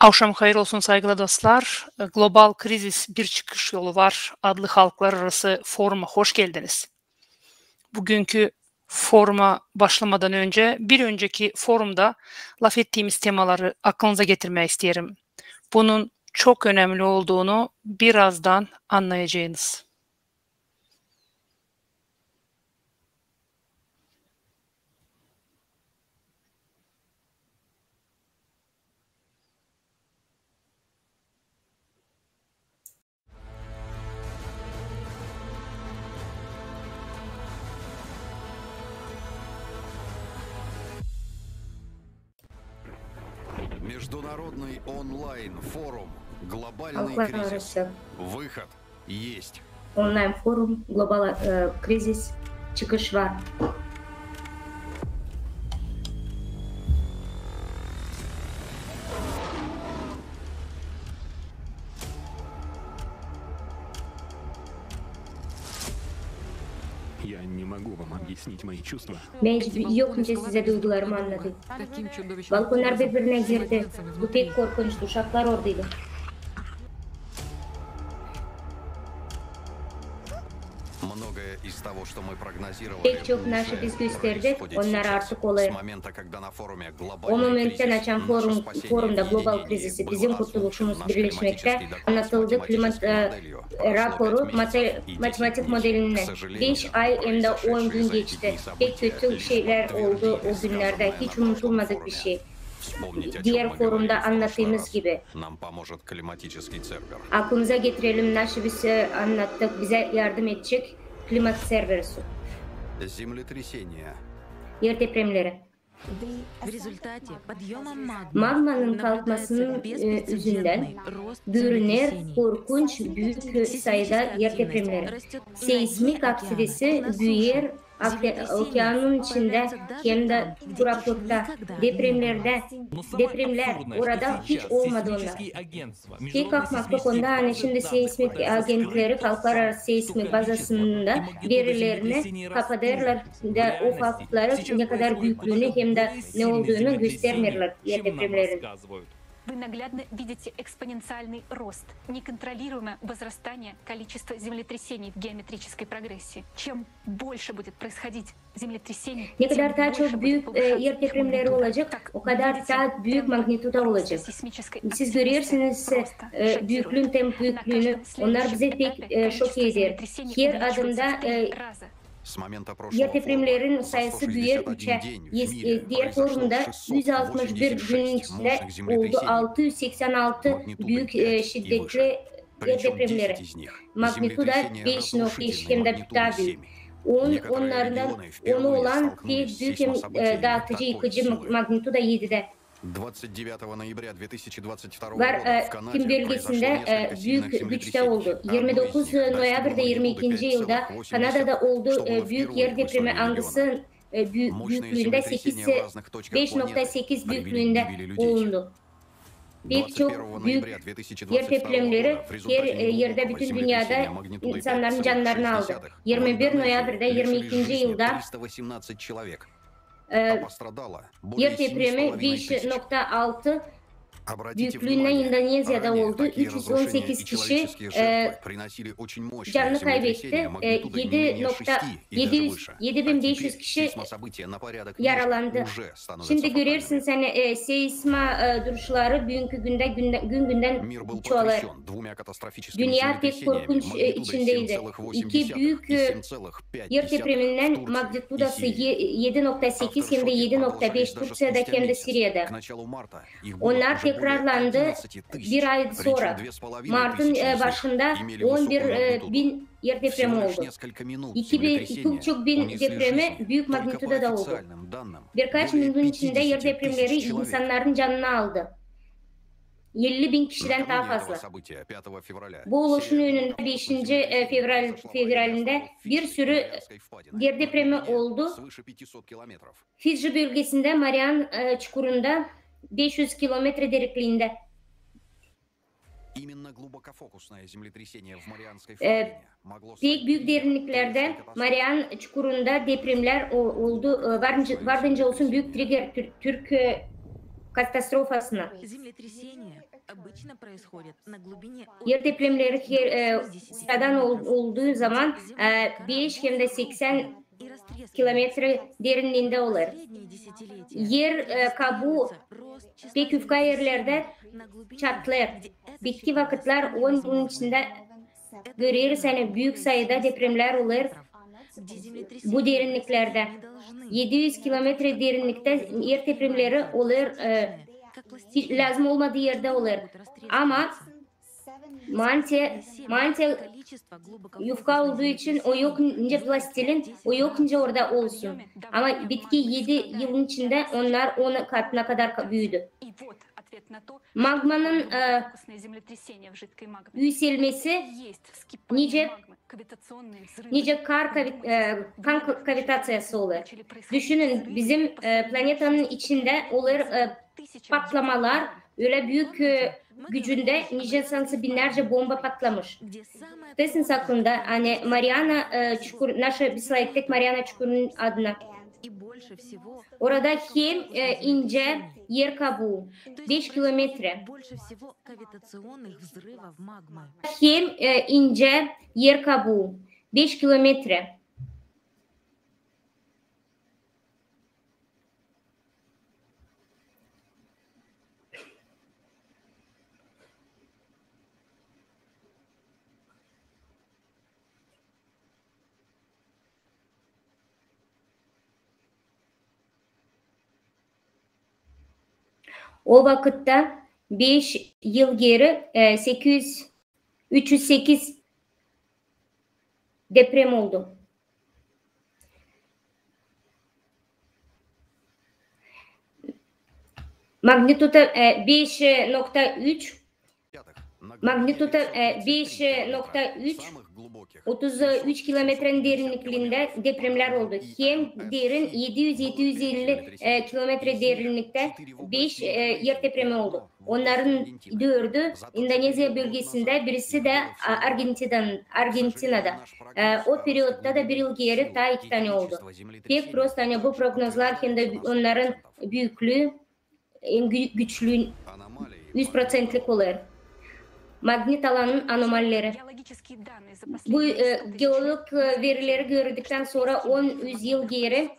Akşam hayır olsun saygılı dostlar. Global Krizis Bir Çıkış Yolu Var adlı halklar arası foruma hoş geldiniz. Bugünkü foruma başlamadan önce bir önceki forumda laf ettiğimiz temaları aklınıza getirmek isterim. Bunun çok önemli olduğunu birazdan anlayacağınız. Международный онлайн-форум «Глобальный кризис». Выход есть. Онлайн-форум «Global Кризис». Çıkış var. Я не могу вам объяснить мои чувства. Yok önce size duygularımı anladım. Balkonlar birbirine girdi. Bu pek korkunçtu. Uşaklar oradaydı. Pek çok naşı biz gösterdik. Onlar artık oluyor. O momentten açan forumda global krizisi bizim kurtuluşumuz birleşmekte anlatıldı. Klimat raporu matematik modelinden 5 ay hem de 10 gün geçti. Pek kötü şeyler oldu o günlerde. Hiç unutulmadık bir şey. Diğer forumda anlattığımız gibi. Aklımıza getirelim nasıl biz anlattık. Bize yardım edecek klimat serverisi. Yer depremleri. Magmanın kalkmasının yüzünden görünür korkunç büyük sayıda yer depremleri. Seismik aktivitesi büyür. Okyanın içinde hem de kuraklıkta depremler orada hiç olmadı onlar. Tek akmaklık onda hani şimdi seismik agentleri halklar arası seismik bazasında verilerini kapatırlar da o faktları ne kadar büyüklüğünü hem de ne olduğunu göstermirler yer depremlerin. Вы наглядно видите экспоненциальный рост, неконтролируемое возрастание количества землетрясений в геометрической прогрессии. Чем больше будет происходить землетрясений, ne kadar daha çok büyük yer depremleri olacak, o kadar daha büyük magnituda olacak. Siz görüyorsunuz büyüklüğün büyüklüğünü, onlar bize pek şok eder. Her adımda yer depremlerin sayısı büyür 3'e. Diğer forumda 161 günün içinde oldu 686 büyük şiddetli yer depremleri. Magnituda 5.2 hem de daha büyük. Onlardan onu olan pek büyük dağıtıcı yıkıcı magnituda 7'de. 29 ноября 2022 var года Kim bölgesinde büyük güçte oldu. 29 Noyabr'da 22. yılda Kanada'da oldu büyük yer depremi angısı büyüklüğünde 5.8 büyüklüğünde olundu. Pek çok büyük yer depremleri her yerde bütün dünyada insanların canlarını aldı. 21 Noyabr'da 22. yılda yer depremi 5.6 büyüklüğünden Endonezya'da oldu. 318 kişi canını kaybetti. 7500 kişi yaralandı. Şimdi görürsünüz hani seisma duruşları bugünkü günden çoğalır. Dünya pek korkunç içindeydi. İki büyük yer depreminden magnitudası 7.8 hem de 7.5 Türkiye'de hem de Suriye'de. Onlar tekrarlandı bir ay sonra. Mart'ın başında 11.000 yer depremi oldu. 2.500 depremi büyük magnituda da oldu. Birkaç minutun içinde yer depremleri insanların canını aldı. 50.000 kişiden daha fazla. Bu oluşun önünde 5. fevralinde bir sürü yer depremi oldu. Fiji bölgesinde Marian Çukuru'nda 500 kilometre derinliğinde. Pek büyük derinliklerde Marian Çukuru'nda depremler oldu. Vardınca olsun büyük trigger Türk katastrofasına. Yer depremleri sıradan olduğu zaman 5 hem de 80 kilometre derinliğinde olur. Yer kabuğu pek yufka yerlerde çatlar. Bitki vakitler 10 yılın içinde görüyoruz hani büyük sayıda depremler olur bu derinliklerde. 700 kilometre derinlikte yer depremleri olur. Lazım olmadığı yerde olur. Ama mantia yufka olduğu için o yokunca plastilin o yokunca orada olsun. Ama bitki 7 yılın içinde onlar 10 katına kadar büyüdü. Magmanın yükselmesi nice kan kavitasyası olur. Düşünün bizim planetanın içinde olur patlamalar öyle büyük gücünde nice sansı binlerce bomba patlamış. Desiniz hakkında hani Mariana Çukur, naша bir Mariana Çukur'un adına. Orada hem ince yer kabuğu 5 kilometre. Hem ince yer kabuğu 5 kilometre. O vakitte 5 yıl geri 308 deprem oldu. Magnitudo 5.3 magnitudo 5.3 33 kilometrenin derinlikliğinde depremler oldu. Hem derin 700-750 kilometre derinlikte 5 yer depremi oldu. Onların 4'ü Endonezya bölgesinde, birisi de Argentina'da. O periyotta da bir yıl geri daha 2 tane oldu. Pek prost hani bu prognozlar hem de onların büyüklüğü en güçlü 100%'lik olur. Magnet alanın anomalileri. Bu geolog verileri gördükten sonra 10-100 yıl geri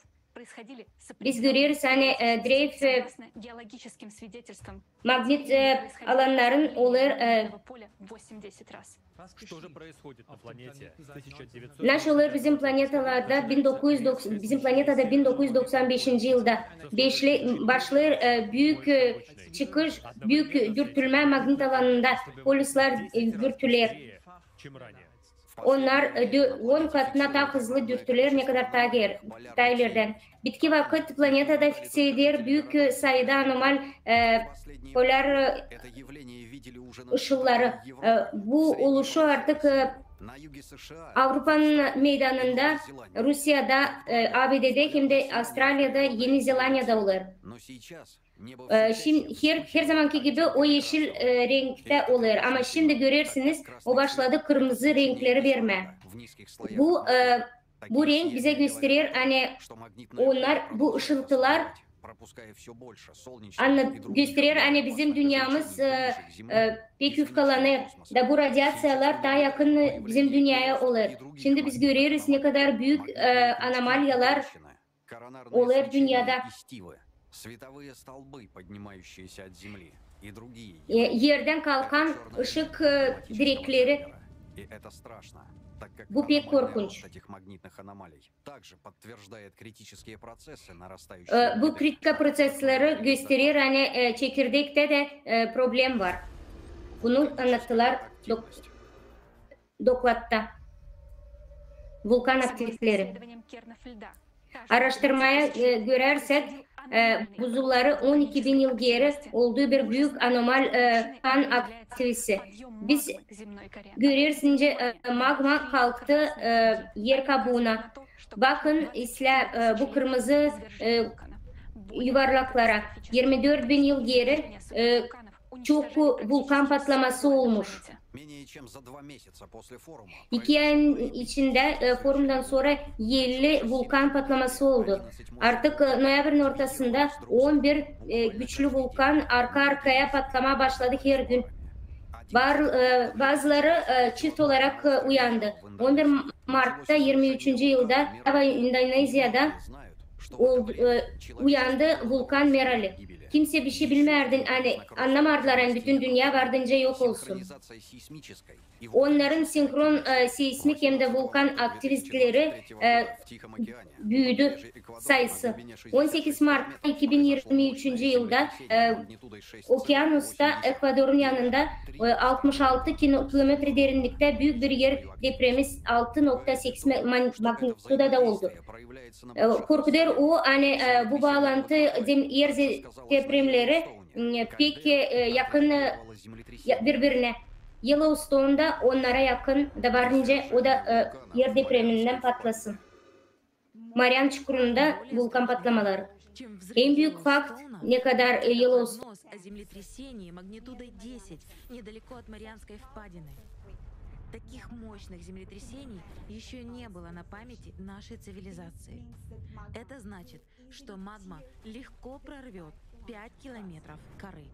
biz görüyoruz hani direkt magnet alanların olur. Nasıl olur bizim planetalarda bizim planetada 1995. yılda başlar büyük çıkış, büyük dürtülme magnet alanında polisler dürtüler. Onlar 10 katına daha hızlı dürtüler ne kadar taylerden. Bitki vakit planetada fikse eder büyük sayıda anormal polar ışılları. Bu oluşu artık Avrupa'nın meydanında, Rusya'da, ABD'de hem de Avustralya'da, Yeni Zelanda'da olur. Şimdi her zamanki gibi o yeşil renkte olur ama şimdi görürsünüz o başladı kırmızı renkleri verme. Bu renk bize gösterir hani onlar bu ışıltılar gösterir hani bizim dünyamız pek yufkalanır da bu radyasyonlar daha yakın bizim dünyaya olur. Şimdi biz görüyoruz ne kadar büyük anomalyalar olur dünyada. Yerden kalkan ışık direkleri. Bu pek korkunç. Bu kritik prosesleri gösterir hani çekirdekte de problem var. Bunu anlattılar dokladta. Vulkan aktiviteleri. Araştırmaya görersek buzulları 12.000 yıl geri olduğu bir büyük anormal kan aktivitesi. Biz görüyorsunuz magma kalktı yer kabuğuna. Bakın bu kırmızı yuvarlaklara 24.000 yıl geri çok vulkan patlaması olmuş. Менее чем за 2 месяца после форума 2 ayın içinde forumdan sonra 50 vulkan patlaması oldu. Artık noyabrın ortasında 11 güçlü vulkan arka arkaya patlamaya başladı her gün. Bazıları çift olarak uyandı. 11 Mart'ta 23. yılda Endonezya'da uyandı vulkan Merali. Kimse bir şey bilmerdi, hani anlamadılar, yani bütün dünya vardınca yok olsun. Onların senkron seismik hem de vulkan aktivistleri büyüdü sayısı. 18 Mart 2023. yılda okyanusta Ekvador'un yanında 66 kilometre derinlikte büyük bir yer depremi 6.8 magnitudoda da oldu. Korkular o, hani bu bağlantı yer depremleri pek yakın birbirine. Yellowstone'da onlara yakın da varınca o da yer depreminden patlasın. Mariana Çukuru'nda vulkan patlamaları. En büyük fakt ne kadar Yellowstone Таких мощных землетрясений еще не было на памяти нашей цивилизации. Это значит, что магма легко прорвет 5 километров коры.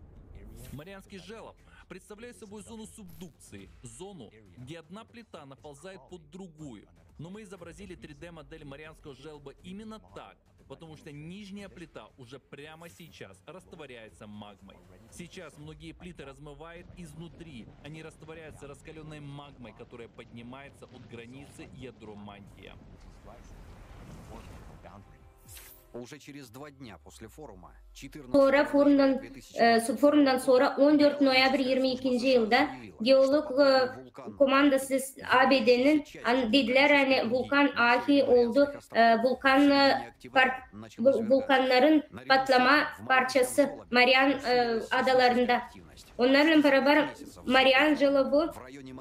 Марианский желоб представляет собой зону субдукции, зону, где одна плита наползает под другую. Но мы изобразили 3D-модель Марианского желоба именно так, потому что нижняя плита уже прямо сейчас растворяется магмой. Сейчас многие плиты размывает изнутри, они растворяются раскаленной магмой, которая поднимается от границы ядро мантия. Уже через 2 дня после форума, 14 forumdan sonra 14 Noyabr 22. yılda Geolog Komandası ABD'nin dediler, hani vulkan ahi oldu, vulkanların patlama parçası Mariana adalarında. Onlarla beraber Mariana Jelabu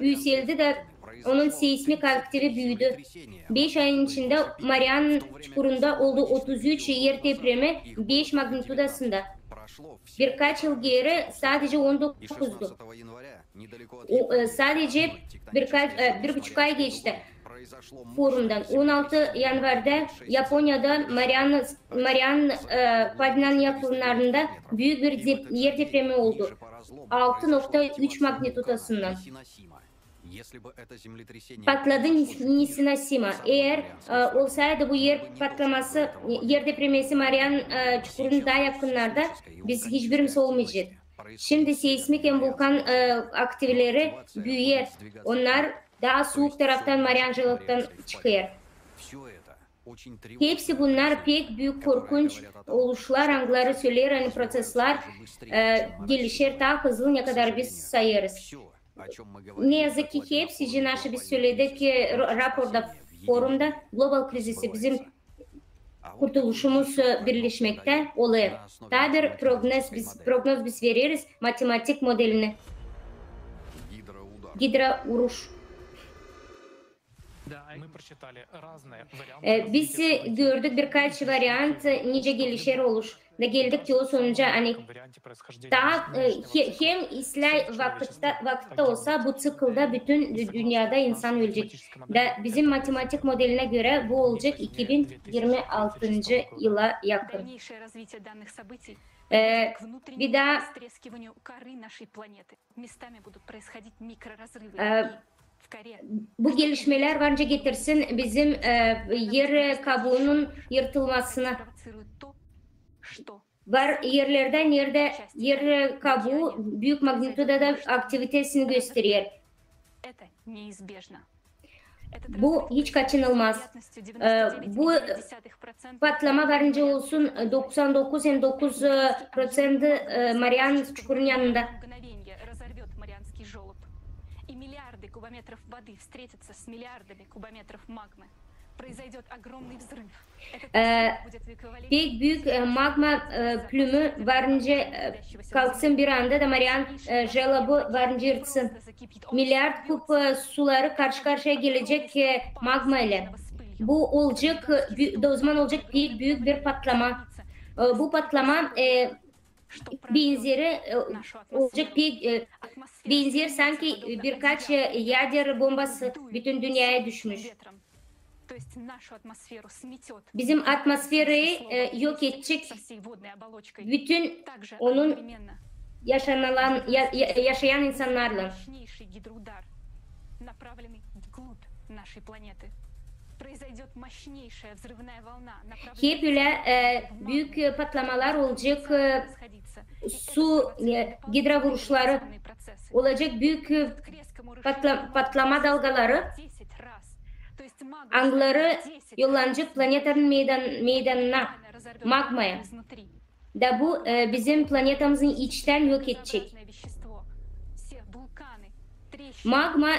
yükseldi de onun seismik aktivi büyüdü. 5 ayın içinde Mariana Çukuru'nda olduğu 33 yer depremi 5 magnitudasında. Birkaç yıl geri sadece 19'du. Sadece bir buçuk ay geçti forumdan. 16 Yanvar'da Japonya'da Mariana Padnan yakınlarında büyük bir yer depremi oldu. 6.3 magnitudasından. Patladı Nishinashima. Eğer olsaydı bu yer patlaması, yer depremesi Mariana Çukuru'nun daha yakınlarda biz hiçbirimiz olmayacak. Şimdi seismik hem vulkan aktiviteleri büyüyor. Onlar daha soğuk taraftan Mariana Jelob'tan çıkıyor. Hepsi bunlar pek büyük korkunç oluşlar, angları söyler, hani prosesler gelişir daha hızlı ne kadar biz sayarız. Ne yazık ki hepsi naşı biz söyledik ki raporda, forumda global krizisi bizim kurtuluşumuz birleşmekte oluyor. Daha bir prognoz biz veririz matematik modelini. Hidra vuruş. Biz gördük birkaç varyant nice gelişer olur. Da geldik ki o sonuca hani daha hem İslam vakitte olsa bu sıkılda bütün dünyada insan ölecek. Da bizim matematik modeline göre bu olacak 2026. yıla yakın. Bir daha bu gelişmeler bence getirsin bizim yer kabuğunun yırtılmasına. Var yerlerden yer kabuğu büyük magnitudada aktivitesini gösteriyor. Bu hiç kaçınılmaz. Bu patlama varınca olsun 99,9% Mariana Çukuru'nun yanında. И миллиарды кубометров воды встретятся с миллиардами кубометров магмы. Произойдет огромный взрыв. Pek büyük magma plümü varınca kalksın bir anda da Mariana Jelob'u varınca yırtsın. Milyar kup suları karşı karşıya gelecek magma ile. Bu olacak, o zaman olacak büyük bir patlama. Bu patlama benzeri olacak benzer sanki birkaç ядер bombası bütün dünyaya düşmüş. Bizim atmosferi yok edecek, bütün onun yaşayan insanlarla. Hep öyle büyük patlamalar olacak, su hidrovuruşları olacak, büyük patlama dalgaları, angları yollanacak planetanın meydanına, magmaya. Da bu bizim planetamızın içten yok edecek. Magma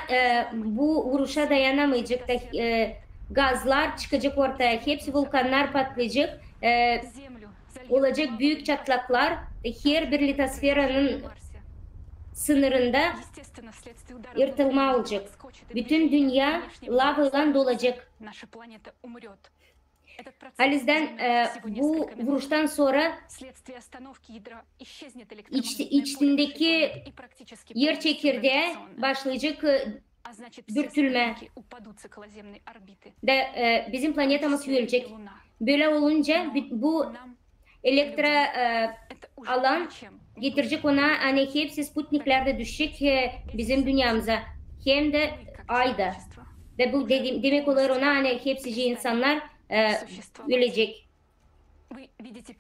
bu vuruşa dayanamayacak da gazlar çıkacak ortaya. Hepsi vulkanlar patlayacak. Olacak büyük çatlaklar. Her bir litosferanın sınırında yırtılma olacak. Bütün dünya lavayla dolacak. O yüzden bu vuruştan sonra içindeki yer çekirdeği başlayacak dürtülme. Bizim planetamız hürülecek. Böyle olunca bu elektro alan getirecek ona, hani hepsi Sputniklerde düşecek bizim dünyamıza. Hem de Ay'da. Ve bu demek olur ona, hani hepsi insanlar ölecek.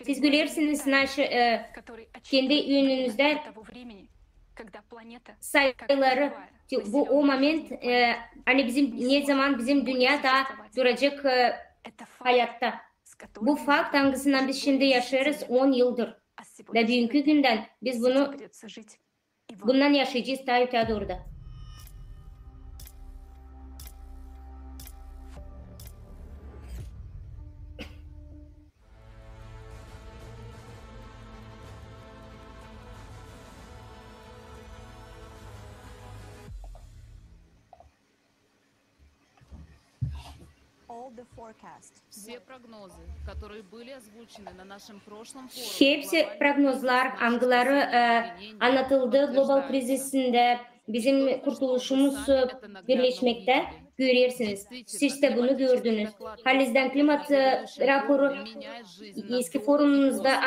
Siz görürsünüz kendi önünüzde sayıları, bu o moment hani bizim ne zaman bizim dünya da duracak hayatta. Bu fakt hangisinden biz şimdi yaşarız 10 yıldır. Ve bugünkü günden biz bundan yaşayacağız daha öteye doğru da. Все прогнозы, которые были озвучены на нашем прошлом форуме. Hepsi prognozlar, angıları anlatıldı. Global krizisinde bizim kurtuluşumuz birleşmekte. Görüyorsunuz. Siz de bunu gördünüz. Halizden klimat raporu eski forumumuzda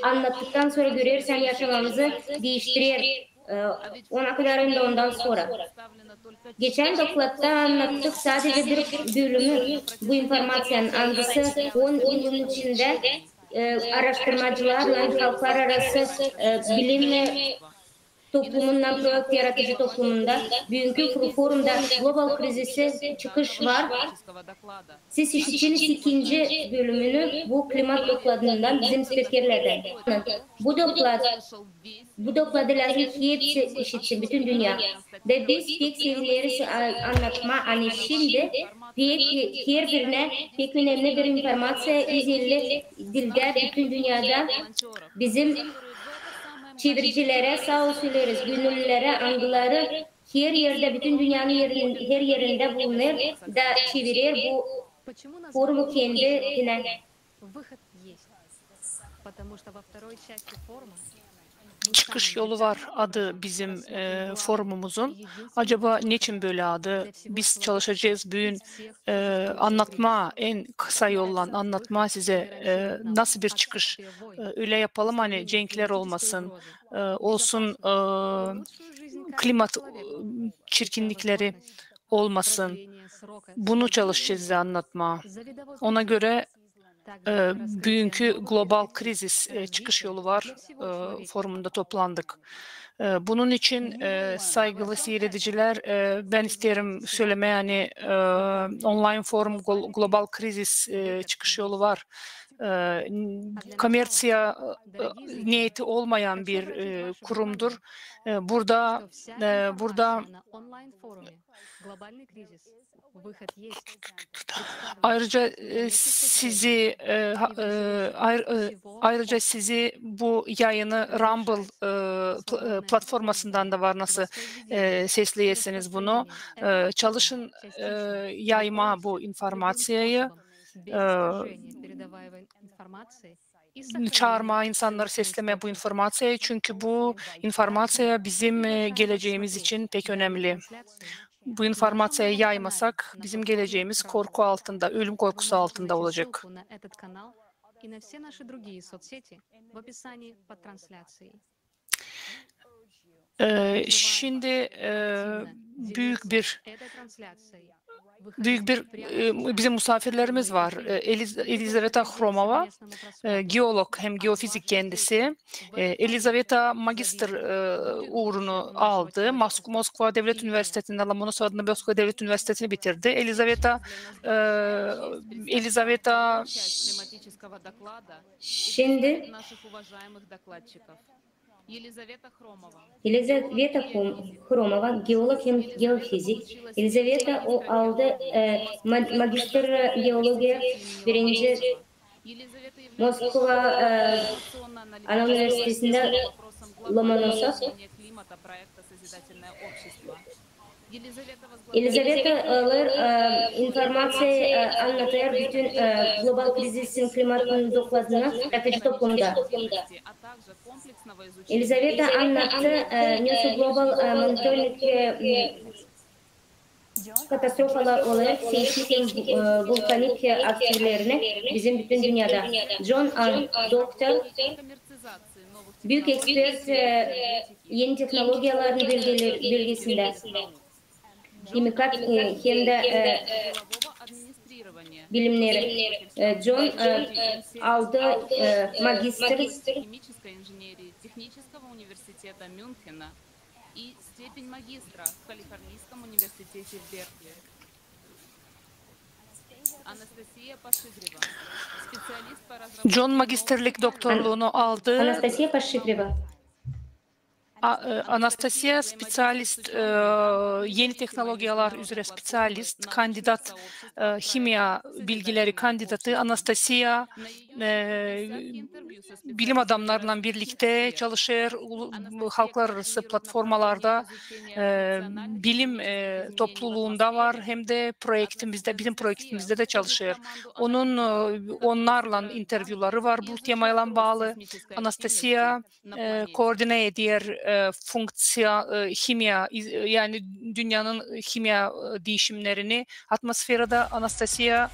anlattıktan sonra görürsen yaşamamızı değiştirir. Ona kadar önde ondan sonra. Geçen dokladda anlattık sadece bir bölümü bu informasyon angısı 10 yılın içinde araştırmacılarla halklar arası bilim toplumundan, proje yaratıcı toplumunda bugünkü forumda global krizisi çıkış var. Siz işittiğiniz ikinci bölümünü bu klimat dokladından bizim spikerlerden. Bu dokladı lazım hepsi işitsin, bütün dünya. Ve biz pek seviyoruz anlatma. Hani şimdi pek her birine pek önemli bir informasyon izleli dilde bütün dünyada bizim çeviricilere sağ olsunlar, gönüllülere, angıları her yerde, bütün dünyanın her yerinde bulunur da çevirir bu forumu kendine. Çıkış yolu var adı bizim forumumuzun. Acaba niçin böyle adı? Biz çalışacağız bugün anlatma, en kısa yoldan anlatma size nasıl bir çıkış öyle yapalım, hani cenkler olmasın, olsun klimat çirkinlikleri olmasın. Bunu çalışacağız size anlatma. Ona göre bugünkü global krizis çıkış yolu var forumunda toplandık. Bunun için saygılı seyrediciler, ben isterim söylemeye, hani online forum global krizis çıkış yolu var. Komersiya niyeti olmayan bir kurumdur. Burada ayrıca sizi bu yayını Rumble platformasından da var, nasıl sesleyesiniz bunu. Çalışın yayma bu informasyayı. çağırma, insanları sesleme bu informasyaya. Çünkü bu informasiya bizim geleceğimiz için pek önemli. Bu informasyayı yaymasak bizim geleceğimiz korku altında, ölüm korkusu altında olacak. Şimdi büyük bir bizim misafirlerimiz var. Elizaveta Hromova, geolog hem geofizik kendisi. Elizaveta magister uğrunu aldı. Moskova Devlet Üniversitesi'nde, Lomonosov adında Moskova Devlet Üniversitesi'ni bitirdi. Şimdi Елизавета Хромова, geolog hem geofizik. Elizaveta o aldı magister geologiya birinci Moskova Ana Üniversitesi'nde Lomonosov. Elizaveta alır informasyayı anlatır bütün global krizisin klimatının dokladığına strateji toplumda. Elizaveta anlattı New Global Monitoring katastrofalar olarak seismik volkanik aktivlerini bizim bütün dünyada. John doktor, büyük ekspert yeni teknolojilerin bilgisinde. Kimikal hem de bilimleri. John aldı magister John magisterlik doktorluğunu aldı. Anastasia Pashigriva. Anastasia spesyalist, yeni teknolojiler üzere spesyalist, kandidat, kimya bilgileri kandidatı. Anastasia bilim adamlarıyla birlikte çalışır, halklar arası platformalarda, bilim topluluğunda var, hem de bizim projektimizde de çalışır. Onlarla interviewları var bu temayla bağlı. Anastasia koordine ediyor kimya, yani dünyanın kimya değişimlerini. Atmosferde Anastasia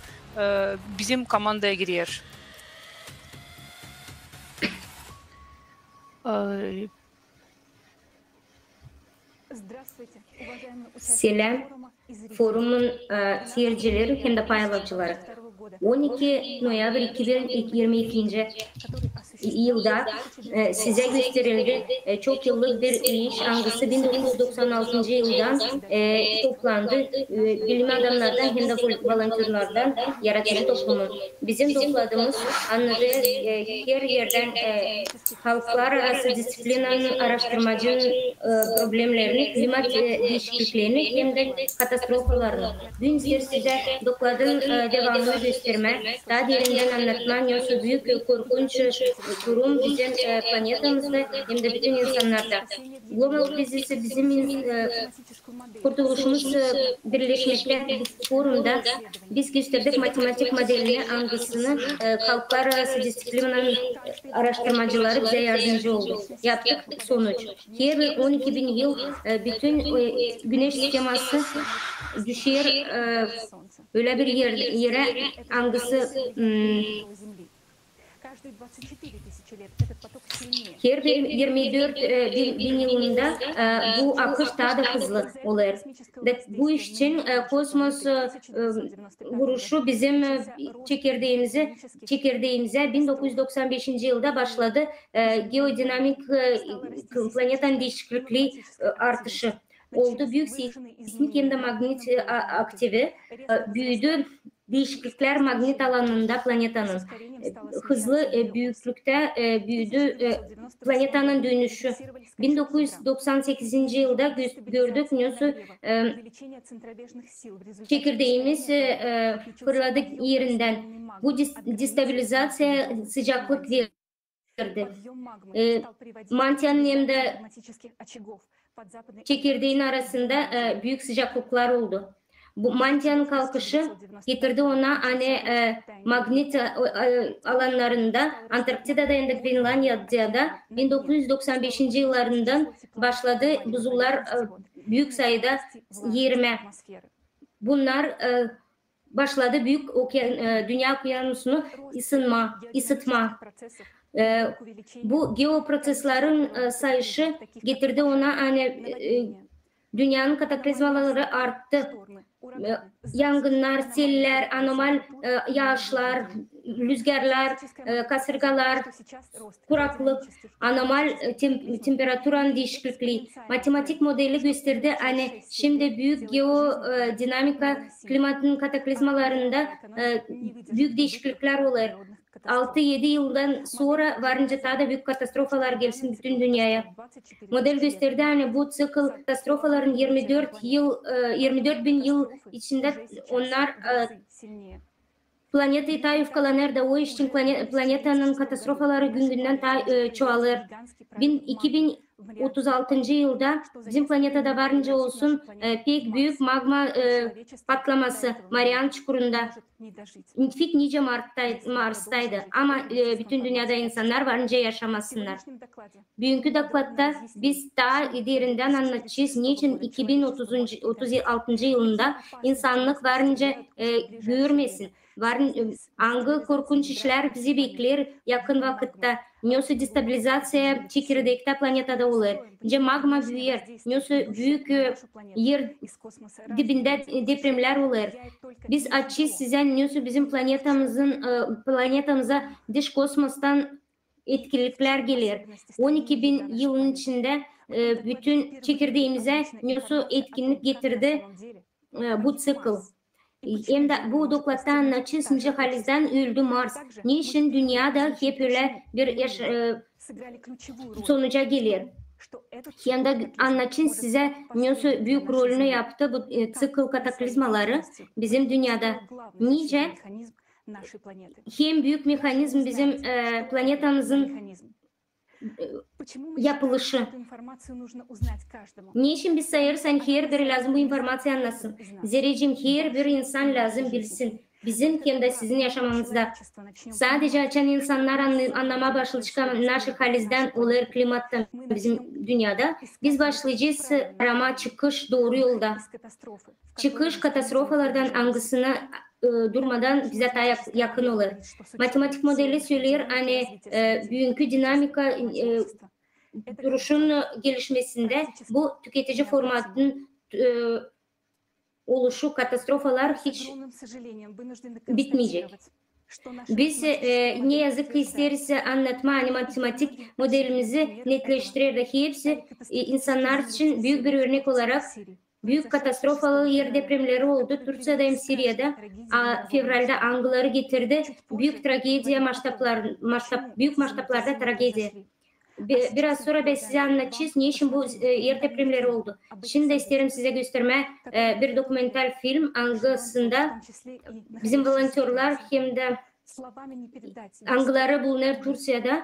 bizim komandaya giriyor. Selam, forumun seyircileri hem de paylaşıcıları. 12 Noyabr 2022 yılda size gösterildi. Çok yıllık bir iş. Hangisi 1996 yıldan toplandı. Bilim adamlardan hem de volontörlerden yaratıcı toplumun. Bizim topladığımız anladığı her yerden halklar arası disiplinanın araştırmacının problemlerini, klimat değişikliklerini hem de katastrofalarını. Dün size dokladığım devamını gösterme, daha derinden anlatman yoksa büyük korkunç durum bizim planetamızda hem de bütün insanlarda. Global krizisi bizim kurtuluşumuz birleşmekte bu forumda biz gösterdik matematik modelini, angisini halklar arası disiplinanın araştırmacıları bize yardımcı oldu. Yaptık sonuç. Her 12.000 yıl bütün güneş sisteması düşüyor öyle bir yere hangisi her 24 bin yılında bu akış daha da hızlı olur. Bu iş için kosmos vuruşu bizim çekirdeğimize 1995 yılda başladı. Geodinamik planetanın değişikliği artışı oldu. Büyük seismik hem de magnet aktivi büyüdü. Değişiklikler magnet alanında planetanın hızlı büyüklükte büyüdü. Planetanın dönüşü 1998 yılda gördük. Çekirdeğimiz fırladık yerinden. Bu destabilizasyon sıcaklık verdi. Mantianın hem de çekirdeğin arasında büyük sıcaklıklar oldu. Bu mantiyanın kalkışı getirdi ona hani magnet alanlarında Antarktida'da ya da Grenlandiya'da 1995 yıllarından başladı buzullar büyük sayıda yerime. Bunlar başladı büyük dünya okyanusunu ısıtma. Bu geoproseslerin sayısı getirdi ona hani dünyanın kataklizmaları arttı. Yangınlar, seller, anormal yağışlar, rüzgarlar, kasırgalar, kuraklık, anormal temperaturanın değişikliği. Matematik modeli gösterdi. Hani şimdi büyük geodinamika klimatın kataklizmalarında büyük değişiklikler olur. 6-7 yıldan sonra varınca daha da büyük katastrofalar gelsin bütün dünyaya. Model gösterdi hani bu cikl katastrofaların 24 bin yıl içinde onlar planetayı ta yufkalanır da o için planetanın katastrofaları günden çoğalır. 2036 yılda bizim planetada varınca olsun pek büyük magma patlaması Mariana Çukuru'nda. İlk nice Mars'taydı ama bütün dünyada insanlar varınca yaşamasınlar. Bugünkü dokladda biz daha derinden anlatacağız niçin 2036 yılında insanlık varınca görmesin. Hangi korkunç işler bizi bekler yakın vakitte. Nasıl destabilizasyon çekirdekte planetada olur. Magma büyür. Nasıl büyük yer dibinde depremler olur. Biz açız size nasıl bizim planetamıza dış kosmostan etkilikler gelir. 12 bin yılın içinde bütün çekirdeğimize nasıl etkinlik getirdi bu cikl. Hem de bu dokladda anlatacağız nice halizden öldü Mars. Niçin dünyada hep öyle bir sonuca gelir. Hem de anlatacağız size nasıl büyük rolünü yaptı bu cikl kataklizmaları bizim dünyada. Nice hem büyük mekanizm bizim planetamızın yapılışı. Niçin biz sayarsan her biri lazım bu informasyayı anlasın. Zerrecim her bir insan lazım bilsin. Bizim hem de sizin yaşamamızda. Sadece açan insanlar anlama başlayacak nasıl halizden olur klimattan bizim dünyada. Biz başlayacağız arama çıkış doğru yolda. Çıkış katastrofalardan hangisine durmadan bize daha yakın olur. Matematik modeli söyler hani bugünkü dinamika duruşun gelişmesinde bu tüketici formatın oluşu katastrofalar hiç bitmeyecek. Biz ne yazık ki isteriz anlatma hani matematik modelimizi netleştirir de hepsi insanlar için büyük bir örnek olarak büyük katastrofalı yer depremleri oldu. Türkiye'de hem Suriye'de fevralde angıları getirdi. Büyük tragediya büyük maçtaplarda tragediya. Biraz sonra ben size anlatacağız niçin bu yer depremleri oldu. Şimdi isterim size gösterme bir dokumental film angısında bizim volontörler hem de angıları bulunur Türkiye'de.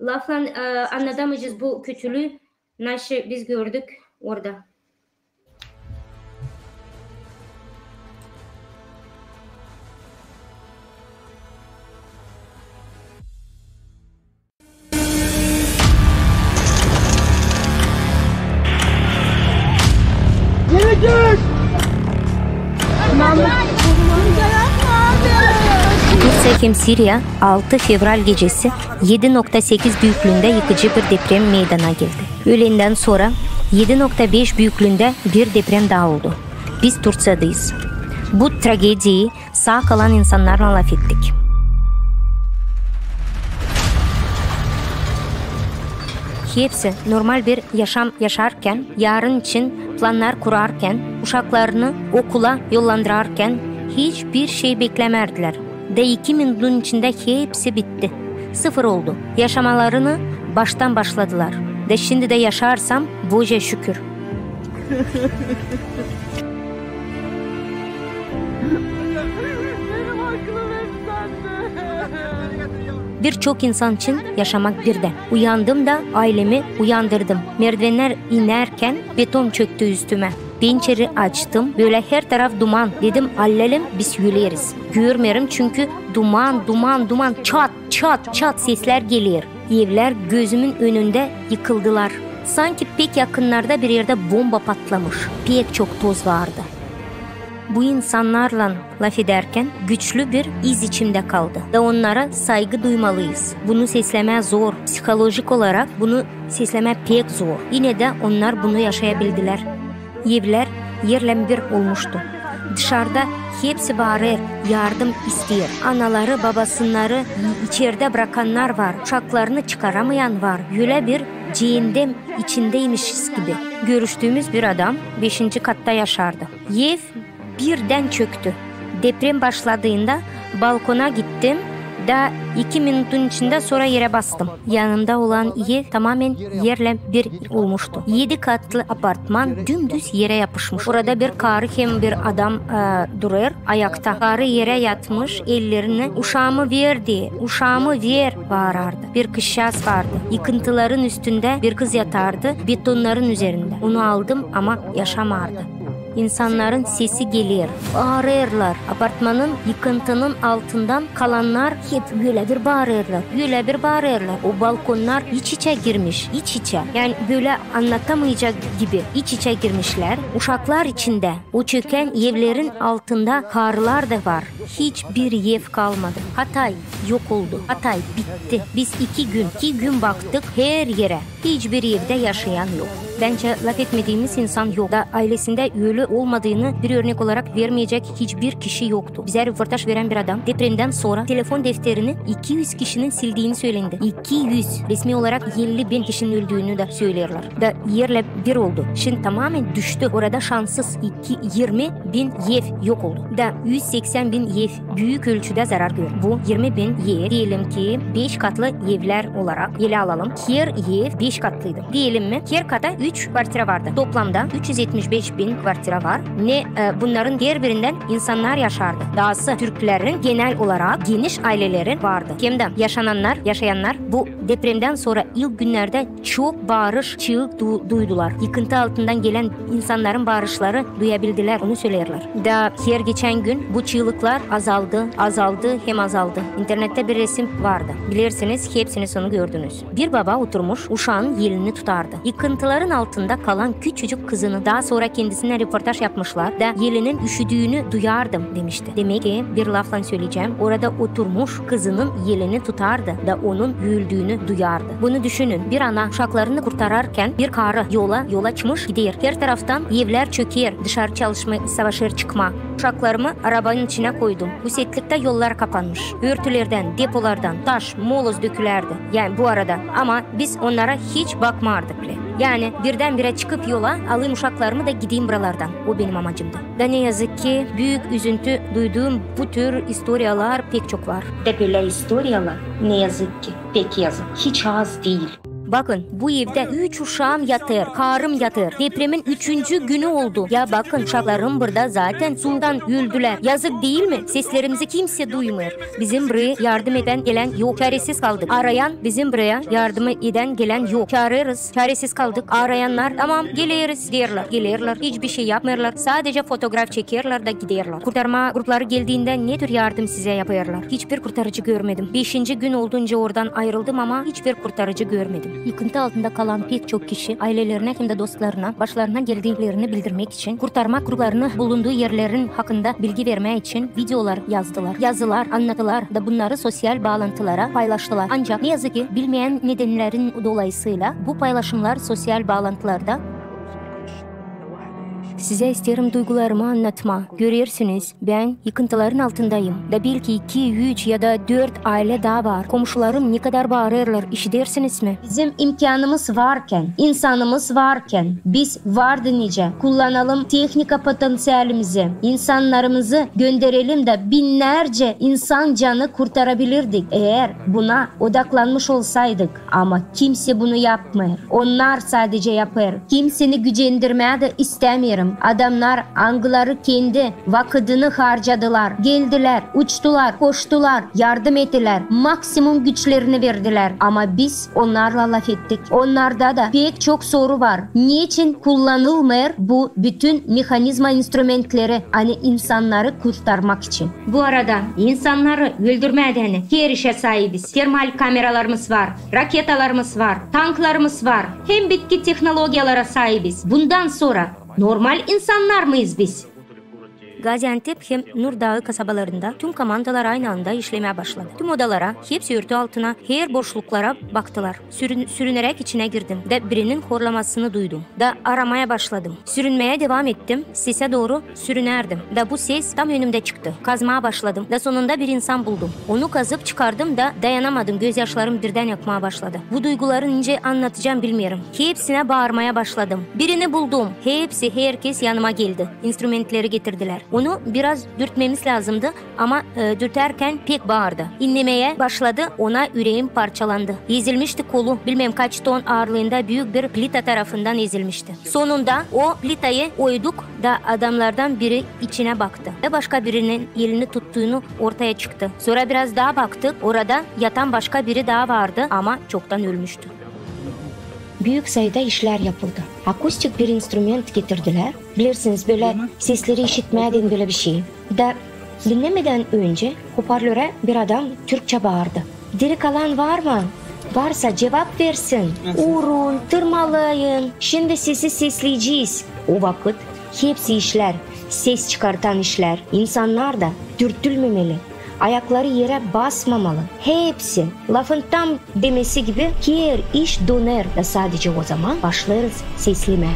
Lafla anlatamayacağız bu kötülüğü. Nasıl biz gördük orada. Türkiye hem Suriye 6 Fevral gecesi 7.8 büyüklüğünde yıkıcı bir deprem meydana geldi. Öğlenden sonra 7.5 büyüklüğünde bir deprem daha oldu. Biz Türkiye'deyiz. Bu tragediyi sağ kalan insanlarla laf ettik. Hepsi normal bir yaşam yaşarken, yarın için planlar kurarken, uşaklarını okula yollandırarken hiçbir şey beklemerdiler. De 2 minutun içinde hepsi bitti. Sıfır oldu. Yaşamalarını baştan başladılar. De şimdi de yaşarsam boca şükür. Birçok insan için yaşamak birden. Uyandım da ailemi uyandırdım. Merdivenler inerken beton çöktü üstüme. Pencere açtım. Böyle her taraf duman. Dedim hallelim biz yürüyeriz. Görmüyorum çünkü duman çat sesler geliyor. Evler gözümün önünde yıkıldılar. Sanki pek yakınlarda bir yerde bomba patlamış. Pek çok toz vardı. Bu insanlarla laf ederken güçlü bir iz içimde kaldı. Ve onlara saygı duymalıyız. Bunu sesleme zor. Psikolojik olarak bunu sesleme pek zor. Yine de onlar bunu yaşayabildiler. Evler yerle bir olmuştu. Dışarıda hepsi bağırır, yardım istiyor. Anaları, babasınları içeride bırakanlar var. Uşaklarını çıkaramayan var. Böyle bir cehennem içindeymişiz gibi. Görüştüğümüz bir adam 5. katta yaşardı. Ev birden çöktü. Deprem başladığında balkona gittim. Da 2 minutun içinde sonra yere bastım. Yanımda olan ev tamamen yerle bir olmuştu. 7 katlı apartman dümdüz yere yapışmış. Orada bir karı hem bir adam durur ayakta. Karı yere yatmış, ellerini uşağımı ver bağırırdı. Bir kızcağız vardı. Yıkıntıların üstünde bir kız yatardı. Betonların üzerinde. Onu aldım ama yaşamardı. İnsanların sesi gelir. Bağırırlar. Apartmanın yıkıntının altından kalanlar hep böyle bir bağırırlar. O balkonlar iç içe girmiş. İç içe. Yani böyle anlatamayacak gibi iç içe girmişler. Uşaklar içinde. O çöken evlerin altında karlar da var. Hiçbir ev kalmadı. Hatay yok oldu. Hatay bitti. Biz 2 gün baktık her yere. Hiçbir evde yaşayan yok. Bence laf etmediğimiz insan yok. Da ailesinde ölü olmadığını bir örnek olarak vermeyecek hiçbir kişi yoktu. Bize röportaj veren bir adam depremden sonra telefon defterini 200 kişinin sildiğini söylendi. 200. Resmi olarak 50.000 kişinin öldüğünü de söylüyorlar. Da yerle bir oldu. Şimdi tamamen düştü. Orada şanssız 20.000 ev yok oldu. Da 180.000 ev büyük ölçüde zarar gördü. Bu 20.000 ev diyelim ki 5 katlı evler olarak ele alalım. Her ev 5 katlıydı. Diyelim mi? Her kata 3 kvartira vardı. Toplamda 375.000 kvartira var. Bunların her birinden insanlar yaşardı. Dahası Türklerin genel olarak geniş ailelerin vardı. Hem de yaşayanlar bu depremden sonra ilk günlerde çok bağırış, çığlık duydular. Yıkıntı altından gelen insanların bağırışları duyabildiler. Onu söylerler. Da her geçen gün bu çığlıklar azaldı. İnternette bir resim vardı. Bilirsiniz hepsini onu gördünüz. Bir baba oturmuş uşağın elini tutardı. Yıkıntıların altında kalan küçücük kızını daha sonra kendisine röportaj yapmışlar da elinin üşüdüğünü duyardım demişti. Demek ki bir lafla söyleyeceğim. Orada oturmuş kızının elini tutardı da onun güldüğünü duyardı. Bunu düşünün. Bir ana uşaklarını kurtararken bir karı yola çıkmış gidiyor. Her taraftan evler çöker. Dışarı savaşır çıkma. Uşaklarımı arabanın içine koydum. Bu setlikte yollar kapanmış. Örtülerden, depolardan taş, moloz dökülerdi. Yani bu arada ama biz onlara hiç bakmardık bile. Yani birdenbire çıkıp yola alayım uşaklarımı da gideyim buralardan. O benim amacımdı. Da ne yazık ki büyük üzüntü duyduğum bu tür istoryalar pek çok var. De böyle istoryalar ne yazık ki pek yazık. Hiç az değil. Bakın bu evde 3 uşağım yatır, karım yatır. Depremin 3. günü oldu. Ya bakın uşaklarım burada zaten sudan öldüler. Yazık değil mi? Seslerimizi kimse duymuyor. Bizim buraya yardım eden gelen yok. Çaresiz kaldık. Arayan bizim buraya yardım eden gelen yok. Çağırırız. Çaresiz kaldık. Arayanlar tamam geliriz diyorlar. Gelirler. Hiçbir şey yapmıyorlar. Sadece fotoğraf çekerler de giderler. Kurtarma grupları geldiğinde ne tür yardım size yapıyorlar? Hiçbir kurtarıcı görmedim. 5. gün olduğunca oradan ayrıldım ama hiçbir kurtarıcı görmedim. Yıkıntı altında kalan pek çok kişi ailelerine hem de dostlarına başlarına geldiklerini bildirmek için kurtarma gruplarının bulunduğu yerlerin hakkında bilgi vermek için videolar yazdılar. Yazılar, anlatılar da bunları sosyal bağlantılara paylaştılar. Ancak ne yazık ki bilmeyen nedenlerin dolayısıyla bu paylaşımlar sosyal bağlantılarda size isterim duygularımı anlatma. Görüyorsunuz ben yıkıntıların altındayım. Da belki 2, 3 ya da 4 aile daha var. Komşularım ne kadar bağırırlar. İşitersiniz mi? Bizim imkanımız varken, insanımız varken biz vardı nice. Kullanalım teknika potansiyelimizi. İnsanlarımızı gönderelim de binlerce insan canı kurtarabilirdik. Eğer buna odaklanmış olsaydık. Ama kimse bunu yapmıyor. Onlar sadece yapar. Kimseni gücendirmeye de istemiyorum. Adamlar angıları kendi vakitini harcadılar. Geldiler, uçtular, koştular, yardım ettiler. Maksimum güçlerini verdiler. Ama biz onlarla laf ettik. Onlarda da pek çok soru var. Niçin kullanılmıyor bu bütün mekanizma instrumentleri hani insanları kurtarmak için? Bu arada insanları öldürmeden her işe sahibiz. Termal kameralarımız var, raketalarımız var, tanklarımız var. Hem bitki teknolojiyalara sahibiz. Bundan sonra normal insanlar mıyız biz? Gaziantep hem Nur Dağı kasabalarında tüm komandalar aynı anda işlemeye başladı. Tüm odalara, hepsi örtü altına, her boşluklara baktılar. Sürünerek içine girdim de birinin horlamasını duydum. Da aramaya başladım. Sürünmeye devam ettim. Sese doğru sürünerdim. Da bu ses tam önümde çıktı. Kazmaya başladım. Da sonunda bir insan buldum. Onu kazıp çıkardım da dayanamadım. Gözyaşlarım birden yakmaya başladı. Bu duyguları ince anlatacağım bilmiyorum. Hepsine bağırmaya başladım. Birini buldum. Herkes yanıma geldi. İnstrumentleri getirdiler. Onu biraz dürtmemiz lazımdı ama dürterken pek bağırdı. İnlemeye başladı, ona yüreğim parçalandı. Ezilmişti kolu, bilmem kaç ton ağırlığında büyük bir plita tarafından ezilmişti. Sonunda o plitayı oyduk da adamlardan biri içine baktı. Ve başka birinin elini tuttuğunu ortaya çıktı. Sonra biraz daha baktık, orada yatan başka biri daha vardı ama çoktan ölmüştü. Büyük sayıda işler yapıldı. Akustik bir instrument getirdiler. Bilirsiniz böyle sesleri işitmeden böyle bir şey. Da dinlemeden önce hoparlöre bir adam Türkçe bağırdı. Diri kalan var mı? Varsa cevap versin. Urun, tırmalayın. Şimdi sesi sesleyeceğiz. O vakit hepsi işler, ses çıkartan işler. İnsanlar da dürtülmemeli. Ayakları yere basmamalı. Hepsi lafın tam demesi gibi her iş döner da sadece o zaman başlarız sesleme.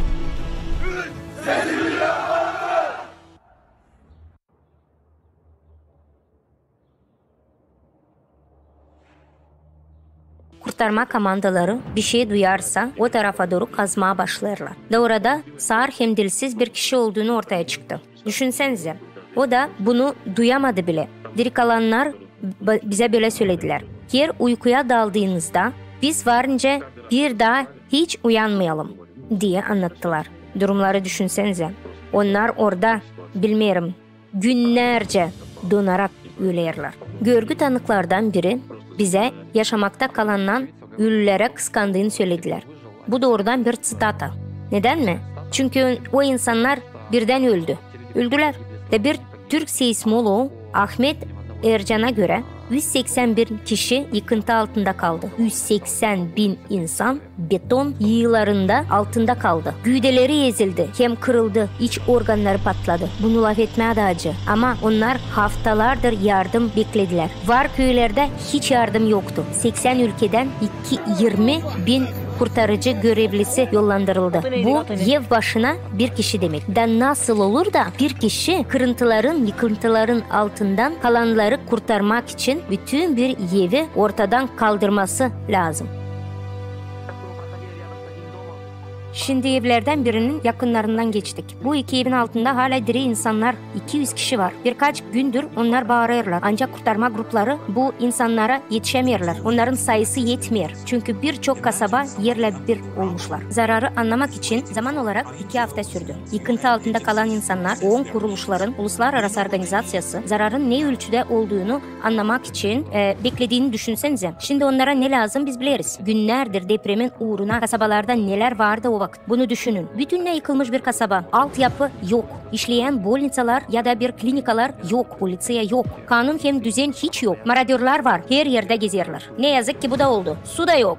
Kurtarma komandaları bir şey duyarsa o tarafa doğru kazmaya başlarlar. Da orada sağır hem dilsiz bir kişi olduğunu ortaya çıktı. Düşünsenize. O da bunu duyamadı bile. Diri kalanlar bize böyle söylediler. Her uykuya daldığınızda biz varınca bir daha hiç uyanmayalım diye anlattılar. Durumları düşünsenize. Onlar orada bilmiyorum günlerce donarak ölürler. Görgü tanıklardan biri bize yaşamakta kalandan ölülere kıskandığını söylediler. Bu doğrudan bir sitata. Neden mi? Çünkü o insanlar birden öldü. Öldüler. Ve bir Türk seismoloğu Ahmet Ercan'a göre 181 kişi yıkıntı altında kaldı. 180 bin insan beton yığılarında altında kaldı. Güdeleri ezildi, hem kırıldı, iç organları patladı. Bunu laf etmeye de acı. Ama onlar haftalardır yardım beklediler. Var köylerde hiç yardım yoktu. 80 ülkeden 20 bin kurtarıcı görevlisi yollandırıldı. Bu ev başına bir kişi demek. Da nasıl olur da bir kişi yıkıntıların altından kalanları kurtarmak için bütün bir evi ortadan kaldırması lazım. Şimdi evlerden birinin yakınlarından geçtik. Bu iki evin altında hala diri insanlar, 200 kişi var. Birkaç gündür onlar bağırıyorlar. Ancak kurtarma grupları bu insanlara yetişemiyorlar. Onların sayısı yetmiyor. Çünkü birçok kasaba yerle bir olmuşlar. Zararı anlamak için zaman olarak 2 hafta sürdü. Yıkıntı altında kalan insanlar, OON kuruluşların uluslararası organizasyası zararın ne ölçüde olduğunu anlamak için beklediğini düşünsenize. Şimdi onlara ne lazım biz biliriz. Günlerdir depremin uğruna kasabalarda neler vardı o vakit. Bunu düşünün. Bütünle yıkılmış bir kasaba. Altyapı yok. İşleyen bolnitsalar ya da bir klinikalar yok. Polisiye yok. Kanun hem düzen hiç yok. Maradörler var. Her yerde gezerler. Ne yazık ki bu da oldu. Su da yok.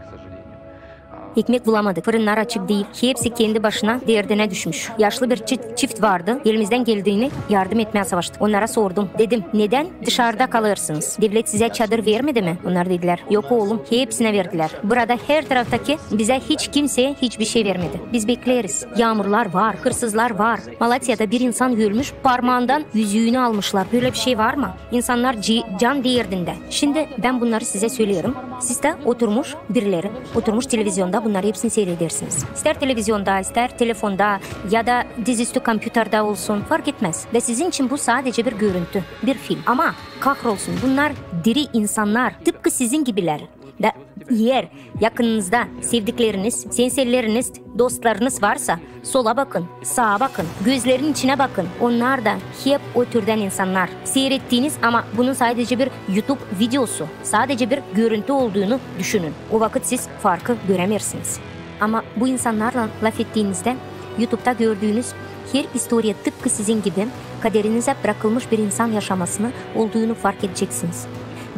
Ekmek bulamadık. Fırınlar açık değil. Hepsi kendi başına derdine düşmüş. Yaşlı bir çift vardı. Elimizden geldiğini yardım etmeye savaştık. Onlara sordum. Dedim neden dışarıda kalırsınız? Devlet size çadır vermedi mi? Onlar dediler. Yok oğlum. Hepsine verdiler. Burada her taraftaki bize hiç kimseye hiçbir şey vermedi. Biz bekleriz. Yağmurlar var. Hırsızlar var. Malatya'da bir insan ölmüş. Parmağından yüzüğünü almışlar. Böyle bir şey var mı? İnsanlar can derdinde. Şimdi ben bunları size söylüyorum. Siz de birileri oturmuş televizyonda bunları hepsini seyredersiniz. İster televizyonda, ister telefonda ya da dizüstü kompüterde olsun fark etmez. Ve sizin için bu sadece bir görüntü, bir film. Ama kahrolsun bunlar diri insanlar, tıpkı sizin gibiler. Eğer yakınınızda sevdikleriniz, sensörleriniz, dostlarınız varsa sola bakın, sağa bakın, gözlerinin içine bakın. Onlar da hep o türden insanlar. Seyrettiğiniz ama bunun sadece bir YouTube videosu, sadece bir görüntü olduğunu düşünün. O vakit siz farkı göremirsiniz. Ama bu insanlarla laf ettiğinizde YouTube'da gördüğünüz her istoriye tıpkı sizin gibi kaderinize bırakılmış bir insan yaşamasını olduğunu fark edeceksiniz.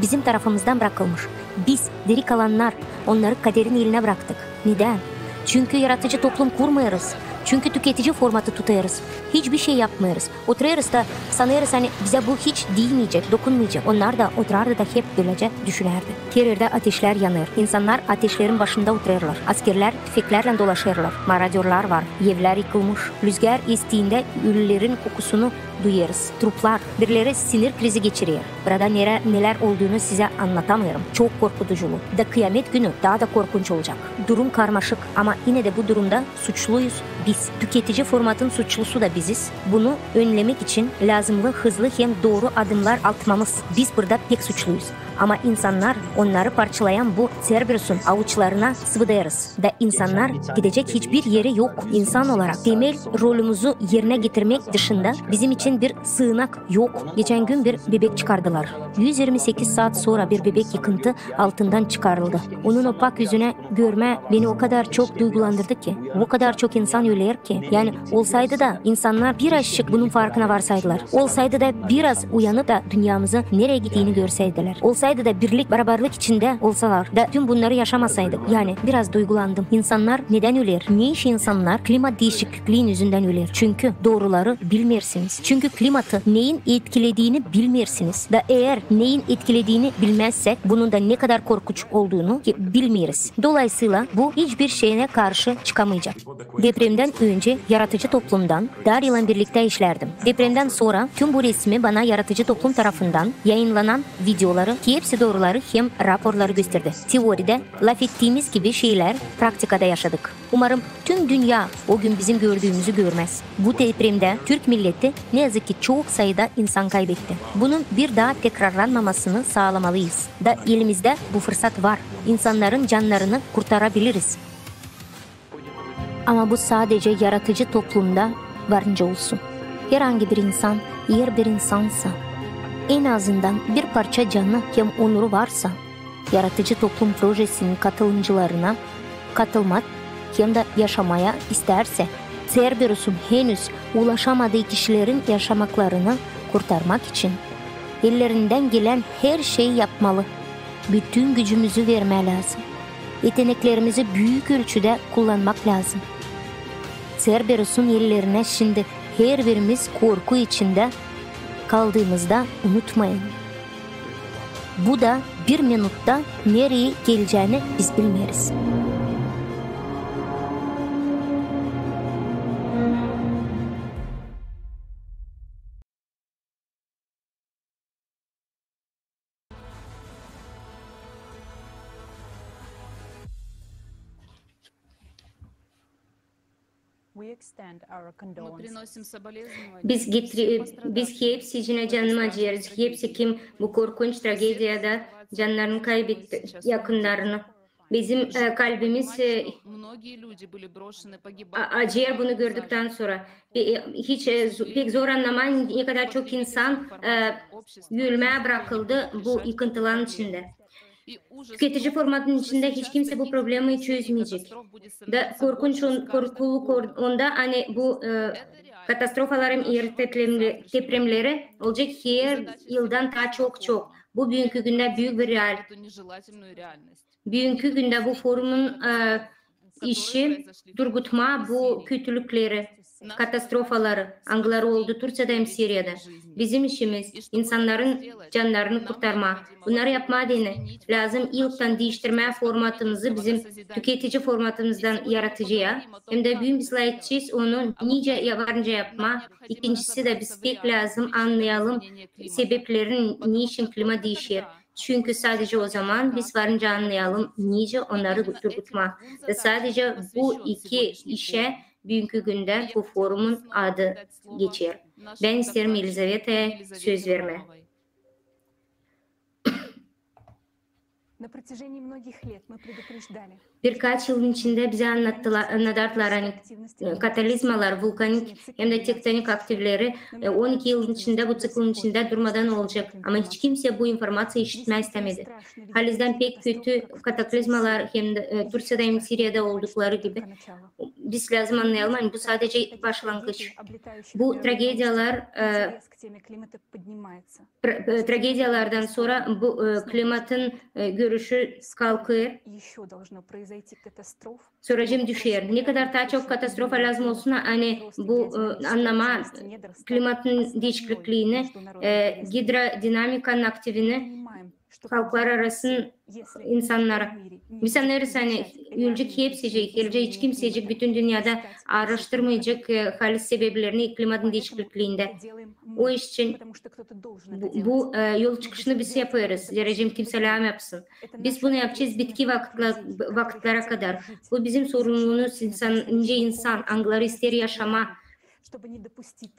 Bizim tarafımızdan bırakılmış. Biz diri kalanlar onları kaderin eline bıraktık. Neden? Çünkü yaratıcı toplum kurmuyoruz. Çünkü tüketici formatı tutuyoruz. Hiçbir şey yapmıyoruz. Oturuyoruz da sanıyoruz hani bize bu hiç değmeyecek, dokunmayacak. Onlar da oturardı da hep böylece düşünerdi. Her yerde ateşler yanıyor. İnsanlar ateşlerin başında oturuyorlar. Askerler tüfeklerle dolaşıyorlar. Maradyorlar var. Evler yıkılmış. Rüzgar estiğinde ölülerin kokusunu duyuyoruz. Truplar, birileri sinir krizi geçiriyor. Burada neler olduğunu size anlatamıyorum. Çok korkutucu bu. Da kıyamet günü daha da korkunç olacak. Durum karmaşık ama yine de bu durumda suçluyuz biz. Tüketici formatın suçlusu da biziz. Bunu önlemek için lazımlı, hızlı hem doğru adımlar atmamız. Biz burada pek suçluyuz. Ama insanlar onları parçalayan bu Cerberus'un avuçlarına sıvıdayarız. Da insanlar gidecek hiçbir yeri yok. İnsan olarak temel rolümüzü yerine getirmek dışında bizim için bir sığınak yok. Geçen gün bir bebek çıkardılar. 128 saat sonra bir bebek yıkıntı altından çıkarıldı. Onun opak yüzüne görme beni o kadar çok duygulandırdı ki. O kadar çok insan ölüyor ki. Yani olsaydı da insanlar birazcık bunun farkına varsaydılar. Olsaydı da biraz uyanıp da dünyamızı nereye gittiğini görseydiler. Olsaydı da birlik, beraberlik içinde olsalar da tüm bunları yaşamasaydık. Yani biraz duygulandım. İnsanlar neden ölüyor? Niye iş insanlar klima değişikliğinin yüzünden ölüyor? Çünkü doğruları bilmiyorsunuz. Çünkü klimatı neyin etkilediğini bilmiyorsunuz. Da eğer neyin etkilediğini bilmezsek bunun da ne kadar korkunç olduğunu bilmiyoruz. Dolayısıyla bu hiçbir şeyine karşı çıkamayacak. Depremden önce yaratıcı toplumdan Darya'yla birlikte işlerdim. Depremden sonra tüm bu resmi bana yaratıcı toplum tarafından yayınlanan videoları ki hepsi doğruları hem raporları gösterdi. Teoride laf ettiğimiz gibi şeyler praktikada yaşadık. Umarım tüm dünya o gün bizim gördüğümüzü görmez. Bu depremde Türk milleti ne yazık ki çok sayıda insan kaybetti. Bunun bir daha tekrarlanmamasını sağlamalıyız. Da elimizde bu fırsat var. İnsanların canlarını kurtarabiliriz. Ama bu sadece yaratıcı toplumda varınca olsun. Herhangi bir insan, eğer bir insansa, en azından bir parça canı hem onuru varsa, yaratıcı toplum projesinin katılımcılarına katılmak hem de yaşamaya isterse, Cerberus'un henüz ulaşamadığı kişilerin yaşamaklarını kurtarmak için ellerinden gelen her şeyi yapmalı. Bütün gücümüzü vermeye lazım. Yeteneklerimizi büyük ölçüde kullanmak lazım. Cerberus'un ellerine şimdi her birimiz korku içinde kaldığımızda unutmayın. Bu da bir minutta nereye geleceğini biz bilmeyiz. Мы приносим соболезнования. Biz hepsi için canım acıyoruz. Hepsi kim bu korkunç tragediyada canlarını kaybetti, yakınlarını. Bizim kalbimiz acıyor bunu gördükten sonra. Hiç pek zor anlamayın ne kadar çok insan gülmeye bırakıldı bu yıkıntıların içinde. Tüketici formatının içinde hiç kimse bu problemi çözmeyecek. Da korkunç korkuluk onda hani bu katastrofaların depremleri olacak her yıldan daha çok. Bu bugünkü günde büyük bir bugünkü günde bu forumun işi durgutma bu kötülükleri, katastrofaları, angıları oldu Türkiye'de hem Suriye'de. Bizim işimiz insanların canlarını kurtarma. Bunları yapma adına lazım ilkten değiştirme formatımızı bizim tüketici formatımızdan yaratıcıya hem de büyük ıslah edeceğiz onu nice varınca yapma. İkincisi de biz pek lazım anlayalım sebeplerin niçin klima değişir. Çünkü sadece o zaman biz varınca anlayalım nice onları durgutma. Ve sadece bu iki işe bugünkü günde bu forumun adı geçer. Ben isterim Elizaveta'ya söz verme. Birkaç yılın içinde bize anlattılar hani katalizmalar, vulkanik hem de tektonik aktivleri 12 yılın içinde bu tıklın içinde durmadan olacak. Ama hiç kimse bu informasyayı işitmeye istemedi. Halizden pek kötü kataklizmalar hem de Türkiye'de hem Suriye'de oldukları gibi biz lazım anlayalım. Yani bu sadece başlangıç. Bu tragediyalardan sonra bu klimatın görüşü kalkıyor. Süreci düşüyor. Ne kadar daha çok katastrofa lazım olsun hani bu anlama klimatın değişikliğini, hidrodinamikanın aktivini halklar arasında insanlara. Biz anlarız hani ülkecek hepsicek, hiç kimsecek bütün dünyada araştırmayacak halis sebeplerini klimatın değişikliğinde. O iş için bu yol çıkışını biz yaparız. Rejim kimseler yapsın. Biz bunu yapacağız bitki vakitlere kadar. Bu bizim sorumluluğumuz insan, angları ister yaşama.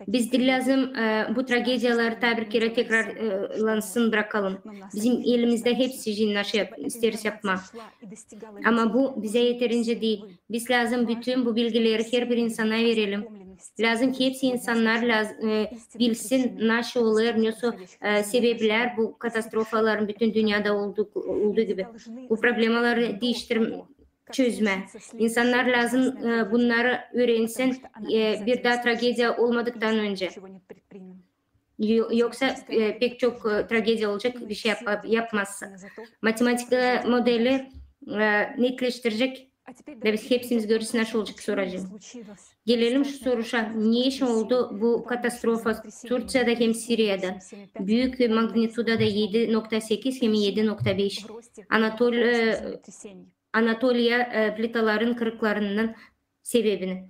Biz de lazım bu tragediyaları tabi kere tekrarlansın bırakalım. Bizim elimizde hepsi isteriz yapma. Ama bu bize yeterince değil. Biz lazım bütün bu bilgileri her bir insana verelim. Lazım ki hepsi insanlar bilsin nasıl olur, nasıl sebepler bu katastrofaların bütün dünyada olduğu gibi. Bu problemleri çözme. İnsanlar lazım bunları öğrensin bir daha tragediya olmadıktan önce. Yoksa pek çok tragediya olacak bir şey yapmazsa. Matematik modeli netleştirecek ve biz hepsimiz görürüz nasıl olacak soracağım. Gelelim şu soruşa. Niye için oldu bu katastrofa Türkiye'de hem Suriye'de? Büyük magnituda da 7.8 hem 7.5. Anatolia plitaların kırıklarının sebebini.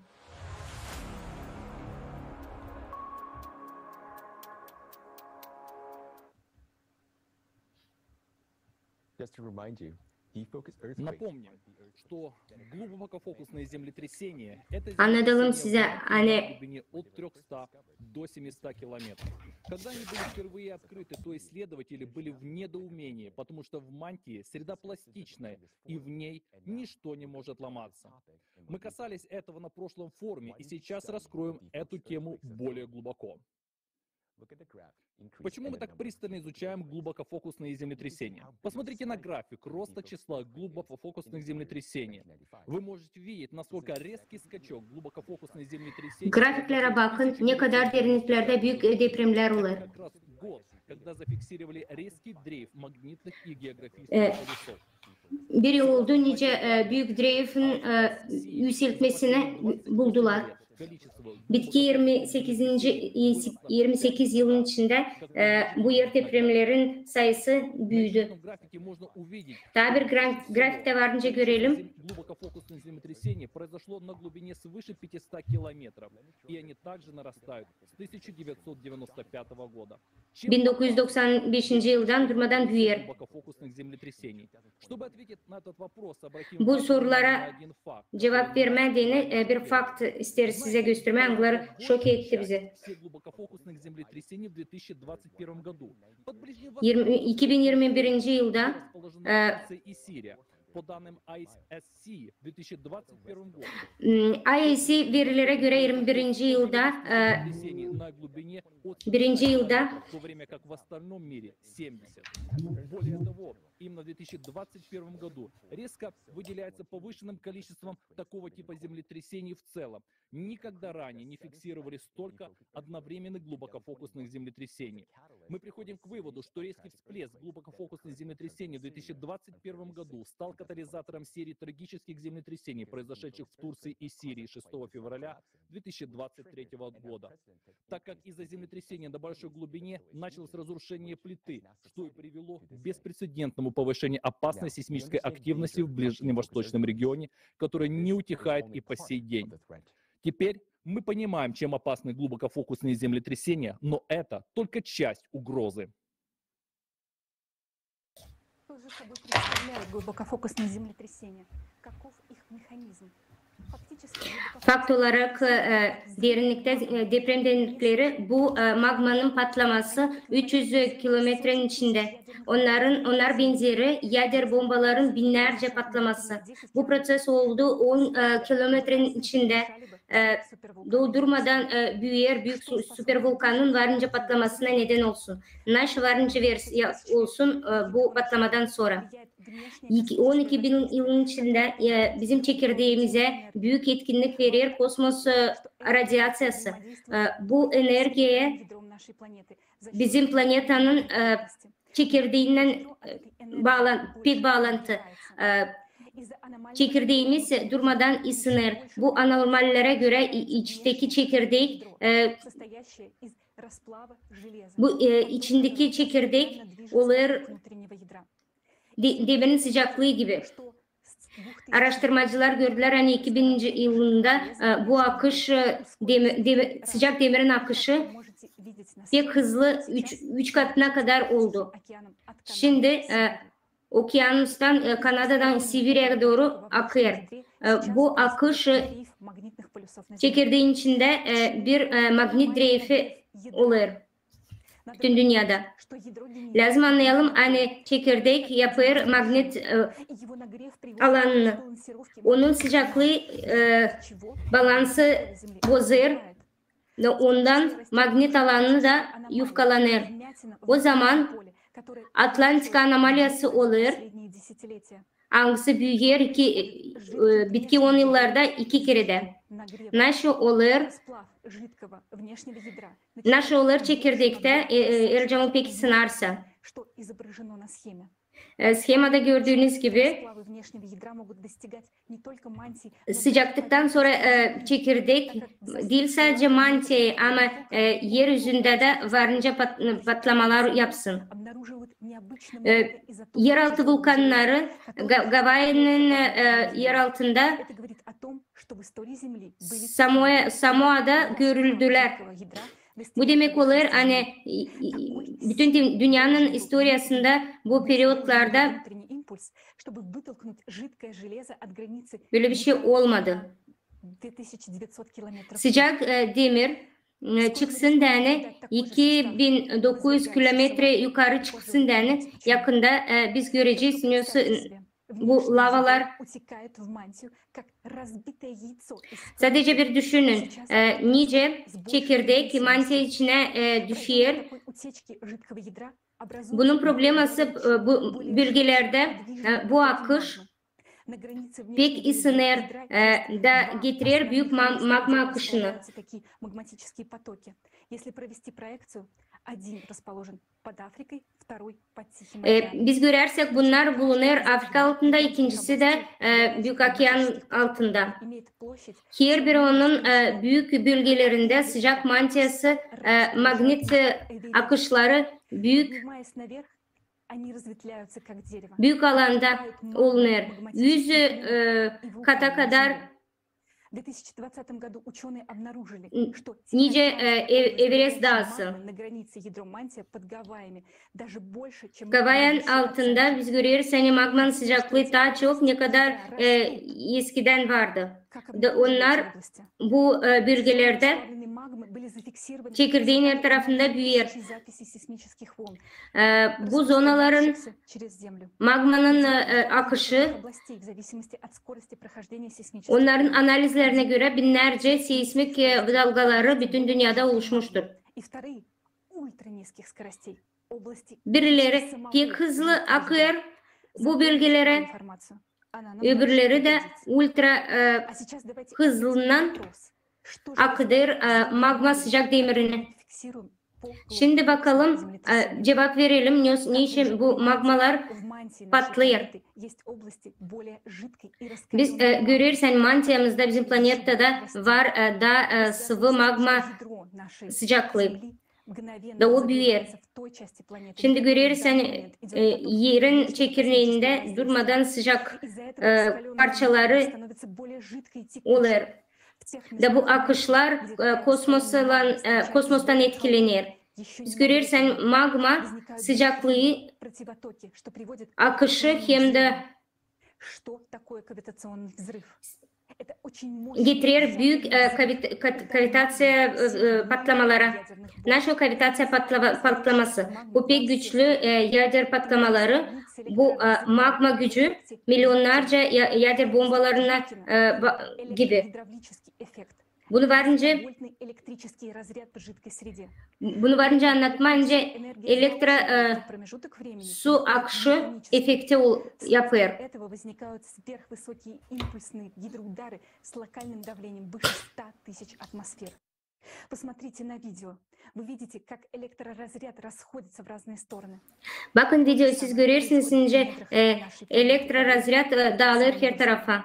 Напомним, что глубокофокусные землетрясения — это Anlatalım size hani от 300 до 700 километров. Когда они были впервые открыты, то исследователи были в недоумении, потому что в мантии среда пластичная, и в ней ничто не может ломаться. Мы касались этого на прошлом форуме, и сейчас раскроем эту тему более глубоко. Почему мы так пристально изучаем глубокофокусные землетрясения? Посмотрите на график роста числа глубокофокусных землетрясений. Вы можете видеть, насколько резкий скачок глубокофокусных землетрясений. Grafiklere bakın, ne kadar derinliklerde büyük depremler olur. Когда зафиксировали резкий дрейф магнитных и географических полюсов. Bir yıl oldu nice büyük dreif'in yükseltmesini buldular. Bitki 28 yılın içinde bu yer depremlerin sayısı büyüdü. Daha bir grafikte varınca görelim. 1995 yıldan durmadan büyüyor. Bu sorulara cevap vermediğini bir fakt isteriz size göstermeye. Angları şok etti bizi. 2021 yılda IAC verilere göre 21. yılda именно в 2021 году резко выделяется повышенным количеством такого типа землетрясений в целом. Никогда ранее не фиксировали столько одновременных глубокофокусных землетрясений. Мы приходим к выводу, что резкий всплеск глубокофокусных землетрясений в 2021 году стал катализатором серии трагических землетрясений, произошедших в Турции и Сирии 6 февраля 2023 года. Так как из-за землетрясения на большой глубине началось разрушение плиты, что и привело к беспрецедентному повышению опасной сейсмической активности в ближневосточном регионе, которая не утихает и по сей день. Теперь мы понимаем, чем опасны глубокофокусные землетрясения, но это только часть угрозы. Что же собой представляют глубокофокусные землетрясения? Каков их механизм? Fakt olarak derinlikte deprem derinlikleri bu magmanın patlaması 300 kilometrenin içinde. Onlar benzeri yader bombaların binlerce patlaması. Bu proses oldu 10 kilometrenin içinde. Doğdurmadan büyüyer büyük süpervolkanın varınca patlamasına neden olsun. Naş varınca olsun bu patlamadan sonra. 12 bin yılın içinde bizim çekirdeğimize büyük etkinlik verir kosmos radyasyası. Bu enerjiye bizim planetanın çekirdeğinden pek bağlantı. Çekirdeğimiz durmadan ısınır. Bu anormallere göre içteki çekirdek içindeki çekirdek olur demirin sıcaklığı gibi. Araştırmacılar gördüler hani 2000 yılında bu akış sıcak demirin akışı pek hızlı 3 katına kadar oldu. Şimdi okyanustan Kanada'dan Sibirya'ya doğru akıyor. Bu akış çekirdeğin içinde bir magnet dreifi olur bütün dünyada. Lazım anlayalım hani çekirdek yapır magnet alanını. Onun sıcaklığı balansı bozar. Ondan magnet alanı da yufkalanır. O zaman Atlantik anomaliyası olur. Hangisi büyüyer bitki 10 yıllarda 2 kerede. Nasıl olur çekirdekte Ercan'ı peki sınarsa. Schemada gördüğünüz gibi sıcaklıktan sonra çekirdek değil sadece mantiye ama yeryüzünde de varınca patlamalar yapsın. Yeraltı vulkanları Gavai'nin yer altında Samoa'da görüldüler. Bu demek olur hani bütün dünyanın historiasında bu periyotlarda böyle bir şey olmadı. Sıcak demir çıksın dene 2900 kilometre yukarı çıksın dene yakında biz göreceğiz bu lavalar. Sadece bir düşünün. Nice çekirdek mantıya içine düşüyor. Bunun probleması bu bölgelerde bu akış pek ısınır da getirir büyük magma akışını. Biz görersek bunlar bulunur Afrika altında, ikincisi de Büyük Okyan altında. Her biri onun büyük bölgelerinde sıcak mantiyası, magnet akışları büyük alanda olunur. 100 kata kadar nice Everest Dağısı. Gavayan altında biz görüyoruz hani magmanın sıcaklığı daha çok ne kadar eskiden vardı. Onlar bu bölgelerde çekirdeğin her tarafında büyür. Bu zonaların magmanın akışı onların analizlerine göre binlerce seismik dalgaları bütün dünyada oluşmuştur. Birileri pek hızlı akıyor bu bölgelere, öbürleri de ultra hızlıdan akıdır magma sıcak demirini. Şimdi bakalım cevap verelim niçin bu magmalar patlıyor. Biz görüyoruz yani mantiyamızda bizim planette de var da sıvı magma sıcaklığı. Da o büyür. Şimdi görüyoruz yani yerin çekirdeğinde durmadan sıcak parçaları olur. Da bu akışlar kosmostan etkilenir. Biz görüyoruz yani magma sıcaklığı akışı hem de getirir büyük kavitasyon patlamalara. Nasıl kavitasyon patlaması? Bu pek güçlü yer patlamaları, bu magma gücü milyonlarca yer bombalarına gibi. Bunu varınca anlatmayınca su akışı efekti yapıyor. Посмотрите на видео. Вы видите, как электроразряд расходится в разные стороны. Bakın video siz görüyorsunuz elektrorazrad dağılır her tarafa.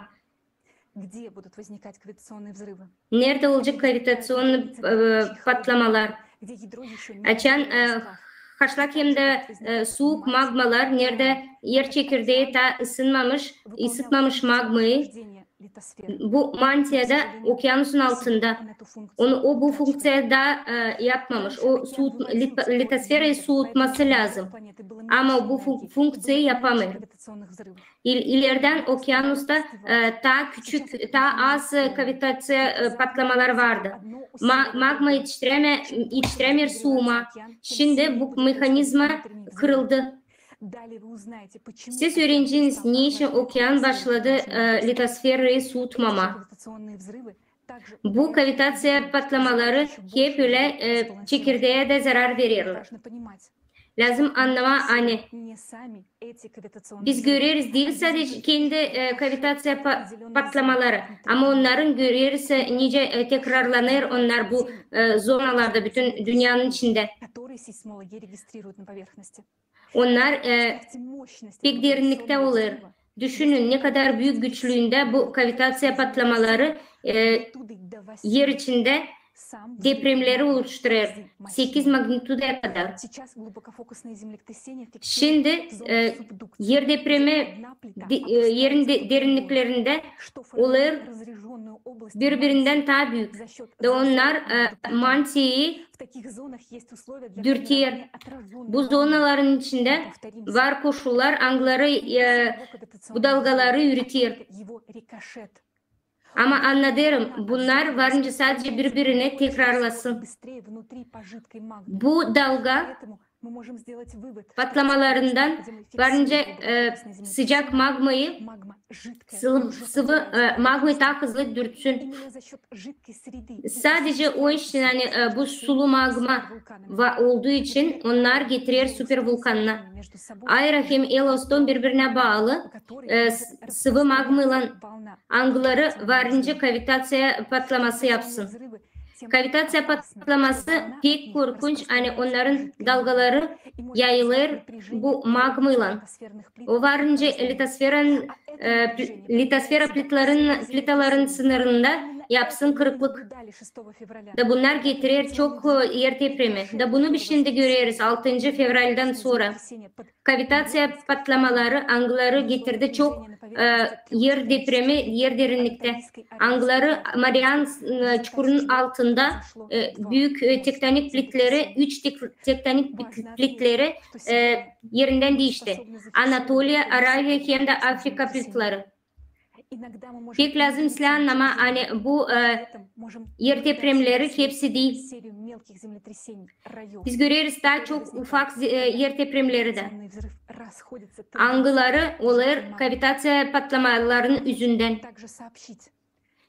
Где будут возникать гравитационные взрывы? Nerede olacak gravitasyon patlamalar? Açan haşlak hem de soğuk magmalar nerede yer çekirdeği ta ısıtmamış magmayı bu mantiyada okyanusun altında bu fonksiyonu da yapmamış. O litosferayı soğutması lazım. Ama bu fonksiyonu yapamıyor. İleriden okyanusta daha küçük, daha az kavitasyon patlamalar vardı. Magma yetiştiremiyor soğuma. Şimdi bu mekanizma kırıldı. Siz öğreneceğiniz niçin okyan başladı litosferayı soğutmama. Bu kavitasyon patlamaları hep öyle çekirdeğe de zarar verirler. Lazım anlama hani biz görüyoruz değil sadece kendi kavitasyon patlamaları ama onların görüyoruz nice tekrarlanır onlar bu zonalarda bütün dünyanın içinde. Onlar pek derinlikte olur. Düşünün ne kadar büyük güçlüğünde bu kavitasyon patlamaları yer içinde depremleri oluşturur. 8 magnitudaya kadar. Şimdi yer depremi yerin derinliklerinde olur birbirinden daha büyük. Ve onlar mantıyı dürtüyor. Bu zonaların içinde var koşullar angları bu dalgaları yürütüyor. Ama anladım bunlar varınca sadece birbirine tekrarlasın. Bu dalga patlamalarından varınca sıcak magmayı sıvı magmayı daha hızlı dürtsün. Sadece o için yani bu sulu magma olduğu için onlar getirir süper vulkanına. Ayrıca hem Yellowstone birbirine bağlı sıvı magmayla angları varınca kavitasyon patlaması yapsın. Kavitasyon patlaması pek korkunç, hani onların dalgaları yayılır bu magmayla. O varınca litosfera plitaların sınırında yapsın kırıklık. Da bunlar getirir çok yer depremi. Da bunu biz şimdi görüyoruz 6. Fevral'dan sonra. Kavitasyon patlamaları angları getirdi çok yer depremi yer derinlikte. Angları Marian çukurunun altında büyük tektonik plitleri 3 tektonik plitleri yerinden değişti. Anatolia, Arabia hem de Afrika plitleri. Pek lazım silah anlama hani bu yer depremleri hepsi değil. Biz görüyoruz daha çok ufak yer depremleri de. Angıları olur kavitasyon patlamalarının yüzünden.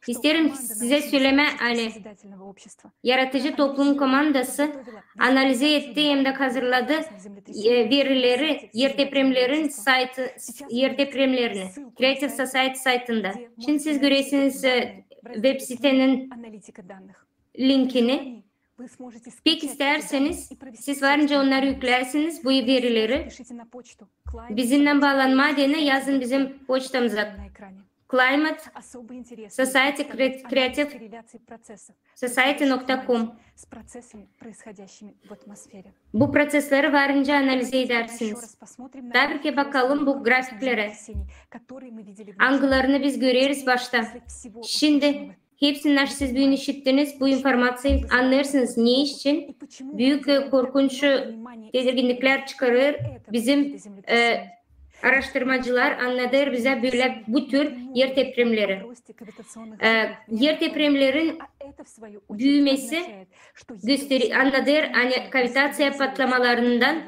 İsterim size söyleme hani yaratıcı toplum komandası analize etti hem de hazırladı verileri yer depremlerini Creative Society saytında. Şimdi siz görüyorsunuz web sitenin linkini. Peki isterseniz siz varınca onları yüklersiniz bu verileri. Bizimle bağlanma adına yazın bizim poçtamıza. Climate Society Creative Society.com. Bu prosesleri varınca analiz edersiniz. Tabii ki bakalım bu grafiklere. Angılarını biz görüyoruz başta. Şimdi hepsinden siz büyüğünü işittiniz. Bu informasyayı anlarsınız. Ne için? Büyük korkunç tedirginlikler çıkarır. Bizim Araştırmacılar anladır bize böyle bu tür yer depremleri. Yer depremlerin büyümesi anladır hani kavitasya patlamalarından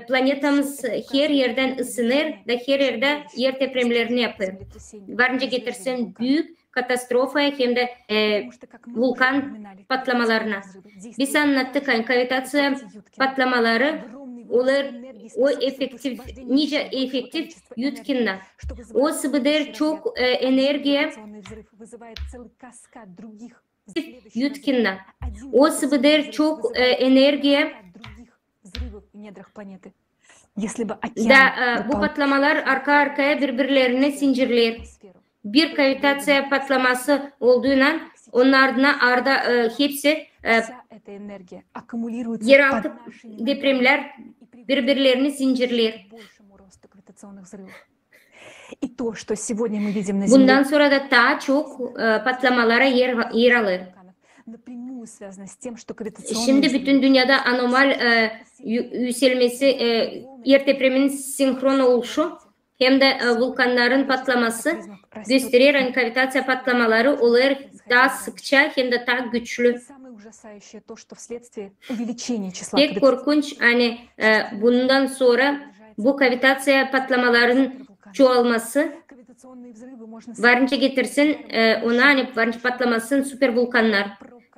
planetamız her yerden ısınır ve her yerde yer depremlerini yapar. Varınca getirsin büyük katastrofa hem de vulkan patlamalarına. Biz anlattık hani kavitasya patlamaları o efektif, nice efektif yutkunlar. O sıvıdır çok enerjiye yutkunlar. O sıvıdır çok enerjiye da bu patlamalar arka arkaya birbirlerine zincirler. Bir kavitasya patlaması olduğundan onların hepsi yeraltı depremler birbirlerini zincirler. Bundan sonra da daha çok patlamalara yer alır. Şimdi bütün dünyada anormal yükselmesi, yer depreminin senkron oluşu hem de vulkanların patlaması gösterir. Yani kavitasya patlamaları olur daha sıkça hem de daha güçlü. Tek korkunç hani bundan sonra bu kavitasya patlamaların çoğalması varınca getirsin ona hani varınca patlamasın süper vulkanlar.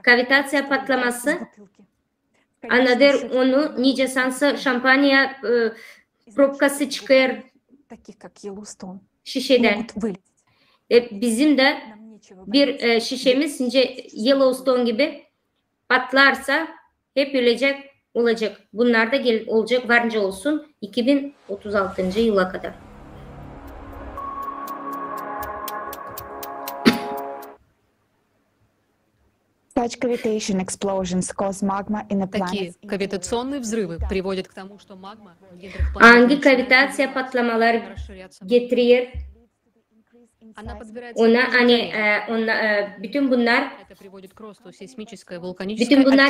Kavitasya patlaması anladır onu nice sansa şampanya probkası çıkar şişeden. Bizim de bir şişemiz Yellowstone gibi patlarsa hep olacak. Bunlar da olacak varınca olsun 2036. yıla kadar. Такие кавитационные взрывы приводят к тому, что магма Hangi kavitasya patlamalar getirir? Ona hani bütün bunlar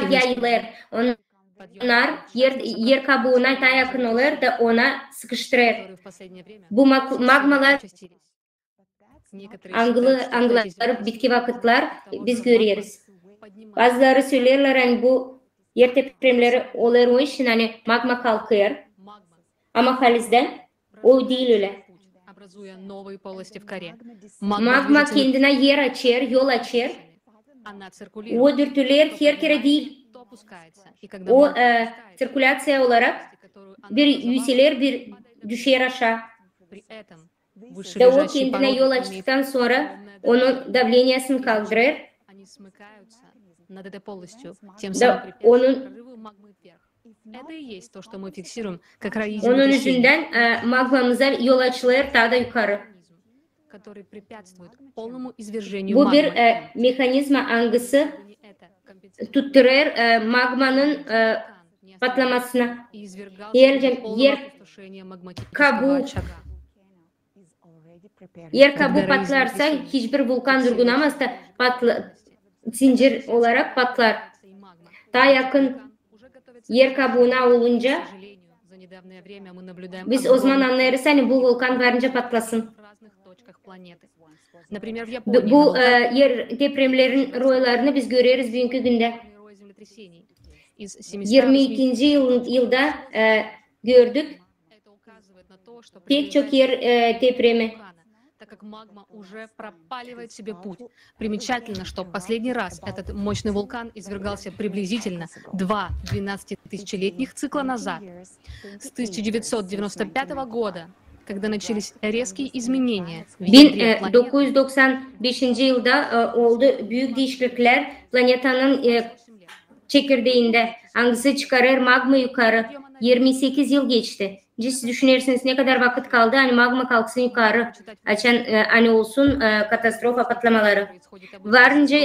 yayılır. Onlar yer kabuğuna daha yakın olur da ona sıkıştırır. Bu magmalar angılar bitki vakitler biz görüyoruz. Bazıları söylerler hani bu yer depremleri olur o için hani magma kalkıyor. Ama halizden o değil öyle. Magma kendine yer açır, yol açır. O dürtüler her kere değil. O sirkülasyon olarak bir yükselir bir düşer aşağı. Ve o kendine yol açtıktan sonra onun davlenyasını kaldırır. Onun yüzünden magmamıza yol açılır daha da yukarı. Bu bir mekanizma hangisi tutturur magmanın patlamasına. Yer kabuğu patlarsa hiçbir vulkan durgunamaz da zincir olarak patlar. Daha yakın yer kabuğuna olunca biz o zaman anlarız hani bu vulkan varınca patlasın. Bu yer depremlerin roylarını biz görüyoruz bugünkü günde. 22. yılda gördük pek çok yer depremi. Так как магма уже пропаливает себе путь. Примечательно, что последний раз этот мощный вулкан извергался приблизительно 2 12-тысячелетних цикла назад. С 1995 года, когда начались резкие изменения в ядре планеты. 1995 yılda oldu büyük değişiklikler planetanın çekirdeğinde. Hangisi çıkarır magma yukarı. 28 yıl geçti. Siz düşünürsünüz ne kadar vakit kaldı hani magma kalksın yukarı açan hani olsun katastrofa patlamaları. Varınca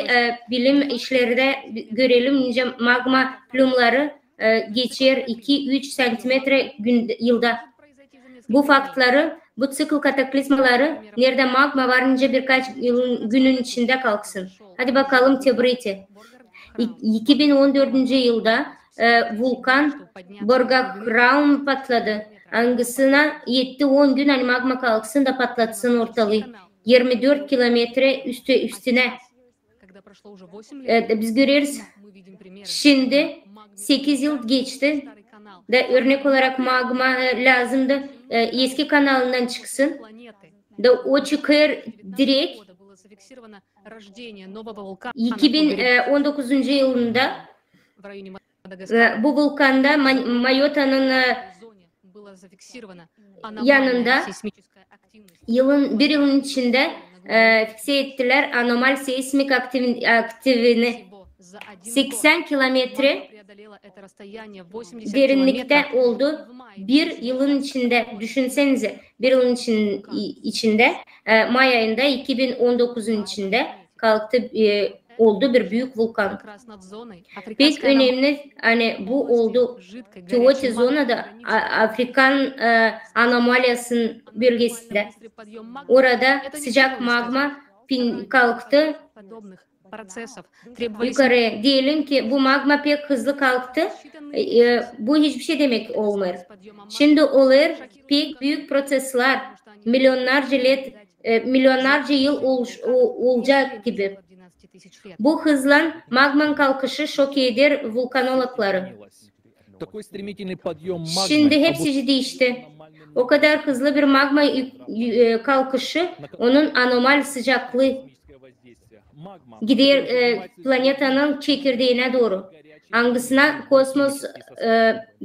bilim işlerde görelim nice magma plumları geçer 2-3 santimetre yılda. Bu faktları bu sikl kataklizmaları nerede magma varınca birkaç günün içinde kalksın. Hadi bakalım tebriti. 2014. yılda vulkan Borgakrown patladı. Angısına 7-10 gün hani magma kalksın da patlatsın ortalığı. 24 kilometre üstüne. Biz görüyoruz. Şimdi 8 yıl geçti. Da örnek olarak magma lazımdı. Eski kanalından çıksın. Da o çıkıyor direkt 2019 yılında bu vulkanda Mayota'nın yanında bir yılın içinde fikse ettiler anormal seismik aktivini 80 kilometre derinlikte oldu. Bir yılın içinde düşünsenize bir yılın içinde May ayında 2019'un içinde kalktı oldu bir büyük vulkan. Pek önemli hani bu oldu. Teoti zonada Afrikan anomalyasının bölgesinde. Orada sıcak magma kalktı. Yukarıya diyelim ki bu magma pek hızlı kalktı. Bu hiçbir şey demek olmuyor. Şimdi olur pek büyük prosesler milyonlarca yıl olacak gibi. Bu hızla magmanın kalkışı şok eder vulkanologları. Şimdi hepsi değişti. O kadar hızlı bir magma kalkışı onun anormal sıcaklığı gider planetanın çekirdeğine doğru. Hangısına kosmos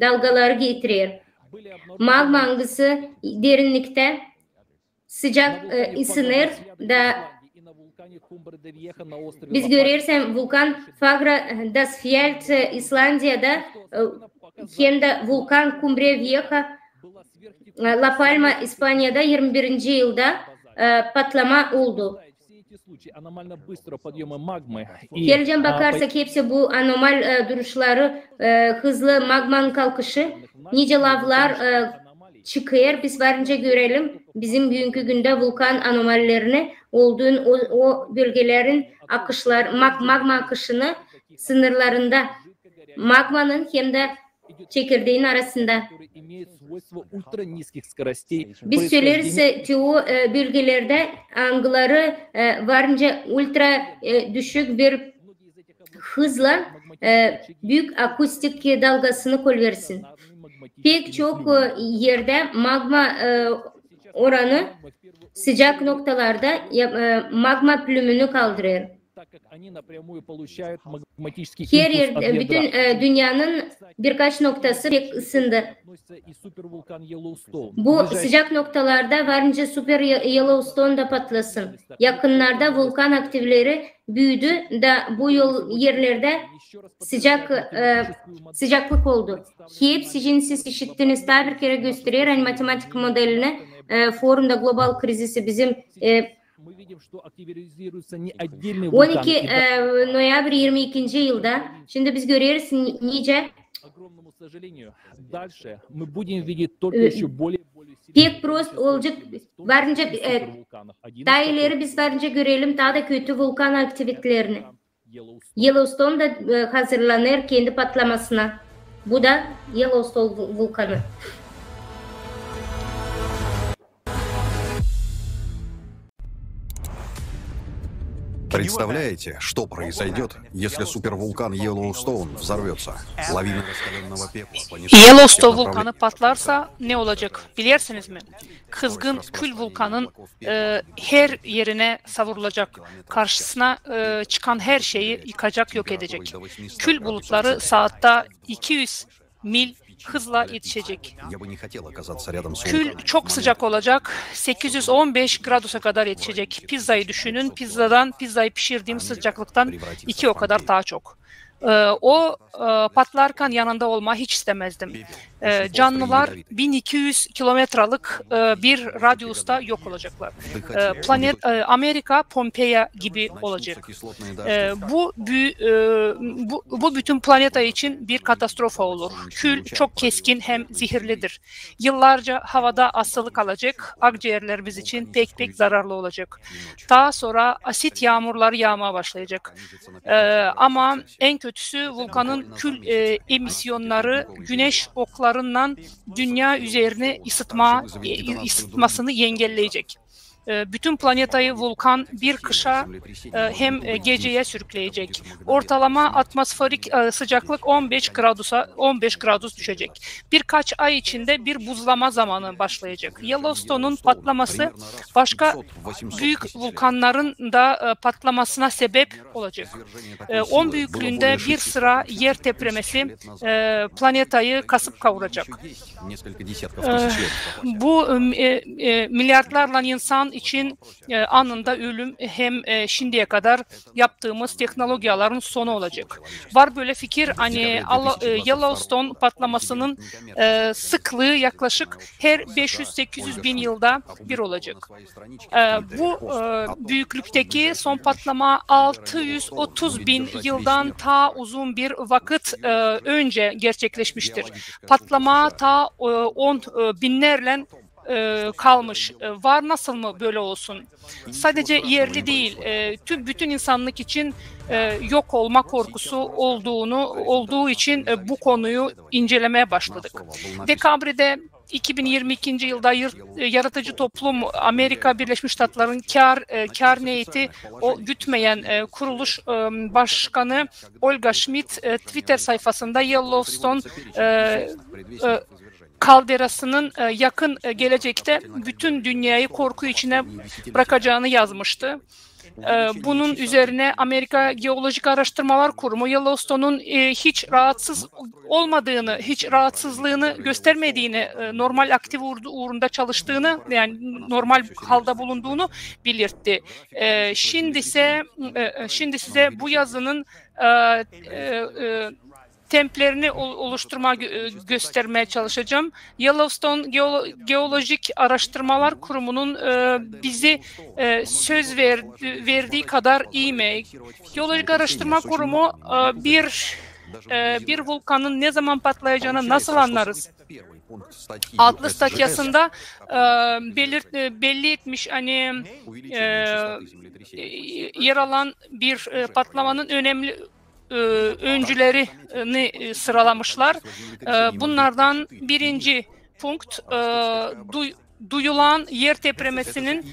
dalgaları getirir. Magma hangisi derinlikte sıcak ısınır da biz görürsem vulkan Fagra das Fjeld İslandiya'da hem de vulkan Cumbre Vieja La Palma İspanya'da 21. yılda patlama oldu. Geleceğim bakarsak hepsi bu anormal duruşları, hızlı magmanın kalkışı, nice lavlar çıkıyor. Biz varınca görelim bizim bugünkü günde vulkan anomalilerini olduğun o bölgelerin magma akışını sınırlarında magmanın hem de çekirdeğin arasında. Biz söyleriz o bölgelerde angıları varınca ultra düşük bir hızla büyük akustik dalgasını koyversin. Pek çok yerde magma oranı sıcak noktalarda magma plümünü kaldırır. Her yer, bütün dünyanın birkaç noktası pek ısındı. Bu sıcak noktalarda varınca Super Yellowstone da patlasın. Yakınlarda vulkan aktivleri büyüdü da bu yerlerde sıcaklık oldu. Hepsini siz işittiniz. Daha bir kere gösteriyor. Hani matematik modelini forumda global krizisi bizim 12 Noyabr 22. yılda. Şimdi biz görüyoruz nice pek prost olacak varınca daha ileri biz varınca görelim daha da kötü vulkan aktivitelerini. Yellowstone da hazırlanır kendi patlamasına. Bu da Yellowstone vulkanı. Представляете, что произойдет, если супервулкан Йеллоустоун взорвется? Лавина раскаленного пепла понесет... Yellowstone vulkanı patlarsa ne olacak bilirsiniz mi? Kızgın kül vulkanın her yerine savrulacak. Karşısına çıkan her şeyi yıkacak, yok edecek. Kül bulutları saatte 200 mil hızla yetişecek. Kül çok sıcak olacak. 815 gradusa kadar yetişecek. Pizzayı düşünün. Pizzayı pişirdiğim sıcaklıktan 2 o kadar daha çok. O patlarken yanında olmayı hiç istemezdim. Canlılar 1200 kilometrelik bir radyusta yok olacaklar. Amerika Pompeya gibi olacak. Bu bütün planeta için bir katastrofa olur. Kül çok keskin hem zehirlidir. Yıllarca havada asılı kalacak. Akciğerlerimiz için pek zararlı olacak. Daha sonra asit yağmurları yağmaya başlayacak. Ama en kötüsü vulkanın kül emisyonları güneş okları sıcaklıklarından dünya üzerini ısıtmasını engelleyecek. Bütün planetayı volkan bir kışa hem geceye sürükleyecek. Ortalama atmosferik sıcaklık 15 gradus düşecek. Birkaç ay içinde bir buzlama zamanı başlayacak. Yellowstone'un patlaması başka büyük vulkanların da patlamasına sebep olacak. 10 büyüklüğünde bir sıra yer depremesi planetayı kasıp kavuracak. Bu milyarlarla insan için anında ölüm hem şimdiye kadar yaptığımız teknolojilerin sonu olacak. Var böyle fikir, hani Yellowstone patlamasının sıklığı yaklaşık her 500-800 bin yılda bir olacak. Bu büyüklükteki son patlama 630 bin yıldan daha uzun bir vakit önce gerçekleşmiştir. Patlama ta 10 binlerle kalmış. Var, nasıl mı böyle olsun? Sadece yerli değil, bütün insanlık için yok olma korkusu olduğu için bu konuyu incelemeye başladık. Dekabr'de 2022 yılda Yaratıcı Toplum Amerika Birleşmiş Devletleri'nin kar niyeti gütmeyen kuruluş başkanı Olga Schmidt Twitter sayfasında Yellowstone kalderasının yakın gelecekte bütün dünyayı korku içine bırakacağını yazmıştı. Bunun üzerine Amerika Geolojik Araştırmalar Kurumu Yellowstone'un hiç rahatsız olmadığını, hiç rahatsızlığını göstermediğini, normal aktif uğrunda çalıştığını, yani normal halde bulunduğunu belirtti. Şimdi size bu yazının templerini göstermeye çalışacağım. Yellowstone Geolojik Araştırmalar Kurumu'nun bizi söz verdiği kadar iyi mi? Geolojik Araştırma Kurumu bir vulkanın ne zaman patlayacağını nasıl anlarız adlı statüsünde belli etmiş, hani yer alan bir patlamanın önemli öncülerini sıralamışlar. Bunlardan birinci punkt duyulan yer depremesinin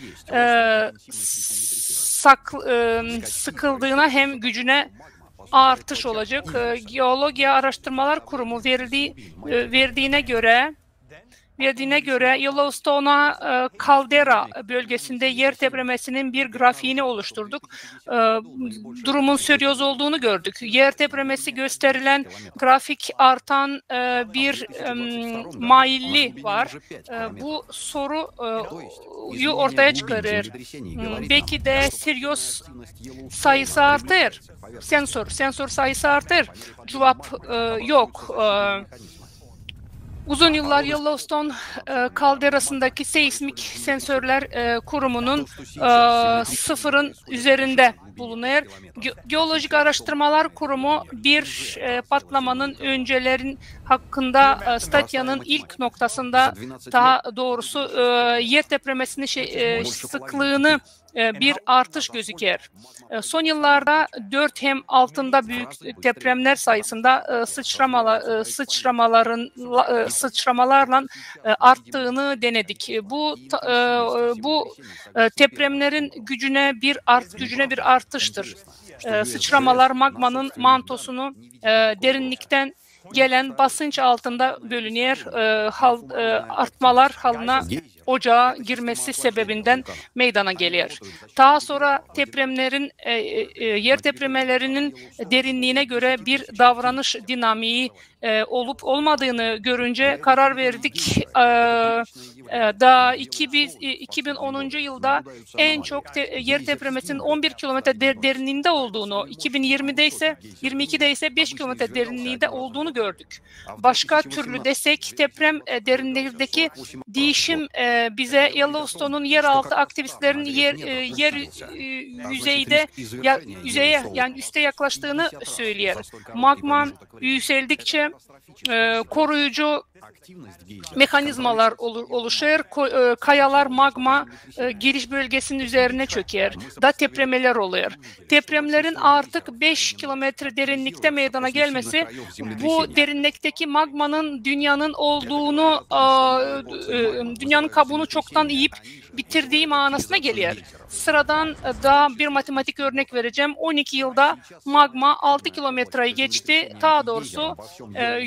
sıkıldığına hem gücüne artış olacak. Geoloji Araştırmalar Kurumu verdiğine göre Yellowstone'a kaldera bölgesinde yer depremesinin bir grafiğini oluşturduk. Durumun seryoz olduğunu gördük. Yer depremesi gösterilen grafik artan bir mailli var. Bu soruyu ortaya çıkarır. Belki de seryoz sayısı artar. Sensör sayısı artar. Cevap yok. Uzun yıllar Yellowstone kalderasındaki seismik sensörler kurumunun sıfırın üzerinde bulunuyor. Geolojik Araştırmalar Kurumu bir patlamanın öncelerin hakkında statyanın ilk noktasında, daha doğrusu yer depremesinin sıklığını bir artış gözüküyor. Son yıllarda 4 hem altında büyük depremler sayısında sıçramalarla arttığını denedik. Bu depremlerin gücüne bir artıştır. Sıçramalar magmanın mantosunu derinlikten gelen basınç altında bölünüyor. Artmalar halına ocağa girmesi sebebinden meydana geliyor. Daha sonra yer depremelerinin derinliğine göre bir davranış dinamiği olup olmadığını görünce karar verdik. Daha 2010. yılda en çok yer depremesinin 11 kilometre derinliğinde olduğunu, 2022'de ise 5 kilometre derinliğinde olduğunu gördük. Başka türlü desek, deprem derinliğindeki değişim bize Yellowstone'un yeraltı aktivistlerinin yüzeye yani üste yaklaştığını söylüyor. Magma yükseldikçe koruyucu mekanizmalar oluşur, kayalar, magma giriş bölgesinin üzerine çöker, da depremeler oluyor. Depremlerin artık 5 kilometre derinlikte meydana gelmesi, bu derinlikteki magmanın dünyanın olduğunu, dünyanın kabuğunu çoktan yiyip bitirdiği manasına geliyor. Sıradan da bir matematik örnek vereceğim. 12 yılda magma 6 kilometreyi geçti. Daha doğrusu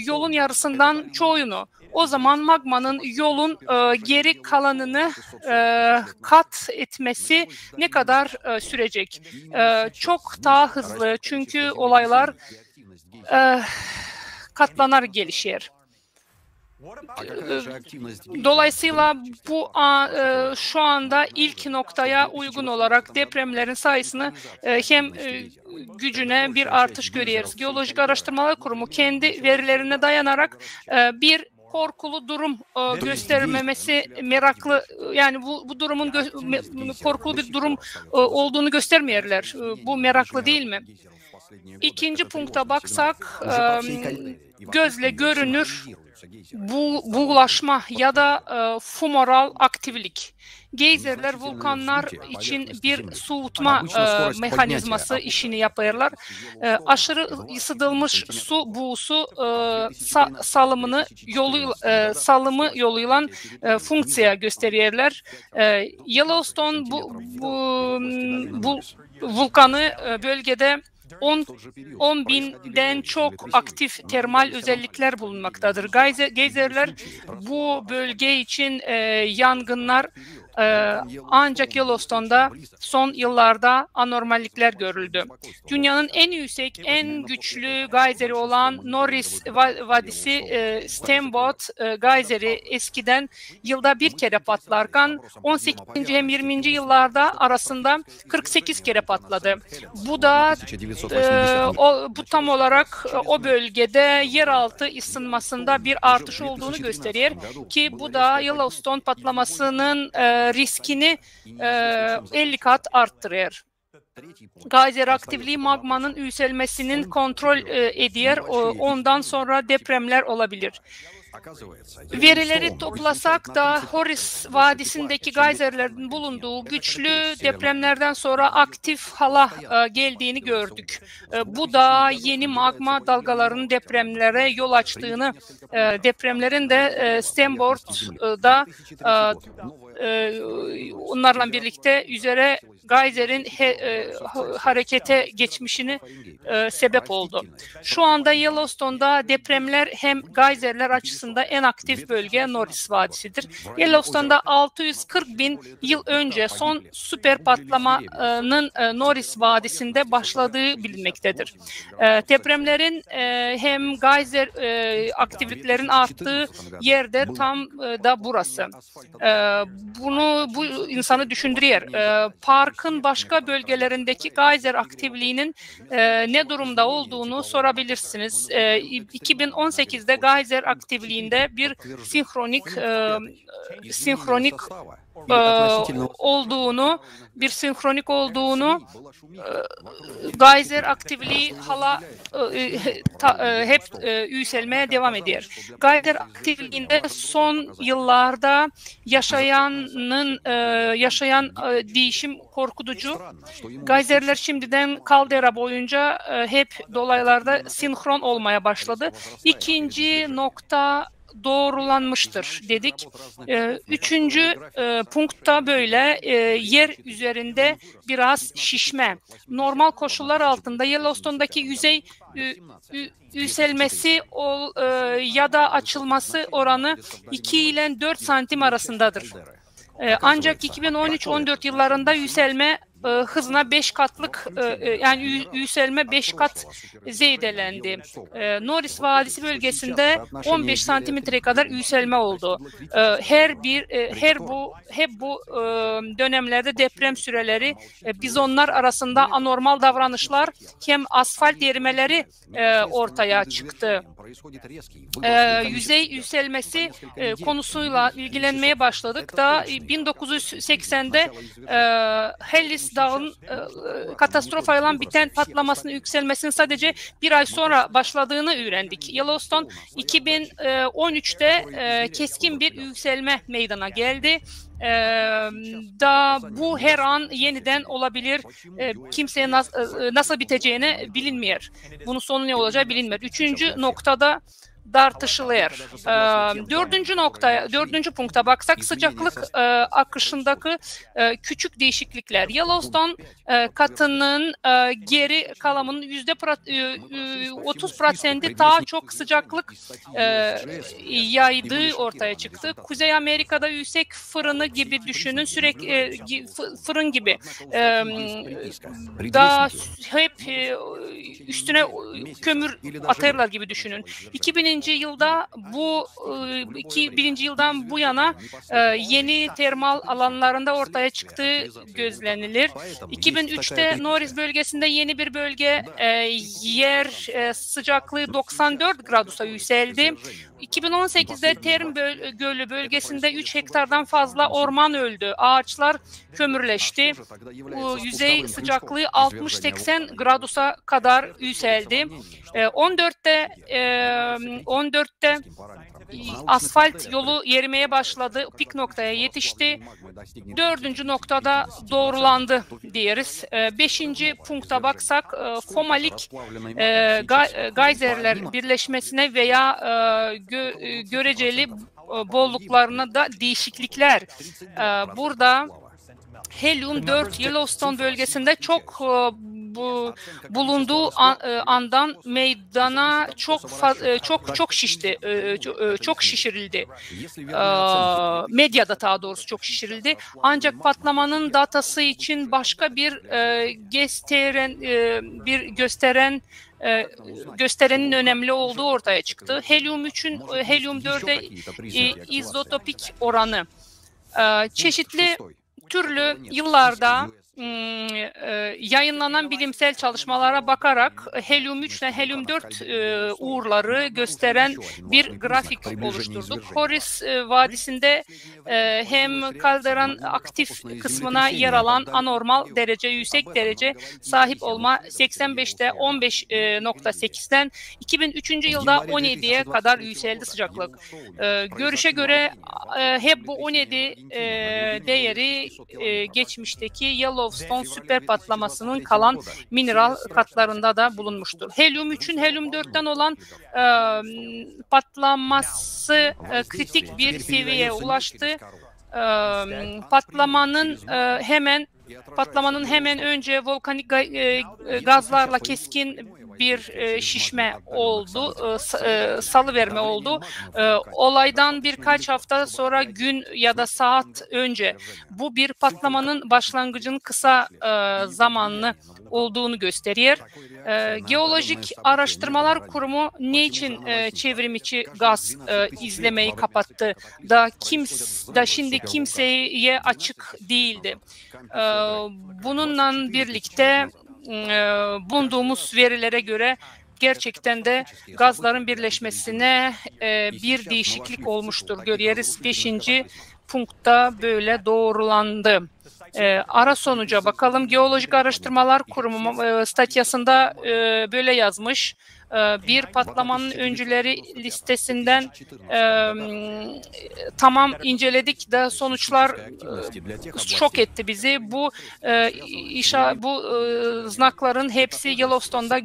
yolun yarısından çoğunu. O zaman magmanın yolun geri kalanını kat etmesi ne kadar sürecek? Çok daha hızlı, çünkü olaylar katlanar gelişir. Dolayısıyla bu şu anda ilk noktaya uygun olarak depremlerin sayısını hem gücüne bir artış görüyoruz. Geolojik Araştırmalar Kurumu kendi verilerine dayanarak bir korkulu durum göstermemesi meraklı, yani bu durumun korkulu bir durum olduğunu göstermiyorlar. Bu meraklı değil mi? İkinci punkta baksak, gözle görünür buğulaşma ya da fumoral aktivlik. Geyzerler vulkanlar için bir soğutma mekanizması işini yaparlar. Aşırı ısıtılmış su buğusu salımı yoluyla fonksiya gösterirler. Yellowstone bu vulkanı bölgede 10 binden çok aktif termal özellikler bulunmaktadır. Geyzerler bu bölge için yangınlar, ancak Yellowstone'da son yıllarda anormallikler görüldü. Dünyanın en yüksek, en güçlü geyseri olan Norris Vadisi Steamboat geyseri eskiden yılda bir kere patlarken 18. hem 20. yıllarda arasında 48 kere patladı. Bu da bu tam olarak o bölgede yeraltı ısınmasında bir artış olduğunu gösterir ki bu da Yellowstone patlamasının riskini 50 kat arttırır. Geyser aktivliği magmanın yükselmesinin kontrol ediyor. Ondan sonra depremler olabilir. Verileri toplasak da Horris Vadisi'ndeki geyserlerin bulunduğu güçlü depremlerden sonra aktif hala geldiğini gördük. Bu da yeni magma dalgalarının depremlere yol açtığını, depremlerin de Steamboat'da onlarla birlikte üzere geyserin harekete geçmişini sebep oldu. Şu anda Yellowstone'da depremler hem geyserler açısından en aktif bölge Norris Vadisi'dir. Yellowstone'da 640 bin yıl önce son süper patlamanın Norris Vadisi'nde başladığı bilinmektedir. Depremlerin hem geyser aktivliklerin arttığı yerde tam da burası. Bu insanı düşündürüyor. Parkın başka bölgelerindeki geyser aktivliğinin ne durumda olduğunu sorabilirsiniz. 2018'de geyser aktivliğinde bir sinkronik olduğunu, geyser aktivliği hala hep yükselmeye devam ediyor. Geyser aktivliğinde son yıllarda yaşayan değişim korkutucu. Geyserler şimdiden kaldera boyunca hep dolaylarda sinkron olmaya başladı. İkinci nokta doğrulanmıştır dedik. Üçüncü punktta böyle yer üzerinde biraz şişme. Normal koşullar altında Yellowstone'daki yüzey yükselmesi ya da açılması oranı 2 ile 4 santim arasındadır. Ancak 2013-14 yıllarında yükselme hızına 5 katlık, yani yükselme 5 kat zeyedelendi. Norris Vadisi bölgesinde 15 santimetre kadar yükselme oldu. Hep bu dönemlerde deprem süreleri, bizonlar arasında anormal davranışlar hem asfalt erimeleri ortaya çıktı. Yüzey yükselmesi konusuyla ilgilenmeye başladık da 1980'de Hellis Everest Dağı'nın katastrofayla biten patlamasının yükselmesinin sadece bir ay sonra başladığını öğrendik. Yellowstone 2013'te keskin bir yükselme meydana geldi. Da bu her an yeniden olabilir. Kimseye nasıl biteceğini bilinmiyor. Bunun sonu ne olacağı bilinmiyor. Üçüncü noktada tartışılıyor. Dördüncü punkta baksak sıcaklık akışındaki küçük değişiklikler. Yellowstone katının geri kalanının %30% daha çok sıcaklık yaydığı ortaya çıktı. Kuzey Amerika'da yüksek fırını gibi düşünün, sürekli fırın gibi daha hep üstüne kömür atarlar gibi düşünün. 2000. yılda yıldan bu yana yeni termal alanlarında ortaya çıktığı gözlenilir. 2003'te Norris bölgesinde yeni bir bölge yer sıcaklığı 94 gradusa yükseldi. 2018'de Terim Gölü bölgesinde 3 hektardan fazla orman öldü. Ağaçlar kömürleşti. Yüzey sıcaklığı 60-80 gradusa kadar yükseldi. 14'te asfalt yolu yerimeye başladı. Pik noktaya yetişti. 4. noktada doğrulandı diyeriz. 5. punkta baksak Fomalik geyserler birleşmesine veya göreceli bolluklarına da değişiklikler. Burada Helyum-4 Yellowstone bölgesinde çok bulunduğu andan meydana çok şişti, çok şişirildi. Medyada daha doğrusu çok şişirildi. Ancak patlamanın datası için başka bir gösterenin önemli olduğu ortaya çıktı. Helyum-4'e izotopik oranı çeşitli türlü yıllarda yayınlanan bilimsel çalışmalara bakarak Helyum-3 ile Helyum-4 uğurları gösteren bir grafik oluşturduk. Horis Vadisi'nde hem kalderanın aktif kısmına yer alan anormal derece, yüksek derece sahip olma 85'te 15.8'den 2003. yılda 17'ye kadar yükseldi sıcaklık. Görüşe göre hep bu 17 değeri geçmişteki Yellowstone süper patlamasının kalan mineral katlarında da bulunmuştur. Helyum-3'ün Helyum-4'ten olan patlaması kritik bir seviyeye ulaştı. Patlamanın hemen önce volkanik gazlarla keskin bir şişme oldu, salıverme oldu. Olaydan birkaç hafta sonra gün ya da saat önce bu bir patlamanın başlangıcının kısa zamanlı olduğunu gösteriyor. Geolojik Araştırmalar Kurumu ne için çevrim içi gaz izlemeyi kapattı da şimdi kimseye açık değildi. Bununla birlikte bulunduğumuz verilere göre gerçekten de gazların birleşmesine bir değişiklik olmuştur. Görüyoruz 5. punktta böyle doğrulandı. Ara sonuca bakalım. Geolojik Araştırmalar Kurumu statyasında böyle yazmış. Bir patlamanın öncüleri listesinden tamam inceledik de sonuçlar şok etti bizi. Bu znakların hepsi Yellowstone'da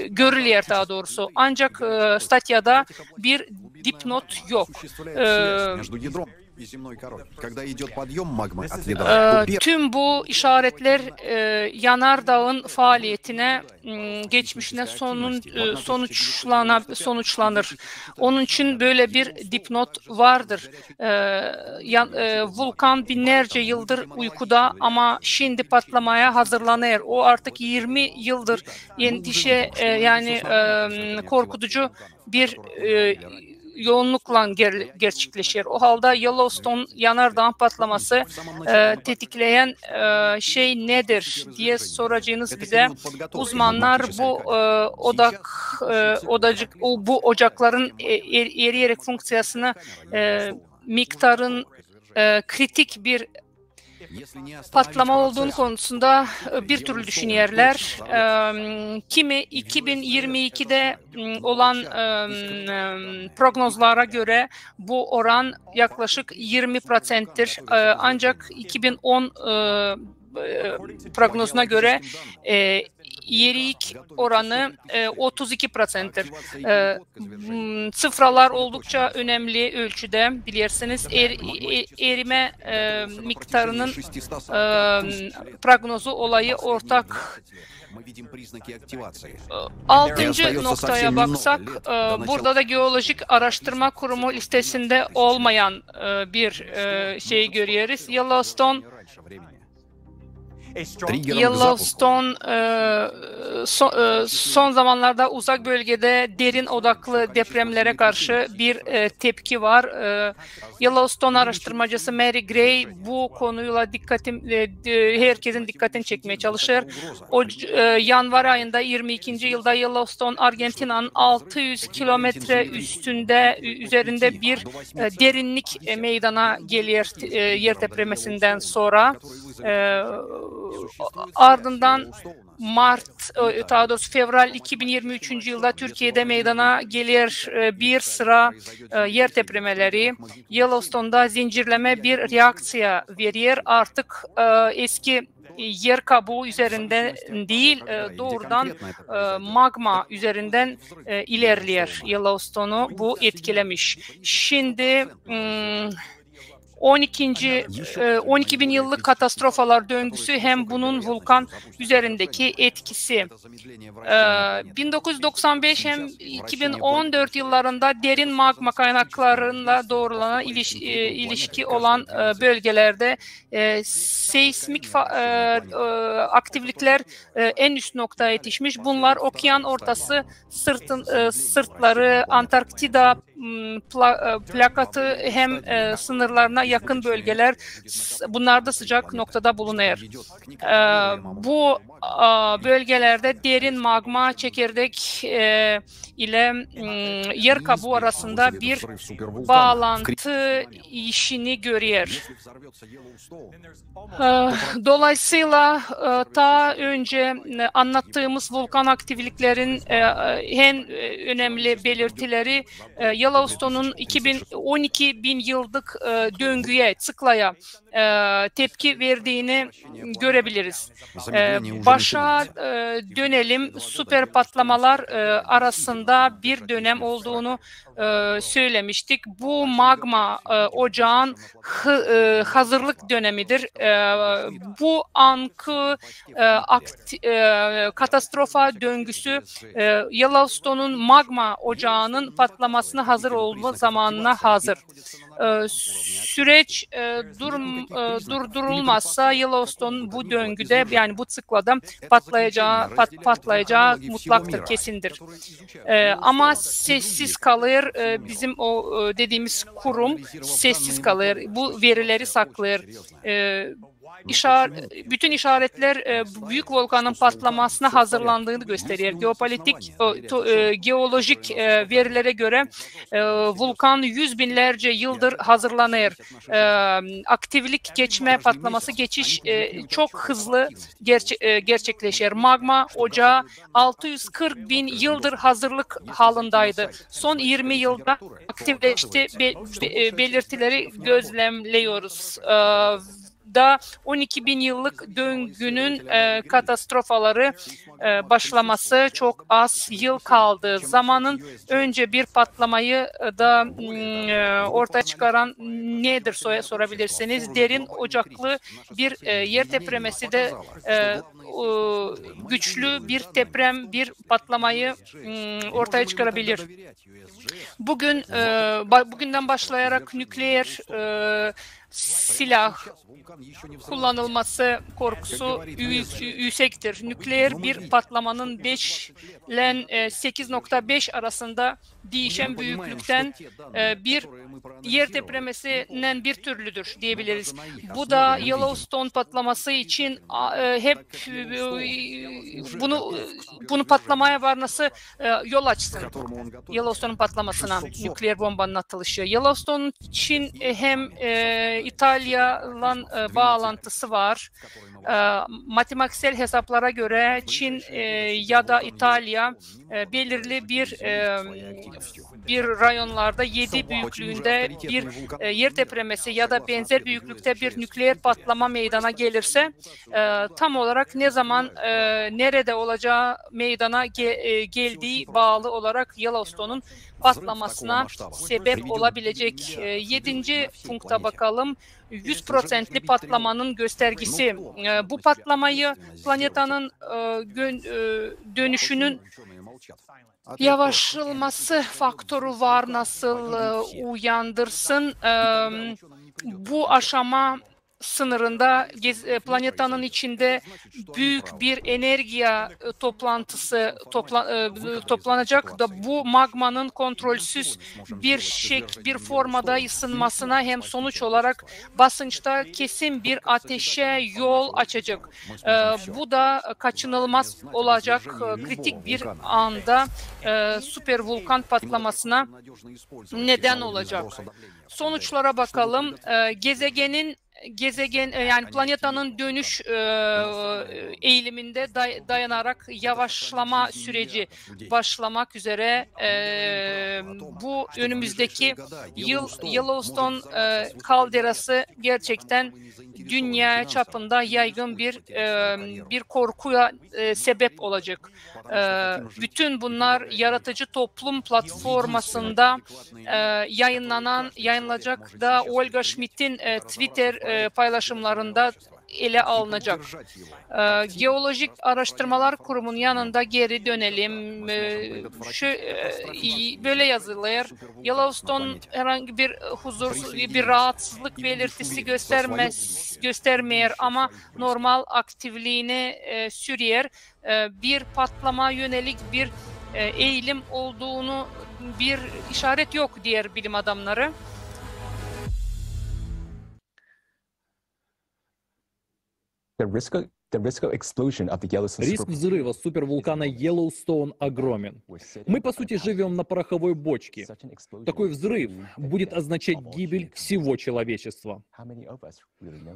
görülüyor daha doğrusu. Ancak statyada bir dipnot yok. Tüm bu işaretler yanardağın faaliyetine, geçmişine sonuçlanır. Onun için böyle bir dipnot vardır. Vulkan binlerce yıldır uykuda ama şimdi patlamaya hazırlanıyor. O artık 20 yıldır endişe yani korkutucu bir yoğunlukla gerçekleşir. O halde Yellowstone yanardağ patlaması tetikleyen şey nedir diye soracağınız bize uzmanlar bu ocakların eriyerek fonksiyasını miktarın kritik bir patlama olduğunu konusunda bir türlü düşünüyorlar. Kimi 2022'de olan prognozlara göre bu oran yaklaşık 20%'tir. Ancak 2010 prognozuna göre yerik oranı 32%'tir. Sıfralar oldukça önemli ölçüde, bilirsiniz. Erime miktarının prognozu olayı ortak. 6. noktaya baksak, burada da Geolojik Araştırma Kurumu listesinde olmayan bir şey görüyoruz. Yellowstone son zamanlarda uzak bölgede derin odaklı depremlere karşı bir tepki var. Yellowstone araştırmacısı Mary Gray bu konuyla herkesin dikkatini çekmeye çalışır. O yanvar ayında 22. yılda Yellowstone, Arjantin'in 600 kilometre üzerinde bir derinlik meydana gelir yer depremesinden sonra. Ardından daha doğrusu Fevral 2023. yılda Türkiye'de meydana gelir bir sıra yer depremeleri. Yellowstone'da zincirleme bir reaksiya verir. Artık eski yer kabuğu üzerinden değil, doğrudan magma üzerinden ilerliyor. Yellowstone'u bu etkilemiş. Şimdi 12 bin yıllık katastrofalar döngüsü hem bunun vulkan üzerindeki etkisi. 1995 hem 2014 yıllarında derin magma kaynaklarıyla doğrulanan ilişki olan bölgelerde seismik aktiviteler en üst noktaya yetişmiş. Bunlar okyan ortası sırtları, Antarktida plakatı hem sınırlarına yakın bölgeler, bunlar da sıcak noktada bulunuyor. Bu bölgelerde derin magma çekirdek ile yer kabuğu arasında bir bağlantı işini görüyor. Dolayısıyla daha önce anlattığımız vulkan aktivitelerin en önemli belirtileri Yellowstone'un 12 bin yıllık döngüye, tıklaya tepki verdiğini görebiliriz. Başa dönelim, süper patlamalar arasında bir dönem olduğunu söylemiştik. Bu magma ocağın hazırlık dönemidir. Bu anki katastrofa döngüsü Yellowstone'un magma ocağının patlamasına hazır olma zamanına hazır. Süreç durdurulmazsa Yellowstone bu döngüde, yani bu tıklada patlayacağı mutlaktır, kesindir. Ama sessiz kalır, bizim o dediğimiz kurum sessiz kalır, bu verileri saklar. Bütün işaretler büyük volkanın patlamasına hazırlandığını gösteriyor. Geolojik verilere göre volkan yüz binlerce yıldır hazırlanır. Aktivlik geçme, patlaması, geçiş çok hızlı gerçekleşir. Magma ocağı 640 bin yıldır hazırlık halindeydi. Son 20 yılda aktifleşti, belirtileri gözlemliyoruz. Da 12 bin yıllık döngünün katastrofaları başlaması çok az yıl kaldı. Zamanın önce bir patlamayı da ortaya çıkaran nedir sorabilirsiniz. Derin ocaklı bir yer depremesi de güçlü bir deprem, bir patlamayı ortaya çıkarabilir. Bugünden başlayarak nükleer silah kullanılması korkusu yüksektir. Nükleer bir patlamanın 5 ile 8.5 arasında değişen büyüklükten bir yer depremesinden bir türlüdür diyebiliriz. Bu da Yellowstone patlaması için hep bunu patlamaya varması yol açsın. Yellowstone'un patlamasına, nükleer bombanın atılışı. Yellowstone için hem İtalya'la bağlantısı var. Matematiksel hesaplara göre Çin ya da İtalya belirli bir rayonlarda 7 büyüklüğünde bir yer depremesi ya da benzer büyüklükte bir nükleer patlama meydana gelirse tam olarak ne zaman nerede olacağı meydana geldiği bağlı olarak Yellowstone'un patlamasına sebep olabilecek. 7. punkta bakalım. 100%'li patlamanın göstergesi. Bu patlamayı planetanın dönüşünün yavaşlaması faktörü var, nasıl uyandırsın. Bu aşama sınırında planetanın içinde büyük bir enerji toplanacak da bu magmanın kontrolsüz bir formada ısınmasına hem sonuç olarak basınçta kesin bir ateşe yol açacak. Bu da kaçınılmaz olacak kritik bir anda süper vulkan patlamasına neden olacak. Sonuçlara bakalım. Yani planetanın dönüş eğiliminde dayanarak yavaşlama süreci başlamak üzere. Bu önümüzdeki yıl Yellowstone kalderası gerçekten dünya çapında yaygın bir korkuya sebep olacak. Bütün bunlar Yaratıcı Toplum platformasında yayınlanacak da Olga Schmidt'in Twitter paylaşımlarında ele alınacak. Geolojik Araştırmalar Kurumu'nun yanında geri dönelim. Böyle yazılır. Yellowstone herhangi bir bir rahatsızlık belirtisi göstermeyer ama normal aktifliğini sürüyor. Bir patlama yönelik bir eğilim olduğunu bir işaret yok diğer bilim adamları. Риск взрыва супервулкана Йеллоустоун огромен. Мы, по сути, живем на пороховой бочке. Такой взрыв будет означать гибель всего человечества.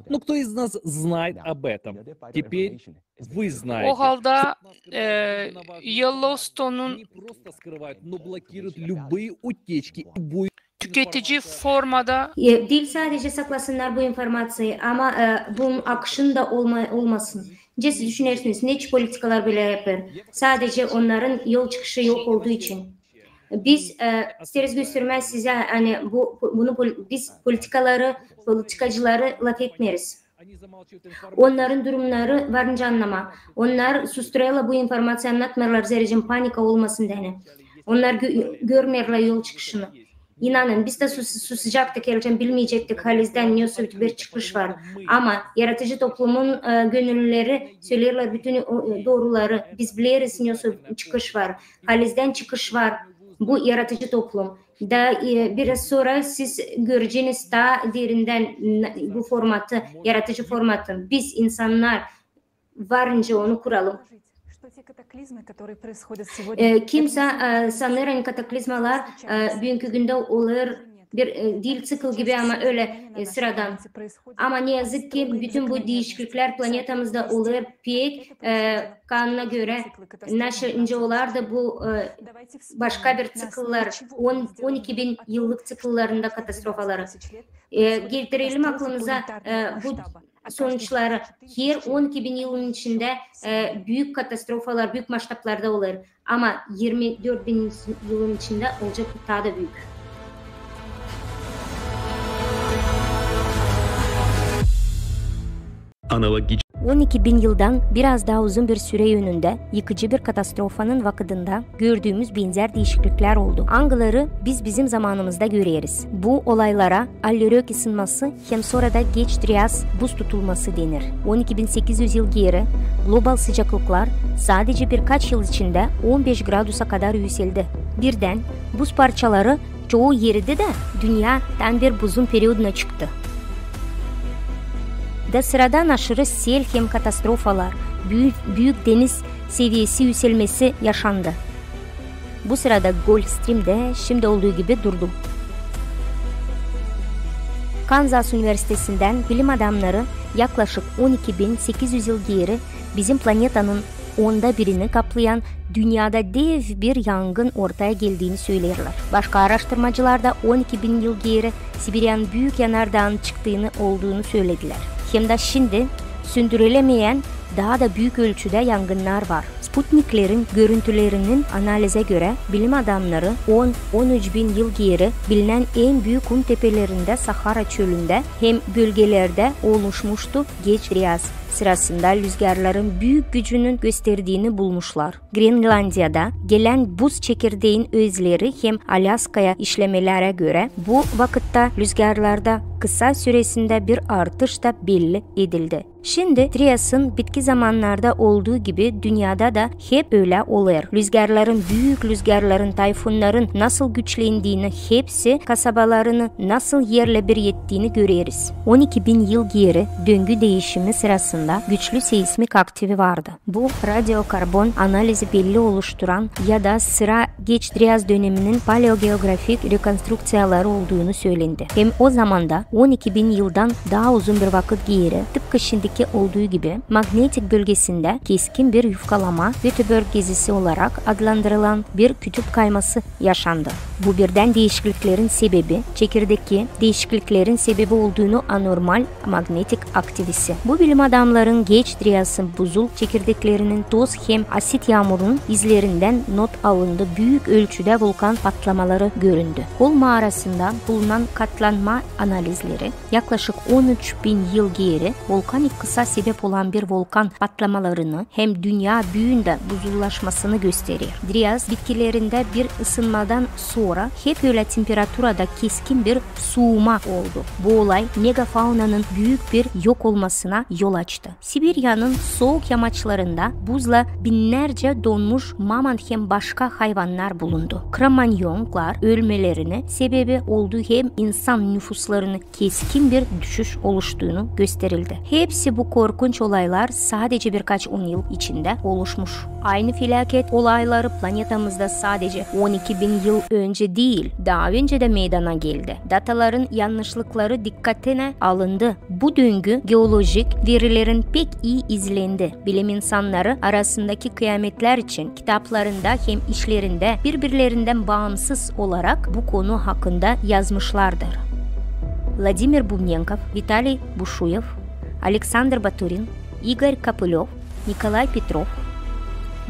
Но кто из нас знает об этом? Теперь вы знаете. O halde Yellowstone'un tüketici formada değil sadece saklasınlar bu informasyoyu ama bunun akışında olmasın. Siz düşünürsünüz ne politikalar böyle yapar? Sadece onların yol çıkışı yok olduğu için. Biz isteriz göstermez size hani biz politikacıları laf etmeriz. Onların durumları varınca anlama. Onlar susturayla bu informasyoyu anlatmıyorlar zerrecim panika olmasın diye. Onlar görmüyorlar yol çıkışını. İnanın biz de susacaktık Ercan bilmeyecektik halizden Newsweek bir çıkış var. Ama yaratıcı toplumun gönüllüleri söylüyorlar bütün doğruları. Biz biliriz Newsweek çıkış var. Halizden çıkış var. Bu yaratıcı toplum. Da biraz sonra siz göreceğiniz daha derinden bu formatı, yaratıcı formatı. Biz insanlar varınca onu kuralım. Kimse sanırım kataklizmalar bugünkü günde olur bir dil sıkıl gibi ama öyle sıradan. Ama ne yazık ki bütün bu değişiklikler planetamızda olur pek kanuna göre ince da bu başka bir sıkıllar 12.000 yıllık sıkıllarında katastrofaları. Getirelim aklımıza bu sonuçları her 12.000 yılın içinde büyük katastrofalar, büyük maçtaplarda olur. Ama 24.000 yılın içinde olacak daha da büyük. Analog 12.000 yıldan biraz daha uzun bir süre yönünde yıkıcı bir katastrofanın vakıdında gördüğümüz benzer değişiklikler oldu. Hangileri biz bizim zamanımızda görüyoruz. Bu olaylara Allorök ısınması hem sonra da geç Trias buz tutulması denir. 12.800 yıl geri global sıcaklıklar sadece birkaç yıl içinde 15 gradusa kadar yükseldi. Birden buz parçaları çoğu yerde de dünyadan bir buzun periyoduna çıktı. Da sıradan aşırı sel hem katastrofalar, büyük deniz seviyesi yükselmesi yaşandı. Bu sırada Gulf Stream'de şimdi olduğu gibi durdu. Kansas Üniversitesi'nden bilim adamları yaklaşık 12.800 yıl geri bizim planetanın 1/10'ını kaplayan dünyada dev bir yangın ortaya geldiğini söylerler. Başka araştırmacılar da 12.000 yıl geri Sibirya'nın büyük yanardağın çıktığını olduğunu söylediler. Hem de şimdi söndürülemeyen daha da büyük ölçüde yangınlar var. Sputniklerin görüntülerinin analize göre bilim adamları 10-13 bin yıl geri bilinen en büyük kum tepelerinde Sahara çölünde hem bölgelerde oluşmuştu geç Trias sırasında rüzgarların büyük gücünün gösterdiğini bulmuşlar. Grenlandiya'da gelen buz çekirdeğin özleri hem Alaska'ya işlemelere göre bu vakitte rüzgarlarda kısa süresinde bir artış da belli edildi. Şimdi Trias'ın bitki zamanlarda olduğu gibi dünyada da hep öyle oluyor. Büyük rüzgarların, tayfunların nasıl güçlendiğini, hepsi kasabalarını nasıl yerle bir ettiğini görüyoruz. 12.000 yıl geri döngü değişimi sırasında güçlü seismik aktivi vardı. Bu radyokarbon analizi belli oluşturan ya da sıra geç Trias döneminin paleogeografik rekonstrüksiyaları olduğunu söylendi. Hem o zamanda 12.000 yıldan daha uzun bir vakit geri tıpkı şimdiki olduğu gibi magnetik bölgesinde keskin bir yufkalama Göteborg gezisi olarak adlandırılan bir kütüp kayması yaşandı. Bu birden değişikliklerin sebebi çekirdeki değişikliklerin sebebi olduğunu anormal magnetik aktivisi. Bu bilim adamların geç Trias'ın buzul çekirdeklerinin toz hem asit yağmurunun izlerinden not alındı. Büyük ölçüde volkan patlamaları göründü. Kol mağarasında bulunan katlanma analizleri yaklaşık 13.000 yıl geri volkanik kısa sebep olan bir volkan patlamalarını hem dünya büyüğünde buzullaşmasını gösteriyor. Trias bitkilerinde bir ısınmadan sonra hep öyle temperaturada keskin bir soğuma oldu. Bu olay megafaunanın büyük bir yok olmasına yol açtı. Sibirya'nın soğuk yamaçlarında buzla binlerce donmuş mamont hem başka hayvanlar bulundu. Kramanyonlar ölmelerine sebebi olduğu hem insan nüfuslarının keskin bir düşüş oluştuğunu gösterildi. Hepsi bu korkunç olaylar sadece birkaç 10 yıl içinde oluşmuş. Aynı felaket olayları planetamızda sadece 12.000 yıl önce değil, daha önce de meydana geldi. Dataların yanlışlıkları dikkatine alındı. Bu döngü geolojik verilerin pek iyi izlendi. Bilim insanları arasındaki kıyametler için kitaplarında hem işlerinde birbirlerinden bağımsız olarak bu konu hakkında yazmışlardır. Vladimir Bubnenkov, Vitaliy Bushuyev, Alexander Baturin, Igor Kopylov, Nikolay Petrov,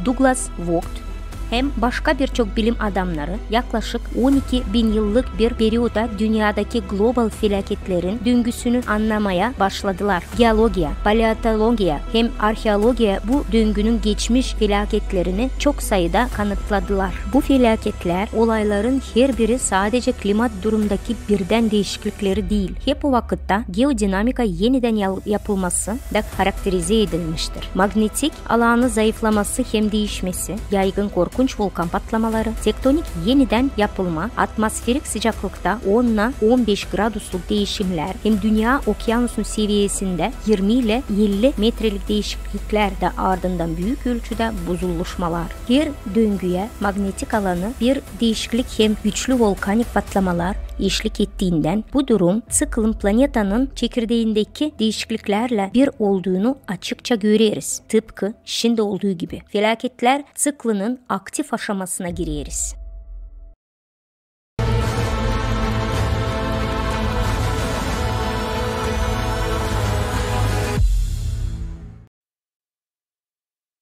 Douglas Vogt hem başka birçok bilim adamları yaklaşık 12.000 yıllık bir periyoda dünyadaki global felaketlerin döngüsünü anlamaya başladılar. Geologiya, paleontologiya hem arkeologiya bu döngünün geçmiş felaketlerini çok sayıda kanıtladılar. Bu felaketler olayların her biri sadece klimat durumundaki birden değişiklikleri değil. Hep o vakitte geodinamika yeniden yapılması da karakterize edilmiştir. Magnetik alanı zayıflaması hem değişmesi, yaygın korkunç volkan patlamaları, tektonik yeniden yapılma, atmosferik sıcaklıkta 10-15 gradusluk değişimler hem dünya okyanusun seviyesinde 20 ile 50 metrelik değişiklikler de ardından büyük ölçüde buzuluşmalar. Her döngüye magnetik alanı bir değişiklik hem güçlü volkanik patlamalar eşlik ettiğinden bu durum sıklım planetanın çekirdeğindeki değişikliklerle bir olduğunu açıkça görüyoruz. Tıpkı şimdi olduğu gibi. Felaketler sıklının aktif aşamasına giriyoruz.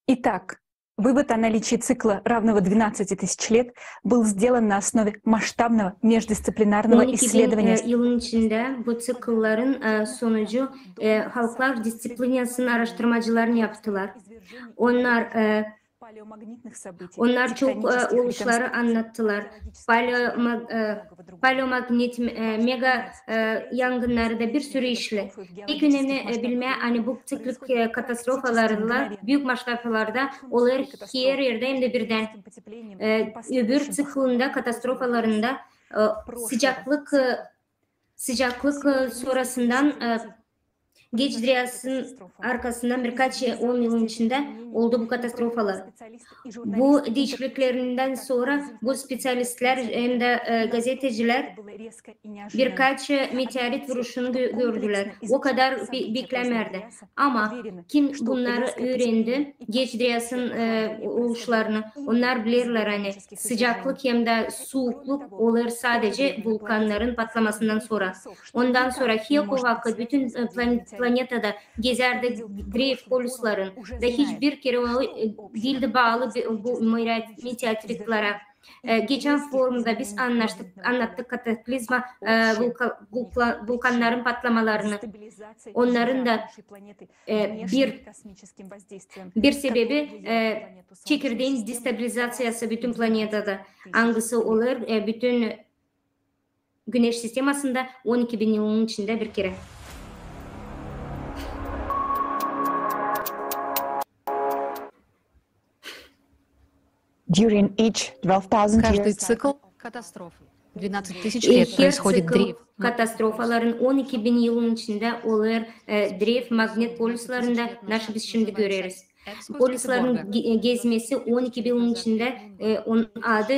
Итак, вывод о наличии цикла, равного 12 тысяч лет, был сделан на основе масштабного междисциплинарного исследования. 12.000 yılın içinde bu sıkılların sonucu halklar disiplinasının araştırmacılarını yaptılar. Onlar çok oluşları anlattılar. Paleomagnet, mega yangınları da bir sürü işle. İlk önemli bilme hani bu siklik katastrofalarla büyük masraflarda olur her yerde hem de birden. Öbür sıklığında katastrofalarında sıcaklık sonrasından Geç Dreyas'ın arkasından birkaç 10 yılın içinde oldu bu katastrofalar. Bu değişikliklerinden sonra bu spesyalistler hem de gazeteciler birkaç meteorit vuruşunu gördüler. O kadar beklemerdi. Ama kim bunları öğrendi? Geç Dreyas'ın oluşlarını. Onlar bilirler hani sıcaklık hem de soğukluk olur sadece vulkanların patlamasından sonra. Ondan sonra Hiyoko vakit bütün planetada gezerdi Drev polusların ve hiçbir kere değildi bağlı bu meteoritlara. Geçen forumda biz anlattık kataklizma vulkanların patlamalarını. Onların da bir sebebi çekirdeğin destabilizasyası bütün planetada. Hangisi olur? Bütün Güneş sistemasında 12.000 yılın içinde bir kere. Каждый цикл катастрофы. 12 тысяч лет происходит дрейф. Katastrofaların 12.000 yılın içinde olur. Dreyf magnet poluslarında nasıl biz şimdi görürüz. Polislerin gezmesi 12 yılın içinde onun adı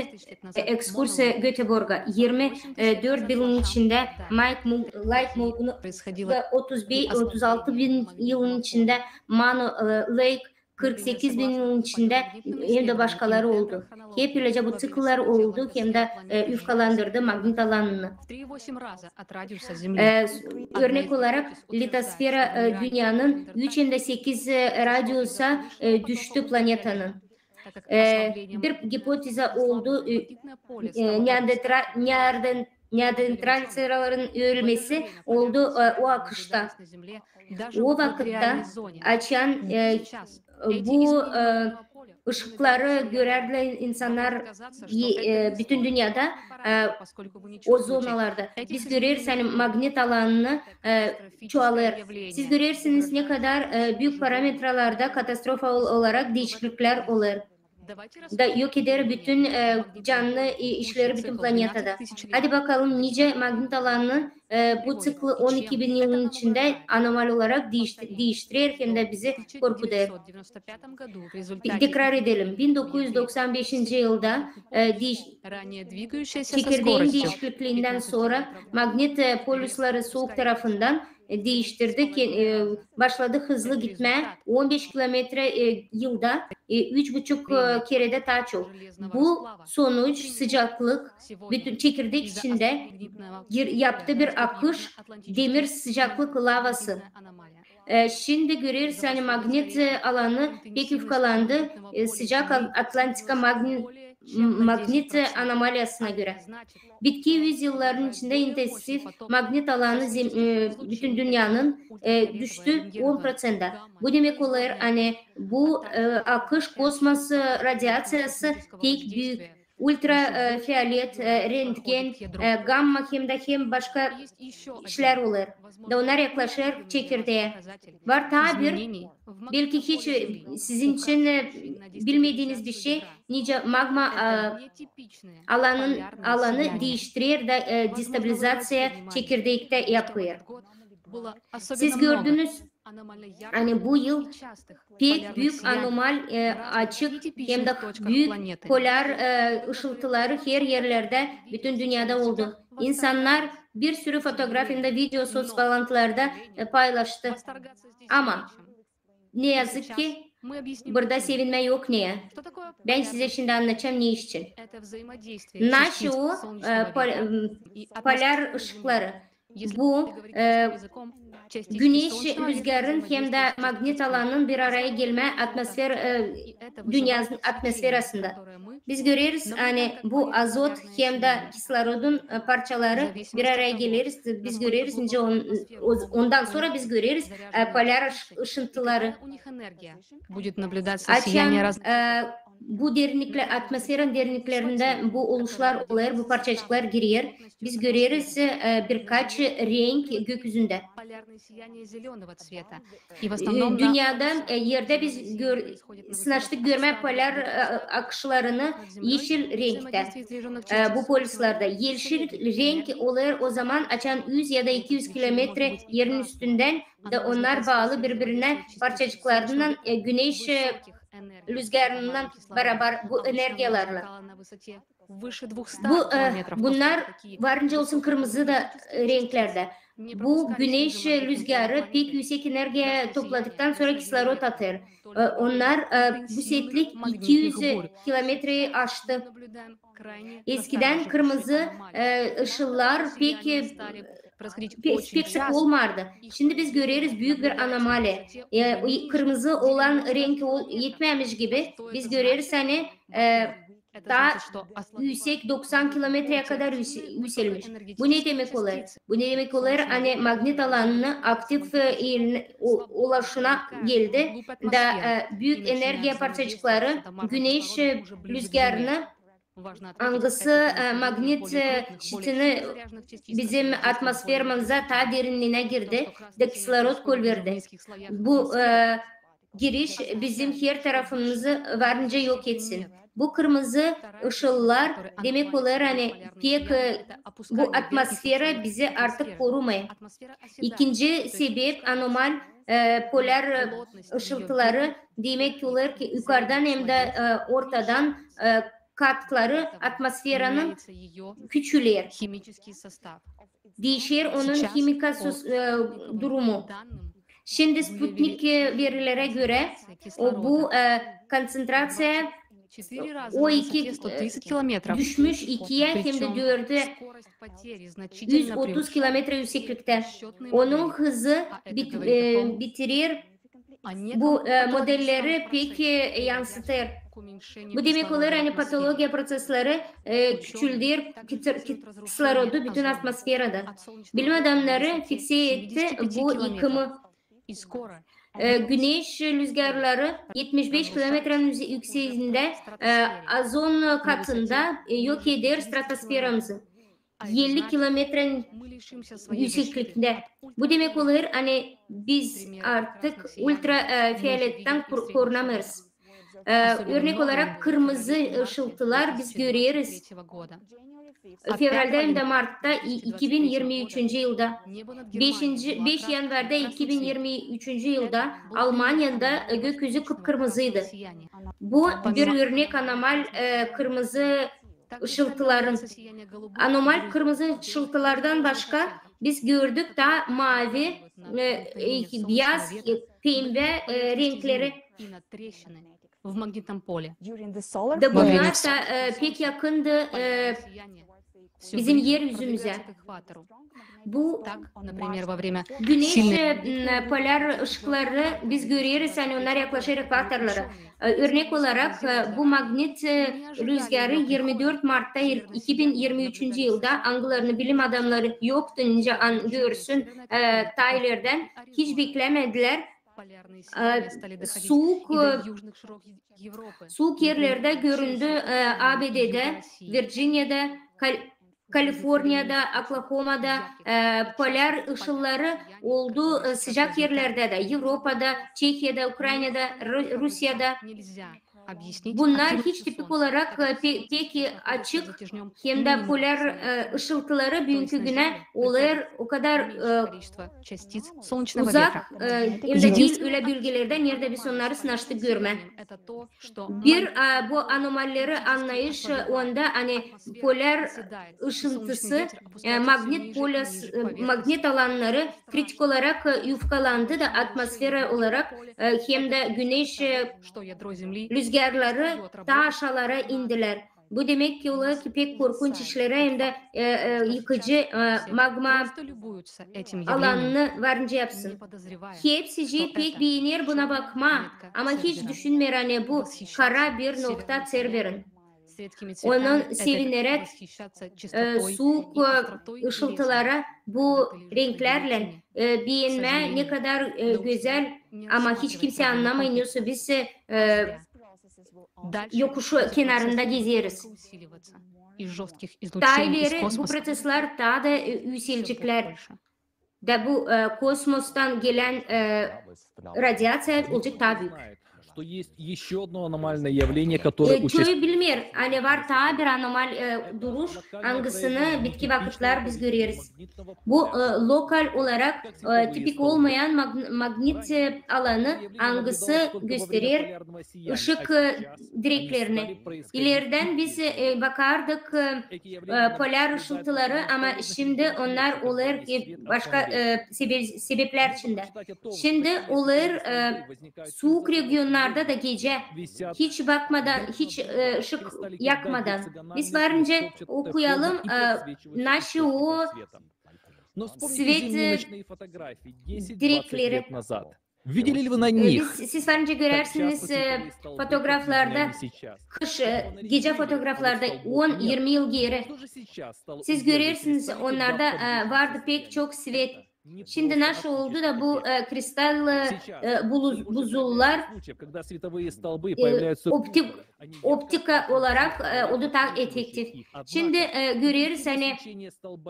Ekskursiya Göteborg'a 24 yılın içinde Light Mode'unu ve 36 bin yılın içinde Mano Lake 48 bin yılın içinde hem de başkaları oldu. Hep böylece bu tıkılar oldu hem de üfkalandırdı magnet alanını. Örnek olarak litosfera dünyanın 3.8 radyusa düştü planetanın. Bir hipoteze oldu. Neandertalların ölmesi oldu o akışta. O vakitte açan bu ışıkları görerler insanlar bütün dünyada o zonalarda. Biz görürüz hani magnet alanını çoğalır. Siz görürsünüz ne kadar büyük parametrelerde katastrofa olarak değişiklikler olur. Da yok eder bütün canlı işleri bütün planetada. Hadi bakalım nice magnet alanı bu tıklı 12.000 yılın içinde anormal olarak değiştirir hem de bizi korkutur. Tekrar edelim. 1995 yılda çekirdeğin değişikliğinden sonra magnet polusları soğuk tarafından değiştirdik. Başladı hızlı gitmeye. 15 kilometre yılda 3,5 kerede daha çok. Bu sonuç sıcaklık bütün çekirdek içinde yaptığı bir akış demir sıcaklık lavası. Şimdi görüyoruz yani magnet alanı pek yufkalandı. Sıcak Atlantika magnet anomalyasına göre. Bitki yüzyılların içinde intensif magnet alanı bütün dünyanın düştü 10%. Bu demek olur hani bu akış kosmos radyasyası pek büyük. Ultrafiyolet, röntgen, gamma hem başka işler olur. Da onlar yaklaşır çekirdeğe. Var tabir, belki hiç sizin için bilmediğiniz bir şey, nice magma alanı değiştirir da destabilizasyon çekirdekte yapıyor. Siz gördünüz, hani bu yıl pek büyük anormal açık hem de büyük polar ışıltıları her yerlerde bütün dünyada oldu. İnsanlar bir sürü fotoğrafında, video, sosyal bağlantılarda paylaştı. Ama ne yazık ki burada sevinme yok niye? Ben size şimdi anlatacağım ne için. Naşı o polar ışıkları. Bu güneş rüzgarın hem de magnet alanının bir araya gelme dünyanın atmosferasında. Biz görüyoruz hani bu azot hem de kislorodun parçaları bir araya geliriz. Biz görüyoruz ondan sonra biz görüyoruz polar ışıntıları. Açan bu derinlikler, atmosferin derinliklerinde bu oluşlar oluyor, bu parçacıklar giriyor. Biz görüyoruz birkaç renk gökyüzünde. Dünyada, yerde biz sınıştık görme polar akışlarını yeşil renkte. Bu polislarda yeşil renk oluyor, o zaman açan 100 ya da 200 kilometre yerin üstünden de onlar bağlı birbirine parçacıklarından güneş rüzgarından beraber bu enerjilerle. Bunlar varınca olsun kırmızı da renklerde. Bu güneş rüzgarı pek yüksek enerji topladıktan sonra kislorod atır. Onlar bu setlik 200 kilometreyi aştı. Eskiden kırmızı ışıllar pek sık olmardı. Şimdi biz görüyoruz büyük bir anomali. Kırmızı olan renk yetmemiş gibi biz görüyoruz hani daha yüksek 90 kilometreye kadar yükselmiş. Bu ne demek olur? Bu ne demek olur? Hani magnet alanını aktif ulaşına geldi. Da büyük enerji parçacıkları güneş rüzgarını hangisi magnet şitini bizim atmosferimize ta derinliğine girdi de kislorod kol verdi. Bu giriş bizim her tarafımızı varınca yok etsin. Bu kırmızı ışıllar demek olur hani pek bu atmosfere bizi artık korumaya. İkinci sebep anormal polar ışıltıları demek olur ki yukarıdan hem de ortadan katları atmosferanın küçülür. Değişir onun kimyasal durumu. Şimdi Sputnik verilere göre bu konsantrasya o iki düşmüş ikiye hem de 4'e 130 kilometre yükseklikte. Onun hızı bitirir. Bu modelleri pek yansıtır. Bu demek olur hani patoloji prosesleri küçüldür kislorodu bütün atmosferada. Bilim adamları fikse etti bu yıkımı. Güneş rüzgarları 75 kilometrenin yükseğinde ozon katında yok eder stratosferimizi. 50 kilometrenin yükseklikte. Bu demek olur hani biz artık ultrafiyoletten korunamayız. Örnek olarak kırmızı ışıltılar biz görüyoruz. Fevral'da hem de Mart'ta 2023 yılda 5 Yanvar'da 2023 yılda Almanya'da gökyüzü kıpkırmızıydı. Bu bir örnek anormal kırmızı ışıltıların. Anormal kırmızı ışıltılardan başka biz gördük da mavi, beyaz, pembe renkleri. Da bunlar da pek yakındı bizim yeryüzümüze. Bu güneş polar ışıkları biz görüyoruz hani onlar yaklaşır ekvatorlara. Örnek olarak bu magnet rüzgarı 24 Mart'ta 2023 yılda angılarını bilim adamları yok denince görsün Tyler'den hiç beklemediler. Soğuk yerlerde göründü ABD'de, Virginia'da, Kaliforniya'da, Oklahoma'da polar ışılları oldu sıcak yerlerde de, Avrupa'da, Çekya'da, Ukrayna'da, Rusya'da. Bunlar hiç tipik olarak pek açık hem de polar ışıltıları bugünkü güne olur o kadar uzak hem de değil öyle bölgelerde nerede biz onları sınıştık görme. Bir bu anomalleri anlayış onda hani polar ışıntısı magnet alanları kritik olarak yufkalandı da atmosfer olarak hem de güneş rüzgarları ta aşağılara indiler. Bu demek ki ola ki pek korkunç işlere hem de yıkıcı magma alanını varınca yapsın. Hepsi pek beğenir buna bakma ama hiç düşünmer hani bu kara bir nokta Cerber'in. Onun sevinerek soğuk ışıltılara bu renklerle beğenme ne kadar güzel ama hiç kimse anlamayınca biz yokuşu kenarında geziyoruz. Daha ileri bu prosesler daha da yükselecekler. Da bu kosmostan gelen radyasyon olacak daha büyük. Что есть еще одно аномальное явление, которое Çoğu bilmiyor. Hani var daha bir anormal duruş, hangisini bitki vakıtlar biz görüyoruz. Bu lokal olarak tipik olmayan magnet alanı hangisi gösterir ışık direklerini. İleriden biz bakardık polar ışıltıları ama şimdi onlar olur başka sebepler içinde. Şimdi olur soğuk regionlar da gece hiç bakmadan, hiç ışık yakmadan. Biz varınca okuyalım naşı o svet direkleri. Видели ли вы на них? Siz varınca görersiniz fotoğraflarda, kış gece fotoğraflarda 10-20 yıl geri. Siz görürsünüz onlarda vardı pek çok svet. Şimdi nasıl oldu da bu kristal buzullar optika olarak oldu daha efektif. Şimdi görüyoruz hani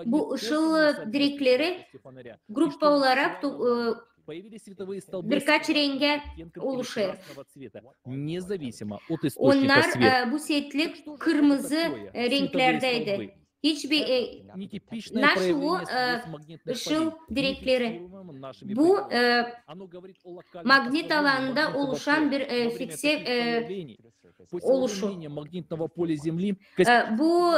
bu ışıl direkleri grup olarak birkaç renge oluşur. Onlar bu setlik kırmızı renklerdeydi. Hiçbir nasıl o ışıl direkleri bu magnet alanında oluşan bir fikse oluşu. Bu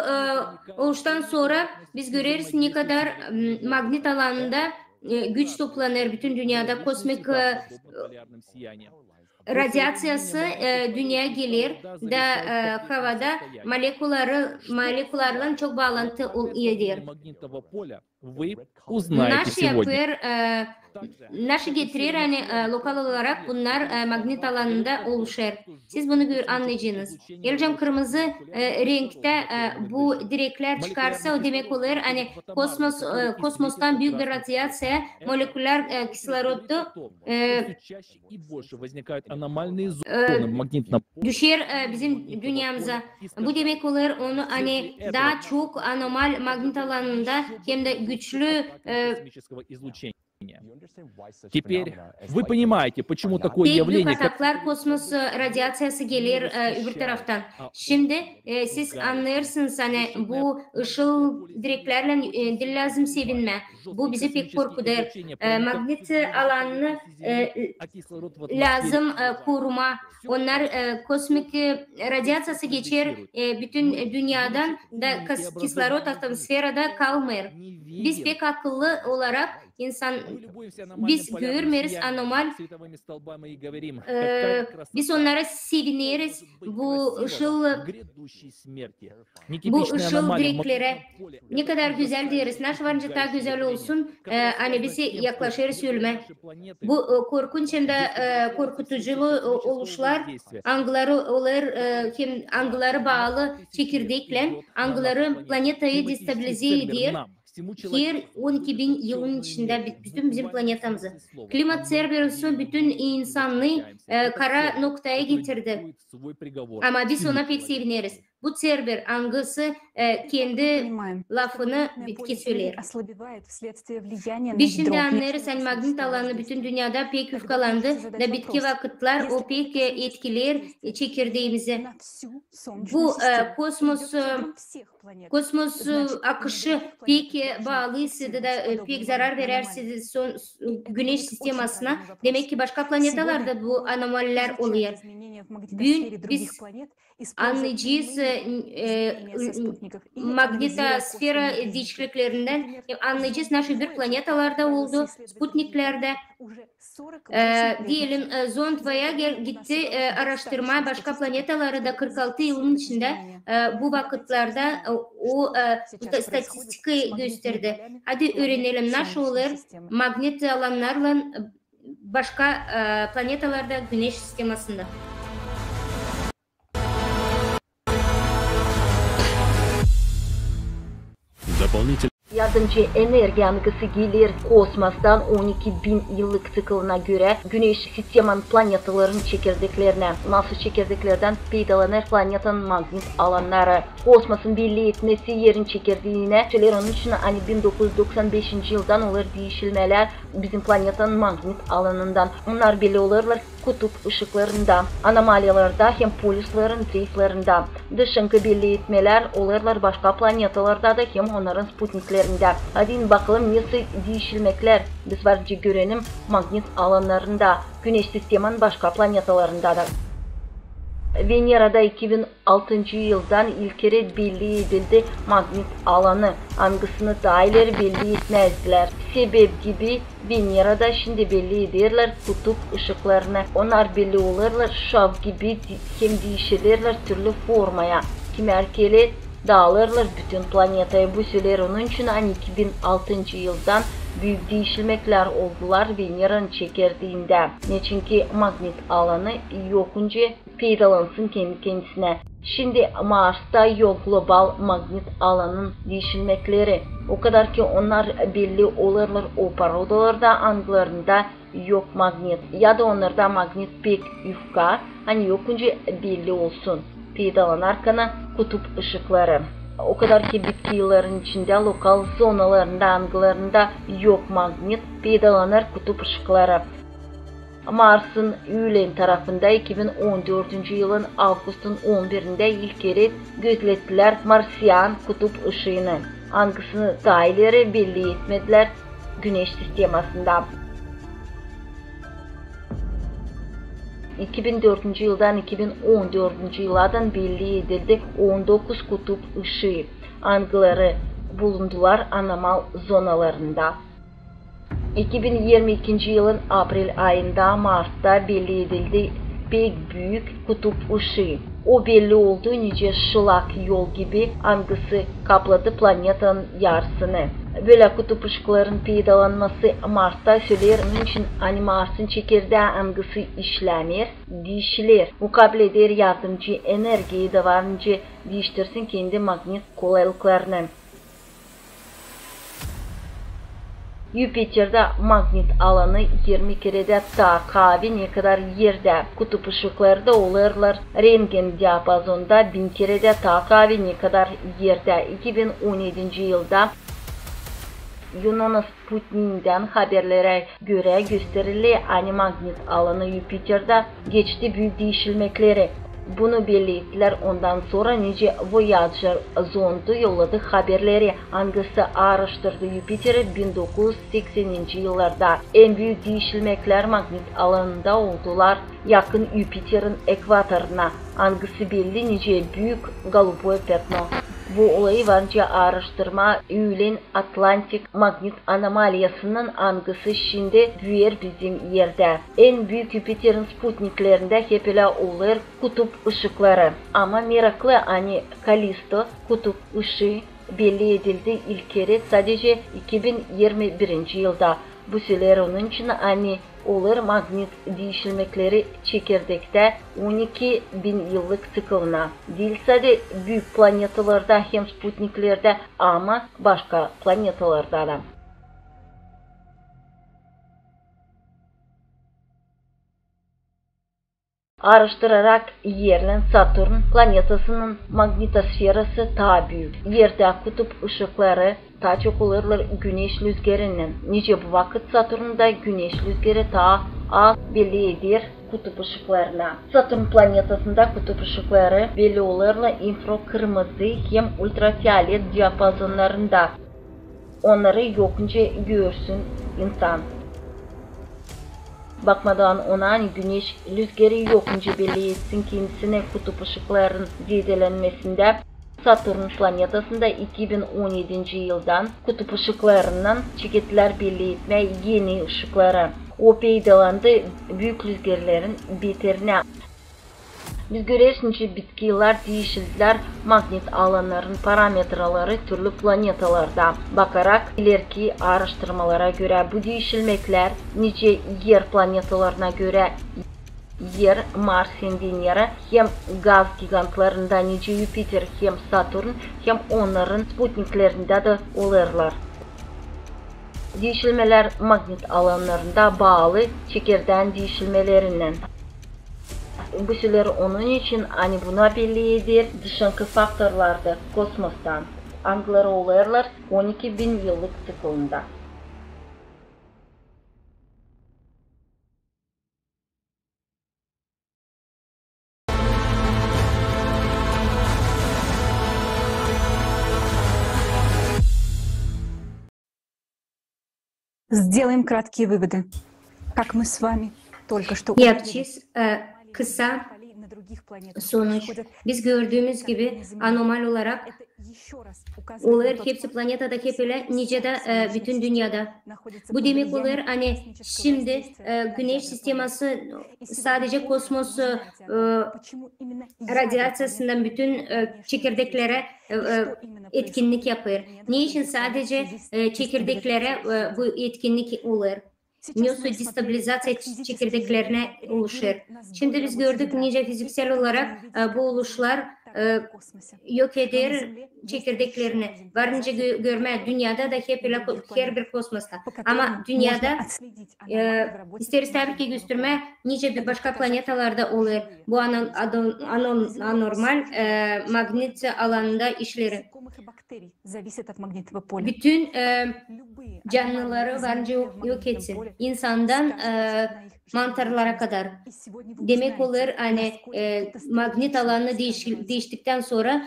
oluştan sonra biz görürüz ne kadar magnet alanında güç toplanır bütün dünyada kosmik radyasyası dünyaya gelir da havada moleküllerle çok bağlantı eder. Nasıl yapıyor? Nasıl getirir? Hani lokal olarak bunlar magnet alanında oluşur. Siz bunu anlayacaksınız. Geleceğim kırmızı renkte bu direkler çıkarsa o demek olur. Hani kosmostan büyük bir radyasya moleküler kisloroddu düşer bizim dünyamıza. Bu demek olur onu hani daha çok anormal magnet alanında hem de güçlü Теперь вы понимаете, почему такое явление, как kosmos radyasiyası gelir öbür taraftan. Şimdi siz anlarsınız hani bu ışıl direklerle lazım sevinme. Bu bizi pek korkudur. Magnet alanını lazım koruma. Onlar kosmik radyasiyası geçer bütün dünyadan da kislorod atmosferada kalmıyor. Biz pek akıllı olarak İnsan biz görmeriz anormal biz onlara seviniriz bu ışıl direklere ne kadar güzel deriz nasıl varınca daha güzel olsun hani bizi yaklaşırız ölüme bu korkunç hem de korkutucu oluşlar angları olur hem angları bağlı çekirdekle angları planetayı destabilize eder. Her 12.000 yılın içinde bütün bizim planetamızı. Klimat Cerberus'u bütün insanlığı kara noktaya getirdi. Ama biz ona pek seviniriz. Bu Cerber angısı kendi lafını bitki söyler. Biz şimdi anlarız hani magnet alanı bütün dünyada pek yufkalandı da bitki vakitler o pek etkiler çekirdeğimizi. Bu kosmos akışı pek bağlıysa da pek zarar vererse güneş sistemasına demek ki başka planetalarda bu anomaliler oluyor. Biz anlayacağız magnetosfera değişikliklerinden anlayacağız nasıl bir planetalarda oldu, Sputniklerde diyelim zond veya gitti araştırma başka planetaları da 46 yılın içinde bu vakitlerde o statistikayı gösterdi. Hadi öğrenelim nasıl olur magnet alanlarla başka planetalarda güneş sistemasında. Yardımcı enerji angısı gelir kosmosdan 12.000 yıllık sıkılına göre Güneş sistemanın planetaların çekirdeklerine, nasıl çekirdeklerden peydalanır planetanın magnet alanları. Kosmosun belli etmesi yerin çekirdeğine, onun için hani 1995 yıldan olur değişilmeler bizim planetanın magnet alanından. Onlar belli olurlar kutup ışıklarında, anomaliyalarda hem polislerin zayıflarında. Dışınki belli etmeler olurlar başka planetalarda da hem onların sputniklerinde. Hadi bakalım nasıl değişilmekler biz varınca görelim magnet alanlarında, Güneş sistemanın başka planetalarında da. Venera'da 2006 yıldan ilk kere belli edildi magnet alanı. Hangisini daireleri belli etmezdiler. Sebep gibi Venera'da şimdi belli ederler kutup ışıklarını. Onlar belli olurlar şav gibi hem değişirler türlü formaya. Kim erkeği dağılırlar bütün planetayı. Bu süreler onun için 2006 yıldan büyük değişilmekler oldular Venera'nın çekirdeğinde. Ne çünkü magnet alanı yokunca peydalansın kendi kendisine. Şimdi Mars'ta yok global magnet alanın değişilmekleri. O kadar ki onlar belli olurlar o parodalarda anglarında yok magnet. Ya da onlarda magnet pek yufka hani yokunca belli olsun. Peydalanarken kutup ışıkları. O kadar ki bitki yılların içinde lokal zonalarında anglarında yok magnet peydalanır kutup ışıkları. Mars'ın Öğlen tarafında 2014 yılın Ağustos'un 11'inde ilk kere gözlettiler Marsiyan kutup ışığını. Hangisini daireleri belli etmediler Güneş sistemasında. 2004 yıldan 2014 yıllardan belli edildi 19 kutup ışığı. Angıları bulundular anomal zonalarında. 2022 yılın April ayında Mars'ta belli edildi pek büyük kutup ışığı. O belli oldu nice şılak yol gibi angısı kapladı planetanın yarısını. Böyle kutup ışıkların peydalanması Mars'ta söyler onun için Mars'ın çekirdeği angısı işlemir, değişilir. Mukabele eder yardımcı enerjiyi de varınca değiştirsin kendi magnet kolaylıklarını. Jüpiter'de magnet alanı 20 kerede ta kahve ne kadar yerde. Kutup ışıkları da olurlar. Röntgen diapazonda 1000 kerede ta kahve ne kadar yerde. 2017 yılda Yunan Sputnik'den haberlere göre gösterilen magnet alanı Jüpiter'de geçti büyük değişilmekleri. Bunu belli ettiler. Ondan sonra nice Voyager zondu yolladı haberleri. Hangisi araştırdı Jüpiter'i 1980 yıllarda. En büyük değişilmekler magnet alanında oldular. Yakın Jüpiter'in ekvatoruna. Hangisi belli nice büyük Голубое пятно. Bu olayı varınca araştırma Öğlen Atlantik magnet anomaliyasının hangisi şimdi büyür bizim yerde. En büyük Jüpiter'in sputniklerinde hep öyle olur kutup ışıkları. Ama meraklı Callisto kutup ışığı belli edildi ilk kere sadece 2021 yılda. Bu süreler onun için olur magnet değişilmekleri çekirdekte 12.000 yıllık sıkılına. Değilse de büyük planetalarda hem sputniklerde ama başka planetalarda da. Araştırarak yerlen Satürn planetasının magnetosferası daha büyük. Yerde kutup ışıkları daha çok olurlar güneş rüzgarının. Nice bu vakit Satürn'da güneş rüzgarı daha az belli eder kutup ışıklarına. Satürn planetasında kutup ışıkları belli olurlar infrakırmızı hem ultrafiyolet diapazonlarında. Onları yokunca görsün insan. Bakmadan ona güneş rüzgarı yokunca belli etsin kendisine kutup ışıkların zedelenmesinde. Satürn planetasında 2017 yıldan kutup ışıklarından çekitler belli etme yeni ışıkları. O peydalandı büyük rüzgarların beterine. Biz görüyoruz ki bitkiler değişildiler magnet alanların parametreleri türlü planetalarda. Bakarak ileriki araştırmalara göre bu değişilmekler nice yer planetalarına göre Yer, Mars Venera hem gaz gigantlarında nice Jüpiter hem Saturn hem onların sputniklerinde de olurlar. Değişilmeler magnet alanlarında bağlı çekirdeğin değişilmelerinden. Bu süreler onun için hani buna bellidir dışınki faktörlerdi kosmostan. Angları olurlar 12.000 yıllık tıklığında. Сделаем краткие выводы. Как мы с вами только что Yapacağız kısa sonuç. Biz gördüğümüz gibi anormal olarak olur hepsi planetada hep öyle nice de bütün dünyada. Bu demek olur hani şimdi güneş sisteması sadece kosmos radyasyasından bütün çekirdeklere etkinlik yapar. Niçin sadece çekirdeklere bu etkinlik olur? Nötr destabilizasyon çekirdeklerine oluşur. Şimdi biz gördük nice fiziksel olarak bu oluşlar yok eder çekirdeklerini. Varınca görme dünyada da hep her bir kosmosta. Ama dünyada isteriz tabii ki gösterme nice bir başka planetalarda olur. Bu anormal magnet alanında işleri. Bütün canlıları varınca yok etsin. İnsandan mantarlara kadar. Demek olur hani magnet alanı değiştikten sonra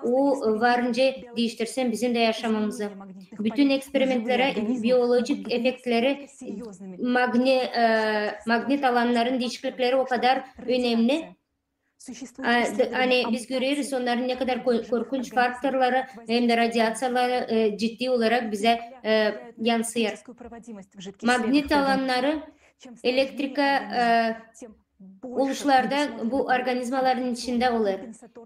o varınca değiştirsen bizim de yaşamamızı. Bütün eksperimentlere, biyolojik efektleri magnet alanların değişiklikleri o kadar önemli. Hani biz görüyoruz onların ne kadar korkunç faktörleri hem de radyasyonları ciddi olarak bize yansıyor. Magnet alanları elektrika oluşlarda bu organizmaların içinde olur.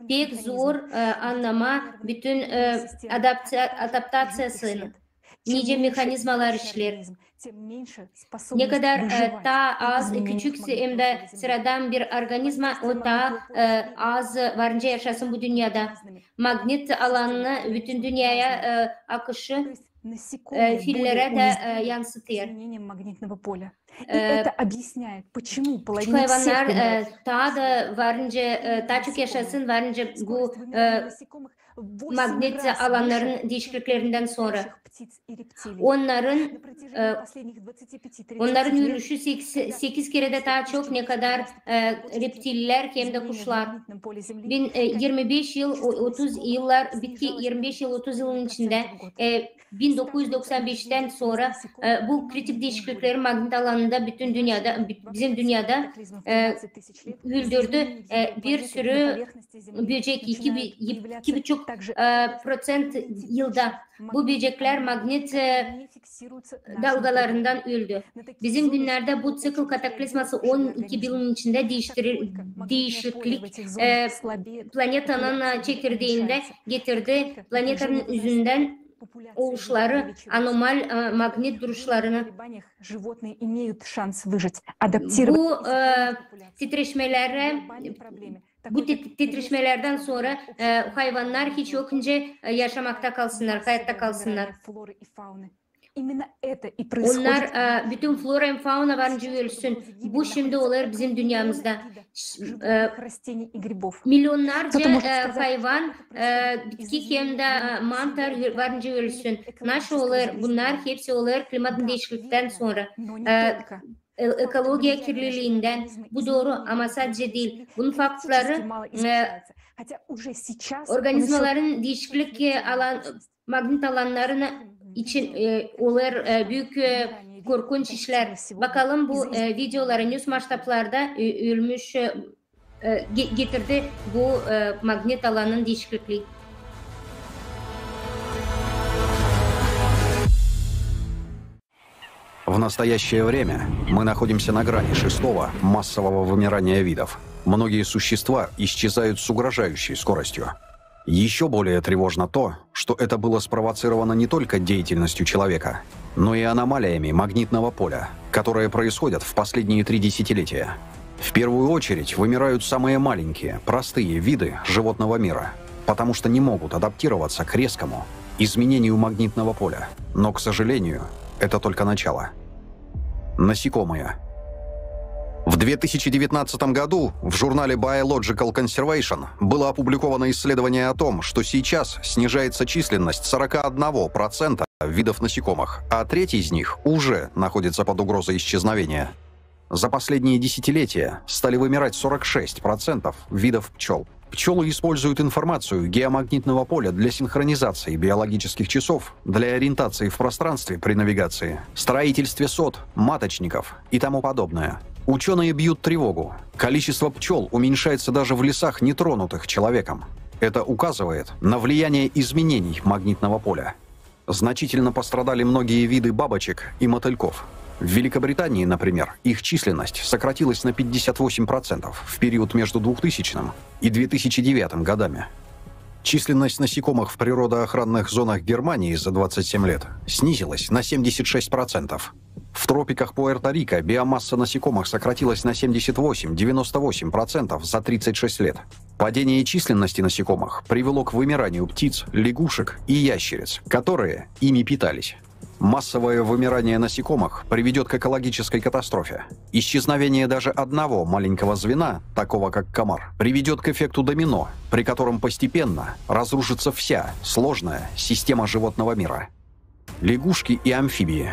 Pek zor anlama bütün adaptasyasını. Nice mekanizmalar işler. Ne kadar daha az küçükse hem de sıradan bir organizma o daha az varınca yaşasın bu dünyada. Magnet alanını bütün dünyaya akışı fillere de yansıtıyor. Hayvanlar daha da varınca daha çok yaşasın varınca bu magnet alanların değişikliklerinden sonra onların yürüyüşü 8 kere de daha çok ne kadar reptiller hem de kuşlar. 25 yıl 30 yıllar bitti 25 yıl 30 yılın içinde 1995'ten sonra bu kritik değişiklikleri magnet alanında bütün dünyada bizim dünyada öldürdü. Bir sürü böcek 2,5% yılda bu böcekler magnet dalgalarından öldü. Bizim günlerde bu cikl kataklizması 12 yılın içinde değişiklik planetanın çekirdeğinde getirdi. Planetanın yüzünden oluşları anormal magnet duruşlarını. Bu titreşmelerden sonra hayvanlar hiç yokunca yaşamakta kalsınlar, hayatta kalsınlar. Onlar bütün flora ve fauna varınca ölsün. Bu şimdi olur bizim dünyamızda. Milyonlarca hayvan, bitki hem de mantar varınca ölsün. Nasıl olur? Bunlar hepsi olur klimatın değişiklikten sonra. Ekoloji kirliliğinden. Bu doğru ama sadece değil. Bunun faktörleri organizmaların değişiklik magnet alanlarına için olur büyük korkunç işler. Bakalım bu videoları news maçtaplarda ölmüş getirdi bu magnet alanının değişikliği. В настоящее время мы находимся на грани шестого массового вымирания видов. Многие существа исчезают с угрожающей скоростью. Еще более тревожно то, что это было спровоцировано не только деятельностью человека, но и аномалиями магнитного поля, которые происходят в последние 3 десятилетия. В первую очередь вымирают самые маленькие, простые виды животного мира, потому что не могут адаптироваться к резкому изменению магнитного поля. Но, к сожалению, это только начало. Насекомые. В 2019 году в журнале Biological Conservation было опубликовано исследование о том, что сейчас снижается численность 41% видов насекомых, а треть из них уже находится под угрозой исчезновения. За последние десятилетия стали вымирать 46% видов пчел. Пчелы используют информацию геомагнитного поля для синхронизации биологических часов, для ориентации в пространстве при навигации, строительстве сот, маточников и тому подобное. Ученые бьют тревогу. Количество пчел уменьшается даже в лесах, не тронутых человеком. Это указывает на влияние изменений магнитного поля. Значительно пострадали многие виды бабочек и мотыльков. В Великобритании, например, их численность сократилась на 58% в период между 2000 и 2009 годами. Численность насекомых в природоохранных зонах Германии за 27 лет снизилась на 76%. В тропиках Пуэрто-Рико биомасса насекомых сократилась на 78-98% за 36 лет. Падение численности насекомых привело к вымиранию птиц, лягушек и ящериц, которые ими питались. Массовое вымирание насекомых приведет к экологической катастрофе. Исчезновение даже одного маленького звена, такого как комар, приведет к эффекту домино, при котором постепенно разрушится вся сложная система животного мира. Лягушки и амфибии.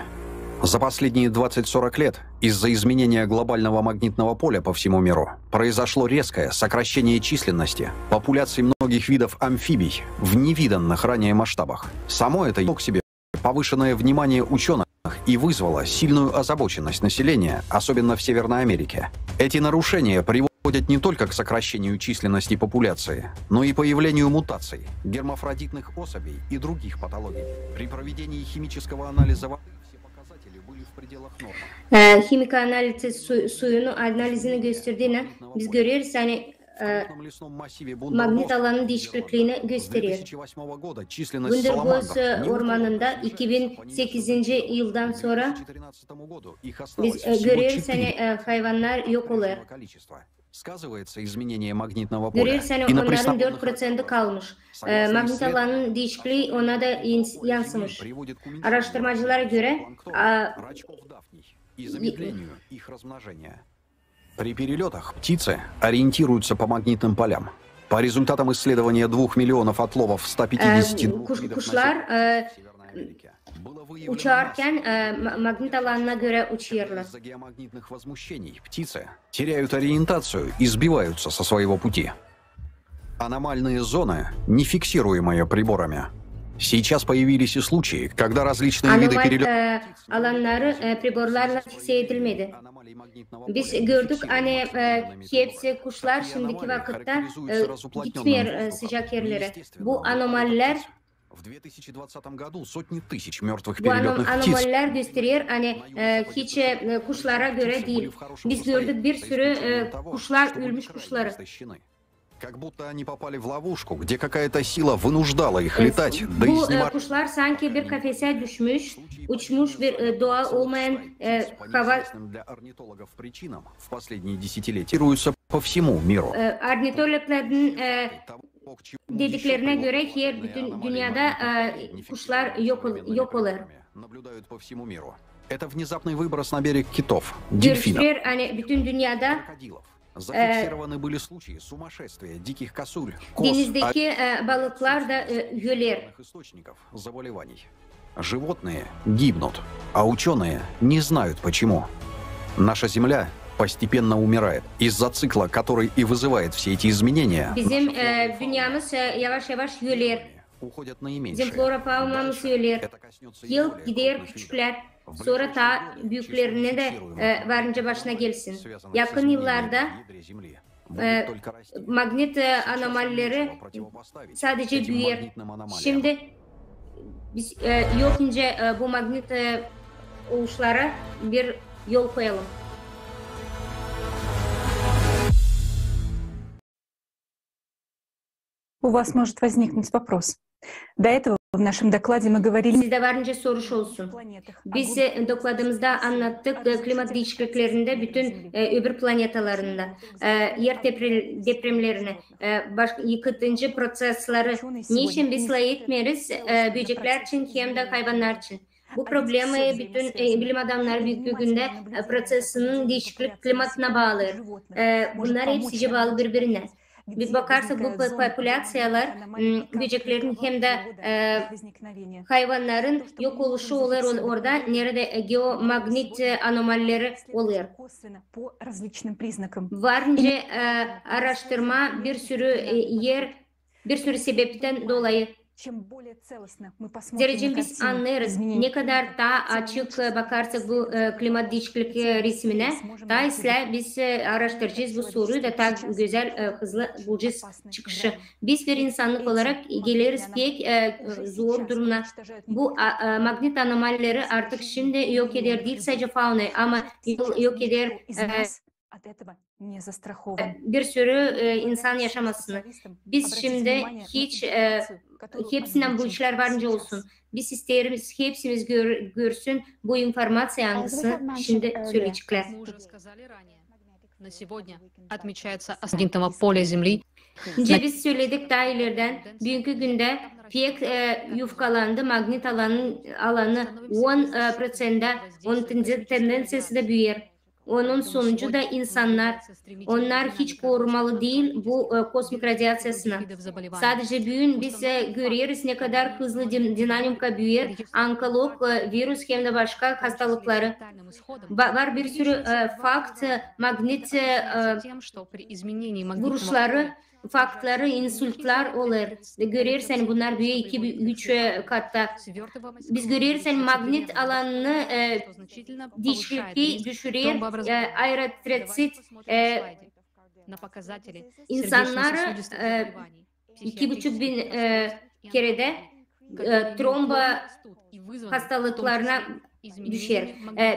За последние 20-40 лет из-за изменения глобального магнитного поля по всему миру произошло резкое сокращение численности популяций многих видов амфибий в невиданных ранее масштабах. Само это к себе повышенное внимание ученых и вызвало сильную озабоченность населения, особенно в Северной Америке. Эти нарушения приводят не только к сокращению численности популяции, но и появлению мутаций, гермафродитных особей и других патологий. При проведении химического анализа воды все показатели были в пределах нормы. Химик analizi suyunu analizini gösterdiğine biz görüyoruz magnet alanının değişikliğini gösteriyor. Günderboz ormanında 2008 yıldan sonra biz görüyoruz hayvanlar yok oluyor. Görüyoruz onların 4% kalmış. Magnet alanının değişikliği ona da yansımış. Araştırmacılara göre При перелетах птицы ориентируются по магнитным полям. По результатам исследования 2 миллионов отловов 150 kuşlar uçarken magnet alanına göre uçuyorlar. Из-за геомагнитных возмущений птицы теряют ориентацию и сбиваются со своего пути. Аномальные зоны, не фиксируемые приборами. Сейчас появились и случаи, когда различные виды перелетов alanları priborlarla fikse edilmedi. Biz gördük hepsi kuşlar şimdiki vakitte gitmiyor sıcak yerlere. Bu anomaliler gösteriyor hiç kuşlara göre değil. Biz gördük bir sürü kuşlar ölmüş kuşları. Как будто они попали в ловушку, где какая-то сила вынуждала их летать. Bu kuşlar sanki bir kafese düşmüş, uçmuş bir doğal olmayan hava. В последние десятилетия по всему миру. Ornitologların dediklerine göre her bütün dünyada kuşlar yok olur. Наблюдают по всему миру. Это внезапный выброс на берег китов, дельфинов. Görüşler bütün dünyada Зафиксированы были случаи сумасшествия диких косуль, denizdeki balıklar da ölüyor. Заболеваний. Животные гибнут, а ученые не знают почему. Наша Земля постепенно умирает. Из-за цикла, который и вызывает все эти изменения, Bizim dünyamız yavaş yavaş ölüyor. уходят наименьшие. Bizim flora faunamız ölüyor. Yıl gider küçükler. Sonra ta büyüklerine de varınca başına gelsin. Yakın yıllarda magnet anomalileri sadece büyür. Şimdi biz yok ince bu magnet oluşlara bir yol koyalım. У вас может возникнуть вопрос. До этого В нашем докладе мы говорили... Sizde varınca soruş olsun. Biz dokladığımızda anlattık klimat değişikliklerinde bütün öbür planetalarında yer depremlerini, yıkıtıcı prosesleri niçin biz etmiyoruz böcekler için hem de hayvanlar için. Bu problemi bütün bilim adamları büyük günde prosesinin değişiklik klimatına bağlı. Bunlar hepsi bağlı birbirine. Bir bakarsak bu popülasyalar böceklerin hem de hayvanların yok oluşu olur orada nerede geomagnet anomalileri oluyor. Varınca araştırma bir sürü sebepten dolayı. Derecem biz anlarız. Ne kadar daha açık bakarsak bu klimat değişiklik resmine, daha ise biz araştıracağız bu soruyu da daha güzel, hızlı bulacağız çıkışı. Biz bir insanlık olarak geliriz pek zor durumlar. Bu magnet anomalileri artık şimdi yok eder değil sadece faunayı ama yok eder bir sürü insan yaşamasını. Biz şimdi hiç hepsinden bu işler varınca olsun. Biz isteriz hepsimiz görsün bu informasyon hangisi şimdi söyleyecekler. Önce biz söyledik daha ileriden. Bugünkü günde pek yufkalandı. Magnet alanı 10%'da onun tendansiyası da büyür. Onun sonucu da insanlar, onlar hiç korumalı değil bu kosmik radyasyasına. Sadece bugün biz görüyoruz ne kadar hızlı dinamika büyür, onkolog, virüs hem de başka hastalıkları. Var bir sürü fakt, magnet vuruşları, faktları, insültler olur. Görürsen bunlar büyük 2-3 katta. Biz görürsen magnet alanını değişikliği düşürür, aerotretsit insanları 2.500 kerede tromba hastalıklarına düşer.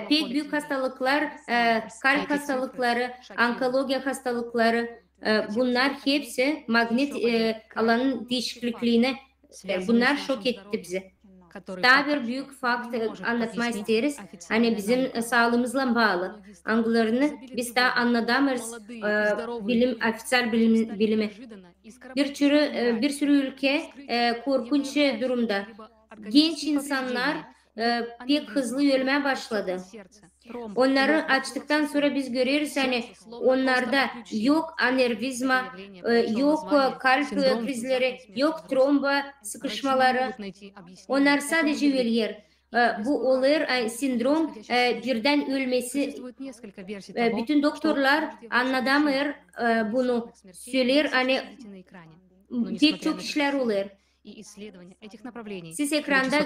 Pek büyük hastalıklar, kalp hastalıkları, onkoloji hastalıkları, bunlar hepsi magnet alanın değişikliğine, bunlar şok etti bizi. Daha bir büyük fakt anlatmak isteriz. Hani bizim sağlığımızla bağlı. Anglarını biz daha anladığımız ofisyal bilimi. Bir sürü ülke korkunç durumda. Genç insanlar pek hızlı ölmeye başladı. Onları açtıktan sonra biz görüyoruz hani onlarda yok anevrizma, yok kalp krizleri, yok tromba sıkışmaları. Onlar sadece ölüyor. Bu olur sindrom birden ölmesi. Bütün doktorlar anladamıyor bunu. Söyler hani pek çok işler olur. Siz ekranda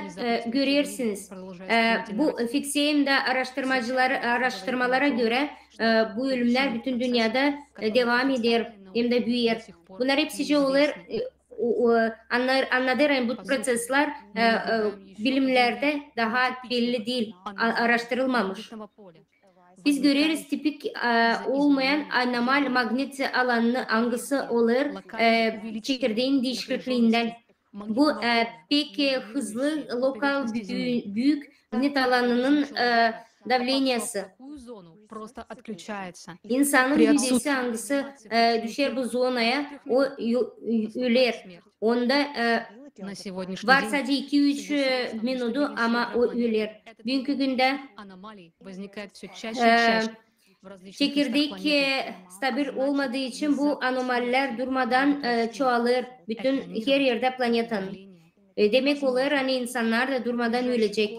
görüyorsunuz. Bu Fixey'in de araştırmalara göre bu ölümler bütün dünyada devam eder hem de büyür. Bunlar hepsi olur. Anladığım bu prosesler bilimlerde daha belli değil, araştırılmamış. Biz görüyoruz tipik olmayan anormal magnet alanı hangisi olur çekirdeğin değişikliğinden. Bu pek hızlı lokal büyük magnet alanının davlenyası. İnsanın yüzdesi hangisi düşer bu zonaya o öler. Onda var sadece 2-3 minutu ama o öler. Bugünkü günde çekirdek stabil olmadığı için bu anomaliler durmadan çoğalır bütün her yerde planetanın. Demek olur hani insanlar da durmadan ölecek.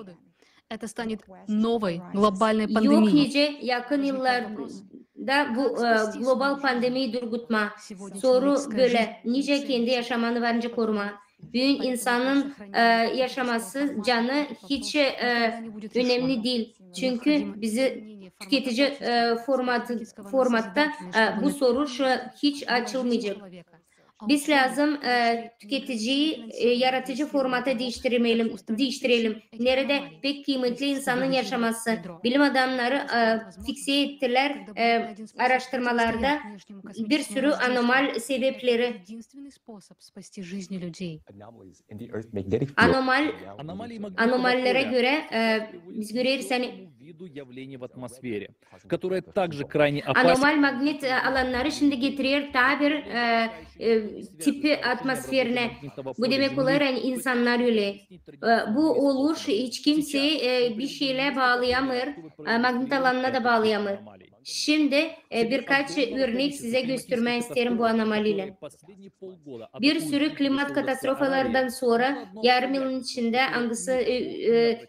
Yok nice yakın yıllarda bu global pandemiyi durgutma. Soru böyle nice kendi yaşamını bence koruma. Bugün insanın yaşaması, canı hiç önemli değil. Çünkü bizi tüketici formatta bu soru hiç açılmayacak. Biz lazım tüketiciyi yaratıcı formata değiştirelim. Nerede pek kıymetli insanın yaşaması. Bilim adamları fikse ettiler araştırmalarda bir sürü anormal sebepleri. Anomallere göre biz görüyoruz hani anormal magnet alanları şimdi getiriyor daha bir tipi atmosferine. Bu demek olur yani insanlar öyle. Bu oluş hiç kimse bir şeyle bağlayamır. Magnet alanına da bağlayamır. Şimdi birkaç örnek size göstermek isterim bu anomaliyle. Bir sürü klimat katastrofalardan sonra yarım yılın içinde hangisi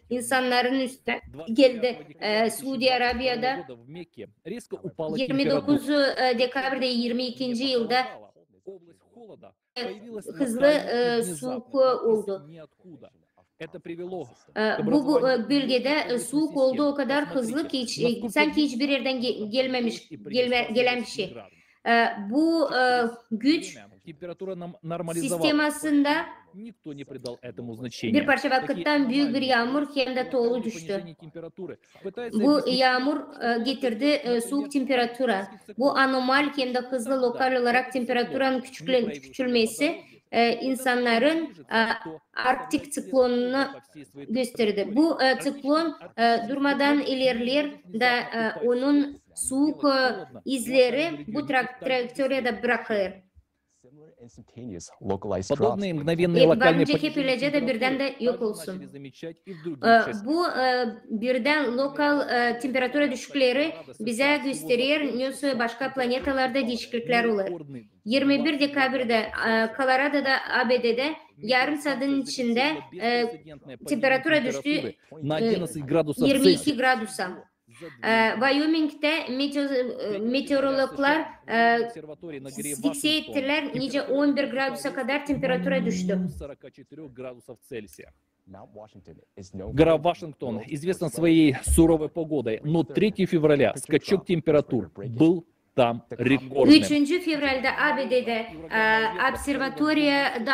insanların üstüne geldi. Suudi Arabia'da 29 Dekabr'de 22. yılda hızlı soğuk oldu. Bu bölgede soğuk oldu o kadar hızlı ki sanki hiçbir yerden gelen bir şey. Bu güç sistem aslında bir parça vakitten büyük bir yağmur hem de toğlu düştü. Bu yağmur getirdi soğuk temperatura. Bu anormal hem de hızlı lokal olarak temperaturanın küçülmesi insanların Arktik siklonunu gösterdi. Bu siklon durmadan ilerler de onun soğuk izleri bu trajektoriyada bırakır. Подобные mгновенные локальные потери de birden de yok olsun. Bu birden lokal temperatura düşükleri bize gösterir nasıl başka planetalarda değişiklikler olur. 21 Dekabr'da Colorado'da ABD'de yarım saatin içinde temperatura düştü 22 gradusa. Wyoming'de meteorologlar fikse ettiler nice 11 gradusa kadar temperatura düştü. Гора Вашингтон известна своей суровой погодой, но 3 февраля скачок температур был tam rekordnem. 3. fevralda ABD'de observatoriya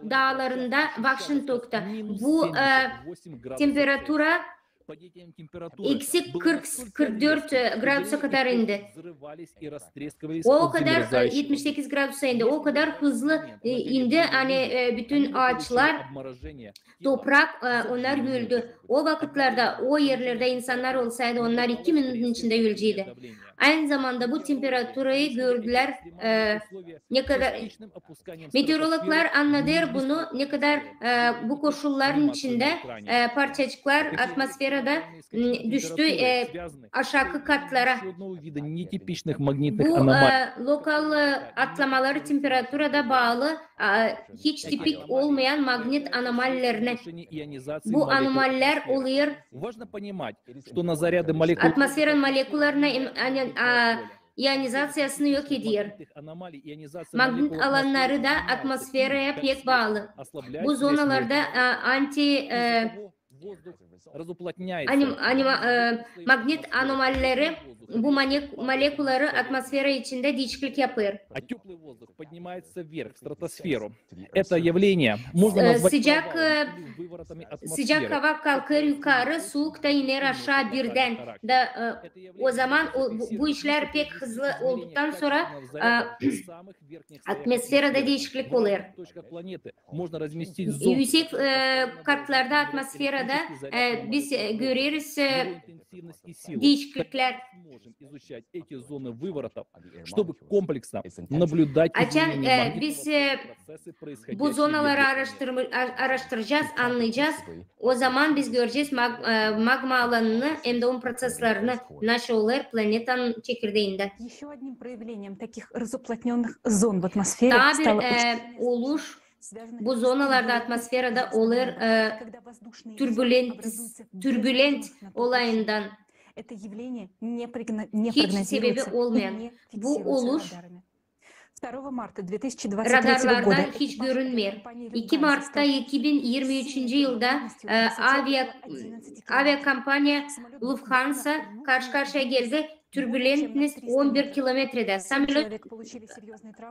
dağlarında Washington'da bu temperatura eksi 44 gradusa kadar indi. O kadar 78 gradusa indi. O kadar hızlı indi. Hani bütün ağaçlar, toprak onlar öldü. O vakitlerde o yerlerde insanlar olsaydı onlar 2 minutun içinde öleceğiydi. Aynı zamanda bu temperatürayı gördüler. Ne kadar meteorologlar anladılar bunu. Ne kadar bu koşulların içinde parçacıklar atmosferde düştü aşağı katlara. Bu lokal atlamaları temperaturada bağlı hiç tipik olmayan magnet anomallerine. Bu anomaller oluyor. Atmosferin moleküllerine iyonizasyasını yok ediyor. Magnet alanları da atmosfere pek bağlı. Bu zonalarda magnet anomalleri bu molekülleri atmosfere içinde değişiklik yapıyor. Sıcak hava kalkar yukarı, soğuk da iner aşağı birden. O zaman bu işler pek hızlı olduktan sonra atmosferde değişiklik oluyor. Yüksek katlarda atmosferde biz görüyoruz değişiklikler. Biz bu zonaları araştıracağız, anlayacağız. O zaman biz göreceğiz magma alanını hem de onun proseslerini nasıl olur planetanın çekirdeğinde. Daha bir oluş bu zonalarda atmosferde olur türbülent olayından. Hiç sebebi olmayan bu oluş radarlardan hiç görünmüyor. 2 Mart'ta 2023 yılda avia kampanya Lufthansa karşı karşıya geldi. Türbülentность 11 kilometrede.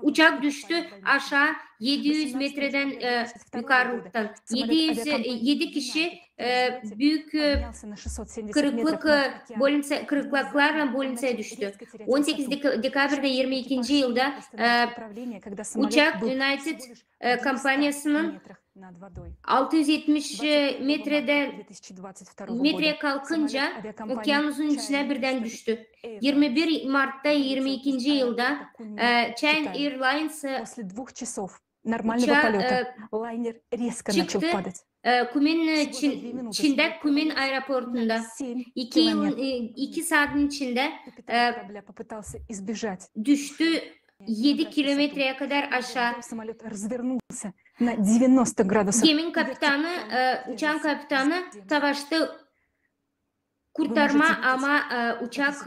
Uçak düştü aşağı 700 metreden yukarıdan. 7 kişi büyük kırıklıklarla Bolnitsa'ya düştü. 18 Dekabr'da 22. yılda uçak United kampanyasının 670 metreye kalkınca okyanusun içine birden düştü. 21 Mart'ta 22. yılda China Airlines çıktı. Çin'de Kumin aeroportunda 2 saatin içinde düştü 7 kilometreye kadar aşağı. Geminin kapitanı, uçağın kapitanı savaştı kurtarma ama uçak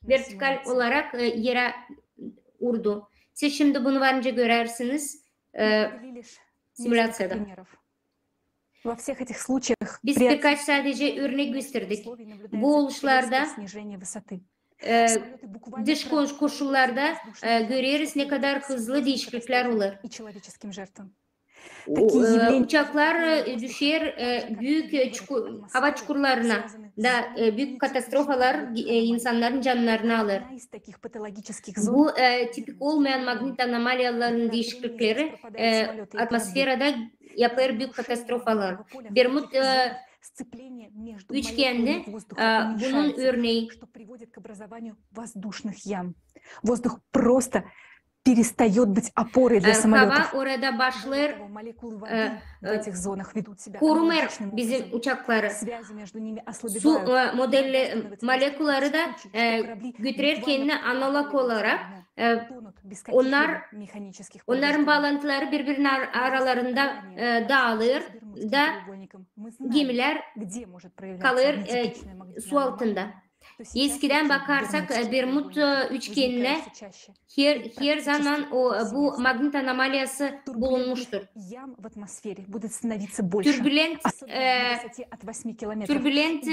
vertikal olarak yere vurdu. Siz şimdi bunu varınca görersiniz simülasyada. Biz birkaç sadece örnek gösterdik. Bu oluşlarda dış koşullarda görüyoruz ne kadar hızlı değişiklikler olur. Uçaklar düşer büyük hava çukurlarına da büyük katastrofalar insanların canlarını alır. Bu tipik olmayan magnet anomaliyaların değişiklikleri atmosferada yapar büyük katastrofalar. Bermud üçgeni bunun örneği. Перестает быть опорой для самолетов. Hava orada başlar korumar bizim uçakları. Su molekülleri de götürür kendine analog olarak. Onların bağlantıları birbirinin aralarında dağılır da gemiler kalır su altında. Eskiden bakarsak Bermud üçgenine her zaman bu magnet anomaliyası bulunmuştur. Türbülent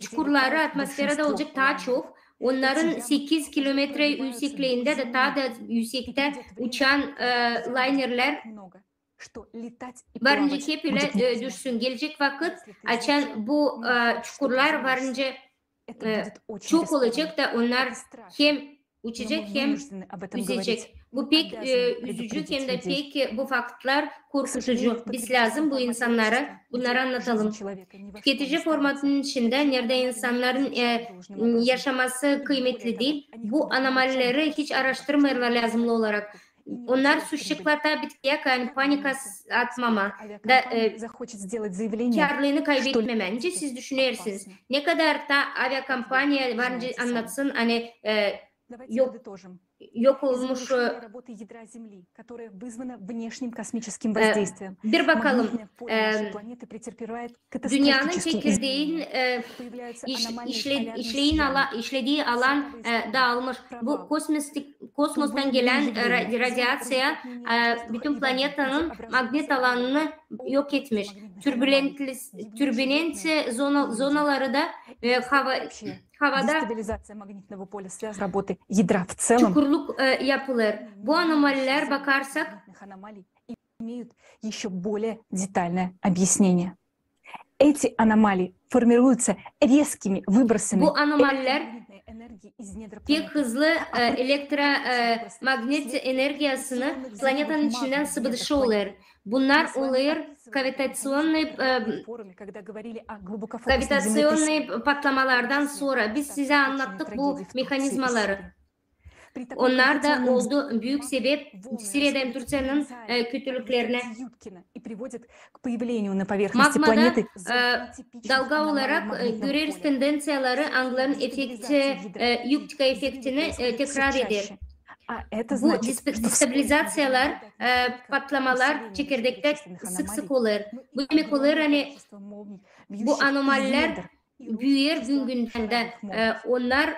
çukurları atmosferde olacak daha çok. Onların 8 kilometre yüksekliğinde de daha da yüksekte uçan linerler varınca hep öyle düşsün. Gelecek vakit açan bu çukurlar varınca çok olacak da onlar hem uçacak hem yüzecek. Bu pek üzücü hem de pek bu faktlar korkutucu. Biz lazım bu insanlara bunları anlatalım. Tüketici formatının içinde nerede insanların yaşaması kıymetli değil. Bu anomalileri hiç araştırmaları lazımlı olarak. Onlar suçluklarda bitkiye panik atmama da karlılığını kaybetmemence siz düşünürsünüz. Ne kadar da aviakampanya varınca anlatsın hani yok olmuş bir bakalım dünyanın çekirdeğin işlediği alan dağılmış. Bu kosmostan gelen radyasyon bütün planetanın magnet alanını yok etmiş. Türbülent zonaları da havada çukurluk yapılır. Bu anomaliler bakarsak еще более детальное объяснение. Эти аномалии формируются резкими выбросами. Bu anomaliler pek hızlı elektromagnet enerjisini planetanın içinden sıvıdışı olur. Bunlar oluyor kavitasyonlu patlamalardan sonra. Biz size anlattık bu mekanizmaları. Onlar da oldu büyük sebep Suriye'den Türkiye'nin kötülüklerine. Magmada dalga olarak görürüz tendensiyaları Angl'ın efekti, Yuktika efektini tekrar eder. Bu destabilizasyonlar, patlamalar çekirdekte sık sık olur. Bu demek olur hani bu anomaliler büyür gün günden de onlar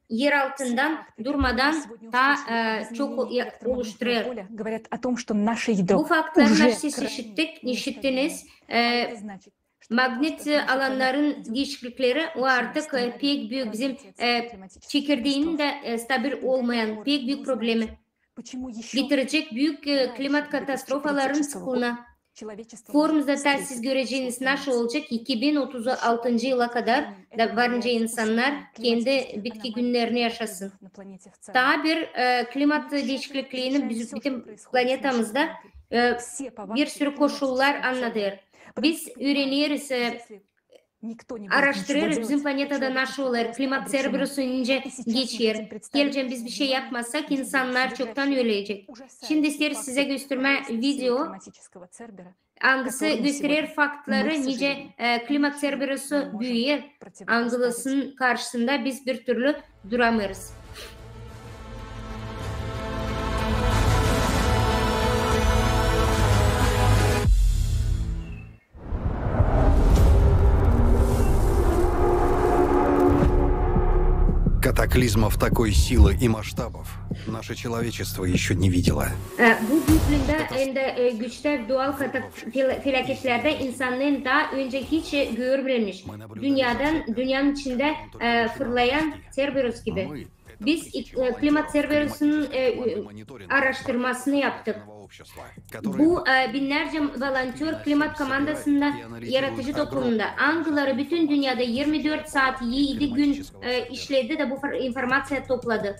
yer altından durmadan daha çok oluşturuyor. Bu faktları siz işittiniz. magnet alanların değişiklikleri o artık pek büyük bizim çekirdeğinin de stabil olmayan pek büyük problemi getirecek büyük klimat katastrofaların sıkılığına. Forumda siz göreceğiniz nasıl olacak 2036 yıla kadar da varınca insanlar kendi bitki günlerini yaşasın. Daha bir klimat değişikliğinin bizim planetamızda bir sürü koşullar anlatır. Biz öğreniyoruz, araştırıyoruz bizim planetada nasıl olur, klimat Cerberus'u ince geçer. Geleceğim biz bir şey yapmazsak insanlar çoktan ölecek. Şimdi isterim size gösterme video. Hangisi gösterir faktları nice klimat Cerberus'u büyüyor. Hangısının karşısında biz bir türlü duramıyoruz. Катаклизмов такой силы и масштабов наше человечество еще не видело. Bu büyüklüğünde güçler doğal felaketlerde insanlığın daha önce hiç görmemiş. Dünyanın içinde fırlayan Cerberus gibi. Biz klimat Cerberus'un araştırmasını yaptık. Bu binlerce volontör klimat komandasında yaratıcı toplumunda Angloları bütün dünyada 24 saat 7 gün işledi de bu informasyonu topladı.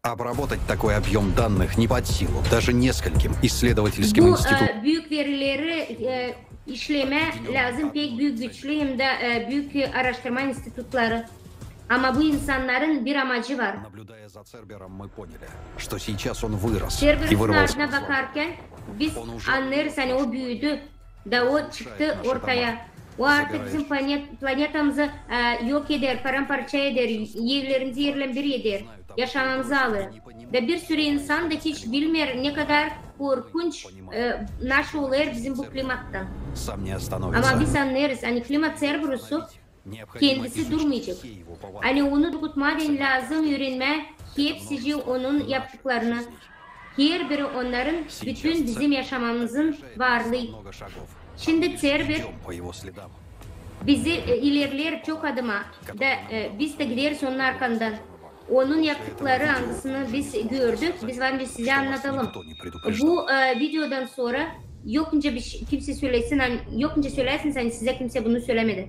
Обработать такой объем данных не под силу даже нескольким исследовательским институтам. Bu büyük verileri işleme lazım pek büyük güçlü hem de büyük araştırma enstitüleri. Ama bu insanların bir amacı var. Cerberus'un ardına bakarken biz anlarız hani o büyüdü da o çıktı ortaya. O artık bizim planetamızı yok eder, paramparça eder, yerlerimizi yerle bir eder, yaşamamızı alır. Ve bir sürü insan da hiç bilmiyor ne kadar korkunç nasıl olur bizim bu klimattan. Ama biz anlarız hani klimat Cerberus'u kendisi durmayacak. Hani onu tutmadan lazım öğrenme hepsi onun yaptıklarını. Her biri onların bütün bizim yaşamamızın varlığı. Şimdi Cerber bizi ilerler çok adıma da biz de gideriz onun arkandan. Onun yaptıkları hangisini biz gördük. Biz var size anlatalım. Bu videodan sonra yokunca kimse söylesin, hani yokunca söylesin hani size kimse bunu söylemedi.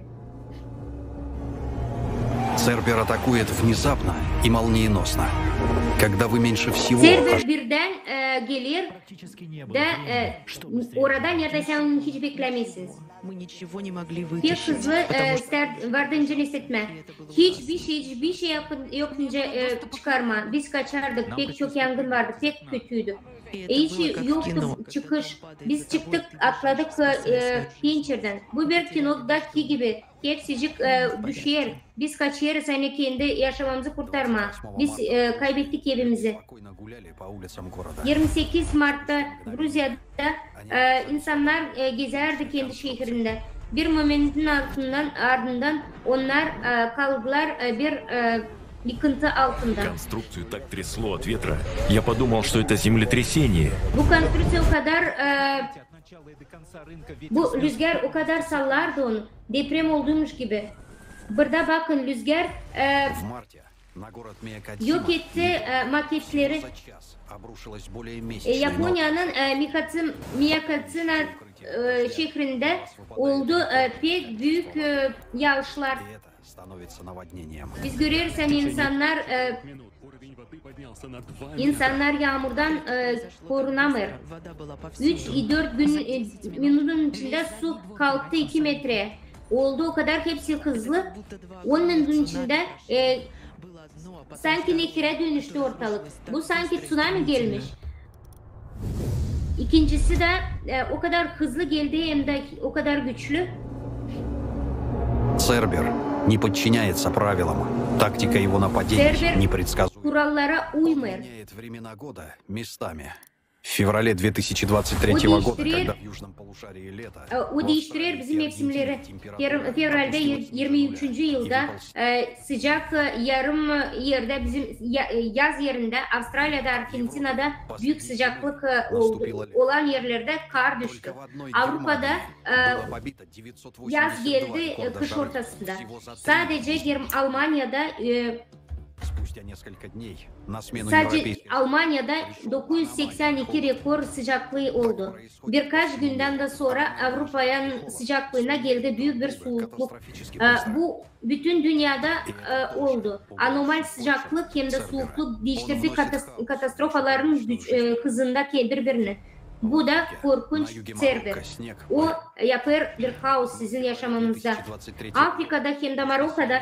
Цербер атакует внезапно и молниеносно. Когда вы меньше всего... Cerber birden gelir de orada neredeyse onu hiç beklemezsiniz. Bir hızlı vardığınca hissetme. Hiçbir şey yapınca çıkarma. Biz kaçardık. Pek çok yangın vardı. Pek kötüydü. Hiç yoktu çıkış. Biz çıktık, atladık pencereden. Bu bir kinodaki gibi. Hepsicik düşer. Biz kaçıyoruz hani kendi yaşamamızı kurtarma. Biz kaybettik evimizi. 28 Mart'ta Gruzya'da insanlar gezerdi kendi şehrinde. Bir momentin ardından onlar kaldılar bir yıkıntı altında. Конструкцию так трясло от ветра. Я подумал, что это землетрясение. Bu konstrüksiyon o kadar bu rüzgar o kadar sallardı onu. Deprem olduğumuş gibi. Burada bakın rüzgar yok etti maketleri. Japonya'nın Miyakatsuna şehrinde oldu pek büyük yağışlar. Biz görüyoruz hani insanlar yağmurdan korunamıyor. 3-4 minutun içinde su kalktı 2 metreye. Oldu o kadar hepsi hızlı. Onun içinde sanki nekire dönüştü ortalık. Bu sanki tsunami gelmiş. İkincisi de o kadar hızlı geldi hem de o kadar güçlü. Цербер не подчиняется правилам. Тактика его нападений непредсказуема. Kurallara uymuyor. Меняет времена года местами. В феврале 2023 года, когда в южном полушарии лето, o değiştirir bizim mevsimleri. Fevral'de 23. yılda sıcak yarım yerde bizim yaz yerinde Avustralya'da, Arjantin'de büyük sıcaklık olan yerlerde kar düştü. Avrupa'da yaz geldi kış ortasında. Sadece Almanya'da Sadece Almanya'da 982 rekor sıcaklığı oldu. Birkaç günden de sonra Avrupa'nın sıcaklığına geldi büyük bir soğukluk. Bu bütün dünyada oldu. Anormal sıcaklık hem de soğukluk değiştirdi katastrofaların hızında birbirini. Bu da korkunç server. O yapar bir kaos sizin yaşamınızda. Afrika'da hem de Marokko'da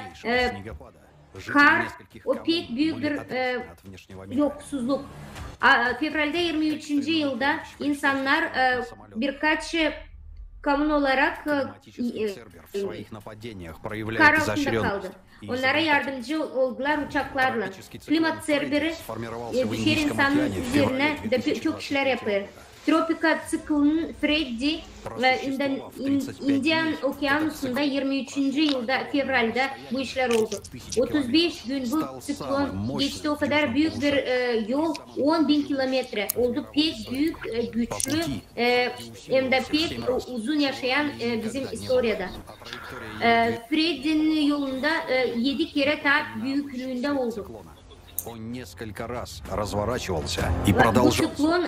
kar, o pek büyük bir yoksuzluk. Fevral'de 23. yılda insanlar birkaç kamun olarak kar altında kaldı. Onlara yardımcı oldular uçaklarla. Klimat serberi düşer insanın üzerine de çok işler yapıyor. Tropika siklonun Freddy Indian Okyanusu'nda 23. yılda fevralde bu işler oldu. 35 gün bu siklon geçti, o kadar büyük bir yol 10.000 kilometre oldu. Pek büyük, güçlü hem de pek uzun yaşayan bizim historiada. Freddy'nin yolunda 7 kere daha büyüklüğünde oldu. Bu siklon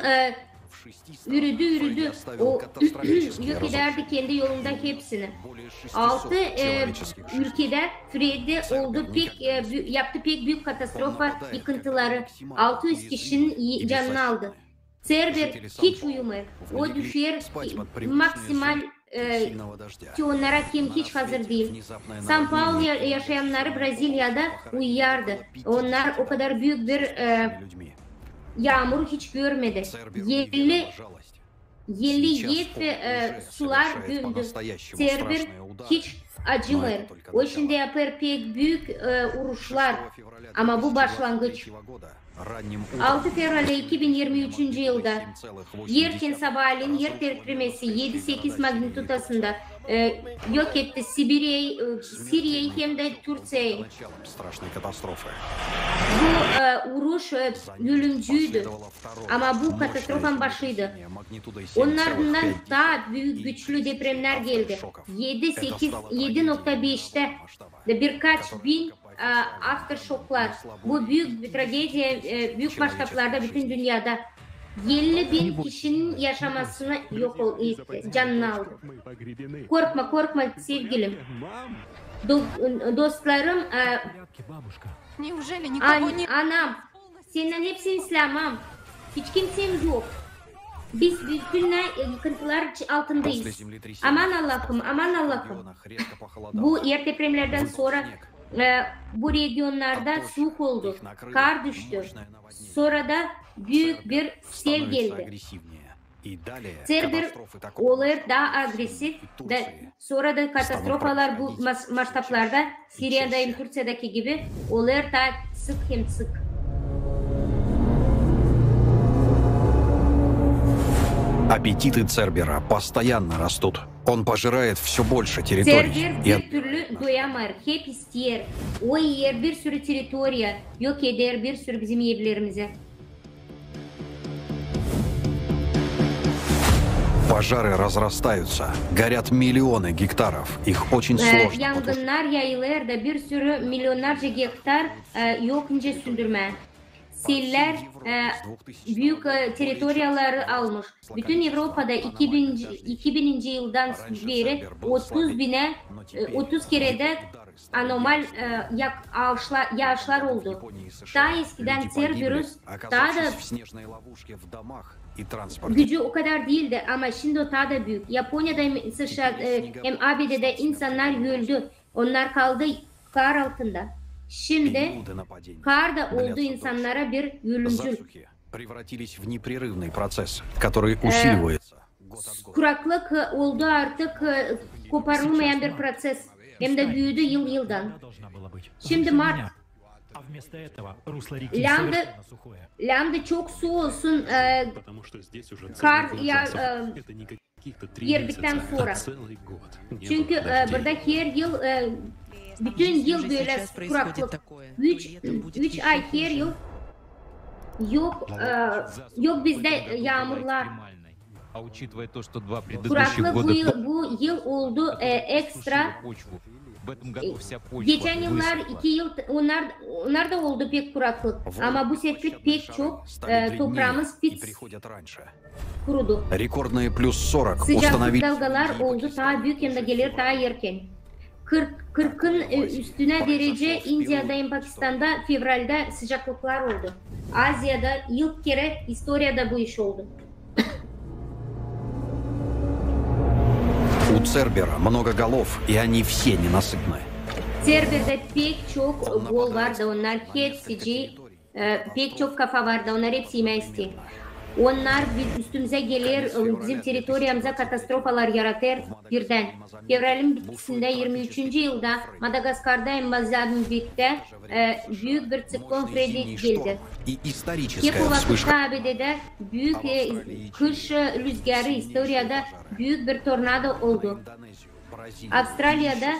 yürüdü. O yok ederdi kendi yolunda hepsini. 6 ülkede Freddy oldu, yaptı pek büyük katastrofa yıkıntıları. 600 kişinin canını aldı. Server hiç uyumuyor. O düşer maksimal onlara kim hiç hazır değil. São Paulo yaşayanları Brezilya'da uyardı. Onlar o kadar büyük bir yağmur hiç görmedi. Yerli sular gündü. Server hiç acımıyor. O şimdi yapar pek büyük uğraşlar. Ama bu başlangıç. 6 Fevral'de 2023. yılda yerken sabahleyin yer titremesi 7-8 magnitutasında yok etti Suriye'yi hem de Türkiye'yi. Bu vuruş ölümcüydü. Ama bu katastrofan başıydı. Onlardan daha büyük güçlü depremler geldi. 7.5'te birkaç bin afterşoklar. Bu büyük bir tragedi, büyük masraflarda bütün dünyada 50.000 kişinin yaşamasına canını aldı. Korkma sevgilim. Dostlarım, anam, senin hepsini İslam'ım. Hiç kimsemiz yok. Biz bütün yıkıntılar altındayız. Aman Allah'ım. Bu yer depremlerden sonra bu regionlarda soğuk oldu, kar düştü. Sonra da büyük bir sel geldi. Server olur daha agresif. Sonra da katastrofalar bu masraflarda Suriye'deyim, Türkiye'deki gibi olur daha sık hem sık. Аппетиты Цербера постоянно растут. Он пожирает все больше территорий. Цербер bir türlü doyamar, hep ister. O yer bir sürü teritoriya, yok eder bir sürü bizim yerlerimize. Пожары разрастаются, горят миллионы гектаров. Их очень сложно. Yangınlar yayılır da bir sürü milyonlarca hektar yokunca söndürme. Seller büyük teritoriyaları almış. Bütün Avrupa'da 2000. yıldan beri 30 kerede anormal yağışlar oldu. Daha eskiden Cerberus daha da gücü o kadar değildi ama şimdi o daha da büyük. Japonya'da hem ABD'de insanlar öldü. Onlar kaldı kar altında. Şimdi kar da oldu insanlara bir ölümcül. Kuraklık oldu artık koparılmayan bir proses. Hem de büyüdü yıldan. Şimdi Mart Lambda çok su olsun, kar yerdikten sonra. Çünkü burada her yıl, bütün yıl böyle kuraklık. 3 ay her yıl yok bizde yağmurlar. Kuraklık bu yıl oldu ekstra. Geçen yıllar 2 yıl onlar da oldu pek kuraklık. Ama bu sefer pek çok toprağımız kurudu. Рекордные плюс 40 Sıcaklık dalgalar oldu daha büyük hem de gelir daha erken. 40'ın üstüne derece India'da, Pakistan'da fevralde sıcaklıklar oldu. Asya'da ilk kere historiada bu iş oldu. У Цербера много голов, и они все ненасытны. Cerber'de pek çok gol vardı, onlar hepsi pek çok kafa vardı, onlar hepsi yemezdi. Onlar üstümüze gelir, bizim teritoriyamıza katastrofalar yaratır birden. Fevral'in bitkisinde 23. yılda Madagaskar'da Mozambik'te büyük bir siklon Freddy geldi. Hep o vakitte ABD'de büyük kış rüzgarı, historiada büyük bir tornado oldu. Avustralya'da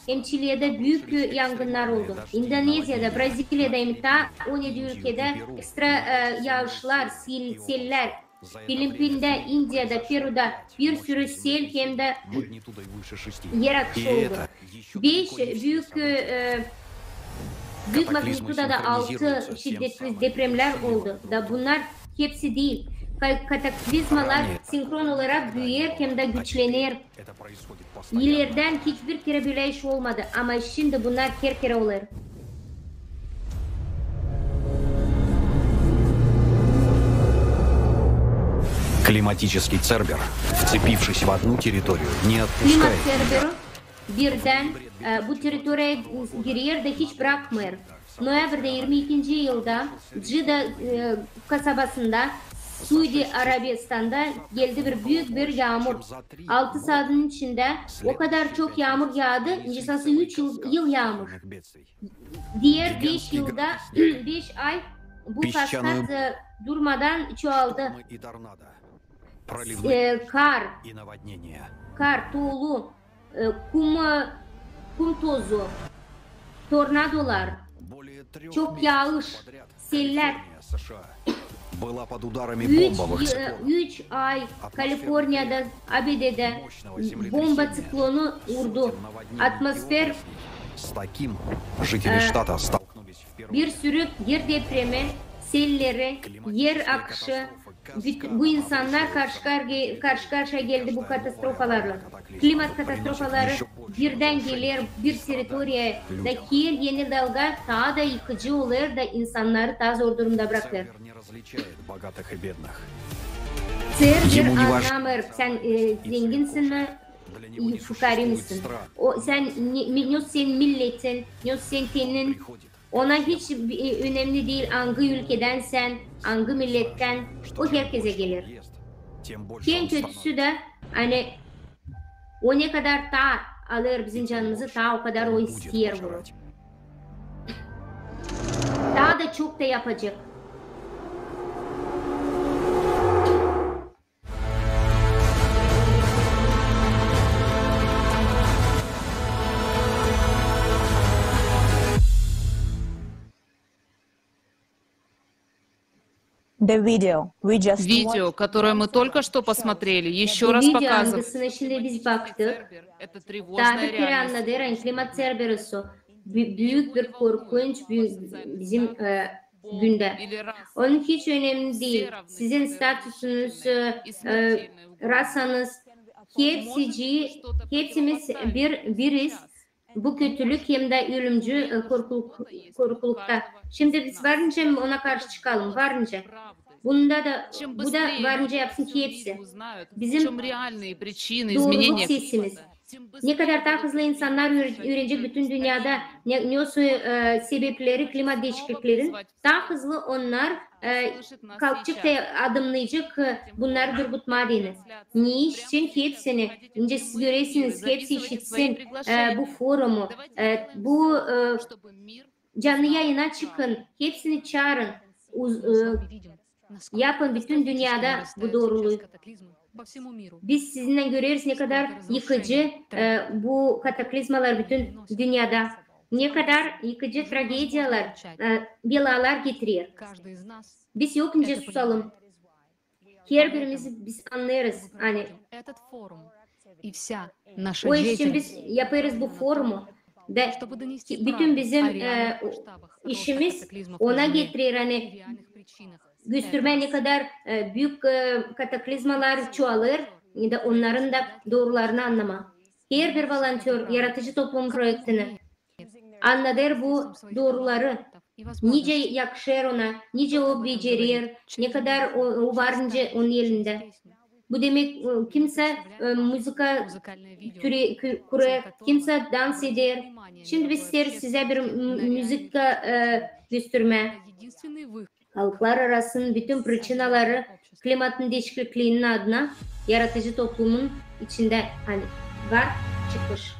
hem Çile'de büyük yangınlar oldu. İndonezya'da, Brezilya'da hem ta 17 ülkede ekstra yağışlar, seller. Filipin'de, India'da, Peru'da bir sürü sel hem de yer akışı oldu. 5 büyük magnitudada 6 şiddetli depremler oldu. Da bunlar hepsi değil. Kataklizmalar senkron olarak büyür hem de güçlenir. İleriden hiçbir kere böyle iş olmadı ama şimdi bunlar her kere olur. Климатический Цербер, вцепившись в одну территорию, не Klimat отпускает. Cerber'u birden bu teritoriye girer de hiç bırakmıyor. Noyabr'da 22. yılda Cida kasabasında Suudi Arabistan'da geldi büyük bir yağmur. 6 saatin içinde o kadar çok yağmur yağdı. İncesası 3 yıl yağmur. Diğer 5 yılda 5 ay bu kaskat durmadan çoğaldı. Kar, tuğlu, kum tozu, tornadolar, çok yağış, seller. 3 ay Kaliforniya'da, ABD'de bomba siklonu vurdu. Atmosfer bir sürü yer depremi, selleri, yer akışı. Bu insanlar karşı karşıya geldi bu katastrofalarla. Klimat katastrofaları birden gelir bir teritoriye da her yeni dalga daha da yıkıcı olur da insanları daha zor durumda bırakır. Cerber anlamır sen zenginsin mi, fukari misin? Sen milletin, sen senin, ona hiç önemli değil hangi ülkedensen, hangi milletten, o herkese gelir. En kötüsü de hani o ne kadar daha alır bizim canımızı, daha o kadar o istiyor bunu. Daha da çok da yapacak. Видео, которое мы только что посмотрели, еще раз показывает. Это тревожная реальность. Klimat Cerber'u büyük bir korkunç bizim günde. Onun hiç önemli değil. Sizin statüsünüz, rasanız, hepsimiz biriz. Bu kötülük hem de ölümcü korkulukta. Şimdi biz varınca ona karşı çıkalım, varınca. Bunda da, bu da varınca yapsın ki hepsi. Bizim doğruluk sesimiz. Ne kadar daha hızlı insanlar öğrenecek bütün dünyada ne sebepleri, klimat değişikliklerin, daha hızlı onlar kalkacak da adımlayacak bunları durgutma deniz. Ne için hepsini, önce siz göresiniz, hepsi işitsin bu forumu, canlı yayına çıkın. Hepsini çağırın. Yapın bütün dünyada bu doğruluğu. Biz sizinle görüyoruz ne kadar yıkıcı bu kataklizmalar bütün dünyada. Ne kadar yıkıcı tragediyalar, belalar getiriyor. Biz yokunca susalım. Her birimiz biz anlarız. Hani o için biz yaparız bu forumu. De, bütün bizim işimiz ona getirir. Hani gösterme ne kadar büyük kataklizmalar çoğalır. Da onların da doğrularını anlama. Her bir volantör yaratıcı toplum projektini anladır bu doğruları. Nice yakışır ona, nice o becerir, ne kadar o varınca onun elinde. Bu demek kimse müzika türü kurar, kimse dans eder. Şimdi biz size bir müzika gösterme. Halklar arasının bütün prичиналары klimatın değişikliğinin adına yaratıcı toplumun içinde hani var çıkmış.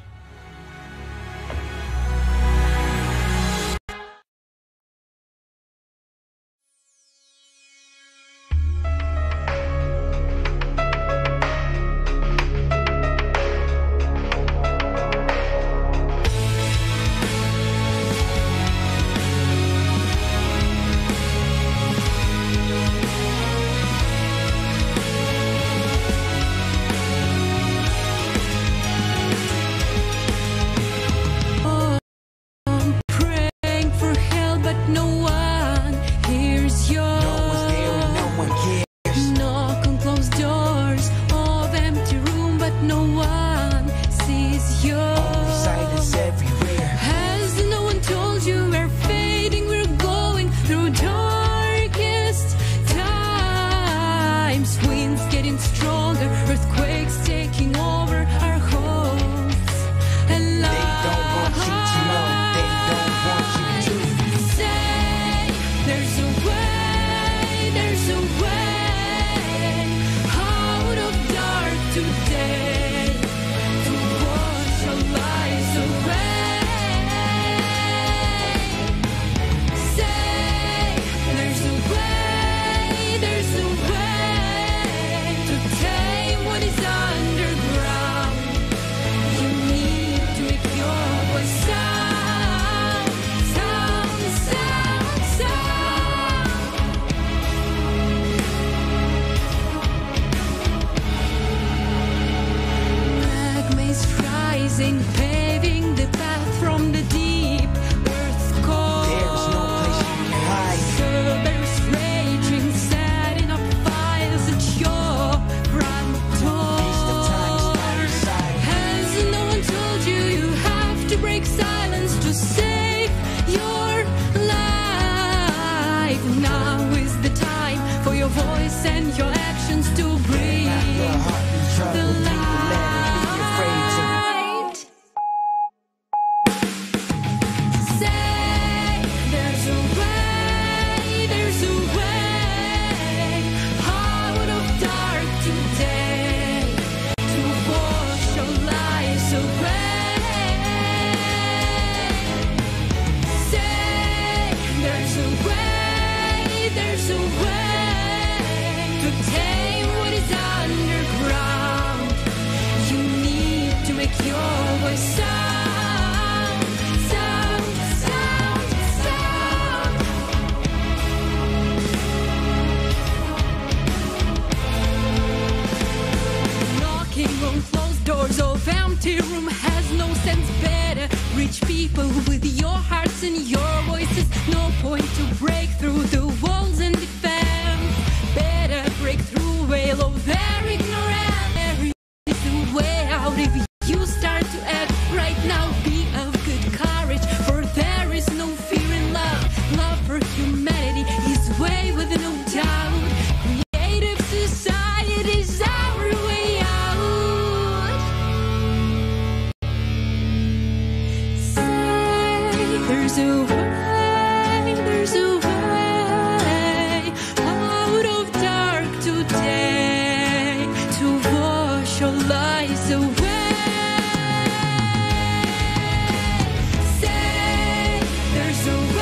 Say there's a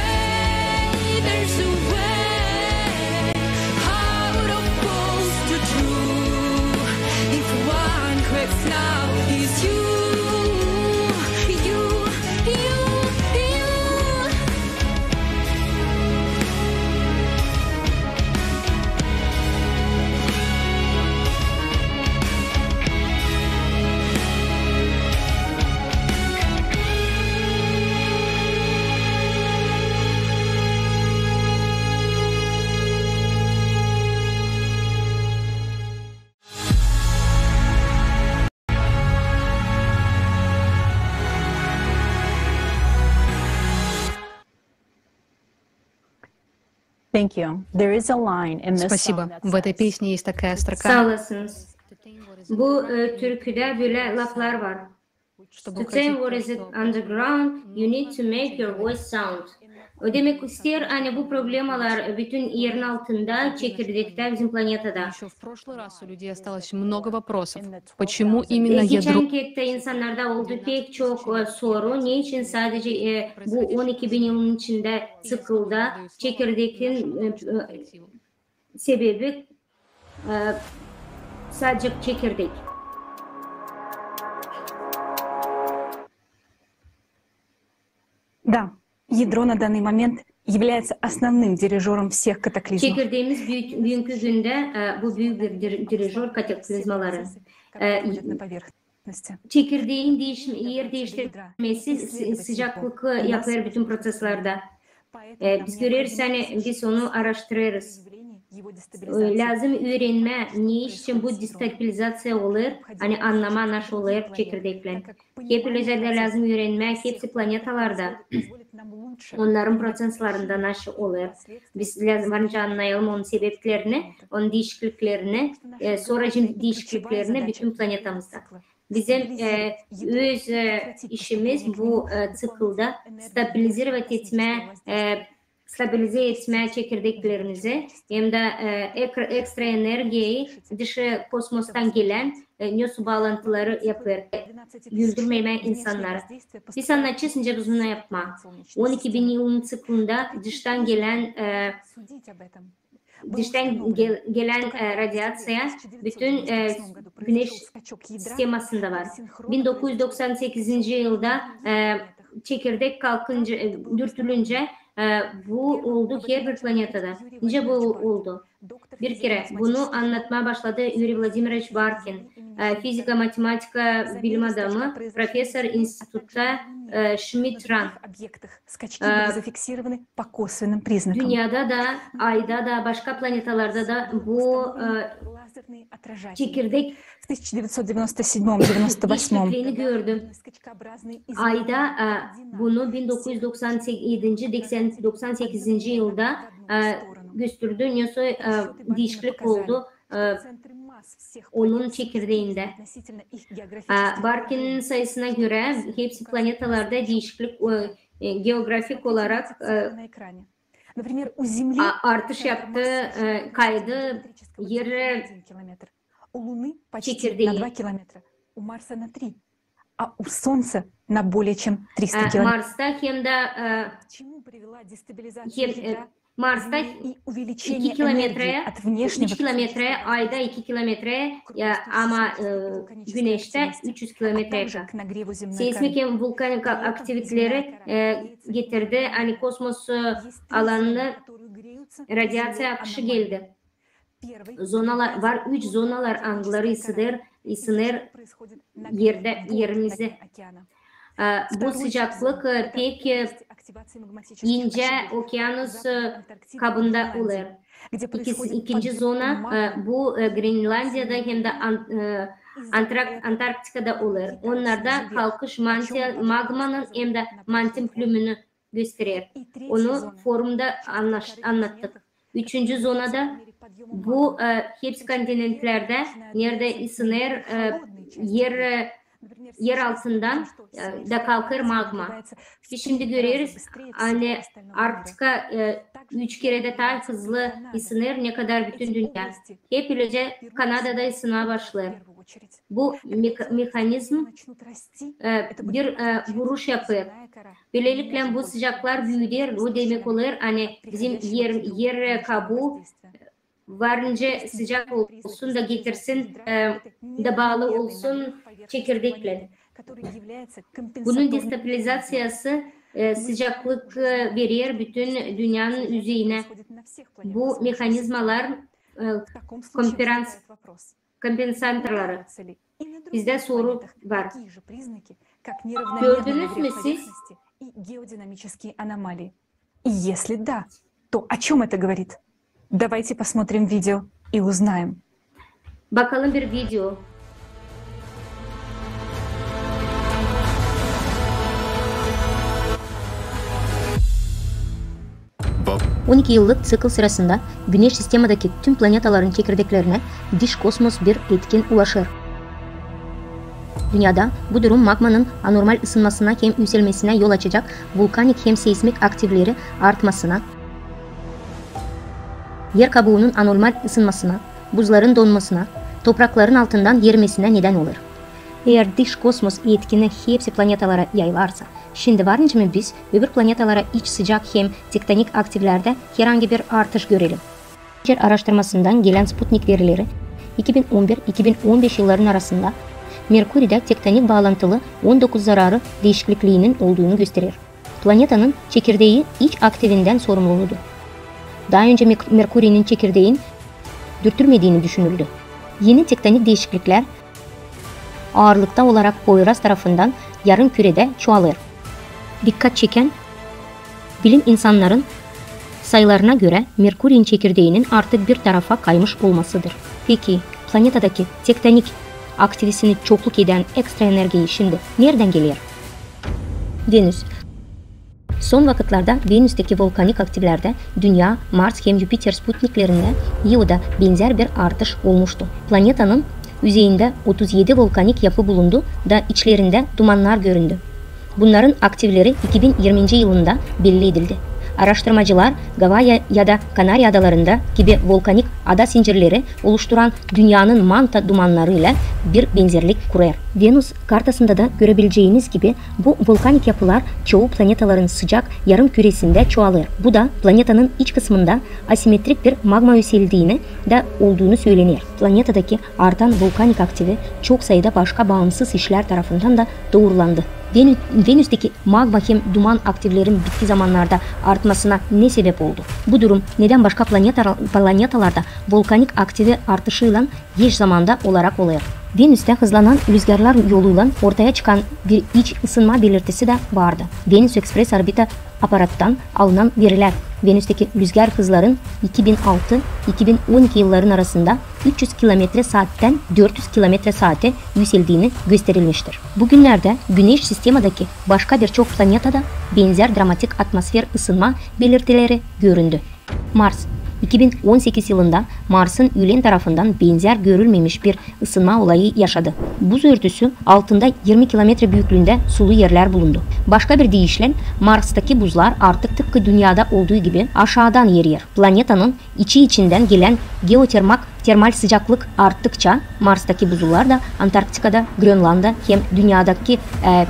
Спасибо. В этой песне есть такая Sağ строка. olasınız. Bu türküde böyle laflar var. To tame what is it underground, you need to make your voice sound. O demek ister, hani bu problemalar bütün yerin altında, çekirdekte, bizim planetada. Еще в прошлый раз у людей осталось много вопросов. Почему именно Geçen ядро... kette insanlarda oldu pek çok soru. Niçin sadece bu 12.000 yılın içinde sıkıldı? Çekirdekin sebebi sadece çekirdek. Да, ядро на данный момент является основным дирижером всех катаклизмов. Çekirdeğimiz bugünkü günde bu büyük bir dirijör kataklizmaların. Çekirdeğin yer değiştirmesi sıcaklık yapar bütün proseslerde. Biz görürüz, hani biz onu araştırırız. Lazım öğrenme, ne için bu destabilizasyon olur, hani anlama nasıl olur çekirdekler. Hep özellikle lazım öğrenmek, hepsi planetalarda. Onların proseslerinde nasıl olur. Biz lazım varınca anlayalım onun sebeplerini, onun değişikliklerini, sonra değişikliklerini bütün planetamızda. Bizim öz işimiz bu sıkılda stabilize etme çekirdeklerinizi, hem de ekstra enerjiyi dışı kosmostan gelen nösu bağlantıları yapar, güldürmeme insanları. Biz anlatacağız, biz bunu yapma. 12.000 yılın sıklığında dıştan gelen radyasyon bütün güneş sistemasında var. 1998 yılda çekirdek kalkınca, dürtülünce bu oldu her bir planetada. Nice bu oldu? Bir kere bunu anlatmaya başladı Yuri Vladimirovich Barkin, fizika, matematika bilim adamı, profesör institutta Schmidt-Rand. Dünyada da, Ay'da da, başka planetalarda da bu çekirdek değişikliğini gördüm. Ay'da bunu 1997-98 yılda gösterdi. Nasıl değişiklik oldu onun çekirdeğinde. Barkin'in sayısına göre hepsi planetalarda değişiklik geografik olarak artış yaptı, kaydı yer çekirdeği. Mars'ta hem de Mars'ta 2 kilometreye, 3 kilometreye, Ay'da 2 kilometreye, ama Güneş'te 300 kilometreye. Seismik hem vulkanik aktiviteleri getirdi. Hani kosmos alanına radyasyon akışı geldi. Zonalar var, 3 zonalar angları ısınır yerimizi. Bu sıcaklık pek ince okyanus kabında olur. İkinci zona bu Grenlandiya'da hem de Antarktika'da olur. Onlarda kalkış magmanın hem de mantim plümünü gösterir. Onu forumda anlattık. Üçüncü zonada bu hepsi kontinentlerde nerede ısınır yer altından da kalkır magma. Biz şimdi görüyoruz, hani Arktika 3 kere de daha hızlı ısınır, ne kadar bütün dünya. Hep öylece Kanada'da ısınmaya başlar. Bu mekanizm bir vuruş yapıyor. Böylelikle bu sıcaklar büyür, o demek olur, hani bizim yer kabuğu varınca sıcak olsun da getirsin da bağlı olsun çekirdekler. Bunun destabilizasyası sıcaklık verir bütün dünyanın yüzeyine. Bu mekanizmalar kompensatörleri. Bizde soru var. Gördünüz mü siz? Если да, то о чем это говорит? Давайте посмотрим видео и узнаем. Bakalım bir video. ...12 yıllık sıkıl sırasında Güneş sistemadaki tüm planetaların çekirdeklerine dış kosmos bir etkin ulaşır. Dünyada bu durum magmanın anormal ısınmasına hem yükselmesine yol açacak vulkanik hem seismik aktiviteleri artmasına, yer kabuğunun anormal ısınmasına, buzların donmasına, toprakların altından yerimesine neden olur. Eğer dış kosmos etkini hepsi planetalara yaylarsa, şimdi varınca mı biz öbür planetalara iç sıcak hem tektonik aktivitelerde herhangi bir artış görelim? Yer araştırmasından gelen Sputnik verileri 2011-2015 yılların arasında Merkuri'de tektonik bağlantılı 19 zararı değişiklikliğinin olduğunu gösterir. Planetanın çekirdeği iç aktivinden sorumluydu. Daha önce Merkuri'nin çekirdeğin dürtülmediğini düşünüldü. Yeni tektonik değişiklikler ağırlıkta olarak Poyraz tarafından yarım kürede çoğalır. Dikkat çeken bilim insanların sayılarına göre Merkuri'nin çekirdeğinin artık bir tarafa kaymış olmasıdır. Peki planetadaki tektonik aktivitesini çokluk eden ekstra enerjiyi şimdi nereden geliyor? Venüs. Son vakitlarda Venüs'teki volkanik aktivitelerde Dünya, Mars hem Jüpiter Sputniklerinde Io'da benzer bir artış olmuştu. Planetanın yüzeyinde 37 volkanik yapı bulundu da içlerinde dumanlar göründü. Bunların aktiviteleri 2020 yılında belli edildi. Araştırmacılar Gavaya ya da Kanarya Adalarında gibi volkanik ada zincirleri oluşturan dünyanın manta dumanlarıyla bir benzerlik kurar. Venüs kartasında da görebileceğiniz gibi bu volkanik yapılar çoğu planetaların sıcak yarım küresinde çoğalır. Bu da planetanın iç kısmında asimetrik bir magma yükseldiğini de olduğunu söylenir. Planetadaki artan volkanik aktivite çok sayıda başka bağımsız işler tarafından da doğrulandı. Venüs'teki magma hem duman aktivitelerin bitki zamanlarda artmasına ne sebep oldu? Bu durum neden başka planetalarda volkanik aktivite artışıyla eş zamanda olarak oluyor? Venüs'te hızlanan rüzgarlar yoluyla ortaya çıkan bir iç ısınma belirtisi de vardı. Venüs Express orbita aparattan alınan veriler Venüs'teki rüzgar hızların 2006-2012 yılların arasında 300 km/saatten 400 km/saate yükseldiğini gösterilmiştir. Bugünlerde Güneş sistemadaki başka birçok planetada benzer dramatik atmosfer ısınma belirtileri göründü. Mars 2018 yılında Mars'ın ölen tarafından benzer görülmemiş bir ısınma olayı yaşadı. Buz örtüsü altında 20 kilometre büyüklüğünde sulu yerler bulundu. Başka bir deyişle Mars'taki buzlar artık tıpkı Dünya'da olduğu gibi aşağıdan eriyor. Planetanın içinden gelen termal sıcaklık arttıkça Mars'taki buzullar da Antarktika'da, Grönland'da hem Dünya'daki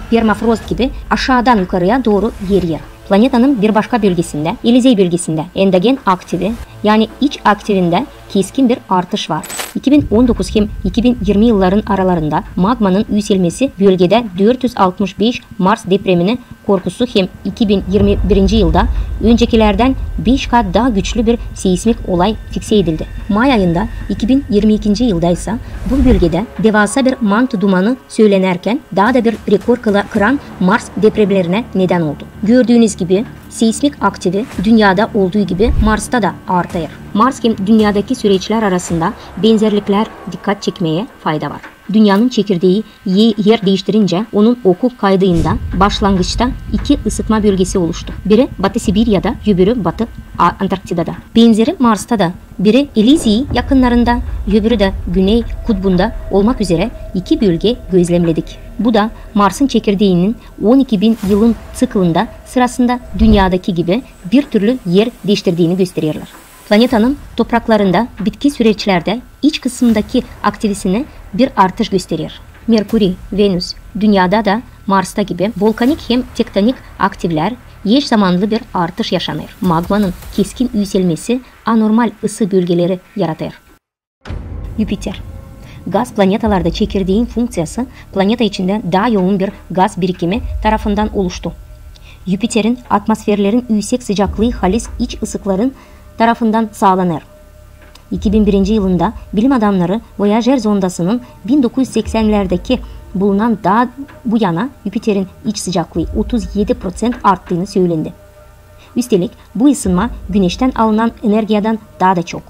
permafrost gibi aşağıdan yukarıya doğru eriyor. Planetanın bir başka bölgesinde, Elizey bölgesinde endogen aktivi yani iç aktivinde keskin bir artış var. 2019 hem 2020 yılların aralarında magmanın yükselmesi bölgede 465 Mars depremini korkusu hem 2021 yılda öncekilerden 5 kat daha güçlü bir seismik olay fikse edildi. May ayında 2022 yılda ise bu bölgede devasa bir mantı dumanı söylenirken daha da bir rekor kıran Mars depremlerine neden oldu. Gördüğünüz gibi seismik aktivite Dünya'da olduğu gibi Mars'ta da artıyor. Mars hem Dünya'daki süreçler arasında benzerlikler dikkat çekmeye fayda var. Dünyanın çekirdeği yer değiştirince onun okul kaydığında başlangıçta iki ısıtma bölgesi oluştu. Biri Batı Sibirya'da, öbürü Batı Antarktika'da. Benzeri Mars'ta da biri Elizey yakınlarında, öbürü de Güney Kutbu'nda olmak üzere iki bölge gözlemledik. Bu da Mars'ın çekirdeğinin 12.000 yılın sıklığında sırasında Dünya'daki gibi bir türlü yer değiştirdiğini gösteriyorlar. Planetanın topraklarında bitki süreçlerde iç kısımdaki aktivitesine bir artış gösteriyor. Merkuri, Venüs, Dünyada da Mars'ta gibi volkanik hem tektonik aktivler eş zamanlı bir artış yaşanır. Magmanın keskin yükselmesi anormal ısı bölgeleri yaratır. Jüpiter. Gaz planetalarda çekirdeğin fonksiyası planeta içinde daha yoğun bir gaz birikimi tarafından oluştu. Jüpiter'in atmosferlerin yüksek sıcaklığı halis iç ısıkların tarafından sağlanır. 2001 yılında bilim adamları Voyager zondasının 1980'lerdeki bulunan daha bu yana Jüpiter'in iç sıcaklığı 37% arttığını söylendi. Üstelik bu ısınma Güneş'ten alınan enerjiden daha da çok.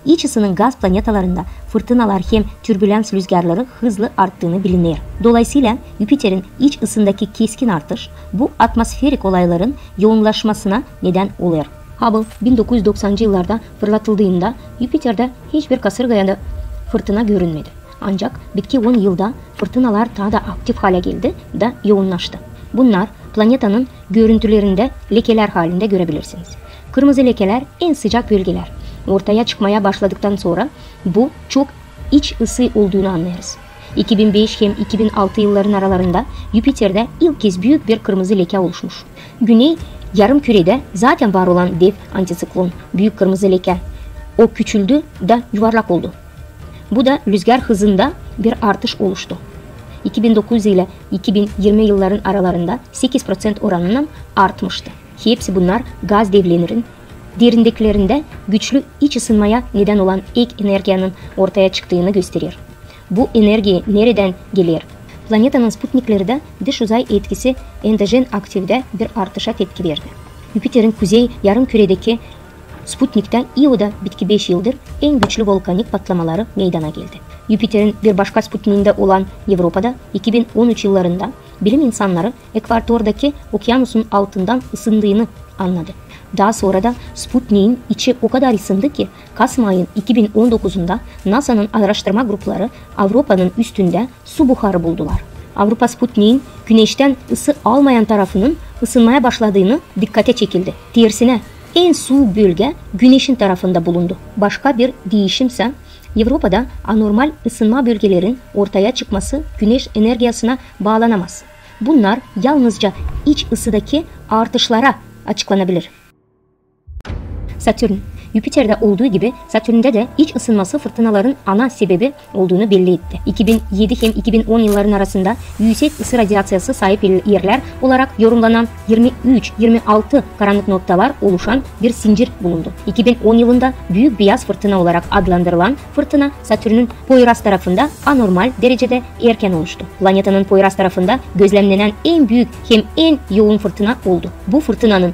İç ısının gaz planetalarında fırtınalar hem türbülans rüzgarları hızlı arttığını bilinir. Dolayısıyla Jüpiter'in iç ısındaki keskin artış bu atmosferik olayların yoğunlaşmasına neden olur. Hubble 1990'cı yıllarda fırlatıldığında Jüpiter'de hiçbir kasırgaya fırtına görünmedi. Ancak bitki 10 yılda fırtınalar daha da aktif hale geldi da yoğunlaştı. Bunlar planetanın görüntülerinde lekeler halinde görebilirsiniz. Kırmızı lekeler en sıcak bölgeler. Ortaya çıkmaya başladıktan sonra bu çok iç ısı olduğunu anlarız. 2005 hem 2006 yılların aralarında Jüpiter'de ilk kez büyük bir kırmızı leke oluşmuş. Güney yarımkürede zaten var olan dev antisiklon, büyük kırmızı leke, o küçüldü da yuvarlak oldu. Bu da rüzgar hızında bir artış oluştu. 2009 ile 2020 yılların aralarında 8% oranından artmıştı. Hepsi bunlar gaz devlerinin derinliklerinde güçlü iç ısınmaya neden olan ek enerjinin ortaya çıktığını gösterir. Bu enerji nereden gelir? Planetanın sputnikleri de dış uzay etkisi endojen aktivde bir artışa tepki verdi. Jüpiter'in kuzey yarımküredeki Sputnik'ten Io'da bitki 5 yıldır en güçlü volkanik patlamaları meydana geldi. Jüpiter'in bir başka Sputnik'inde olan Avrupa'da 2013 yıllarında bilim insanları ekvatordaki okyanusun altından ısındığını anladı. Daha sonra da Sputnik'in içi o kadar ısındı ki Kasım ayın 2019'unda NASA'nın araştırma grupları Avrupa'nın üstünde su buharı buldular. Avrupa Sputnik'in Güneş'ten ısı almayan tarafının ısınmaya başladığını dikkate çekildi. Tersine en soğuk bölge Güneş'in tarafında bulundu. Başka bir değişimse Avrupa'da anormal ısınma bölgelerin ortaya çıkması Güneş enerjisine bağlanamaz. Bunlar yalnızca iç ısıdaki artışlara açıklanabilir. Satürn. Jüpiter'de olduğu gibi Satürn'de de iç ısınması fırtınaların ana sebebi olduğunu belli etti. 2007 hem 2010 yılların arasında yüksek ısı radyasyası sahip yerler olarak yorumlanan 23-26 karanlık noktalar oluşan bir zincir bulundu. 2010 yılında büyük beyaz fırtına olarak adlandırılan fırtına Satürn'ün Poyraz tarafında anormal derecede erken oluştu. Planetanın Poyraz tarafında gözlemlenen en büyük hem en yoğun fırtına oldu. Bu fırtınanın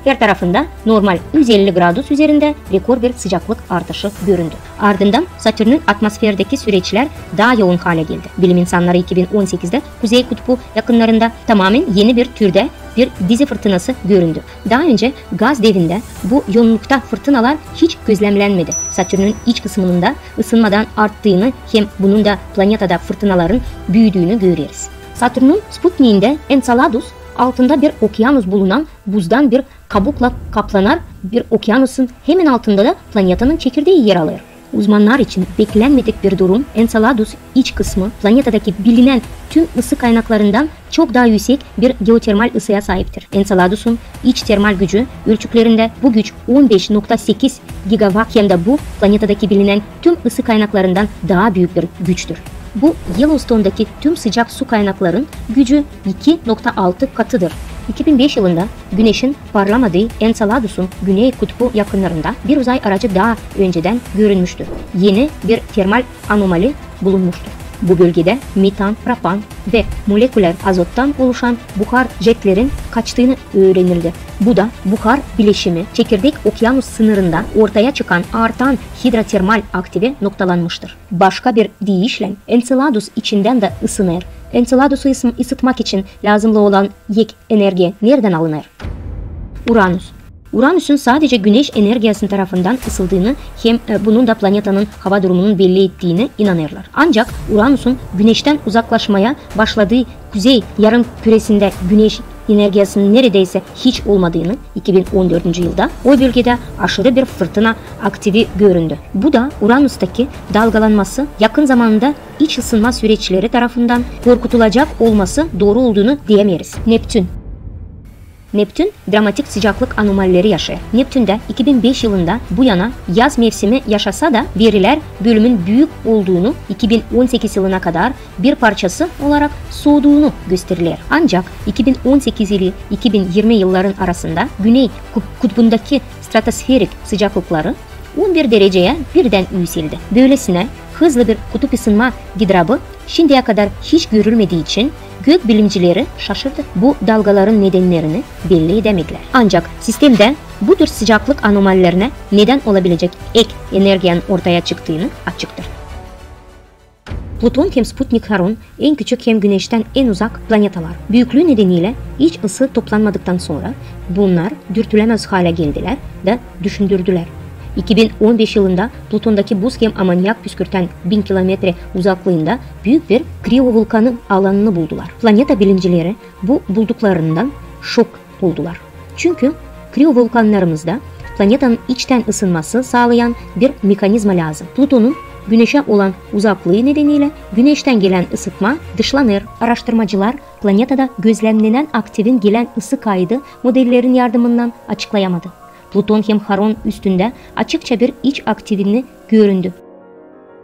her tarafında normal 150 gradus üzerinde rekor bir sıcaklık artışı göründü. Ardından Satürn'ün atmosferdeki süreçler daha yoğun hale geldi. Bilim insanları 2018'de Kuzey Kutbu yakınlarında tamamen yeni bir türde bir dizi fırtınası göründü. Daha önce gaz devinde bu yoğunlukta fırtınalar hiç gözlemlenmedi. Satürn'ün iç kısmında ısınmadan arttığını hem bunun da planetada fırtınaların büyüdüğünü görüyoruz. Satürn'ün Sputnik'inde Enceladus altında bir okyanus bulunan buzdan bir kabukla kaplanan bir okyanusun hemen altında da planetanın çekirdeği yer alır. Uzmanlar için beklenmedik bir durum, Enceladus iç kısmı planetadaki bilinen tüm ısı kaynaklarından çok daha yüksek bir geotermal ısıya sahiptir. Enceladus'un iç termal gücü ölçüklerinde bu güç 15.8 gigawatt hem de bu planetadaki bilinen tüm ısı kaynaklarından daha büyük bir güçtür. Bu Yellowstone'daki tüm sıcak su kaynakların gücü 2.6 katıdır. 2005 yılında Güneş'in parlamadığı Enceladus'un Güney Kutbu yakınlarında bir uzay aracı daha önceden görünmüştür. Yeni bir termal anomali bulunmuştur. Bu bölgede metan, propan ve moleküler azottan oluşan buhar jetlerin kaçtığını öğrenildi. Bu da buhar bileşimi çekirdek okyanus sınırında ortaya çıkan artan hidrotermal aktive noktalanmıştır. Başka bir deyişle Enceladus içinden de ısınır. Enceladus'u ısıtmak için lazımlı olan yek enerji nereden alınır? Uranüs. Uranüs'ün sadece güneş enerjisi tarafından ısıldığını hem bunun da planetanın hava durumunun belli ettiğine inanırlar. Ancak Uranüs'ün güneşten uzaklaşmaya başladığı kuzey yarım küresinde güneş enerjisinin neredeyse hiç olmadığını 2014 yılda o bölgede aşırı bir fırtına aktivi göründü. Bu da Uranüs'teki dalgalanması yakın zamanda iç ısınma süreçleri tarafından korkutulacak olması doğru olduğunu diyemeyiz. Neptün dramatik sıcaklık anomalileri yaşıyor. Neptün'de 2005 yılında bu yana yaz mevsimi yaşasa da veriler bölümün büyük olduğunu 2018 yılına kadar bir parçası olarak soğuduğunu gösterirler. Ancak 2018 ile 2020 yılların arasında Güney Kutbu'ndaki stratosferik sıcaklıkları 11 dereceye birden yükseldi. Böylesine hızlı bir kutup ısınma gidrabı şimdiye kadar hiç görülmediği için gök bilimcileri şaşırdı. Bu dalgaların nedenlerini belli edemediler. Ancak sistemde bu tür sıcaklık anomalilerine neden olabilecek ek enerjinin ortaya çıktığını açıktır. Plüton hem Sputnik Charon en küçük hem Güneş'ten en uzak planetalar. Büyüklüğü nedeniyle iç ısı toplanmadıktan sonra bunlar dürtülemez hale geldiler ve düşündürdüler. 2015 yılında Plüton'daki buz hem amonyak püskürten 1000 kilometre uzaklığında büyük bir kriovulkanı alanını buldular. Planeta bilimcileri bu bulduklarından şok oldular. Çünkü kriovulkanlarımızda planetanın içten ısınması sağlayan bir mekanizma lazım. Plüton'un Güneş'e olan uzaklığı nedeniyle Güneş'ten gelen ısıtma dışlanır. Araştırmacılar planetada gözlemlenen aktivin gelen ısı kaydı modellerin yardımından açıklayamadı. Plüton hem Charon üstünde açıkça bir iç aktivini göründü.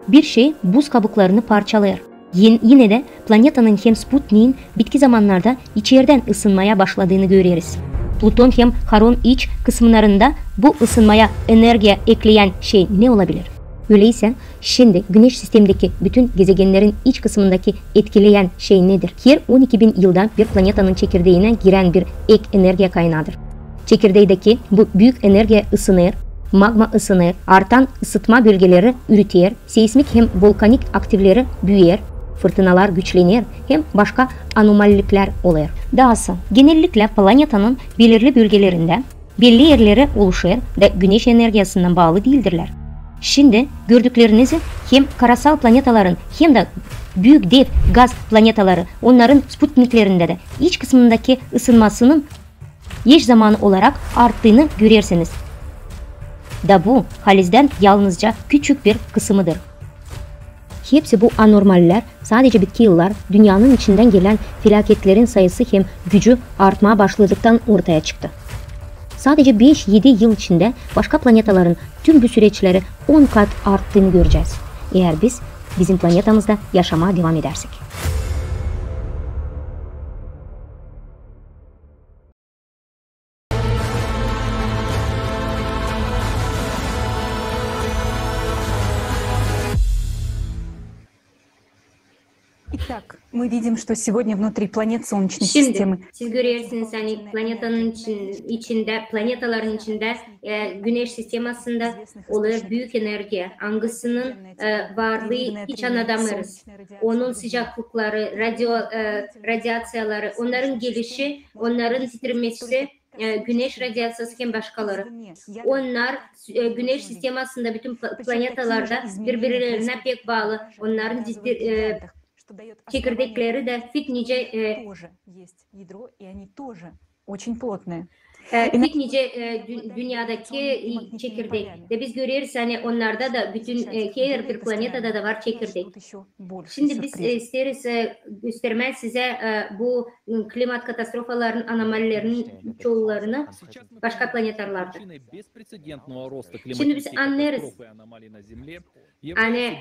Bir şey buz kabuklarını parçalıyor. Yine de planetanın hem Sputnik'in bitki zamanlarda içeriden ısınmaya başladığını görüyoruz. Plüton hem Charon iç kısımlarında bu ısınmaya enerji ekleyen şey ne olabilir? Öyleyse şimdi Güneş sistemindeki bütün gezegenlerin iç kısmındaki etkileyen şey nedir? Her 12.000 yılda bir planetanın çekirdeğine giren bir ek enerji kaynağıdır. Çekirdeğdeki bu büyük enerji ısınır, magma ısınır, artan ısıtma bölgeleri üretir, seismik hem volkanik aktivleri büyür, fırtınalar güçlenir hem başka anomalilikler olur. Dahası genellikle planetanın belirli bölgelerinde belli yerleri oluşur ve güneş enerjisinden bağlı değildirler. Şimdi gördüklerinizi hem karasal planetaların hem de büyük dev gaz planetaları onların Sputniklerinde de iç kısmındaki ısınmasının eş zamanı olarak arttığını görürsünüz. Da bu halizden yalnızca küçük bir kısmıdır. Hepsi bu anormaller sadece bitki yıllar dünyanın içinden gelen felaketlerin sayısı hem gücü artmaya başladıktan ortaya çıktı. Sadece 5-7 yıl içinde başka planetaların tüm bu süreçleri 10 kat arttığını göreceğiz. Eğer biz bizim planetamızda yaşamaya devam edersek. Итак, мы видим, что сегодня внутри планет Солнечной Şimdi системы. siz görüyorsunuz hani planetanın içinde, planetaların içinde Güneş sistemasında olur büyük enerji. Hangisinin varlığı hiç anlatamıyoruz. Onun sıcaklıkları, radyasyaları, onların gelişi, onların titremesi, Güneş radyasyası hem başkaları. Onlar Güneş sistemasında bütün planetalarda birbirlerine pek bağlı. Onların çekirdekleri de fitnice dünyadaki çekirdek. Ve biz görüyoruz hani onlarda da bütün her bir planetada da var çekirdek. Şimdi biz isteriz göstermek size bu klimat katastrofalarının anomalilerinin çoğularını başka planetalarda. Şimdi biz anlarız. Hani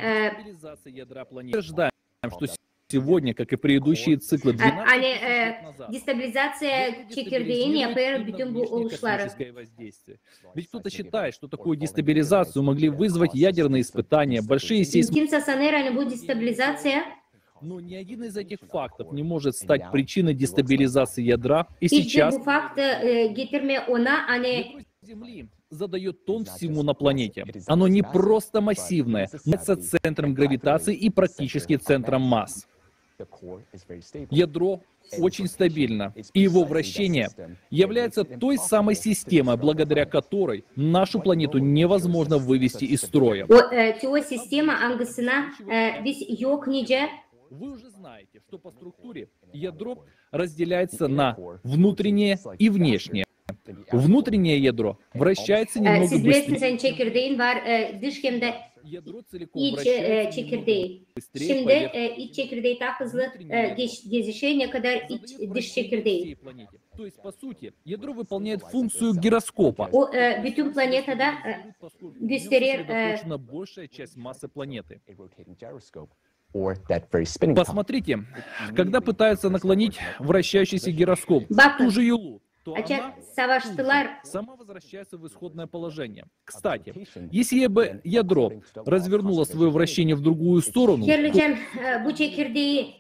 Сегодня, как и предыдущие циклы, 12 дестабилизация çekirdeğini yapıyor bütün bu oluşları. Ведь кто-то считает, что такую дестабилизацию могли вызвать ядерные испытания, большие сейсмы. Kimse sanır hani bu destabilizasyon Но ни один из этих фактов не может стать причиной дестабилизации ядра. И сейчас bu fakt getirme ona hani Земли задает тон всему на планете. Оно не просто массивное, но центром гравитации и практически центром масс. Ядро очень стабильно, и его вращение является той самой системой, благодаря которой нашу планету невозможно вывести из строя. Вы уже знаете, что по структуре ядро разделяется на внутреннее и внешнее. Внутреннее ядро вращается немного быстрее. Ядro İç çekirdeği. Şimdi iç çekirdeği daha hızlı gezişe ne kadar dış çekirdeği. То есть, по сути, ядро выполняет функцию гироскопа. O bütün planetada gösterir. Большая часть массы планеты. Посмотрите, когда пытаются наклонить вращающийся гироскоп в ту же Юлу, то она сама возвращается в исходное положение. Кстати, если бы ядро развернуло свое вращение в другую сторону, bu çekirdeği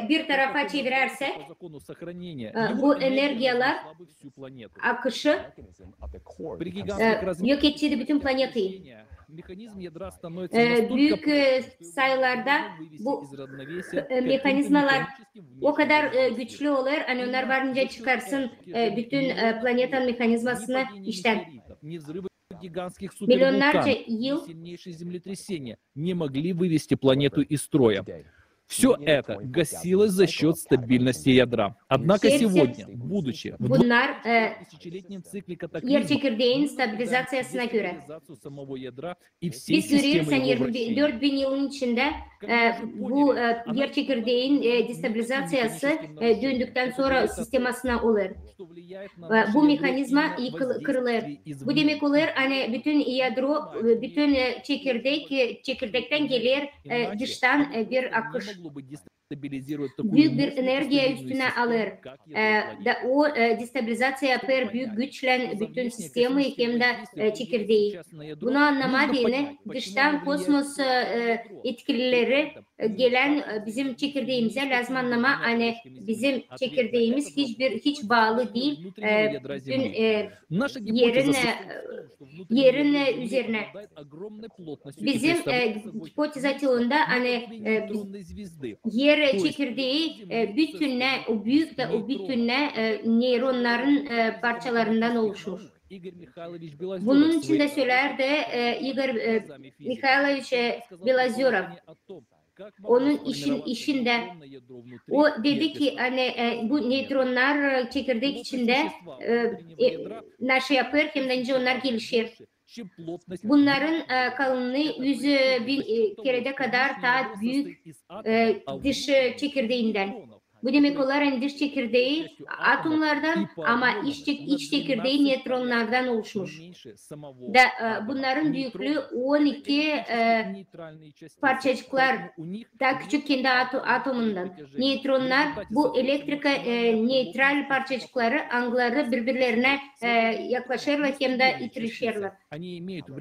bir tarafa çevirersek bu enerjiler akışı yok edeceği bütün planeti. Büyük sayılarda bu mekanizmalar o kadar güçlü olur, hani onlar varınca çıkarsın bütün planetanın mekanizmasını işten. Milyonlarca yıl не могли вывести планету из строя. Все это гасилось за счет стабильности ядра. Однако сегодня, будучи в тысячелетнем цикле самого ядра и всей системы его вращения, 4000 yılın içinde bu yer çekirdeğin destabilizasyası döndükten sonra sistemasına olur. Bu mekanizma kırılır. Bu demek olur hani bütün yadro, bütün çekirdekten gelir dıştan bir akış. Büyük bir enerjiye üstüne alır. O destabilizasyon yapar, büyük güçlen bütün sistemi hem de çekirdeği. Bunu anlamak yerine dıştan kosmos etkileri gelen bizim çekirdeğimize lazım anlama. Hani bizim çekirdeğimiz hiç bağlı değil. Bütün yerin üzerine. Bizim hipotezatiyonda hani yer çekirdeği bütünle, o büyük de o bütünle nöronların parçalarından oluşmuş. Bunun için de söyler de Igor Mikhailovich Belozerov. Onun işinde o dedi ki hani bu nöronlar çekirdek içinde nasıl yapıyor hem de onlar gelişir. Bunların kalınlığı 100.000 kerede kadar daha büyük dış çekirdeğinden. Bu demek olarak dış çekirdeği atomlardan ama iç çekirdeği nötronlardan oluşmuş. Bunların büyüklüğü 12 parçacıklar daha küçük kendi atomundan. Nötronlar bu elektrik nötral parçacıkları angları birbirlerine yaklaşırlar hem de itirişirler.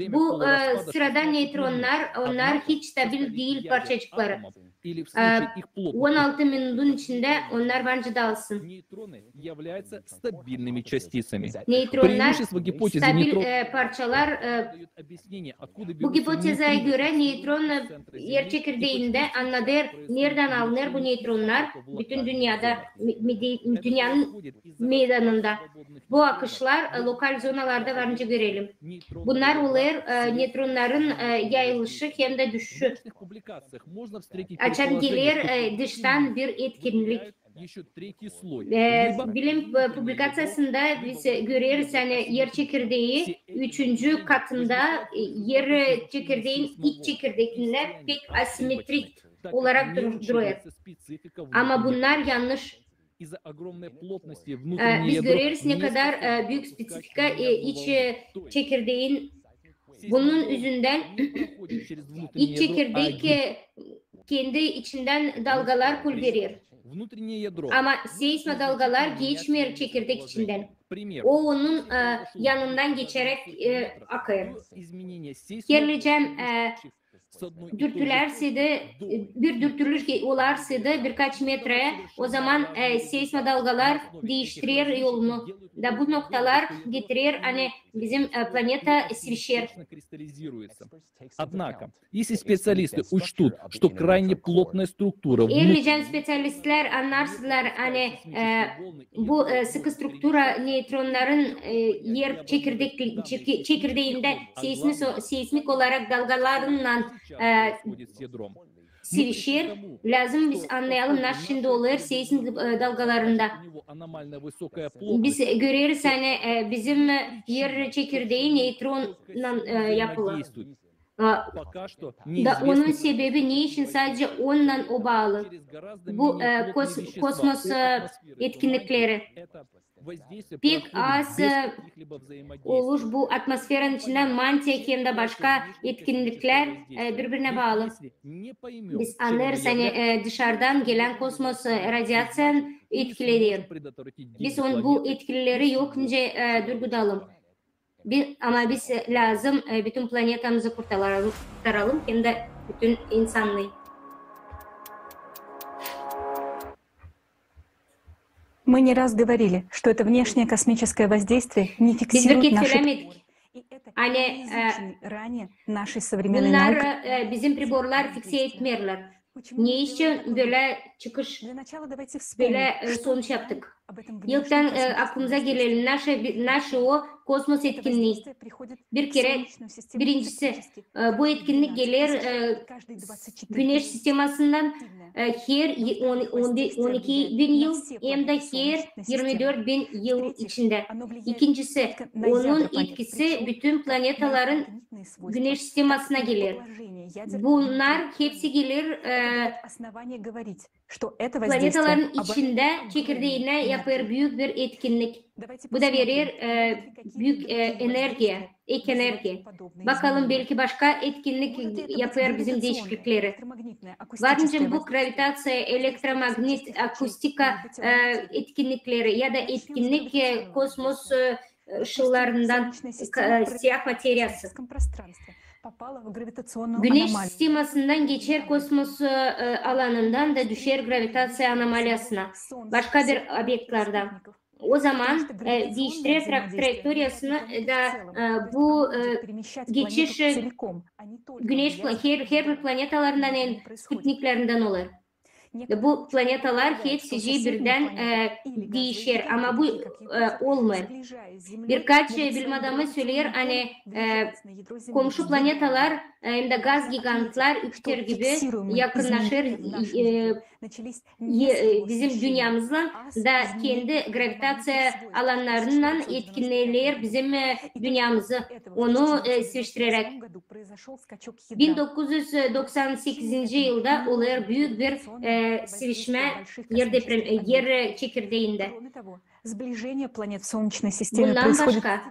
Bu sıradan nötronlar onlar hiç stabil değil parçacıkları. 16 minutun içinde onlar bence dağılsın. Nötronlar stabil parçalar. Bu hipoteze göre nötron yer çekirdeğinde anladır nereden alınır bu nötronlar bütün dünyada, dünyanın meydanında. Bu akışlar lokal zonalarda varınca görelim. Bunlar olur nötronların yayılışı hem de düşüşü. Açan gelir dıştan bir etkinlik. Bilim publikasyasında biz görüyoruz hani yer çekirdeği 3. katında yer çekirdeğin iç çekirdeğinde pek asimetrik olarak duruyor. Ama bunlar yanlış. Biz görüyoruz ne kadar büyük spesifika iç çekirdeğin bunun yüzünden iç çekirdek kendi içinden dalgalar pulverir. Ama seismo dalgalar geçmiyor çekirdek içinden. O onun yanından geçerek akıyor. Gerileceğim dürtülerse de bir dürtülür olarsa da birkaç metreye o zaman seismo dalgalar değiştirir yolunu. Da bu noktalar getirir hani bizim planeta svişer. Однако, если специалисты учтут, что крайне плотная структура... Eğer spesialistler anlarsınlar hani bu sıkı struktura nötronların yer çekirdeğinde seismik olarak dalgalarından sevişir. Lazım biz anlayalım nasıl şimdi olur seismik dalgalarında. Biz görüyoruz hani bizim yer çekirdeği nötronla yapılı. Da onun sebebi ne için sadece onunla o bağlı. Bu kosmos etkinlikleri. Pek az olur bu atmosferin içinden mantık hem de başka etkinlikler birbirine bağlı. Biz anlarız hani dışarıdan gelen kosmos radyasyon etkileri. Biz bu etkileri yokunca durgudalım. Ama biz lazım bütün planetamızı kurtaralım hem de bütün insanlığı. Мы не раз говорили, что это внешнее космическое воздействие не фиксирует наши... Hani bunlar bizim priborlar fikse etmiyorlar. Ne için böyle çıkış, böyle sonuç yaptık? İlkten aklımıza gelelim nasıl o kosmos etkinliği. Bir kere birincisi bu etkinlik gelir Güneş sistemasından her 12.000 yıl hem de her 24.000 yıl içinde. İkincisi onun etkisi bütün planetaların Güneş sistemasına gelir. Bunlar hepsi gelir planetaların içinde çekirdeğine yapar büyük bir etkinlik. Bu da verir büyük enerji, ek enerji. Bakalım belki başka etkinlik yapar bizim değişiklikleri. Varınca bu gravitasyon, elektromagnet, akustika etkinlikleri ya da etkinlik kosmos ışınlarından siyah materyası. Güneş sistemasından geçer kosmos alanından da düşer gravitasyon anomalyasına, başka bir obyektlerden. O zaman değiştirir trajektoryasını da bu geçiş Güneş her bir planetalarından sputniklerinden olur. Bu planetalar hepsi birden değişir ama bu olmuyor. Birkaç bilim adamı söyler hani komşu planetalar hem de gaz gigantlar Jüpiter gibi yakınlaşır bizim dünyamızla da kendi gravitasyon alanlarından etkiler bizim dünyamızı onu sıçrayarak. 1998 yılda olur büyük bir sevişme yer çekirdeğinde. Bundan başka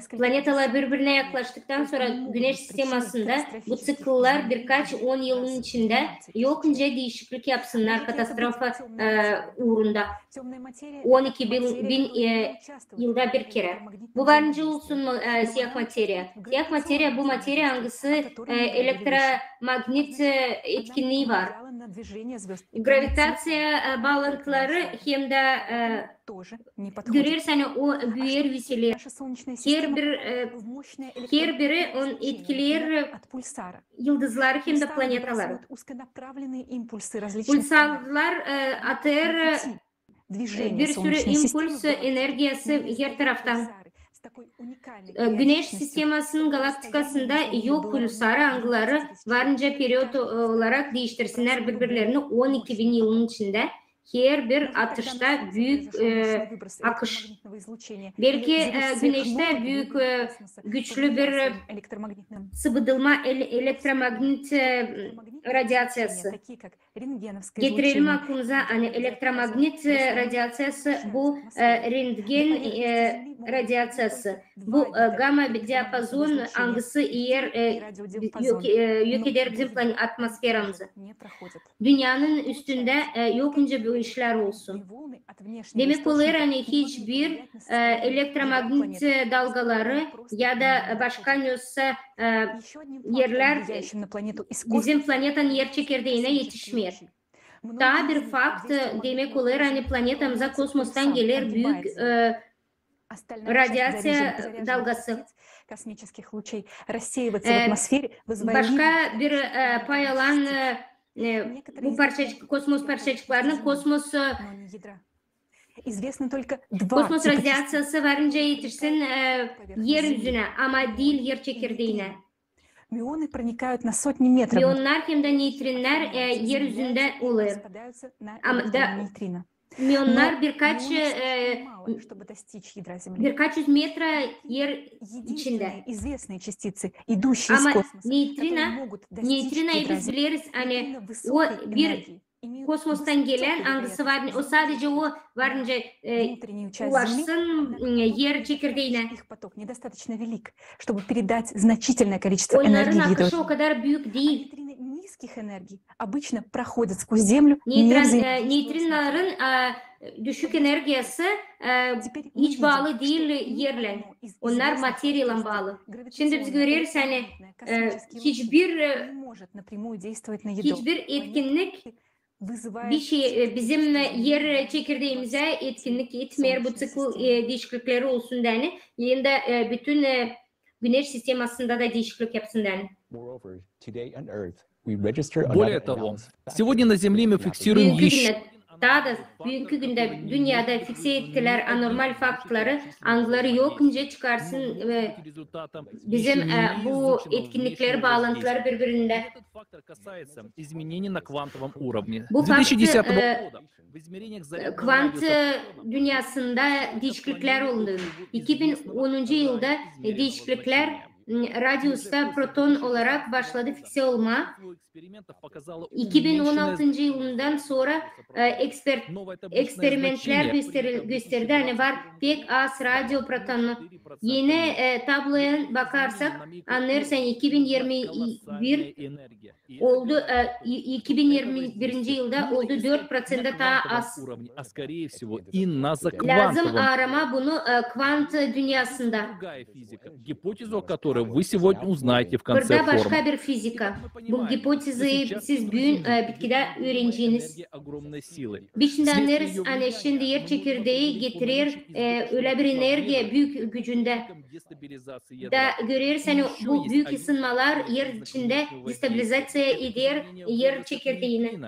planetalar birbirine yaklaştıktan sonra Güneş sistemasında bu sıklılar birkaç 10 yılın içinde yokunca değişiklik yapsınlar katastrofa uğrunda. 12 bin yılda bir kere. Bu varınca olsun mu siyah materya? Siyah materya bu materya hangisi elektromagnet etkinliği var. Gravitasyon bağlantıları hem de görürsen o büyür yükselir. Her biri on etkiler yıldızları hem de planetaları. Pulsarlar atar bir sürü impuls enerjisi her taraftan. Güneş sistemasının galaktikasında yok pulsar angları varınca periyot olarak değiştirsinler birbirlerini 12.000 yılın içinde. Her bir atışta büyük akış. Belki Güneş'te büyük güçlü bir sıvıdılma elektromagnet radyasyası. Getirelim aklımıza hani elektromagnet radyasyası bu röntgen radyatsiyası. Bu gamma diapazon hangisi yer yok eder bizim atmosferamızı. Dünyanın üstünde yokunca bu işler olsun. Demek olur hani hiçbir elektromagnetik dalgaları ya da başka neyse yerler bizim planetanın yer çekirdeğine yetişmiyor. Daha bir fakt demek olur hani planetamıza kosmostan gelir büyük radyasya dalgası. Başka bir pay alan bu kosmos parçacıklarının kosmos radyasyası varınca yetişsin yeryüzüne ama değil yer çekirdeğine. Miyonlar hem de nötrinler yeryüzünde olur. Ama da miyonlar birkaç yüz metre yer içinde. Ama nötrinayı biz biliriz. Hani o bir kosmostan gelen hangisi var, o sadece o varınca ulaşsın yer çekirdeğine. Onların akışı o kadar büyük değil. Nötrinlerin düşük enerjisi hiç bağlı değil yerle. Onlar materyale bağlı. Şimdi biz görüyoruz hani hiçbir etkinlik bir şey bizim yer çekirdeğimize etkinlik etmiyor. Bu cikl değişiklikleri olsun yani. Yine de bütün güneş sistemasında da değişiklik yapsın yani. Более того, сегодня на Земле мы фиксируем еще... Daha da bugünkü günde dünyada fikse ettiler anormal faktları, angları yokunca çıkarsın bizim bu etkinlikleri, bağlantıları birbirinde. Bu fakt kvant dünyasında değişiklikler oldu. 2010. yılda değişiklikler radyusta proton olarak başladı fikse olma. 2016. yılından sonra eksperimentler gösterdi. Hani var pek az radyo protonu. Yeni tabloya bakarsak anlarsan 2021 oldu. 2021. yılda oldu 4% daha az. Lazım arama bunu kvant dünyasında. Вы сегодня узнаете в конце Burada başka bir fizika. Bu hipotezi siz bugün bitkide öğreneceğiniz. Biz anlarız hani şimdi yer çekirdeği getirir öyle bir enerji büyük gücünde. Da görüyoruz hani bu büyük ısınmalar yer içinde destabilizasyon eder yer çekirdeğini.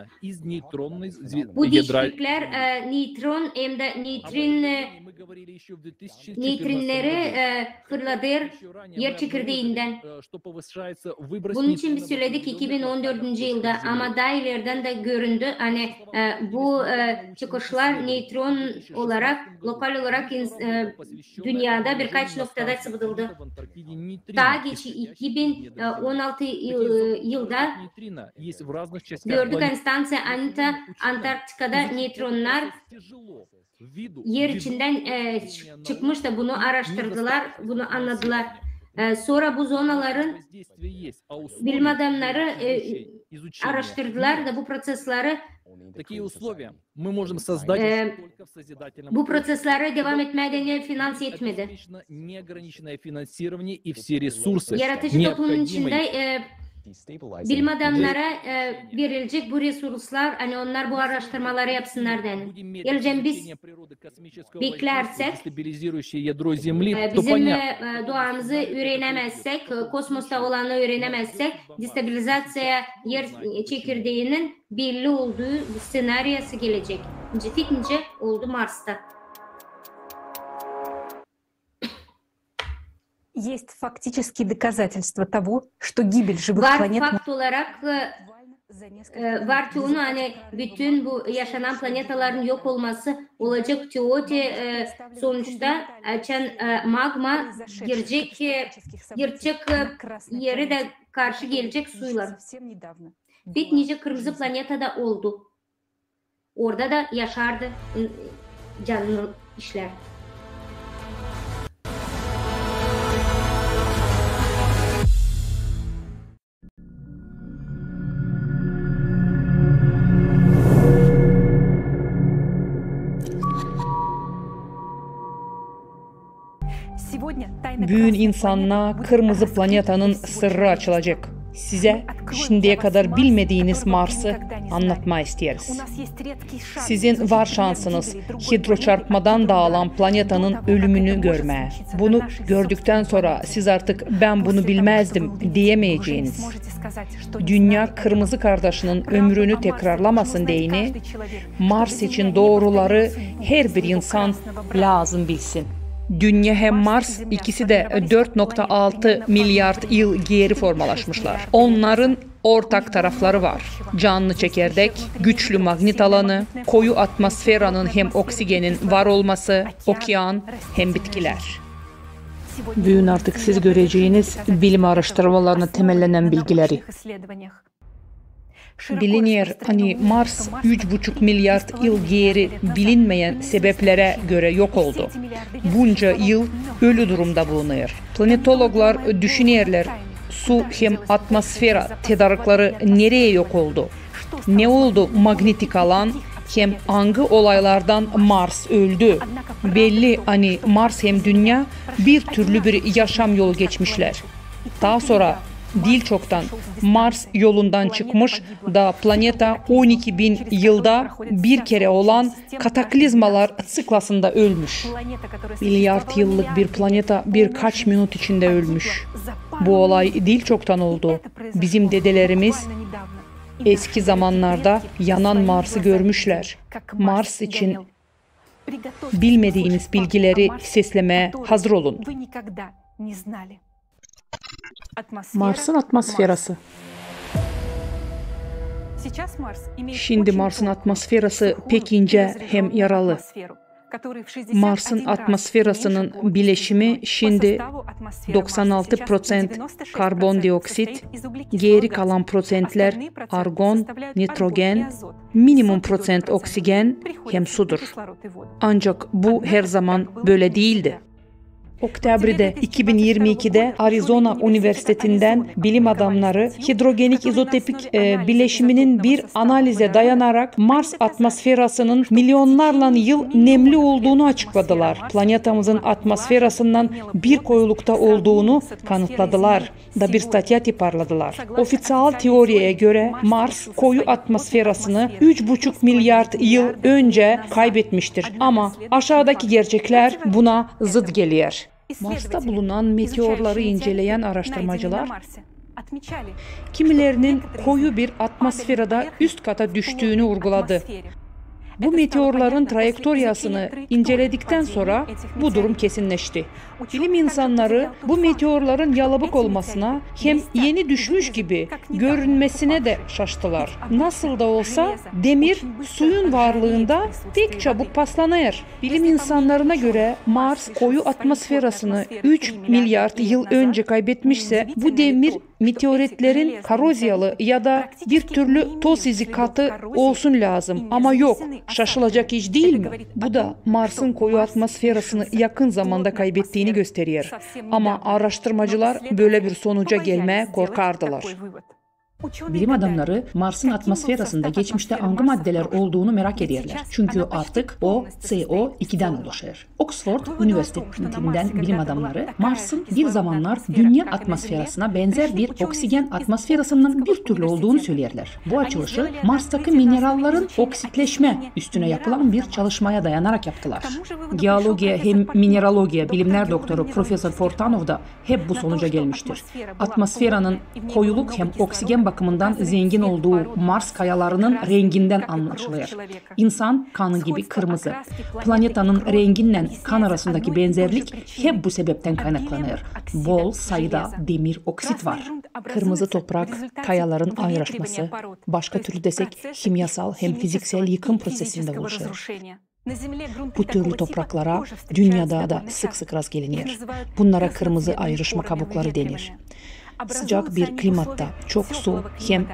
Bu değişiklikler nötron hem de nötrinleri fırlatır yer çekirdeğinden. Bunun için biz söyledik 2014. yılda ama daha ileriden de göründü. Hani bu çıkışlar nötron olarak, lokal olarak dünyada birkaç noktada sıvıdıldı. Daha geç 2016 yılda gördük Konstantin Antarktika'da nötronlar yer içinden çıkmış da bunu araştırdılar, bunu anladılar. Sonra bu zonaların bilim adamları araştırdılar da bu prosesleri bu prosesleri devam etmeye finanse etmedi. Yaratıcı toplumun içinde bilim adamlara verilecek bu resurslar, hani onlar bu araştırmaları yapsınlar yani. Geleceğim biz beklersek, bizim doğamızı öğrenemezsek, kosmosta olanı öğrenemezsek, destabilizasyaya yer çekirdeğinin belli olduğu senaryosu gelecek. Fikrince oldu Mars'ta. Есть фактические доказательства того, что гибель живых планет... Fakt olarak var ki onu hani bütün bu yaşanan planetaların yok olması olacak teori sonuçta magma girecek yere de karşı gelecek suyla. Bir nice kırmızı planeta oldu. Orada da yaşardı canlı işler. Bugün insanlığa kırmızı planetanın sırrı açılacak. Size şimdiye kadar bilmediğiniz Mars'ı anlatma isteriz. Sizin var şansınız hidroçarpmadan dağılan planetanın ölümünü görmeye. Bunu gördükten sonra siz artık ben bunu bilmezdim diyemeyeceğiniz. Dünya kırmızı kardeşinin ömrünü tekrarlamasın diyeni, Mars için doğruları her bir insan lazım bilsin. Dünya hem Mars ikisi de 4.6 milyar yıl geri formalaşmışlar. Onların ortak tarafları var. Canlı çekirdek, güçlü magnet alanı, koyu atmosferanın hem oksijenin var olması, okyan hem bitkiler. Bugün artık siz göreceğiniz bilim araştırmalarına temellenen bilgileri. Bilinir hani Mars 3,5 milyar yıl geri bilinmeyen sebeplere göre yok oldu. Bunca yıl ölü durumda bulunuyor. Planetologlar düşünüyorlar su hem atmosfera tedarikleri nereye yok oldu? Ne oldu magnetik alan hem hangi olaylardan Mars öldü? Belli hani Mars hem Dünya bir türlü bir yaşam yolu geçmişler. Daha sonra değil çoktan Mars yolundan çıkmış da planeta 12.000 yılda bir kere olan kataklizmalar sıklasında ölmüş. Milyar yıllık bir planeta birkaç minut içinde ölmüş. Bu olay değil çoktan oldu. Bizim dedelerimiz eski zamanlarda yanan Mars'ı görmüşler. Mars için bilmediğiniz bilgileri seslemeye hazır olun. Mars'ın atmosferası. Şimdi Mars'ın atmosferası pek ince hem yaralı. Mars'ın atmosferasının bileşimi şimdi 96% karbondioksit, geri kalan prosentler argon, nitrogen, minimum prosent oksijen hem sudur. Ancak bu her zaman böyle değildi. Oktabr'da 2022'de Arizona Üniversitesi'nden bilim adamları hidrogenik izotopik bileşiminin bir analize dayanarak Mars atmosferasının milyonlarla yıl nemli olduğunu açıkladılar. Planetamızın atmosferasından bir koyulukta olduğunu kanıtladılar da bir statya tiparladılar. Ofisyal teoriye göre Mars koyu atmosferasını 3,5 milyar yıl önce kaybetmiştir. Ama aşağıdaki gerçekler buna zıt geliyor. Mars'ta bulunan meteorları inceleyen araştırmacılar, kimilerinin koyu bir atmosferada üst kata düştüğünü vurguladı. Bu meteorların trajektoryasını inceledikten sonra bu durum kesinleşti. Bilim insanları bu meteorların yalabık olmasına hem yeni düşmüş gibi görünmesine de şaştılar. Nasıl da olsa demir suyun varlığında pek çabuk paslanır. Bilim insanlarına göre Mars koyu atmosferasını 3 milyar yıl önce kaybetmişse bu demir meteoritlerin korozyalı ya da bir türlü toz izi katı olsun lazım. Ama yok, şaşılacak iş değil mi? Bu da Mars'ın koyu atmosferasını yakın zamanda kaybettiğini gösteriyor. Ama araştırmacılar böyle bir sonuca gelmeye korkardılar. Bilim adamları Mars'ın atmosferasında geçmişte hangi maddeler olduğunu merak ediyorlar. Çünkü artık o CO2'den oluşuyor. Oxford Üniversitesi'nden bilim adamları Mars'ın bir zamanlar Dünya atmosferasına benzer bir oksijen atmosferasının bir türlü olduğunu söylerler. Bu açılışı Mars'taki minerallerin oksitleşme üstüne yapılan bir çalışmaya dayanarak yaptılar. Geologiya hem mineralogiya bilimler doktoru Profesör Fortanov da hep bu sonuca gelmiştir. Atmosferanın koyuluk hem oksijen bakımından zengin olduğu Mars kayalarının renginden anlaşılıyor. İnsan kanı gibi kırmızı. Planetanın renginle kan arasındaki benzerlik hep bu sebepten kaynaklanıyor. Bol sayıda demir oksit var. Kırmızı toprak, kayaların ayrışması, başka türlü desek kimyasal hem fiziksel yıkım prosesinde oluşuyor. Bu türlü topraklara dünyada da sık sık rast gelinir. Bunlara kırmızı ayrışma kabukları denir. Sıcak bir klimatta çok su hem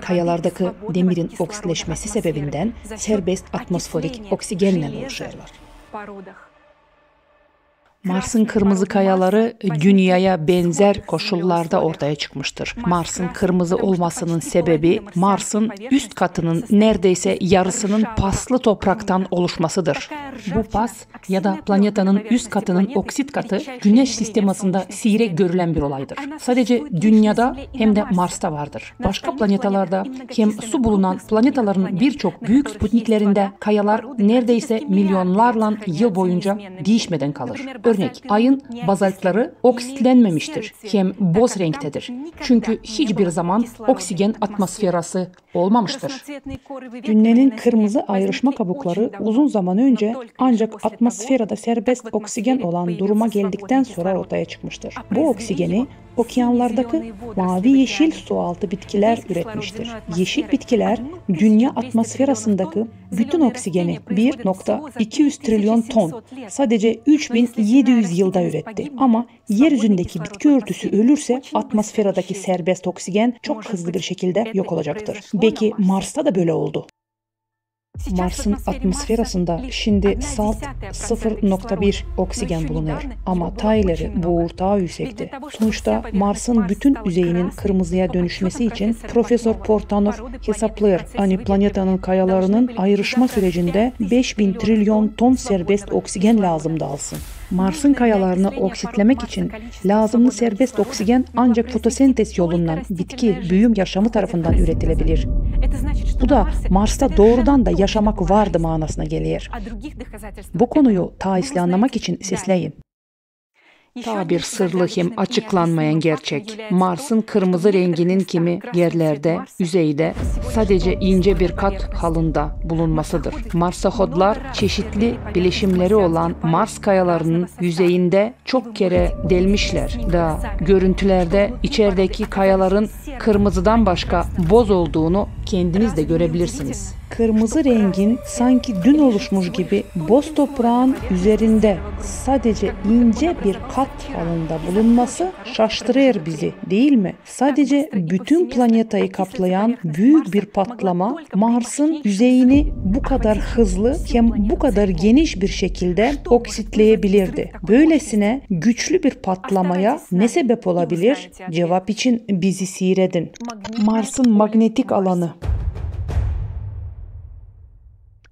kayalardaki demirin oksitleşmesi sebebinden serbest atmosferik oksijenle oluşuyorlar. Mars'ın kırmızı kayaları Dünya'ya benzer koşullarda ortaya çıkmıştır. Mars'ın kırmızı olmasının sebebi Mars'ın üst katının neredeyse yarısının paslı topraktan oluşmasıdır. Bu pas ya da planetanın üst katının oksit katı Güneş sistemasında seyrek görülen bir olaydır. Sadece Dünya'da hem de Mars'ta vardır. Başka planetalarda hem su bulunan planetaların birçok büyük sputniklerinde kayalar neredeyse milyonlarla yıl boyunca değişmeden kalır. Örnek, Ay'ın bazaltları oksitlenmemiştir. Hem boz renktedir. Çünkü hiçbir zaman oksijen atmosferası olmamıştır. Dünyanın kırmızı ayrışma kabukları uzun zaman önce ancak atmosferada serbest oksijen olan duruma geldikten sonra ortaya çıkmıştır. Bu oksijeni okyanlardaki mavi yeşil sualtı bitkiler üretmiştir. Yeşil bitkiler dünya atmosferasındaki bütün oksijeni 1,200 trilyon ton sadece 3700 yılda üretti. Ama yeryüzündeki bitki örtüsü ölürse atmosferadaki serbest oksijen çok hızlı bir şekilde yok olacaktır. Belki Mars'ta da böyle oldu. Mars'ın atmosferasında şimdi salt 0,1 oksijen bulunuyor. Ama tayları bu daha yüksekti. Sonuçta Mars'ın bütün yüzeyinin kırmızıya dönüşmesi için Profesör Portanov hesaplıyor. Hani planetanın kayalarının ayrışma sürecinde 5000 trilyon ton serbest oksijen lazım dağılsın. Mars'ın kayalarını oksitlemek için lazımlı serbest oksijen ancak fotosentez yolundan bitki büyüm yaşamı tarafından üretilebilir. Bu da Mars'ta doğrudan da yaşamak vardı manasına geliyor. Bu konuyu taisli anlamak için sesleyin. Ta bir sırlı hem açıklanmayan gerçek. Mars'ın kırmızı renginin kimi yerlerde, yüzeyde sadece ince bir kat halında bulunmasıdır. Marsohodlar çeşitli bileşimleri olan Mars kayalarının yüzeyinde çok kere delmişler. Da görüntülerde içerideki kayaların kırmızıdan başka boz olduğunu kendiniz de görebilirsiniz. Kırmızı rengin sanki dün oluşmuş gibi boz toprağın üzerinde sadece ince bir kat halinde bulunması şaştırıyor bizi, değil mi? Sadece bütün planetayı kaplayan büyük bir patlama Mars'ın yüzeyini bu kadar hızlı hem bu kadar geniş bir şekilde oksitleyebilirdi. Böylesine güçlü bir patlamaya ne sebep olabilir? Cevap için bizi seyredin. Mars'ın manyetik alanı.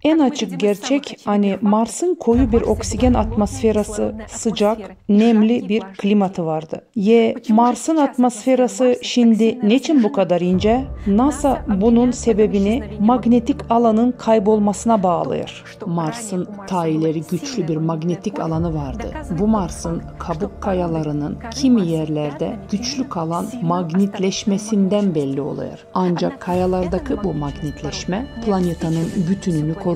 En açık gerçek hani Mars'ın koyu bir oksijen atmosferası, sıcak, nemli bir klimatı vardı. Mars'ın atmosferası şimdi niçin bu kadar ince? NASA bunun sebebini manyetik alanın kaybolmasına bağlıyor. Mars'ın tayları güçlü bir manyetik alanı vardı. Bu Mars'ın kabuk kayalarının kimi yerlerde güçlü kalan magnetleşmesinden belli oluyor. Ancak kayalardaki bu magnetleşme planetanın bütününü koruyamıyor.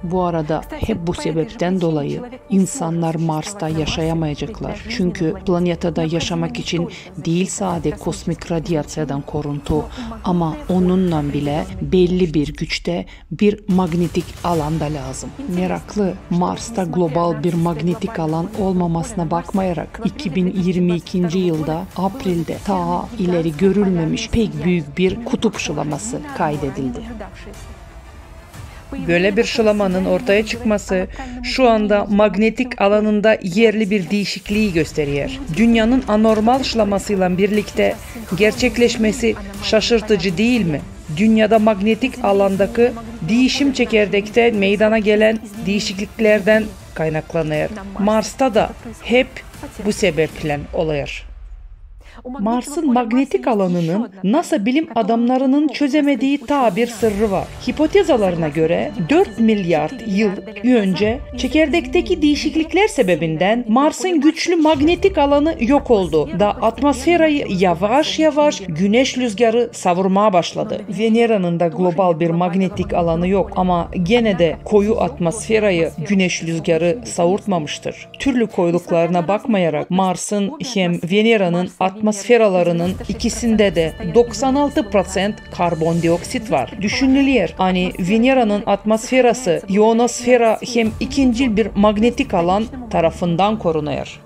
Bu arada hep bu sebepten dolayı insanlar Mars'ta yaşayamayacaklar. Çünkü planetada yaşamak için değil sadece kosmik radyasyondan koruntu ama onunla bile belli bir güçte bir manyetik alanda lazım. Meraklı, Mars'ta global bir manyetik alan olmamasına bakmayarak 2022 yılda April'de ta ileri görülmemiş pek büyük bir kutup şılaması kaydedildi. Böyle bir şılamanın ortaya çıkması şu anda manyetik alanında yerli bir değişikliği gösteriyor. Dünyanın anormal şılamasıyla birlikte gerçekleşmesi şaşırtıcı değil mi? Dünyada manyetik alandaki değişim çekirdekte meydana gelen değişikliklerden kaynaklanıyor. Mars'ta da hep bu sebeple oluyor. Mars'ın manyetik alanının NASA bilim adamlarının çözemediği bir sırrı var. Hipotezalarına göre 4 milyar yıl önce çekirdekteki değişiklikler sebebinden Mars'ın güçlü manyetik alanı yok oldu. Atmosferayı yavaş yavaş güneş rüzgarı savurmaya başladı. Venera'nın da global bir manyetik alanı yok ama gene de koyu atmosferayı güneş rüzgarı savurtmamıştır. Türlü koyuluklarına bakmayarak Mars'ın hem Venera'nın atmosferalarının ikisinde de 96% karbondioksit var. Düşünülüyor hani Venera'nın atmosferası ionosfera hem ikincil bir manyetik alan tarafından korunuyor.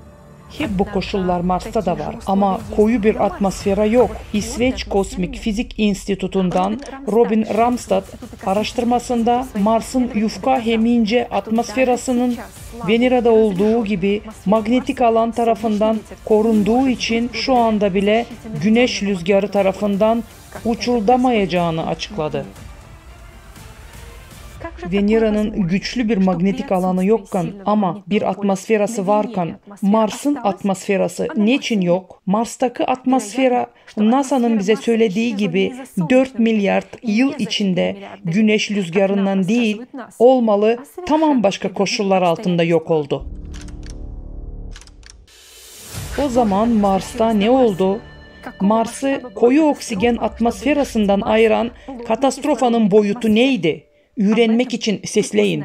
Hep bu koşullar Mars'ta da var ama koyu bir atmosfera yok. İsveç Kosmik Fizik İnstitütü'nden Robin Ramstad araştırmasında Mars'ın yufka hem ince atmosferasının Venera'da olduğu gibi magnetik alan tarafından korunduğu için şu anda bile güneş rüzgarı tarafından uçurulamayacağını açıkladı. Venera'nın güçlü bir magnetik alanı yokken ama bir atmosferası varken Mars'ın atmosferası niçin yok? Mars'taki atmosfera NASA'nın bize söylediği gibi 4 milyar yıl içinde güneş rüzgarından değil, olmalı tamam başka koşullar altında yok oldu. O zaman Mars'ta ne oldu? Mars'ı koyu oksijen atmosferasından ayıran katastrofanın boyutu neydi? Öğrenmek için sesleyin.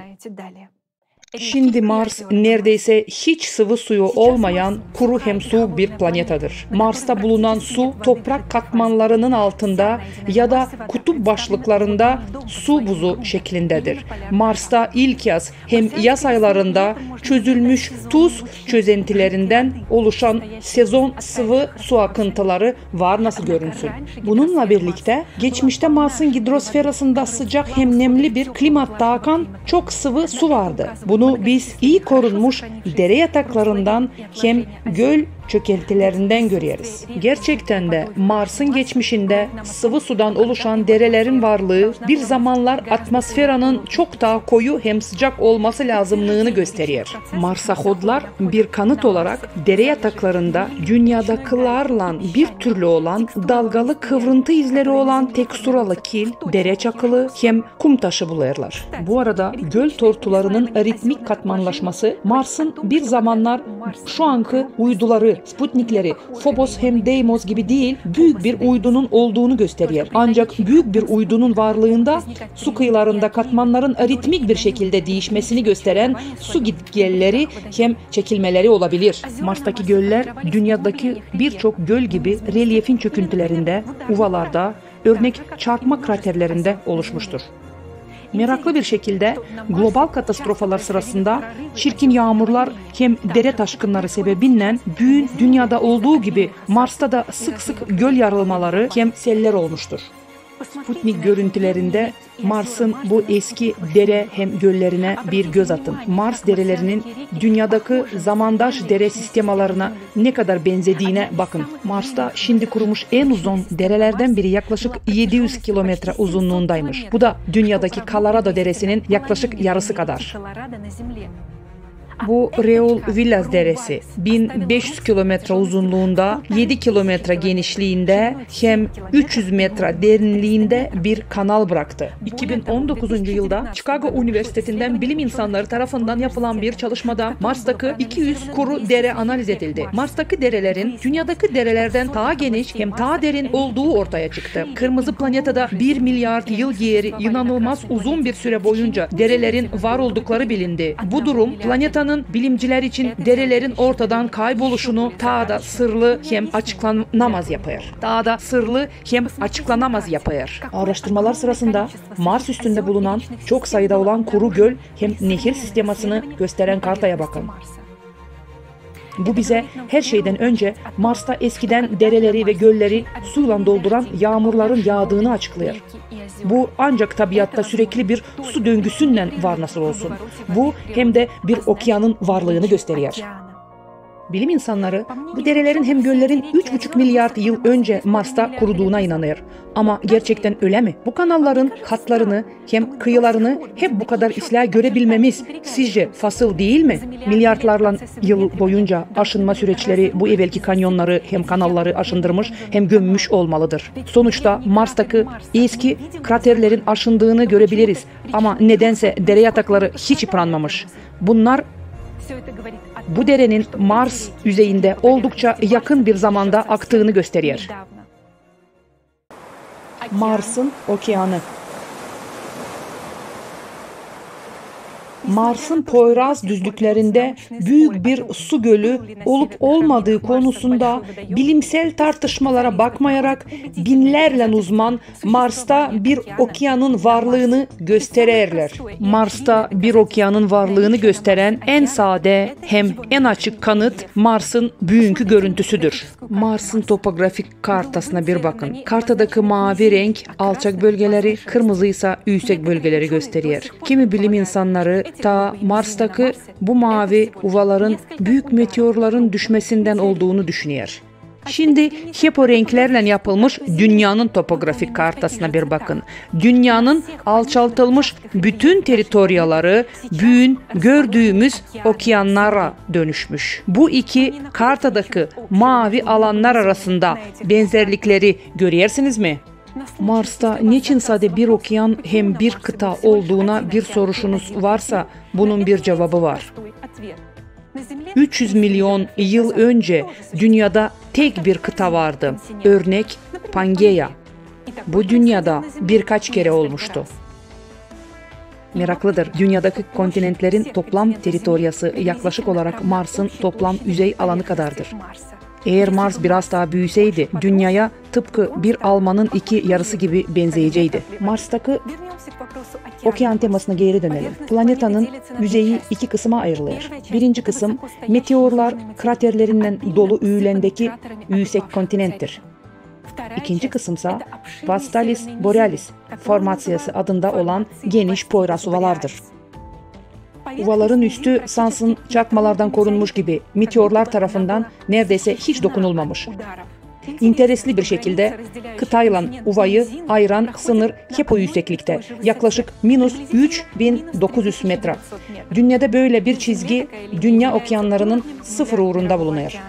Şimdi Mars neredeyse hiç sıvı suyu olmayan kuru hem soğuk bir planetadır. Mars'ta bulunan su toprak katmanlarının altında ya da kutup başlıklarında su buzu şeklindedir. Mars'ta ilk yaz hem yaz aylarında çözülmüş tuz çözeltilerinden oluşan sezon sıvı su akıntıları var nasıl görünsün. Bununla birlikte geçmişte Mars'ın hidrosferasında sıcak hem nemli bir klimatta akan çok sıvı su vardı. Bunu biz iyi korunmuş dere yataklarından hem göl çökeltilerinden görüyoruz. Gerçekten de Mars'ın geçmişinde sıvı sudan oluşan derelerin varlığı bir zamanlar atmosferanın çok daha koyu hem sıcak olması lazımlığını gösteriyor. Marsahodlar bir kanıt olarak dere yataklarında dünyadakilerle bir türlü olan dalgalı kıvrıntı izleri olan teksturalı kil, dere çakılı hem kum taşı buluyorlar. Bu arada göl tortularının ritmik katmanlaşması Mars'ın bir zamanlar şu anki uyduları Sputnikleri, Phobos hem Deimos gibi değil, büyük bir uydunun olduğunu gösteriyor. Ancak büyük bir uydunun varlığında su kıyılarında katmanların ritmik bir şekilde değişmesini gösteren su gitgelleri hem çekilmeleri olabilir. Mars'taki göller dünyadaki birçok göl gibi relyefin çöküntülerinde, uvalarda, örnek çarpma kraterlerinde oluşmuştur. Meraklı bir şekilde global katastrofalar sırasında çirkin yağmurlar hem dere taşkınları sebebiyle dünyada olduğu gibi Mars'ta da sık sık göl yarılmaları hem seller olmuştur. Sputnik görüntülerinde Mars'ın bu eski dere hem göllerine bir göz atın. Mars derelerinin dünyadaki zamandaş dere sistemalarına ne kadar benzediğine bakın. Mars'ta şimdi kurumuş en uzun derelerden biri yaklaşık 700 kilometre uzunluğundaymış. Bu da dünyadaki Colorado deresinin yaklaşık yarısı kadar. Bu Reol Villas Deresi 1500 kilometre uzunluğunda, 7 kilometre genişliğinde hem 300 metre derinliğinde bir kanal bıraktı. 2019 yılda Chicago Üniversitesi'nden bilim insanları tarafından yapılan bir çalışmada Mars'taki 200 kuru dere analiz edildi. Mars'taki derelerin dünyadaki derelerden daha geniş hem daha derin olduğu ortaya çıktı. Kırmızı planetada 1 milyar yıl geri inanılmaz uzun bir süre boyunca derelerin var oldukları bilindi. Bu durum planetanın bilimciler için derelerin ortadan kayboluşunu daha da sırlı hem açıklanamaz yapıyor. Araştırmalar sırasında Mars üstünde bulunan çok sayıda olan kuru göl hem nehir sistemasını gösteren kartaya bakın. Bu bize her şeyden önce Mars'ta eskiden dereleri ve gölleri suyla dolduran yağmurların yağdığını açıklıyor. Bu ancak tabiatta sürekli bir su döngüsünden var nasıl olsun. Bu hem de bir okyanın varlığını gösteriyor. Bilim insanları bu derelerin hem göllerin 3,5 milyar yıl önce Mars'ta kuruduğuna inanıyor. Ama gerçekten öyle mi? Bu kanalların hatlarını hem kıyılarını hep bu kadar ıslah görebilmemiz sizce fasıl değil mi? Milyarlarla yıl boyunca aşınma süreçleri bu evvelki kanyonları hem kanalları aşındırmış hem gömmüş olmalıdır. Sonuçta Mars'taki eski kraterlerin aşındığını görebiliriz. Ama nedense dere yatakları hiç yıpranmamış. Bunlar bu derenin Mars yüzeyinde oldukça yakın bir zamanda aktığını gösteriyor. Mars'ın okyanı. Mars'ın Poyraz düzlüklerinde büyük bir su gölü olup olmadığı konusunda bilimsel tartışmalara bakmayarak binlerle uzman Mars'ta bir okyanın varlığını gösterirler. Mars'ta bir okyanın varlığını gösteren en sade hem en açık kanıt Mars'ın bugünkü görüntüsüdür. Mars'ın topografik kartasına bir bakın. Kartadaki mavi renk alçak bölgeleri, kırmızı ise yüksek bölgeleri gösteriyor. Kimi bilim insanları ta Mars'taki bu mavi uvaların büyük meteorların düşmesinden olduğunu düşünüyor. Şimdi hep o renklerle yapılmış dünyanın topografik kartasına bir bakın. Dünyanın alçaltılmış bütün teritoryaları bugün gördüğümüz okyanlara dönüşmüş. Bu iki kartadaki mavi alanlar arasında benzerlikleri görüyorsunuz mu? Mars'ta niçin sadece bir okyan hem bir kıta olduğuna bir soruşunuz varsa bunun bir cevabı var. 300 milyon yıl önce dünyada tek bir kıta vardı. Örnek Pangeya. Bu dünyada birkaç kere olmuştu. Meraklıdır. Dünyadaki kontinentlerin toplam teritoriyası yaklaşık olarak Mars'ın toplam yüzey alanı kadardır. Eğer Mars biraz daha büyüseydi, Dünya'ya tıpkı bir almanın iki yarısı gibi benzeyecekti. Mars'taki okyan temasına geri dönelim. Planetanın yüzeyi iki kısma ayrılıyor. Birinci kısım, meteorlar kraterlerinden dolu üyülendeki yüksek kontinenttir. İkinci kısımsa Vastalis Borealis formasyası adında olan geniş Poyraz ovalardır. Uvaların üstü sansın çakmalardan korunmuş gibi meteorlar tarafından neredeyse hiç dokunulmamış. İnteresli bir şekilde kıtayla uvayı ayıran sınır hep o yükseklikte. Yaklaşık minus 3900 metre. Dünyada böyle bir çizgi dünya okyanlarının sıfır uğrunda bulunuyor.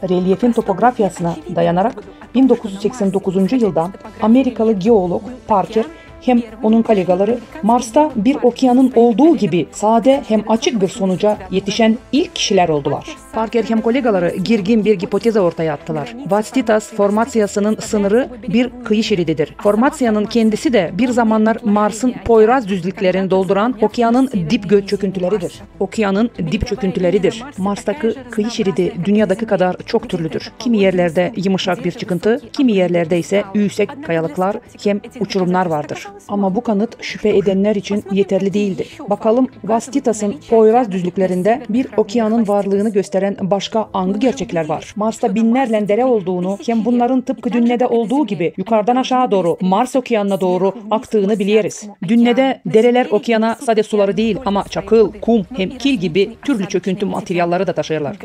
Relyefin topografyasına dayanarak 1989 yılda Amerikalı geolog Parker hem onun kolegaları Mars'ta bir okyanın olduğu gibi sade hem açık bir sonuca yetişen ilk kişiler oldular. Parker hem kolegaları girgin bir hipoteze ortaya attılar. Vastitas formasyasının sınırı bir kıyı şerididir. Formasyanın kendisi de bir zamanlar Mars'ın Poyraz düzlüklerini dolduran okyanın dip çöküntüleridir. Okyanın dip çöküntüleridir. Mars'taki kıyı şeridi dünyadaki kadar çok türlüdür. Kimi yerlerde yumuşak bir çıkıntı, kimi yerlerde ise yüksek kayalıklar hem uçurumlar vardır. Ama bu kanıt şüphe edenler için yeterli değildi. Bakalım Vastitas'ın Poyraz düzlüklerinde bir okyanın varlığını gösteren başka hangi gerçekler var? Mars'ta binlerle dere olduğunu hem bunların tıpkı Dünya'da olduğu gibi yukarıdan aşağı doğru Mars okyanına doğru aktığını biliyoruz. Dünya'da dereler okyana sadece suları değil ama çakıl, kum hem kil gibi türlü çöküntü materyalları da taşırlar.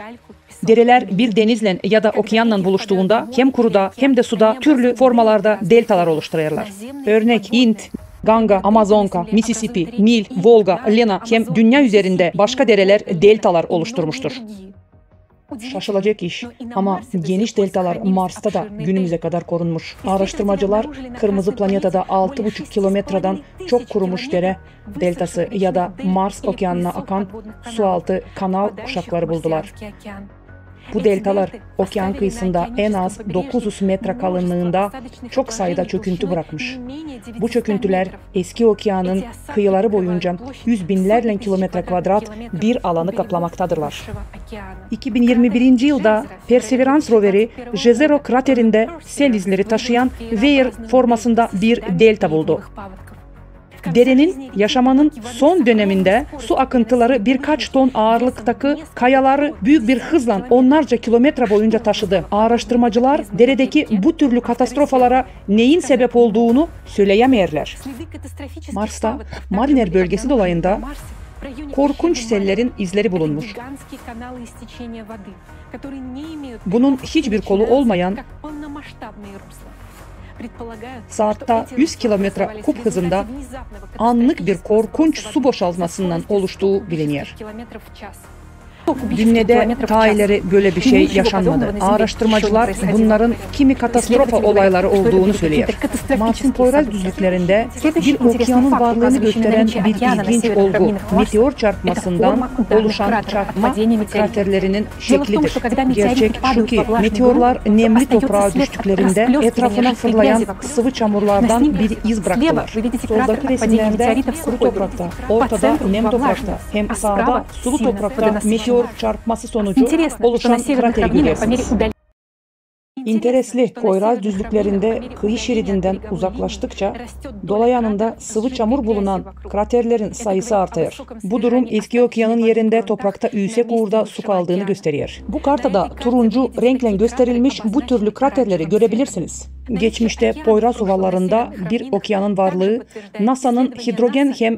Dereler bir denizle ya da okyanla buluştuğunda hem kuruda hem de suda türlü formalarda deltalar oluşturuyorlar. Örnek Hind, Ganga, Amazonka, Mississippi, Nil, Volga, Lena hem dünya üzerinde başka dereler deltalar oluşturmuştur. Şaşılacak iş ama geniş deltalar Mars'ta da günümüze kadar korunmuş. Araştırmacılar Kırmızı Planeta'da 6,5 kilometreden çok kurumuş dere deltası ya da Mars okyanına akan sualtı kanal kuşakları buldular. Bu deltalar okyan kıyısında en az 900 metre kalınlığında çok sayıda çöküntü bırakmış. Bu çöküntüler eski okyanın kıyıları boyunca yüz binlerle kilometre kvadrat bir alanı kaplamaktadırlar. 2021 yılda Perseverance roveri Jezero kraterinde sel izleri taşıyan Weir formasında bir delta buldu. Derenin yaşamanın son döneminde su akıntıları birkaç ton ağırlıktaki kayaları büyük bir hızla onlarca kilometre boyunca taşıdı. Araştırmacılar deredeki bu türlü katastrofalara neyin sebep olduğunu söyleyemiyorlar. Mars'ta Mariner bölgesi dolayında korkunç sellerin izleri bulunmuş. Bunun hiçbir kolu olmayan saatte 100 kilometre kub hızında anlık bir korkunç su boşalmasından oluştuğu biliniyor. Dünyada ta ileri böyle bir şey yaşanmadı. Araştırmacılar bunların kimi katastrofa olayları olduğunu söylüyor. Mars'ın Poyraz düzlüklerinde bir okyanın varlığını gösteren bir ilginç olgu, meteor çarpmasından oluşan çarpma kraterlerinin şeklidir. Gerçek şu ki meteorlar nemli toprağa düştüklerinde etrafına fırlayan sıvı çamurlardan bir iz bıraktılar. Soldaki resimlerde kuru toprakta, ortada nem toprakta, hem sağda sulu toprakta meteor çarpması sonucu oluşan krateri görüyorsunuz. İnteresli Poyraz düzlüklerinde kıyı şeridinden uzaklaştıkça dolayanında sıvı çamur bulunan kraterlerin sayısı artıyor. Bu durum eski okyanın yerinde toprakta yüksek uğurda su kaldığını gösteriyor. Bu kartada turuncu renkle gösterilmiş bu türlü kraterleri görebilirsiniz. Geçmişte Poyraz ovalarında bir okyanın varlığı NASA'nın hidrogen hem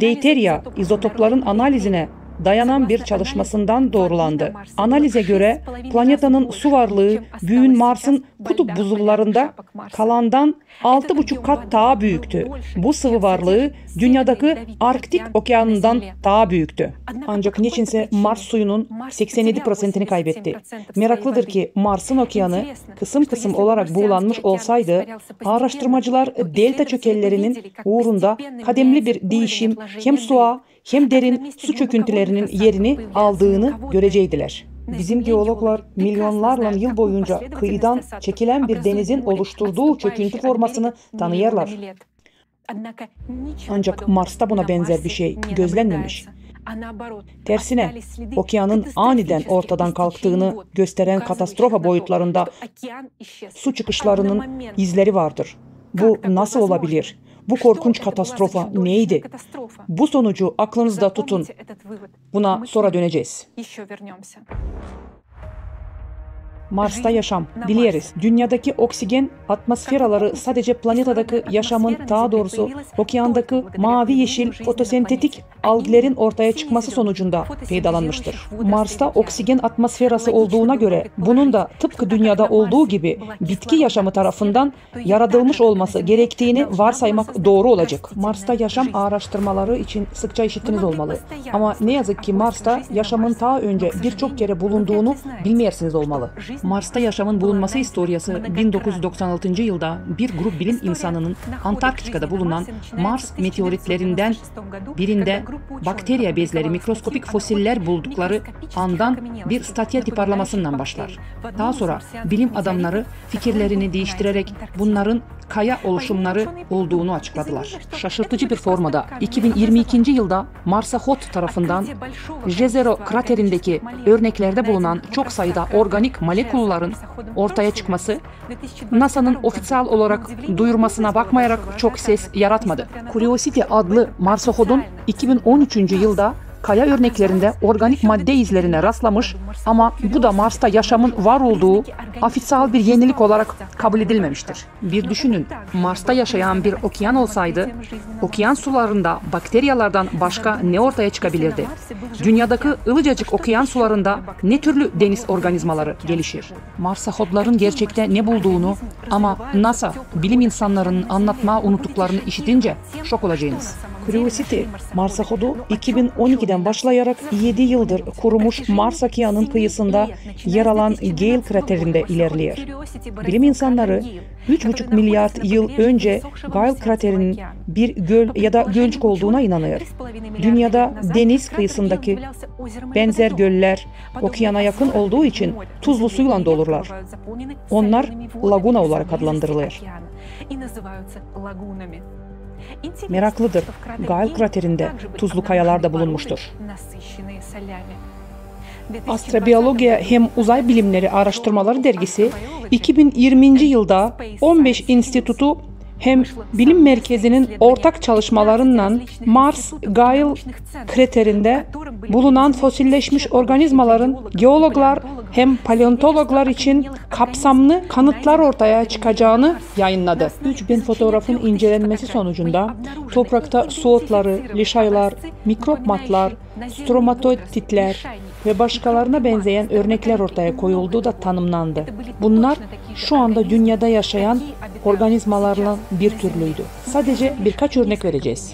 deuteria izotopların analizine dayanan bir çalışmasından doğrulandı. Analize göre planetanın su varlığı büyüğün Mars'ın kutup buzullarında kalandan 6,5 kat daha büyüktü. Bu sıvı varlığı dünyadaki Arktik okyanından daha büyüktü. Ancak niçinse Mars suyunun 87%'ini kaybetti. Meraklıdır ki Mars'ın okyanı kısım kısım olarak buğulanmış olsaydı, araştırmacılar delta çökellerinin uğrunda kademli bir değişim hem suğa hem derin su çöküntülerinin yerini aldığını görecektiler. Bizim geologlar milyonlarla yıl boyunca kıyıdan çekilen bir denizin oluşturduğu çöküntü formasını tanıyarlar. Ancak Mars'ta buna benzer bir şey gözlenmemiş. Tersine okyanın aniden ortadan kalktığını gösteren katastrofa boyutlarında su çıkışlarının izleri vardır. Bu nasıl olabilir? Bu korkunç katastrofa neydi? Bu sonucu aklınızda tutun. Buna sonra döneceğiz. Mars'ta yaşam. Biliyoruz. Dünyadaki oksijen atmosferaları sadece planetadaki yaşamın, daha doğrusu okeandaki mavi yeşil fotosentetik alglerin ortaya çıkması sonucunda peydalanmıştır. Mars'ta oksijen atmosferası olduğuna göre bunun da tıpkı dünyada olduğu gibi bitki yaşamı tarafından yaratılmış olması gerektiğini varsaymak doğru olacak. Mars'ta yaşam araştırmaları için sıkça işittiniz olmalı. Ama ne yazık ki Mars'ta yaşamın daha önce birçok kere bulunduğunu bilmeyersiniz olmalı. Mars'ta yaşamın bulunması historiası 1996 yılda bir grup bilim insanının Antarktika'da bulunan Mars meteoritlerinden birinde bakteriya bezleri mikroskopik fosiller buldukları andan bir statiyeti parlamasından başlar. Daha sonra bilim adamları fikirlerini değiştirerek bunların kaya oluşumları olduğunu açıkladılar. Şaşırtıcı bir formada 2022 yılda Mars'a HOT tarafından Jezero kraterindeki örneklerde bulunan çok sayıda organik molekulların ortaya çıkması, NASA'nın ofisyal olarak duyurmasına bakmayarak çok ses yaratmadı. Curiosity adlı marsohodun 2013 yılda kaya örneklerinde organik madde izlerine rastlamış ama bu da Mars'ta yaşamın var olduğu ofisyal bir yenilik olarak kabul edilmemiştir. Bir düşünün, Mars'ta yaşayan bir okyan olsaydı, okyan sularında bakteriyalardan başka ne ortaya çıkabilirdi? Dünyadaki ılıcacık okyan sularında ne türlü deniz organizmaları gelişir? Marsohodların gerçekte ne bulduğunu ama NASA bilim insanlarının anlatma unuttuklarını işitince şok olacaksınız. Curiosity, marsohodu 2012'den başlayarak 7 yıldır kurumuş Mars okyanının kıyısında yer alan Gale kraterinde ilerliyor. Bilim insanları 3,5 milyar yıl önce Gale kraterinin bir göl ya da gölcük olduğuna inanıyor. Dünyada deniz kıyısındaki benzer göller okyana yakın olduğu için tuzlu suyla dolurlar. Onlar laguna olarak adlandırılıyor. Meraklıdır, Gale kraterinde tuzlu kayalar da bulunmuştur. Astrobiyolojiya hem Uzay Bilimleri Araştırmaları dergisi 2020 yılda 15 enstitütü hem bilim merkezinin ortak çalışmalarından Mars Gale kraterinde bulunan fosilleşmiş organizmaların geologlar hem paleontologlar için kapsamlı kanıtlar ortaya çıkacağını yayınladı. 3000 fotoğrafın incelenmesi sonucunda toprakta su otları, lişaylar, mikrop matlar, stromatotitler ve başkalarına benzeyen örnekler ortaya koyulduğu da tanımlandı. Bunlar şu anda dünyada yaşayan organizmalarla bir türlüydü. Sadece birkaç örnek vereceğiz.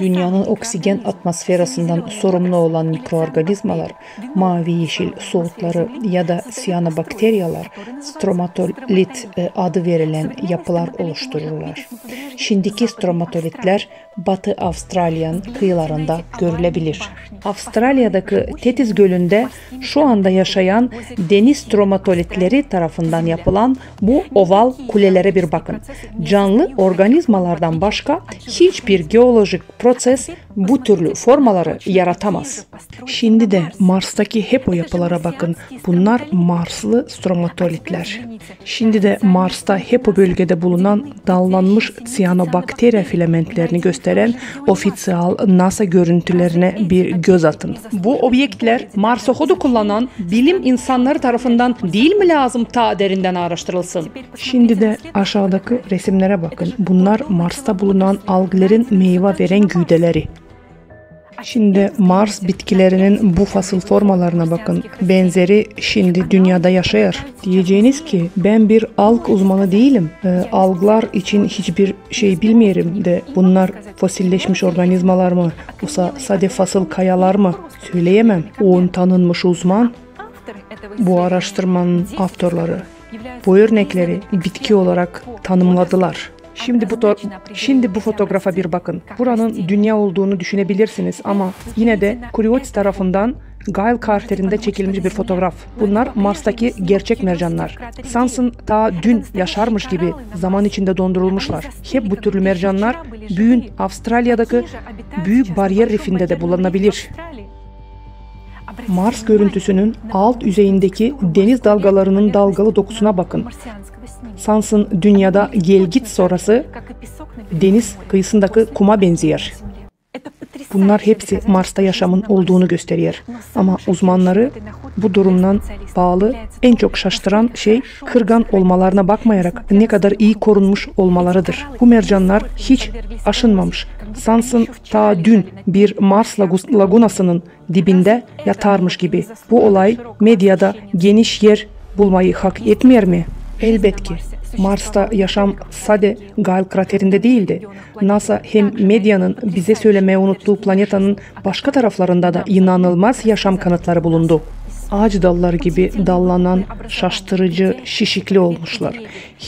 Dünyanın oksijen atmosferasından sorumlu olan mikroorganizmalar, mavi yeşil su otları ya da siyanobakteriyalar, stromatolit adı verilen yapılar oluştururlar. Şimdiki stromatolitler Batı Avustralya'nın kıyılarında görülebilir. Avustralya'daki Tetiz Gölü'nde şu anda yaşayan deniz stromatolitleri tarafından yapılan bu oval kulelere bir bakın. Canlı organizmalardan başka hiçbir geolojik proses bu türlü formaları yaratamaz. Şimdi de Mars'taki HEPO yapılara bakın. Bunlar Marslı stromatolitler. Şimdi de Mars'ta HEPO bölgede bulunan dallanmış siyanobakterya filamentlerini gösteren ofisyal NASA görüntülerine bir göz atın. Bu obyektler marsohodu kullanan bilim insanları tarafından değil mi lazım ta derinden araştırılsın? Şimdi de aşağıdaki resimlere bakın. Bunlar Mars'ta bulunan alglerin meyve veren güdeleri. Şimdi Mars bitkilerinin bu fasıl formalarına bakın. Benzeri şimdi dünyada yaşayır. Diyeceğiniz ki ben bir alg uzmanı değilim. Alglar için hiçbir şey bilmiyorum de bunlar fosilleşmiş organizmalar mı? Yoksa sade fasıl kayalar mı? Söyleyemem. O tanınmış uzman bu araştırmanın autorları. Bu örnekleri bitki olarak tanımladılar. Şimdi bu fotoğrafa bir bakın. Buranın dünya olduğunu düşünebilirsiniz ama yine de Curiosity tarafından Gale kraterinde çekilmiş bir fotoğraf. Bunlar Mars'taki gerçek mercanlar. Sansın ta dün yaşarmış gibi zaman içinde dondurulmuşlar. Hep bu türlü mercanlar büyük Avustralya'daki Büyük Bariyer Rifi'nde de bulunabilir. Mars görüntüsünün alt yüzeyindeki deniz dalgalarının dalgalı dokusuna bakın. Sansın dünyada gelgit sonrası deniz kıyısındaki kuma benziyor. Bunlar hepsi Mars'ta yaşamın olduğunu gösteriyor. Ama uzmanları bu durumdan bağlı en çok şaştıran şey kırgan olmalarına bakmayarak ne kadar iyi korunmuş olmalarıdır. Bu mercanlar hiç aşınmamış. Sansın ta dün bir Mars lagunasının dibinde yatarmış gibi. Bu olay medyada geniş yer bulmayı hak etmiyor mu? Elbet ki. Mars'ta yaşam sade Gale kraterinde değildi. NASA hem medyanın bize söylemeye unuttuğu planetanın başka taraflarında da inanılmaz yaşam kanıtları bulundu. Ağaç dalları gibi dallanan şaştırıcı şişikli olmuşlar.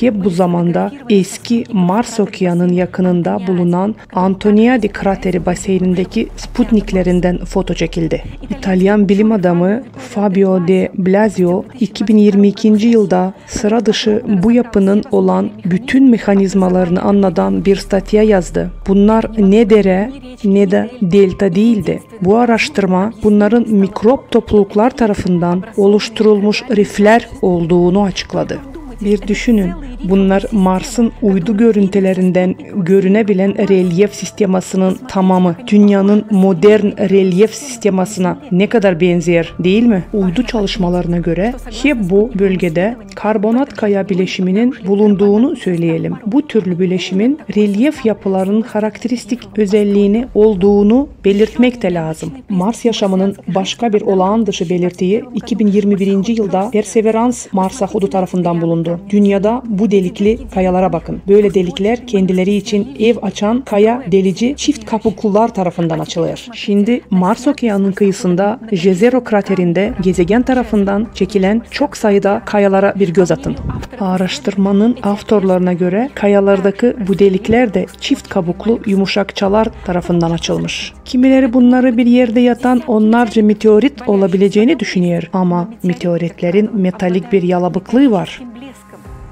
Hep bu zamanda eski Mars Okyanı'nın yakınında bulunan Antoniadi krateri baseynindeki Sputniklerinden foto çekildi. İtalyan bilim adamı Fabio de Blasio 2022 yılda sıra dışı bu yapının olan bütün mekanizmalarını anlatan bir statya yazdı. Bunlar ne dere ne de delta değildi. Bu araştırma bunların mikrop topluluklar tarafından oluşturulmuş rifler olduğunu açıkladı. Bir düşünün, bunlar Mars'ın uydu görüntülerinden görünebilen relyef sistemasının tamamı dünyanın modern relyef sistemasına ne kadar benzer değil mi? Uydu çalışmalarına göre hep bu bölgede karbonat kaya bileşiminin bulunduğunu söyleyelim. Bu türlü bileşimin relyef yapılarının karakteristik özelliğini olduğunu belirtmek de lazım. Mars yaşamının başka bir olağan dışı belirtiyi 2021 yılda Perseverance marsohodu tarafından bulundu. Dünyada bu delikli kayalara bakın. Böyle delikler kendileri için ev açan kaya delici çift kabuklular tarafından açılıyor. Şimdi Mars Okyanı'nın kıyısında Jezero kraterinde gezegen tarafından çekilen çok sayıda kayalara bir göz atın. Araştırmanın autorlarına göre kayalardaki bu delikler de çift kabuklu yumuşakçalar tarafından açılmış. Kimileri bunları bir yerde yatan onlarca meteorit olabileceğini düşünüyor ama meteoritlerin metalik bir yalabıklığı var.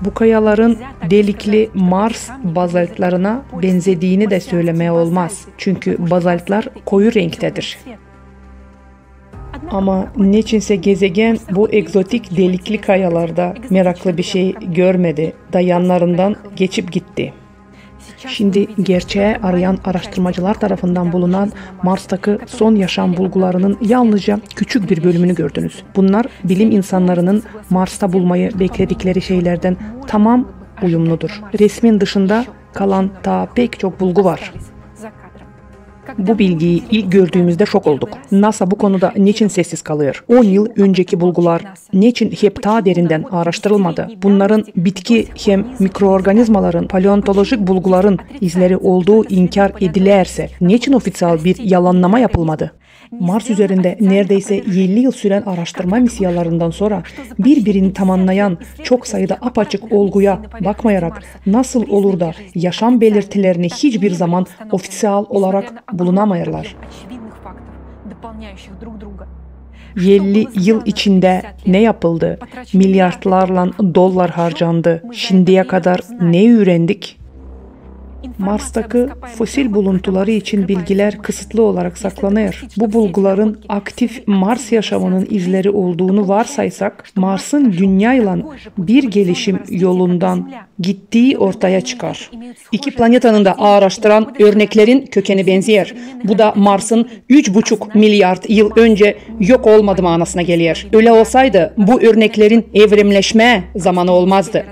Bu kayaların delikli Mars bazaltlarına benzediğini de söylemeye olmaz. Çünkü bazaltlar koyu renktedir. Ama niçinse gezegen bu egzotik delikli kayalarda meraklı bir şey görmedi da yanlarından geçip gitti. Şimdi gerçeği arayan araştırmacılar tarafından bulunan Mars'taki son yaşam bulgularının yalnızca küçük bir bölümünü gördünüz. Bunlar bilim insanlarının Mars'ta bulmayı bekledikleri şeylerden tamam uyumludur. Resmin dışında kalan daha pek çok bulgu var. Bu bilgiyi ilk gördüğümüzde şok olduk. NASA bu konuda niçin sessiz kalıyor? 10 yıl önceki bulgular niçin hep daha derinden araştırılmadı? Bunların bitki hem mikroorganizmaların, paleontolojik bulguların izleri olduğu inkar edilerse niçin ofisyal bir yalanlama yapılmadı? Mars üzerinde neredeyse 50 yıl süren araştırma misyalarından sonra birbirini tamamlayan çok sayıda apaçık olguya bakmayarak nasıl olur da yaşam belirtilerini hiçbir zaman ofisyal olarak bulunamayırlar? 50 yıl içinde ne yapıldı? Milyarlarla dolar harcandı. Şimdiye kadar ne öğrendik? Mars'taki fosil buluntuları için bilgiler kısıtlı olarak saklanıyor. Bu bulguların aktif Mars yaşamının izleri olduğunu varsaysak, Mars'ın Dünya'yla bir gelişim yolundan gittiği ortaya çıkar. İki planetanın da araştıran örneklerin kökeni benziyor. Bu da Mars'ın 3,5 milyar yıl önce yok olmadığı manasına geliyor. Öyle olsaydı bu örneklerin evrimleşme zamanı olmazdı.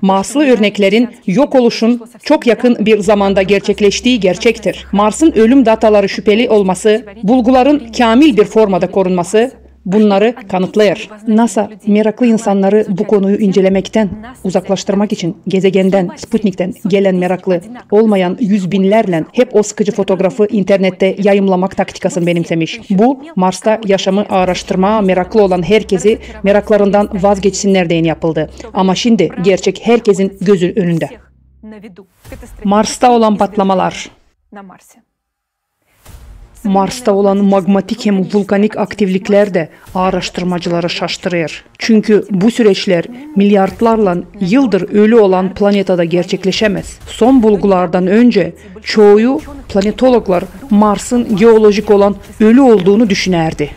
Marslı örneklerin yok oluşun çok yakın bir zamanda gerçekleştiği gerçektir. Mars'ın ölüm dataları şüpheli olması, bulguların kamil bir formada korunması bunları kanıtlıyor. NASA meraklı insanları bu konuyu incelemekten uzaklaştırmak için gezegenden, Sputnik'ten gelen meraklı olmayan yüz binlerle hep o sıkıcı fotoğrafı internette yayımlamak taktikasını benimsemiş. Bu Mars'ta yaşamı araştırmaya meraklı olan herkesi meraklarından vazgeçsinler diye yapıldı. Ama şimdi gerçek herkesin gözü önünde. Mars'ta olan patlamalar. Mars'ta olan magmatik hem vulkanik aktivlikler de araştırmacıları şaştırıyor. Çünkü bu süreçler milyarlarla yıldır ölü olan planetada gerçekleşemez. Son bulgulardan önce çoğu planetologlar Mars'ın geolojik olan ölü olduğunu düşünerdi.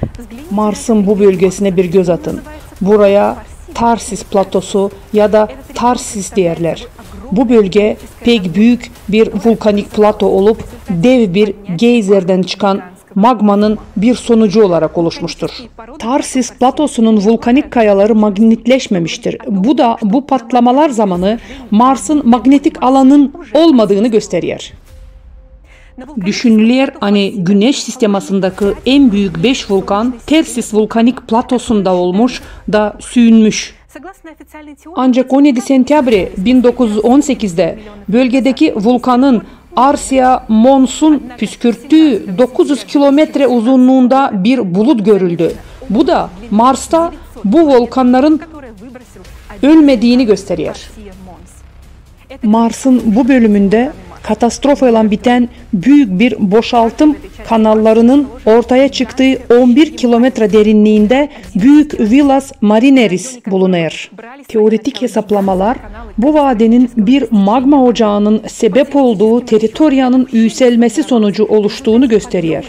Mars'ın bu bölgesine bir göz atın. Buraya Tarsis platosu ya da Tarsis derler. Bu bölge pek büyük bir vulkanik plato olup dev bir geyserden çıkan magmanın bir sonucu olarak oluşmuştur. Tarsis platosunun vulkanik kayaları magnetleşmemiştir. Bu da bu patlamalar zamanı Mars'ın manyetik alanın olmadığını gösteriyor. Düşünülüyor hani Güneş sistemasındaki en büyük 5 vulkan Tarsis vulkanik platosunda olmuş da sürünmüş. Ancak 17 Sentyabre 1918'de bölgedeki vulkanın Arsia Mons'un püskürttüğü 900 kilometre uzunluğunda bir bulut görüldü. Bu da Mars'ta bu volkanların ölmediğini gösteriyor. Mars'ın bu bölümünde katastrofayla biten büyük bir boşaltım kanallarının ortaya çıktığı 11 kilometre derinliğinde büyük Vilas Marineris bulunuyor. Teoretik hesaplamalar bu vadenin bir magma ocağının sebep olduğu teritoryanın yükselmesi sonucu oluştuğunu gösteriyor.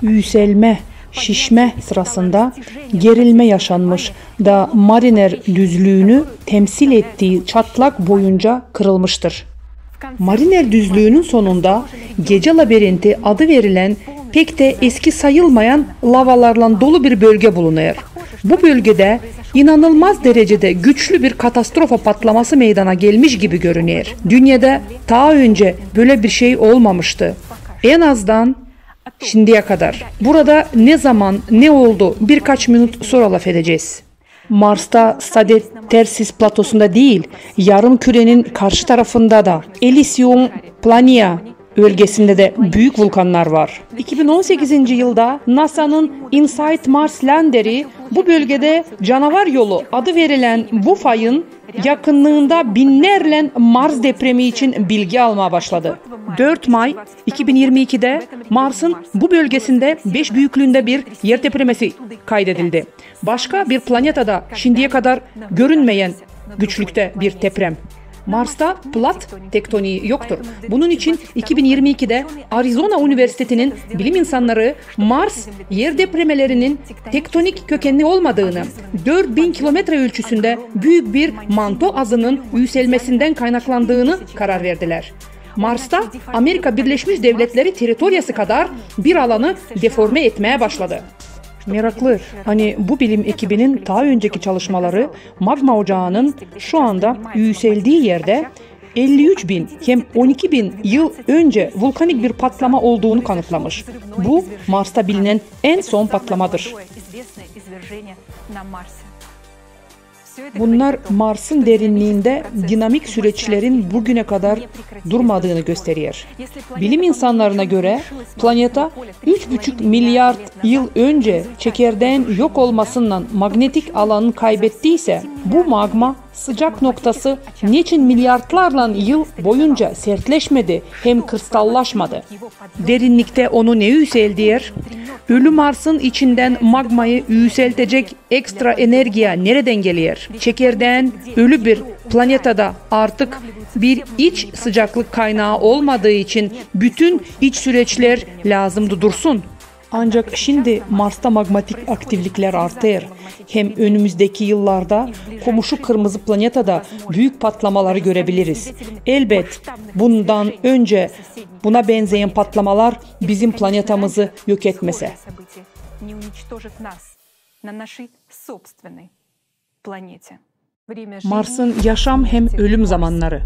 Yükselme, şişme sırasında gerilme yaşanmış da Mariner düzlüğünü temsil ettiği çatlak boyunca kırılmıştır. Mariner düzlüğünün sonunda Gece Labirenti adı verilen pek de eski sayılmayan lavalarla dolu bir bölge bulunuyor. Bu bölgede inanılmaz derecede güçlü bir katastrofa patlaması meydana gelmiş gibi görünüyor. Dünyada daha önce böyle bir şey olmamıştı. En azından şimdiye kadar. Burada ne zaman ne oldu birkaç minut sonra laf edeceğiz. Mars'ta sadece Tarsis platosunda değil, yarım kürenin karşı tarafında da Elysium Plania bölgesinde de büyük vulkanlar var. 2018. yılda NASA'nın InSight Mars landeri bu bölgede canavar yolu adı verilen bu fayın yakınlığında binlerle Mars depremi için bilgi almaya başladı. 4 May 2022'de Mars'ın bu bölgesinde 5 büyüklüğünde bir yer depremesi kaydedildi. Başka bir planetada şimdiye kadar görünmeyen güçlükte bir deprem. Mars'ta plat tektoniği yoktur. Bunun için 2022'de Arizona Üniversitesi'nin bilim insanları Mars yer depremelerinin tektonik kökenli olmadığını, 4000 kilometre ölçüsünde büyük bir manto azının yükselmesinden kaynaklandığını karar verdiler. Mars'ta Amerika Birleşmiş Devletleri teritoryası kadar bir alanı deforme etmeye başladı. Meraklı, hani bu bilim ekibinin daha önceki çalışmaları magma ocağının şu anda yükseldiği yerde 53 bin hem 12 bin yıl önce vulkanik bir patlama olduğunu kanıtlamış. Bu Mars'ta bilinen en son patlamadır. Bunlar Mars'ın derinliğinde dinamik süreçlerin bugüne kadar durmadığını gösteriyor. Bilim insanlarına göre planeta 3,5 milyar yıl önce çekirdeğin yok olmasından manyetik alanını kaybettiyse bu magma sıcak noktası niçin milyarlarla yıl boyunca sertleşmedi hem kristallaşmadı? Derinlikte onu ne yükseltiyor? Ölü Mars'ın içinden magmayı yükseltecek ekstra enerjiye nereden geliyor? Çekirdeğin ölü bir planetada artık bir iç sıcaklık kaynağı olmadığı için bütün iç süreçler lazımdı dursun. Ancak şimdi Mars'ta magmatik aktivlikler artıyor. Hem önümüzdeki yıllarda komşu kırmızı planetada büyük patlamaları görebiliriz. Elbet bundan önce buna benzeyen patlamalar bizim planetamızı yok etmese. Mars'ın yaşam hem ölüm zamanları.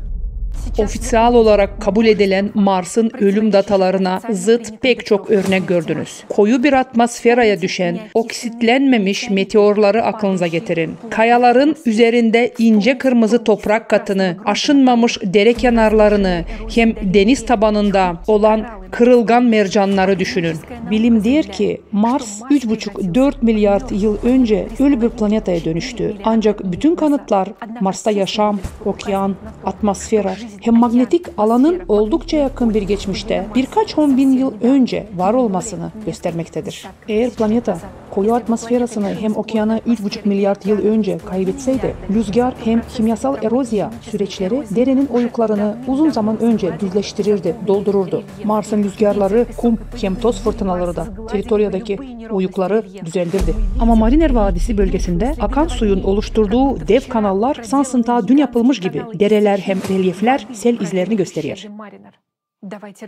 Ofisyal olarak kabul edilen Mars'ın ölüm datalarına zıt pek çok örnek gördünüz. Koyu bir atmosfere düşen, oksitlenmemiş meteorları aklınıza getirin. Kayaların üzerinde ince kırmızı toprak katını, aşınmamış dere kenarlarını, hem deniz tabanında olan kırılgan mercanları düşünün. Bilim der ki Mars 3,5-4 milyar yıl önce ölü bir planetaya dönüştü. Ancak bütün kanıtlar Mars'ta yaşam, okyan, atmosfer hem manyetik alanın oldukça yakın bir geçmişte birkaç 10 bin yıl önce var olmasını göstermektedir. Eğer planeta koyu atmosferasını hem okyanı 3,5 milyar yıl önce kaybetseydi, rüzgar hem kimyasal erozya süreçleri derenin oyuklarını uzun zaman önce düzleştirirdi, doldururdu. Mars'ın rüzgarları kum hem toz fırtınaları da teritoriyadaki oyukları düzeldirdi. Ama Mariner Vadisi bölgesinde akan suyun oluşturduğu dev kanallar sansıntığa dün yapılmış gibi dereler hem relyefler sel izlerini gösteriyor.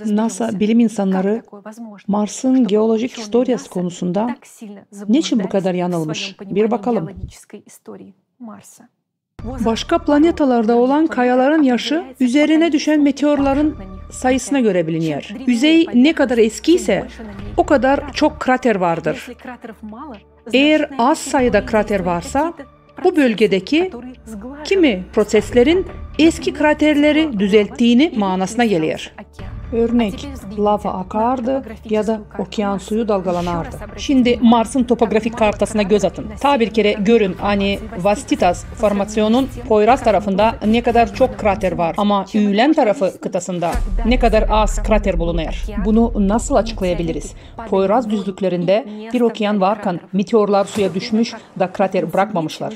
NASA bilim insanları Mars'ın geolojik historiası konusunda niçin bu kadar yanılmış? Bir bakalım. Başka planetalarda olan kayaların yaşı üzerine düşen meteorların sayısına göre biliniyor. Yüzey ne kadar eskiyse o kadar çok krater vardır. Eğer az sayıda krater varsa bu bölgedeki kimi proseslerin eski kraterleri düzelttiğini manasına geliyor. Örnek, lava akardı ya da okyan suyu dalgalanardı. Şimdi Mars'ın topografik kartasına göz atın. Ta bir kere görün hani Vastitas formasyonun Poyraz tarafında ne kadar çok krater var ama Ülen tarafı kıtasında ne kadar az krater bulunuyor. Bunu nasıl açıklayabiliriz? Poyraz düzlüklerinde bir okyan varken meteorlar suya düşmüş da krater bırakmamışlar.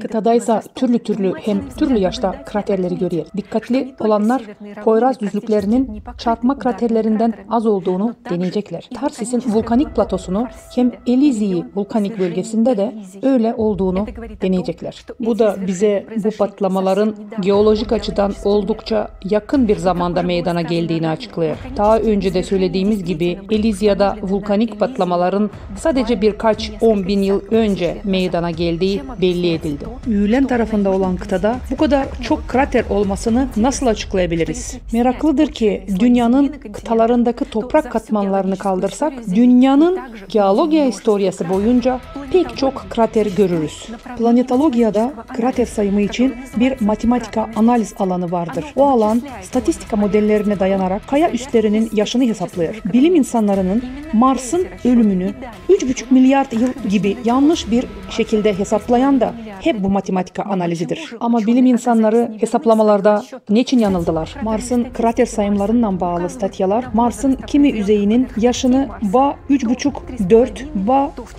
Kıtadaysa türlü hem türlü yaşta kraterleri görüyor. Dikkatli olanlar Poyraz düzlüklerinin çarpma kraterlerinden az olduğunu deneyecekler. Tarsis'in vulkanik platosunu hem Elizi vulkanik bölgesinde de öyle olduğunu deneyecekler. Bu da bize bu patlamaların geolojik açıdan oldukça yakın bir zamanda meydana geldiğini açıklıyor. Daha önce de söylediğimiz gibi Elizia'da vulkanik patlamaların sadece birkaç 10 bin yıl önce meydana geldiği belli edildi. Ülen tarafında olan kıtada bu kadar çok krater olmasını nasıl açıklayabiliriz? Meraklıdır ki dünyanın kıtalarındaki toprak katmanlarını kaldırsak, dünyanın geologiya historiası boyunca pek çok krater görürüz. Planetologiyada krater sayımı için bir matematika analiz alanı vardır. O alan statistika modellerine dayanarak kaya üstlerinin yaşını hesaplıyor. Bilim insanlarının Mars'ın ölümünü 3,5 milyar yıl gibi yanlış bir şekilde hesaplayan da hep bu matematika analizidir. Ama bilim insanları hesaplamalarda niçin yanıldılar? Mars'ın krater sayımlarından bağlı statyalar Mars'ın kimi yüzeyinin yaşını 3,5-4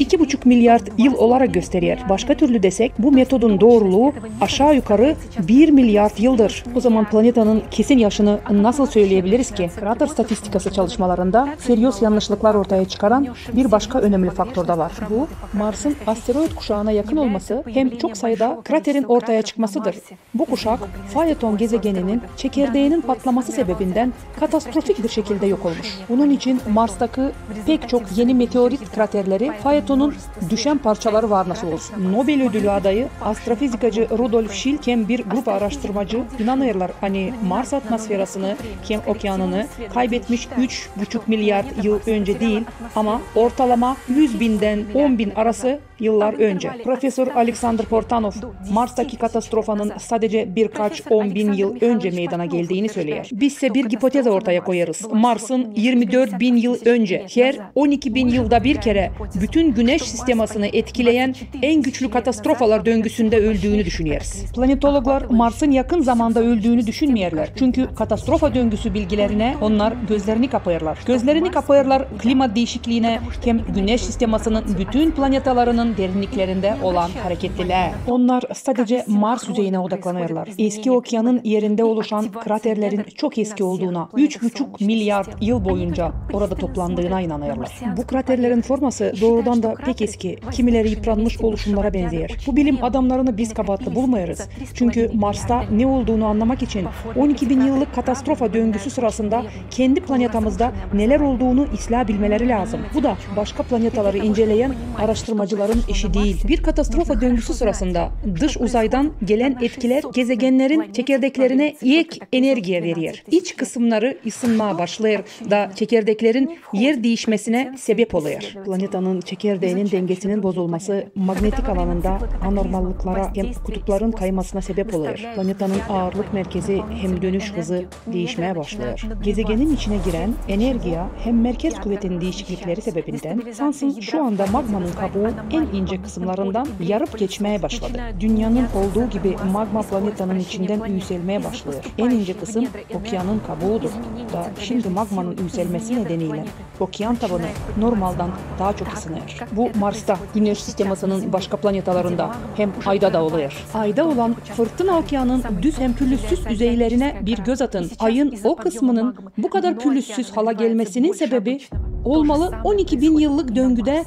2,5 milyar yıl olarak gösteriyor. Başka türlü desek bu metodun doğruluğu aşağı yukarı 1 milyar yıldır. O zaman planetanın kesin yaşını nasıl söyleyebiliriz ki? Krater statistikası çalışmalarında seriyoz yanlışlıklar ortaya çıkaran bir başka önemli faktör de var. Bu Mars'ın asteroid kuşağına yakın olması hem çok sayıda kraterin ortaya çıkmasıdır. Bu kuşak Phaeton gezegeninin çekirdeğinin patlama ısınması sebebinden katastrofik bir şekilde yok olmuş. Bunun için Mars'taki pek çok yeni meteorit kraterleri Phaeton'un düşen parçaları var nasıl olsun. Nobel ödülü adayı astrofizikacı Rudolf Schilk hem bir grup araştırmacı inanırlar hani Mars atmosferasını hem okyanını kaybetmiş 3,5 milyar yıl önce değil ama ortalama 100.000'den 10.000 arası yıllar önce. Profesör Alexander Portanov, Mars'taki katastrofanın sadece birkaç 10.000 yıl önce meydana geldiğini söyler. Bizse bir hipotez ortaya koyarız. Mars'ın 24.000 yıl önce her 12.000 yılda bir kere bütün güneş sistemasını etkileyen en güçlü katastrofalar döngüsünde öldüğünü düşünüyoruz. Planetologlar Mars'ın yakın zamanda öldüğünü düşünmüyorlar. Çünkü katastrofa döngüsü bilgilerine onlar gözlerini kapayırlar. Gözlerini kapayırlar klima değişikliğine hem güneş sistemasının bütün planetalarının derinliklerinde olan hareketliliğe. Onlar sadece Mars yüzeyine odaklanırlar. Eski okyanın yerinde oluşan kraterlerin çok eski olduğuna, 3,5 milyar yıl boyunca orada toplandığına inanırlar. Bu kraterlerin forması doğrudan da pek eski, kimileri yıpranmış oluşumlara benzer. Bu bilim adamlarını biz kabahatli bulmayarız. Çünkü Mars'ta ne olduğunu anlamak için 12.000 yıllık katastrofa döngüsü sırasında kendi planetamızda neler olduğunu ıslah bilmeleri lazım. Bu da başka planetaları inceleyen araştırmacıların işi değil. Bir katastrofa döngüsü sırasında dış uzaydan gelen etkiler gezegenlerin çekirdeklerine ek enerjiye verir. İç kısımları ısınmaya başlar da çekirdeklerin yer değişmesine sebep oluyor. Planetanın çekirdeğinin dengesinin bozulması magnetik alanında anormallıklara hem kutupların kaymasına sebep oluyor. Planetanın ağırlık merkezi hem dönüş hızı değişmeye başlıyor. Gezegenin içine giren enerjiye hem merkez kuvvetinin değişiklikleri sebebinden Sans'ın şu anda magmanın kabuğu en ince kısımlarından yarıp geçmeye başladı. Dünyanın olduğu gibi magma planetanın içinden yükselmeye başlıyor. En ince kısım okyanın kabuğudur. Da şimdi magmanın yükselmesi nedeniyle okyan tabanı normalden daha çok ısınıyor. Bu Mars'ta, Güneş sistemasının başka planetalarında hem Ay'da da oluyor. Ay'da olan fırtına okyanın düz hem pürüzsüz yüzeylerine bir göz atın. Ay'ın o kısmının bu kadar pürüzsüz hala gelmesinin sebebi olmalı 12.000 yıllık döngüde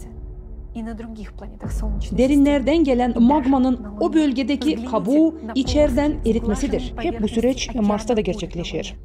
derinlerden gelen magmanın o bölgedeki kabuğu içeriden eritmesidir. Hep bu süreç Mars'ta da gerçekleşir.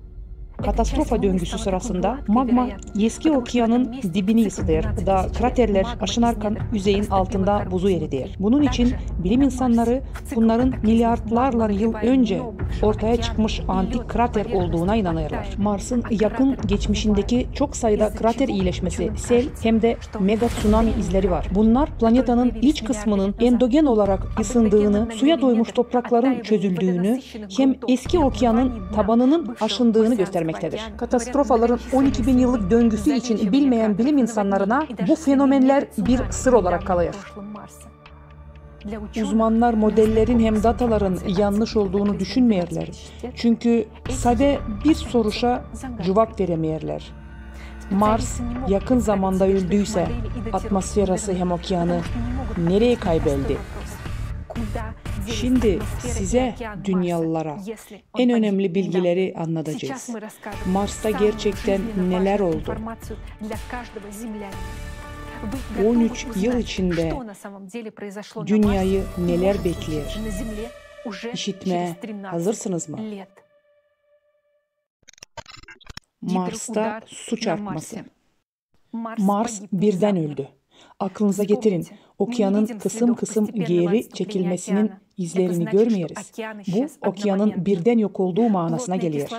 Katastrofa döngüsü sırasında magma eski okyanın dibini ısıtır da kraterler aşınarken yüzeyin altında buzu eridir. Bunun için bilim insanları bunların milyarlarla yıl önce ortaya çıkmış antik krater olduğuna inanırlar. Mars'ın yakın geçmişindeki çok sayıda krater iyileşmesi, sel hem de mega tsunami izleri var. Bunlar planetanın iç kısmının endogen olarak ısındığını, suya doymuş toprakların çözüldüğünü hem eski okyanın tabanının aşındığını göstermektedir. Katastrofaların 12.000 yıllık döngüsü için bilmeyen bilim insanlarına bu fenomenler bir sır olarak kalıyor. Uzmanlar modellerin hem dataların yanlış olduğunu düşünmeyerler. Çünkü sade bir soruşa cevap veremeyerler. Mars yakın zamanda öldüyse atmosferası hem okyanı nereye kaybeldi? Şimdi size dünyalılara en önemli bilgileri anlatacağız. Mars'ta gerçekten neler oldu? 13 yıl içinde dünyayı neler bekliyor? İşitmeye hazırsınız mı? Mars'ta su çarpması. Mars birden öldü. Aklınıza getirin, okyanın kısım kısım geri çekilmesinin izlerini görmeyeriz. Bu, okyanın birden yok olduğu manasına gelir.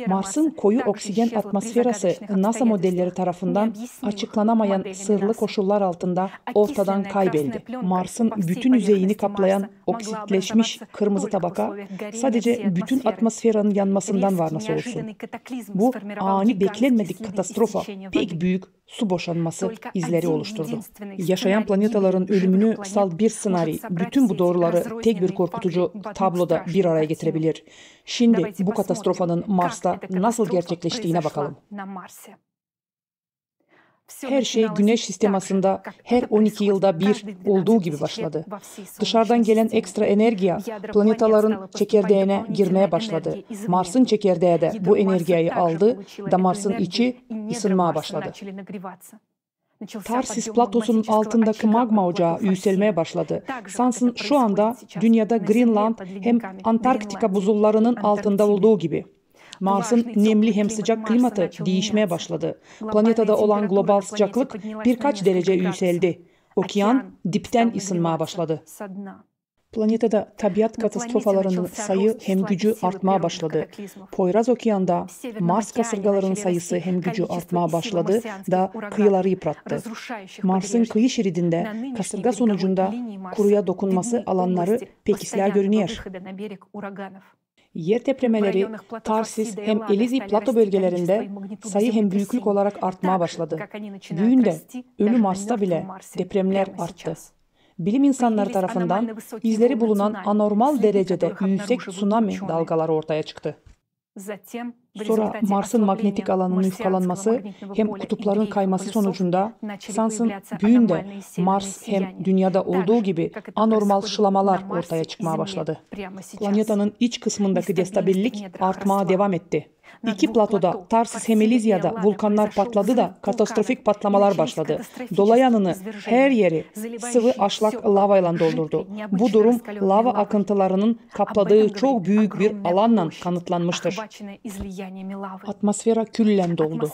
Mars'ın koyu oksijen atmosferası NASA modelleri tarafından açıklanamayan sırlı koşullar altında ortadan kaybedildi. Mars'ın bütün yüzeyini kaplayan oksitleşmiş kırmızı tabaka sadece bütün atmosferanın yanmasından var nasıl olsun. Bu ani beklenmedik katastrofa pek büyük su boşanması izleri oluşturdu. Yaşayan planetaların ölümünü sal bir senaryo bütün bu doğruları tek bir korkutucu tabloda bir araya getirebilir. Şimdi bu katastrofanın Mars'ta nasıl gerçekleştiğine bakalım. Her şey Güneş sistemasında her 12 yılda bir olduğu gibi başladı. Dışarıdan gelen ekstra enerji planetaların çekirdeğine girmeye başladı. Mars'ın çekirdeği de bu enerjiyi aldı da Mars'ın içi ısınmaya başladı. Tarsis platosunun altındaki magma ocağı yükselmeye başladı. Sans'ın şu anda dünyada Greenland hem Antarktika buzullarının altında olduğu gibi. Mars'ın nemli hem sıcak klimatı değişmeye başladı. Planetada olan global sıcaklık birkaç derece yükseldi. Okyan dipten ısınmaya başladı. Planetada tabiat katastrofalarının sayı hem gücü artmaya başladı. Poyraz Okyan'da Mars kasırgalarının sayısı hem gücü artmaya başladı da kıyıları yıprattı. Mars'ın kıyı şeridinde kasırga sonucunda kuruya dokunması alanları pekisler görünüyor. Yer tepremeleri Tarsis hem Elizi plato bölgelerinde sayı hem büyüklük olarak artmaya başladı. Büyüğünde ölü Mars'ta bile depremler arttı. Bilim insanları tarafından izleri bulunan anormal derecede yüksek tsunami dalgaları ortaya çıktı. Sonra Mars'ın manyetik alanının yufkalanması hem kutupların kayması sonucunda Sans'ın büyüğünde Mars hem dünyada olduğu gibi anormal şılamalar ortaya çıkmaya başladı. Planetanın iç kısmındaki destabillik artmaya devam etti. İki platoda Tarsis hem Elysia'da vulkanlar patladı da katastrofik patlamalar başladı. Dolayanını her yeri sıvı aşlak lavayla doldurdu. Bu durum lava akıntılarının kapladığı çok büyük bir alanla kanıtlanmıştır. Atmosfera küllen doldu.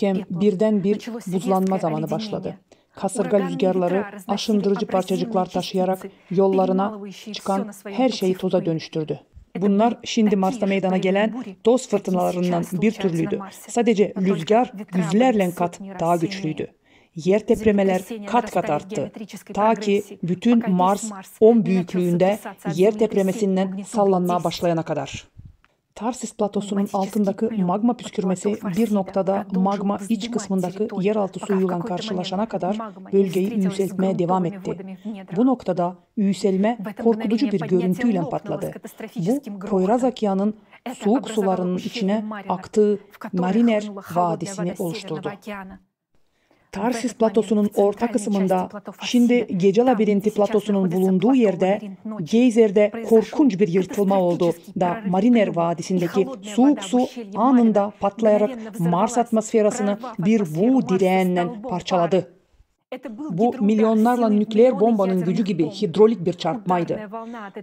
Hem birden bir buzlanma zamanı başladı. Kasırga rüzgarları aşındırıcı parçacıklar taşıyarak yollarına çıkan her şeyi toza dönüştürdü. Bunlar şimdi Mars'ta meydana gelen toz fırtınalarından bir türlüydü. Sadece rüzgar yüzlerle kat daha güçlüydü. Yer tepremeler kat kat arttı. Ta ki bütün Mars 10 büyüklüğünde yer tepremesinden sallanmaya başlayana kadar. Tarsis platosunun altındaki magma püskürmesi bir noktada magma iç kısmındaki yeraltı suyuyla karşılaşana kadar bölgeyi yükseltmeye devam etti. Bu noktada yükselme korkutucu bir görüntüyle patladı. Bu Poyraz Okyanı'nın soğuk sularının içine aktığı Mariner Vadisi'ni oluşturdu. Tarsis platosunun orta kısmında, şimdi Gece Labirenti platosunun bulunduğu yerde, geyserde korkunç bir yırtılma oldu da Mariner Vadisi'ndeki soğuk su anında patlayarak Mars atmosferasını bir buğu direğiyle parçaladı. Bu milyonlarla nükleer bombanın gücü gibi hidrolik bir çarpmaydı.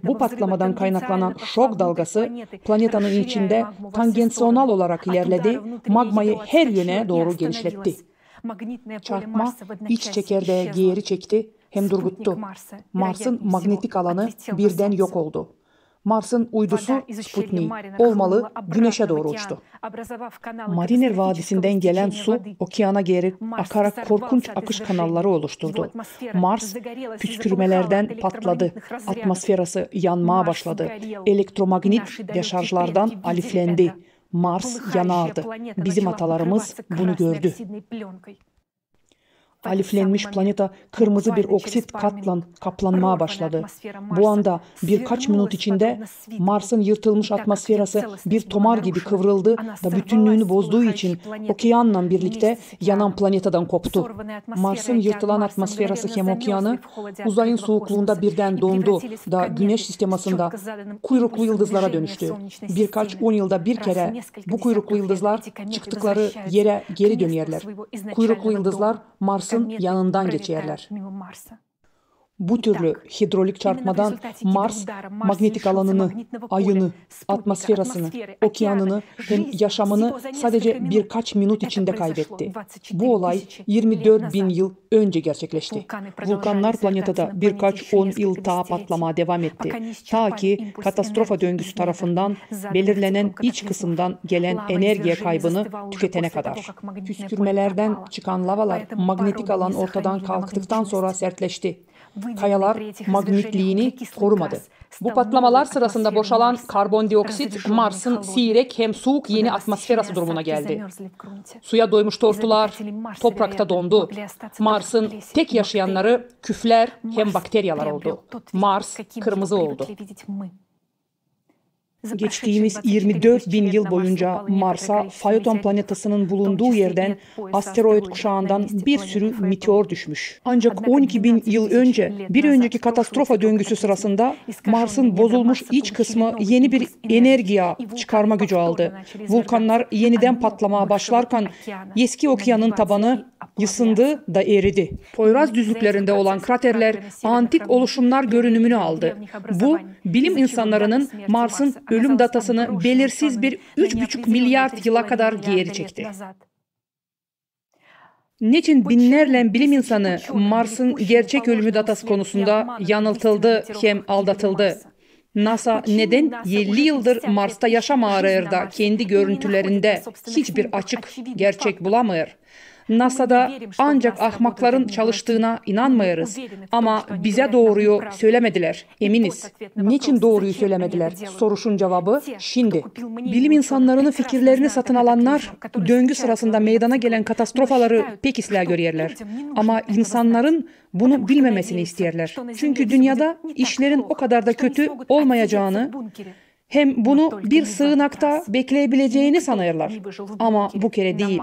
Bu patlamadan kaynaklanan şok dalgası planetanın içinde tanjansiyonal olarak ilerledi, magmayı her yöne doğru genişletti. Çarpma iç çekirdeğe geri çekti hem durguttu. Mars'ın manyetik alanı birden yok oldu. Mars'ın uydusu Sputnik olmalı Güneş'e doğru uçtu. Mariner Vadisi'nden gelen su okeana geri akarak korkunç akış kanalları oluşturdu. Mars püskürmelerden patladı. Atmosferası yanmaya başladı. Elektromanyetik deşarjlardan aliflendi. Mars yanardı. Bizim atalarımız bunu gördü. Aliflenmiş planeta kırmızı bir oksit katla kaplanmaya başladı. Bu anda birkaç minut içinde Mars'ın yırtılmış atmosferası bir tomar gibi kıvrıldı da bütünlüğünü bozduğu için okyanla birlikte yanan planetadan koptu. Mars'ın yırtılan atmosferası hem okyanı uzayın soğukluğunda birden dondu da Güneş sistemasında kuyruklu yıldızlara dönüştü. Birkaç 10 yılda bir kere bu kuyruklu yıldızlar çıktıkları yere geri dönerler. Kuyruklu yıldızlar Mars'ın yanından geçerler. Bu türlü hidrolik çarpmadan Mars manyetik alanını, ayını, atmosferasını, okyanını hem yaşamını sadece birkaç minut içinde kaybetti. Bu olay 24.000 yıl önce gerçekleşti. Vulkanlar planetada birkaç 10 yıl daha patlamaya devam etti. Ta ki katastrofa döngüsü tarafından belirlenen iç kısımdan gelen enerji kaybını tüketene kadar. Püskürmelerden çıkan lavalar manyetik alan ortadan kalktıktan sonra sertleşti. Kayalar magnetliğini korumadı. Bu patlamalar sırasında boşalan karbondioksit Mars'ın seyrek hem soğuk yeni atmosferası durumuna geldi. Suya doymuş tortular toprakta dondu. Mars'ın tek yaşayanları küfler hem bakteriyalar oldu. Mars kırmızı oldu. Geçtiğimiz 24.000 yıl boyunca Mars'a Phaeton planetasının bulunduğu yerden asteroid kuşağından bir sürü meteor düşmüş. Ancak 12.000 yıl önce bir önceki katastrofa döngüsü sırasında Mars'ın bozulmuş iç kısmı yeni bir enerji çıkarma gücü aldı. Vulkanlar yeniden patlamaya başlarken eski okyanın tabanı ısındı da eridi. Poyraz düzlüklerinde olan kraterler antik oluşumlar görünümünü aldı. Bu, bilim insanlarının Mars'ın ölüm datasını belirsiz bir 3,5 milyar yıla kadar geri çekti. Niçin binlerle bilim insanı Mars'ın gerçek ölümü datası konusunda yanıltıldı hem aldatıldı? NASA neden 50 yıldır Mars'ta yaşam arayır da kendi görüntülerinde hiçbir açık gerçek bulamıyor? NASA'da ancak ahmakların çalıştığına inanmıyoruz. Ama bize doğruyu söylemediler, eminiz. Niçin doğruyu söylemediler? Soruşun cevabı şimdi. Bilim insanlarının fikirlerini satın alanlar, döngü sırasında meydana gelen katastrofaları pek ıslah görüyorlar. Ama insanların bunu bilmemesini isterler. Çünkü dünyada işlerin o kadar da kötü olmayacağını, hem bunu bir sığınakta bekleyebileceğini sanıyorlar. Ama bu kere değil.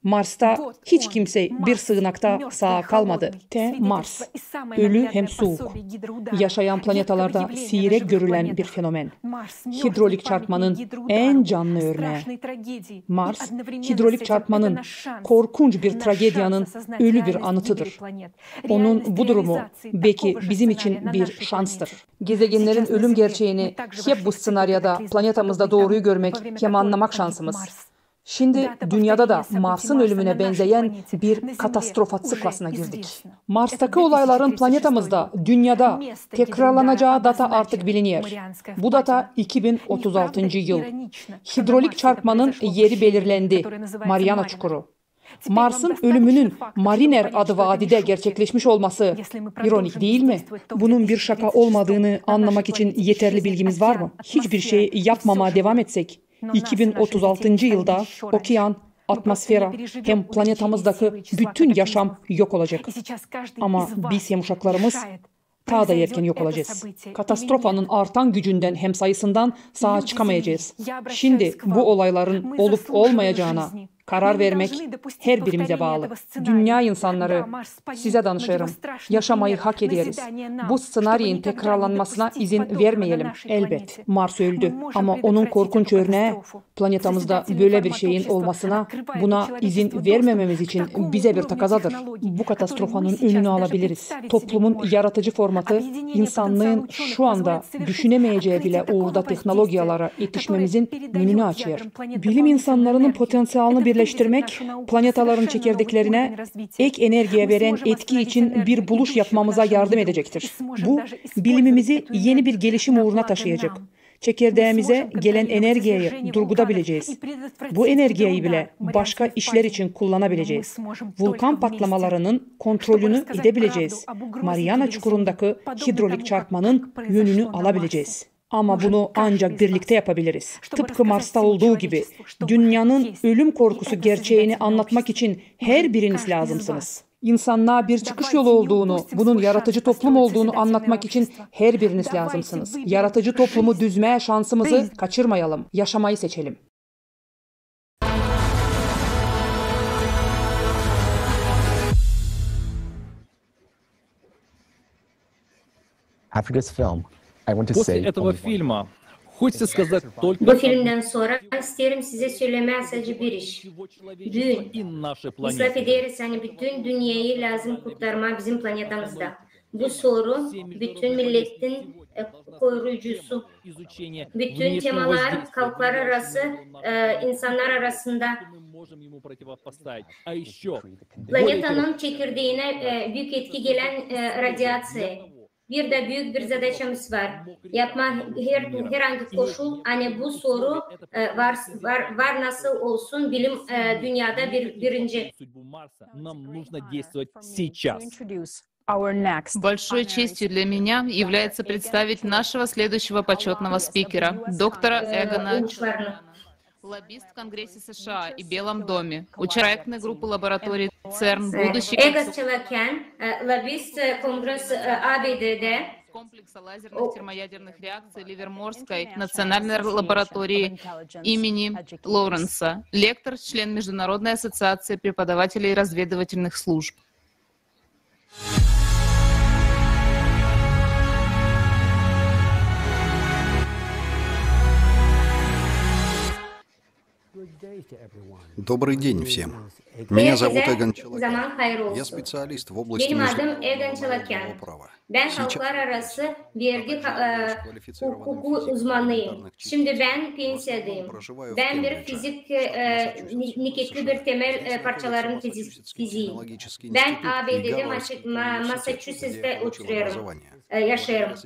Mars'ta hiç kimse bir sığınakta sağ kalmadı. Mars, ölü hem soğuk. Yaşayan planetalarda seyrek görülen bir fenomen. Hidrolik çarpmanın en canlı örneği. Mars, hidrolik çarpmanın korkunç bir tragedyanın ölü bir anıtıdır. Onun bu durumu belki bizim için bir şanstır. Gezegenlerin ölüm gerçeğini hep bu senaryoda planetamızda doğruyu görmek hem anlamak şansımız. Şimdi dünyada da Mars'ın ölümüne benzeyen bir katastrofa sıklasına girdik. Mars'taki olayların planetamızda, dünyada tekrarlanacağı data artık biliniyor. Bu data 2036. yıl. Hidrolik çarpmanın yeri belirlendi. Mariana Çukuru. Mars'ın ölümünün Mariner adı vadide gerçekleşmiş olması ironik değil mi? Bunun bir şaka olmadığını anlamak için yeterli bilgimiz var mı? Hiçbir şey yapmamaya devam etsek, 2036. yılda okyan, atmosfera hem planetamızdaki bütün yaşam yok olacak. Ama biz hem uşaklarımız daha da erken yok olacağız. Katastrofanın artan gücünden hem sayısından sağa çıkamayacağız. Şimdi bu olayların olup olmayacağına karar vermek her birimize bağlı. Dünya insanları, size danışırım. Yaşamayı hak ederiz. Bu senaryonun tekrarlanmasına izin vermeyelim. Elbet Mars öldü ama onun korkunç örneği planetamızda böyle bir şeyin olmasına, buna izin vermememiz için bize bir takazadır. Bu katastrofanın önünü alabiliriz. Toplumun yaratıcı formatı, insanlığın şu anda düşünemeyeceği bile uğurda teknolojiyalara yetişmemizin önünü açıyor. Bilim insanlarının potansiyelini birleştirmek, planetaların çekirdeklerine ek enerjiye veren etki için bir buluş yapmamıza yardım edecektir. Bu, bilimimizi yeni bir gelişim uğruna taşıyacak. Çekirdeğimize gelen enerjiyi durgutabileceğiz. Bu enerjiyi bile başka işler için kullanabileceğiz. Vulkan patlamalarının kontrolünü edebileceğiz. Mariana Çukuru'ndaki hidrolik çarpmanın yönünü alabileceğiz. Ama bunu ancak birlikte yapabiliriz. Tıpkı Mars'ta olduğu gibi dünyanın ölüm korkusu gerçeğini anlatmak için her biriniz lazımsınız. İnsanlığa bir çıkış yolu olduğunu, bunun yaratıcı toplum olduğunu anlatmak için her biriniz lazımsınız. Yaratıcı toplumu düzmeye şansımızı kaçırmayalım. Yaşamayı seçelim. After this film, После этого фильма хочется сказать только... Bu filmden sonra isterim size söylemeye sadece bir iş. Dün, israf ederiz hani bütün dünyayı lazım kurtarma bizim planetamızda. Bu soru bütün milletin koruyucusu. Bütün temalar halklar arası, insanlar arasında. Planetanın çekirdeğine büyük etki gelen radyasyon. Bir de büyük bir zadачamız var. Yapma herhangi koşul, hani bu soru var nasıl olsun bilim dünyada birinci. Большой честью для меня является представить нашего следующего почетного спикера, доктора Эгона Чарлана, лоббист в Конгрессе США и Белом доме, проектной группы лабораторий ЦЕРН, будущий лоббист Конгресс ABD'de комплекса лазерных термоядерных реакций Ливерморской национальной лаборатории имени Лоуренса, лектор, член Международной ассоциации преподавателей разведывательных служб. Добрый день всем. Меня зовут Эгон Челакян. Zaman hayır Я olsun. специалист в области Benim adım Egan международного Çalakian. права. Ben halklar arası vergi hukuku uzmanıyım. Şimdi ben pensadayım. Ben bir fizik niketli bir temel parçaların fiziğiyim. Ben ABD'de Massachusetts'te oturuyorum. Yaşıyorum.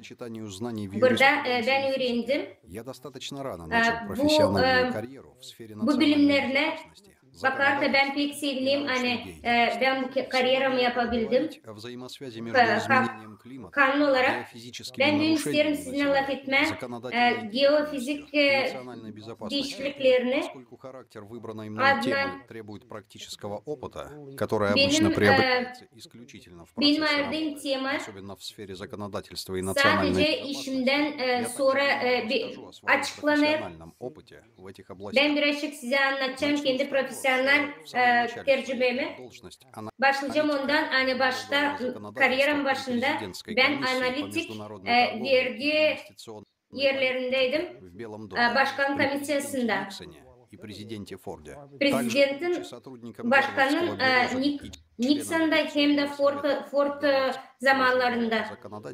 Burada ben öğrendim. Bu bilimlerine bakar da ben pek sevindim. Hani ben bu kariyerimi yapabildim. Kanun olarak ben dün isterim sizinle laf etme. Geofizik değişikliklerini benim verdiğim tema sadece işimden sonra açıklanır. Ben birazcık size anlatacağım kendi profesyonel tecrübemi. Başlayacağım ondan. Hani başta kariyerim başında ben analitik vergi yerlerindeydim. Başkan komisyasında. Prezidentin başkanın Nixon'da hem de Ford zamanlarında.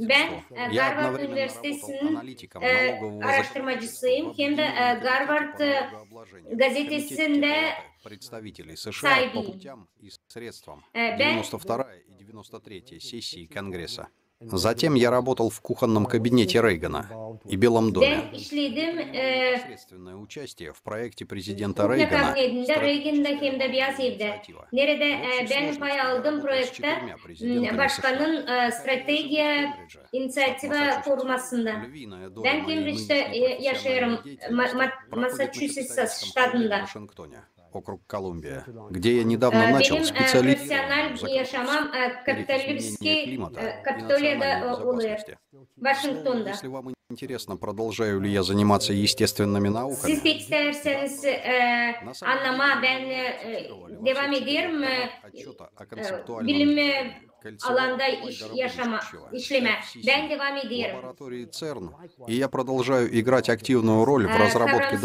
Ben Harvard Üniversitesi'nin araştırmacısıyım. Hem de Harvard gazetesinde sahibiyim. Ben Затем я работал в кухонном кабинете Рейгана и Белом доме. Непосредственное участие в проекте президента Рейгана. Nerede ben pay aldım projekte başkanın strateji inisiyativa korumasında. Ben Cambridge'de yaşıyorum, Massachusetts ştatında. Округ Колумбия, где я недавно начал специализироваться Если вам интересно, продолжаю ли я заниматься естественными науками, siz pek isterseniz anlama ben devam ederim bilim alanda işleme. Ben devam ederim. И я продолжаю играть активную роль в разработке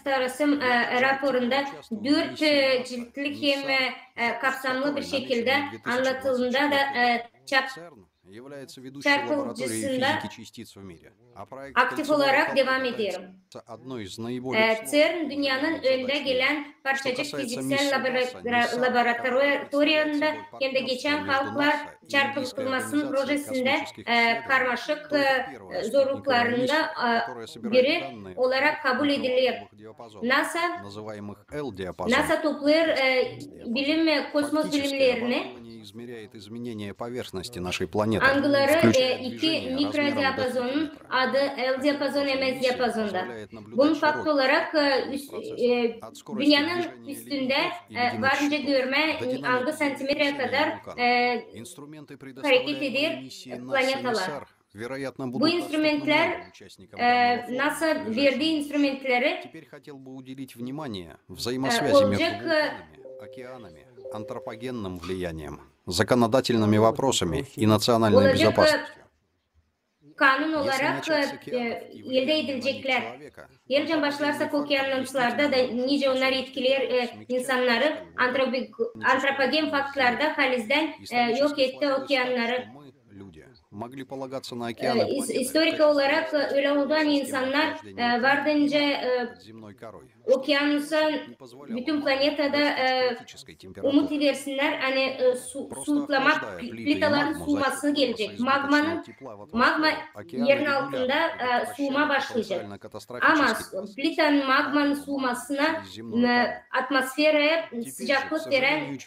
Tarasım raporunda 4 ciltlik hem kapsamlı bir şekilde anlatıldığında da çarpıcısında aktif olarak devam ediyorum. CERN dünyanın önde gelen parçacık fiziksel laboratuvarında hem de geçen halklar çarpıtılmasının projesinde karmaşık zorluklarında biri olarak kabul edilir. NASA toplar bilim ve kosmos bilimlerini angıları iki mikrodiyapazonun adı L diyapazon, MS diyapazonda. Bunun farklı olarak dünyanın üstünde varınca görme algı santimetreye kadar hareket eder planetalar. Bu instrumentler NASA verdiği instrumentleri olacak антропогенным влиянием, законодательными вопросами и национальной безопасностью. Kanun olarak elde edilecekler. Geleceğim başlarsak okyanuslarda da nice onlar etkiler insanları antropogen faktörlerde halizden yok etti okyanları. Historik olarak öyle olan insanlar vardınca okyanusa bütün planetada umut edersinler. Hani soğutlamak plitaların soğuması gelecek. Magma yerin altında soğuma başlayacak. Ama plitanın magmanın soğumasına atmosfere sıcaklık veren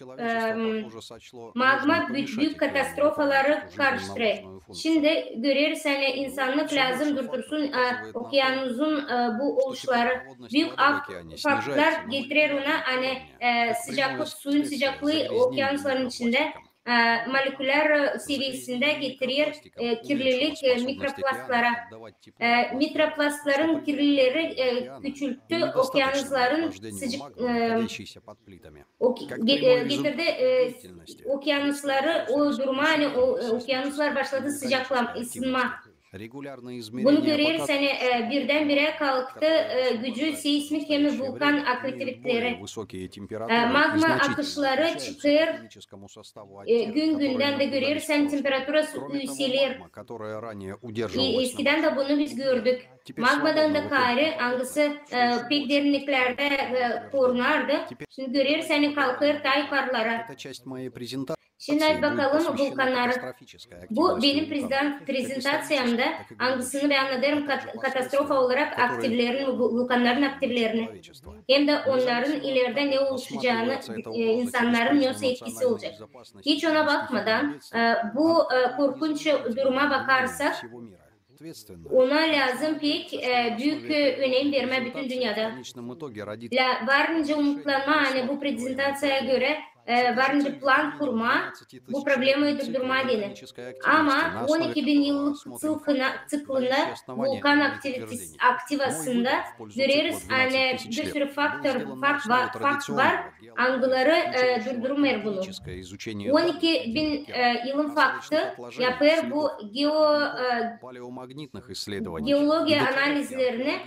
magma büyük katastrofaları karşıtırır. Şimdi görürsen insanlık lazım durdursun okyanusun bu oluşları. Büyük faktörler getirir ona hani sıcaklık, suyun sıcaklığı okyanusların içinde moleküler seviyesinde getirir kirlilik mikroplastlara. Mikroplastların kirlileri küçülttü okyanusların getirdi okyanusları o duruma hani okyanuslar başladı ısınma. Bunu görüyoruz hani birdenbire kalktı gücü seismik hem vulkan aktiviteleri. Magma akışları çıkıyor. Gün günden de görüyoruz hem temperaturası yükselir. Eskiden de bunu biz gördük. Magmadan da karı hangisi pek derinliklerde korunardı. Şimdi görüyoruz hani kalkıyor ta yukarılara. Şimdi bakalım vulkanlara. Bu benim prezentasyamda hangisini ben anladım katastrofa olarak aktiflerini, vulkanların aktiflerini. Hem de onların ileride ne oluşacağını, insanların nasıl etkisi olacak. Hiç ona bakmadan bu korkunç duruma bakarsak ona lazım pek büyük önem verme bütün dünyada. Varınca umutlanma hani bu prezentasyaya göre varınca plan kurma, bu problemi durdurma denir. Ama 12.000 yıllık tıklında vulkan aktivasında görürüz hani bir sürü fark var, angıları durdurmuyor bunu. 12.000 yılın faktı yapıyor bu geologiya analizlerini.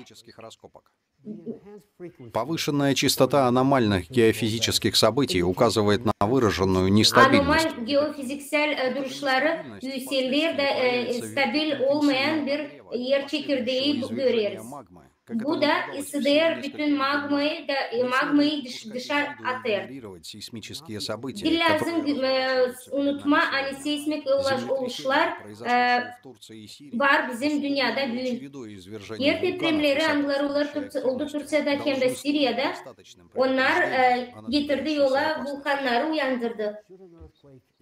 Повышенная частота аномальных геофизических событий указывает на выраженную нестабильность. Anormal geofiziksel duruşları yükselir de stabil olmayan bir yer çekirdeği görüyoruz. Bu da ısıdır bütün magmayı dışarı atar. Bir lazım unutma hani seismik oluşlar var bizim dünyada büyük. Yer depremleri angıları oldu Türkiye'de hem de Suriye'de. Onlar getirdi yola vulkanları uyandırdı.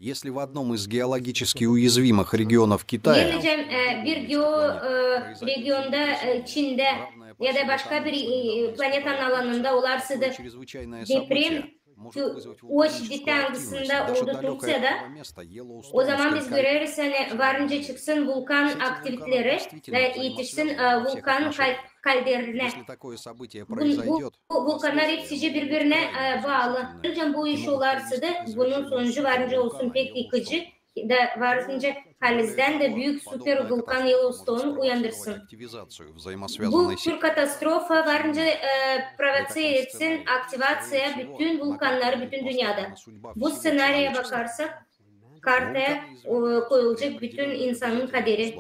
Если в одном из геологически уязвимых регионов Китая bir regionda Çin'de ya da başka bir planetanın alanında olarsa da deprem o şiddeti hangisinde oldu Türkiye'de o zaman biz görürüz hani varınca çıksın vulkan aktiviteleri ve yetişsin vulkan kalderine. Bu vulkanlar hepsi birbirine bağlı. Bu iş olarsa da bunun sonucu varınca olsun pek yıkıcı da varınca halizden de büyük süper vulkan Yellowstone uyandırsın. Bu tür katastrofa varınca provoke etsin aktivasyaya bütün vulkanları bütün dünyada. Bu senaryoya bakarsak kartaya koyulacak bütün insanın kaderi.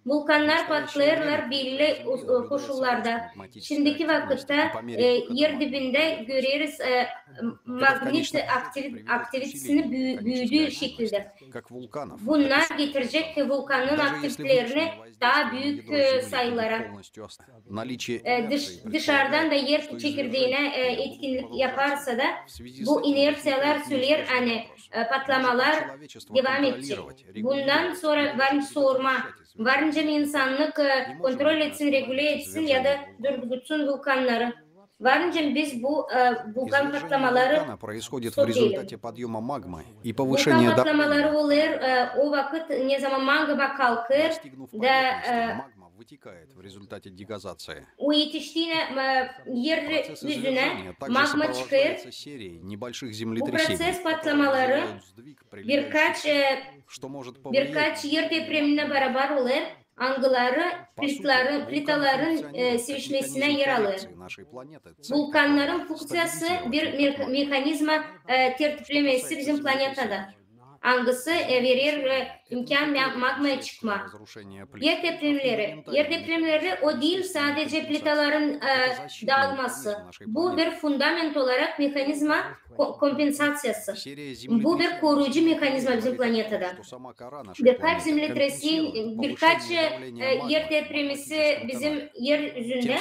Vulkanlar patlayırlar belli koşullarda. Şimdiki vakitte yer dibinde görüyoruz magnet aktivitesini büyüdüğü şekilde. Bunlar getirecek vulkanın aktivitelerini daha büyük sayılara. Dışarıdan da yer çekirdeğine etkinlik yaparsa da bu inersiyalar söyler hani patlamalar devam edecek. Bundan sonra varınca insanlık kontrol etsin, regüle etsin ya da durdursun vulkanları. Varınca biz bu vulkan patlamaları sokuyelim. Vulkan patlamaları olur, o vakit ne zaman magma kalkır da o yetiştiğine yer yüzüne magma çıkır. Bu proses patlamaları birkaç yer depremine beraber olur. Angıları plitaların sevişmesine yer alır. Vulkanların fonksiyası bir mekanizma tertiplemesi bizim planetada. Angısı verir imkan magmaya çıkma. Yer depremleri o değil sadece plitaların dağılması. Bu bir fundament olarak mekanizma kompensasyası. Bu bir koruyucu mekanizma bizim planetada. Birkaç yer depremisi bizim yeryüzünde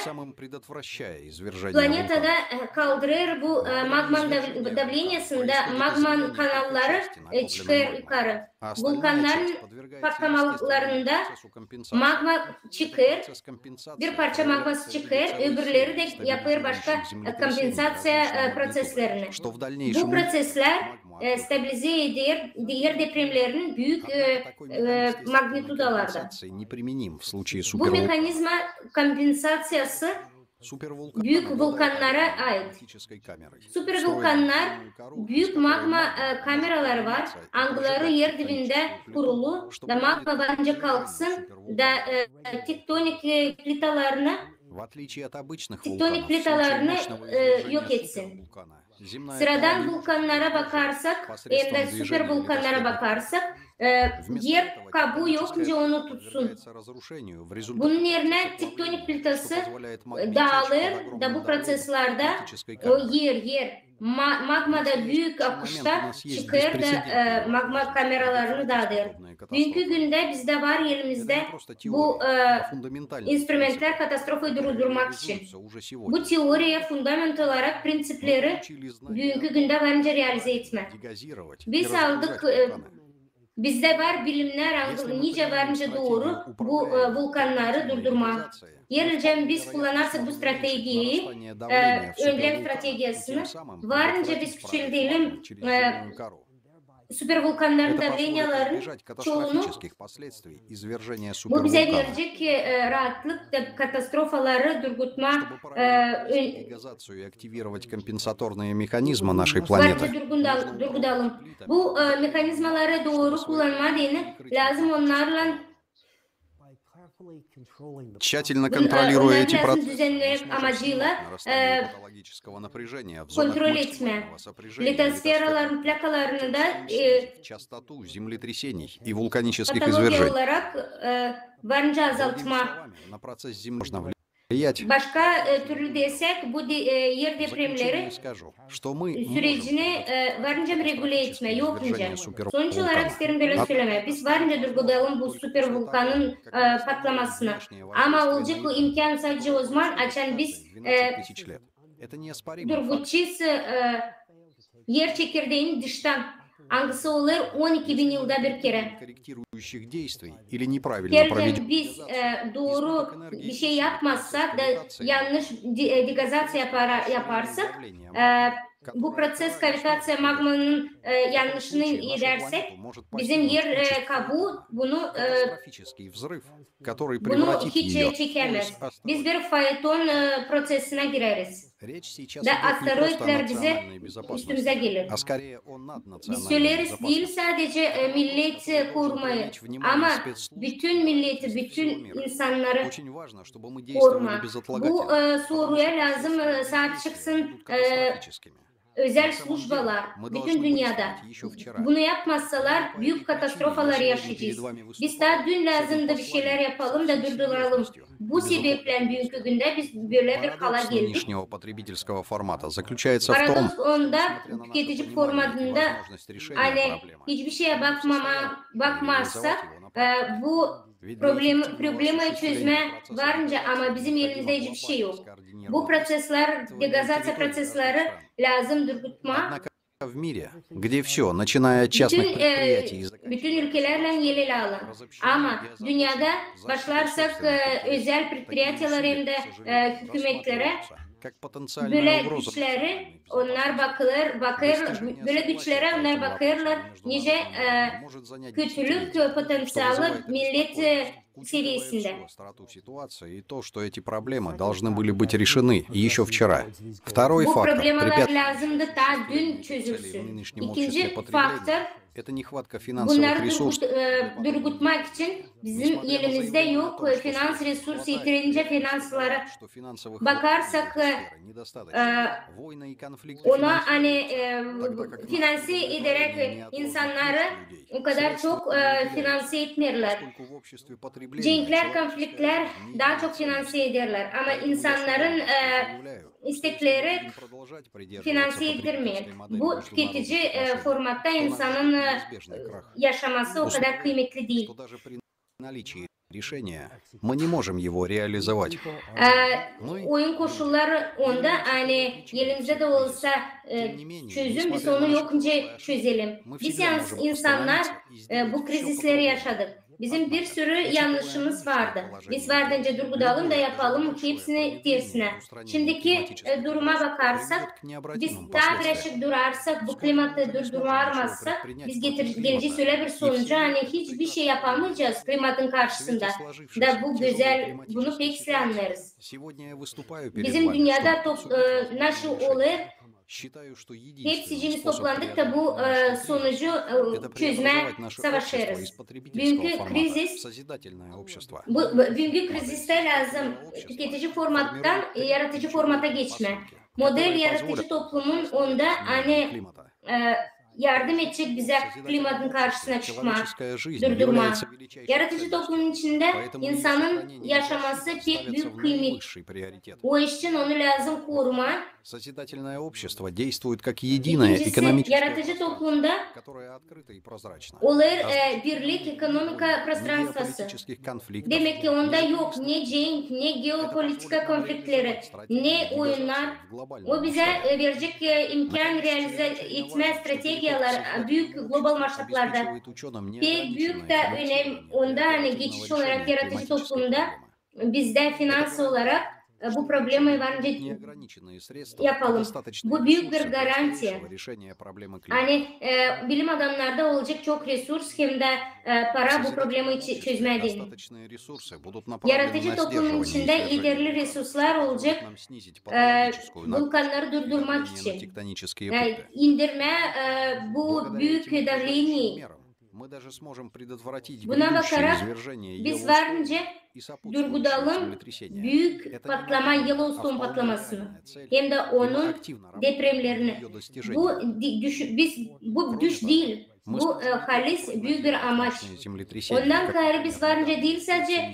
planetada kaldırır bu magma davlenyasında magma kanalları çıkar yukarı. Vulkanların patlamalarında magma çıkar, bir parça magması çıkar, öbürleri de yapar başka kompensasya proseslerini. Bu prosesler stabilize eder diğer depremlerin büyük magnitudalarda. Bu mekanizma kompensasyası büyük vulkanlara ait. Süper vulkanlar büyük magma kameraları var. Angları yer dibinde kurulu da magma bence kalksın da tektonik plitalarını yok etsin. Sıradan vulkanlara bakarsak, hem de süper vulkanlara bakarsak, yer kabuğu yoksa onu tutsun. Bunun yerine tektonik plitası dağılır da bu proseslerde o yer magmada büyük akışta çıkar da magma kameralarını dağılır. Bugünkü günde bizde var elimizde bu instrumentler katastrofayı durdurmak için. Bu teoriye fundament olarak prensipleri bugünkü günde varınca realize etme. Biz aldık, bizde var bilimler nice varınca doğru bu vulkanları durdurma. Yerine biz kullanırsak bu stratejiyi, önlem stratejisini varınca biz küçültelim süper vulkanların davranyaların çoğunu bu bize verecek rahatlık da katastrofaları durdurma durduralım. Bu mekanizmaları doğru kullanma deni lazım onlarla тщательно контролируя эти процессы, kontrol etme. Litosferaların plakalarını da частоту землетрясений и вулканических извержений. olarak varınca azaltma. Başka türlü desek bu yer depremleri sürecini varınca regüle etme, yokunca. Sonuç olarak isterim böyle söyleme. Biz varınca durgulayalım bu süper vulkanın patlamasını. Ama olacak bu imkan sadece o zaman açan biz durguçuz yer çekirdeğini dıştan. Hangisi olur 12.000 yılda bir kere. Gerçekten biz doğru bir şey yapmazsak da yanlış degazasyon yaparsak bu proses kavitasyon magmanın yanlışını edersek bizim yer kabuğu bunu hiç çekemez. Biz bir fayton prosesine gireriz. Da asteroidler bize üstümüze gelir. Biz söyleriz değil sadece millet korumayı ama bütün milleti, bütün insanları koruma. Bu soruya lazım sahip çıksın özel slujbalar bütün dünyada. Bunu yapmazsalar büyük katastrofalar yaşayacağız. Biz daha dün lazımdı bir şeyler yapalım da durduralım. Bu sebeple bugünkü günde biz böyle bir hala geldik. Paradoks onda tüketici formatında hani hiçbir şeye bakmazsak bu problemi çözme varınca ama bizim elimizde hiçbir şey yok. Bu prosesler, degazasyon prosesleri lazım durdurma. В мире, где все, начиная от частных предприятий и bütün ülkelerle yel alın. Ama dünyada başlarsak özel predpриятиялар hem de hükümetlere böyle güçleri onlar bakır böyle güçlere onlar bakırlar nice kötülük potansiyeli millet seviyesinde. И то, что эти проблемы должны были быть решены еще вчера. Второй Bu фактор problemler lazımdı ta dün çözülsün. İkinci faktör это нехватка финансовых ресурсов. Durgutmak için bizim elimizde yok finans resursu yeterince finanslara bakarsak ona hani finanse ederek insanları o kadar çok finanse etmiyorlar. Cenkler, konfliktler daha çok finanse ederler ama insanların istekleri finanse edilmiyor. Bu tüketici formatta insanın yaşaması o kadar kıymetli değil. Мы не можем его реализовать. Oyun koşulları onda hani elimizde de olsa çözüm biz onu yokunca çözelim. Biz yalnız insanlar bu krizisleri yaşadık. Bizim bir sürü yanlışımız vardı. Biz vardınca durgudalım da yapalım hepsini tersine. Şimdiki duruma bakarsak, biz daha birleşik durarsak, bu klimatı durdurmazsak, biz geleceği öyle bir sonucu hani hiçbir şey yapamayacağız klimatın karşısında. Da bu güzel, bunu pek anlarız. Bizim dünyada nasıl olur? Hepsicimiz toplandık da bu sonucu çözmeye savaşırız. Bugünkü kriziste lazım tüketici formattan yaratıcı formata geçme. Model yaratıcı toplumun onda hani yardım edecek bize klimatın karşısına çıkma, durdurma. Yaratıcı toplumun içinde insanın yaşaması pek büyük kıymet. O için onu lazım koruma. Созидательное общество действует как единое экономическое yaratıcı toplumda olur birlik ekonomika пространствосы. Demek ki onda yok ne cenk, ne geopolitika konfliktleri, ne oyunlar. O bize verecek imkan realize etme stratejiyalar büyük global maçlarda. Pek büyük de önem onda hani geçiş olarak yaratıcı toplumda bizde finans olarak bu problemi bence yapalım. Bu büyük bir garanti. Hani bilim adamlarda olacak çok resurs hem de para bu problemi çözmeye değil. Yaratıcı toplumun içinde yeterli resurslar olacak vulkanları durdurmak için. İndirme bu büyük davleni. Buna bakarak biz varınca durgudalım büyük patlama Yellowstone patlamasını hem de onun depremlerini. Bu düş değil. Bu halis büyük bir amaç. Ondan gayrı biz varınca değil sadece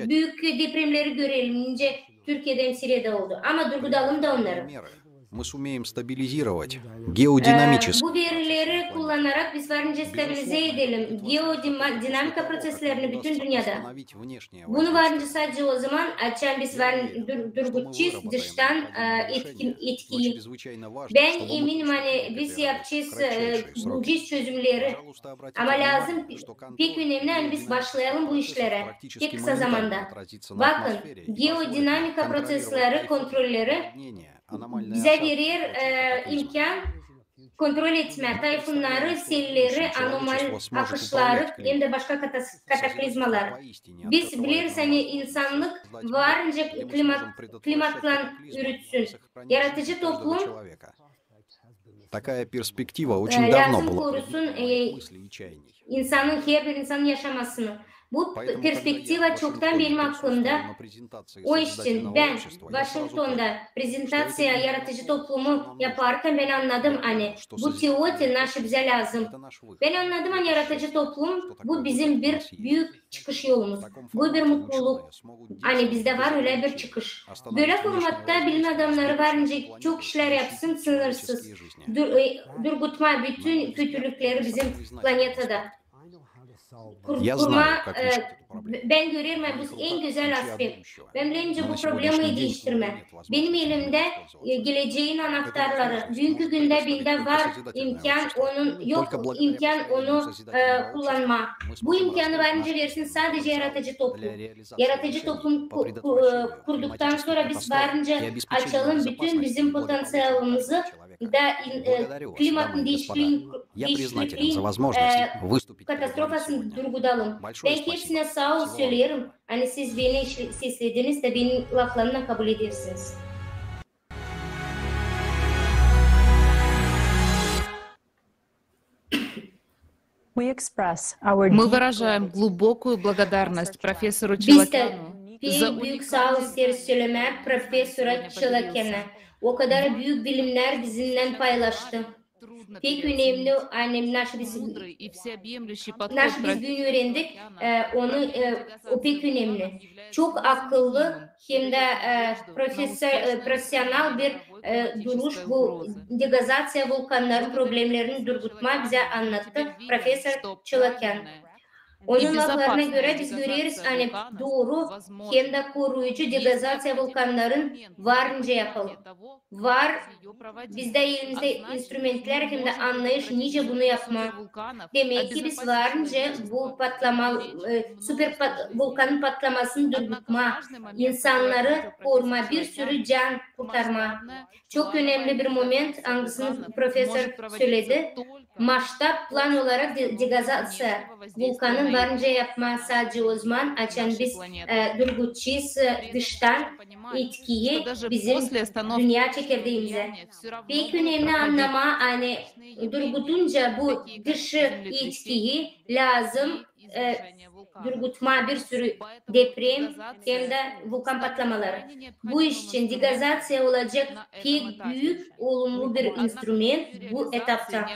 büyük depremleri görelim. İnce Türkiye'de Suriye'de oldu. Ama durgudalım da onları. Мы sumеем стабилизировать geodinamически. Bu verileri kullanarak biz varınca stabilize edelim. Geodinamika proseslerini bütün dünyada. Bunu varınca sadece o zaman açan biz durgutacağız dıştan etkiyi. Ben eminim hani biz yapacağız ucuz çözümleri. Ama lazım pek önemli hani biz başlayalım bu işlere. Pek kısa zamanda. Bakın geodinamika prosesleri kontrolleri bize verir imkan kontrol etme, tayfunları, selleri, anormal akışları hem de başka kataklizmalar. Biz biliriz hani insanlık varınca klimatla ürütsün. Yaratıcı toplum Такая перспектива очень давно была. Korusun insanın her bir insanın yaşamasını. Bu perspektiva çoktan benim aklımda. O için ben Washington'da prezentasyaya yaratıcı toplumu yaparken ben anladım hani bu teori naşı bize lazım. Ben anladım hani yaratıcı toplum bu bizim bir büyük çıkış yolumuz. Bu bir mutluluk. Hani bizde var öyle bir çıkış. Böyle formatta bilim adamları varınca çok işler yapsın sınırsız. Durgutma bütün kötülükleri bizim planetede. Ben görüyorum bu en güzel aspekt. Ben bence bu problemi değiştirme. Benim elimde geleceğin anahtarları. Bugünkü günde bende var imkan onu kullanma. Bu imkanı bence versin sadece yaratıcı toplum. Yaratıcı toplum kurduktan sonra biz varınca açalım bütün bizim potansiyelimizi da klimatın değişikliğin katastrofasını durgudalım. Ben hepsine sağ ol söylüyorum. Hani siz beni seslediniz de benim laflarımla kabul edersiniz. Мы выражаем глубокую благодарность профессору Челакяну за büyük sağ ol söylemek Profesör Челакяна. O kadar büyük bilimler bizimle paylaştı. Pek önemli annem nasıl biz bugün öğrendik o pek önemli. Çok akıllı hem de profesyonel bir duruş bu degazasya vulkanların problemlerini durgutma bize anlattı Profesör Челакян. Onun laflarına göre biz görüyoruz hani doğru hem de koruyucu degazasya volkanların varınca yapılır. Var bizde elimizde instrumentler hem de anlayış nice bunu yapma. Demek ki biz varınca bu patlama volkanın patlamasını durdurma, insanları koruma, bir sürü can kurtarma. Çok önemli bir moment, hangisini profesör söyledi. Maçta plan olarak degazasya volkanın varınca yapma sadece o zaman açan biz durgutçuyuz dıştan etkiyi bizim dünya çekirdeğimize. Pek önemli anlama hani durgutunca bu dışı etkiyi lazım durgutma bir sürü deprem hem de volkan patlamaları. Bu iş için degazasya olacak pek büyük olumlu bir instrument bu etapta.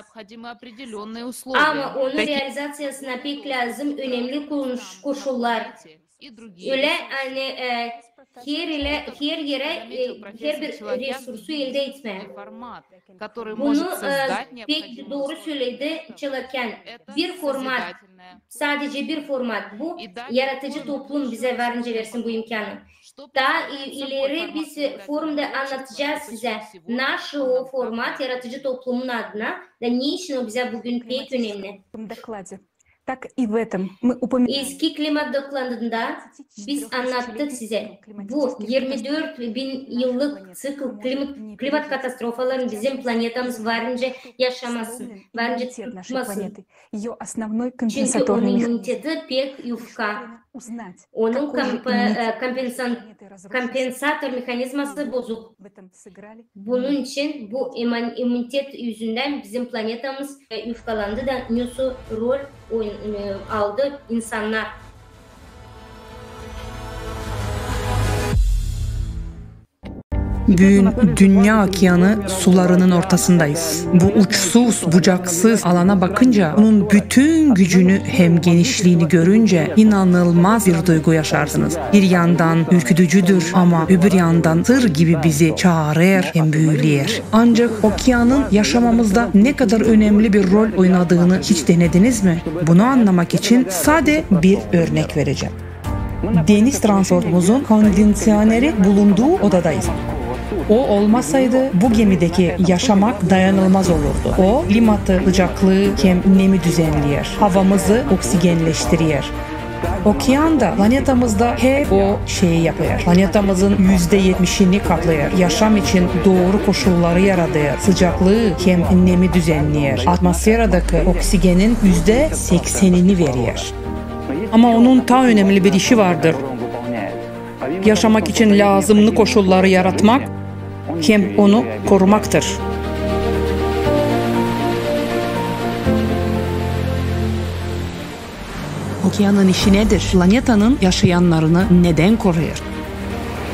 Ama onun realizasyasına pek lazım önemli koşullar. Öyle hani her yere her bir resursu elde etme. Bunu pek doğru söyledi Çalaken. Bir format, sadece bir format bu. Yaratıcı toplum bize varınca versin bu imkanı. Daha ileri biz forumda anlatacağız size. Nasıl o format yaratıcı toplumun adına da niçin o bize bugün pek önemli. Eski klimat dokladında biz anlattık size. Bu 24 bin yıllık sıkı klimat katastrofaların bizim planetamız varınca yaşamasın, varınca tutmasın. Çünkü onun imuniteti pek yufka. Onun kompensatör mekanizması bozuk. Bunun için bu imunitet yüzünden bizim planetamız yufkalandı da nasıl rol aldı insanlar. Bugün dünya okyanı sularının ortasındayız. Bu uçsuz bucaksız alana bakınca onun bütün gücünü hem genişliğini görünce inanılmaz bir duygu yaşarsınız. Bir yandan ürkütücüdür ama öbür yandan sır gibi bizi çağırır hem büyüler. Ancak okyanın yaşamamızda ne kadar önemli bir rol oynadığını hiç denediniz mi? Bunu anlamak için sade bir örnek vereceğim. Deniz transportumuzun kondisyoneri bulunduğu odadayız. O olmasaydı bu gemideki yaşamak dayanılmaz olurdu. O klimatı, sıcaklığı hem nemi düzenliyor. Havamızı oksijenleştiriyor. Okyan da planetamızda hep o şeyi yapıyor. Planetamızın %70'ini kaplıyor. Yaşam için doğru koşulları yaratıyor. Sıcaklığı hem nemi düzenliyor. Atmosferdeki oksijenin %80'ini veriyor. Ama onun daha önemli bir işi vardır. Yaşamak için lazımlı koşulları yaratmak hem onu korumaktır. Okyanın işi nedir? Planetanın yaşayanlarını neden koruyur?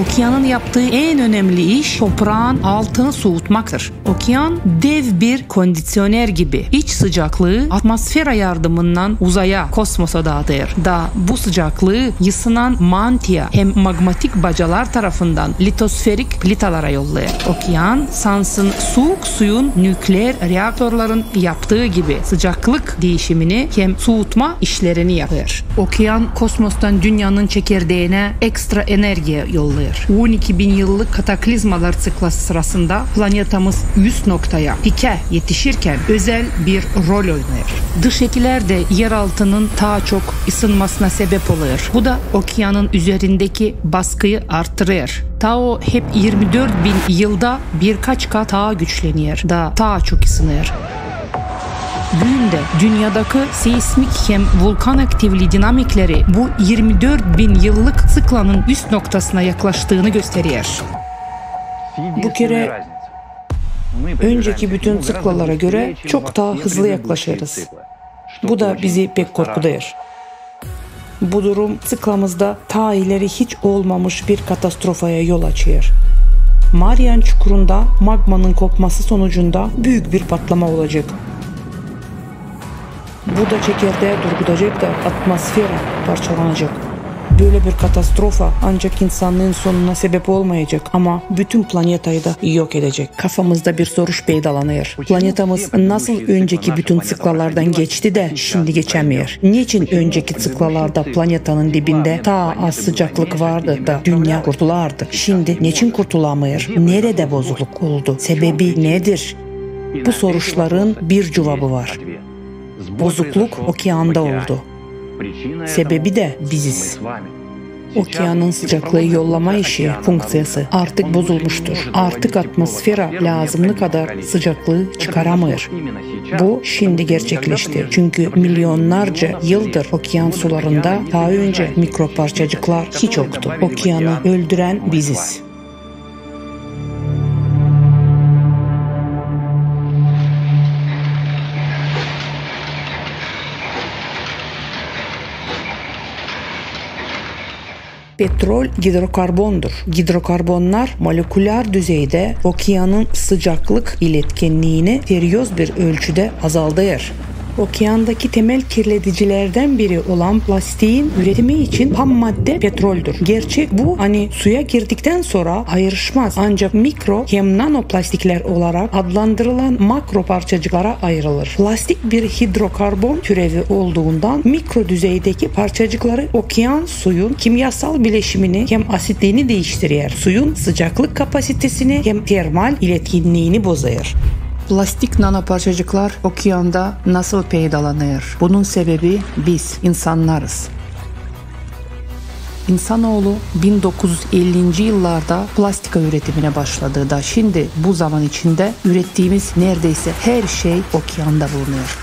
Okyanın yaptığı en önemli iş toprağın altını soğutmaktır. Okyan dev bir kondisyoner gibi iç sıcaklığı atmosfera yardımından uzaya, kosmosa dağıtır. Bu sıcaklığı ısınan mantia hem magmatik bacalar tarafından litosferik plitalara yollayır. Okyan, sansın soğuk suyun nükleer reaktörlerin yaptığı gibi sıcaklık değişimini hem soğutma işlerini yapar. Okyan, kosmostan dünyanın çekirdeğine ekstra enerji yollayır. 12 bin yıllık kataklizmalar sıklası sırasında planetamız üst noktaya, pike yetişirken özel bir rol oynar. Dış etkiler de yeraltının daha çok ısınmasına sebep oluyor. Bu da okyanın üzerindeki baskıyı artırır. O hep 24 bin yılda birkaç kat daha güçleniyor, daha çok ısınıyor. Bugün de dünyadaki seismik hem volkan aktivliği dinamikleri bu 24 bin yıllık sıklanın üst noktasına yaklaştığını gösteriyor. Bu kere önceki bütün sıklalara göre çok daha hızlı yaklaşırız. Bu da bizi pek korkutuyor. Bu durum sıklamızda ta ileri hiç olmamış bir katastrofaya yol açıyor. Marian Çukuru'nda magmanın kopması sonucunda büyük bir patlama olacak. Bu da çekirdeğe durgutacak da atmosfera parçalanacak. Böyle bir katastrofa ancak insanlığın sonuna sebep olmayacak ama bütün planetayı da yok edecek. Kafamızda bir soru peydalanıyor. Planetamız nasıl önceki bütün sıklalardan geçti de şimdi geçemiyor? Niçin önceki sıklalarda planetanın dibinde ta az sıcaklık vardı da dünya kurtulardı? Şimdi niçin kurtulamıyor? Nerede bozukluk oldu? Sebebi nedir? Bu soruların bir cevabı var. Bozukluk okeanda oldu. Sebebi de biziz. Okyanın sıcaklığı yollama işi fonksiyası artık bozulmuştur. Artık atmosfera lazımlı kadar sıcaklığı çıkaramıyor. Bu şimdi gerçekleşti. Çünkü milyonlarca yıldır okyan sularında daha önce mikroparçacıklar hiç yoktu. Okyanı öldüren biziz. Petrol hidrokarbondur. Hidrokarbonlar moleküler düzeyde okyanın sıcaklık iletkenliğini serioz bir ölçüde azaltır. Okeandaki temel kirleticilerden biri olan plastiğin üretimi için ham madde petroldür. Gerçi bu suya girdikten sonra ayrışmaz. Ancak mikro hem nanoplastikler olarak adlandırılan makro parçacıklara ayrılır. Plastik bir hidrokarbon türevi olduğundan mikro düzeydeki parçacıkları okyan suyun kimyasal bileşimini hem asitliğini değiştirir. Suyun sıcaklık kapasitesini hem termal iletkenliğini bozar. Plastik nanoparçacıklar okeanda nasıl peydalanır? Bunun sebebi biz, insanlarız. İnsanoğlu 1950. yıllarda plastika üretimine başladı da şimdi bu zaman içinde ürettiğimiz neredeyse her şey okeanda bulunuyor.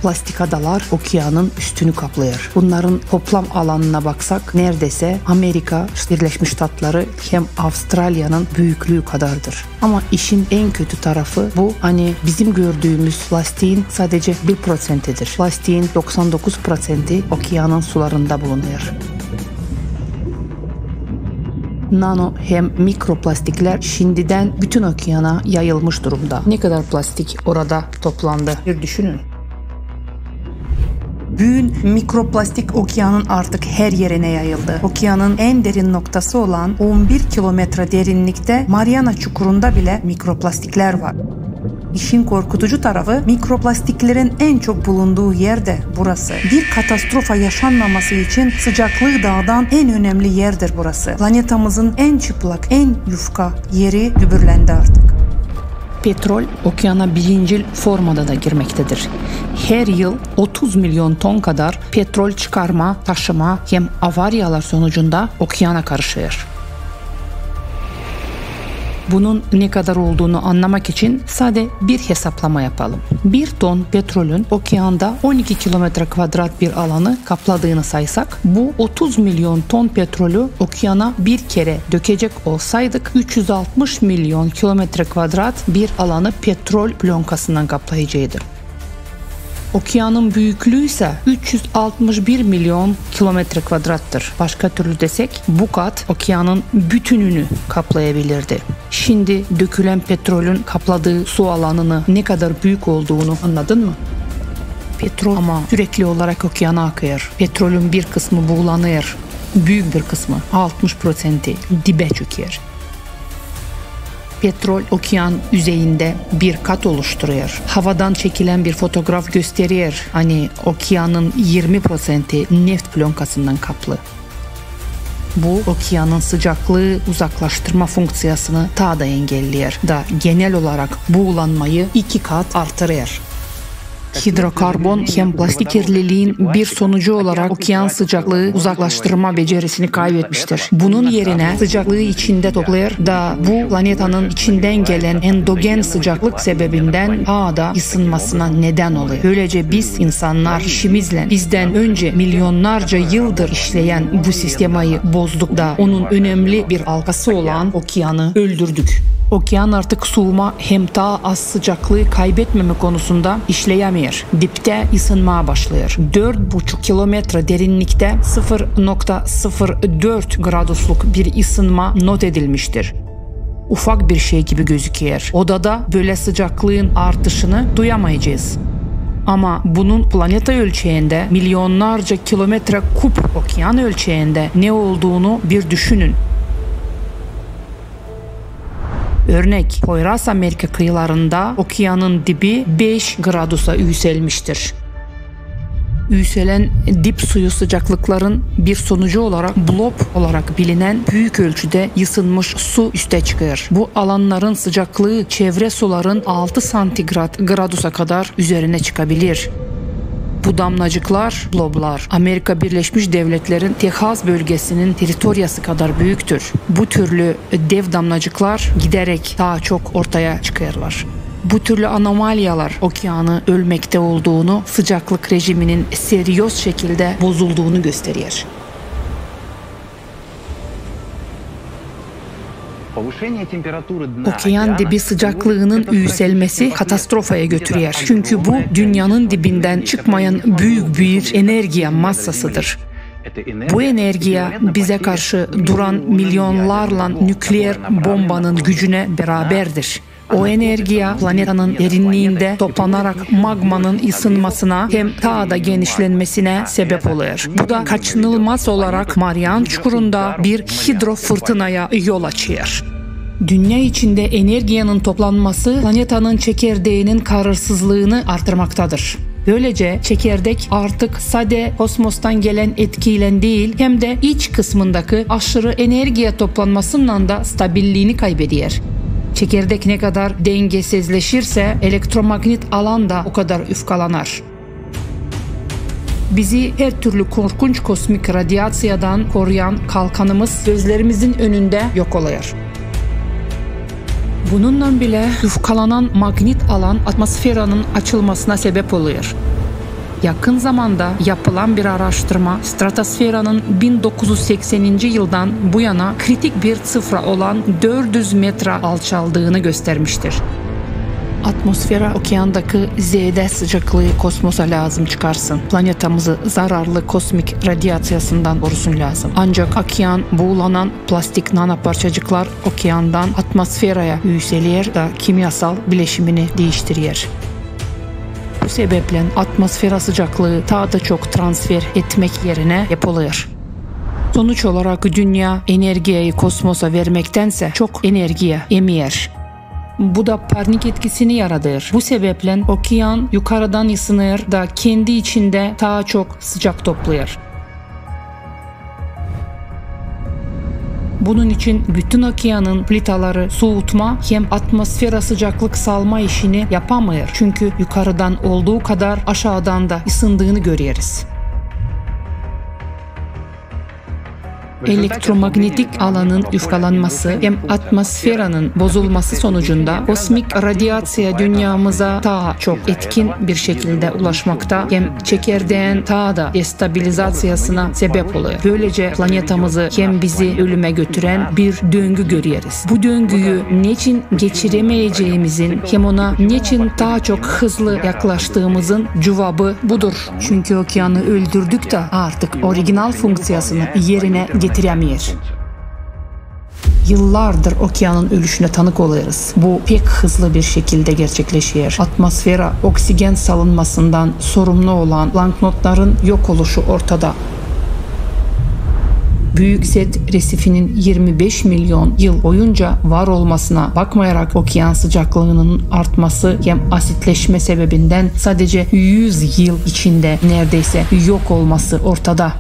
Plastik adalar okyanın üstünü kaplıyor. Bunların toplam alanına baksak neredeyse Amerika Birleşmiş Ştatları hem Avustralya'nın büyüklüğü kadardır. Ama işin en kötü tarafı bu bizim gördüğümüz plastiğin sadece 1%'idir. Plastiğin 99%'i okyanın sularında bulunuyor. Nano hem mikroplastikler şimdiden bütün okeana yayılmış durumda. Ne kadar plastik orada toplandı bir düşünün. Bugün mikroplastik okyanın artık her yerine yayıldı. Okyanın en derin noktası olan 11 kilometre derinlikte Mariana Çukuru'nda bile mikroplastikler var. İşin korkutucu tarafı mikroplastiklerin en çok bulunduğu yerde burası. Bir katastrofa yaşanmaması için sıcaklığı dağdan en önemli yerdir burası. Planetamızın en çıplak, en yufka yeri gübürlendi artık. Petrol okeana birincil formada da girmektedir. Her yıl 30 milyon ton kadar petrol çıkarma, taşıma hem avariyalar sonucunda okeana karışıyor. Bunun ne kadar olduğunu anlamak için sadece bir hesaplama yapalım. 1 ton petrolün okeanda 12 kilometre kvadrat bir alanı kapladığını saysak, bu 30 milyon ton petrolü okeana bir kere dökecek olsaydık 360 milyon kilometre kvadrat bir alanı petrol plonkasından kaplayacaktı. Okyanın büyüklüğü ise 361 milyon kilometre kvadrattır. Başka türlü desek bu kat okyanın bütününü kaplayabilirdi. Şimdi dökülen petrolün kapladığı su alanını ne kadar büyük olduğunu anladın mı? Petrol ama sürekli olarak okeana akıyor. Petrolün bir kısmı buğulanıyor. Büyük bir kısmı 60% dibe çöküyor. Petrol okyan yüzeyinde bir kat oluşturuyor. Havadan çekilen bir fotoğraf gösteriyor. Okyanın 20% neft plonkasından kaplı. Bu okyanın sıcaklığı uzaklaştırma fonksiyasını daha da engelliyor da genel olarak buğulanmayı 2 kat artırıyor. Hidrokarbon hem plastik kirliliğin bir sonucu olarak okyan sıcaklığı uzaklaştırma becerisini kaybetmiştir. Bunun yerine sıcaklığı içinde toplar da bu planetanın içinden gelen endogen sıcaklık sebebinden daha da ısınmasına neden oluyor. Böylece biz insanlar işimizle bizden önce milyonlarca yıldır işleyen bu sistemayı bozduk da onun önemli bir halkası olan okyanı öldürdük. Okyan artık soğuma hem daha az sıcaklığı kaybetmeme konusunda işleyemiyor. Dipte ısınmaya başlıyor. 4,5 kilometre derinlikte 0,04 gradusluk bir ısınma not edilmiştir. Ufak bir şey gibi gözüküyor. Odada böyle sıcaklığın artışını duyamayacağız. Ama bunun planeta ölçeğinde, milyonlarca kilometre kup okyan ölçeğinde ne olduğunu bir düşünün. Örnek, Poyraz Amerika kıyılarında okyanın dibi 5 gradusa yükselmiştir. Yükselen dip suyu sıcaklıkların bir sonucu olarak blob olarak bilinen büyük ölçüde ısınmış su üste çıkıyor. Bu alanların sıcaklığı çevre suların 6 santigrat gradusa kadar üzerine çıkabilir. Bu damlacıklar, bloblar, Amerika Birleşmiş Devletleri'nin Texas bölgesinin teritoriyası kadar büyüktür. Bu türlü dev damlacıklar giderek daha çok ortaya çıkıyorlar. Bu türlü anomaliyalar okyanı ölmekte olduğunu, sıcaklık rejiminin seriyoz şekilde bozulduğunu gösteriyor. Okyan dibi sıcaklığının yükselmesi katastrofaya götürüyor. Çünkü bu dünyanın dibinden çıkmayan büyük bir enerji massasıdır. Bu enerji bize karşı duran milyonlarla nükleer bombanın gücüne beraberdir. O enerji planetanın derinliğinde toplanarak magmanın ısınmasına hem daha da genişlenmesine sebep oluyor. Bu da kaçınılmaz olarak Mariana Çukuru'nda bir hidro fırtınaya yol açıyor. Dünya içinde enerjinin toplanması planetanın çekirdeğinin kararsızlığını artırmaktadır. Böylece çekirdek artık sade kosmostan gelen etkiyle değil hem de iç kısmındaki aşırı enerjiye toplanmasından da stabilliğini kaybediyor. Çekirdek ne kadar dengesizleşirse elektromagnet alan da o kadar üfkalanar. Bizi her türlü korkunç kosmik radyasyondan koruyan kalkanımız gözlerimizin önünde yok oluyor. Bununla bile üfkalanan magnet alan atmosferanın açılmasına sebep oluyor. Yakın zamanda yapılan bir araştırma stratosferanın 1980. yıldan bu yana kritik bir sıfıra olan 400 metre alçaldığını göstermiştir. Atmosfera okeandaki z'de sıcaklığı kosmosa lazım çıkarsın. Planetamızı zararlı kosmik radyasyondan korusun lazım. Ancak okyan buğulanan plastik nanoparçacıklar okyandan atmosferaya yükseliyor da kimyasal bileşimini değiştiriyor. Bu sebeple atmosfera sıcaklığı daha da çok transfer etmek yerine yapılıyor. Sonuç olarak dünya enerjiyi kosmosa vermektense çok enerjiye emiyor. Bu da panik etkisini yaratır. Bu sebeple okyan yukarıdan ısınıyor da kendi içinde daha çok sıcak topluyor. Bunun için bütün okyanın plitaları soğutma hem atmosfera sıcaklık salma işini yapamıyor. Çünkü yukarıdan olduğu kadar aşağıdan da ısındığını görüyoruz. Elektromanyetik alanın üfkalanması hem atmosferanın bozulması sonucunda kosmik radyasyon dünyamıza daha çok etkin bir şekilde ulaşmakta hem çekirdeğin daha da destabilizasyasına sebep oluyor. Böylece planetamızı hem bizi ölüme götüren bir döngü görüyoruz. Bu döngüyü niçin geçiremeyeceğimizin hem ona niçin daha çok hızlı yaklaştığımızın cevabı budur. Çünkü okyanı öldürdük de artık orijinal fonksiyasını yerine getiremiyor. Yıllardır okyanın ölüşüne tanık oluyoruz. Bu pek hızlı bir şekilde gerçekleşiyor. Atmosfera oksijen salınmasından sorumlu olan planktonların yok oluşu ortada. Büyük Set resifinin 25 milyon yıl boyunca var olmasına bakmayarak okyan sıcaklığının artması hem asitleşme sebebinden sadece 100 yıl içinde neredeyse yok olması ortada.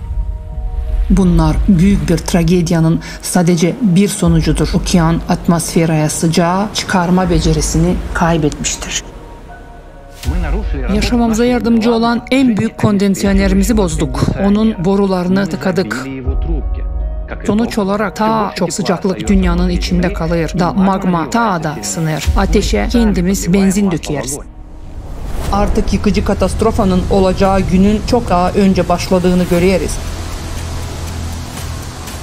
Bunlar büyük bir tragedyanın sadece bir sonucudur. Okyan atmosferaya sıcağı çıkarma becerisini kaybetmiştir. Yaşamamıza yardımcı olan en büyük kondensiyonörümüzü bozduk. Onun borularını tıkadık. Sonuç olarak daha çok sıcaklık dünyanın içinde kalıyor da magma daha da ısınıyor. Ateşe kendimiz benzin döküyoruz. Artık yıkıcı katastrofanın olacağı günün çok daha önce başladığını görüyoruz.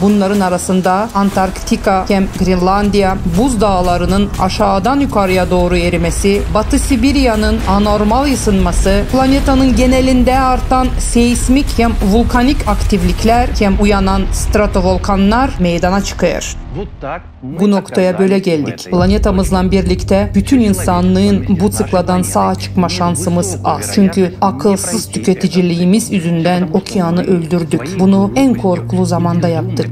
Bunların arasında Antarktika hem Grenlandiya buzdağlarının aşağıdan yukarıya doğru erimesi, Batı Sibirya'nın anormal ısınması, planetanın genelinde artan seismik hem vulkanik aktivlikler hem uyanan stratovolkanlar meydana çıkıyor. Bu noktaya böyle geldik. Planetamızla birlikte bütün insanlığın bu sıkladan sağ çıkma şansımız az. Çünkü akılsız tüketiciliğimiz yüzünden okyanı öldürdük. Bunu en korkulu zamanda yaptık.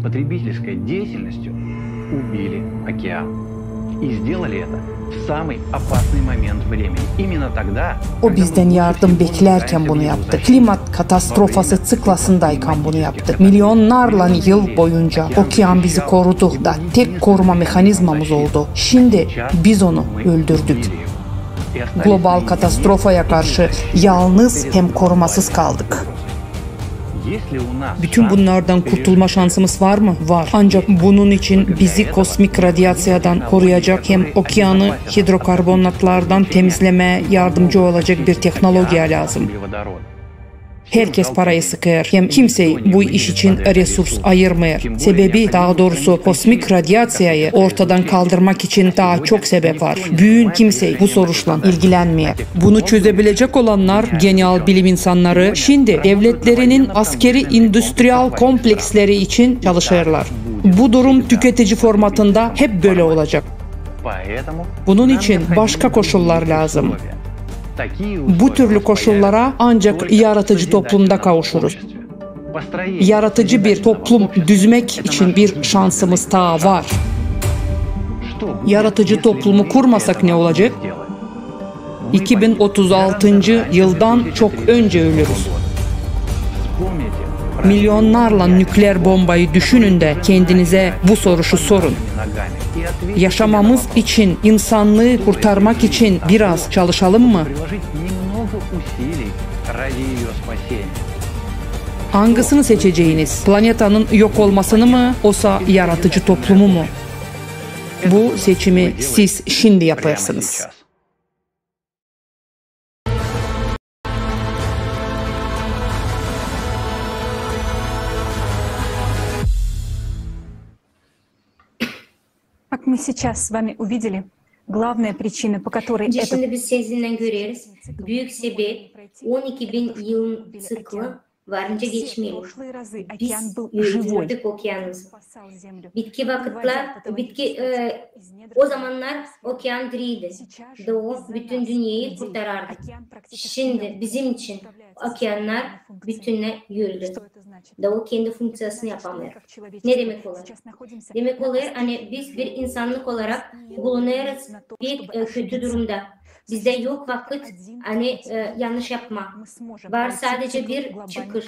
O bizden yardım beklerken bunu yaptı. Klimat katastrofası sıklasındayken bunu yaptı. Milyonlarla yıl boyunca okyan bizi korudu da tek koruma mekanizmamız oldu. Şimdi biz onu öldürdük. Global katastrofaya karşı yalnız hem korumasız kaldık. Bütün bunlardan kurtulma şansımız var mı? Var. Ancak bunun için bizi kosmik radyasyondan koruyacak hem okyanı hidrokarbonatlardan temizlemeye yardımcı olacak bir teknoloji lazım. Herkes parayı sıkıyor. Hem kimse bu iş için resurs ayırmıyor. Sebebi, daha doğrusu kosmik radyasyayı ortadan kaldırmak için daha çok sebep var. Büyün kimse bu soruşla ilgilenmiyor. Bunu çözebilecek olanlar genial bilim insanları şimdi devletlerinin askeri endüstriyel kompleksleri için çalışıyorlar. Bu durum tüketici formatında hep böyle olacak. Bunun için başka koşullar lazım. Bu türlü koşullara ancak yaratıcı toplumda kavuşuruz. Yaratıcı bir toplum düzmek için bir şansımız daha var. Yaratıcı toplumu kurmasak ne olacak? 2036. yıldan çok önce ölürüz. Milyonlarla nükleer bombayı düşünün de kendinize bu soruşu sorun. Yaşamamız için, insanlığı kurtarmak için biraz çalışalım mı? Hangisini seçeceğiniz? Planetanın yok olmasını mı, yoksa yaratıcı toplumu mu? Bu seçimi siz şimdi yaparsınız. Как мы сейчас с вами увидели, главная причина, по которой это... Şimdi biz sizinle görüyoruz. Büyük sebep 12.000 yılın sıklı varınca geçmeyelim. Biz yüzdük okyanusu. Bitki vakitler, o zamanlar okyan diriydi. Doğu bütün dünyayı kurtarardı. Şimdi bizim için okyanlar bütünle yürüdü. Doğu kendi fonksiyonunu yapamıyor. Ne demek oluyor? Demek oluyor hani biz bir insanlık olarak bulunuyoruz bir kötü durumda. Bizde yok vakit hani yanlış yapma. Var sadece bir çıkış.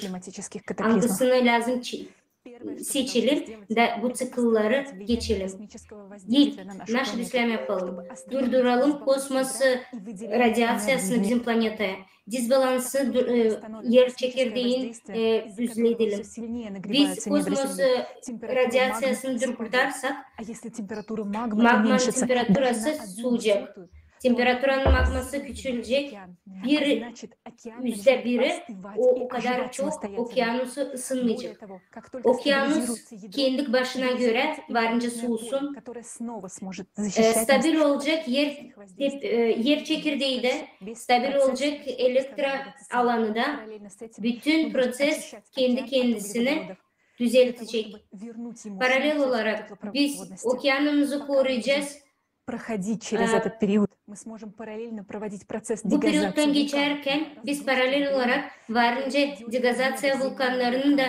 Hangisine lazım seçelim de bu sıkıntıları geçelim. İlk naş işlem yapalım. Durduralım kosmos radyasyasını bizim planetaya. Disbalansı yer çekirdeğin düzleyelim. Biz kosmos radyasyasını durdularsak magmanın temperaturası soğuyacak. Temperaturanın magması küçülecek. %1'i o kadar çok okyanusu ısınmayacak. Okyanus kendi başına göre varınca soğusun. Stabil olacak yer çekirdeği de stabil olacak elektro alanı da bütün proses kendi kendisini düzeltecek. Paralel olarak biz okyanumuzu koruyacağız. Проходить через этот период, мы сможем параллельно проводить процесс bu periyottan geçerken biz paralel olarak varınca degazasya vulkanlarının da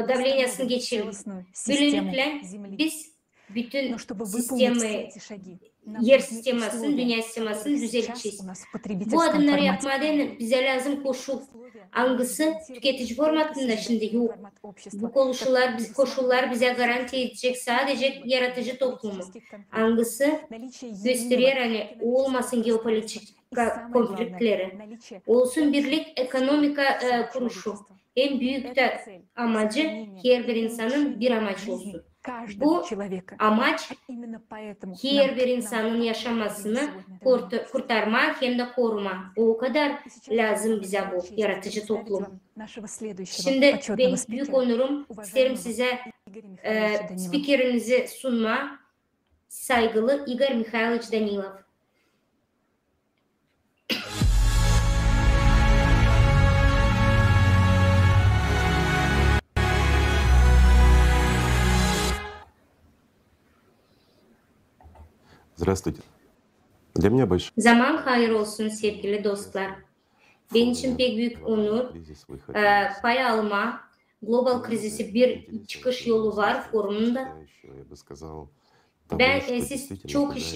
davlenyasını geçiririz. Böylelikle biz bütün sistemi, yer sistemasını, dünya sistemasını düzelteceğiz. Bu adımları yapmadan bize lazım koşul. Hangisi tüketici formatında şimdi yok. Bu koşullar bize garanti edecek sadece yaratıcı toplumu. Hangisi gösteriyor hani olmasın geopolitik konfliktleri. Olsun birlik ekonomika kuruşu. En büyük de amacı her bir insanın bir amaç olsun. Bu amaç her bir insanın yaşamasını kurtarmak hem de koruma. O kadar lazım bize bu yaratıcı toplum. Şimdi ben büyük onurum isterim size spikerinizi sunma. Saygılı Igor Mikhailovich Danilov. Zaman hayır olsun sevgili dostlar. Benim için pek büyük onur, pay alma, global krizisi bir çıkış yolu var forumunda.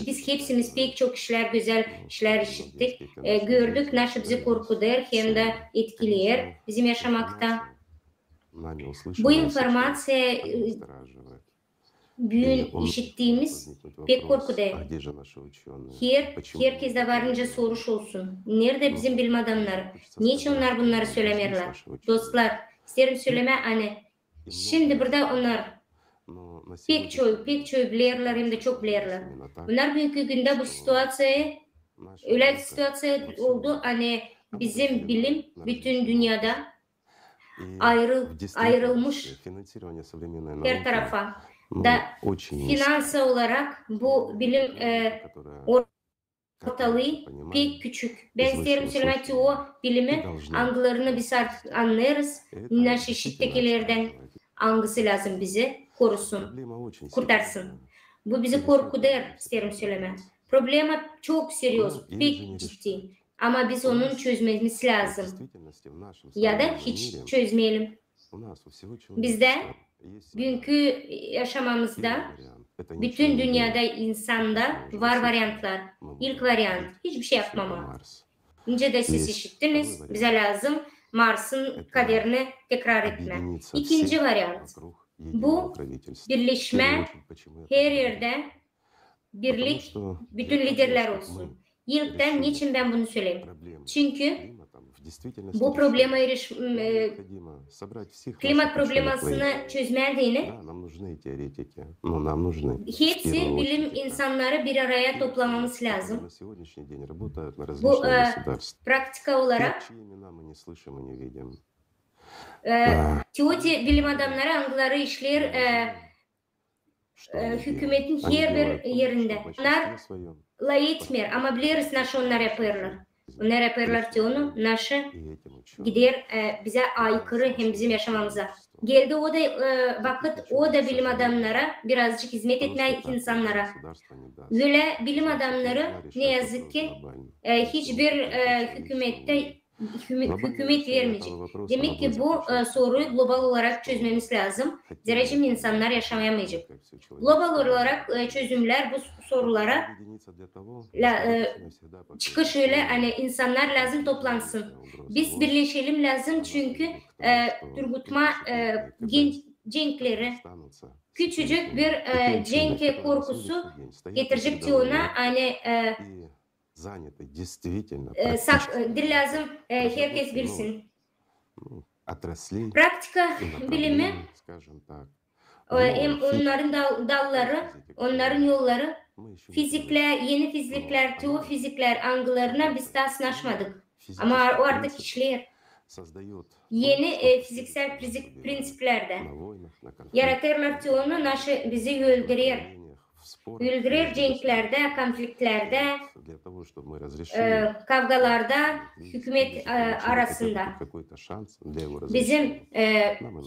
Biz hepsimiz pek çok işler, güzel işler işittik, gördük, nasıl bizi korkutur hem de etkiler bizim yaşamakta. Bu informasiya bugün işittiğimiz pek korkudur. Herkeste varınca soruş olsun. Nerede bizim bilim adamları? Niçin onlar bunları söylemiyorlar? Dostlar, isterim söyleme hani. Şimdi burada onlar pek çok bilirler hem de çok bilirler. Bunlar bugünkü günde bu situasiyayı öyle situasya oldu hani bizim bilim bütün dünyada ayrılmış her tarafa da finansal olarak bu bilim ortalığı pek küçük. Ben isterim söylemek ki o bilimi anglarını biz artık anlarız. Nasıl şiddetekilerden hangisi lazım bize korusun, kurtarsın. Bu bizi korkutur isterim söyleme. Problema çok serios, pek ciddi. Ama biz onun çözmemiz lazım. Ya da hiç çözmeyelim. Bizde bugünkü yaşamamızda bütün dünyada insanda var varyantlar. İlk varyant hiçbir şey yapmama. Önce de siz işittiniz. Bize lazım Mars'ın kaderini tekrar etme. İkinci varyant. Bu birleşme her yerde birlik bütün liderler olsun. İlkten niçin ben bunu söyleyeyim? Çünkü bu probleme klimat problemasını çözmediğini hepsi bilim insanları bir araya toplamamız lazım. Bu praktika olarak teori bilim adamları angları işler hükümetin her bir yerinde. Onlar lay etmiyor ama biliriz nasıl onlar yapıyorlar. Onlar yapıyorlar ki onu nasıl gider bize aykırı hem bizim yaşamamıza. Geldi o da vakit o da bilim adamlara birazcık hizmet etmek insanlara. Böyle bilim adamları ne yazık ki hiçbir hükümet vermeyecek. Demek ki bu soruyu global olarak çözmemiz lazım. Zira şimdi insanlar yaşayamayacak. Global olarak çözümler bu sorulara çıkış öyle hani insanlar lazım toplansın. Biz birleşelim lazım çünkü turgutma cenkleri küçücük bir cenk korkusu getirecek ki ona hani lazım herkes bilsin. Praktika bilimi hem onların dalları, onların yolları fizikler, yeni fizikler, teofizikler angılarına biz daha sınlaşmadık. Ama o artık işler. Yeni fiziksel prensiplerde yaratırlar ki onu nasıl bizi öldürür. Öldürür cenklerde, konfliktlerde, kavgalarda, hükümet arasında. Bizim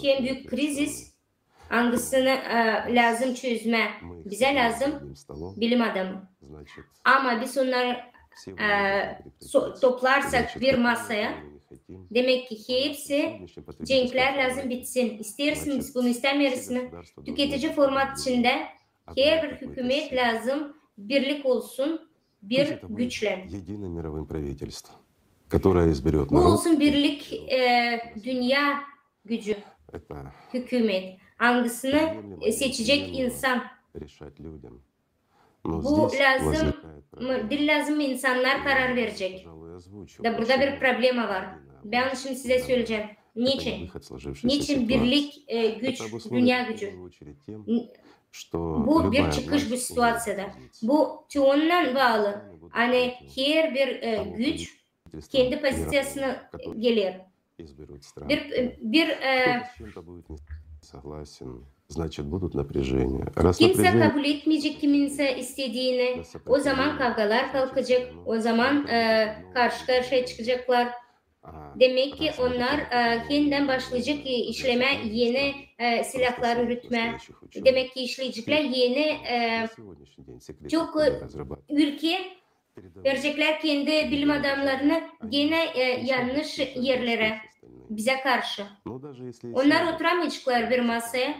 en büyük krizis hangisini lazım çözme, bize lazım bilim adamı. Ama biz onları toplarsak bir masaya, demek ki hepsi cenkler lazım bitsin. İstersiniz bunu, istemiyoruz mu? Tüketici format içinde her bir hükümet lazım, birlik olsun, bir güçle. Bu olsun birlik dünya gücü, hükümet. Hangisini seçecek insan? Bu lazım insanlar karar verecek. Burada bir problem var. Ben şimdi size söyleyeceğim. Niçin? Niçin birlik güç, dünya gücü? Bu bir çıkış bu situasyada. Bu çoğundan bağlı. Hani her bir güç kendi pozisyasına gelir. Kimse kabul etmeyecek kiminse istediğini. O zaman kavgalar kalkacak. O zaman karşı karşıya çıkacaklar. Demek ki onlar yeniden başlayacak işleme yeni silahlar üretme. Demek ki işleyecekler yeni çok ülke verecekler kendi bilim adamlarını gene yanlış yerlere bize karşı. Onlar oturamayacaklar bir masaya.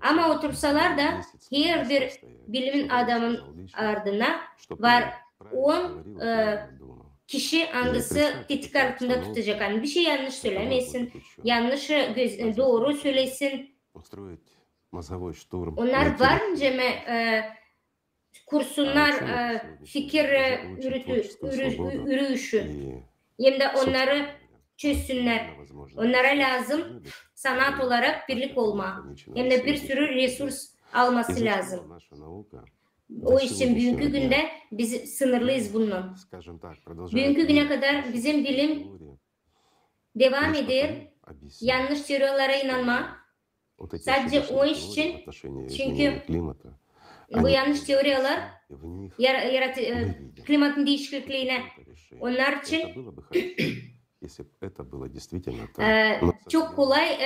Ama otursalar da her bir bilimin adamın ardına var 10 kişi hangisi tetik altında tutacak. Yani bir şey yanlış söylemesin, yanlış doğru söylesin. Onlar varınca mı kursunlar fikir yürüyüşü. Hem de onları çözsünler. Onlara lazım sanat olarak birlik olma. Hem de bir sürü resurs alması lazım. O için bugünkü günde biz sınırlıyız bunun. Bugünkü güne kadar bizim bilim devam eder. Yanlış teorilere inanma. Sadece o iş için. Çünkü bu yanlış teoriler klimatın değişikliğine onlar için çok kolay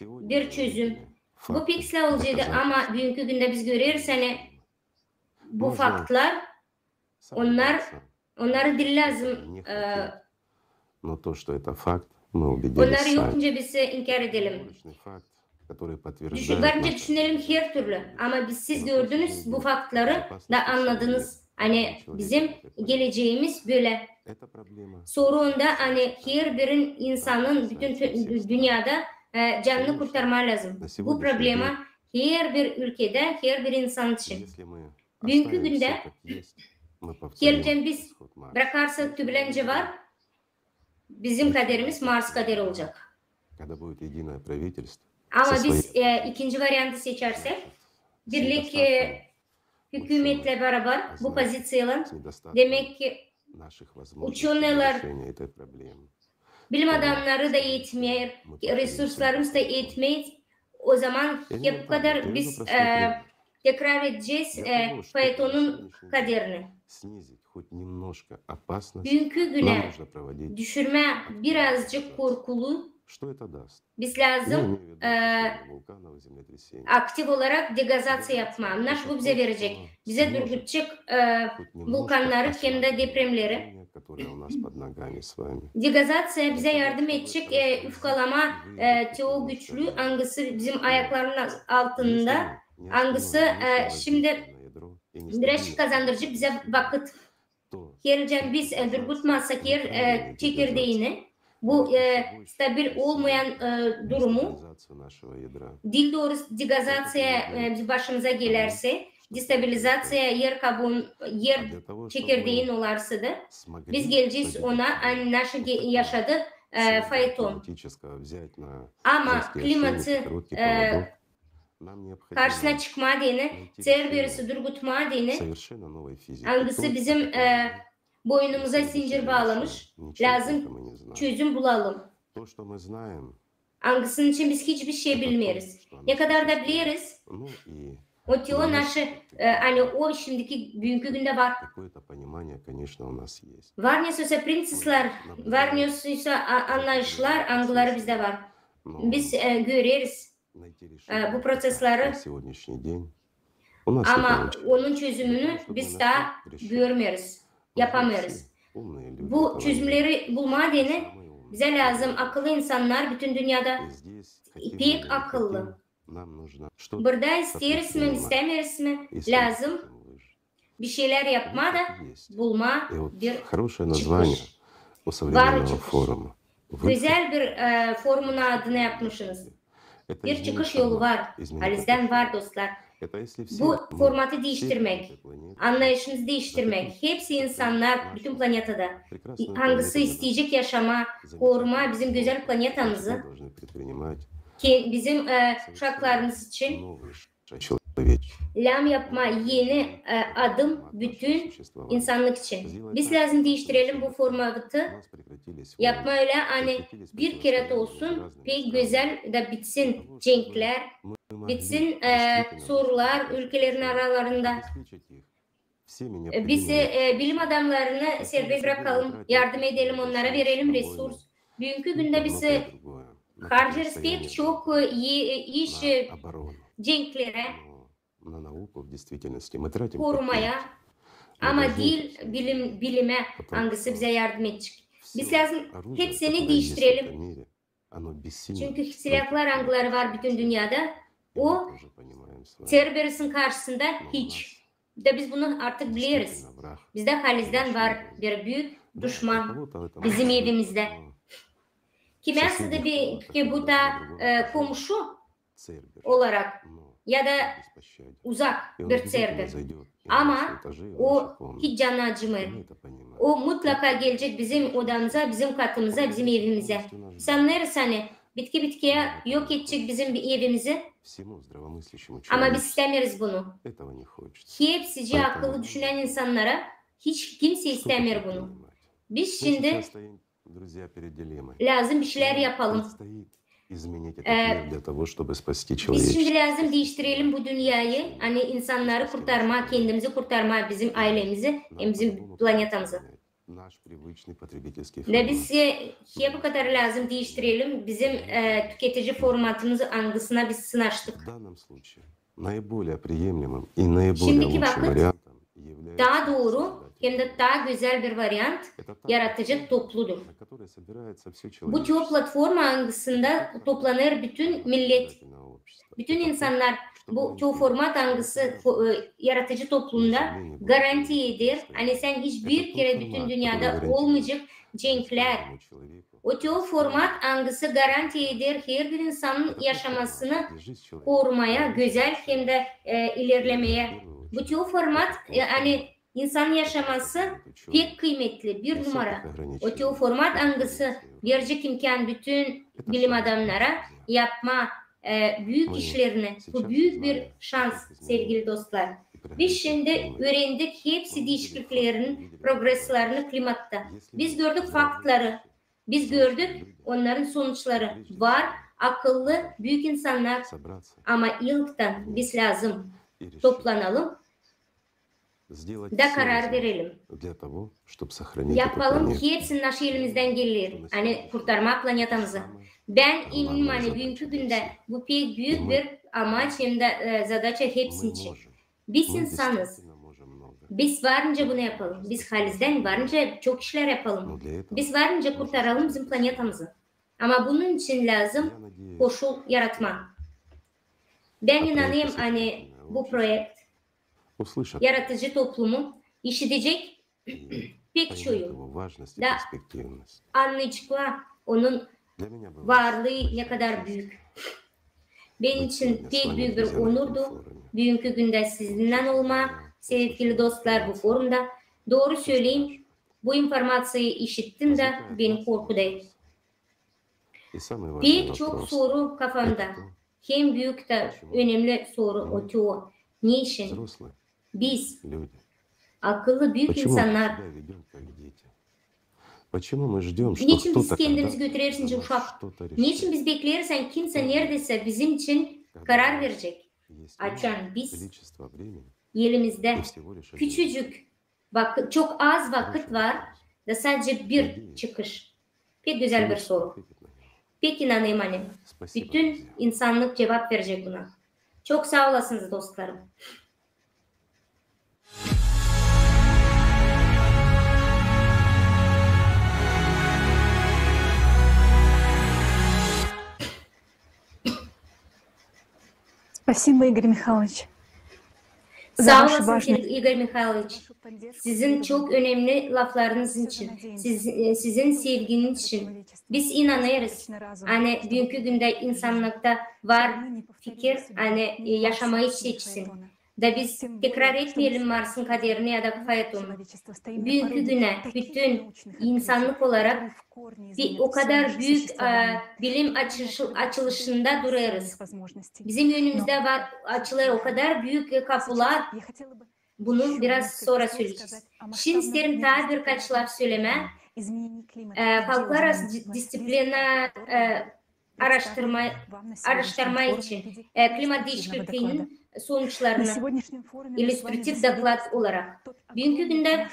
bir çözüm. Bu pek olacaktı ama bugünkü günde biz görüyoruz hani bu faktlar onları dil lazım. Onları yokunca biz inkar edelim. Bence düşünelim her türlü. Ama siz gördünüz bu faktları da anladınız. Hani bizim geleceğimiz böyle. Sonunda hani her bir insanın bütün dünyada canını kurtarma lazım. Bu problema her bir ülkede, her bir insan için. Bugünkü günde geleceğim biz bırakarsak tübülence var. Bizim kaderimiz Mars kaderi olacak. Ama biz ikinci varyantı seçersek birlik hükümetle beraber bu pozisyonla demek ki uçanlar bilim adamları da yetmiyor, resurslarımız da yetmiyor. O zaman hep bu kadar biz tekrar edeceğiz faytonun kaderini. Bugünkü güne düşürme birazcık korkulu. Biz lazım aktif olarak degazasyon yapma. Anlaş bu bize verecek. Bize durgutacak vulkanları hem de depremleri. Degazasyon bize yardım edecek ufkalama çok güçlü. Hangisi bizim ayaklarının altında. Hangisi şimdi biraz kazandırıcı bize vakit. Hercem biz durgutmazsak çekirdeğini bu stabil olmayan durumu dil doğrusu degazasya başımıza gelirse destabilizasya yer çekirdeğin olarsa da biz geleceğiz ona naşı yaşadı fayton. Ama klimatı karşısına çıkma diyene, ser birisi durgutma diyene hangisi bizim boynumuza zincir bağlamış. Lazım çözüm bulalım. Hangisinin için biz hiçbir şey bilmiyoruz. Ne kadar da biliriz. O teo naşı hani o şimdiki bugünkü günde var. Var neyse prensesler, var neyse anlayışlar, anguları bizde var. Biz görüyoruz bu prosesleri. Ama onun çözümünü biz daha görmüyoruz. Yapamıyoruz. Bu çözümleri bulma diyene bize lazım akıllı insanlar bütün dünyada pek akıllı. Burada isteriz mi istemiyoruz mi lazım bir şeyler yapma da bulma bir çıkış. Var çıkış. Güzel bir forumun adını yapmışsınız. Bir çıkış yolu var. Alizden var dostlar. Bu formatı değiştirmek, anlayışınızı değiştirmek, hepsi insanlar bütün planetada. Hangisi isteyecek yaşama, koruma bizim güzel planetamızı ki bizim uşaklarımız için lam yapma yeni adım bütün insanlık için. Biz lazım değiştirelim bu formatı. Yapma öyle hani bir kere de olsun pek güzel de bitsin cenkler, bitsin sorular ülkelerin aralarında. Biz bilim adamlarını serbest bırakalım, yardım edelim onlara, verelim resurs. Bugünkü günde biz harcarız pek çok iş cenklere, korumaya ama değil bilime hangisi bize yardım edecek. Biz lazım hepsini değiştirelim. Çünkü silahlar hangileri var bütün dünyada, o teröristin karşısında hiç. De biz bunu artık biliyoruz. Bizde Haliz'den var bir büyük düşman bizim evimizde. Kimisi de bir bu da komşu olarak ya da uzak bir Serber. Ama o hiç canı acımıyor. O mutlaka gelecek bizim odamıza, bizim katımıza, bizim evimize. Sen neresi bitkiye yok edecek bizim bir evimizi. Ama biz istemiyoruz bunu. Hepsici akıllı düşünen insanlara hiç kimse istemiyor bunu. Biz şimdi lazım bir şeyler yapalım. Biz şimdi lazım değiştirelim bu dünyayı. Hani insanları kurtarma, kendimizi kurtarma, bizim ailemizi, bizim planetimizi. Ve biz bu kadar lazım değiştirelim. Bizim tüketici formatımızı hangisine biz sınaştık. Şimdiki vakit daha doğru hem de daha güzel bir varyant yaratıcı topludur. Bu tür platform hangisinde toplanır bütün millet, bütün insanlar bu tür format hangisi yaratıcı toplumda garanti eder. Hani sen hiçbir kere bütün dünyada olmayacak cenkler. O tür format hangisi garanti eder her bir insanın yaşamasını korumaya, güzel hem de ilerlemeye. Bu tür format yani İnsan yaşaması pek kıymetli bir numara. O tür format hangisi verecek imkan bütün bilim adamlara yapma büyük işlerini. Bu büyük bir şans sevgili dostlar. Biz şimdi öğrendik hepsi değişikliklerin, progreslerini klimatta. Biz gördük faktları. Biz gördük onların sonuçları. Var akıllı büyük insanlar ama ilkten biz lazım toplanalım. Da karar verelim. Yapalım ki hepsinin naşı elimizden gelir. Hani kurtarma planetimizi. Ben eminim hani bugünkü günde bu pek büyük bir amaç hem de zadaça hepsi için. Biz insanız. Biz varınca bunu yapalım. Biz Haliz'den varınca çok işler yapalım. Biz varınca kurtaralım bizim planetimizi. Ama bunun için lazım koşul yaratma. Ben inanayım hani bu projekt yaratıcı toplumu işitecek pek çoğu da anlayacaklar onun varlığı ne kadar büyük. Benim için pek büyük bir onurdu. Bugünkü günde sizinle olma sevgili dostlar bu forumda. Doğru söyleyeyim bu informasyayı işittim de benim korkudayım. Pek çok soru kafamda. Hem büyük de önemli soru o. Niçin? Biz akıllı büyük insanlar niçin biz kendimizi götürürsünüz uşak? Niçin biz bekleyirsen kimse neredeyse bizim için karar verecek? Açan biz elimizde küçücük vakit, çok az vakit var da sadece bir çıkış. Pek güzel bir soru. Pek inanayım hani. Bütün insanlık cevap verecek buna. Çok sağ olasınız dostlarım. Спасибо, Игорь Михайлович. Sağ olasın Igor Mikhailovich. Sizin çok önemli laflarınız için, sizin sevginiz için. Biz inanıyoruz. Hani bugünkü günde insanlıkta var fikir, hani yaşamayı seçsin. Da biz tekrar etmeyelim Mars'ın kaderini ya da fayetonu. Bugünkü güne bütün insanlık olarak o kadar büyük bilim açılışında duruyoruz. Bizim önümüzde var açılır o kadar büyük kapılar. Bunu biraz sonra söyleyeceğiz. Şimdi isterim daha birkaç laf söyleme. Halklar arası disiplina araştırma için klimat değişikliğinin sonuçlarını illüstratif doklad olarak Bugünkü günde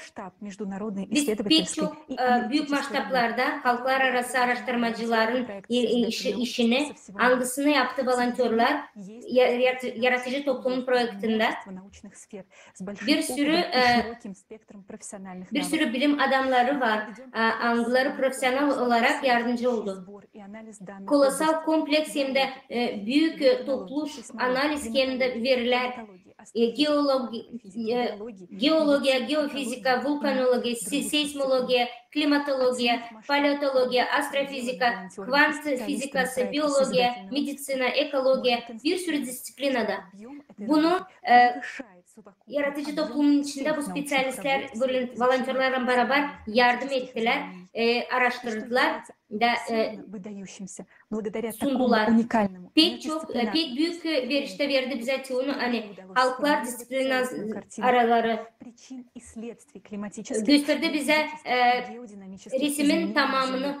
biz pek çok büyük maçtaplarda halklar arası araştırmacıların işini, algısını yaptı volontörler yaratıcı toplum projektinde. Bir sürü bilim adamları var. Algıları profesyonel olarak yardımcı oldu. Kolosal kompleks hem de büyük toplu analiz hem de veriler, geologiya, geofizika, vulkanologiya, seismologiya, klimatologiya, paleontologiya, astrofizika, kvant fizikası, biyologiya, medisina, ekologiya, bir sürü disiplinada. Bunu yaratıcı toplumun içinde bu spesyalistler volontörlerle beraber yardım ettiler, araştırdılar ve sundular. Pek büyük verişte verdi bize onu, hani halklar disiplin araları gösterdi bize resimin tamamını,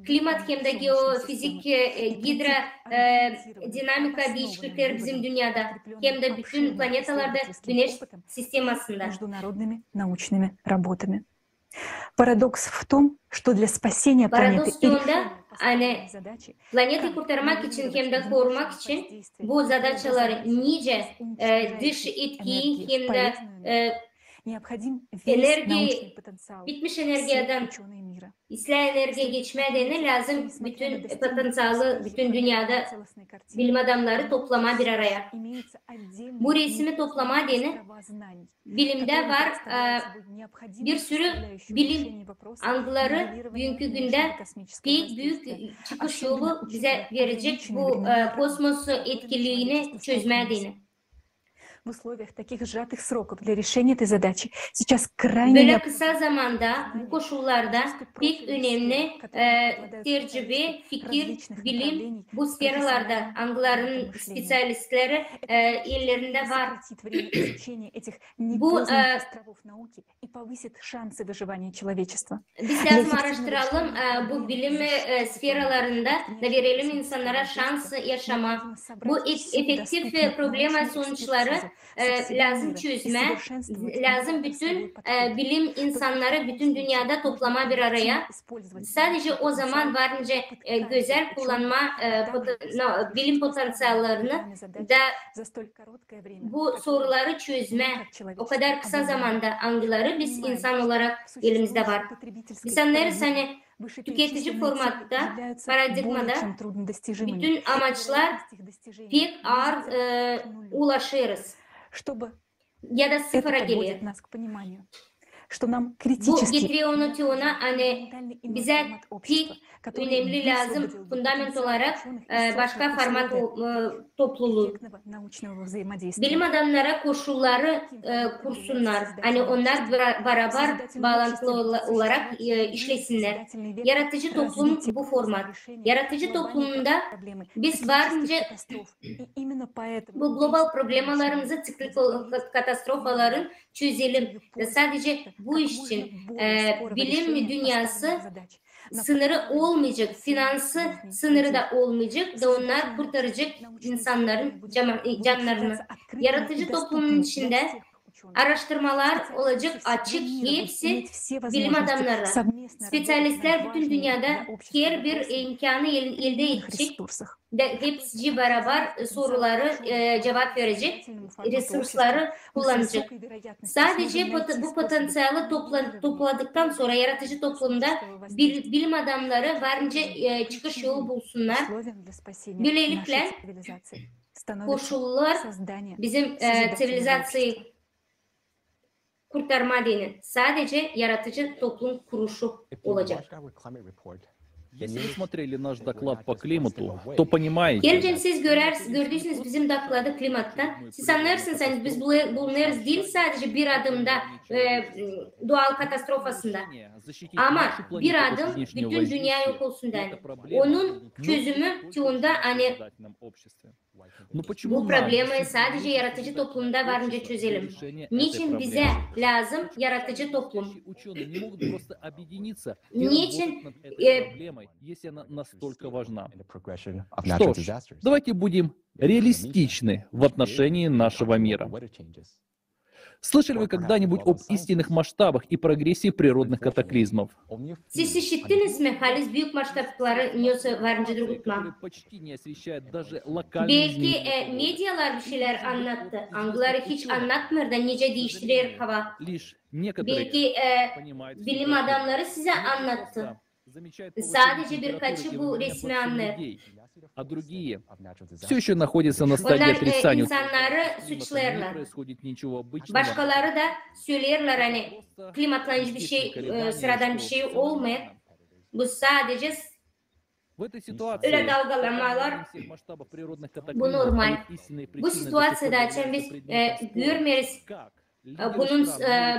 klimat hem de geofizik, dinamika değişiklikleri bizim dünyada hem de bütün planetalarda, güneş sistemasında. Парадокс в том, что для спасения планеты planeti kurtarmak için hem de korumak için bu задачаları nice dış etkiyi hem de enerji, bitmiş enerjiden ıslah enerjiye geçmeye lazım bütün potansiyeli, bütün dünyada bilim adamları toplama bir araya. Bu resmi toplama deni bilimde var, bir sürü bilim algıları bugünkü günde pek büyük çıkış yolu bize verecek bu kosmos etkiliğini çözmeye deni. В условиях таких sжатых сроков для решения этой задачи сейчас крайне böyle kısa zamanda bu koşullarda pek önemli tecrübe, fikir, bilim bu sferlarda Angloların spesyalistleri ellerinde var. Bu biz lazım araştıralım bu bilim sferalarında da verelim insanlara şans yaşama. Bu efektif problem sonuçları lazım çözme, lazım bütün bilim insanları bütün dünyada toplama bir araya. Sadece o zaman varınca güzel kullanma bilim potansiyellerini da bu soruları çözme o kadar kısa zamanda algıları biz insan olarak elimizde var. Biz anlarız hani tüketici formatta, paradigmada bütün amaçlar pek ağır ulaşırız. Ya da sıfıra gelir. Bu getiriyor onu hani bize pek önemli lazım fundament olarak başka format topluluğu. Bilim adamlara koşulları kursunlar. Hani onlar beraber bağlantılı olarak işlesinler. Yaratıcı toplum bu format. Yaratıcı toplumunda biz varınca bu global problemalarımızı, ciklik katastrofaların çözelim. Sadece bu iş için bilim dünyası sınırı olmayacak, finansı sınırı da olmayacak da onlar kurtaracak insanların canlarını. Yaratıcı toplumun içinde araştırmalar olacak açık, hepsi bilim adamları. Spesyalistler bütün dünyada her bir imkanı elde edecek. Hepsi beraber soruları cevap verecek, resursları kullanacak. Sadece bu potansiyeli topladıktan sonra yaratıcı toplumda bilim adamları varınca çıkış yolu bulsunlar. Böylelikle koşullar bizim sivilizasyayı kurtarma deni sadece yaratıcı toplum kuruluşu olacak. Если вы смотрели наш доклад по климату, то понимаете... Gelin siz gördüyseniz bizim dokladı klimatta. Siz anlarsınız hani biz bulunuruz değil sadece bir adımda doğal katastrofasında. Ama bir adım bütün dünya yok olsun yani. Onun çözümü çoğunda hani bu problemi sadece yaratıcı toplumda varınca çözelim. Niçin bize lazım yaratıcı toplum? Niçin если она настолько важна. Что ж, давайте будем реалистичны в отношении нашего мира. Слышали вы когда-нибудь об истинных масштабах и прогрессии природных катаклизмов? Siz işittiniz mi? Halis büyük maçtapları niyose varınca durgutma. Почти не освещает даже локальные Belki изменения. medyalar bir şeyler anlattı. Angıları hiç anlatmıyor da nice değiştirir hava. Лишь некоторые Belki понимают bilim adamları size anlattı. замечают Sadece birkaçı bu resmi anlar. людей, а другие все еще находятся на стадии Onlar отрицания. insanları Не suçlarlar. происходит ничего обычного. Başkaları da söylerler hani klimatla hiçbir şey sıradan bir şey olmuyor. Bu sadece В этой ситуации öyle dalgalanmalar всех масштабов природных bu катаклизмов, normal. а их истинные Bu причины situasyada до сих açan пор biz являются предметом görmeriz спора. bunun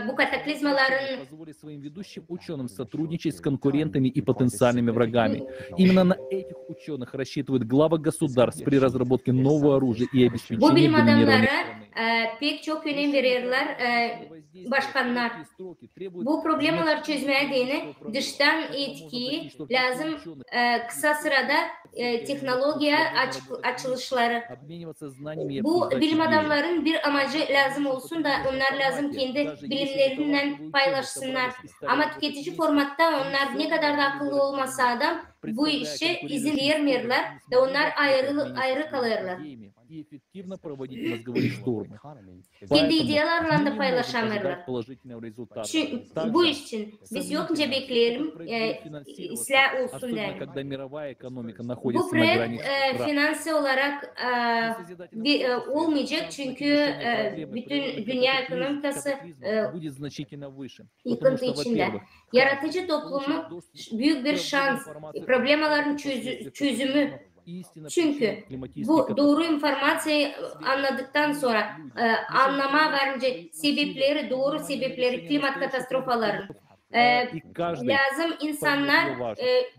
bu kataklizmaların Позволит своим ведущим ученым сотрудничать с конкурентами и потенциальными врагами. Именно на этих ученых рассчитывают главы государств при разработке нового оружия и bu обеспечении bilim доминирования adamlara страны. pek çok önem verirler başkanlar. Bu problemleri çözmeye değine dıştan etkiyi lazım kısa sırada teknolojiye açılışları. Обмениваться знаниями и Bu обсуждать bilim идеи. adamların bir amacı lazım olsun da onlar lazım kendi bilimlerinden paylaşsınlar. Ama tüketici formatta onlar ne kadar da akıllı olmasa da bu işe izin vermiyorlar ve onlar ayrı kalırlar. И эффективно проводить мозговые штурмы. Kendi Поэтому ideyalarla мы da не можем paylaşamıyorlar. ожидать положительного результата. Çünkü bu iş için biz yokça bekleyelim ıslah olsun Особенно, yani. когда мировая экономика Bu находится на projekt грани краха. finanse olarak olmayacak çünkü bütün dünya ekonomikası Будет значительно выше. Потому yıkıntı что, içinde. во-первых, Yaratıcı toplumu büyük bir şans, problemlerin çözümü. Çünkü bu doğru informasyayı anladıktan sonra anlama verince sebepleri, doğru sebepleri klimat katastrofaları lazım insanlar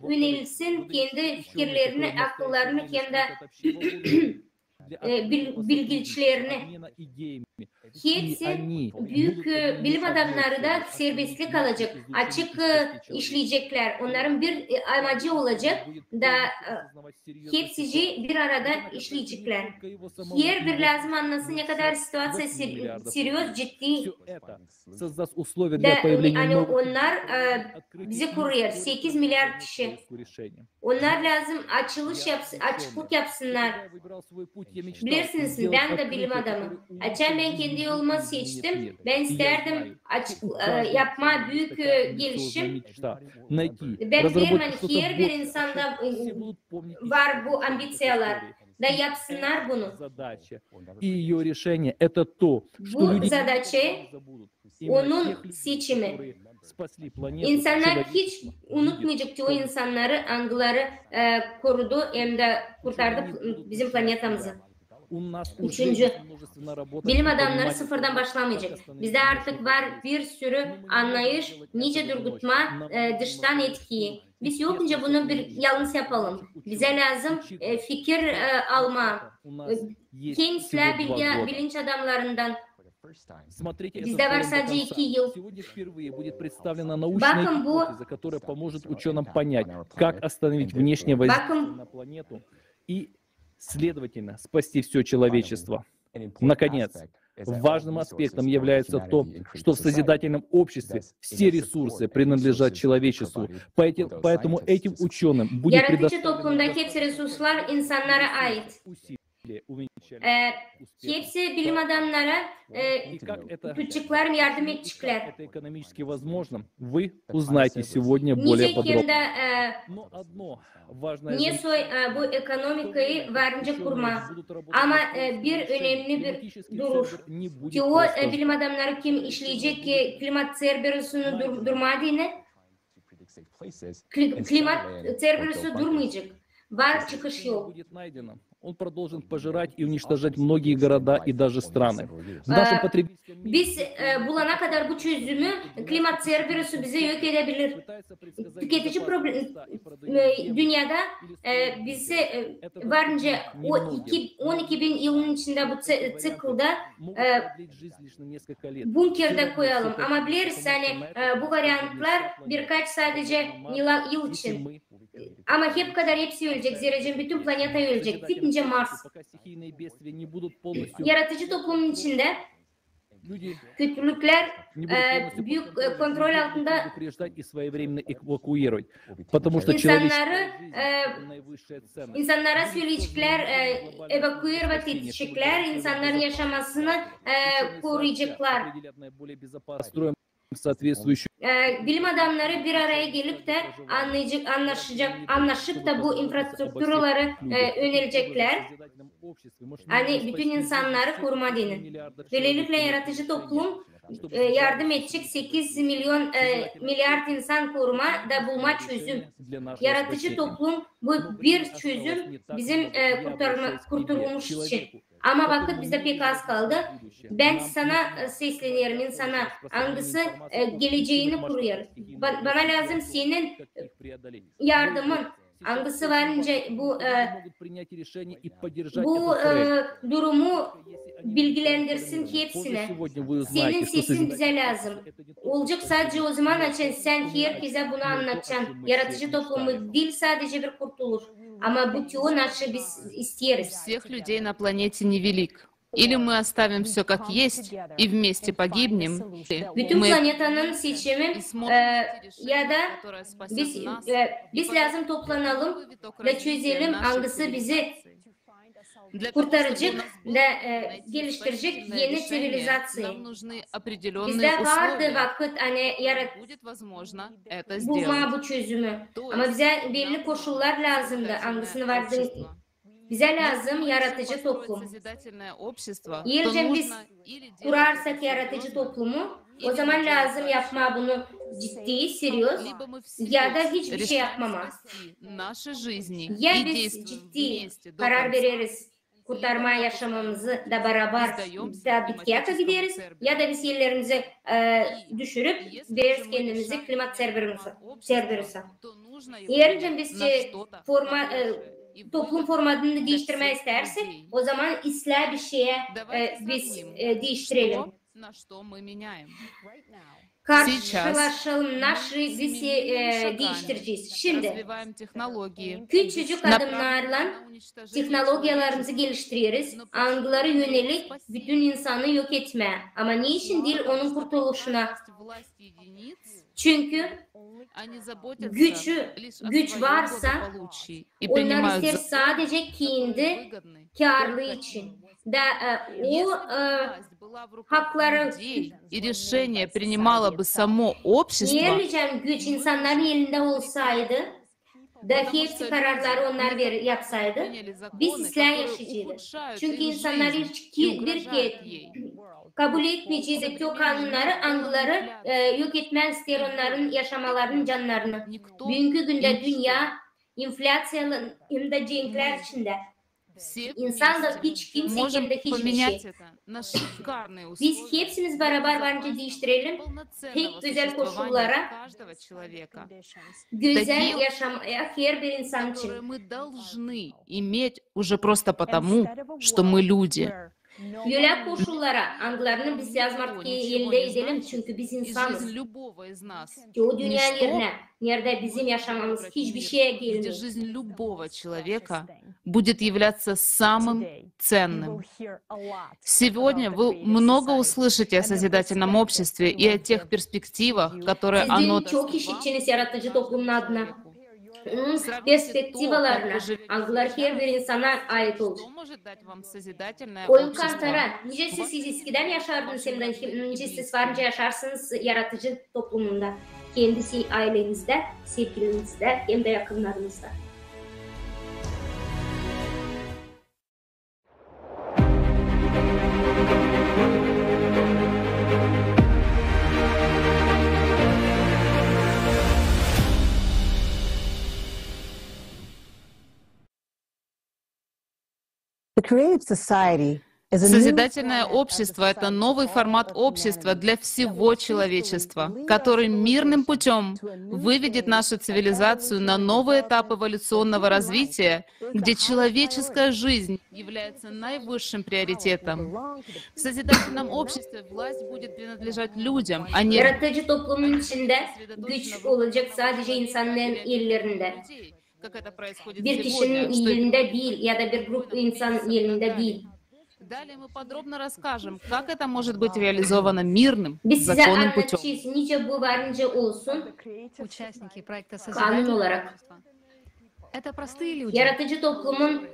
yönelsin kendi fikirlerini, akıllarını, kendi bilgiçlerini. Hepsi büyük bilim adamları da serbestlik alacak, açık işleyecekler. Onların bir amacı olacak da hepsi bir arada işleyecekler. Her bir lazım anlasın ne kadar situasyon seriyoz, ciddi. Yani onlar bizi koruyor. 8 milyar kişi. Onlar lazım açıklık yapsınlar. Bilirsiniz ben de bilim adamı. Açan ben kendi yolumu seçtim. Ben isterdim yapma büyük gelişim. Ben bilirim her bir insanda var bu ambitsiyalar. Da yapsınlar bunu. Bu задача onun seçimi. İnsanlar hiç unutmayacak ki o insanları, angıları korudu hem de kurtardı bizim planetamızı. Üçüncü, bilim adamları sıfırdan başlamayacak. Bizde artık var bir sürü anlayış, nice durgutma, dıştan etkiyi. Biz yokunca bunu bir yalnız yapalım. Bize lazım fikir alma. Kendisiyle bilinç adamlarından. Bizde var sadece 2 yıl. Bakın bu которая поможет ученым понять, как остановить внешнее воздействие на планету и, следовательно, спасти все человечество. Наконец, важным аспектом является то, что в созидательном обществе все ресурсы принадлежат человечеству, поэтому этим ученым будет yaratıcı toplumdaki hepsi resurslar insanlara ait. Hepsi bilim adamlara küçükler yardım edecekler. Это экономически возможно, вы узнаете сегодня более подробно. Но одно важное bu ekonomiyi verince kurma. Ama bir önemli bir duruş. Ki o bilim adamları kim işleyecek ki klimat terbiresini durmadığını klimat terbiresini durmayacak. Var çıkış yol. Он продолжит пожирать и уничтожать многие города и даже страны. Нашим потребителям... Biz bulana kadar bu çözümü klimat terbiresini bize yok edebilir. Tüketici dünyada bize varınca o 12 bin yılın içinde bu tıkılda bunkerde koyalım. Ama biliriz hani bu varyantlar birkaç sadece yıl için. Ama hep kadar hepsi ölecek. Zerrecin bütün planeta ölecek. Gitmeyince Mars. Yaratıcı toplumun içinde kötülükler büyük kontrol altında insanlara söyleyecekler, evakuir edecekler, insanların yaşamasını koruyacaklar. Bilim adamları bir araya gelip de anlaşıp da bu infrastrukturaları önerecekler. Hani bütün insanları koruma dinin. Böylelikle yaratıcı toplum yardım edecek 8 milyar insan koruma da bulma çözüm. Yaratıcı toplum bu bir çözüm bizim kurtulmuş için. Ama vakit bizde pek az kaldı. Ben sana sesleniyorum insana. Hangisi geleceğini kuruyor. Bana lazım senin yardımın. Hangisi varınca bu durumu bilgilendirsin hepsine. Senin sesin bize lazım. Olacak sadece o zaman sen herkese bunu anlatacaksın. Yaratıcı toplumu değil sadece bir kurtuluş. Ama bu naşı biz isteriz. Всех людей на планете невелик. Или мы оставим все как есть и вместе погибнем. Bütün planetanın seçimi ya da biz lazım toplanalım ve çözelim hangisi bizi kurtaracak ve geliştirecek yeni sivilizasyon. Bizde vardı vakit hani bulma bu çözümü. Ama bize belli koşullar lazımdı. Hangisini vardı? Bize lazım yaratıcı toplum. Eğer biz kurarsak yaratıcı toplumu, o zaman lazım yapma bunu ciddi, seriyoz ya da hiçbir şey yapmama. Ya biz ciddi karar veririz, kurtarma yaşamamızı da beraber da bitkiye gideriz ya da biz yerlerimizi düşürüp veririz kendimizi klimat serverisi. Eğer biz toplum formatını değiştirmek istersek o zaman ıslah bir şeye biz değiştirelim. Karşılaşalım, nasıl biz değiştireceğiz. Şimdi küçücük adımlarla teknolojilerimizi geliştiriyoruz. Algılara yönelik bütün insanı yok etme. Ama niçin değil onun kurtuluşuna? Çünkü güç varsa onlar ister sadece kendi kârlığı için. Da o hakları и решение принимало бы само общество. Yerlicem güç insanların elinde olsaydı da hepsi kararları onlar yapsaydı biz ıslah yaşayacağız. Çünkü insanlar bir kez kabul etmeyeceğiz o kanunları, anguları yok etmez ister onların yaşamalarının canlarını. Bugünkü günde dünya enflasyalı hem de cenkler içinde. İnsan da hiç kimse kendi hiçbir şey. Biz hepsimiz beraber bence değiştirelim. Tek güzel koşullara güzel yaşamaya her bir insan için. Мы должны иметь уже просто потому, что мы люди. Böyle koşullara anglarını biz yazmak elde edelim çünkü biz insanız. O dünya yerine, nerede bizim yaşamamız hiçbir şeye gelmiyor. Жизнь любого человека будет являться самым ценным. Сегодня вы много услышите о созидательном обществе и о тех перспективах, которые оно... Siz çok işitsiniz yaratıcı toplumun adına. Perspektivalarına, algılar her bir insana ait olur. Oyun kartlara, nice siz eskiden yaşardınız hem de nice siz varınca yaşarsınız yaratıcı toplumunda. Kendisi ailenizde, sevgilinizde hem de yakınlarınızda. Созидательное общество — это новый формат общества для всего человечества, который мирным путем выведет нашу цивилизацию на новый этап эволюционного развития, где человеческая жизнь является наивысшим приоритетом. В созидательном обществе власть будет принадлежать людям, а не... Yaratıcı toplumun içinde güç olacak sadece insanların ellerinde. Bir kişinin elinde değil ya da bir grup insan elinde değil. Далее мы подробно расскажем, как это может быть реализовано мирным, Biz size законным путем. anlatacağız. Nice bu var, nice olsun. Участники проекта Kanun olarak. Это простые люди. Yaratıcı toplumun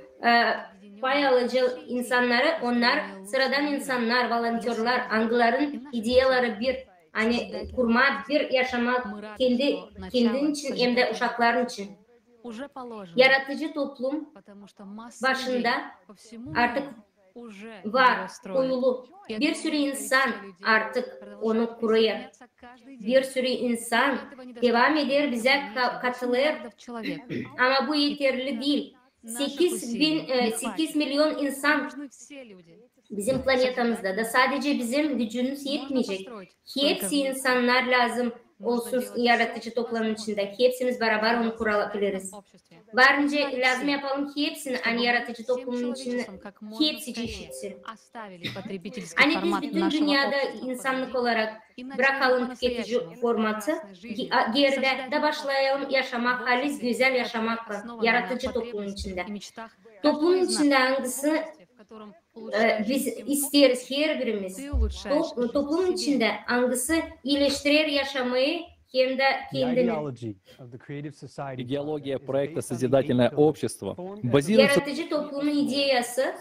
pay alıcı insanları, onlar sıradan insanlar, volontörler, angıların ideyaları bir hani kurma, bir yaşamak kendin için hem de uşakların için. Yaratıcı toplum başında artık var, koyulu. Bir sürü insan artık onu kuruyor. Bir sürü insan devam eder, bize katılır. Ama bu yeterli değil. 8 milyon insan bizim planetamızda da sadece bizim gücümüz yetmeyecek. Hepsi insanlar lazım olsun yaratıcı toplumun içinde. Hepsimiz beraber onu kurabiliriz. Varınca lazım yapalım ki hepsini hani yaratıcı toplumun içinde hepsi çeşitsin. Hani biz bütün dünyada insanlık olarak bırakalım tüketici formatı, geride de başlayalım yaşamak, halis güzel yaşamakla yaratıcı toplumun içinde. Toplumun içinde hangisi biz isteriz her birimiz. Toplumun içinde hangisi iyileştirir yaşamayı hem de kendini. Идеология проекта «Созидательное общество» базируется Yaratıcı toplumun ideyası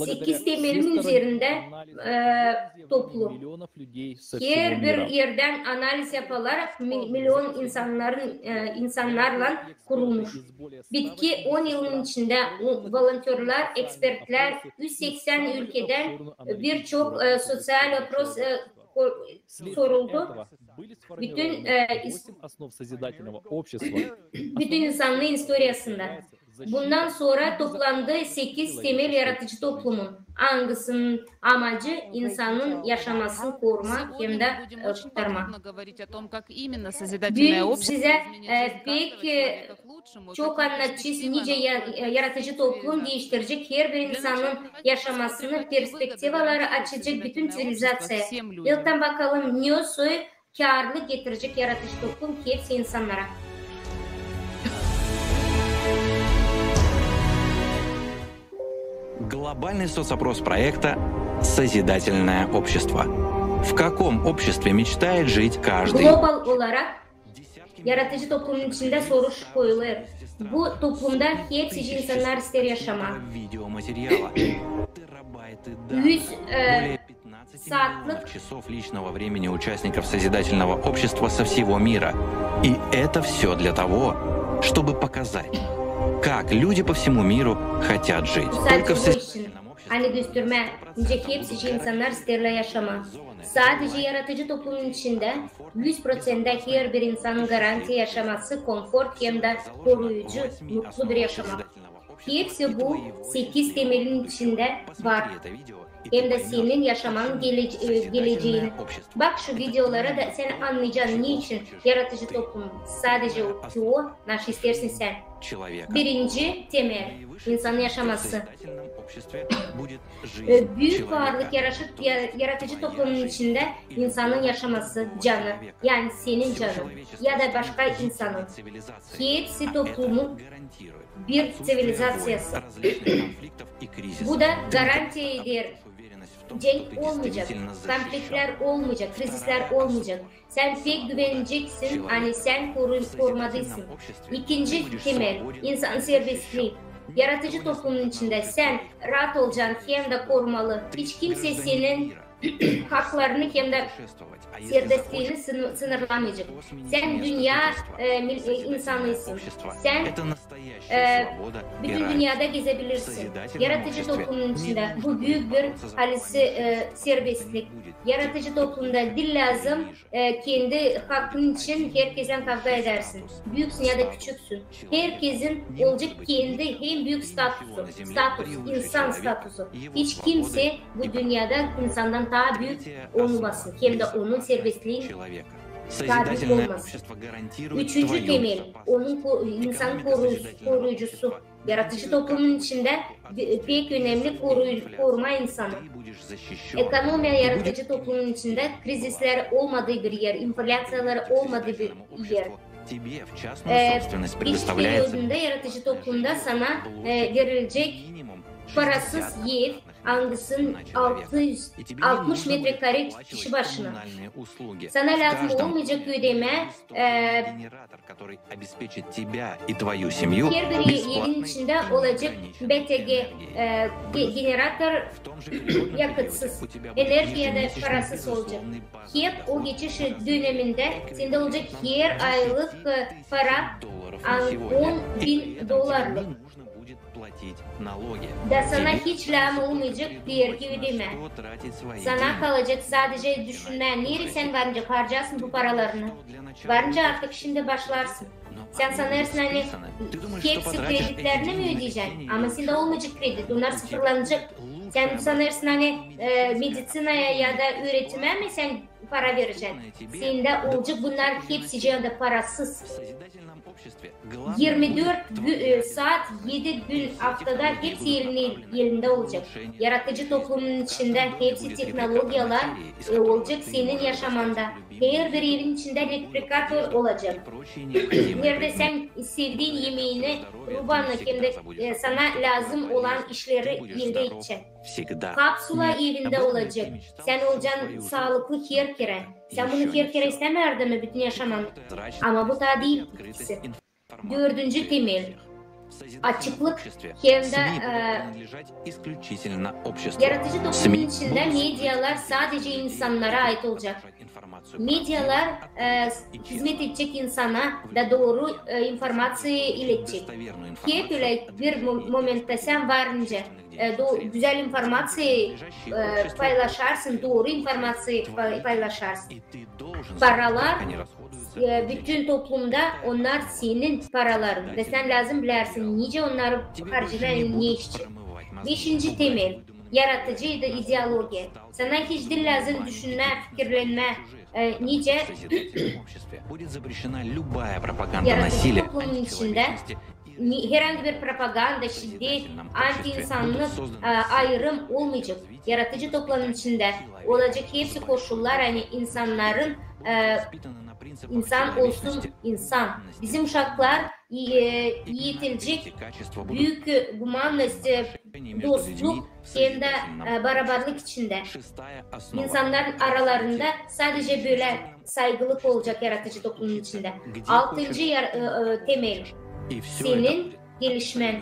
8 temelin üzerinde toplum. Her bir yerden analiz yapılarak milyon insanlarla kurulmuş. Bitki 10 yılın içinde volontörler, ekspertler 180 ülkeden birçok sosyal vapros soruldu. Bütün insanlığın historiasında. Bundan sonra toplandı 8 temel yaratıcı toplumun. Hangisinin amacı insanın yaşamasını korumak hem de kurtarmak. Dün size pek çok anlatacağız. Nice yaratıcı toplum değiştirecek her bir insanın yaşamasını, perspektivaları açacak bütün sivilizasyaya. İlkten bakalım nasıl kârlı getirecek yaratıcı toplum ki hepsi insanlara. Глобальный соцопрос проекта «Созидательное общество». В каком обществе мечтает жить каждый? Global olarak yaratıcı toplumun içinde soru koyulur. Bu toplumda hepsi insanlar ister yaşamak. 100 saatlik часов личного времени участников Созидательного общества со всего мира. И это все для того, чтобы показать, как люди по всему миру хотят жить. Только в hani gösterme, hepsi insanlar isterler yaşamak. Sadece yaratıcı toplumun içinde 100%'da her bir insanın garanti yaşaması, konfor hem de koruyucu, mutlu bir yaşamak. Hepsi bu 8 temelin içinde var. Hem de senin yaşamanın geleceğini. Bak şu videolara da sen anlayacaksın niçin yaratıcı toplum sadece o, nasıl istersin sen. Birinci temel, insanın yaşaması. Büyük varlık yaratıcı toplumun içinde insanın yaşaması, canı, yani senin canın ya da başka insanın. Hepsi toplumun bir sivilizasyası. Bu da garanti eder. Cenk olmayacak, konfliktler olmayacak, krizisler olmayacak. Sen pek güveneceksin, hani sen korumadısın. İkinci temel, insan serbestliği. Yaratıcı toplumun içinde sen rahat olacaksın, hem de korumalı. Hiç kimse senin haklarını hem de serbestliğini sınırlamayacak. Sen dünya insanısın. Sen bütün dünyada gezebilirsin. Yaratıcı toplumun içinde bu büyük bir halisi serbestlik. Yaratıcı toplumda dil lazım. Kendi hakkın için herkesten kavga edersin. Büyüksün ya da küçüksün. Herkesin olacak kendi hem büyük insan statüsü. Hiç kimse bu dünyada insandan daha büyük olmasın. Hem de onun serbestliğin tabi olmasın. Üçüncü temel, onun insan koruyucusu. Yaratıcı toplumun içinde pek önemli koruma insanı. Ekonomiya yaratıcı toplumun içinde krizisler olmadığı bir yer, enflasyalar olmadığı bir yer. İş periyodunda yaratıcı toplumda sana verilecek parasız yer, Angısın 660 metrekare kişi başına. Sana lazım olmayacak ödeme her bir evin içinde olacak BTG jeneratör yakıtsız, enerjiye de parasız olacak. Hep o geçiş döneminde sende olacak her aylık para $10.000. Da sana hiç lağım olmayacak vergi ödeme. Sana kalacak sadece düşünmen. Nereye sen varınca harcarsın bu paralarını. Varınca artık şimdi başlarsın. Sen sanarsın hani hepsi kreditlerini mi ödeyeceksin? Ama sende olmayacak kredi. Bunlar sıfırlanacak. Sen sanarsın hani medisinaya ya da üretime mi sen para vereceksin? Sende olacak bunlar hepsi cihanda parasız. 24 saat 7 gün haftada hepsi yerinde olacak. Yaratıcı toplumun içinde hepsi teknolojiyalar olacak senin yaşamanda. Her bir evin içinde replikator olacak. Nerede sen sevdiğin yemeğini, rubanla hem de sana lazım olan işleri elde edeceksin. Kapsula evinde olacak. Sen olacaksın sağlıklı her kere. Sen bunu her kere istemerdin mi bütün yaşaman? Ama bu da değil. Dördüncü temel. Açıklık hem de yaratıcı toplumun içinde medyalar sadece insanlara ait olacak. Medyalar hizmet edecek insana da doğru informasyayı iletecek. Hep öyle bir momentte sen varınca güzel informasyayı paylaşarsın, doğru informasyayı paylaşarsın. Paralar bütün toplumda onlar senin paraların ve sen lazım bilersin nice onları harcayan ne işçi. Beşinci temel, yaratıcı ideoloji. Sana hiç de lazım düşünme, fikirlenme, nice yaratıcı toplumun içinde herhangi bir propaganda, şiddet, anti-insanlık ayrım olmayacak. Yaratıcı toplumun içinde olacak hepsi koşullar hani insanların insan olsun insan. Bizim uşaklar yetilecek büyük gümanlık, dostluk hem de beraberlik içinde. İnsanların aralarında sadece böyle saygılık olacak yaratıcı toplumun içinde. Altıncı temel. Senin gelişmen.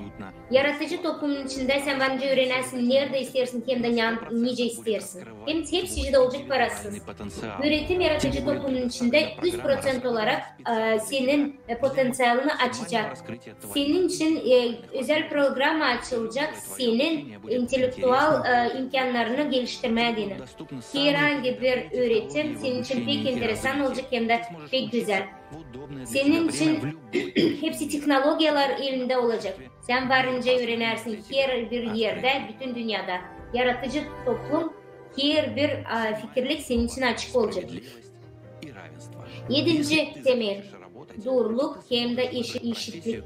Yaratıcı toplumun içinde sen bence öğrenersin, nerede istersin, hem de nice istersin. Hem hepsi de olacak parasız. Üretim yaratıcı toplumun içinde 100% olarak senin potansiyelini açacak. Senin için özel program açılacak, senin entelektüel imkanlarını geliştirmeye denir. Herhangi bir üretim senin için pek enteresan olacak hem de pek güzel. Senin için hepsi teknolojiyalar elinde olacak. Sen varınca öğrenersin her bir yerde, bütün dünyada. Yaratıcı toplum, her bir fikirlik senin için açık olacak. Yedinci temel, doğruluk hem de eşitlik.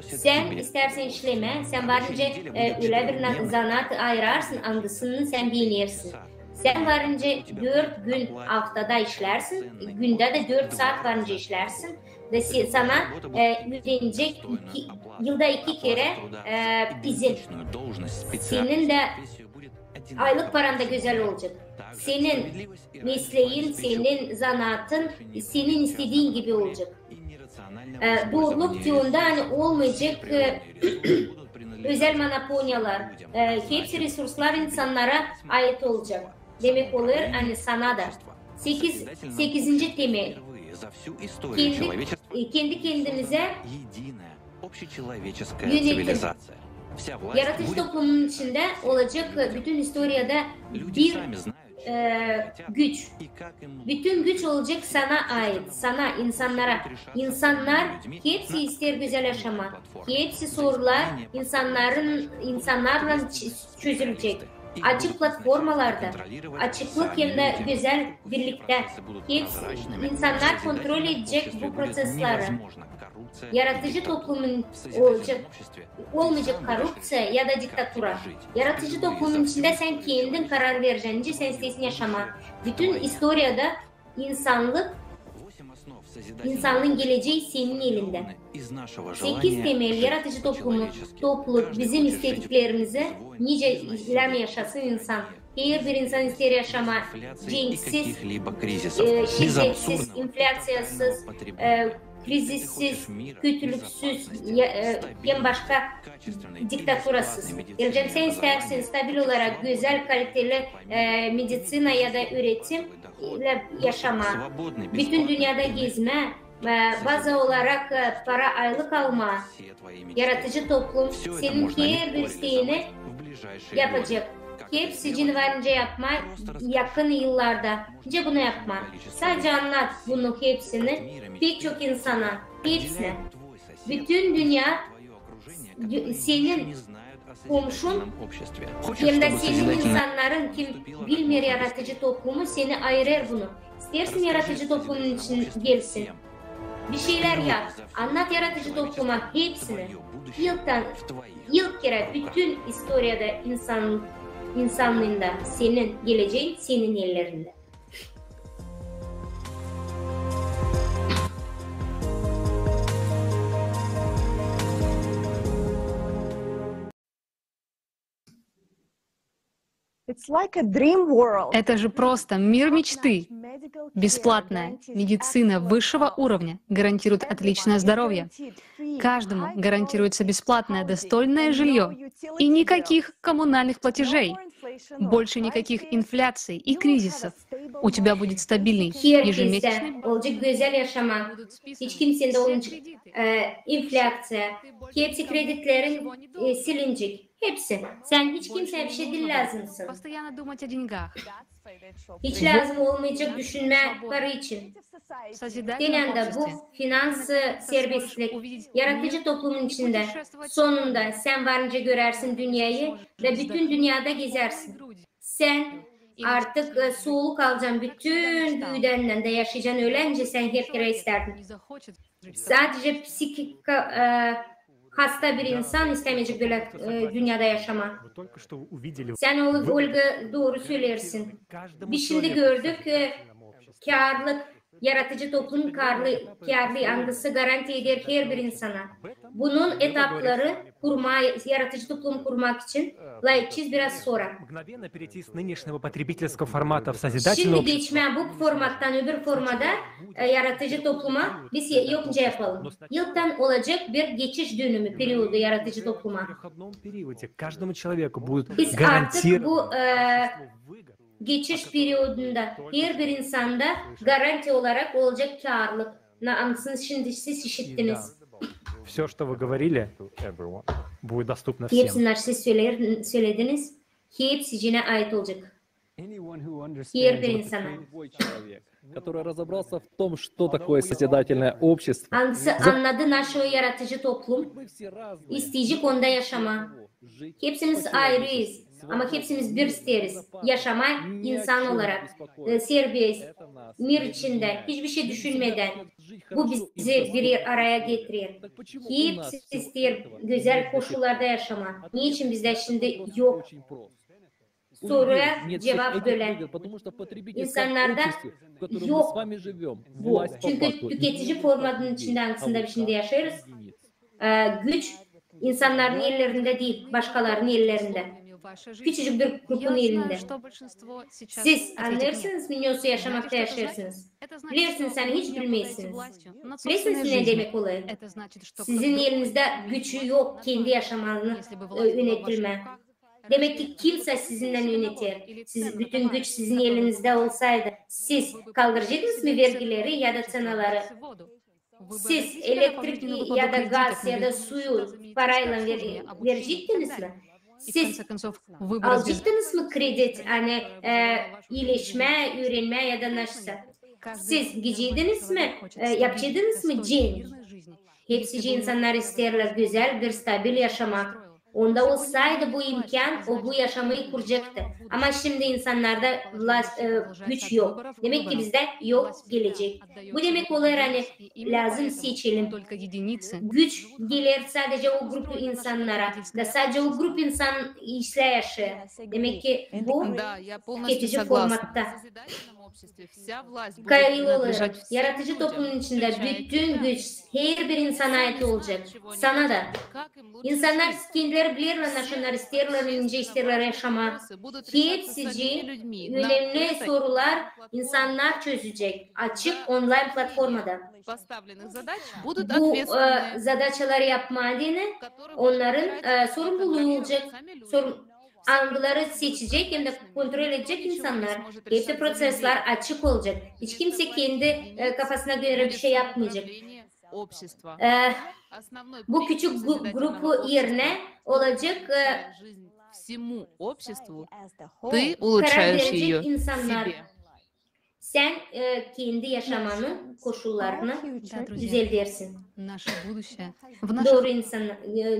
Sen istersen işleme, sen varınca öyle bir zanaat ayırarsın, hangisini sen beğenirsin. Sen varınca 4 gün haftada işlersin, günde de 4 saat varınca işlersin. Ve sana ödenecek yılda 2 kere izin. Senin de aylık paran da güzel olacak. Senin mesleğin, senin zanaatın, senin istediğin gibi olacak. Doğruluk diyorunda hani olmayacak özel monopoliyalar. Hepsi resurslar insanlara ait olacak. Demek olur hani sana da. 8. temel. Kendi kendimize yönetim. Yaratıcı toplumun içinde olacak bütün historiada bir güç. Bütün güç olacak sana ait, sana, insanlara. İnsanlar hepsi ister güzel yaşama. Hepsi sorular insanlarla çözülecek. Açık platformalarda, açıklık hem de güzel birlikte. Hepsi insanlar kontrol edecek bu prosesleri. Yaratıcı toplumun olmayacak korrupsiya ya da diktatura. Yaratıcı toplumun içinde sen kendin karar vereceksin, sen istersin yaşama. Bütün historiada insanlık İnsanlığın geleceği senin elinde. 8 temel yaratıcı toplumu, topluluk, bizim istediklerimizi nice ilham yaşasın insan. Her bir insan ister yaşama cenksiz, şiddetsiz, inflasyasız, krizisiz, kötülüksüz, başka diktaturasız. Elcem sen istersin stabil olarak güzel kaliteli medisina ya da üretim yaşama, bütün dünyada gezme, bazı olarak para aylık alma, yaratıcı toplum senin her bir isteğini yapacak. Hepsi canavarınca yapma, yakın yıllarda. Önce bunu yapma. Sadece anlat bunu hepsini. Pek çok insana, hepsine. Bütün dünya senin komşun, hem de senin insanların kim bilmiyor yaratıcı toplumu seni ayırır bunu. İstersin yaratıcı toplumun için gelsin. Bir şeyler yap. Anlat yaratıcı topluma hepsini. İlk kere bütün historiada insanlığında senin geleceğin senin ellerinde. Это же просто мир мечты. Бесплатная медицина высшего уровня гарантирует отличное здоровье. Каждому гарантируется бесплатное достойное жилье и никаких коммунальных платежей. Больше никаких инфляций и кризисов. У тебя будет стабильный ежемесячный... Olacak güzel yaşama, hiç kimsenin de olmayacak inflasyon, hepsi kreditlerin silinecek, hepsi. Sen hiç kimseye bir şey değil lazımsın. Hiç lazım olmayacak düşünme para için. Denen de bu finans serbestlik, yaratıcı toplumun içinde. Sonunda sen varınca görersin dünyayı ve bütün dünyada gezersin. Sen artık soğuk alacaksın, bütün büyüdenle de yaşayacaksın, ölünce sen hep kere isterdin. Sadece psikik hasta bir insan istemeyecek böyle dünyada yaşama. Sen Olga doğru söylersin. Biz şimdi gördük karlılık, yaratıcı toplumun karlı angısı garanti eder her bir insana. Bunun etapları yaratıcı toplum kurmak için layıkçız biraz sonra. Şimdi geçme bu formattan öbür formada yaratıcı topluma biz yokça yapalım. Yıldan olacak bir geçiş dönümü, periyodu yaratıcı topluma. Biz artık bu geçiş periyodunda her bir insanda garanti olarak olacak karlılık. Anısını şimdi siz işittiniz. Все, что вы говорили, будет доступно всем. Hepsini siz söylediniz. Hepsi cine ait olacak. Her bir insana. Который разобрался в том, что такое созидательное общество. Anladı nasıl yaratıcı toplum. İsteyecek onda yaşama. Hepsimiz ayrıyız. Ama hepsimiz bir isteriz. Yaşama insan olarak. Serbest, mir içinde, hiçbir şey düşünmeden. Bu bizi bir araya getirir. Hepsi ister güzel koşullarda yaşama. Niçin bizde şimdi yok? Soruya cevap böyle. İnsanlarda yok bu. Çünkü tüketici formatının içinde hangisinde şimdi yaşıyoruz. Güç insanların ellerinde değil, başkalarının ellerinde. Küçücük bir grubun elinde. Siz anlarsınız mı nasıl yaşamakta yaşarsınız? Bilirsiniz, sen hiç bilmezsiniz. Bilirsiniz ne demek oluyor? Sizin elinizde gücü yok kendi yaşamanı yönetilme. Demek ki kimse sizinle yönetir. Bütün güç sizin elinizde olsaydı siz kaldıracaksınız mı vergileri ya da cenaları? Siz elektrik ya da gaz ya da suyu parayla verecektiniz mi? Siz alacaktınız mı kredi, hani iyileşme, öğrenme ya da nasılsa? Siz gideceydiniz mi, yapacaktınız mı cin? Hepsi insanlar isterler güzel bir stabil yaşamak. Onda olsaydı bu imkan, o bu yaşamayı kuracaktı. Ama şimdi insanlarda güç yok. Demek ki bizde yok gelecek. Bu demek olur hani lazım seçelim. Güç gelir sadece o grup insanlara. Da sadece o grup insan işleyişi. Demek ki bu tüketici formatta. Kayılı olarak yaratıcı toplumun içinde bütün güç her bir insana ait olacak. Sana da. İnsanlar kendileri bilirler naşınlar isterler ince isterler yaşama. Hepsi önemli sorular insanlar çözecek. Açık online platformada. Bu zadaçaları yapma adına onların sorumluluğu olacak. Angıları seçecek hem de kontrol edecek insanlar. Hepsi prosesler açık olacak. Hiç kimse kendi kafasına göre bir şey yapmayacak. Bu küçük grubu yerine olacak karar verecek insanlar. Sen kendi yaşamanın koşullarını düzeltirsin. Doğru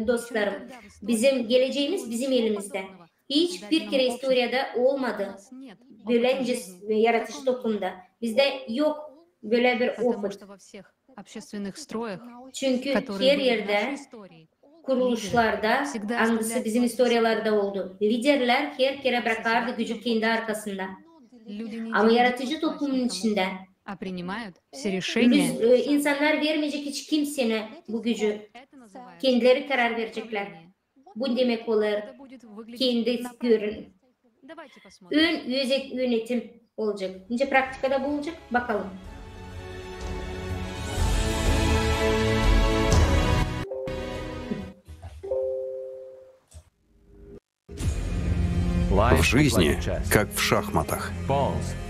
dostlarım. Bizim geleceğimiz bizim elimizde. Hiçbir kere historiada olmadı. Böyle yaratıcı toplumda. Bizde yok böyle bir opet. Çünkü her yerde kuruluşlarda, hangisi bizim historialarda oldu. Liderler her kere bırakardı gücü kendi arkasında. Ama yaratıcı toplumun içinde insanlar vermeyecek hiç kimsene bu gücü. Kendileri karar verecekler. Bu demek olur kendi görün. Yönetim olacak. Nice praktikada bu olacak? Bakalım. В жизни, как в шахматах,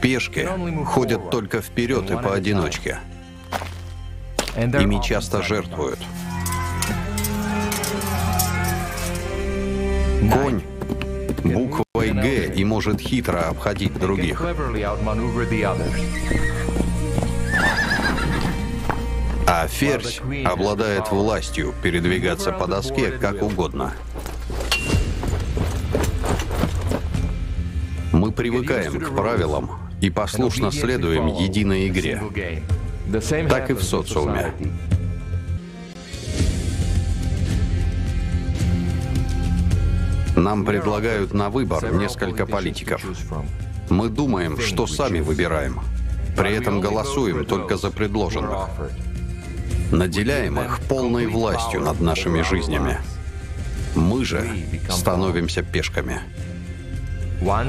пешки ходят только вперед и поодиночке. Ими часто жертвуют. Конь буквой «Г» и может хитро обходить других. А ферзь обладает властью передвигаться по доске как угодно. Мы привыкаем к правилам и послушно следуем единой игре. Так и в социуме. Нам предлагают на выбор несколько политиков. Мы думаем, что сами выбираем. При этом голосуем только за предложенных. Наделяем их полной властью над нашими жизнями. Мы же становимся пешками.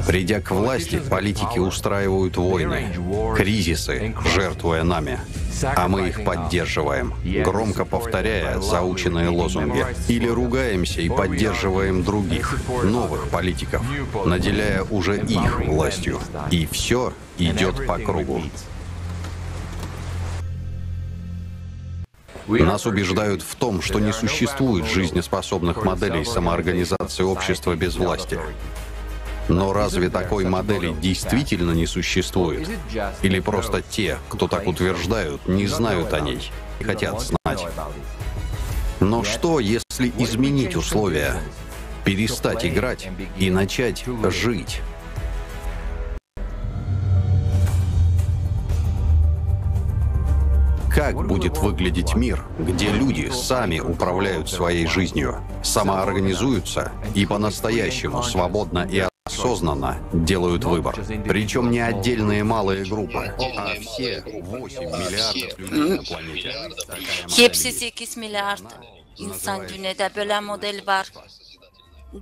Придя к власти, политики устраивают войны, кризисы, жертвуя нами. А мы их поддерживаем, громко повторяя заученные лозунги. Или ругаемся и поддерживаем других, новых политиков, наделяя уже их властью. И все идет по кругу. Нас убеждают в том, что не существует жизнеспособных моделей самоорганизации общества без власти. Но разве такой модели действительно не существует? Или просто те, кто так утверждают, не знают о ней и хотят знать? Но что, если изменить условия, перестать играть и начать жить? Как будет выглядеть мир, где люди сами управляют своей жизнью, самоорганизуются и по-настоящему свободно и осознанно делают выбор? Причем не отдельные малые группы, а все 8 миллиардов людей на планете. Hepsi 8 milyar insan dünyada böyle model var.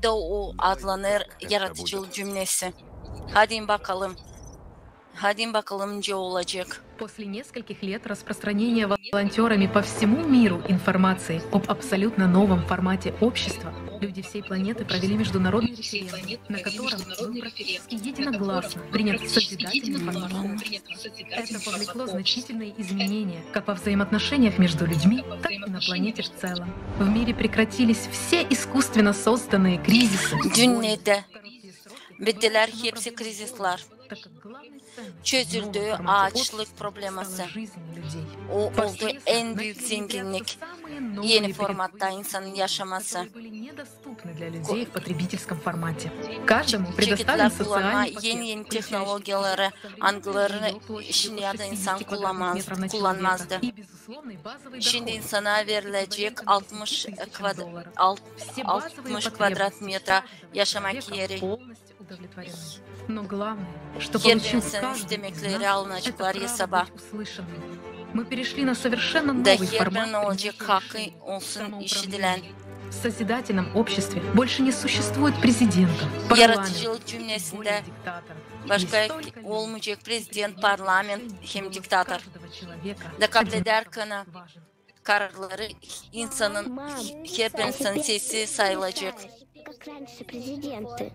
Doğu adlanır yaratıcılık cümlesi. Hadi bakalım. Hadi bakalım ne olacak. После нескольких лет распространения волонтерами по всему миру информации об абсолютно новом формате общества, люди всей планеты провели международный референдум, на котором был единогласно принят созидательный формат общества. Это повлекло значительные изменения как во взаимоотношениях между людьми, так и на планете в целом. В мире прекратились все искусственно созданные кризисы. Dünyada bittiler hepsi krizisler. çözüldü ağaçlık probleması. O oldu en büyük zenginlik. Yeni formatta insanın yaşaması. Çeşitler kullanma, yeni teknolojileri, angılarını işinlerde insan kullanmazdı. Şimdi insana verilecek 60 kvadrat metre yaşamak yeri. Her bir insanın istemekleri alınacaklar hesaba. Da her birinin olacak hakkı olsun işitilen. В созидательном обществе больше не существует президента, Yaratıcılık cümlesinde başka olmayacak prezident, parlament hem diktatör. Da kabul ederken kararları insanın, her bir insanın sesi sayılacak.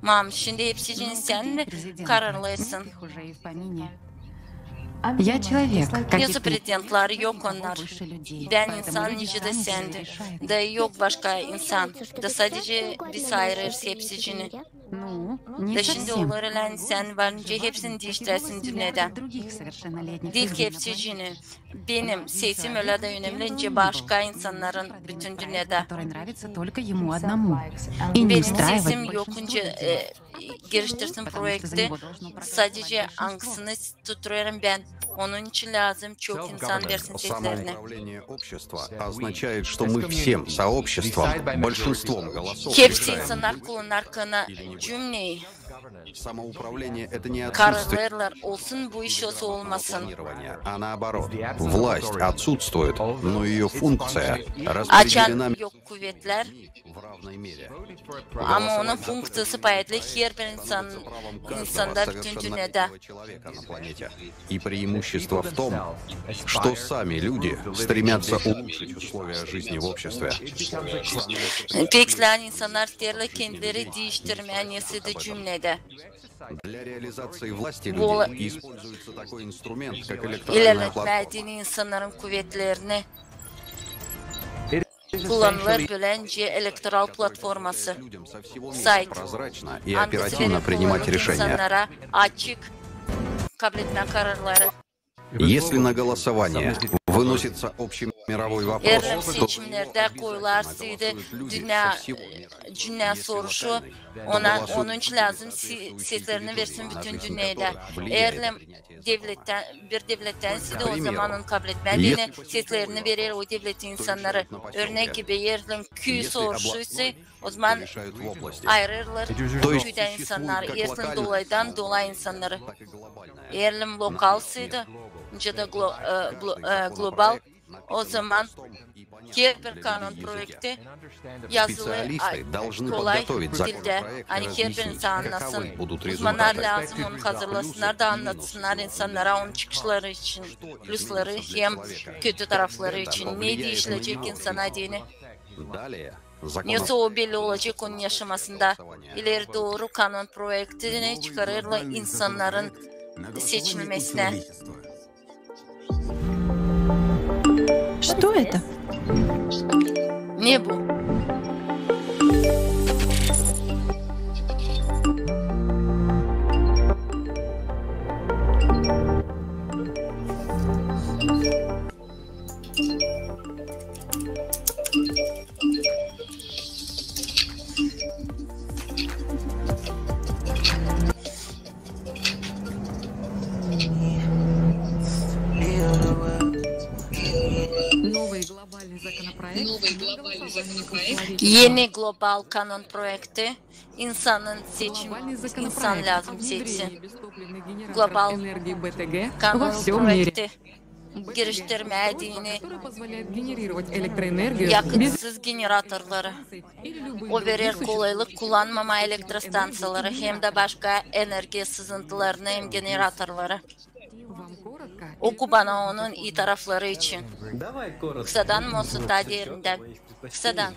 Mam, şimdi hepsini sen mi kararlaysın? Я человек, как и Yüzü prezidentler yok onlar. Ben insan, nice de sendi. Da yok başka insan. Da sadece biz ayırırız hepsini. Da şimdi onlarla sen varınca hepsini değiştirsin dünyada. Değil ki hepsini. Benim sesim öyle de önemli başka insanların bütün dünyada. Benim sesim yokunca geliştirsin projekti. Sadece hangisini tutturuyorum ben. Onun için lazım çok insan versin seslerini. Означает, что мы всем сообществом, большинством голосов Hepsi insanlar kullanırken cümleyi kararlarlar olsun bu iş olmasın. А наоборот, власть отсутствует, но ее функция Açan распределена yok kuvvetler в равной мере. ama onun funksiyonu payetli her bir insanda bütün dünyada. И преимущество в том, что сами люди стремятся улучшить условия жизни в обществе. Pekler insanlar derle kendileri değiştirmeyen neside cümlede. Для реализации власти людей используется такой инструмент, как электронная платформа. İlerletmediğin insanların kuvvetlerini kullanılır bölence elektoral platforması, sayt, и оперативно принимать решения. insanlara açık kabul etme kararları. Если на голосование выносится общемировой вопрос, Erlim то seçimlerde koyularsıydı dünya soruşu, onun için lazım seslerini versin bütün dünyada. Erlim bir devlettensiydi o zaman onu kabul etmediğini seslerini verir o devletin insanları. Örnek gibi Erlim köy soruşuysa o zaman ayrılır köyden insanlar, Erlim dolaydan dolay insanları. Erlim lokalsıydı. Ya da global, o zaman her bir kanun projekti yazılı kolay dilde, hani her bir insan anlasın. Uzmanlar lazım onu hazırlasınlar da anlatsınlar insanlara onun çıkışları için, plusları hem kötü tarafları için, ne değişilecek insana dini. Neyse o belli olacak onun yaşamasında. İleri doğru kanun projektini çıkarırlar insanların seçilmesine. Что это? Не bu. Yeni global kanun projekti insan lazım seçsin. Global kanun projekti geliştirmediğini yakıtsız generatorları, o verir kolaylık kullanmama elektrostansiyaları hem de başka enerji sızıntılarını hem generatorları. Oku bana onun iyi tarafları için. Kısadan Mossad yerinde. Kısadan.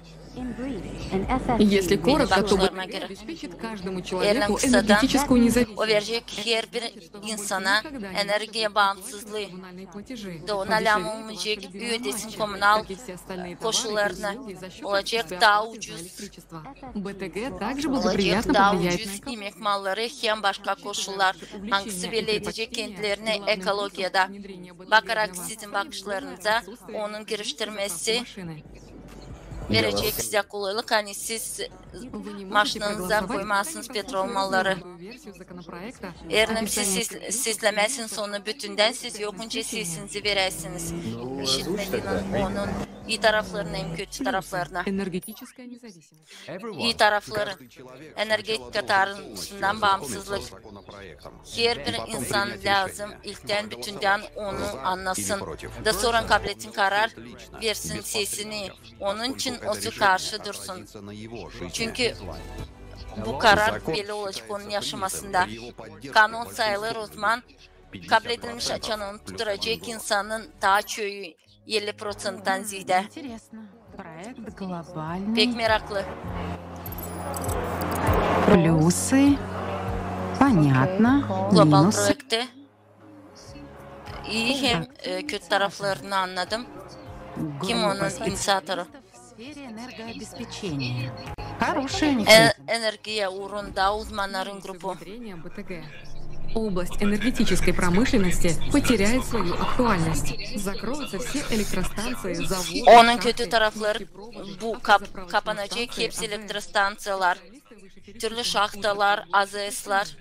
Если коротко, то обеспечит каждому человеку энергетическую независимость. O verecek her bir insana enerjiye bağımsızlığı. Donalanmayacak, ödesin komünal koşullarına olacak daha ucuz. Olacak daha ucuz yemek malları hem başka koşullar. Hangisi belli edecek kendilerine ekologiyada. Bakarak sizin bakışlarınıza onun geliştirmesi verecek size kolaylık. Hani siz maşınınıza koymazsınız petrol malları. Eğer siz sizlemezsiniz sonra bütünden siz yokunca sesinizi verersiniz. İşitmediğinin onun iyi taraflarına hem kötü taraflarına. İyi tarafları energetik katarından bağımsızlık. Her bir insan lazım ilkten bütünden onu anlasın. Da sonra kabletin karar versin sesini. Onun için o karşı dursun. Çünkü bu karar belli olacak onun yaşamasında. Kanun sayılır o zaman kabul edilmiş açanını tutturacak insanın daha çoğu 50%'dan ziyade. Pek meraklı. Плюсы, понятно, Global минусы. projekte iyi hem kötü taraflarını anladım. Kim onun inisiatörü? Энергия uğrunda uzmanların grubu. Область энергетической промышленности потеряет свою актуальность. Закроются все электростанции, заводы. Onun kötü tarafları bu kapanacak hepsi elektrostansiyalar, türlü şahtalar, AZS'lar,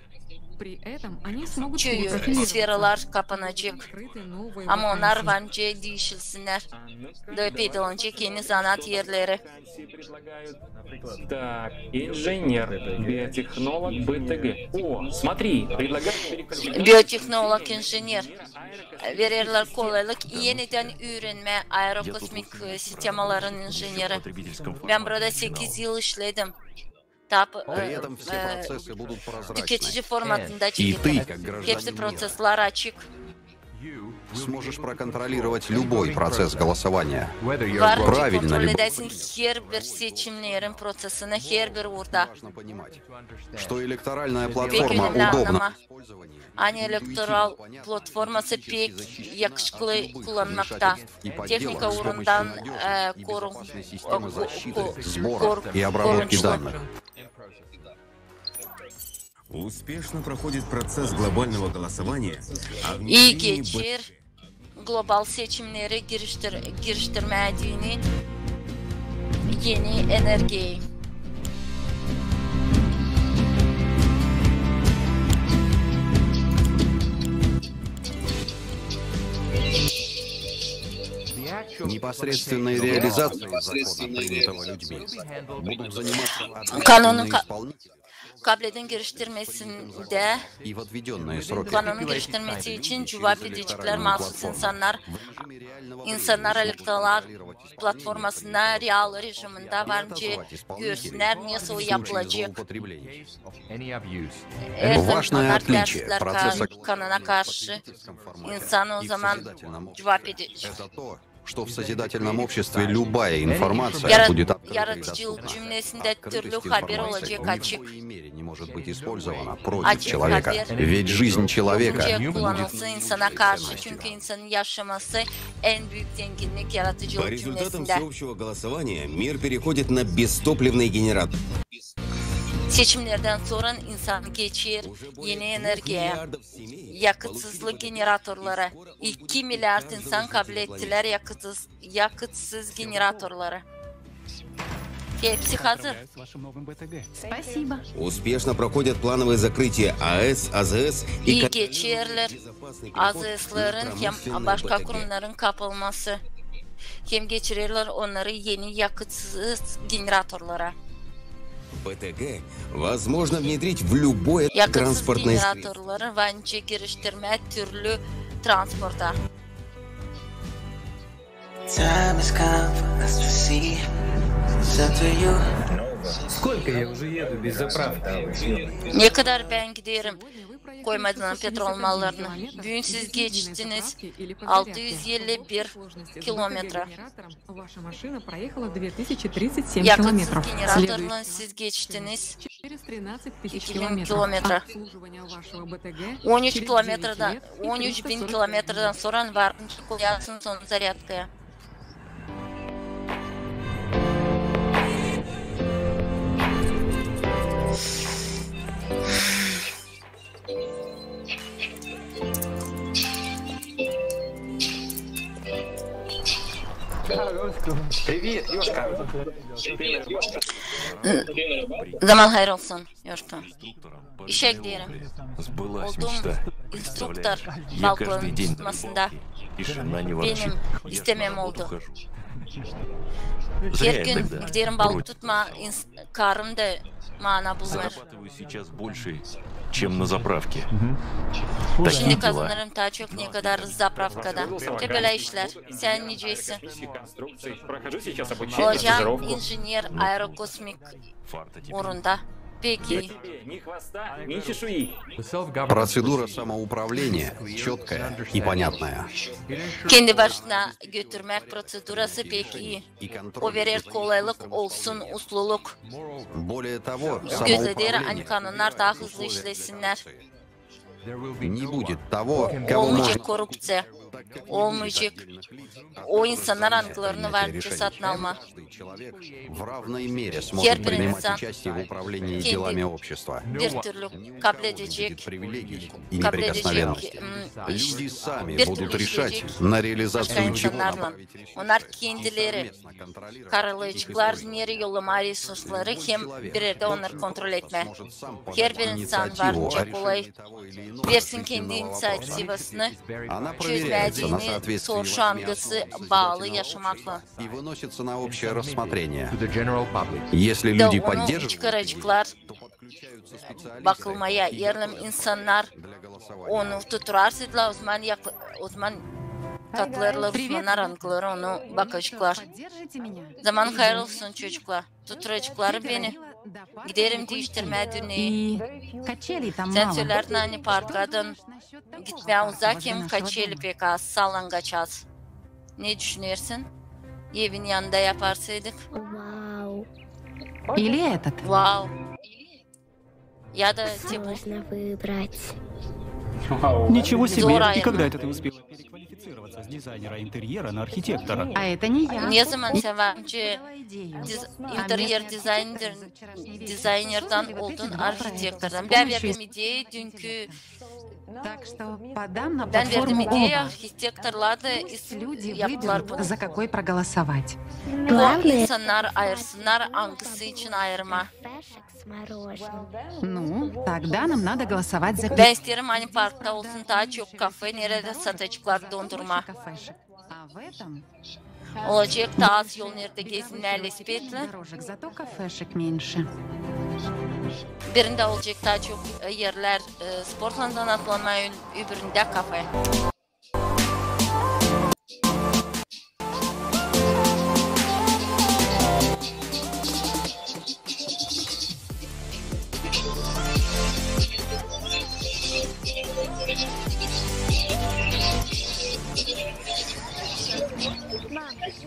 çoğu sferalar kapanacak. Ama onlar bence değişilsinler. Da peydalanacak yeni zanaat yerleri. Так, инженер, биотехнолог, БТГ. О, смотри, предлагают... Biyotehnolog, injener verirler kolaylık, yeniden öğrenme, aerokosmik sistemaların injeneri. Ben burada 8 yıl işledim. Tüketici formatında çekildi. Hepsi prosesler açık. Сможешь проконтролировать любой процесс голосования. Var Правильно kontrol ли edersin her bir seçimlerin prosesini, her bir orada. что электоральная Pek платформa önemli удобна? anlama. Hani elektoral platforması pek yakışıklı kullanmakta. Teknika uğrundan И обработки данных. Успешно проходит процесс глобального голосования, а İyi geçir. Global seçimleri giriştirmediğini yeni enerjiyi. Непосредственной реализацией закона, принятого людьми, будут заниматься Kanunun ответственные исполнители kabletin geliştirmesinde и в отведенные сроки. kanunun geliştirmesi için cevap edecekler mahsus insanlar elektoral platformasında real rejiminde varınca görsünler nasıl o yapılacak. Важное отличие процесса Kanuna karşı insan o zaman cevap edecek. что в созидательном обществе любая информация будет открыта и Yaratıcılık cümlesinde türlü haber olacak açık. не может быть использована против человека. Ведь жизнь человека kullanılsın insana karşı çünkü insanın yaşaması en büyük zenginlik По yaratıcılık результатам cümlesinde. всеобщего голосования мир переходит на бестопливный генератор. Seçimlerden sonra insan geçir yeni enerjiye, yakıtsızlık generatörlere. 2 milyar insan kabul ettiler yakıtsız generatörleri. Hepsi hazır. Спасибо. Успешно проходят плановое закрытие АЭС, АЗС и İyi geçirler AZS'ların hem başka kurumların kapılması. Hem geçirirler onları yeni yakıtsız generatörlere. БТГ возможно внедрить в любое Yakıtsız транспортное средство. generatörleri bence giriştirme türlü transporta. Time has come for us to see. It's up to you. Сколько я уже еду без заправки? Ne kadar ben giderim koymadığınız petrol mallarını. Bugün siz geçtiniz 651 kilometre. Yakıtsız generatorla siz geçtiniz 2000 kilometre. 13 kilometreden, 13.000 kilometreden sonra varınca koyarsın son zaryadkaya. Привет, Ёшка. Zaman hayır olsun, Yoşka. İşe gidiyorum. Oldum instruktör balkonun tutmasında. Benim istemem oldu. Her gün giderim balık tutma, karım da mana bulur. Чем на заправке. Şimdi kazanırım daha çok ne kadar zapravkada. Hep öyle işler. Sen neceysin? Olacağım inженер aerokosmik orunda. Peki. Процедура самоуправления четкая и понятная. Kendi başına götürmek prosedurası pek iyi. O verir kolaylık olsun, usluluk. Более того, Gözleri kanunlar daha hızlı işlesinler. Не будет того, кого Olmayacak можно... korupsiya. Olmayacak. O insanlar haklarını verdiği satın alma. В равной мере сможет принимать участие в управлении делами общества. Bir türlü kabul edecek, Привилегий и неприкосновенности. Люди сами будут решать, на реализацию чего направить ресурсы. Onlar kendileri kararlayıcılar, nereye yollama resursları hem bir yerde onları kontrol etme. Her bir insan varınca kolay versin kendi inisiyatifasını çözmediğini soruşangısı bağlı yaşamakla. И выносится на общее рассмотрение. Если люди поддерживают, çıkaracaklar bakılmaya yerlim insanlar onu tuturarsa uzman katlarla uzmanlar anıkları onu bakacaklar. Zaman hayırlı olsun çocuklar. Tuturacakları beni. Giderim değiştirmeye dünyayı. Sen söylerdin hani parkadan gitmeye uzakken kaçeli pek az sallangaçaz. Ne düşünüyorsun? Evin yanında yaparsaydık. Или этот? Wow. Я да Сложно выбрать. Ничего себе! Здорово. И когда это ты успела переквалифицироваться с дизайнера интерьера на архитектора? А это не я. Ne zaman sen önce interior dizaynerdan oldun arhitektörden. Ben verdim ideyi dünkü Так что подам на ben verdim платформу ideyi оба. arhitektörler de Люди yaptılar выберут, bunu. за какой проголосовать. Bu insanlar ayırsınlar hangisi için ayırma. Ну, тогда нам надо голосовать за Ben isterim hani parkta olsun daha çok kafe nerede satacaklar dondurma. А в этом Olacak daha az yol nerede gezinlerle ispetli. дорожек, зато кафешек меньше. Birinde olacak daha çok yerler sportla donatlanma, öbüründe kafe.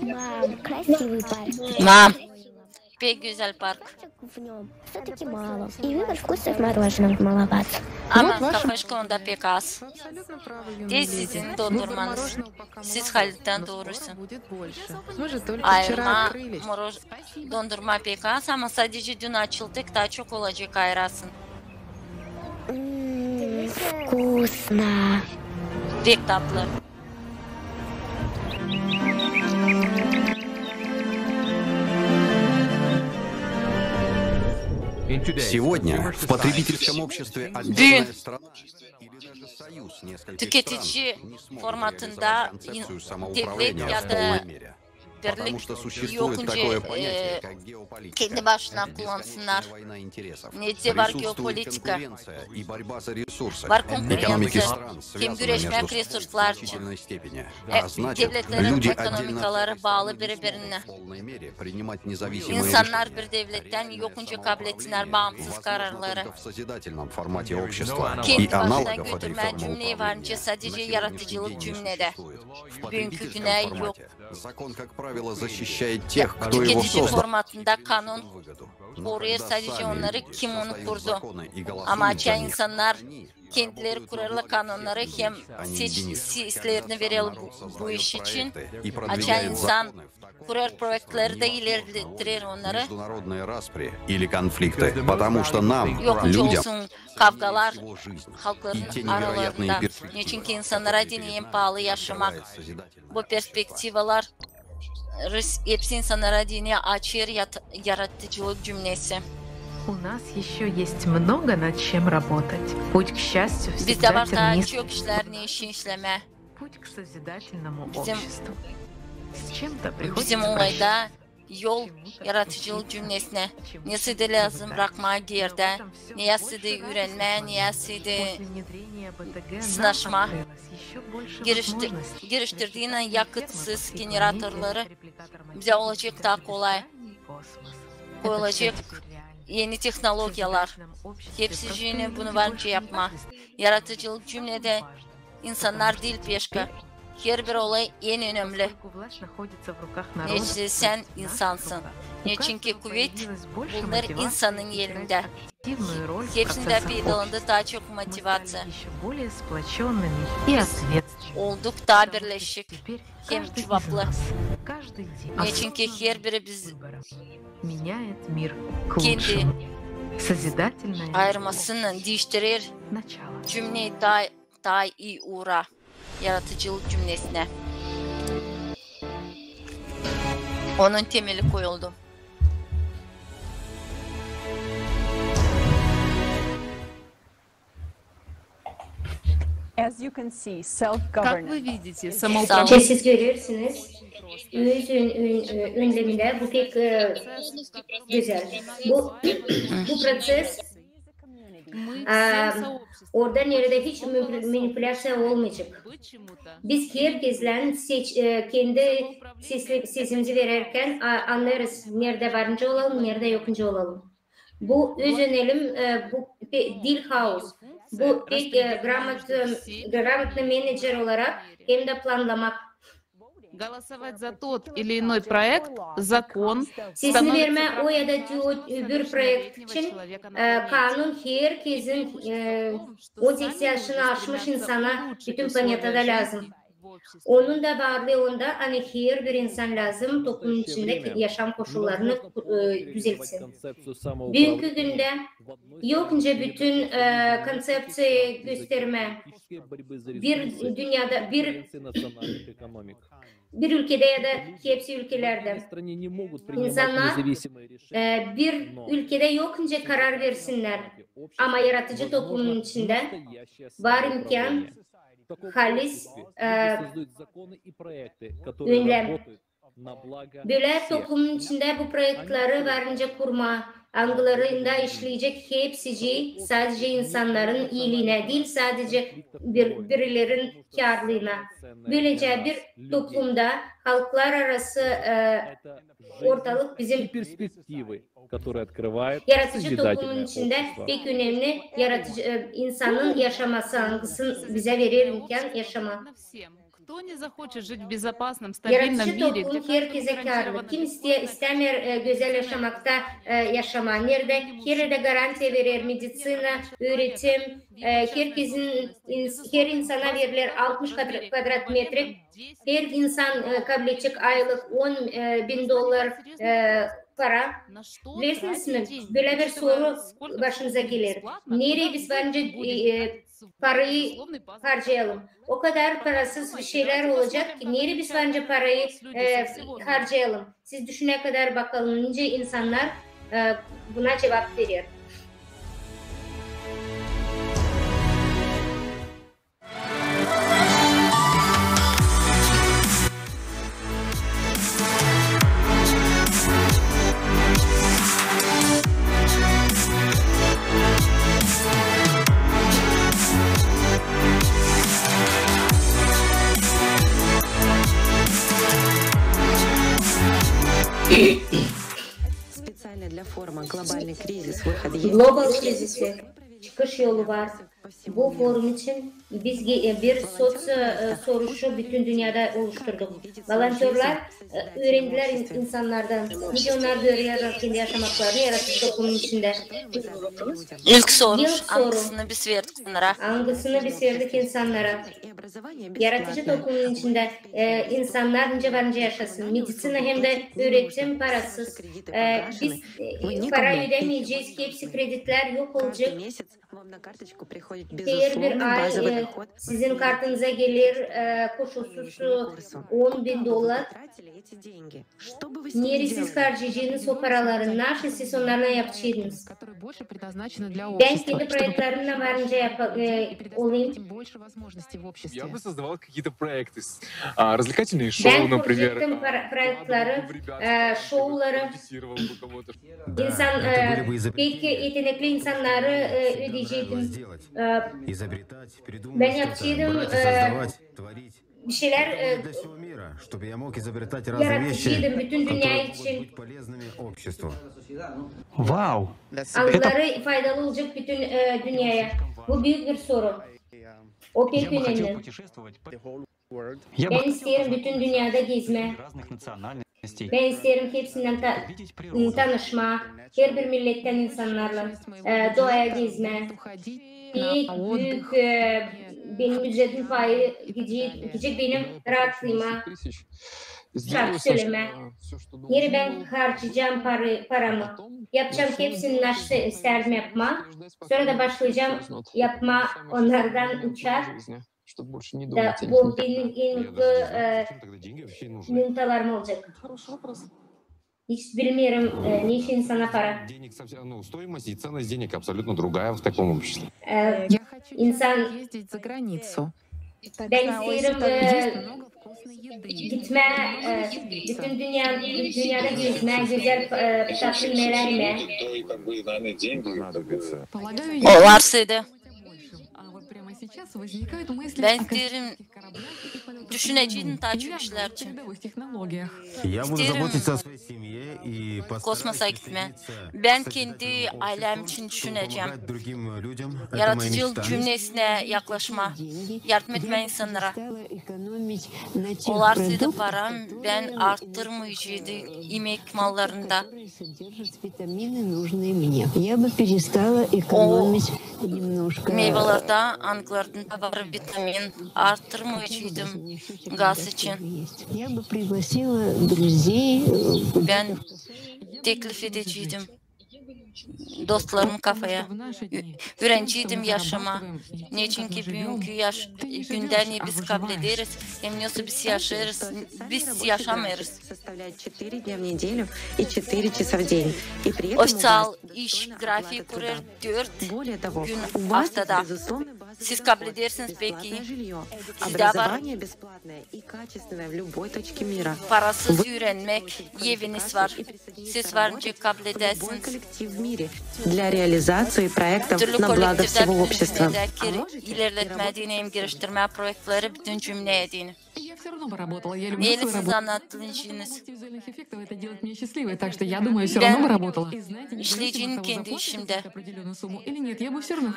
Мам, красивый парк. Ma'am, pek güzel park. В нем все-таки мало. И выбор вкусов мороженого маловато. Ama kafeşkonda pek az. Değil sizin dondurmanız. Siz Halil'den doğrusun. Ayırma, dondurma pek az ama sadece dün açıldık daha çok olacak ayırasın. Вкусно. Pek tatlı. сегодня в потребительском обществе отдельная страна или даже союз нескольких стран Tüketici не смогут formatında реализовать концепцию devlet самоуправления ya в da полной мере. birlik yok önce kendi başına kullansınlar. Neyse var geopolitika, var konkurensiya, kim güreşmek resurslar için. Devletlerin ekonomikaları bağlı birbirine. İnsanlar bir devletten yokunca kabul etsinler bağımsız kararları. Kendi başına götürme cümleyi varınca sadece yaratıcılık cümlede. Bugünkü güne yok. Tüketici formatında kanun koruyor sadece onları kim onu kurdu. Ama açan insanlar kendileri kurarlı kanunları hem seslerini verelim bu iş için. Açan insan kurar projeleri de ilerlettirir onları. Yokunca olsun kavgalar halkların aralarında. Çünkü insanlara dinleyen pahalı yaşamak. Bu perspektivalar hepsi insanlara dini açır yaratıcılık cümlesi. У нас еще есть много над чем работать. Путь к счастью всегда тернист. Путь к созидательному обществу. С чем-то Bizim olayda yol yaratıcılık cümlesine neyse de lazım bırakma geride, neyse de öğrenme, neyse de sınaşma. Geliştirdiğin yakıtsız generatörleri bize olacak daha kolay, koyulacak yeni teknolojiler. Hepsi cümle bunu varınca yapma. Yaratıcılık cümlede insanlar değil peşke. Her bir olay en önemli. Sen insansın. Çünkü kuvvet bunlar insanın elinde. Hepsinde peydalında daha çok motivasyon. Olduk daha birleşik. Hem cevaplı. Çünkü her biri biz kendi ayırmasını değiştirir. Cümleyi daha iyi uğra. Yaratıcılık cümlesine. Onun temeli koyuldu. Как вы видите, самоуправление... Siz görüyorsunuz. Ünleminde bu pek güzel. Bu proses orada nerede hiç manipülasyon olmayacak. Biz herkesle kendi sesimizi verirken anlarız nerede varınca olalım, nerede yokunca olalım. Bu özenelim, bu dil kaos. Bu pek gрамотный menajer olarak hem de planlamak. Голосовать за тот или иной проект, закон... Sesini verme o ya da bir proje için kanun herkesin 18 yaşını aşmış insana bütün planetada lazım. Onun da bağlılığında hani her bir insan lazım toplumun içinde yaşam koşullarını düzeltsin. Bugünkü günde yokunca bütün konsepsiyi gösterme bir dünyada bir ülkede ya da hepsi ülkelerde insanlar bir ülkede yokunca karar versinler ama yaratıcı toplumun içinde var imkan halis ünlem. Böyle toplumun içinde bu projeleri varınca kurma, algılarında işleyecek hepsi sadece insanların iyiliğine değil, sadece birilerin karlılığına. Böylece bir toplumda halklar arası ortalık bizim yaratıcı toplumun içinde pek önemli yaratıcı insanın yaşaması algısını bize verir imkan yaşama. Кто не захочет жить в безопасном, стабильном мире? Yaratıcı toplum herkese karlı. Kim istemiyor güzel yaşamakta yaşama. Nerede? Her de garanti verir. Medisina, öğretim, her insana verilir 60 kvadrat metre. Her insan kabul edecek aylık $10.000 para. Bilirsiniz mi? Böyle bir soru başımıza gelir. Nereye biz bence parayı harcayalım? O kadar parasız bir şeyler olacak ki nereye biz bence parayı harcayalım? Siz düşüne kadar bakalım nice insanlar buna cevap verir. Global krizisi çıkış yolu var. Bu forum için biz bir soruşu bütün dünyada oluşturduk. Volontörler öğrendiler insanlardan. Milyonlar görüyorlar kendi yaşamaklarını yaratıcı toplumun içinde. İlk soruş, hangisini biz verdik onlara? Hangisini biz verdik insanlara? Yaratıcı toplumun içinde insanlar nice varınca yaşasın. Medisina hem de öğretim parasız. Biz para ödemeyeceğiz ki hepsi krediler yok olacak. Her bir ay sizin kartınıza gelir koşulsuz $10.000. Nereye siz harcayacağınız o paraları, nasıl siz onlarla yapacaksınız? Ben kendi projektlerimle varınca olayım. Я бы создавал какие-то проекты, развлекательные шоу, например. Проектları, şovları, pek yetenekli insanları ödeyecektim. Ben yapacaktım bir şeyler yaratıcıydım bütün dünya için. Вау! Algıları faydalı olacak bütün dünyaya. Bu büyük bir soru. O pek önemli. Ben isterim bütün dünyada gezme. Ben isterim hepsinden tanışma. Her bir milletten insanlarla doğaya gezme. Büyük benim ücretim payı gidecek benim rahatlığıma. Şarkı söyleme. Yeri ben harcayacağım paramı. Yapacağım hepsini nasıl isterdim yapma. Sonra da başlayacağım yapma onlardan uçar. Bu benim en mutlu minutalarım olacak. Hiç bilmiyorum niçin sana para. Стоимость и ценность денег абсолютно другая в таком обществе. İnsan ben isterim gitme, bütün dünyada gezme, güzel tatlı yemeler. O varsaydı. Ben isterim düşüneceğim takip işler için. İsterim kosmosa gitme. Ben kendi ailem için düşüneceğim. Yaratıcılık cümlesine yaklaşma, yardım etme insanlara. Olarsaydı param ben arttırmayacaktım yemek mallarında. O meyvelerde, anıklarında var vitamin, arttırmayacaktım gaz için. Ben teklif edecektim dostlarım kafaya. Öğrenciydim yaşama. Niçin ki bugünkü günden biz kabul ederiz. Hem yoksa biz yaşarız, biz yaşamıyoruz. Ofisyal iş grafiği kurar 4 gün haftada. Siz kabul edersiniz peki. Sizde var. Parasız öğrenmek, eviniz var. Siz varınca kabul edersiniz. Для реализации проектов на благо всего общества. İlerletme, deneyim geliştirme projeleri bütün cümle edin. Neyle siz anlattığınız? Ben işleyeceğim kendi işimde.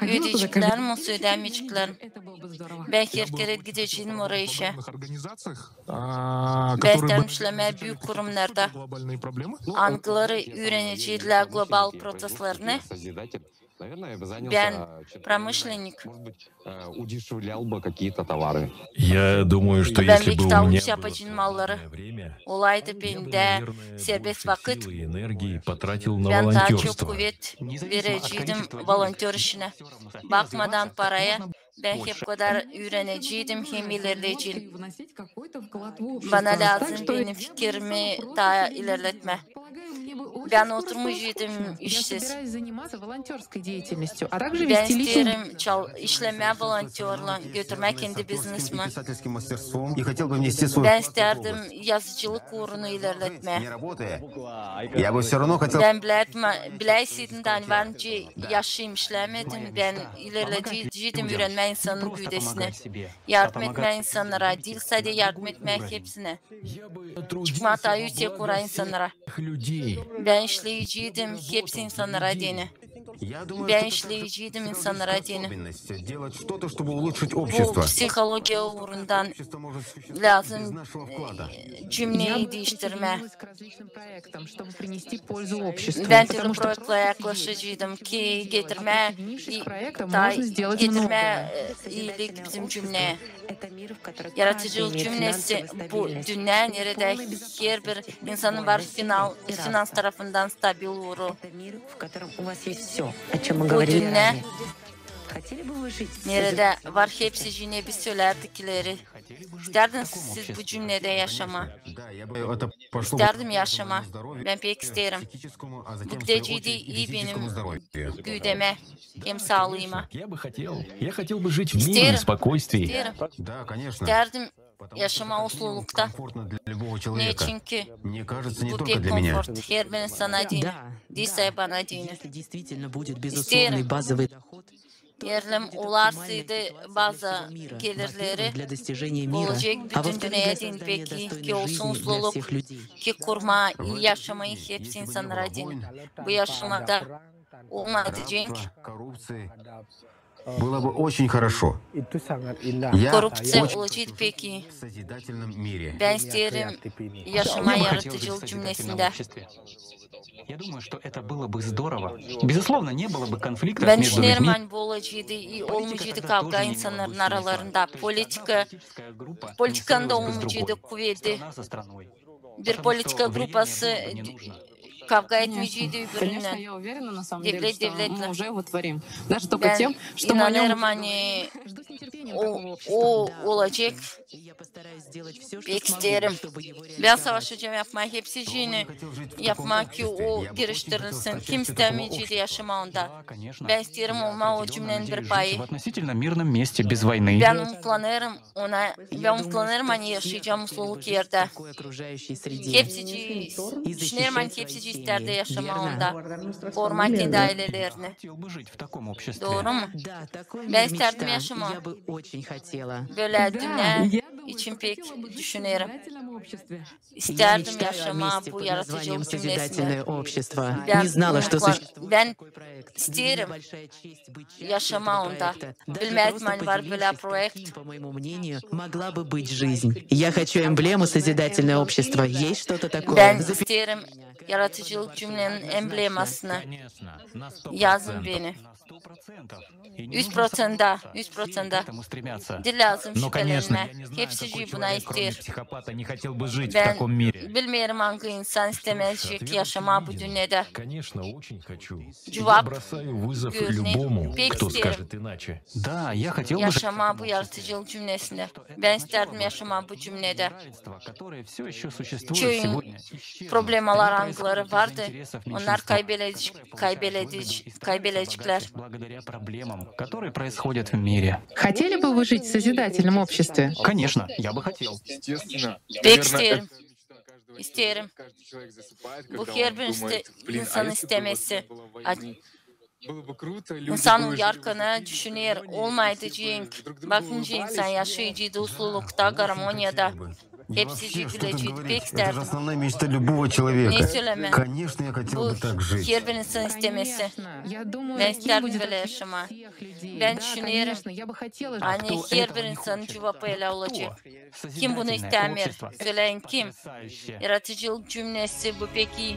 Ödeyeceklerim, olsa ödemeyeceklerim. Ben her kere gideceğim oraya işe. Ben işleme büyük kurumlarda. Anıları öğrenecekler global proseslerini. Ben промышленник. Я думаю, что если бы у меня было время, olaydı ben de serbest vakit потратил на ben daha çok волонтерство. kuvvet vereceğim volontör işine. Bakmadan paraya ben hep kadar öğreneceğim hem ilerleyeceğim. Bana lazım benim fikrimi daha ilerletme. Ben oturmayacaktım işsiz. Ben isterim işleme volontörle götürmek kendi biznesimi. Ben isterdim yazıcılık uğrunu ilerletme. Ben bileydim de varınca yaşayayım işlemedim. Ben ilerleteceğim öğrenme insanın güdesine. Yardım etme insanlara, değilse de yardım etmek hepsine. Çıkma tayyüse kura insanlara. Ben Ben işleyiciydim, hepsi insanlara dini. Ben işleyiciydim, insanlara dini. Bu psikolojiya uğrundan lazım cümleyi değiştirme. Ben türlü projektlara yaklaşıcıydım ki getirme iyilik bizim cümleye. Yaratıcılık cümlesi bu dünya nerede her bir insanın var finans tarafından stabil uğru. Bu dünya nerede var hepsi cümle bir söylerdikleri. İsterdiniz siz bu cümlede yaşama. İsterdim yaşama. Ben pek isterim. Bu kadar ciddi iyi benim güdeme hem sağlığıma. İsterim. İsterdim yaşama uslulukta. Ne çünkü bu pek konfort. Her ben sana dini. Değilse bana dini. İsterim. Yerlim olarsaydı bazı gelirleri olacak bütün dünyaya din peki ki olsun usluluk ki kurma iyi yaşamayı hepsi insanlara din. Bu yaşamada olmayacak. Было бы очень хорошо. Korupsiya olacak peki. Ben isterim yaşama yaratıcılık cümlesinde. Я думаю, что это было бы здорово. Безусловно, не было бы конфликтов Ben между düşünüyorum людьми. hani bu olacaktı, olmayacaktı kavga insanların aralarında. Politikanın da olmayacaktı kuvveti. Bir politika grupası kavga etmeyeceğiydi birbirinden. Devletle. Ben inanırım hani o olacak. Pek isterim. Ben savaşacağım yapmayı hepsi cini yapmak ki o geliştirilsin. Kim istemeyeceğiydi yaşama onda. Ben isterim olma o cümlenin bir payı. Ben umutlanırım hani yaşayacağım mutluluk yerde. Hepsi düşünüyorum hani hepsi isterdi yaşama onda. Korumak kendi ailelerini. Doğru mu? Ben isterdim yaşama. Böyle dünya için pek düşünüyorum. İsterdim yaşama bu yaratıcılık cümlesini. Ben isterim yaşama onda. Bilmezdim hani var böyle projekt. Ben isterim yaratıcılık cümlenin emblemasını. Yazın beni. 100%. Dil lazım şüphelenme. Hepsi buna ister. Ben bilmiyorum hangi insan istemeyecek yaşama bu dünyada. Cevap görünür. Pek isterim. Yaşama bu yaratıcılık cümlesinde. Ben isterdim yaşama bu cümlede. Köyün problemalar hangileri vardı. Onlar kaybedecekler. Которые происходят в мире. Хотели бы вы жить в созидательном обществе? Конечно, я бы хотел. Pek isterim. İsterim. Bu her bir insan istemesi. İnsan uyarkanı düşünür, olmayacak. Bakınca insan yaşayıcı uslulukta, harmoniyada. Hepsi gülecek, pek isterdim. Ne söyleme? Bu her bir insan istemesi. Ben isterdim böyle yaşama. Ben düşünüyorum, hani her bir insanın cevabıyla olacak. Kim bunu istemir? Söyleyin kim? Yaratıcılık cümlesi bu peki.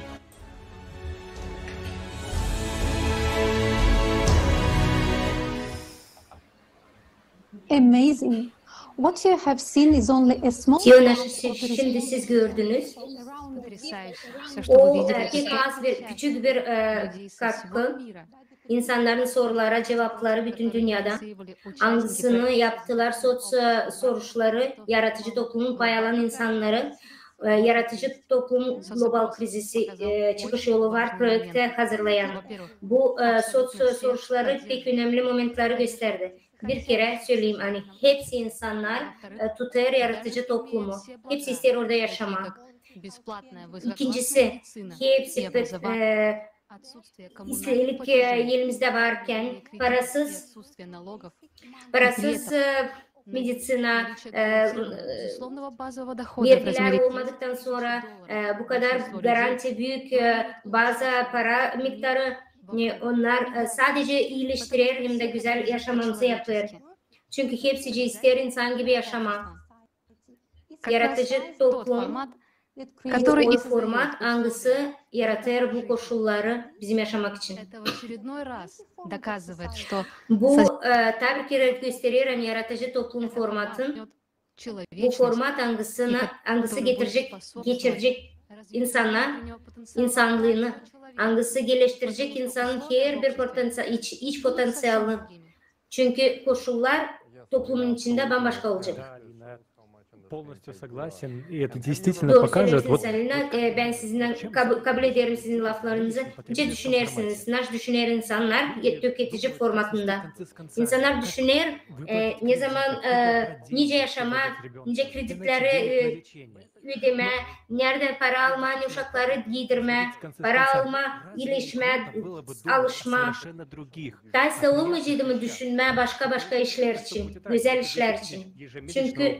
Amazing. What you have seen is only a small... Şimdi siz gördünüz. O pek az bir, küçük bir katkı. İnsanların sorulara cevapları bütün dünyada. Hangisini yaptılar, soruşları, yaratıcı toplumun pay alan insanları, yaratıcı toplum global krizisi çıkış yolu var projekte hazırlayan. Bu soruşları pek önemli momentleri gösterdi. Bir kere söyleyeyim hani hepsi insanlar tutar yaratıcı toplumu. Hepsi ister orada yaşamak. İkincisi hepsi istelik elimizde varken parasız meditsina, безусловного базового дохода в vergiler размере olmadıktan sonra bu kadar garanti büyük bazı para miktarı onlar sadece iyileştirir hem de güzel yaşamamızı yapar. Çünkü hepsi ister insan gibi yaşama. Yaratıcı toplum, o format hangisi yaratır bu koşulları bizim yaşamak için. Bu tabii ki gösterir yaratıcı toplum formatın. Bu format hangisi geçirecek insanlığını, hangisi geliştirecek insanın her bir iç potansiyelini. Çünkü koşullar toplumun içinde bambaşka olacak. Полностью согласен, и это действительно показывает. Вот... Ben sizinle kabul ederim sizin laflarınızı. Nice düşünürsünüz. Naş düşünür insanlar tüketici formatında. İnsanlar düşünür ne zaman nice yaşama, nice kreditleri ödeme, nereden para alma, ne uşakları giydirme, para alma, iyileşme, alışma. Tarzda olmayacağı mı düşünme başka işler için, güzel işler için. Çünkü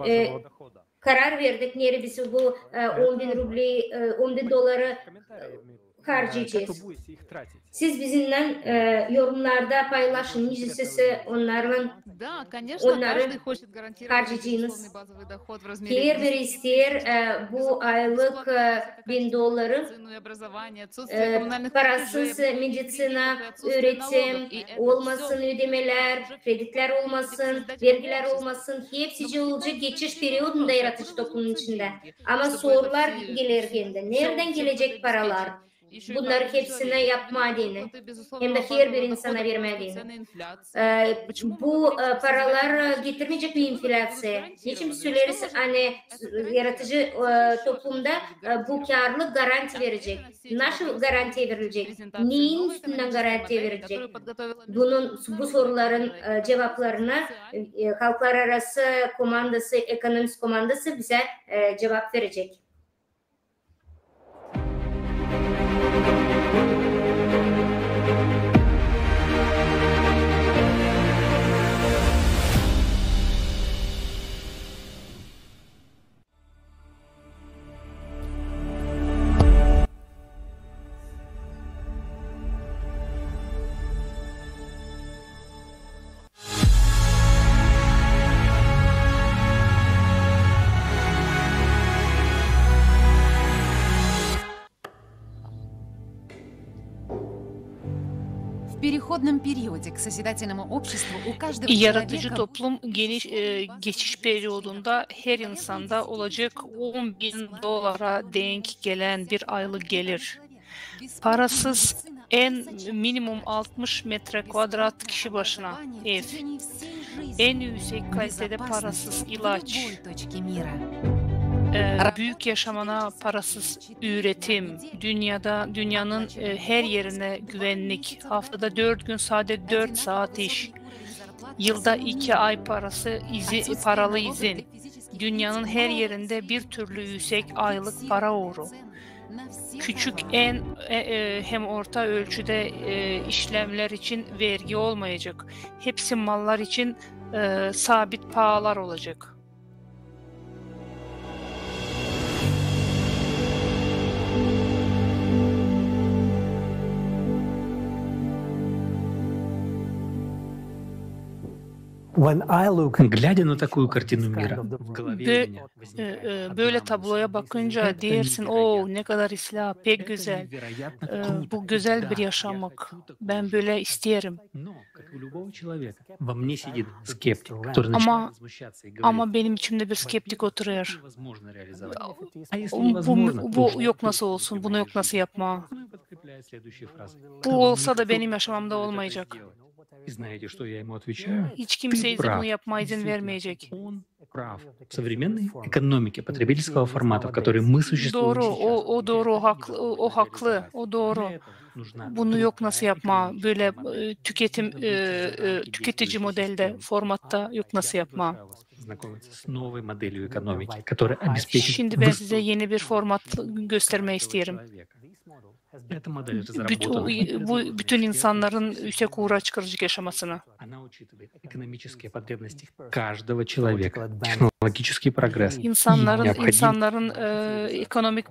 karar verdik nereye biz bu 10.000 rubli, 10.000 doları harcayacağız. Siz bizimle yorumlarda paylaşın. Nicesi onların harcayacağınız. Her biri ister bu aylık 1.000 doları parasız meditsina, öğretim olmasın, ödemeler, kreditler olmasın, vergiler olmasın. Hepsi olacak geçiş periyodunda yaratıcı toplumun içinde. Ama sorular gelirken nereden gelecek paralar? Bunları hepsine yapmadığını, hem de her bir insana vermediğini. Bu paralar getirmeyecek bir enflasyon. Niçin söyleriz hani yaratıcı toplumda bu karlılık garanti verecek. Nasıl garanti verilecek? Neyin üstünden garanti verecek? Bu soruların cevaplarına halklar arası komandası, ekonomist komandası bize cevap verecek. Yaratıcı toplum geçiş periyodunda her insanda olacak 10.000 dolara denk gelen bir aylık gelir. Parasız en minimum 60 metre kvadrat kişi başına ev. En yüksek kalitede parasız ilaç. Büyük yaşamana parasız üretim, dünyanın her yerine güvenlik, haftada 4 gün sadece 4 saat iş, yılda 2 ay paralı izin, dünyanın her yerinde bir türlü yüksek aylık para uğru, küçük hem orta ölçüde işlemler için vergi olmayacak, hepsi mallar için sabit pahalar olacak. Глядя на такую картину мира, в голове böyle tabloya bakınca dersin, o ne kadar İslam, pek güzel. Bu güzel bir yaşamak. Ben böyle isterim. Ama benim içimde bir skeptik oturuyor. Bu yok nasıl olsun, bunu yok nasıl yapma. Bu olsa da benim yaşamamda olmayacak. Hiç kimse bunu yapmaya izin vermeyecek. Современной экономики потребительского формата, в которой мы существуем doğru, o doğru, o haklı, o doğru. Bunu yok nasıl yapma, böyle tüketici modelde, formatta yok nasıl yapma. Şimdi ben size yeni bir format göstermek isterim. Эта модель разработана. Bu bütün insanların yüksek uğraşkırıcı yaşamasını. Она учитывает экономические потребности каждого человека, технологический прогресс. İnsanların ekonomik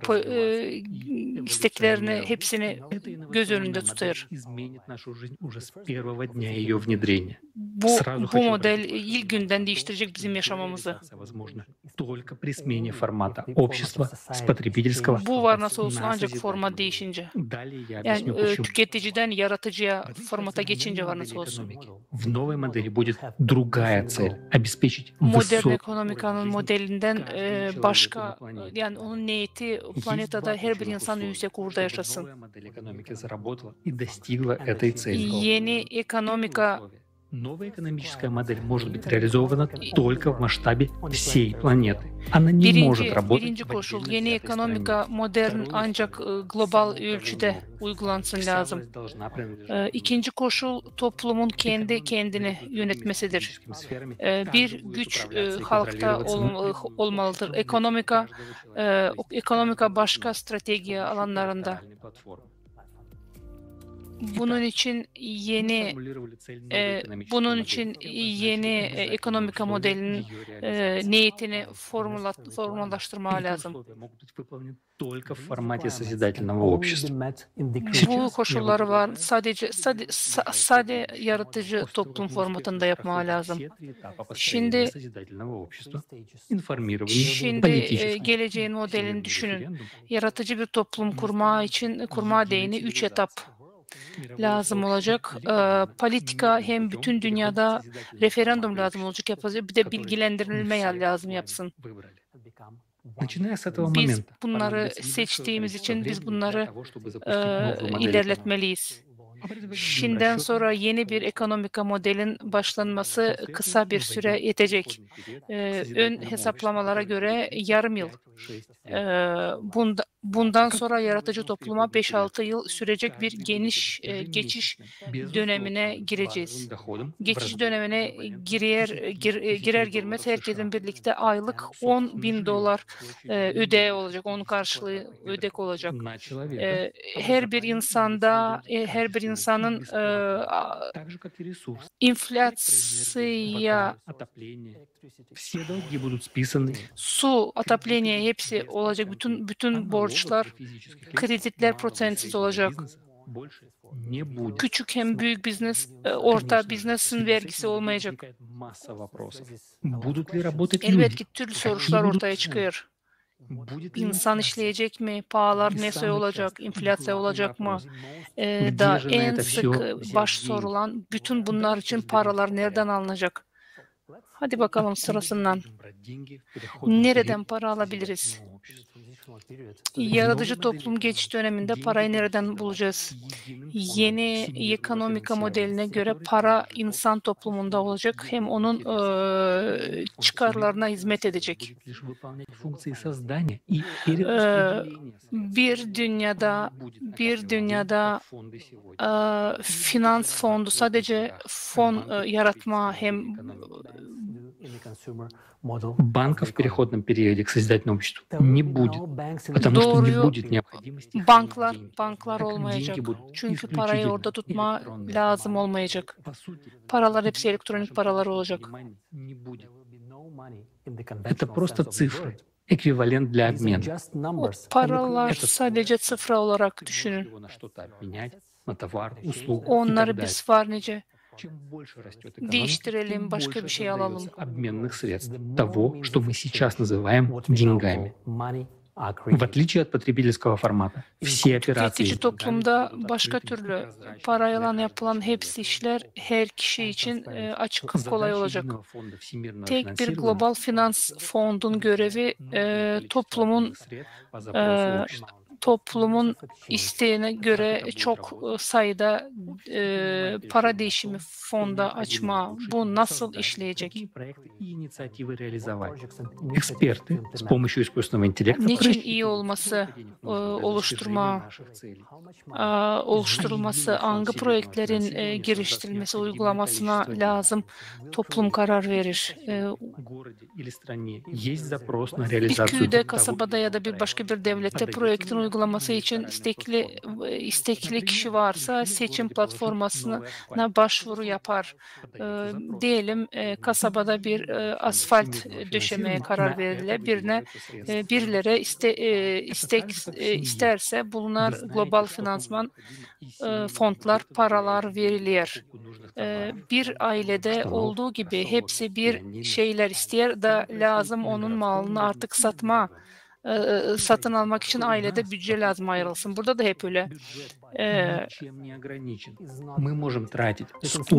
isteklerini hepsini göz önünde tutar. Изменит нашу жизнь уже с первого дня ее внедрения. Bu model ilk günden değiştirecek bizim yaşamamızı. Возможно, только при смене формата общества с потребительского. Bu var nasıl olsun ancak format değişince. Yani tüketiciden yaratıcıya formata geçince var nasıl olsun. В новой модели будет другая цель — обеспечить Modern ekonomikanın modelinden başka, yani onun niyeti planetede her bir insan yüksek uğurda yaşasın. Yeni ekonomika Новая экономическая модель может быть реализована только в масштабе всей планеты. Она не может работать. Birinci koşul, yeni ekonomika modern ancak global ölçüde uygulansın lazım. İkinci koşul, toplumun kendi kendini yönetmesidir. Bir güç halkta olmalıdır. Ekonomika başka strateji alanlarında. Bunun için yeni ekonomika modelinin niyetini formallaştırma lazım. Bu koşulları var. Sadece yaratıcı toplum formatında yapma lazım. Şimdi geleceğin modelini düşünün. Yaratıcı bir toplum kurma değini 3 etap lazım olacak. Politika hem bütün dünyada referandum lazım olacak. Bir de bilgilendirilme lazım yapsın. Biz bunları seçtiğimiz için biz bunları ilerletmeliyiz. Şimdiden sonra yeni bir ekonomika modelin başlanması kısa bir süre yetecek. Ön hesaplamalara göre yarım yıl. Bundan sonra yaratıcı topluma 5-6 yıl sürecek bir geniş geçiş dönemine gireceğiz. Geçiş dönemine girer girmez herkesin birlikte aylık $10.000 ödeği olacak. Onun karşılığı ödek olacak. Her bir insanın inflasya, su, отопление hepsi olacak. Bütün borçlar, kreditler prosentsiz olacak. Küçük hem büyük biznes, orta biznesin vergisi olmayacak. Elbette türlü sorular ortaya çıkıyor. İnsan işleyecek mi? Pahalar ne olacak? Enflasya olacak mı? Da en sık baş sorulan bütün bunlar için paralar nereden alınacak? Hadi bakalım sırasından. Nereden para alabiliriz? Yaratıcı toplum geçiş döneminde parayı nereden bulacağız? Yeni ekonomika modeline göre para insan toplumunda olacak. Hem onun çıkarlarına hizmet edecek. Bir dünyada finans fondu sadece fon yaratma hem Банка в переходном периоде к созидательному обществу не будет, потому что не будет необходимости. Banklar olmayacak. Çünkü parayı orada tutma lazım olmayacak. Paralar hepsi elektronik paralar olacak. Это просто цифры, эквивалент для обмена. Paralar sadece sıfır olarak düşünün. Onları biz var nice değiştirelim, başka bir şey alalım. Обменных средств, того, что мы сейчас называем деньгами. В otlичие от потребительского формата, все операции... Tüketici toplumda başka türlü parayla yapılan hepsi işler her kişi için açık, kolay olacak. Tek bir global finans fondun görevi toplumun isteğine göre çok sayıda para değişimi fonda açma. Bu nasıl işleyecek? Эксперты с помощью искусственного интеллекта Niçin iyi olması oluşturulması, hangi projektlerin geliştirilmesi, uygulamasına lazım toplum karar verir. Bir köyde, kasabada ya da başka bir devlette projektin uygulaması için istekli kişi varsa seçim platformasına başvuru yapar. Diyelim kasabada bir asfalt döşemeye karar verilir. Birileri isterse bunlar global finansman fondlar, paralar verilir. Bir ailede olduğu gibi hepsi bir şeyler ister da lazım onun malını artık satın almak için ailede bütçe lazım ayrılsın. Burada da hep öyle.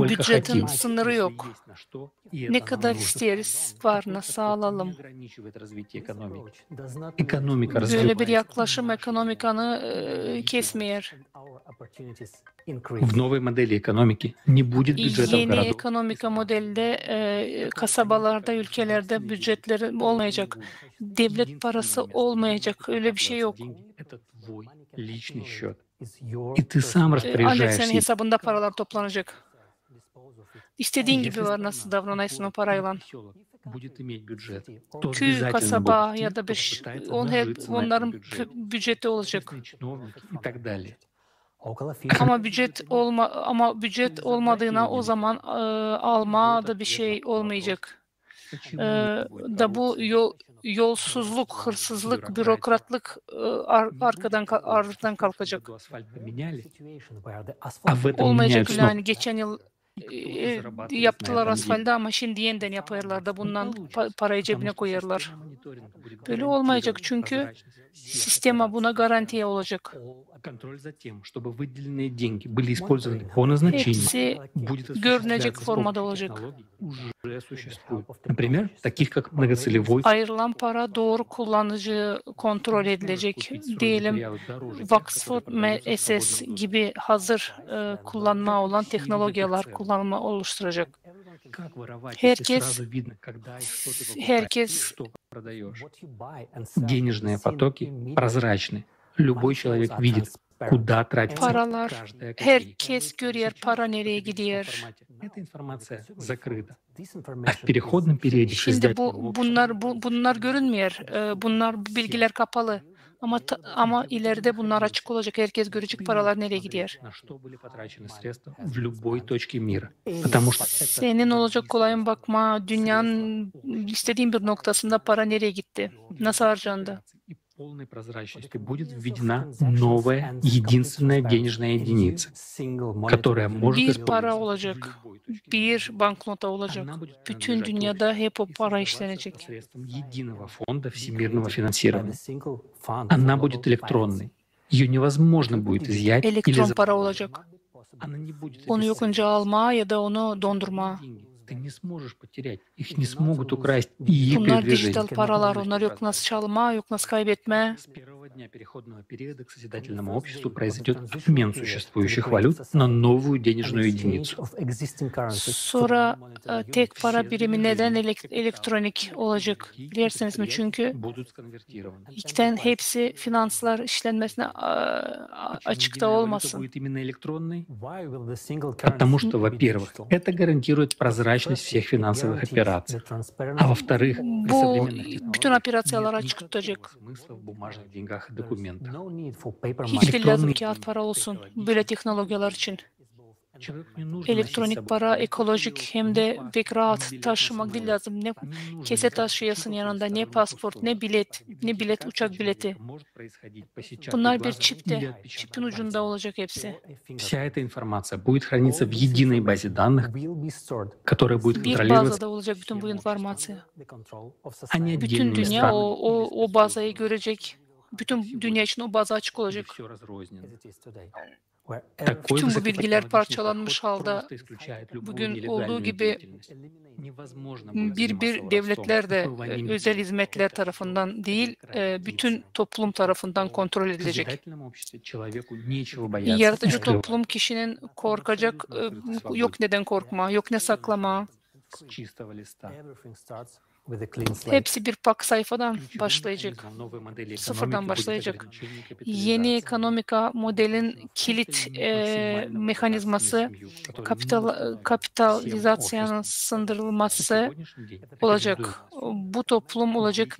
Bütçetin sınırı yok. Ne kadar isteriz var, nasıl alalım? Böyle bir yaklaşım ekonomikanı kesmiyor. В новой модели экономики не будет бюджета в Yeni городу. ekonomika modelde kasabalarda, ülkelerde bütçeleri olmayacak. Devlet parası olmayacak. Öyle bir şey yok. Это твой личный счет. И ты сам Ancak senin распоряжаешься. hesabında paralar toplanacak. İstediğin gibi var, nasıl davranıyorsun o parayla. Будет iметь бюджет. То Köy, обязательно kasaba будут ya da те, кто bir пытается hep нажиться на onların этом бюджете. bütçeti olacak. Чиновники и так далее. Ama bütçet olmadığına o zaman alma da bir şey olmayacak. Da bu yolsuzluk, hırsızlık, bürokratlık ardından kalkacak. А в этом Olmayacak меняют yani geçen yıl yaptılar asfalde ama şimdi yeniden yaparlar da bundan parayı cebine koyarlar. Böyle olmayacak çünkü sistema buna garantiye olacak. контроль за тем, чтобы выделенные деньги были использованы по назначению, Hepsi будет görünecek осуществляться с formada помощью olacak. технологий, уже существует. Например, таких как многоцелевой Ayrılan para doğru kullanıcı kontrol edilecek. Diyelim Oxford SS gibi hazır kullanma olan teknolojiler kullanma oluşturacak. как воровать, если Herkes сразу видно, когда и что ты покупаешь, herkes что продаешь. Денежные потоки прозрачны. Любой человек видит, куда тратится paralar, каждая копейка. herkes görüyor para nereye gidiyor. Эта информация закрыта. А в переходном периоде Şimdi создатель bunlar görünmüyor. Bu bilgiler kapalı. Ama ileride bunlar açık olacak. Herkes görecek paralar nereye gidiyor. на что были потрачены средства в любой точке мира. Потому что Senin olacak kolayın bakma. Dünyanın istediğin bir noktasında para nereye gitti? Nasıl harcandı? и полной прозрачности будет введена новая, единственная денежная единица, которая может Bir para использоваться olacak. Bir banknota olacak. Bütün dünyada hep o para işlenecek. посредством единого фонда всемирного финансирования. Она будет электронной. Ее невозможно будет изъять или Elektron para olacak. Она не будет Onu yokunca alma ya da onu dondurma. Ты не сможешь потерять. Их не смогут украсть. И их Bunlar dijital передвижение. paralar. Onlar yok nasıl çalma, yok nasıl kaybetme. С первого дня переходного периода к созидательному обществу произойдет обмен существующих валют на новую денежную единицу. Sonra tek para birimi neden elektronik olacak bilirsiniz mi? Çünkü Будут сконвертированы. ilkten hepsi finanslar işlenmesine açıkta Единая валюта olmasın. будет именно электронной, потому что, во-первых, это гарантирует прозрачность всех финансовых операций, а во-вторых, при Bu современных bütün технологиях operasyonlar нет açık tutacak. никакого смысла в бумажных деньгах и документах. Hiç de lazım Elektronik kağıt para olsun böyle teknolojiler için. Человеку не нужно носить с Elektronik собой para ekolojik hem de pek rahat taşımak değil lazım. Ne kese taşıyasın yanında, ne pasport, ne bilet, uçak bileti. может происходить по сетчатке Bunlar bir глаза или çipte, отпечаток çipin ucunda olacak hepsi. Вся эта информация будет храниться в единой базе данных, которая будет Bir контролироваться, bazada olacak bütün bu informasyon. а не Bütün отдельными dünya странами. o bazayı görecek. Bütün dünya için o baza açık olacak. Все разрознено. Bütün bu bilgiler parçalanmış halde исключает bugün любую olduğu нелегальную gibi деятельность. Невозможно будет bir заниматься devletler de воровством, прихованием özel hizmetler tarafından değil, bütün toplum tarafından kontrol В edilecek. созидательном обществе человеку нечего бояться. Yaratıcı скрывать. toplum kişinin korkacak, yok neden korkma, yok ne saklama. С чистого листа. Hepsi bir pak sayfadan başlayacak. Sıfırdan başlayacak. Yeni ekonomika modelin kilit mekanizması kapitalizasyonun sındırılması olacak. Bu toplum olacak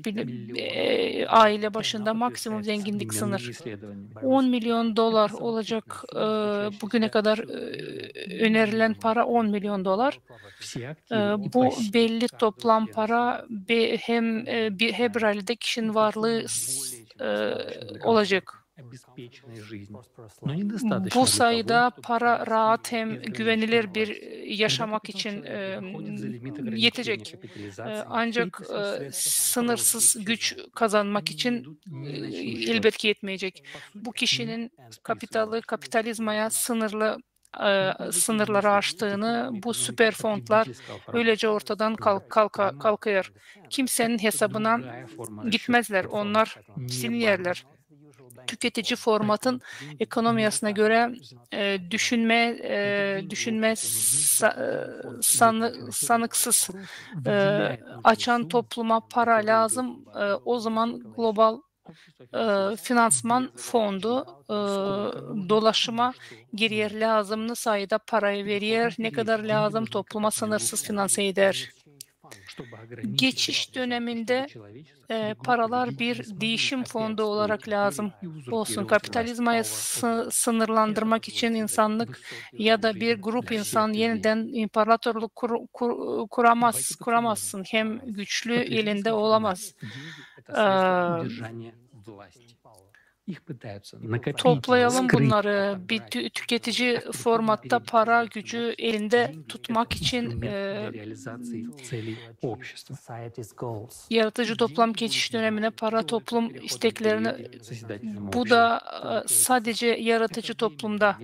aile başında maksimum zenginlik sınır. 10 milyon dolar olacak bugüne kadar önerilen para 10 milyon dolar. Bu belli toplam para hem bir ailede kişinin varlığı olacak. Bu sayıda para rahat hem güvenilir bir yaşamak için yetecek. Ancak sınırsız güç kazanmak için elbette yetmeyecek. Bu kişinin kapitalizmaya sınırları aştığını bu süper fondlar öylece ortadan kalkıyor. Kimsenin hesabına gitmezler. Onlar silinirler. Tüketici formatın ekonomiyasına göre düşünme sanıksız açan topluma para lazım. O zaman global finansman fondu dolaşıma giriyor, lazımlı sayıda parayı veriyor, ne kadar lazım topluma sınırsız finanse eder. Geçiş döneminde paralar bir değişim fondu olarak lazım olsun. Kapitalizmayı sınırlandırmak için insanlık ya da bir grup insan yeniden imparatorluk kuramazsın. Hem güçlü elinde olamaz. Toplayalım bunları. Bir tüketici formatta para gücü elinde tutmak için yaratıcı toplam geçiş dönemine para toplum isteklerini, bu da sadece yaratıcı toplumda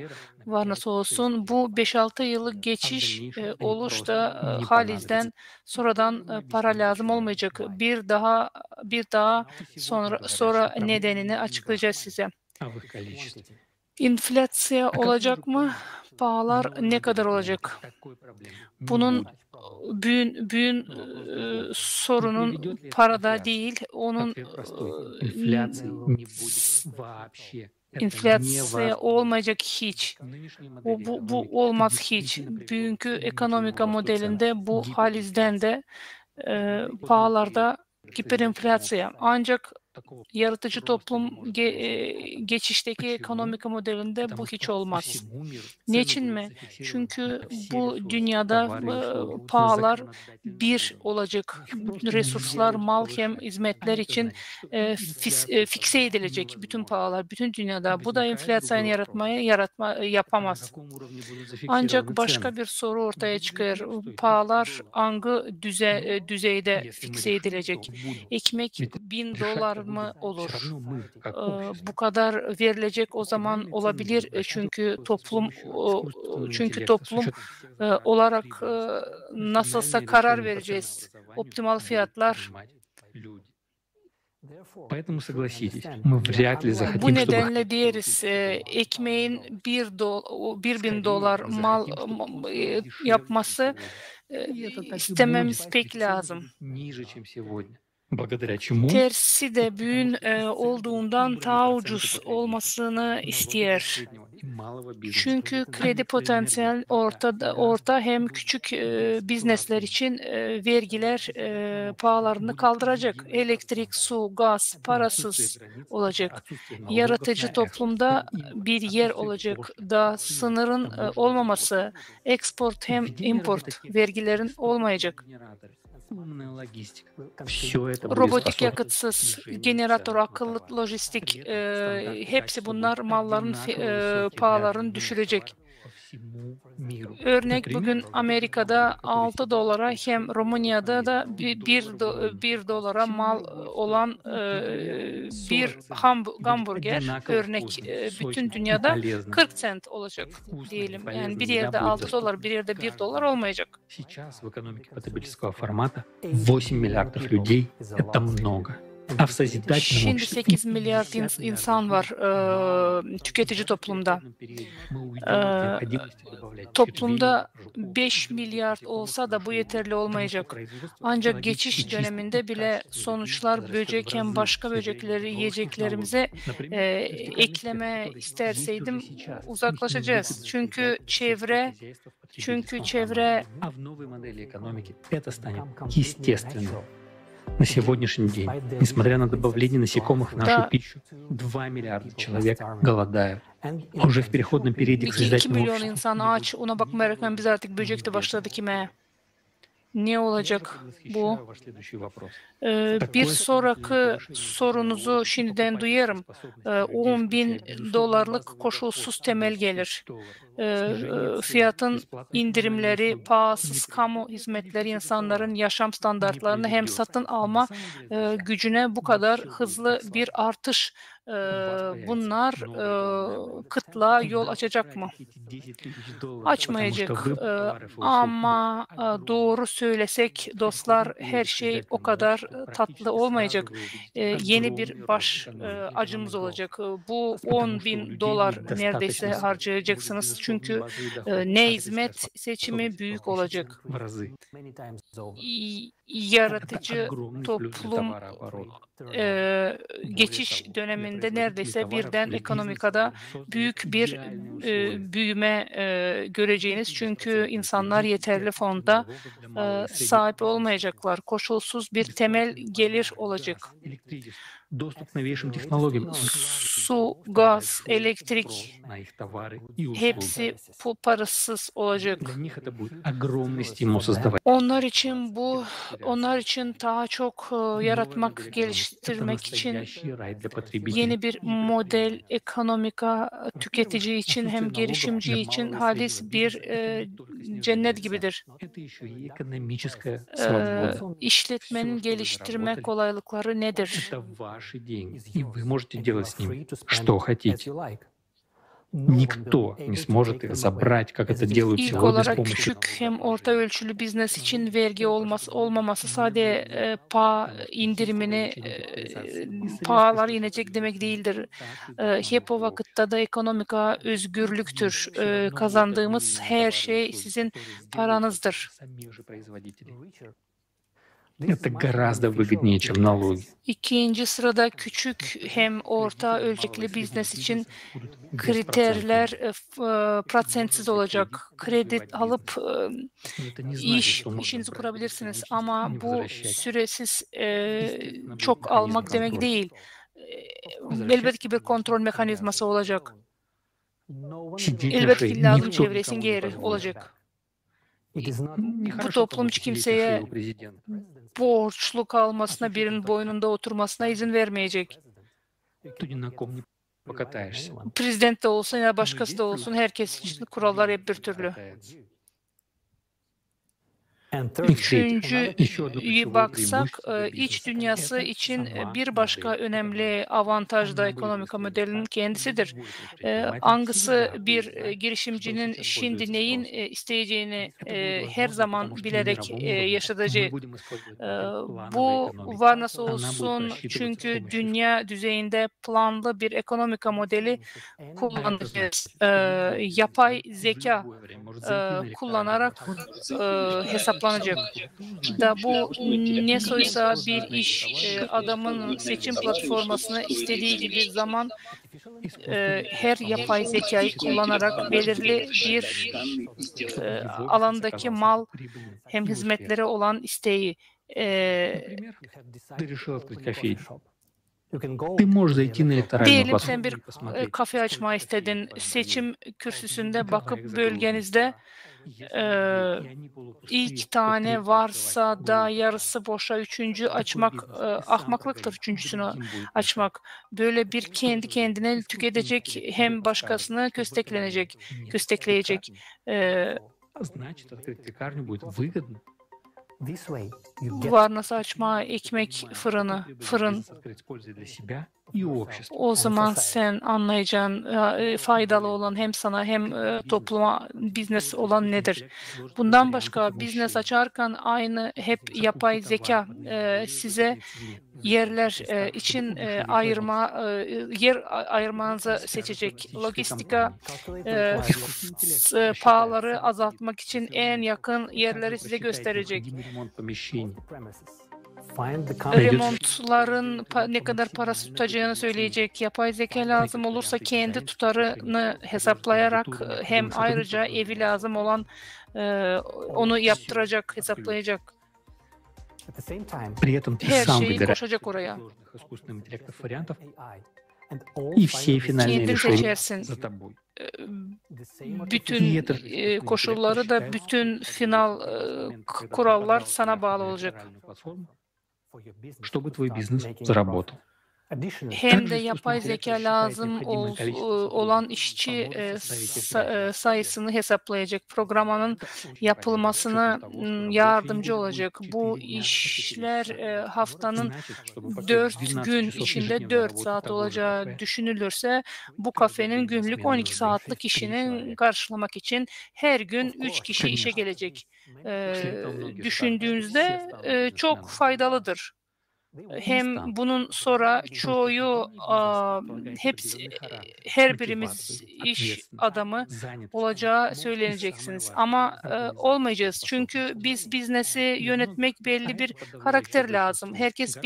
var nasıl olsun. Bu 5-6 yıllık geçiş oluşta halizden sonradan para lazım olmayacak. Bir daha sonra nedenini açıklayacağız size. İnflasyon olacak mı? Pahalar ne kadar olacak? Bunun büyük sorunun parada değil, onun inflasyon olmayacak hiç. Bu olmaz hiç. Bugünkü ekonomika modelinde bu halizden de pahalarda hiperinflasyon. Ancak yaratıcı toplum geçişteki ekonomik modelinde bu hiç olmaz. Niçin mi? Çünkü bu dünyada pahalar bir olacak. Resurslar, mal hem hizmetler için fikse edilecek bütün pahalar, bütün dünyada. Bu da enflasyonu yapamaz. Ancak başka bir soru ortaya çıkar. Pahalar hangi düzeyde fikse edilecek? Ekmek $1000 mı olur? Bu kadar verilecek o zaman olabilir çünkü toplum olarak nasılsa karar vereceğiz. Optimal fiyatlar. Bu nedenle diyoruz ekmeğin $1000 mal yapması istememiz pek lazım. Tersi de büyün olduğundan daha ucuz olmasını ister. Çünkü kredi potansiyel orta hem küçük biznesler için vergiler pahalarını kaldıracak. Elektrik, su, gaz parasız olacak. Yaratıcı toplumda bir yer olacak da sınırın olmaması, export hem import vergilerin olmayacak. Robotik yakıtsız, jeneratör, akıllı lojistik, hepsi bunlar malların pahalarını düşürecek. Örnek bugün Amerika'da $6 hem Romanya'da da $1 mal olan bir hamburger örnek bütün dünyada 40 cent olacak diyelim. Yani bir yerde $6, bir yerde $1 olmayacak. Сейчас в экономике потребительского формата 8 миллиардов людей – это много. Şimdi 8 milyar insan var tüketici toplumda. Toplumda 5 milyar olsa da bu yeterli olmayacak. Ancak geçiş döneminde bile sonuçlar böcek hem başka böcekleri yiyeceklerimize ekleme isterseydim uzaklaşacağız. Çünkü çevre На сегодняшний день, несмотря на добавление насекомых в нашу пищу, 2 миллиарда человек голодают. Уже в переходном периоде к 2 milyon insan aç. Ona bakmayarak biz artık böcekte başladık yemeye. Ne olacak bu? Bir sonraki sorunuzu şimdiden duyarım. 10.000 dolarlık koşulsuz temel gelir. Fiyatın indirimleri, pahasız kamu hizmetleri insanların yaşam standartlarını hem satın alma gücüne bu kadar hızlı bir artış bunlar kıtlığa yol açacak mı? Açmayacak. Ama doğru söylesek dostlar her şey o kadar tatlı olmayacak. Yeni bir baş acımız olacak. Bu 10.000 dolar neredeyse harcayacaksınız. Çünkü ne hizmet seçimi büyük olacak. Yaratıcı toplum geçiş döneminde neredeyse birden ekonomikada büyük bir büyüme göreceğiniz. Çünkü insanlar yeterli fonda sahip olmayacaklar. Koşulsuz bir temel gelir olacak. Su, gaz, elektrik hepsi parasız olacak. Onlar için daha çok yaratmak, geliştirmek için yeni bir model, ekonomika, tüketici için hem girişimci için halis bir cennet gibidir. İşletmenin geliştirme kolaylıkları nedir? И вы можете делать с ним, что хотите. Никто не сможет их забрать, как это делают İlk сегодня с olarak помощью. küçük hem orta ölçülü biznes için vergi olmaması sadece indirimini pahalar inecek demek değildir. Hep o vakitte de ekonomika özgürlüktür. Kazandığımız her şey sizin paranızdır. Это гораздо выгоднее, чем налоги. İkinci sırada küçük hem orta ölçekli biznes için kriterler prosentsiz olacak. Kredi alıp işinizi kurabilirsiniz ama bu süresiz çok almak demek değil. Elbette ki bir kontrol mekanizması olacak. Elbette ki lazım çevresin geri olacak. Bu toplum hiç kimseye borçlu kalmasına, birinin boynunda oturmasına izin vermeyecek. Prezident de olsun ya başkası da olsun herkes için kurallar hep bir türlü. Üçüncüye baksak, iç dünyası için bir başka önemli avantaj da ekonomik modelinin kendisidir. Hangisi bir girişimcinin şimdi neyin isteyeceğini her zaman bilerek yaşadığı. Bu var nasıl olsun çünkü dünya düzeyinde planlı bir ekonomik modeli kullanacağız. Yapay zeka kullanarak hesaplanacak. Da bu ne soysa bir iş adamın seçim platformasını istediği gibi zaman her yapay zekayı kullanarak belirli bir alandaki mal hem hizmetleri olan isteği diyelim sen bir kafe açma istedin. Seçim kürsüsünde bakıp bölgenizde ilk tane varsa da yarısı boşa üçüncü açmak ahmaklıktır üçüncüsünü açmak. Böyle bir kendi kendine tüketecek hem başkasını köstekleyecek. Var nasıl açma ekmek fırın. O zaman sen anlayacağın faydalı olan hem sana hem topluma biznes olan nedir? Bundan başka biznes açarken aynı hep yapay zeka size yerler için yer ayırmanızı seçecek. Logistika pahaları azaltmak için en yakın yerleri size gösterecek. Remontların ne kadar parası tutacağını söyleyecek. Yapay zeka lazım olursa kendi tutarını hesaplayarak hem ayrıca evi lazım olan onu yaptıracak, hesaplayacak. При этом ты Her сам şeyi выбираешь koşacak oraya. искусственным интеллектом вариантов, и все финальные Kendin решения seçersin. за тобой. Bütün koşulları da bütün final kurallar sana bağlı olacak. Чтобы твой бизнес заработал. Hem de yapay zeka lazım olan işçi sayısını hesaplayacak, programının yapılmasına yardımcı olacak. Bu işler haftanın 4 gün içinde 4 saat olacağı düşünülürse bu kafenin günlük 12 saatlik işini karşılamak için her gün 3 kişi işe gelecek. Düşündüğünüzde çok faydalıdır. Hem bunun sonra her birimiz iş adamı olacağı söyleneceksiniz. Ama olmayacağız. Çünkü biz biznesi yönetmek belli bir karakter lazım. Herkes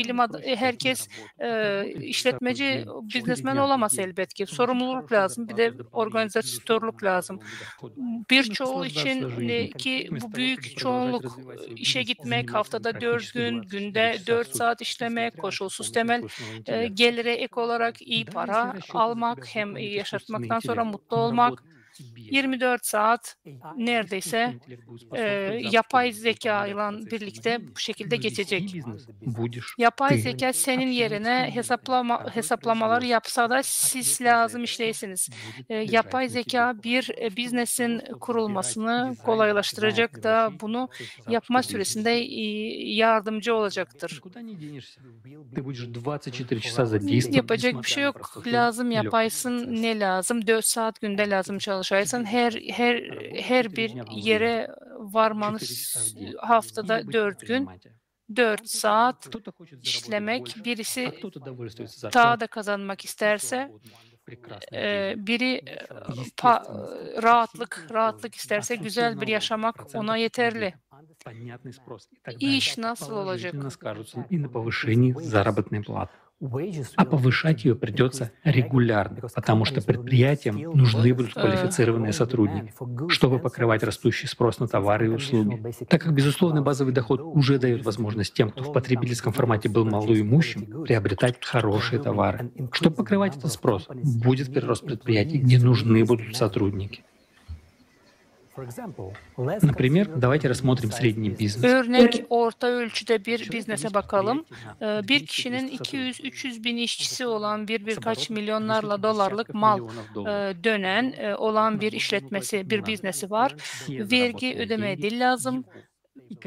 işletmeci, biznesmen olamaz elbette. Sorumluluk lazım. Bir de organizatörlük lazım. Birçoğu için ki bu büyük çoğunluk işe gitmek, haftada 4 gün, günde 4 saat işlemek, koşulsuz temel gelire ek olarak iyi para almak, hem yaşatmaktan sonra mutlu olmak, 24 saat neredeyse yapay zeka ile birlikte bu şekilde geçecek. Yapay zeka senin yerine hesaplamalar yapsa da siz lazım işleysiniz. Yapay zeka bir biznesin kurulmasını kolaylaştıracak da bunu yapma süresinde yardımcı olacaktır. Yapacak bir şey yok. Lazım yapaysın, ne lazım? 4 saat günde lazım çalışaysın. Her bir yere varmanız haftada 4 gün, 4 saat işlemek. Birisi daha da kazanmak isterse, biri rahatlık isterse, güzel bir yaşamak ona yeterli. İş nasıl olacak? А повышать ее придется регулярно, потому что предприятиям нужны будут квалифицированные сотрудники, чтобы покрывать растущий спрос на товары и услуги. Так как безусловный базовый доход уже дает возможность тем, кто в потребительском формате был малоимущим, приобретать хорошие товары. Чтобы покрывать этот спрос, будет прирост предприятий, где нужны будут сотрудники. Например, давайте рассмотрим средний бизнес. Örnek orta ölçüde bir biznese bakalım. Bir kişinin 200-300 bin işçisi olan birkaç milyonlarla dolarlık mal dönen olan bir işletmesi, bir biznesi var. Vergi ödemeye değil lazım.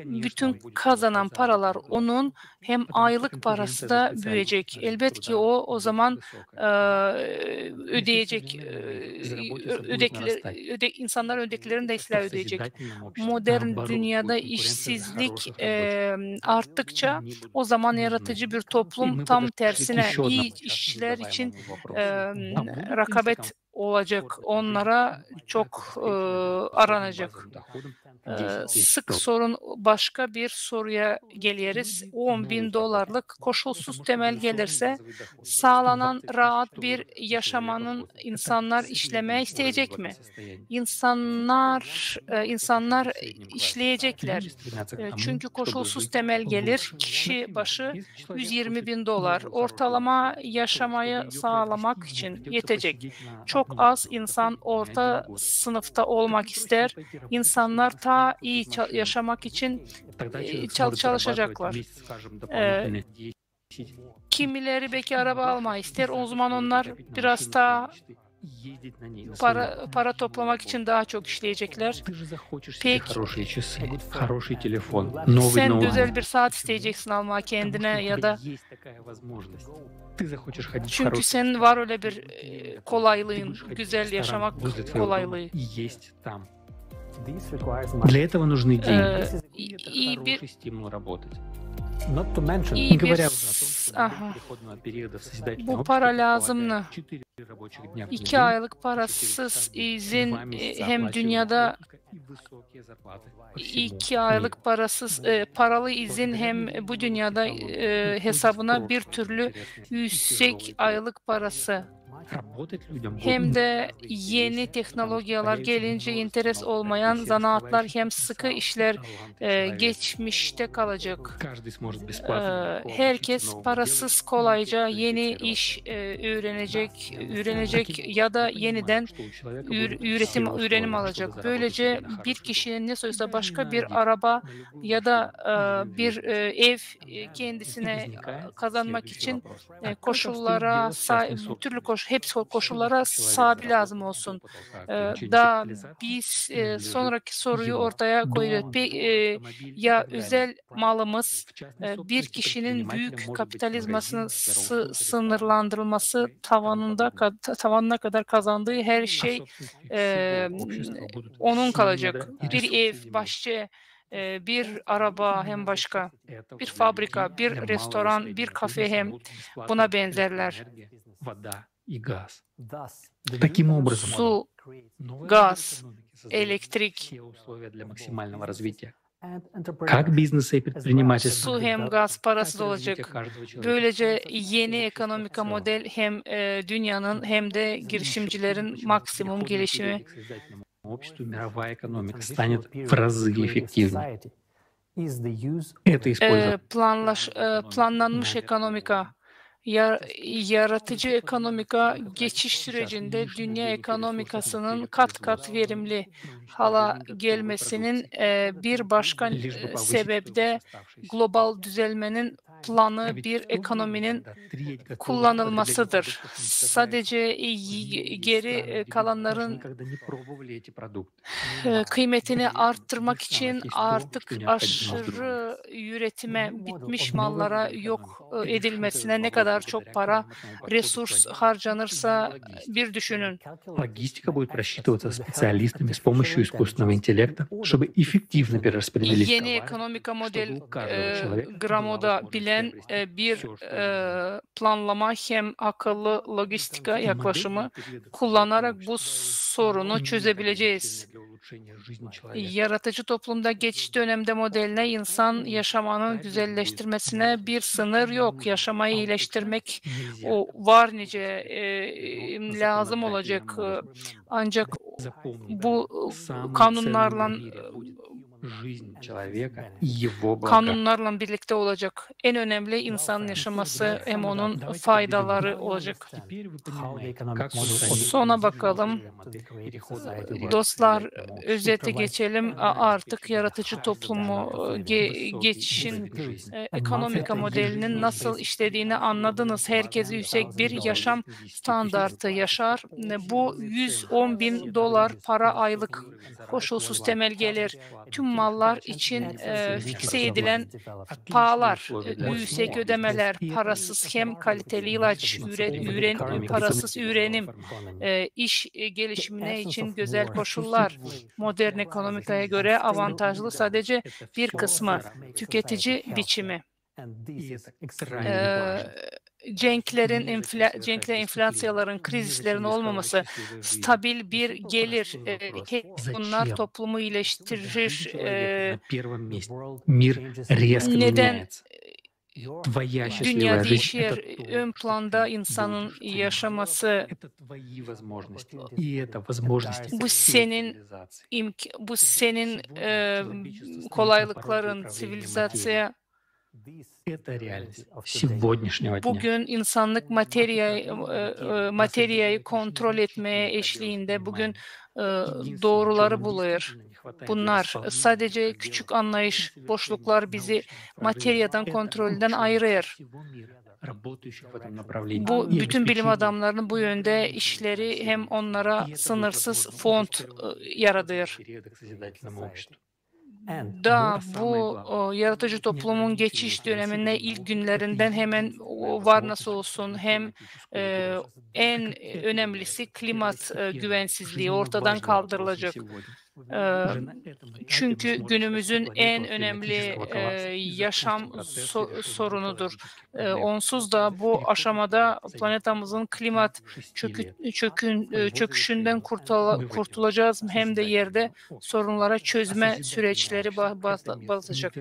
Bütün kazanan paralar onun, hem aylık parası da büyüyecek. Elbette ki o zaman ödeyecek, insanlar ödeklerini de silah ödeyecek. Modern dünyada işsizlik arttıkça o zaman yaratıcı bir toplum tam tersine iyi işçiler için rekabet olacak. Onlara çok aranacak. Sık sorun başka bir soruya geliriz. 10 bin dolarlık koşulsuz temel gelirse sağlanan rahat bir yaşamanın insanlar işlemeye isteyecek mi? İnsanlar işleyecekler. Çünkü koşulsuz temel gelir kişi başı 120 bin dolar. Ortalama yaşamayı sağlamak için yetecek. Çok az insan orta sınıfta olmak ister. İnsanlar daha iyi yaşamak için çalışacaklar. Kimileri belki araba almayı ister. O zaman onlar biraz daha para toplamak için daha çok işleyecekler. Peki sen güzel bir saat isteyeceksin alma kendine ya da çünkü sen var öyle bir kolaylığın, güzel yaşamak kolaylığı. Для этого нужны деньги и хороший стимул работать. İyi bir говоря уже о том, что aha, до переходного периода в созидательное bu общество para предполагает lazım mı? 4 рабочих дня в 2 неделю, aylık parasız izin 2 месяца hem оплачиваемого dünyada отпуска и высокие зарплаты по всему 2 миру. aylık parasız paralı izin hem bu dünyada hesabına bir türlü yüksek aylık parası Работать людям hem будет de yeni teknolojiler gelince interes olmayan zanaatlar hem sıkı işler geçmişte kalacak. каждый сможет бесплатно Herkes parasız kolayca yeni iş öğrenecek ya da yeniden öğrenim alacak. Böylece bir kişinin ne soysa başka bir araba ya da bir ev kendisine kazanmak için koşullara türlü hepsi koşullara sahibi lazım olsun. Da biz sonraki soruyu ortaya koyuyoruz. Ya özel malımız bir kişinin büyük kapitalizmasının sınırlandırılması tavanına kadar kazandığı her şey onun kalacak. Bir ev, bahçe, bir araba hem başka, bir fabrika, bir restoran, bir kafe hem buna benzerler. вода и газ. Таким образом, Su, новая gaz, экономика создает elektrik, все условия для максимального развития. Как бизнеса и предпринимательства, su hem gaz, parası da olacak. каждого человека. Böylece yeni ekonomik model hem dünyanın hem de girişimcilerin maksimum gelişimi. К созидательному обществу мировая экономика станет в разы эффективнее. Это используя Planlanmış ekonomika, yaratıcı ekonomika geçiş sürecinde dünya ekonomikasının kat kat verimli hala gelmesinin bir başka sebebi de global düzelmenin planı bir ekonominin kullanılmasıdır. Sadece geri kalanların kıymetini arttırmak için artık aşırı üretime, bitmiş mallara yok edilmesine ne kadar çok para, resurs harcanırsa bir düşünün. логистика будет просчитываться специалистами с помощью искусственного интеллекта, чтобы эффективно перераспределить Yeni товары, ekonomik model чтобы у каждого человека Gramo'da bilen bir planlama hem akıllı logistika yaklaşımı kullanarak bu sorunu çözebileceğiz. Yaratıcı toplumda geçiş dönemde modeline insan yaşamanın güzelleştirmesine bir sınır yok. Yaşamayı iyileştirmek o var nice lazım olacak. Ancak bu kanunlarla жизнь человека и его блага. kanunlarla birlikte olacak. En önemli insanın yaşaması hem onun faydaları olacak. Sona bakalım. Dostlar, özete geçelim. Artık yaratıcı toplumu geçişin ekonomik modelinin nasıl işlediğini anladınız. Herkes yüksek bir yaşam standartı yaşar. Bu $110.000 para aylık koşulsuz temel gelir. Tüm mallar için fikse edilen pahalar, yüksek ödemeler, parasız hem kaliteli ilaç, parasız ürenim, iş gelişimine için güzel koşullar. Modern ekonomikaya göre avantajlı sadece bir kısmı, tüketici biçimi. Cenklerin enflasyaların, krizlerin olmaması, stabil bir gelir, bunlar toplumu iyileştirir. Neden dünya değişir, ön planda insanın yaşaması, bu senin kolaylıkların, sivilizasya. Bugün insanlık materyayı kontrol etmeye eşliğinde bugün doğruları buluyor. Bunlar sadece küçük anlayış, boşluklar bizi materyadan, kontrolden ayırıyor. Bu bütün bilim adamlarının bu yönde işleri hem onlara sınırsız fon yaratıyor. Da bu yaratıcı toplumun geçiş dönemine ilk günlerinden hemen var nasıl olsun hem en önemlisi klimat güvensizliği ortadan kaldırılacak. Çünkü günümüzün en önemli yaşam sorunudur. Onsuz da bu aşamada planetamızın klimat çöküşünden kurtulacağız, hem de yerde sorunlara çözme süreçleri başlayacak.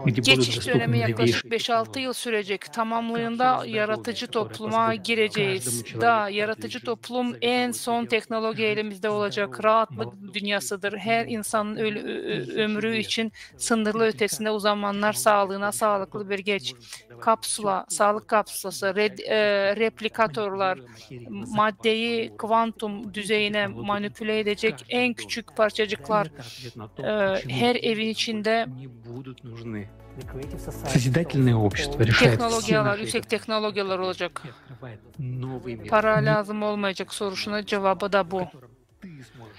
Geçiş dönemi yaklaşık 5-6 yıl sürecek. Tamamlığında yaratıcı topluma gireceğiz. Yaratıcı toplum en son teknoloji elimizde olacak. Rahatlık dünyasıdır. Her insanın ömrü için sınırlı ötesinde uzanmanlar sağlığına sağlıklı bir geç. Sağlık kapsulası, replikatörler, maddeyi kuantum düzeyine manipüle edecek en küçük parçacıklar her evin içinde. Sозидательное общество решает Teknolojiler, yüksek teknolojiler olacak. Para lazım olmayacak sorusuna cevabı da bu.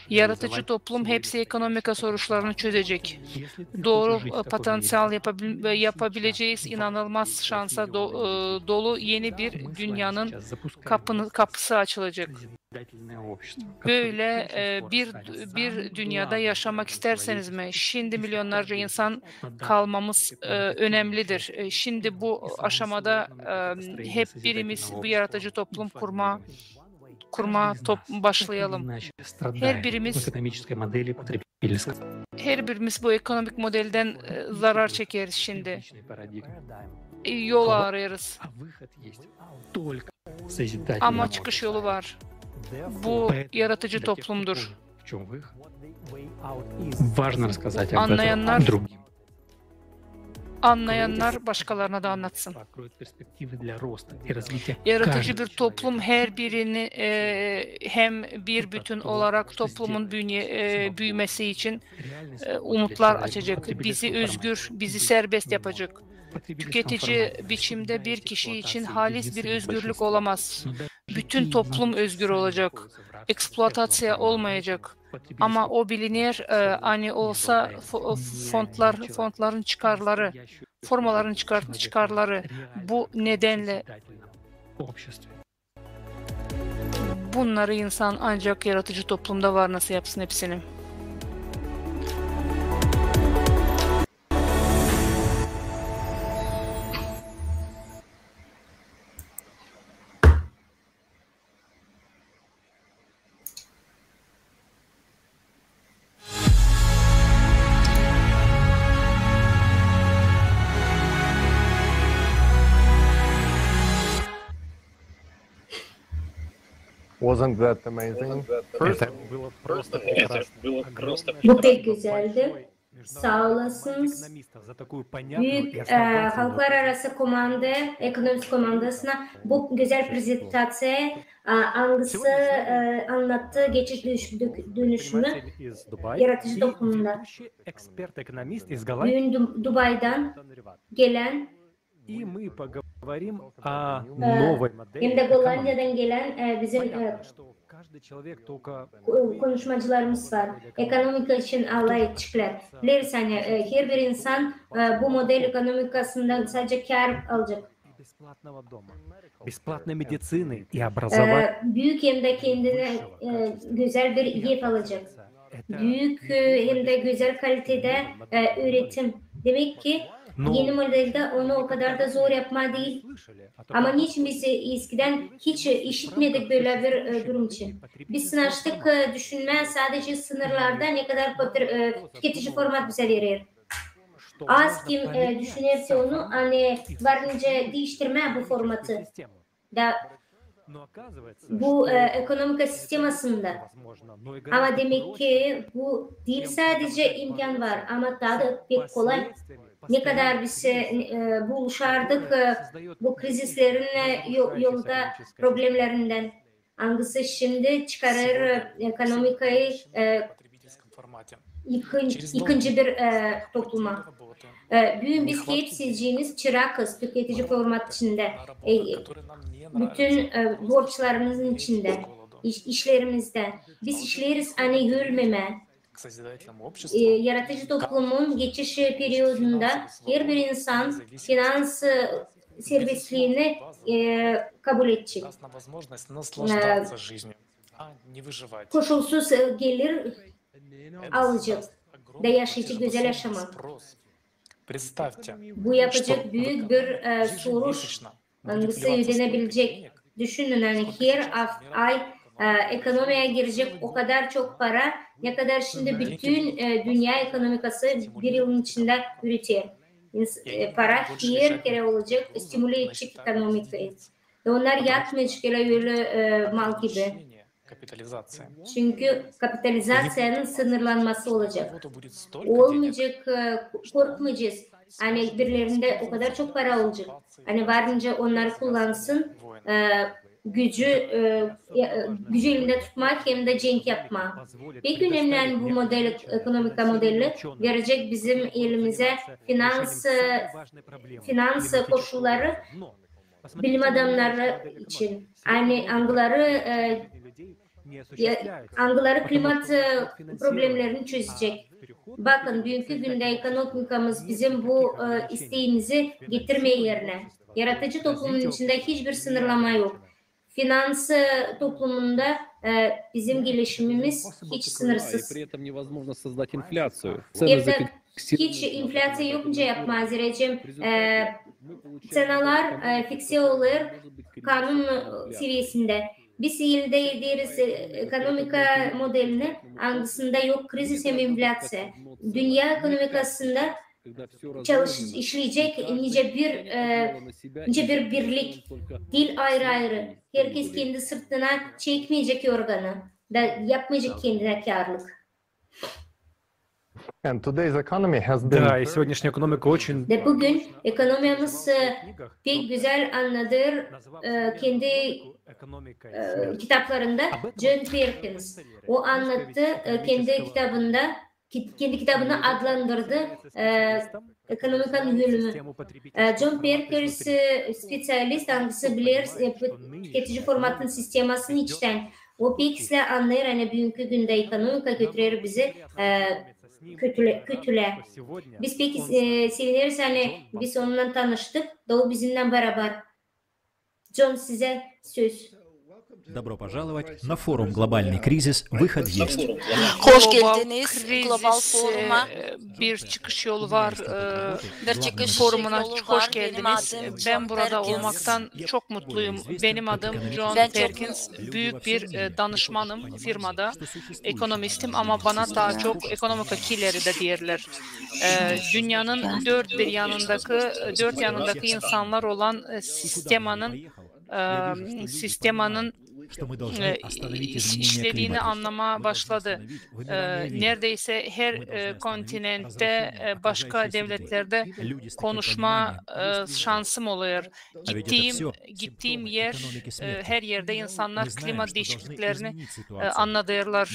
Yaratıcı toplum hepsi ekonomika sorunlarını çözecek. Doğru potansiyel yapabileceğiz, inanılmaz şansa dolu yeni bir dünyanın kapısı açılacak. Böyle bir dünyada yaşamak isterseniz mi? Şimdi milyonlarca insan kalmamız önemlidir. Şimdi bu aşamada hep birimiz bu yaratıcı toplum başlayalım. Her birimiz bu ekonomik modelden zarar çekeriz şimdi. Yol ararız. Ama çıkış yolu var. Bu yaratıcı toplumdur. Anlayanlar başkalarına da anlatsın. Yaratıcı bir toplum her birini hem bir bütün olarak toplumun büyümesi için umutlar açacak. Bizi özgür, bizi serbest yapacak. Tüketici biçimde bir kişi için halis bir özgürlük olamaz. Bütün toplum özgür olacak. Eksploatasyya olmayacak. Ama o bilinir, hani olsa fontların çıkarları, formaların çıkarları. Bu nedenle bunları insan ancak yaratıcı toplumda var, nasıl yapsın hepsini. Wasn't that amazing? Bu pek güzeldi. Sağ olasınız. Büyük Halklar Arası Komanda, Ekonomist Komandası'na bu güzel prezentasyaya hangisi anlattı geçiş dönüşümü yaratıcı toplumunda. Bugün Dubai'den gelen hem de Gollanda'dan gelen bizim konuşmacılarımız var. Ekonomika için anlayışlar. Biliriz hani her bir insan bu model ekonomikasından sadece kar alacak. Büyük hem de kendine güzel bir ev alacak. Büyük hem de güzel kalitede üretim. Demek ki yeni modelde onu o kadar da zor yapma değil. Ama niçin biz eskiden hiç işitmedik böyle bir durum için? Biz sınırlaştık düşünme sadece sınırlarda ne kadar tüketici format bize verir. Az kim düşünürse onu hani varınca değiştirme bu formatı. Bu ekonomik sistemasında. Ama demek ki bu değil sadece imkan var ama daha da pek kolay. Ne kadar biz buluşardık bu krizislerin yolda problemlerinden. Hangisi şimdi çıkarır ekonomikayı ikinci bir topluma. Bugün biz hep sizciniz çırakız tüketici format içinde. Bütün borçlarımızın içinde, işlerimizde. Biz işleriz hani yürümeme. Yaratıcı toplumun geçiş periyodunda her bir insan finans serbestliğini kabul edecek. Koşulsuz gelir alacak da yaşayıcı güzel yaşama. Bu yapacak büyük bir soruş hangisi ödenebilecek. Düşünün hani her ay ekonomiye girecek o kadar çok para, ne kadar şimdi bütün dünya ekonomikası bir yılın içinde üretiyor. Para her kere olacak, stimüle edecek ekonomikayı. Onlar yatmayacak öyle mal gibi. Çünkü kapitalizasyonun sınırlanması olacak. Olmayacak, korkmayacağız. Hani birilerinde o kadar çok para olacak. Hani varınca onları kullansın, gücü elinde tutmak hem de cenk yapma. Pek önemli yani bu model, ekonomik modeli verecek bizim elimize finans koşulları bilim adamları için. Yani Angıları klimat problemlerini çözecek. Bakın bugünkü günde ekonomikamız bizim bu isteğimizi getirmeye yerine. Yaratıcı toplumun içinde hiçbir sınırlama yok. Finans toplumunda bizim gelişimimiz hiç sınırsız. Hiç enflasya yokça yapmaz. Senalar fikse olur kanun seviyesinde. Biz yılda ederiz ekonomika modelini hangisinde yok kriz hem enflasya. Dünya ekonomikasında işleyecek nice bir birlik, dil ayrı ayrı. Herkes kendi sırtına çekmeyecek organı da yapmayacak kendine karlılık. Да, и сегодняшняя экономика очень... Bugün ekonomimiz pek güzel anladır kendi kitaplarında John Perkins. O anlattı kendi kitabını adlandırdı ekonomikanın bölümü. John Perkins spesyalist hangisi bilir tüketici formatın sistemasını içten. O pek güzel anlayır hani bugünkü günde ekonomika götürür bizi kötüle. Biz peki seviniriz hani biz onunla tanıştık da o bizimle beraber. John size söz. Добро пожаловать на форум «Глобальный кризис. Выход есть». Hoş geldiniz. Global Forum'a bir çıkış yolu var. Forumuna hoş geldiniz. Ben burada olmaktan çok mutluyum. Benim adım John Perkins. Büyük bir danışmanım firmada. Ekonomistim ama bana daha çok ekonomika killeri de diyorlar. Dünyanın dört yanındaki insanlar olan sistemanın işlediğini anlama başladı. Neredeyse her kontinentte başka devletlerde konuşma şansım oluyor. Gittiğim her yerde insanlar klima değişikliklerini anlayırlar.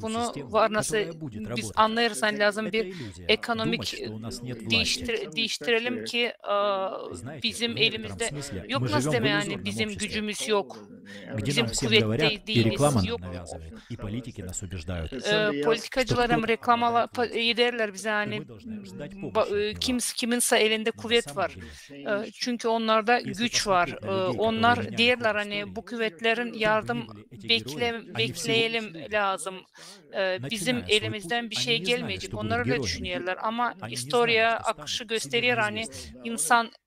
Bunu biz anlayırsan lazım bir ekonomik değiştirelim ki bizim elimizde yok nasıl deme yani bizim gücümüz yok. Bizim kuvvetli değiliz, yok. Politikacılar hem reklam ederler bize hani kiminse elinde kuvvet var. Çünkü onlarda güç var. Onlar diyorlar hani bu kuvvetlerin yardım bekleyelim lazım. Bizim elimizden bir şey gelmeyecek. Onlar öyle düşünüyorlar ama historia akışı gösteriyor hani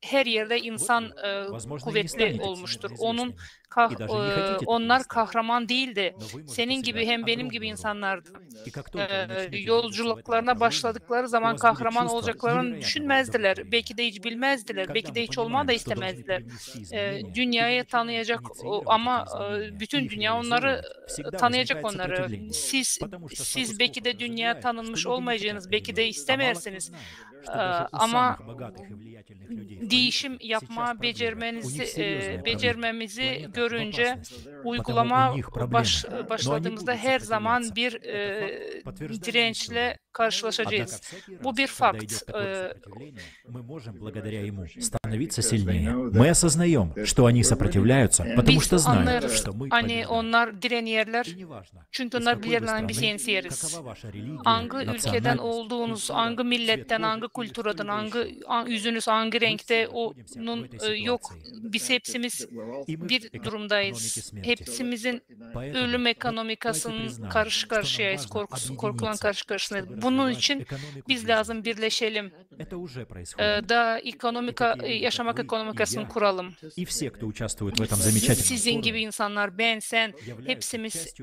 her yerde insan kuvvetli olmuştur. Onlar kahraman değildi. Senin gibi hem benim gibi insanlardı. Yolculuklarına başladıkları zaman kahraman olacaklarını düşünmezdiler. Belki de hiç bilmezdiler. Belki de hiç olmayı da istemezdiler. Dünyayı tanıyacak ama bütün dünya onları tanıyacak onları. Siz belki de dünya tanınmış olmayacağınız, belki de istemersiniz. Ama değişim yapma becermemizi görünce uygulama başladığımızda her zaman bir dirençle karşılaşacağız. Bu bir fakt. Мы можем благодаря ему становиться сильнее. Мы осознаем, что они сопротивляются, потому что Biz знают, anlarız. что мы Hani onlar direniyerler. Çünkü onlar bilirler biz yenisiyiz. Hangi ülkeden olduğunuz, hangi milletten, hangi kültürden, yüzünüz hangi renkte onun yok. Biz hepsimiz bir durumdayız. Hepsimizin ölüm ekonomikasının karşı karşıyayız. Korkulan karşı karşıyayız. Bunun için biz lazım birleşelim. Da yaşamak ekonomikasını kuralım. Sizin gibi insanlar, ben, sen, hepsimiz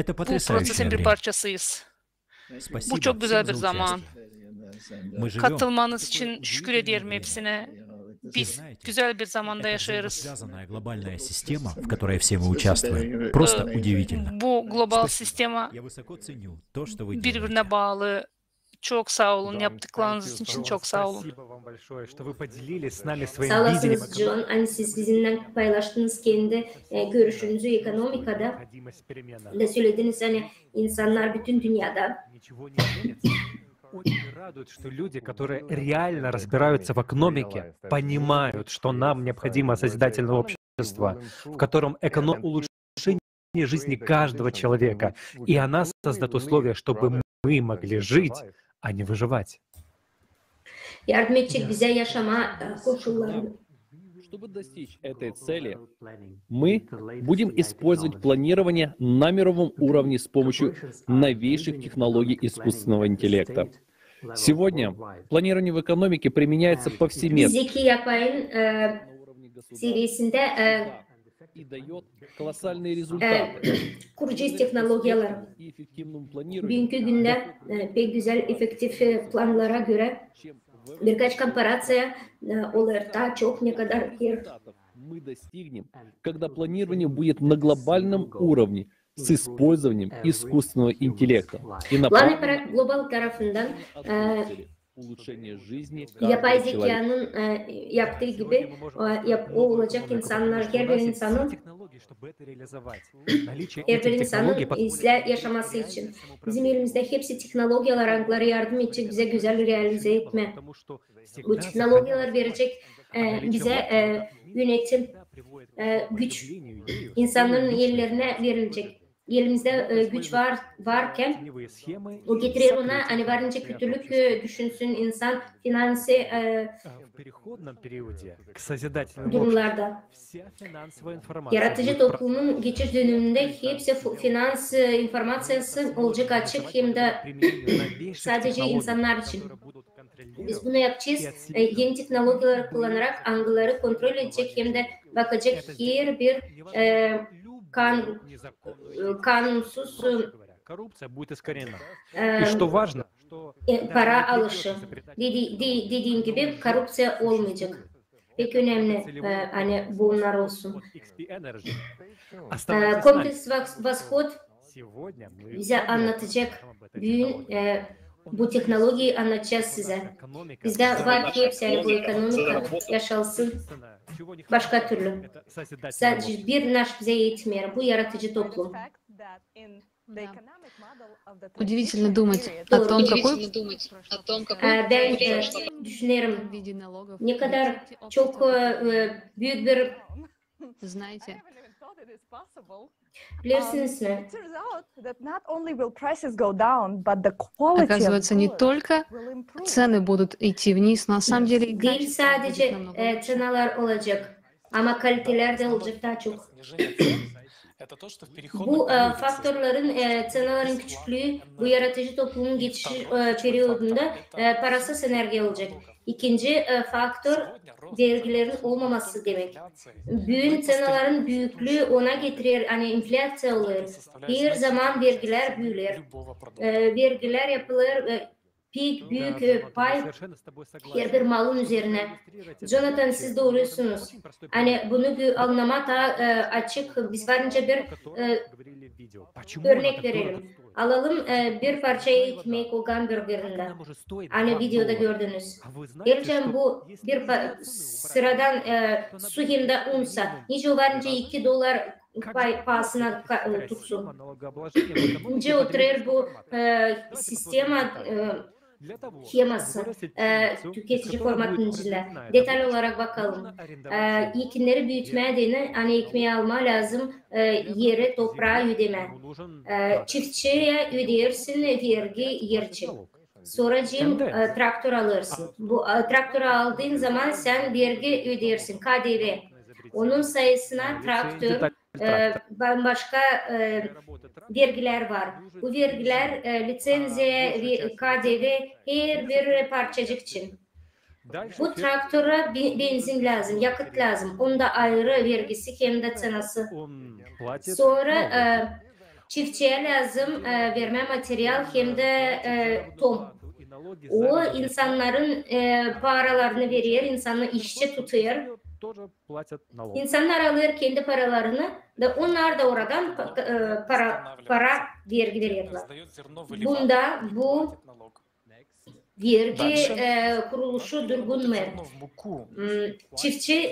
bu prosesin bir parçasıyız. Bu çok güzel bir zaman. Katılmanız için şükür ediyorum hepsine. Biz güzel bir zamanda yaşıyoruz. Bu global sistema birbirine bağlı. Çok sağ olun. Yaptıklarınız için çok sağ olun. Sağ olasınız John. Hani siz bizimle paylaştınız kendi görüşünüzü ekonomikada. De söylediniz hani insanlar bütün dünyada. Очень радует, что люди, которые реально разбираются в экономике, понимают, что нам необходимо созидательное общество, в котором улучшение жизни каждого человека, и она создаст условия, чтобы мы могли жить, а не выживать. Yardım edecek bize yaşama koşullarını. Чтобы достичь этой цели, мы будем использовать планирование на мировом уровне с помощью новейших технологий искусственного интеллекта. Сегодня планирование в экономике применяется повсеместно Zeki Yapay'ın serisinde и дает колоссальные результаты. kuracağız teknolojiler. Bugünkü günde pek güzel, efektif planlara göre birkaç komparasya olur da çok ne kadar мы достигнем, когда планирование будет на глобальном уровне с использованием искусственного интеллекта. Plan yaparak global tarafından yapay zekanın yaptığı gibi o olacak insanlar, her bir insanın yaşaması için. Bizim elimizde hepsi teknolojiler, ankları yardım edecek, bize güzel realize etme. Bu teknolojiler verecek bize yönetim, güç insanların ellerine verilecek. Elimizde güç varken o getirir ona hani varınca kötülük düşünsün insan finansı durumlarda. Yaratıcı toplumun geçiş döneminde hepsi finans informasyası olacak açık hem de sadece insanlar için. Biz bunu yapacağız. Yeni teknolojileri kullanarak algıları kontrol edecek hem de bakacak her bir kanunsuz para alışı. Dediğim gibi korupsiya olmayacak. Pek önemli hani bunlar olsun. Kompleks Vashod bize anlatacak. Bugün bu teknolojiyi anlatacağız size. Bizde var hepsi bu ekonomika yaşalsın. Başka türlü. Sadece bir naş bize yetmiyor. Bu yaratıcı toplum. Удивительно думать о том, какой... Ben düşünüyorum ne kadar çok büyük bir bilirsiniz mi? Оказывается, не только цены будут идти вниз, на самом деле и Değil sadece cenalar olacak ama kaliteler de olacak daha çok. Bu faktörlerin, cenaların küçüklüğü bu yaratıcı toplumun geçiş periyodunda parasız enerji olacak. İkinci faktör vergilerin olmaması demek. Büyük cenaların büyüklüğü ona getirir, hani enflasyon olur. Her zaman vergiler büyür. Vergiler yapılır. Büyük pay her bir malın üzerine. Jonathan siz doğrusunuz. Hani bunu anlamak daha açık. Biz varınca bir örnek verelim. Alalım bir parça ekmek o hamburgerinde. Hani videoda gördünüz. Gerçekten bu bir sıradan su hem de unsa. Nice varınca $2 pahasına tutsun. İnce oturur bu sistema scheması tüketici formatının içinde. Detaylı olarak bakalım. Ekinleri büyütmeye de hani ekmeği alma lazım, yere toprağa ödeme. Çiftçiye ödersin vergi yer için. Sonra traktör alırsın. Bu traktörü aldığın zaman sen vergi ödersin, KDV. Onun sayısına traktör, başka vergiler var. Bu vergiler lisenziye, KDV her bir parçacık için. Bu traktöre benzin lazım, yakıt lazım. Onda ayrı vergisi hem de cenası. Sonra çiftçiye lazım verme materyal hem de tom. O insanların paralarını veriyor, insanı işçi tutuyor. İnsanlar alır kendi paralarını da onlar da oradan para vergi veriyorlar. Bunda bu vergi kuruluşu durgun mu? Çiftçi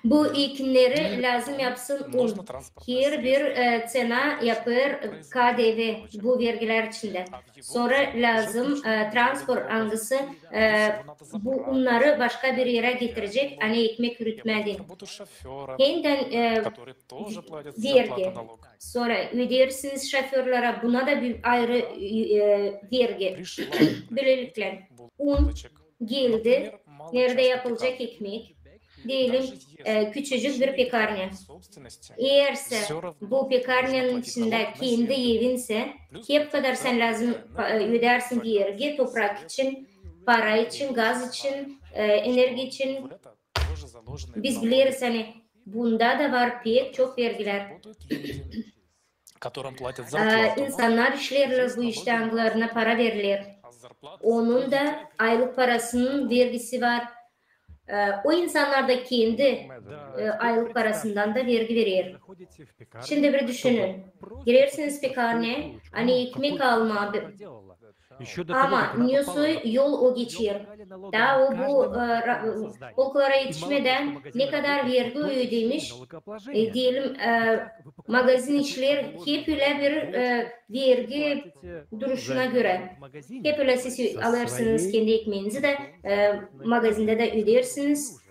bu ekinleri lazım yapsın un. Her bir cena yapır KDV bu vergiler içinde. Sonra lazım transport angısı bu unları başka bir yere getirecek. Hani ekmek üretmedi. Yeniden vergi. Sonra ödersiniz şoförlere, buna da bir ayrı vergi. Böylelikle un geldi. Nerede yapılacak ekmek? Diyelim küçücük bir pekarne. Eğerse bu pekarnenin içinde kendi evinse hep kadar sen lazım ödersin vergi, toprak için, para için, gaz için, enerji için. Biz biliriz hani bunda da var pek çok vergiler. İnsanlar işlerler bu işte anglarına para verirler. Onun da aylık parasının vergisi var. O insanlar da kendi aylık parasından da vergi verir. Şimdi bir düşünün. Girersiniz pekarne, hani ekmek alma ama nüsu yol o geçiyor. Daha o bu oklara yetişmeden ne kadar vergi ödemiş, diyelim magazin işler hep öyle bir vergi duruşuna göre. Hep öyle siz alırsınız kendi ekmeğinizi de magazinde de ödersiniz.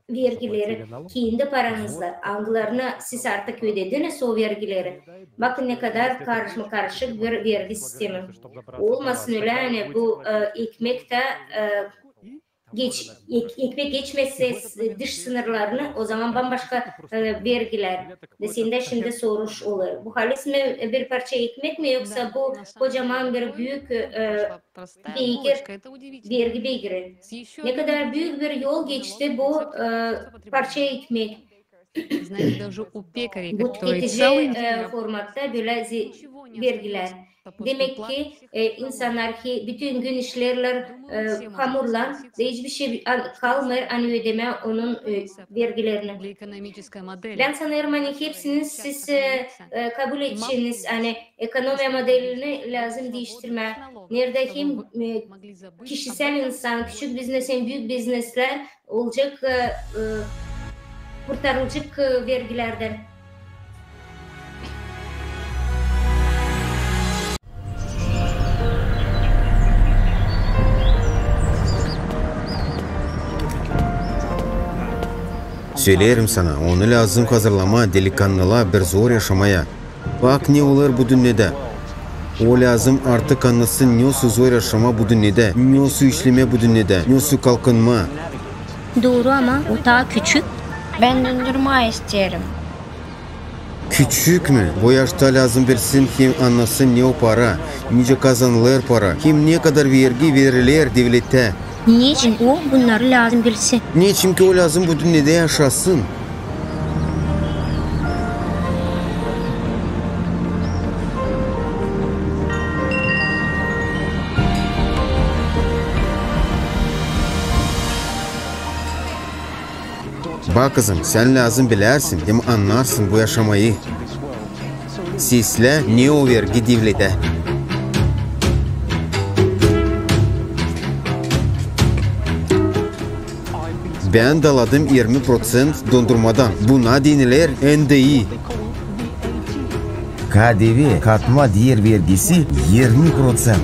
Vergileri kendi paranızla anglarına siz artık ödediniz o vergileri. Bakın ne kadar karışık bir vergi sistemi. Olmasın öyle yani bu ekmek de ekmek geçmezse dış sınırlarını o zaman bambaşka vergiler. Desinde şimdi soruş olur. Bu halis mi bir parça ekmek mi yoksa bu kocaman bir büyük beygir, vergi beygiri. Ne kadar büyük bir yol geçti bu parça ekmek. Bu tüketici formatta böyle vergiler. Demek ki insanlar ki bütün gün işlerler hamurla ve hiçbir şey kalmıyor hani ödeme onun vergilerini. Ben sanırım hani hepsini siz kabul edeceğiniz hani ekonomi modelini lazım değiştirme. Nerede hem kişisel insan, küçük biznes hem büyük biznesler olacak kurtarılacak vergilerden. Söylerim sana, onu lazım hazırlama delikanlıla bir zor yaşamaya. Bak ne olur bu dünyada. O lazım artık anlasın ne zor yaşama bu dünyada, ne işleme bu dünyada, ne kalkınma. Doğru ama o daha küçük. Ben döndürme isterim. Küçük mü? Bu yaşta lazım bilsin kim anlasın ne o para, nice kazanılır para, kim ne kadar vergi verilir devlete. Niçin o bunları lazım bilsin? Niçin ki o lazım bu dünyada yaşasın? Bak kızım, sen lazım bilersin, hem anlarsın bu yaşamayı. Sizle ne o vergi devlete? Ben daladım 20% dondurmadan. Buna denilir NDI. KDV katma değer vergisi 20%.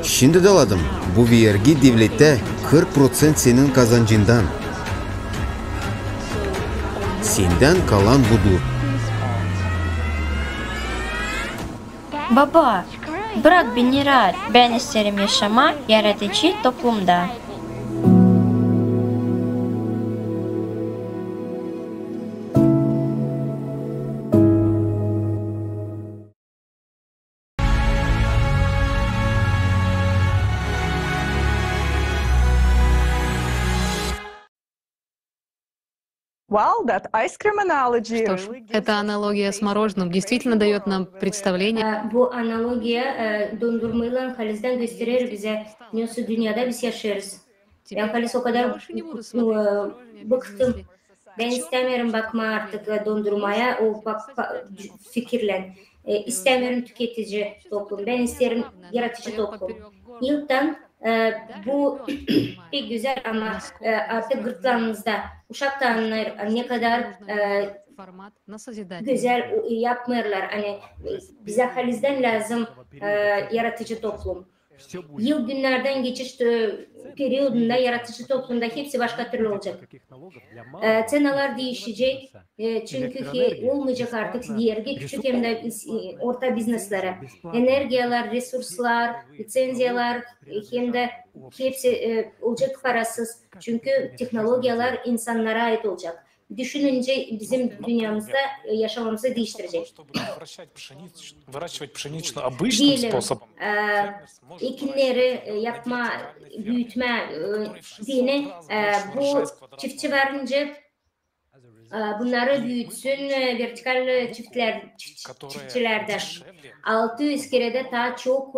Şimdi daladım. Bu vergi devlette 40% senin kazancından. Senden kalan budur. Baba, bırak beni rahat. Ben isterim yaşama yaratıcı toplumda. Что ж, эта аналогия с мороженым действительно дает нам представление. Bu analogiya dondurmayla halizden gösterir bize nasıl dünyada biz yaşarız. Ben halis o kadar bıktım. Ben istemiyorum bakma artık dondurmaya o fikirle. İstemiyorum tüketici toplum. Ben isterim yaratıcı toplum. İlkten bu pek güzel ama artık gırtlağınızda uşak da anlar ne kadar güzel yapmıyorlar. Hani bize halizden lazım yaratıcı toplum. Yıl günlerden geçiş periyodunda yaratıcı toplumda hepsi başka türlü olacak. Cenalar değişecek. Çünkü olmayacak artık diğerge küçük hem de orta bizneslere. Enerjiler, resurslar, lisenziyalar hem de hepsi olacak parasız. Çünkü teknolojiler insanlara ait olacak. Düşününce bizim dünyamızda yaşamamızı değiştirecek. Diyelim, ekinleri yapma, büyütme dini bu çiftçi verince bunları büyütsün vertikal çiftçilerde. 600 kerede daha çok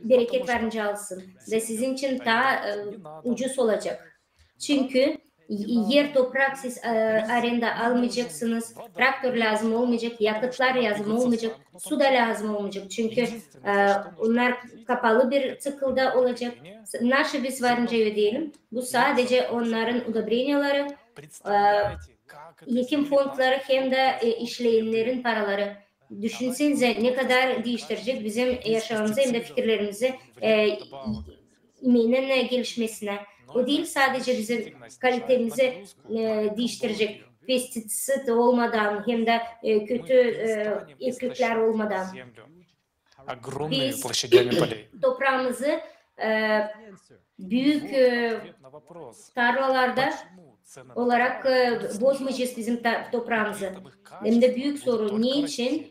bereket verince alsın. Ve sizin için daha ucuz olacak. Çünkü yer toprak siz arenda almayacaksınız, traktör lazım olmayacak, yakıtlar lazım olmayacak, su da lazım olmayacak. Çünkü onlar kapalı bir sıkılda olacak. Nasıl biz varınca ödeyelim? Bu sadece onların udobrenyaları, ekim fondları hem de işleyenlerin paraları. Düşünsenize ne kadar değiştirecek bizim yaşamımızı hem de fikirlerimizi emeğinin gelişmesine. O değil sadece bizim kalitemizi değiştirecek. Pestisit olmadan hem de kötü eklikler olmadan. Biz toprağımızı büyük tarlalarda olarak bozmayacağız bizim toprağımızı. Hem de büyük sorun. Niçin?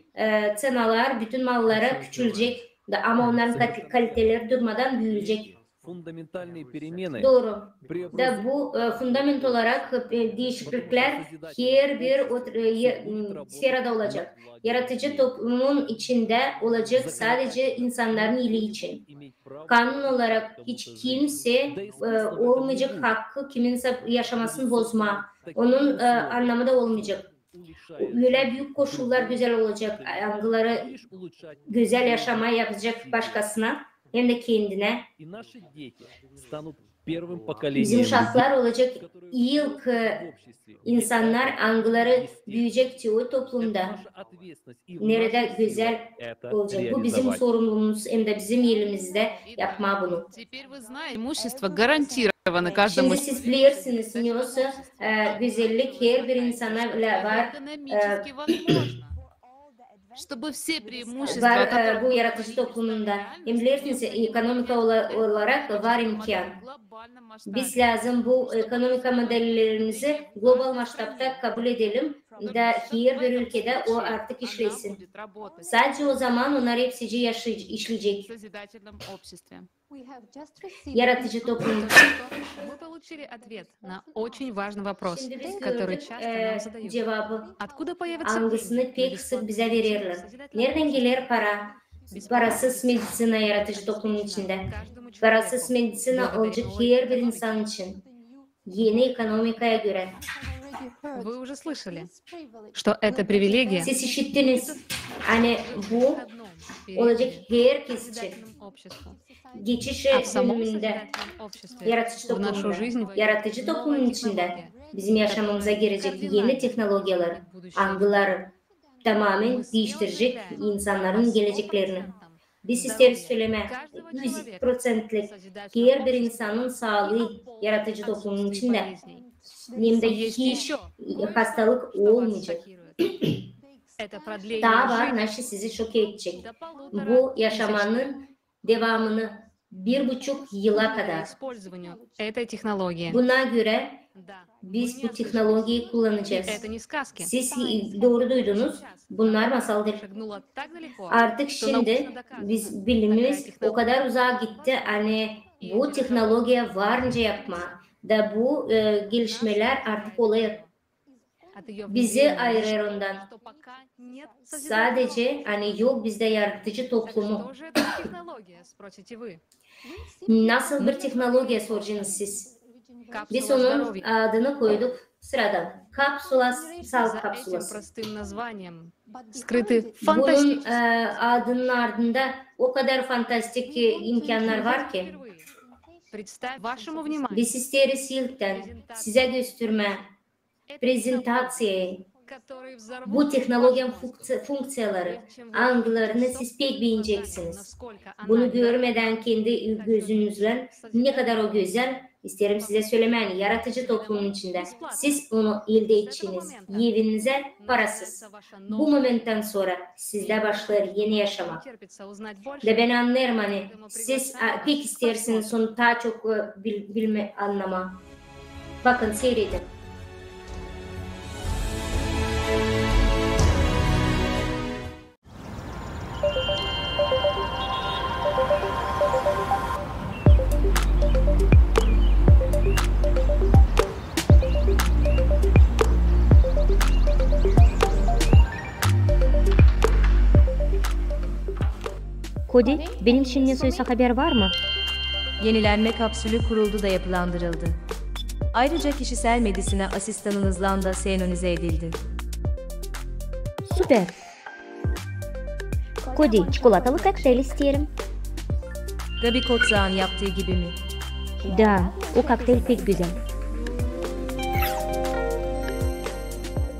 Cenalar, bütün mallara küçülecek ama onların kaliteleri durmadan büyüyecek. Doğru. Da bu fundament olarak değişiklikler her bir sferada olacak. Yaratıcı toplumun içinde olacak sadece insanların iyiliği için. Kanun olarak hiç kimse olmayacak hakkı kimin yaşamasını bozma. Onun anlamı da olmayacak. Öyle büyük koşullar güzel olacak. Angıları güzel yaşama yapacak başkasına hem de kendine. Bizim uşaklar olacak ilk insanlar angıları büyüyecek o toplumda. Nerede güzel olacak. Bu bizim sorumluluğumuz hem de bizim elimizde yapma bunu. Şimdi siz bilirsiniz nasıl güzellik her bir insana var. Var bu yaratıcı toplumunda. Hem bilirsiniz ekonomik olarak var imkan. Biz lazım bu ekonomik modellerimizi global maçtapta kabul edelim da her bir ülkede o artık işlesin. Sadece o zaman onlar hepsi işleyecek. Yaratıcı toplum. Мы получили ответ на очень важный вопрос, который часто нам задают. Откуда появится Angısını pek sık bize verirler. Nereden gelir para? Parasız medisina yaratıcı toplumun içinde. Parasız medisina olacak her bir insan için. Yeni ekonomikaya göre. Вы уже слышали, что это привилегия. Siz işittiniz. Hani bu olacak herkes için. Geçiş döneminde, yaratıcı toplumda, yaratıcı toplumun içinde bizim yaşamımıza girecek yeni teknolojiler, algıları tamamen değiştirecek insanların geleceklerini. Biz isteriz söyleme, 100%'lik her bir insanın sağlığı yaratıcı toplumun içinde hem de hiç hastalık olmayacak. Daha var, naşı sizi şok edecek. Bu yaşamanın devamını 1,5 yıla kadar. Buna göre biz bu teknolojiyi kullanacağız. Siz doğru duydunuz. Bunlar masaldır. Artık şimdi biz bilimimiz o kadar uzağa gitti. Hani bu teknolojiye varınca yapma da bu gelişmeler artık oluyor. Bizi ayırır ondan. Sadece hani yok bizde yaratıcı toplumu. Nasıl bir teknolojiye soracaksınız siz? Biz onun adını koyduk sıradan. Sağlık kapsulası. Bunun adının ardında o kadar fantastik imkanlar var ki. Biz isteriz ilkten size gösterme, prezentasyayı, bu teknolojinin funksiyaları, algılarını siz pek beğeneceksiniz. Bunu görmeden kendi gözünüzle ne kadar o güzel, isterim size söylemeyin, yaratıcı toplumun içinde. Siz onu elde edeceğiniz evinize parasız. Bu momentten sonra sizde başlar yeni yaşamak. Ve ben anlarım hani siz pek istersiniz onu daha çok bilme anlama. Bakın seyredin. Cody, benim için ne soysa haber var mı? Yenilenme kapsülü kuruldu da yapılandırıldı. Ayrıca kişisel medisine asistanınızla da senkronize edildi. Süper. Cody, çikolatalı kokteyl isterim. Gabi Kotzak'ın yaptığı gibi mi? Da, o kokteyl pek güzel.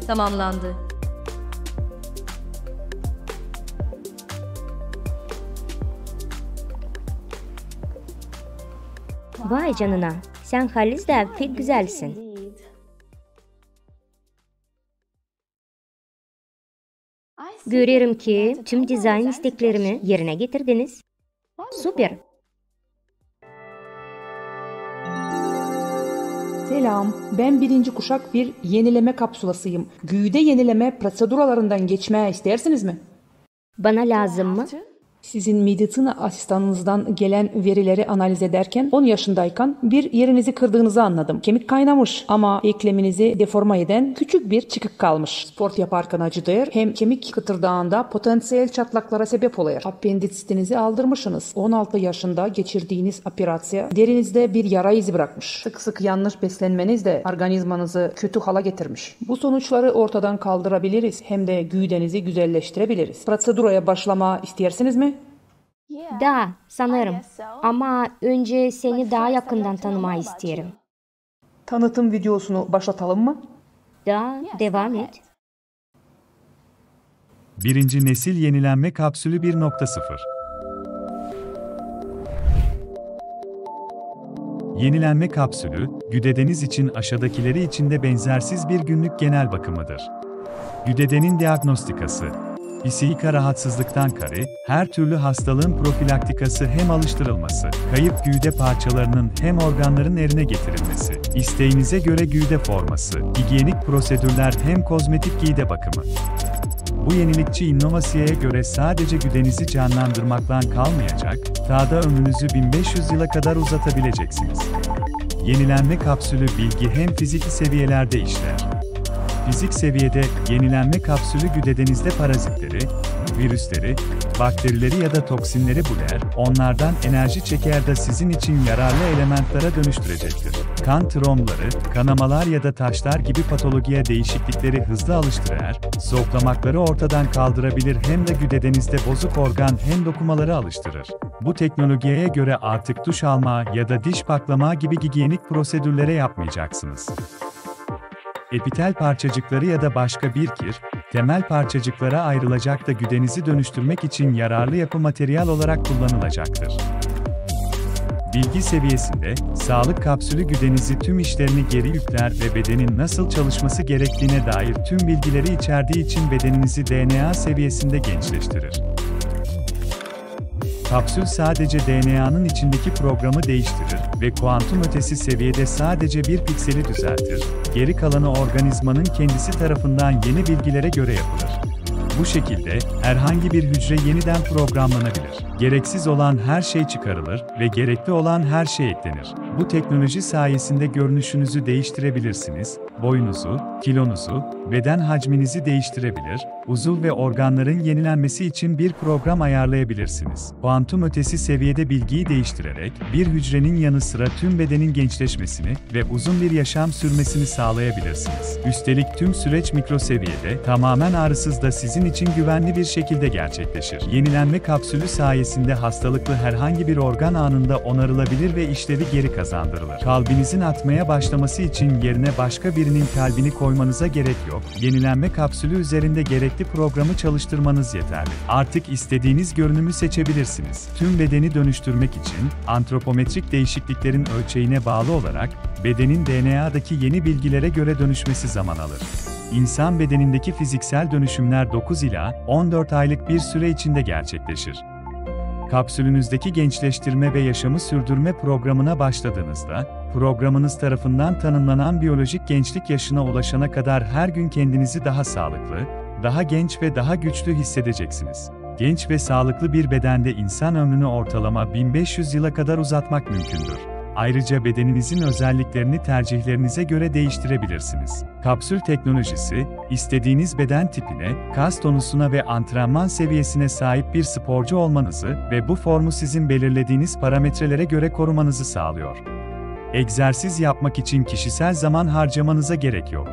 Tamamlandı. Vay canına, sen Halis de pek güzelsin. Görüyorum ki tüm dizayn isteklerimi yerine getirdiniz. Süper. Selam, ben birinci kuşak bir yenileme kapsulasıyım. Güğde yenileme proseduralarından geçmeye istersiniz mi? Bana lazım mı? Sizin medicina asistanınızdan gelen verileri analiz ederken 10 yaşındayken bir yerinizi kırdığınızı anladım. Kemik kaynamış ama ekleminizi deforme eden küçük bir çıkık kalmış. Spor yaparken acıdır. Hem kemik kıtırdağında potansiyel çatlaklara sebep oluyor. Apendisitinizi aldırmışsınız. 16 yaşında geçirdiğiniz operasyon derinizde bir yara izi bırakmış. Sık sık yanlış beslenmeniz de organizmanızı kötü hala getirmiş. Bu sonuçları ortadan kaldırabiliriz. Hem de güdenizi güzelleştirebiliriz. Proseduraya başlama istersiniz mi? Da, sanırım. Ama önce seni daha yakından tanımayı isterim. Tanıtım videosunu başlatalım mı? Da, devam et. Birinci nesil yenilenme kapsülü 1.0. Yenilenme kapsülü, güdedeniz için aşağıdakileri içinde benzersiz bir günlük genel bakımıdır. Güdedenin diagnostikası. Psikik rahatsızlıktan kare, her türlü hastalığın profilaktikası hem alıştırılması, kayıp güde parçalarının hem organların eline getirilmesi, isteğinize göre güde forması, hijyenik prosedürler hem kozmetik giyde bakımı. Bu yenilikçi inovasyaya göre sadece güdenizi canlandırmakla kalmayacak, daha da ömrünüzü 1500 yıla kadar uzatabileceksiniz. Yenilenme kapsülü bilgi hem fiziki seviyelerde işler. Fizik seviyede yenilenme kapsülü güdedenizde parazitleri, Virüsleri, bakterileri ya da toksinleri buler, onlardan enerji çeker de sizin için yararlı elementlere dönüştürecektir. Kan trombları, kanamalar ya da taşlar gibi patolojiye değişiklikleri hızlı alıştırır, soğuklamakları ortadan kaldırabilir hem de güdedenizde bozuk organ hem dokumaları alıştırır. Bu teknolojiye göre artık duş alma ya da diş paklama gibi hijyenik prosedürlere yapmayacaksınız. Epitel parçacıkları ya da başka bir kir, temel parçacıklara ayrılacak da güdenizi dönüştürmek için yararlı yapı materyal olarak kullanılacaktır. Bilgi seviyesinde, sağlık kapsülü güdenizi tüm işlerini geri yükler ve bedenin nasıl çalışması gerektiğine dair tüm bilgileri içerdiği için bedeninizi DNA seviyesinde gençleştirir. Kapsül sadece DNA'nın içindeki programı değiştirir ve kuantum ötesi seviyede sadece bir pikseli düzeltir, geri kalanı organizmanın kendisi tarafından yeni bilgilere göre yapılır. Bu şekilde, herhangi bir hücre yeniden programlanabilir. Gereksiz olan her şey çıkarılır ve gerekli olan her şey eklenir. Bu teknoloji sayesinde görünüşünüzü değiştirebilirsiniz, boyunuzu, kilonuzu, beden hacminizi değiştirebilir, uzuv ve organların yenilenmesi için bir program ayarlayabilirsiniz. Kuantum ötesi seviyede bilgiyi değiştirerek, bir hücrenin yanı sıra tüm bedenin gençleşmesini ve uzun bir yaşam sürmesini sağlayabilirsiniz. Üstelik tüm süreç mikro seviyede, tamamen ağrısız da sizin için güvenli bir şekilde gerçekleşir. Yenilenme kapsülü sayesinde hastalıklı herhangi bir organ anında onarılabilir ve işlevi geri kazandırılır. Kalbinizin atmaya başlaması için yerine başka birinin kalbini koymanıza gerek yok. Yenilenme kapsülü üzerinde gerekli programı çalıştırmanız yeterli. Artık istediğiniz görünümü seçebilirsiniz. Tüm bedeni dönüştürmek için antropometrik değişikliklerin ölçeğine bağlı olarak bedenin DNA'daki yeni bilgilere göre dönüşmesi zaman alır. İnsan bedenindeki fiziksel dönüşümler 9 ila 14 aylık bir süre içinde gerçekleşir. Kapsülünüzdeki gençleştirme ve yaşamı sürdürme programına başladığınızda, programınız tarafından tanımlanan biyolojik gençlik yaşına ulaşana kadar her gün kendinizi daha sağlıklı, daha genç ve daha güçlü hissedeceksiniz. Genç ve sağlıklı bir bedende insan ömrünü ortalama 1500 yıla kadar uzatmak mümkündür. Ayrıca bedeninizin özelliklerini tercihlerinize göre değiştirebilirsiniz. Kapsül teknolojisi, istediğiniz beden tipine, kas tonusuna ve antrenman seviyesine sahip bir sporcu olmanızı ve bu formu sizin belirlediğiniz parametrelere göre korumanızı sağlıyor. Egzersiz yapmak için kişisel zaman harcamanıza gerek yok.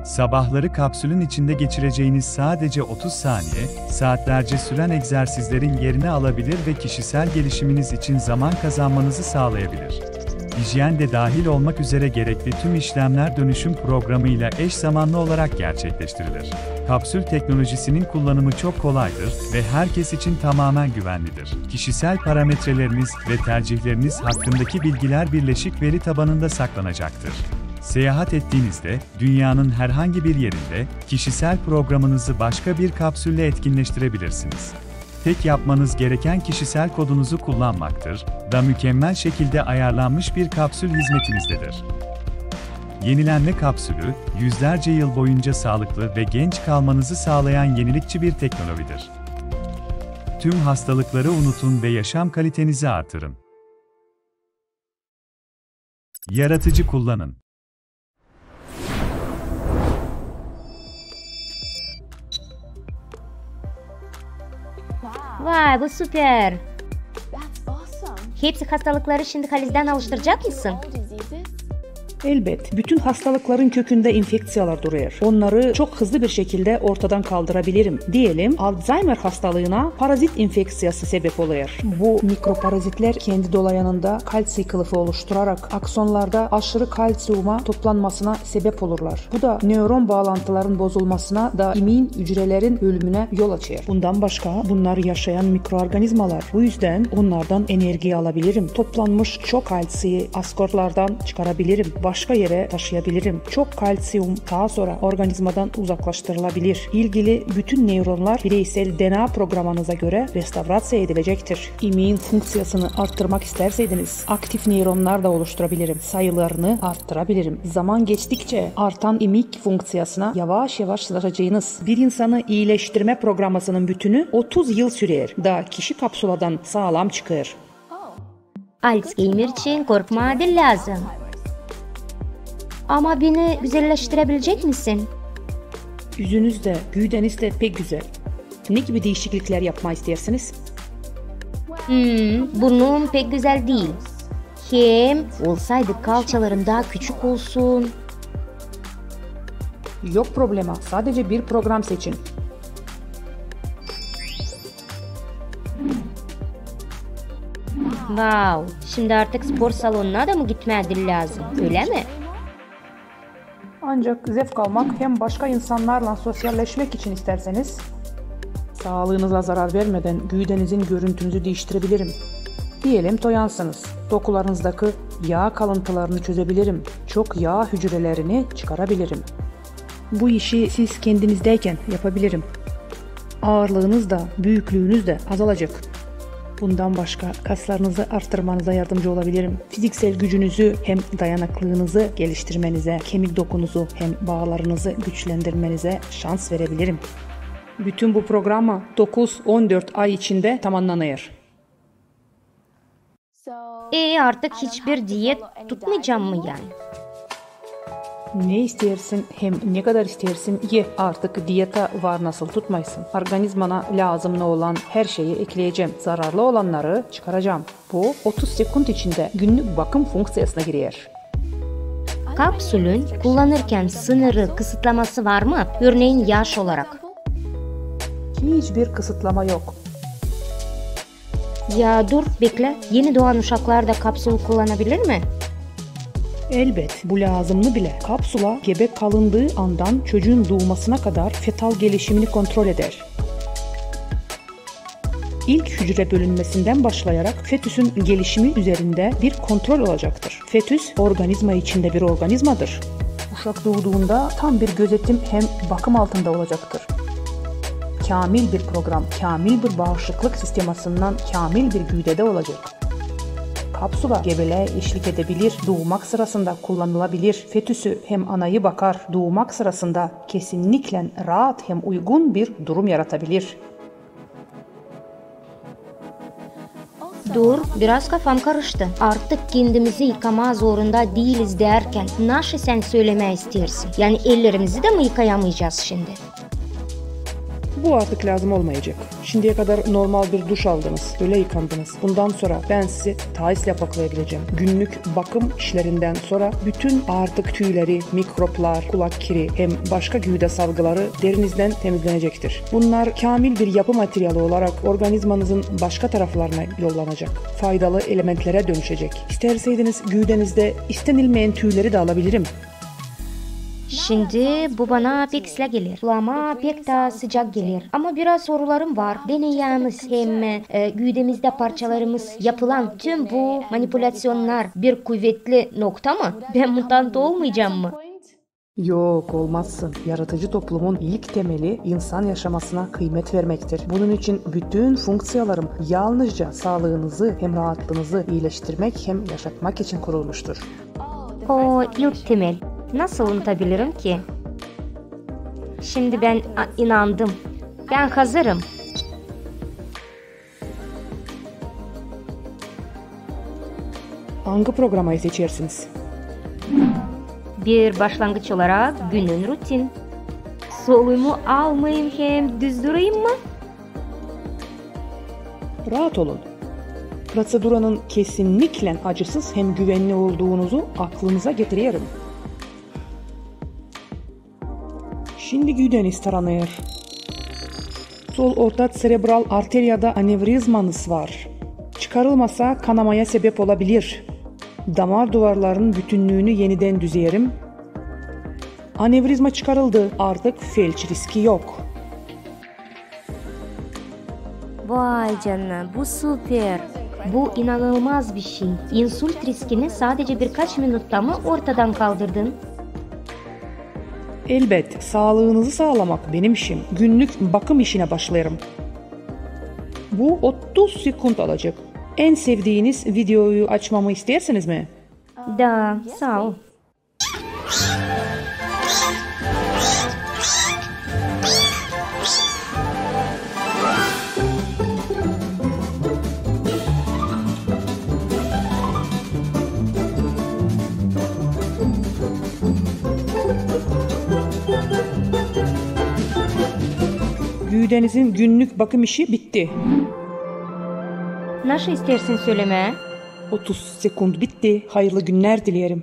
Sabahları kapsülün içinde geçireceğiniz sadece 30 saniye, saatlerce süren egzersizlerin yerini alabilir ve kişisel gelişiminiz için zaman kazanmanızı sağlayabilir. Hijyen de dahil olmak üzere gerekli tüm işlemler dönüşüm programıyla eş zamanlı olarak gerçekleştirilir. Kapsül teknolojisinin kullanımı çok kolaydır ve herkes için tamamen güvenlidir. Kişisel parametreleriniz ve tercihleriniz hakkındaki bilgiler birleşik veri tabanında saklanacaktır. Seyahat ettiğinizde, dünyanın herhangi bir yerinde, kişisel programınızı başka bir kapsülle etkinleştirebilirsiniz. Tek yapmanız gereken kişisel kodunuzu kullanmaktır, da mükemmel şekilde ayarlanmış bir kapsül hizmetinizdedir. Yenilenme kapsülü, yüzlerce yıl boyunca sağlıklı ve genç kalmanızı sağlayan yenilikçi bir teknolojidir. Tüm hastalıkları unutun ve yaşam kalitenizi artırın. Yaratıcı kullanın. Vay, bu süper. Hepsi hastalıkları şimdi Haliz'den alıştıracak mısın? Elbet, bütün hastalıkların kökünde infeksiyalar duruyor. Onları çok hızlı bir şekilde ortadan kaldırabilirim. Diyelim, Alzheimer hastalığına parazit infeksiyası sebep oluyor. Bu mikroparazitler kendi dolayanında kalsiyum kılıfı oluşturarak aksonlarda aşırı kalsiyuma toplanmasına sebep olurlar. Bu da nöron bağlantıların bozulmasına da immün hücrelerin ölümüne yol açıyor. Bundan başka bunlar yaşayan mikroorganizmalar. Bu yüzden onlardan enerji alabilirim. Toplanmış çok kalsiyum askorlardan çıkarabilirim. Başka yere taşıyabilirim. Çok kalsiyum daha sonra organizmadan uzaklaştırılabilir. İlgili bütün nöronlar bireysel DNA programınıza göre restorasyon edilecektir. İmmün fonksiyasını arttırmak isterseydiniz aktif nöronlar da oluşturabilirim. Sayılarını arttırabilirim. Zaman geçtikçe artan immün fonksiyasına yavaş yavaş ulaşacağınız bir insanı iyileştirme programının bütünü 30 yıl sürer. Da kişi kapsuladan sağlam çıkar. Alzheimer için korkma değil lazım. Ama beni güzelleştirebilecek misin? Yüzünüz de, güydeniz de pek güzel. Ne gibi değişiklikler yapmayı istersiniz? Burnum pek güzel değil. Hem olsaydı kalçalarım daha küçük olsun. Yok problema. Sadece bir program seçin. Wow, şimdi artık spor salonuna da mı gitmedin lazım, öyle mi? Ancak zevk almak hem başka insanlarla sosyalleşmek için isterseniz, sağlığınıza zarar vermeden güdenizin görüntünüzü değiştirebilirim. Diyelim toyansınız. Dokularınızdaki yağ kalıntılarını çözebilirim. Çok yağ hücrelerini çıkarabilirim. Bu işi siz kendinizdeyken yapabilirim. Ağırlığınız da, büyüklüğünüz de azalacak. Bundan başka kaslarınızı arttırmanıza yardımcı olabilirim. Fiziksel gücünüzü hem dayanıklılığınızı geliştirmenize, kemik dokunuzu hem bağlarınızı güçlendirmenize şans verebilirim. Bütün bu programı 9-14 ay içinde tamamlanır. Artık hiçbir diyet tutmayacağım mı yani? Ne istersin hem ne kadar istersin ye. Artık diyete var nasıl tutmaysın. Organizmana lazım ne olan her şeyi ekleyeceğim. Zararlı olanları çıkaracağım. Bu 30 sekund içinde günlük bakım fonksiyasına girer. Kapsülün kullanırken sınırı, kısıtlaması var mı? Örneğin yaş olarak. Hiçbir kısıtlama yok. Ya dur bekle. Yeni doğan uşaklar da kapsül kullanabilir mi? Elbet bu lazımlı bile. Kapsula gebe kalındığı andan çocuğun doğmasına kadar fetal gelişimini kontrol eder. İlk hücre bölünmesinden başlayarak fetüsün gelişimi üzerinde bir kontrol olacaktır. Fetüs organizma içinde bir organizmadır. Uşak doğduğunda tam bir gözetim hem bakım altında olacaktır. Kamil bir program, kamil bir bağışıklık sistemasından kamil bir güdede olacak. Kapsula gebeliğe eşlik edebilir, doğumak sırasında kullanılabilir. Fetüsü hem anayı bakar, doğumak sırasında kesinlikle rahat hem uygun bir durum yaratabilir. Dur, biraz kafam karıştı. Artık kendimizi yıkama zorunda değiliz derken nasıl sen söylemeye istersin? Yani ellerimizi de mi yıkayamayacağız şimdi? Bu artık lazım olmayacak. Şimdiye kadar normal bir duş aldınız, öyle yıkandınız. Bundan sonra ben sizi taisle paklayabileceğim. Günlük bakım işlerinden sonra bütün artık tüyleri, mikroplar, kulak kiri hem başka güde salgıları derinizden temizlenecektir. Bunlar kamil bir yapı materyali olarak organizmanızın başka taraflarına yollanacak. Faydalı elementlere dönüşecek. İsterseydiniz güdenizde istenilmeyen tüyleri de alabilirim. Şimdi bu bana pek sıla gelir. Kulağıma pek daha sıcak gelir. Ama biraz sorularım var. Deneyimiz hem güdemizde parçalarımız yapılan tüm bu manipülasyonlar bir kuvvetli nokta mı? Ben mutant olmayacağım mı? Yok, olmazsın. Yaratıcı toplumun ilk temeli insan yaşamasına kıymet vermektir. Bunun için bütün fonksiyonlarım yalnızca sağlığınızı hem rahatlığınızı iyileştirmek hem yaşatmak için kurulmuştur. O ilk temel. Nasıl unutabilirim ki? Şimdi ben inandım. Ben hazırım. Hangi programı seçersiniz? Bir başlangıç olarak günün rutin. Solumu almayayım hem düz durayım mı? Rahat olun. Prosedüranın kesinlikle acısız hem güvenli olduğunuzu aklınıza getiriyorum. Şimdi güdeniz taranıyor. Sol orta serebral arteriyada anevrizmanız var. Çıkarılmasa kanamaya sebep olabilir. Damar duvarlarının bütünlüğünü yeniden düzeyerim. Anevrizma çıkarıldı. Artık felç riski yok. Vay canına, bu süper. Bu inanılmaz bir şey. İnsult riskini sadece birkaç minutta mı ortadan kaldırdın? Elbet sağlığınızı sağlamak benim işim. Günlük bakım işine başlarım. Bu 30 sekund alacak. En sevdiğiniz videoyu açmamı istersiniz mi? Da, sağ ol. Güdenizin günlük bakım işi bitti. Nasıl istersin söyleme? 30 sekund bitti. Hayırlı günler dilerim.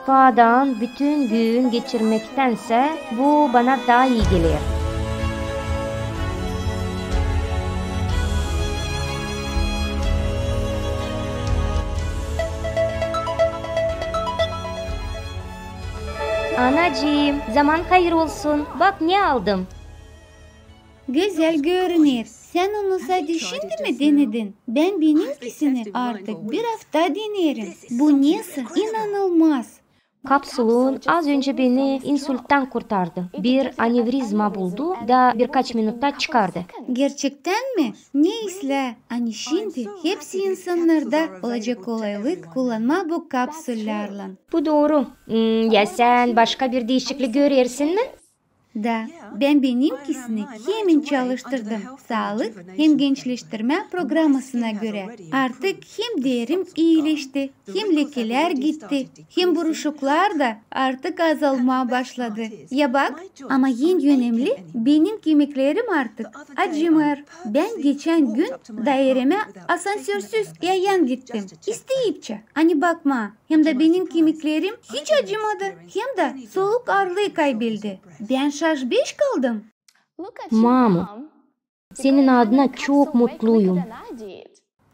Sağdan bütün gün geçirmektense bu bana daha iyi gelir. Anacığım, zaman hayır olsun. Bak ne aldım. Güzel görünür. Sen onu sadece şimdi mi denedin? Ben benimkisini artık bir hafta denerim. Bu neyse inanılmaz. Kapsulun az önce beni insültten kurtardı. Bir anevrizma buldu da birkaç minutta çıkardı. Gerçekten mi? Neyse. Hani şimdi hepsi insanlarda olacak kolaylık kullanma bu kapsüllerle. Bu doğru. Ya sen başka bir değişiklik görüyorsun mu? Da, ben benimkisini hemen çalıştırdım. Sağlık hem gençleştirme programına göre. Artık hem derim iyileşti, hem lekeler gitti, hem buruşuklar da artık azalmaya başladı. Ya bak, ama en önemli benim kemiklerim artık acımıyor. Ben geçen gün daireme asansörsüz yayan gittim. İsteyipçe. Hani bakma, hem de benim kemiklerim hiç acımadı, hem de soluk ağırlığı kaybedildi. Ben şaşbeş kaldım. Mamu, senin adına çok mutluyum.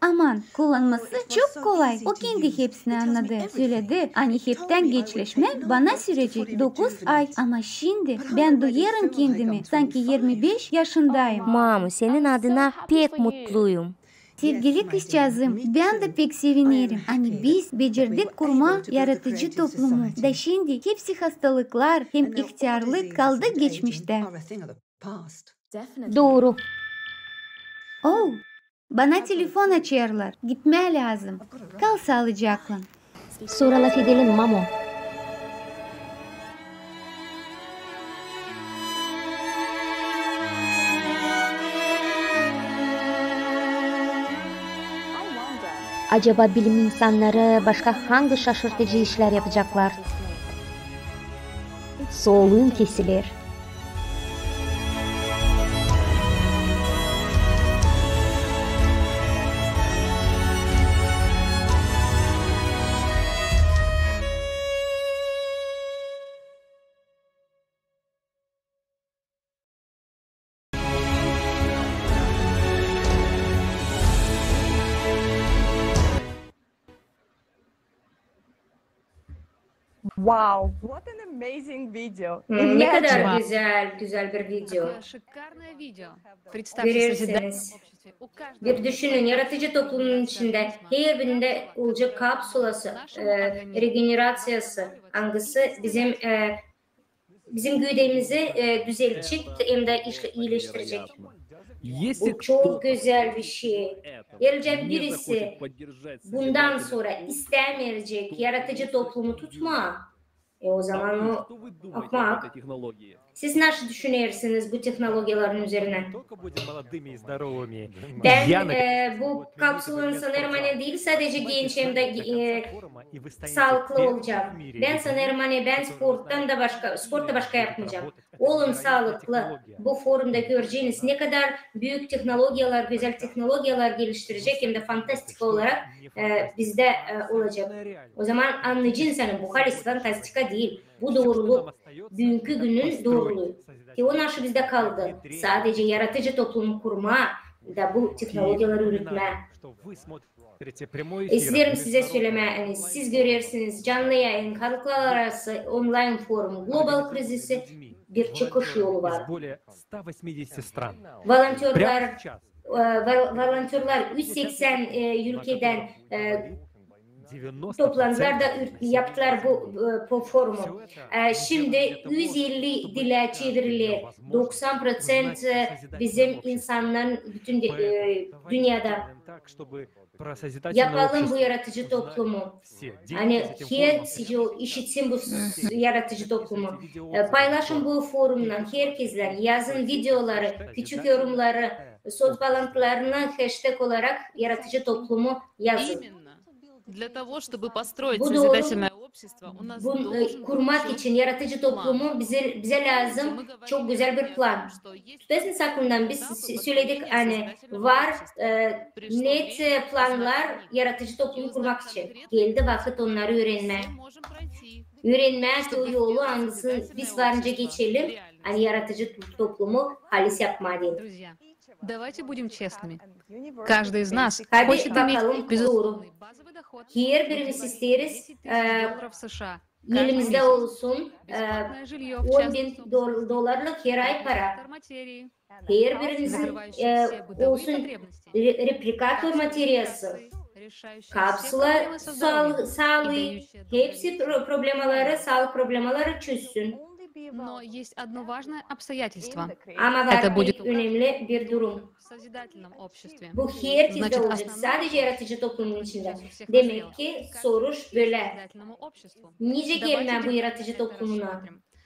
Aman, kullanması çok kolay. O kendi hepsini anladı. Söyledi, hani hepten geçleşme bana sürecek 9 ay. Ama şimdi ben duyarım kendimi. Sanki 25 yaşındayım. Mamu, senin adına pek mutluyum. Sevgili kızcağızım, ben de pek sevinirim. Hani biz becerdik kurma yaratıcı toplumu. Da şimdi hepsi hastalıklar hem ihtiyarlık kaldı geçmişte. Doğru. Oh, bana telefon açıyorlar. Gitmeye lazım. Kal sağlıcakla. Sonra laf edelim Mamo. Acaba bilim insanları başka hangi şaşırtıcı işler yapacaklar? Soluğum kesilir. Wow, what an amazing video. Ne kadar güzel bir video. Görürseniz. Bir düşünün, yaratıcı toplumun içinde her birinde olacak kapsulası, regenerasyası, hangisi bizim güdemizi düzeltecek hem de iyileştirecek. Bu çok güzel bir şey. Geleceğin birisi bundan sonra istemeyecek yaratıcı toplumu tutma. O zaman o akmak. Siz nasıl düşünüyorsunuz bu teknolojilerin üzerine? Ben bu kapsülün sanırım hani değil sadece genç hem de sağlıklı olacak. Ben sanırım hani ben sportta başka yapmayacağım. Olun sağlıklı. Bu forumda göreceğiniz ne kadar büyük teknolojiler, güzel teknolojiler geliştirecek hem de fantastik olarak bizde olacak. O zaman anlayacaksın bu halis fantastika değil. Bu doğruluk. Bugünkü günün doğruluğu. O nasıl bizde kaldı. Sadece yaratıcı toplumu kurma da bu teknolojileri üretme. İsterim size söylemeye, siz görüyorsunuz canlı yayın, halklar arası online forum, global krizisi bir çıkış yolu var. Volontörler 380 ülkeden toplantılar da yaptılar bu forumu. Şimdi 150 dile çevrilir. 90% bizim insanların bütün dünyada. Yapalım bu yaratıcı toplumu. Hani hepsi işitsin bu yaratıcı toplumu. Paylaşın bu forumdan herkesler. Yazın videoları, küçük yorumları, söz bağlantılarına hashtag olarak yaratıcı toplumu yazın. Для того, чтобы построить созидательное kurmak için yaratıcı toplumu bize lazım çok güzel bir plan. Tutarsınız aklından biz söyledik hani var net planlar yaratıcı toplumu kurmak için. Geldi vakit onları öğrenme. Öğrenme o yolu hangisi biz varınca geçelim. Hani yaratıcı toplumu halis yapma diyelim. Давайте будем честными. Каждый из нас хочет иметь безусловный базовый доход. Her birimiz isteriz elimizde olsun 10.000 dolarlık her ay para. Her birimizin olsun replikatör materyası. Kapsula sağlığı, hepsi sağlık problemaları çözsün. Но есть одно важное обстоятельство. Ama var önemli bir durum. Bu herkeste olacak. Sadece yaratıcı toplumun içinde. Demek ki soruş böyle. Nice gelme bu yaratıcı toplumuna?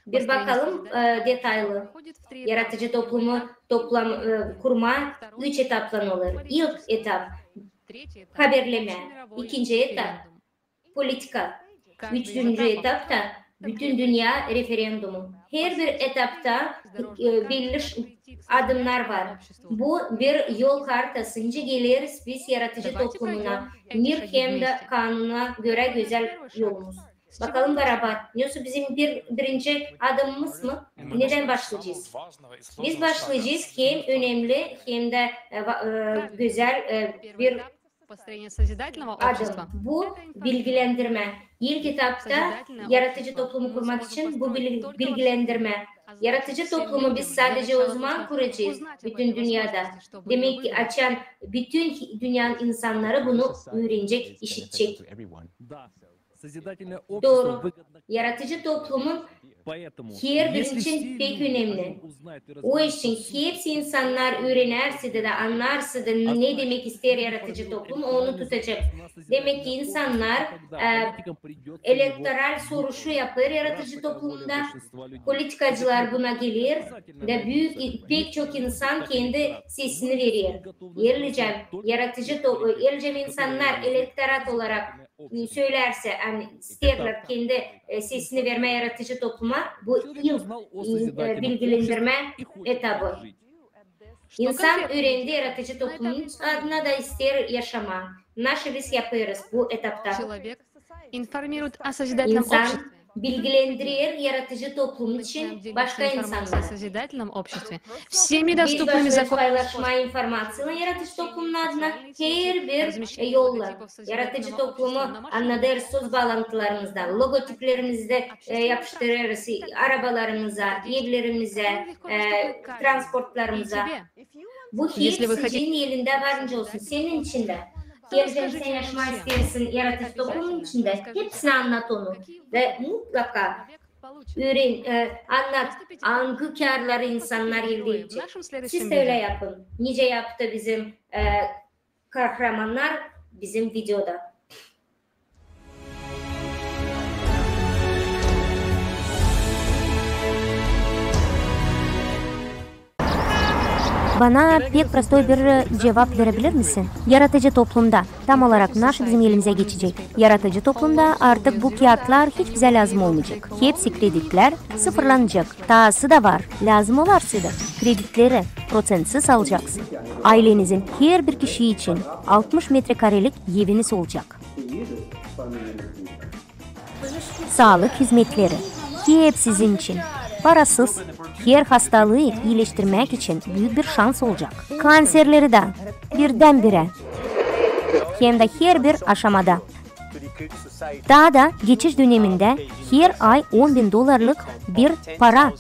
Bir bakalım detaylı. Yaratıcı toplumu kurma 3 etaptan olur. İlk etap haberleme. İkinci etap politika. Üçüncü etapta bütün dünya referandumu. Her bir etapta belirli adımlar var. Bu bir yol haritasınca geliriz biz yaratıcı toplumuna. Hem de kanuna göre güzel yolumuz. Bakalım beraber. Yoksa bizim birinci adımımız mı? Neden başlayacağız? Biz başlayacağız hem önemli hem de güzel bir adım. Bu bilgilendirme. İlk etapta yaratıcı toplumu kurmak için bu bilgilendirme. Yaratıcı toplumu biz sadece o zaman kuracağız bütün dünyada. Demek ki açan bütün dünyanın insanları bunu öğrenecek, işitecek. Doğru. Yaratıcı toplumun her bir için pek önemli. O için hepsi insanlar öğrenerse de anlarsa da ne demek ister yaratıcı toplum onu tutacak. Demek ki insanlar elektoral soruşu yapar yaratıcı toplumda. Politikacılar buna gelir ve pek çok insan kendi sesini verir. Yerlicem insanlar elektorat olarak söylerse yani isterler kendi sesini verme yaratıcı topluma bu ilk bilgilendirme etabı. İnsan öğrendi yaratıcı toplumun adına da ister yaşama. Nasıl biz yapıyoruz bu etapta? İnsan bilgilendirir yaratıcı toplum için başka insanlar. Biz başlıyoruz paylaşma informasyonu yaratıcı toplumun adına her bir yolla. Yaratıcı toplumu anlatırız söz bağlantılarımızdan, logotiplerimizde yapıştırırız, arabalarımıza, evlerimize, transportlarımıza. Bu hepsi senin elinde varınca olsun, senin içinde. Geleceğin sen yaşamak istersin yaratıcı toplumun içinde. Hepsini anlat onu. Ve mutlaka öğren, anlat. Hangi kârları insanlar elde edecek. Siz de öyle yapın. Nice yaptı bizim kahramanlar bizim videoda. Bana pek простой bir cevap verebilir misin? Yaratıcı toplumda tam olarak nasıl bizim elimize geçecek? Yaratıcı toplumda artık bu kağıtlar hiç bize lazım olmayacak. Hepsi kreditler sıfırlanacak. Dahası da var. Lazım olarsa da kreditleri prosentsiz alacaksın. Ailenizin her bir kişi için 60 metrekarelik eviniz olacak. Sağlık hizmetleri hep sizin için. Parasız, her hastalığı iyileştirmek için büyük bir şans olacak. Kanserleri de birdenbire hem de her bir aşamada. Daha da geçiş döneminde her ay 10.000 dolarlık bir para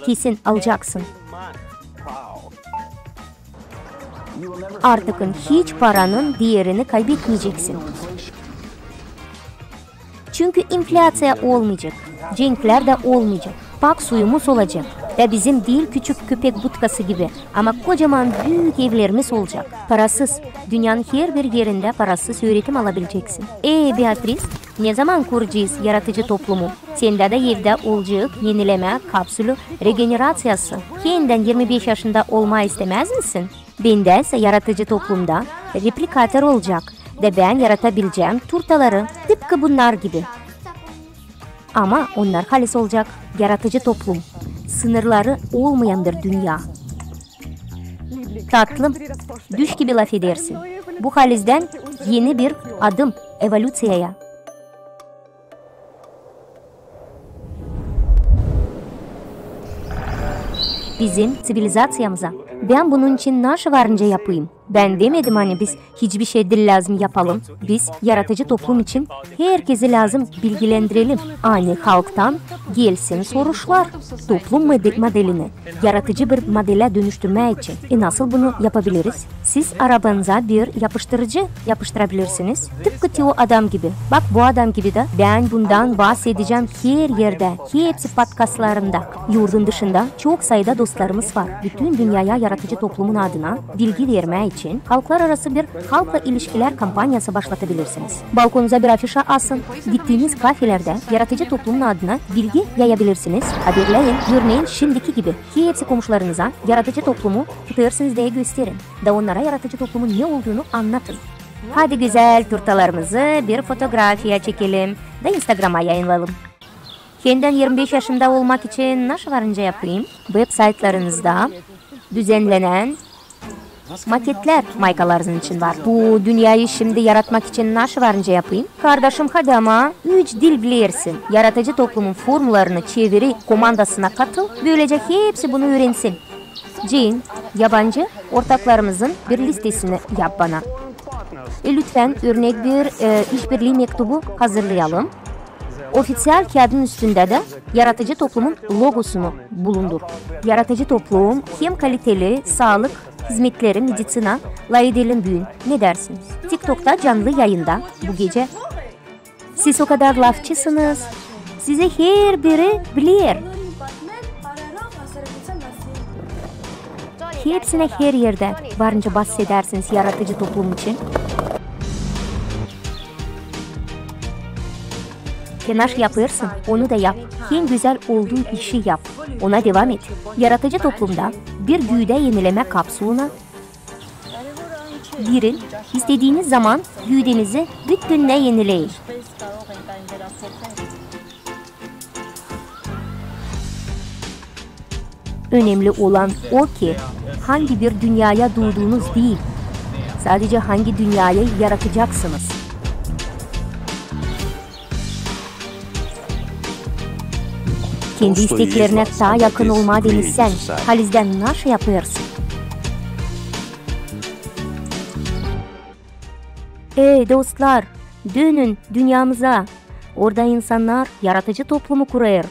kesin alacaksın. Artık hiç paranın değerini kaybetmeyeceksin. Çünkü enflasya olmayacak, cenkler de olmayacak. Pak suyumuz olacak ve bizim değil küçük köpek butkası gibi ama kocaman büyük evlerimiz olacak. Parasız, dünyanın her bir yerinde parasız öğretim alabileceksin. Beatrice, ne zaman kuracağız yaratıcı toplumu? Sende de evde olacak yenileme kapsülü regenerasyası. Yeniden 25 yaşında olmayı istemez misin? Bende ise yaratıcı toplumda replikatör olacak ve ben yaratabileceğim turtaları tıpkı bunlar gibi. Ama onlar halis olacak. Yaratıcı toplum. Sınırları olmayan bir dünya. Tatlım, düş gibi laf edersin. Bu halizden yeni bir adım evolüsyaya. Bizim sivilizasyamıza. Ben bunun için nasıl varınca yapayım? Ben demedim hani biz hiçbir şey değil lazım yapalım. Biz yaratıcı toplum için herkesi lazım bilgilendirelim. Ani halktan gelsin soruşlar. Toplum modelini yaratıcı bir modele dönüştürmek için. Nasıl bunu yapabiliriz? Siz arabanıza bir yapıştırıcı yapıştırabilirsiniz. Tıpkı Teo adam gibi. Bak bu adam gibi de ben bundan bahsedeceğim her yerde. Hepsi podcastlarında. Yurdun dışında çok sayıda dostlarımız var. Bütün dünyaya yaratıcı toplumun adına bilgi vermek için halklar arası bir halkla ilişkiler kampanyası başlatabilirsiniz. Balkonunuza bir afişe asın. Gittiğiniz kafelerde yaratıcı toplumun adına bilgi yayabilirsiniz. Haberleyin. Örneğin şimdiki gibi. Hepsi komşularınıza yaratıcı toplumu tutuyorsunuz diye gösterin. Da onlara yaratıcı toplumun ne olduğunu anlatın. Hadi güzel turtalarımızı bir fotoğrafya çekelim da Instagram'a yayınlayalım. Kendim 25 yaşında olmak için nasıl varınca yapayım? Web saytlarınızda düzenlenen maketler maykalarınız için var. Bu dünyayı şimdi yaratmak için nasıl varınca yapayım? Kardeşim hadi ama 3 dil bilirsin. Yaratıcı toplumun formlarını çeviri komandasına katıl. Böylece hepsi bunu öğrensin. Jane, yabancı ortaklarımızın bir listesini yap bana. Lütfen örnek bir işbirliği mektubu hazırlayalım. Ofisiyel kağıdın üstünde de yaratıcı toplumun logosunu bulundur. Yaratıcı toplum hem kaliteli sağlık hizmetleri medisina layıdelin büyün. Ne dersiniz? TikTok'ta canlı yayında bu gece. Siz o kadar lafçısınız. Size her biri bilir. Hepsine her yerde varınca bahsedersiniz yaratıcı toplum için. Kenar yapırsın, onu da yap. En güzel olduğu işi yap. Ona devam et. Yaratıcı toplumda bir güde yenileme kapsuluna girin. İstediğiniz zaman güdenizi bütünle yenileyin. Önemli olan o ki hangi bir dünyaya doğduğunuz değil, sadece hangi dünyayı yaratacaksınız. Kendi isteklerine daha yakın olma denizsen, halizden nasıl yapıyorsun? Ey dostlar, dönün dünyamıza. Orada insanlar yaratıcı toplumu kuruyor.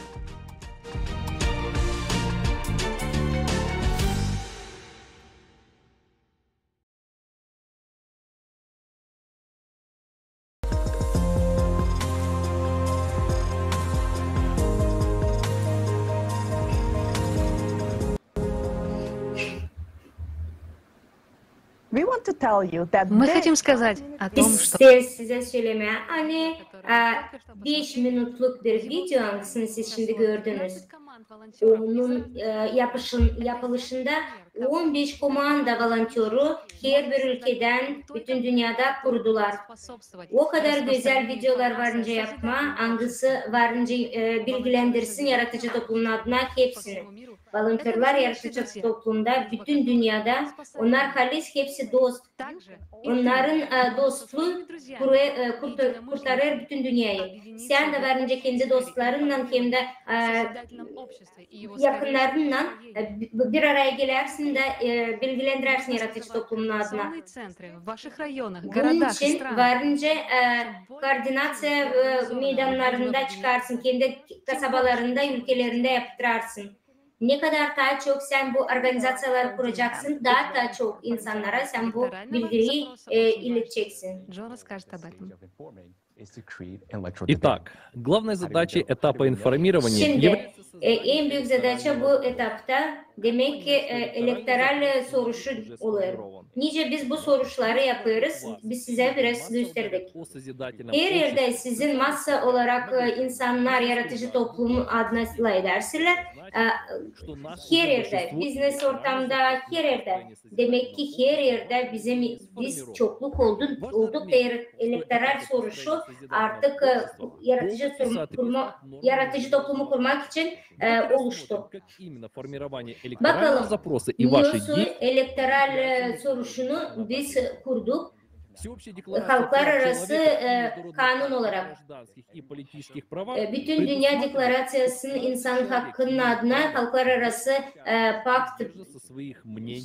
Мы хотим сказать о том, что... Size söylemeye hani 5 minutluk bir video hangisini siz şimdi gördünüz. Onun yapılışında 15 komanda volontörü her bir ülkeden bütün dünyada kurdular. O kadar güzel videolar varınca yapma, hangisi varınca bilgilendirsin yaratıcı toplumun adına hepsini. Volontörler yaratıcı toplumda bütün dünyada onlar halis hepsi dost. Onların dostluğu kurtarır bütün dünyayı. Sen de varınca kendi dostlarınla hem de yakınlarınla bir araya gelirsin de bilgilendirirsin yaratıcı toplumun adına. Bunun için varınca koordinasyon meydanlarında çıkarsın. Kendi kasabalarında, ülkelerinde yaptırarsın. Ne kadar daha çok sen bu organizasyonları kuracaksın, daha çok insanlara sen bu bilgiyi ileteceksin. Итак, главной задачей этапа информирования Şimdi en büyük задача bu etapta demek ki elektoral soruşu olur. Nice biz bu soruşları yapıyoruz, biz size biraz gösterdik. Her yerde sizin masa olarak insanlar yaratıcı toplumu adına edersizler, her yerde, biznes ortamda, her yerde. Demek ki her yerde biz çokluk olduk da elektoral soruşu artık yaratıcı toplumu kurmak için oluştu. Bakalım, NIOS'u elektoral soruşunu biz kurduk. Halklar arası kanun olarak. Bütün Dünya Deklarasyası'nın insan hakkının adına halklar arası pakt.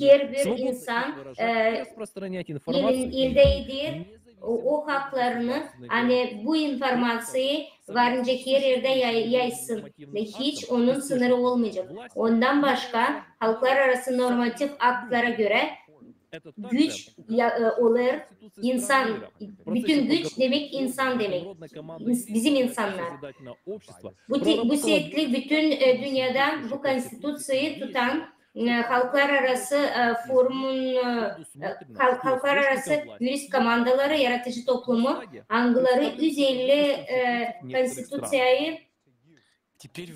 Her bir insan ildeydir. O haklarını, hani bu informasyayı varınca her yerde yaysın ve hiç onun sınırı olmayacak. Ondan başka halklar arası normatif aktlara göre güç olur, insan, bütün güç demek insan demek, bizim insanlar. Bu sebeple bütün dünyada bu konstitüsyayı tutan halklar arası forumun, halklar arası jurist komandaları, yaratıcı toplumu, Angloları 150 konstitüsyayı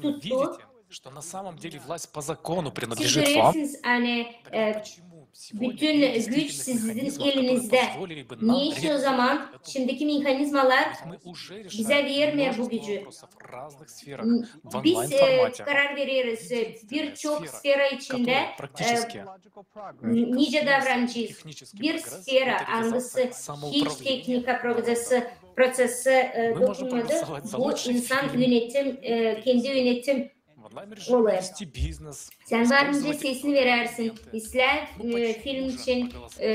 tuttu. Siz görüyorsunuz hani bütün güç sizin elinizde. Niye o zaman şimdiki mekanizmalar bize vermiyor bu gücü? Biz karar veririz. Birçok sfera içinde nice davranacağız. Bir sfera hangisi hiç teknika prosesi dokunmadı. Bu insan yönetim, kendi yönetim olur. Sen varınca sesini verirsin. İster film için,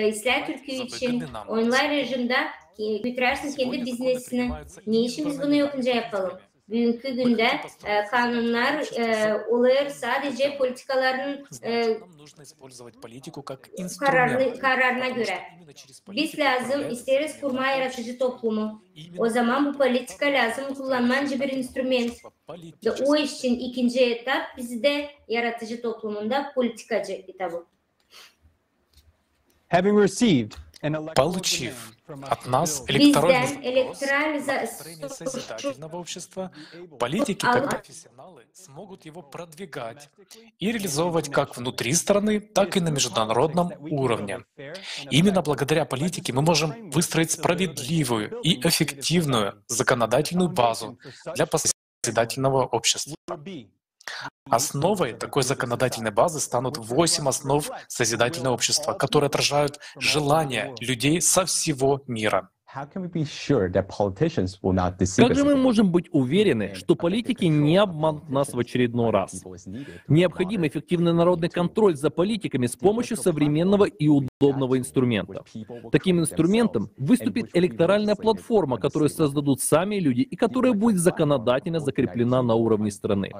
ister türkü için, online rejimde götürürsün kendi biznesini. Ne işin biz bunu yapınca yapalım? Bugünkü günde kanunlar olur sadece politikaların kararına göre. Biz lazım isteriz kurma yaratıcı toplumu. O zaman bu politika lazım kullanmanca bir instrument. Ve o için ikinci etap bizde yaratıcı toplumunda politikacı etabı. Получив от нас электоральное созидательного общества, политики, как профессионалы, смогут его продвигать и реализовывать как внутри страны, так и на международном уровне. Именно благодаря политике мы можем выстроить справедливую и эффективную законодательную базу для созидательного общества. Основой такой законодательной базы станут 8 основ созидательного общества, которые отражают желания людей со всего мира. Как же мы можем быть уверены, что политики не обманут нас в очередной раз? Необходим эффективный народный контроль за политиками с помощью современного и удобного инструмента. Таким инструментом выступит электоральная платформа, которую создадут сами люди и которая будет законодательно закреплена на уровне страны.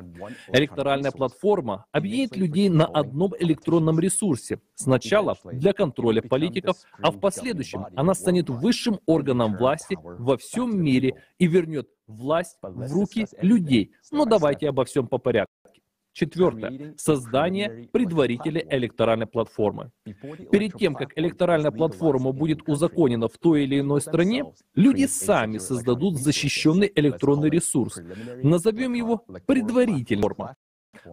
Электоральная платформа объединит людей на одном электронном ресурсе. Сначала для контроля политиков, а в последующем она станет высшим органом власти во всем мире и вернет власть в руки людей. Но давайте обо всем по порядку. Четвертое. Создание предварительной электоральной платформы. Перед тем, как электоральная платформа будет узаконена в той или иной стране, люди сами создадут защищенный электронный ресурс. Назовем его предварительной формой,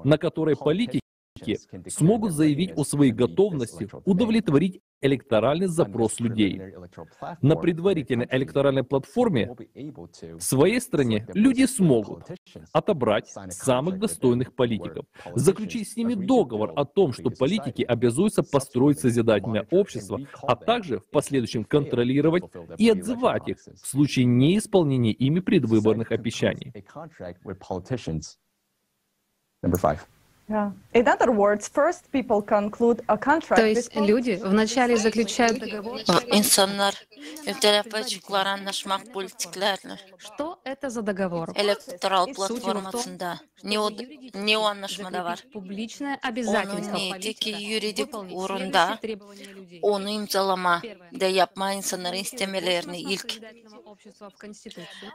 на которой политики смогут заявить о своей готовности удовлетворить электоральный запрос людей. На предварительной электоральной платформе в своей стране люди смогут отобрать самых достойных политиков, заключить с ними договор о том, что политики обязуются построить созидательное общество, а также в последующем контролировать и отзывать их в случае неисполнения ими предвыборных обещаний. То есть люди вначале заключают договор. İnsanlar bir tarafa çıktılar anlaşmak politiklerle. Что это за договор? Elektoral platformasında ne o anlaşmada var? Onun niyeti yuridik uğrunda onu imzalama da yapma insanların istemelerini ilk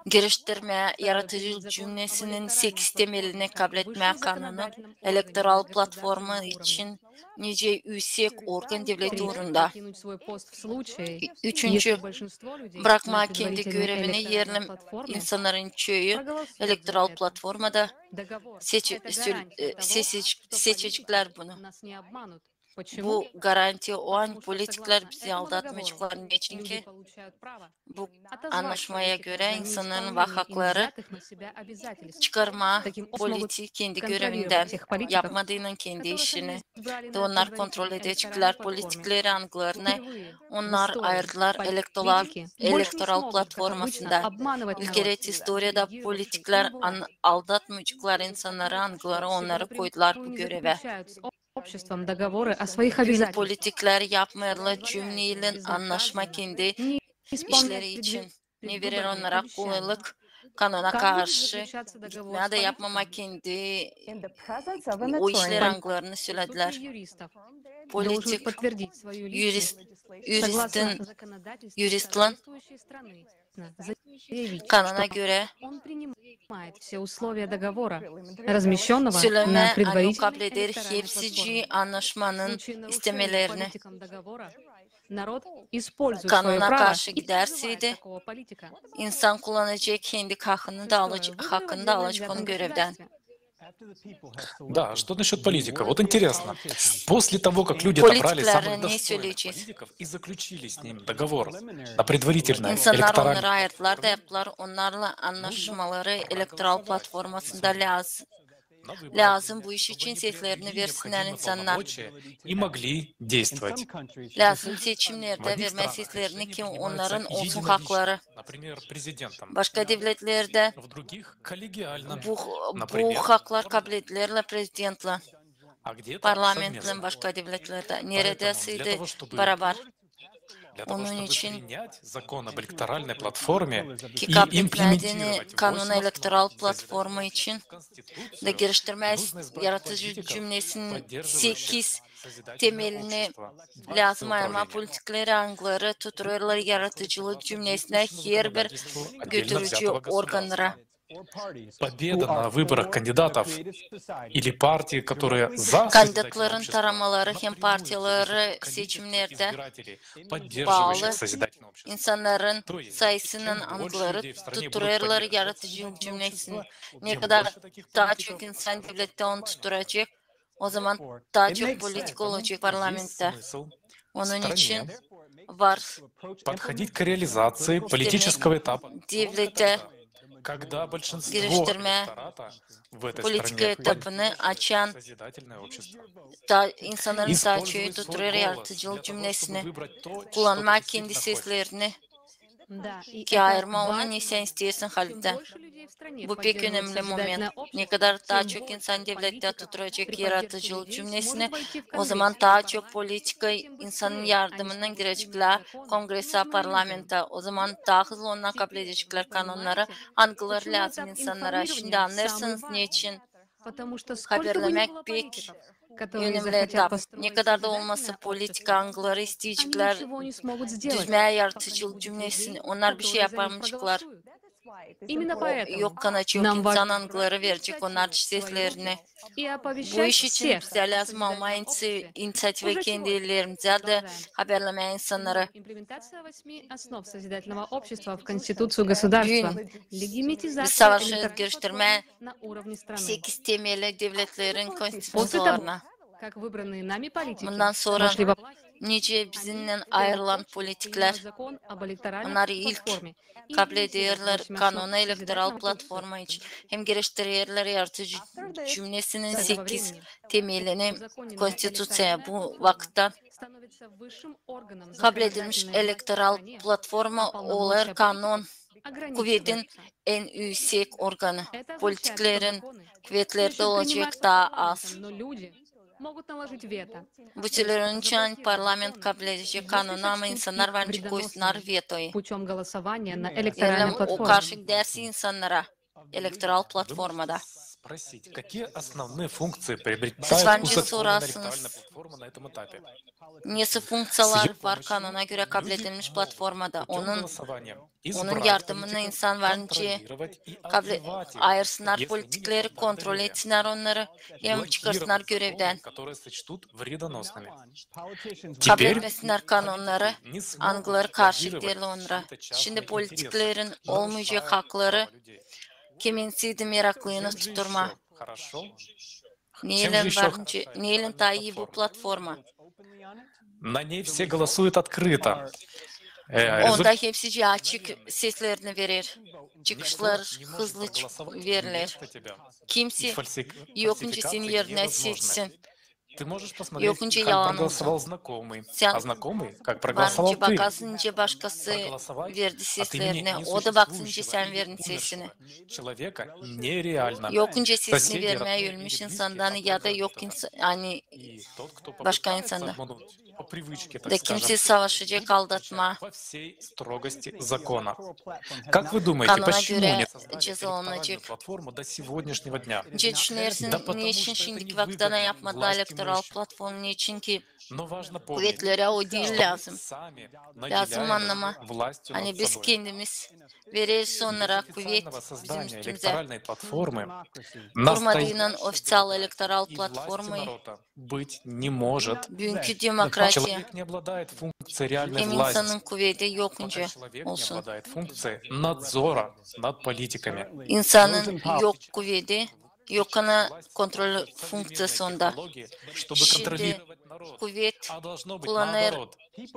geliştirme, yaratıcı cümlesinin 8 temelini kabul etme kanunu elektoral platformu için nice yüksek organ devlet uğrunda. Üçüncü, bırakma kendi görevini yerli insanların çoğu elektoral platformada seçecekler bunu. Bu garanti o an politikler bizi aldatmayacaklar. Çünkü bu anlaşmaya göre insanların hakları çıkarma politik kendi görevinden yapmadığının kendi işini de onlar kontrol edecekler politikleri anglarını onlar ayırdılar elektoral platformasında. İlkere historiada politikler aldatmayacaklar insanları angları onları koydular bu göreve. Politikler yapmayalı cümleyle anlaşma kendi işleri için ne verir onlara kolaylık kanuna karşı gitmeye de yapmamak kendi o işler anglarını söylediler. Politik yüristler kanuna göre söyleme anı kabul eder hepsi anlaşmanın istemelerini. Kanuna karşı giderseydi insan kullanacak kendi hakkını da alacak onun görevden. Да, что насчет политиков? Вот интересно. После того, как люди отобрали самых достойных политиков и заключили с ним договор на предварительное İnsanlar onları электоральное... ayırdılar da yaptılar. Onlarla anlaşmaları elektoral platformasında lazım bu iş için seslerini versinler insanlar. И могли действовать. Lazım seçimlerde verme seslerini ki onların olsun hakları. Başka devletlerde bu haklar kabul edilirler prezidentle, parlamentle başka devletlerde. Neredeyse beraber. Onun için ki kabul etmediğini kanun elektoral platformu için de geliştirme yaratıcı cümlesinin 8 temelini lazım ayırma politikleri angları tutuyorlar yaratıcılık cümlesine her bir götürücü organlara. Победа на выборах кандидатов или партии, которые за kandidatların taramaları hem partileri seçimlerde bağlı insanların sayısının angları tutuyorlar yaratıcılık cümlesini. Ne kadar daha çok insan devlette onu tutturacak, o zaman daha çok politik olacak parlamentte. Onun için var подходить к реализации политического этапа. Devlete Когда большинство geliştirme politika etapını açan insanların saçıyı tutuyor yaratıcılık cümlesini kullanmak kendi seslerini ki ayırma onu ne sen istiyorsun halde. Bu pek önemli moment. Ne kadar daha çok insan devlette tutturacak yaratıcılık cümlesini o zaman daha çok politika insanın yardımından girecekler kongrese, parlamenta. O zaman daha hızlı ondan kabul edecekler kanunları. Hangileri lazım insanlara? Şimdi anlarsınız niçin haberlemek pek önemli etap. Ne kadar da olmasa politika angları isteyecekler düzmeye yaratıcılık cümlesini. Onlar bir şey yapamayacaklar. Yok kanacı yok insan angları verecek onlar seslerini. Bu iş için bize lazım olmayan inisiyatif kendilerimize de haberlemeye insanları. Biz savaşı geliştirmeye 8 temeli devletlerin konstitüsyolarına. Bundan sonra nice bizimle ayrılan politikler, onları ilk kabul ederler kanunu elektoral platforma için. Hem geliştirirler yaratıcı cümlesinin 8 temelini konstitüsyaya bu vakitten kabul edilmiş elektoral platforma olur kanun kuvvetin en yüksek organı. Politiklerin kuvvetlerde olacak daha az. Bu türlerin için parlament kabul edecek kanunu ama insanlar bence koysunlar vetoyu. O karşı giderse insanlara elektoral platformada. спросить, какие основные функции приобретает Siz bence узаконенная sorasınız. ректальная платформа на этом этапе? Nesi funksiyalar var kanuna göre kabul edilmiş platformada. Onun yardımını insan varınca ayırsınlar, politikleri kontrol etsinler onları, hem çıkarsınlar görevden. Kabul etmesinler kanunları, angıları karşı giderler onlara. Şimdi politiklerin olmayacak hakları kiminsiydi meraklığını tuturma. Neyle tayyi bu platforma? На ней все голосуют открыто. Onda hepsi açık seslerini verir. Çıkışlar hızlı verilir. Kimse yokunca senin yerine seçsin. Ты можешь посмотреть, Yokunca как yalan проголосовал olsun. знакомый, Sen а знакомый, как проголосовал varınca ты. bakarsınca başkası verdi seslerini. O da baksınca sen verdin sesini. Человека нереально. Yokunca sesini Соседи, vermeye родные, ölmüş близкие, insandan ya da yok insan, hani и тот, кто başka попытается insanda. обмануть по привычке, так Da скажем, kimse savaşacak aldatma. по всей строгости закона. Как вы думаете, Kanuna почему göre не создали cezalanacak. электронную платформу до сегодняшнего дня? Ne düşünüyorsun? Niçin şimdiki vaktana yapmadı elektoral platform? Niçin ki Но важно помнить, kuvvetlere o что değil мы lazım. сами Lazım наделяем anlama. властью Hani над biz собой. kendimiz veririz onlara Без kuvvet официального bizim создания üstümüze. электоральной платформы Kurmadığının настоящей ofisyal elektoral и власти platformu народа быть не может. bugünkü demokrasiya Человек не обладает функцией реальной hem власти, insanın kuvveti yokunca пока человек не olsun. обладает функцией надзора над политиками. İnsanın yok kuvveti, yok ana kontrol funksiyonunda. Чтобы Şimdi контролировать народ, kuvvet а должно быть kullanır наоборот.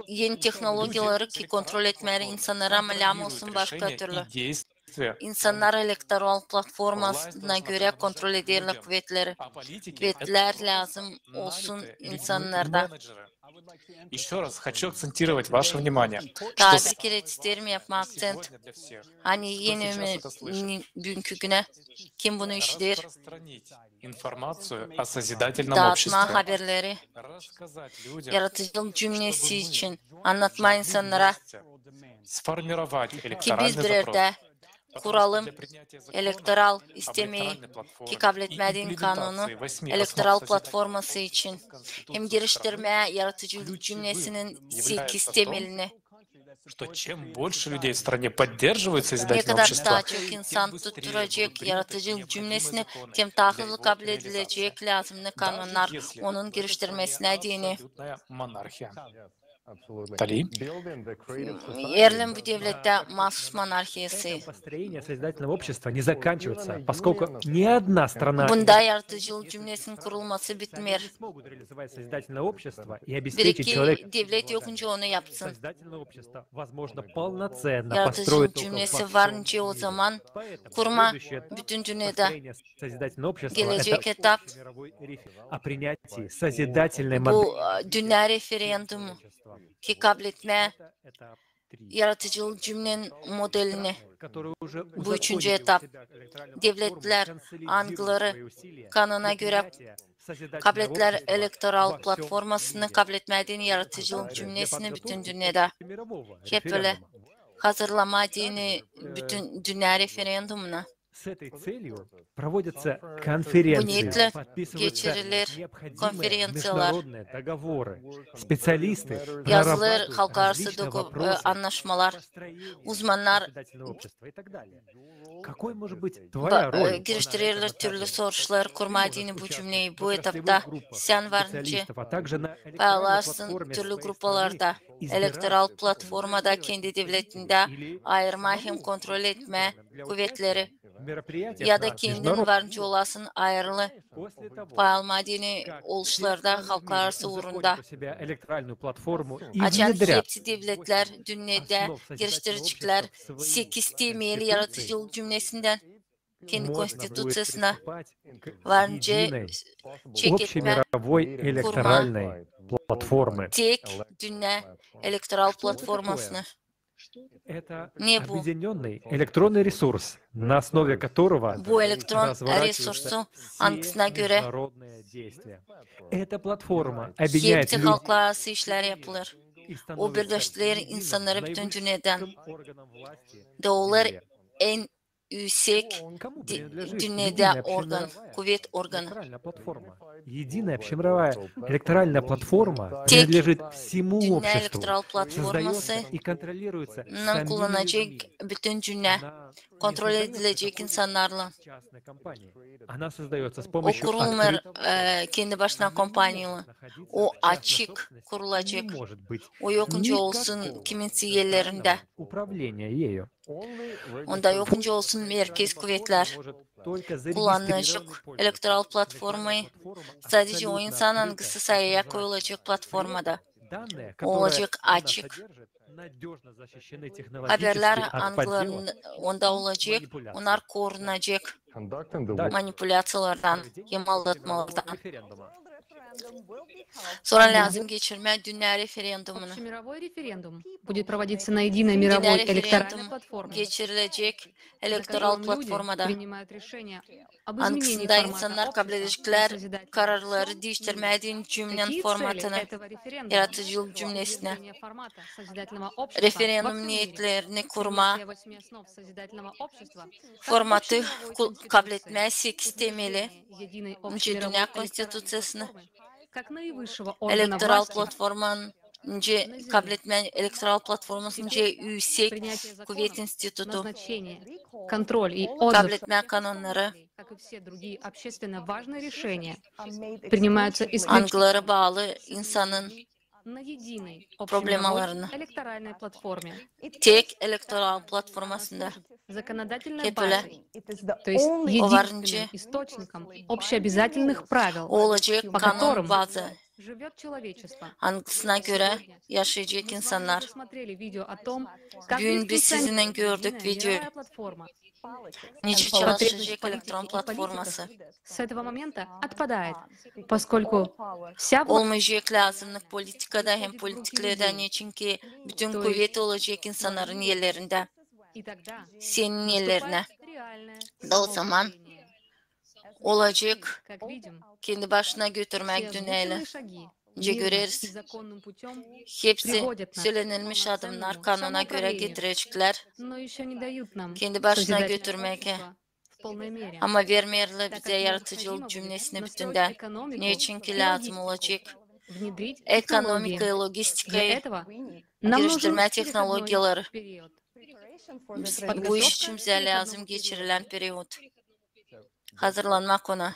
yeni teknolojileri ki kontrol etmeleri insanlara malam olsun başka Решения türlü. и действия, İnsanlar elektoral platformasına göre kontrol ederler kuvvetleri. а политики — это Kuvvetler просто lazım olsun нанятые insanlarda. менеджеры. Еще раз хочу акцентировать ваше внимание, что Daha bir kere isterim yapma akcent. сегодня для всех Hani yeni bugünkü güne kim bunu işler? распространить информацию о созидательном Dağıtma обществе, haberleri, рассказать людям, yaratıcılık cümlesi için anlatma insanlara сформировать ki электоральный biz bir запрос. yerde kuralım Для принятия закона elektoral об istemeyi электоральной платформе ki kabul и etmediğin kanunu имплементации 8 elektoral основ platforması için hem geliştirme yaratıcılık ключевым cümlesinin является 8 то, temelini что чем больше людей в стране поддерживают ne созидательное kadar общество, daha çok insan tutturacak yaratıcılık cümlesini tem daha hızlı kabul edilecek lazımlı kanunlar onun geliştirmesine dini. абсолютная монархия. Тали? Yerlin bu devlette mahsus monarxiyası. Построение созидательного общества не заканчивается, поскольку ни одна страна Bunda yaratıcılık cümlesinin kurulması bitmer. не смогут реализовать созидательное общество и Bir обеспечить iki человеку devlet yokunca onu yapsın. создательное общество, возможно, полноценно Yaratıcılık построить только cümlesi varınca o zaman kurma bütün dünyada построение созидательного общества. gelecek Это etap мировой референдум о принятии созидательной bu модели. dünya referandumu ki kabul etme Этап 3. yaratıcılık cümlenin modelini. которые уже Bu üçüncü узаконили etap. у себя электронную Devletler платформу, консолидируют angıları свои усилия kanuna для göre принятия созидательного kabul ettiler общества elektoral во всем platformasını мире. kabul etmediğini yaratıcılık cümlesini bütün dünyada Мирового hep böyle референдума. hazırlama dini bütün dünya referandumuna. С этой целью проводятся конференции, Bu niyetle подписываются geçirilir необходимые konferansiyalar, международные договоры. Специалисты yazılır прорабатывают halkarası различные вопросы anlaşmalar, построения uzmanlar созидательного общества и так далее. Какой может быть твоя роль? geliştirirler türlü sorular kurma dini bu cümleyi bu etapta sen varınca Специалистов, а также на электронной paylaşsın платформе türlü своей gruplarda, страны elektoral избирать platformada kendi devletinde ayırma hem kontrol etme kuvvetleri мероприятия ya da kendin varınca olasın ayrılı после того, paylaşma dini как oluşlarda все halklar страны uğrunda узаконят у себя электронную платформу и açan внедрят hepsi devletler dünyada geliştiriciler 8 temeli yaratıcılık cümlesinden kendi можно будет konstitusiyasına приступать к varınca единой çek etme общемировой электоральной платформы. tek dünya elektoral platformasını. Это Не bu. объединенный электронный ресурс, на основе которого Bu elektron разворачиваются resursu все hangisine göre международные действия. Эта платформа объединяет hepsi людей halklar arası işler yapılır. и O становится birleştirir единым insanları bütün наивысшим dünyadan. органом власти в Doğular мире. en yüksek dünyada organ, kuvvet organı. Единая общемировая электоральная платформа принадлежит всему Dünya обществу, elektoral platforması создается и контролируется kullanacak bütün dünya kontrol edilecek insanlarla. частной компанией. Она создается с O помощью kurulma kendi başına kampanyalı. O açık kurulacak. O yokunca olsun kiminsi yerlerinde. управления ею. Onda yokunca olsun merkez kuvvetler. Kullanılacak elektoral platformayı sadece o insanın kısa sayıya koyulacak platformada. Olacak açık. Haberler anıların onda olacak. Onlar korunacak manipülasyalardan, aldatmalardan. Sonra lazım geçirme dünya referandumunu. Общемировой референдум будет проводиться на единой мировой электоральной платформе. Geçirilecek elektoral platformada. Принимают решения об изменении Ankısında формата insanlar kabul edecekler kararları değiştirmediğin cümlenin formatını, yaratıcılık cümlesine, referandum niyetlerini kurma, formatı kabul etmeye 8 temeli, Dünya Konstitusiyasını, elektoral platformanın kabul etme elektoral platformasının yüksek kuvvet institutu, контроль и kabul отзыв, etme kanunları, как и все другие общественно важные решения, принимаются исключительно algılara bağlı insanın на единой problemalarını, общемировой электоральной платформе. tek elektoral platformasında Законодательной hep öyle. базой, то есть O единственным varınca источником общеобязательных правил, o olacak по kanun которым bazı. живет человечество. Hangisine göre yaşayacak insanlar. Посмотрели видео о том, как Dün biz sizinle gördük videoyu. мировая платформа. Niçin çalışacak elektron platforması? С этого момента отпадает, поскольку вся власть Olmayacak lazımlık politikada hem politikada niçin ki bütün kuvvet olacak insanların yerlerinde. и тогда Senin yerlerine. реальное Da o zaman olacak как видим, kendi başına götürmek все dünyayla. озвученные шаги Göreriz. и законным путем Hepsi приводят нас söylenilmiş adımlar kanuna göre getirecekler. но еще не dают нам Kendi başına созидательного götürmeye. общества в полной мере. Ama vermeyerler Так bize как yaratıcılık необходимо будет cümlesini настроить bütünden. экономику Niçin ki и lazım логистику, olacak? внедрить Ekonomikayı, технологии. Для logistikayı, этого нам нужен geliştirme переходной teknolojileri. период. Bu iş için bize lazım geçirilen periyot. Hazırlanmak ona.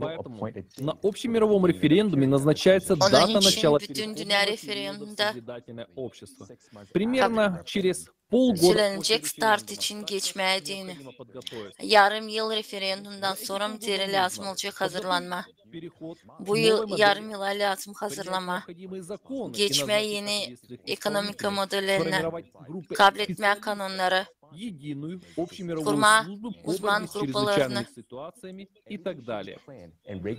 Поэтому на общемировом референдуме назначается Onun дата için начала bütün dünya перехода в referandumda созидательное общество. Примерно через полгода söylenecek start için geçmediğini. необходимо подготовиться. Yarım yıl referandumdan sonra bize lazım olacak hazırlanma. Переход, Bu новая yıl модель, yarım yıla lazım принять hazırlama. необходимые законы и Geçme назначить yeni соответствующих ekonomik исполнителей, modellerine, сформировать группы kabul etme специалистов, kanunları, единую общемировую kurma службу по uzman борьбе с gruplarını, чрезвычайными ситуациями и так далее.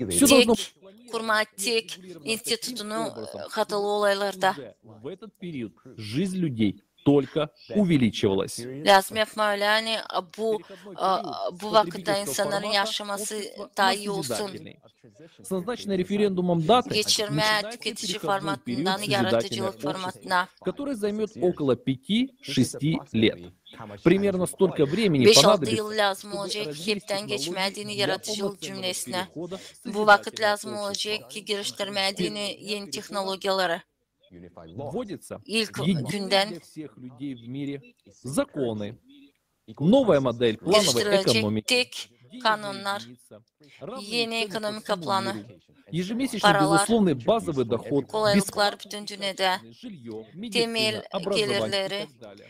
Все должно tek kurma tek institutunu katılı olaylarda уже в этот период жизнь людей только увеличивалась. lazım yapma öyle yani bu vakitte insanların yaşaması daha iyi olsun. С назначенной референдумом даты Geçirme начинается tüketici переходной период formatından созидательное yaratıcılık общество, formatına. который займет около 5-6 лет. Примерно столько времени 5-6 yıl понадобится, lazım чтобы olacak развить hepten технологии geçmediğini для yaratıcılık полноценного cümlesine. перехода в Bu vakit созидательное lazım общество. olacak ki geliştirmediğini yeni teknolojileri. Вводятся İlk единые günden для всех людей в мире законы, новая модель плановой geliştirilecek экономики, tek kanunlar, единица, равные yeni цены по ekonomik всему planı, миру, ежемесячный paralar, безусловный базовый доход, kolaylıklar bütün dünyada, жилье, temel медицина, образование и gelirleri, так далее.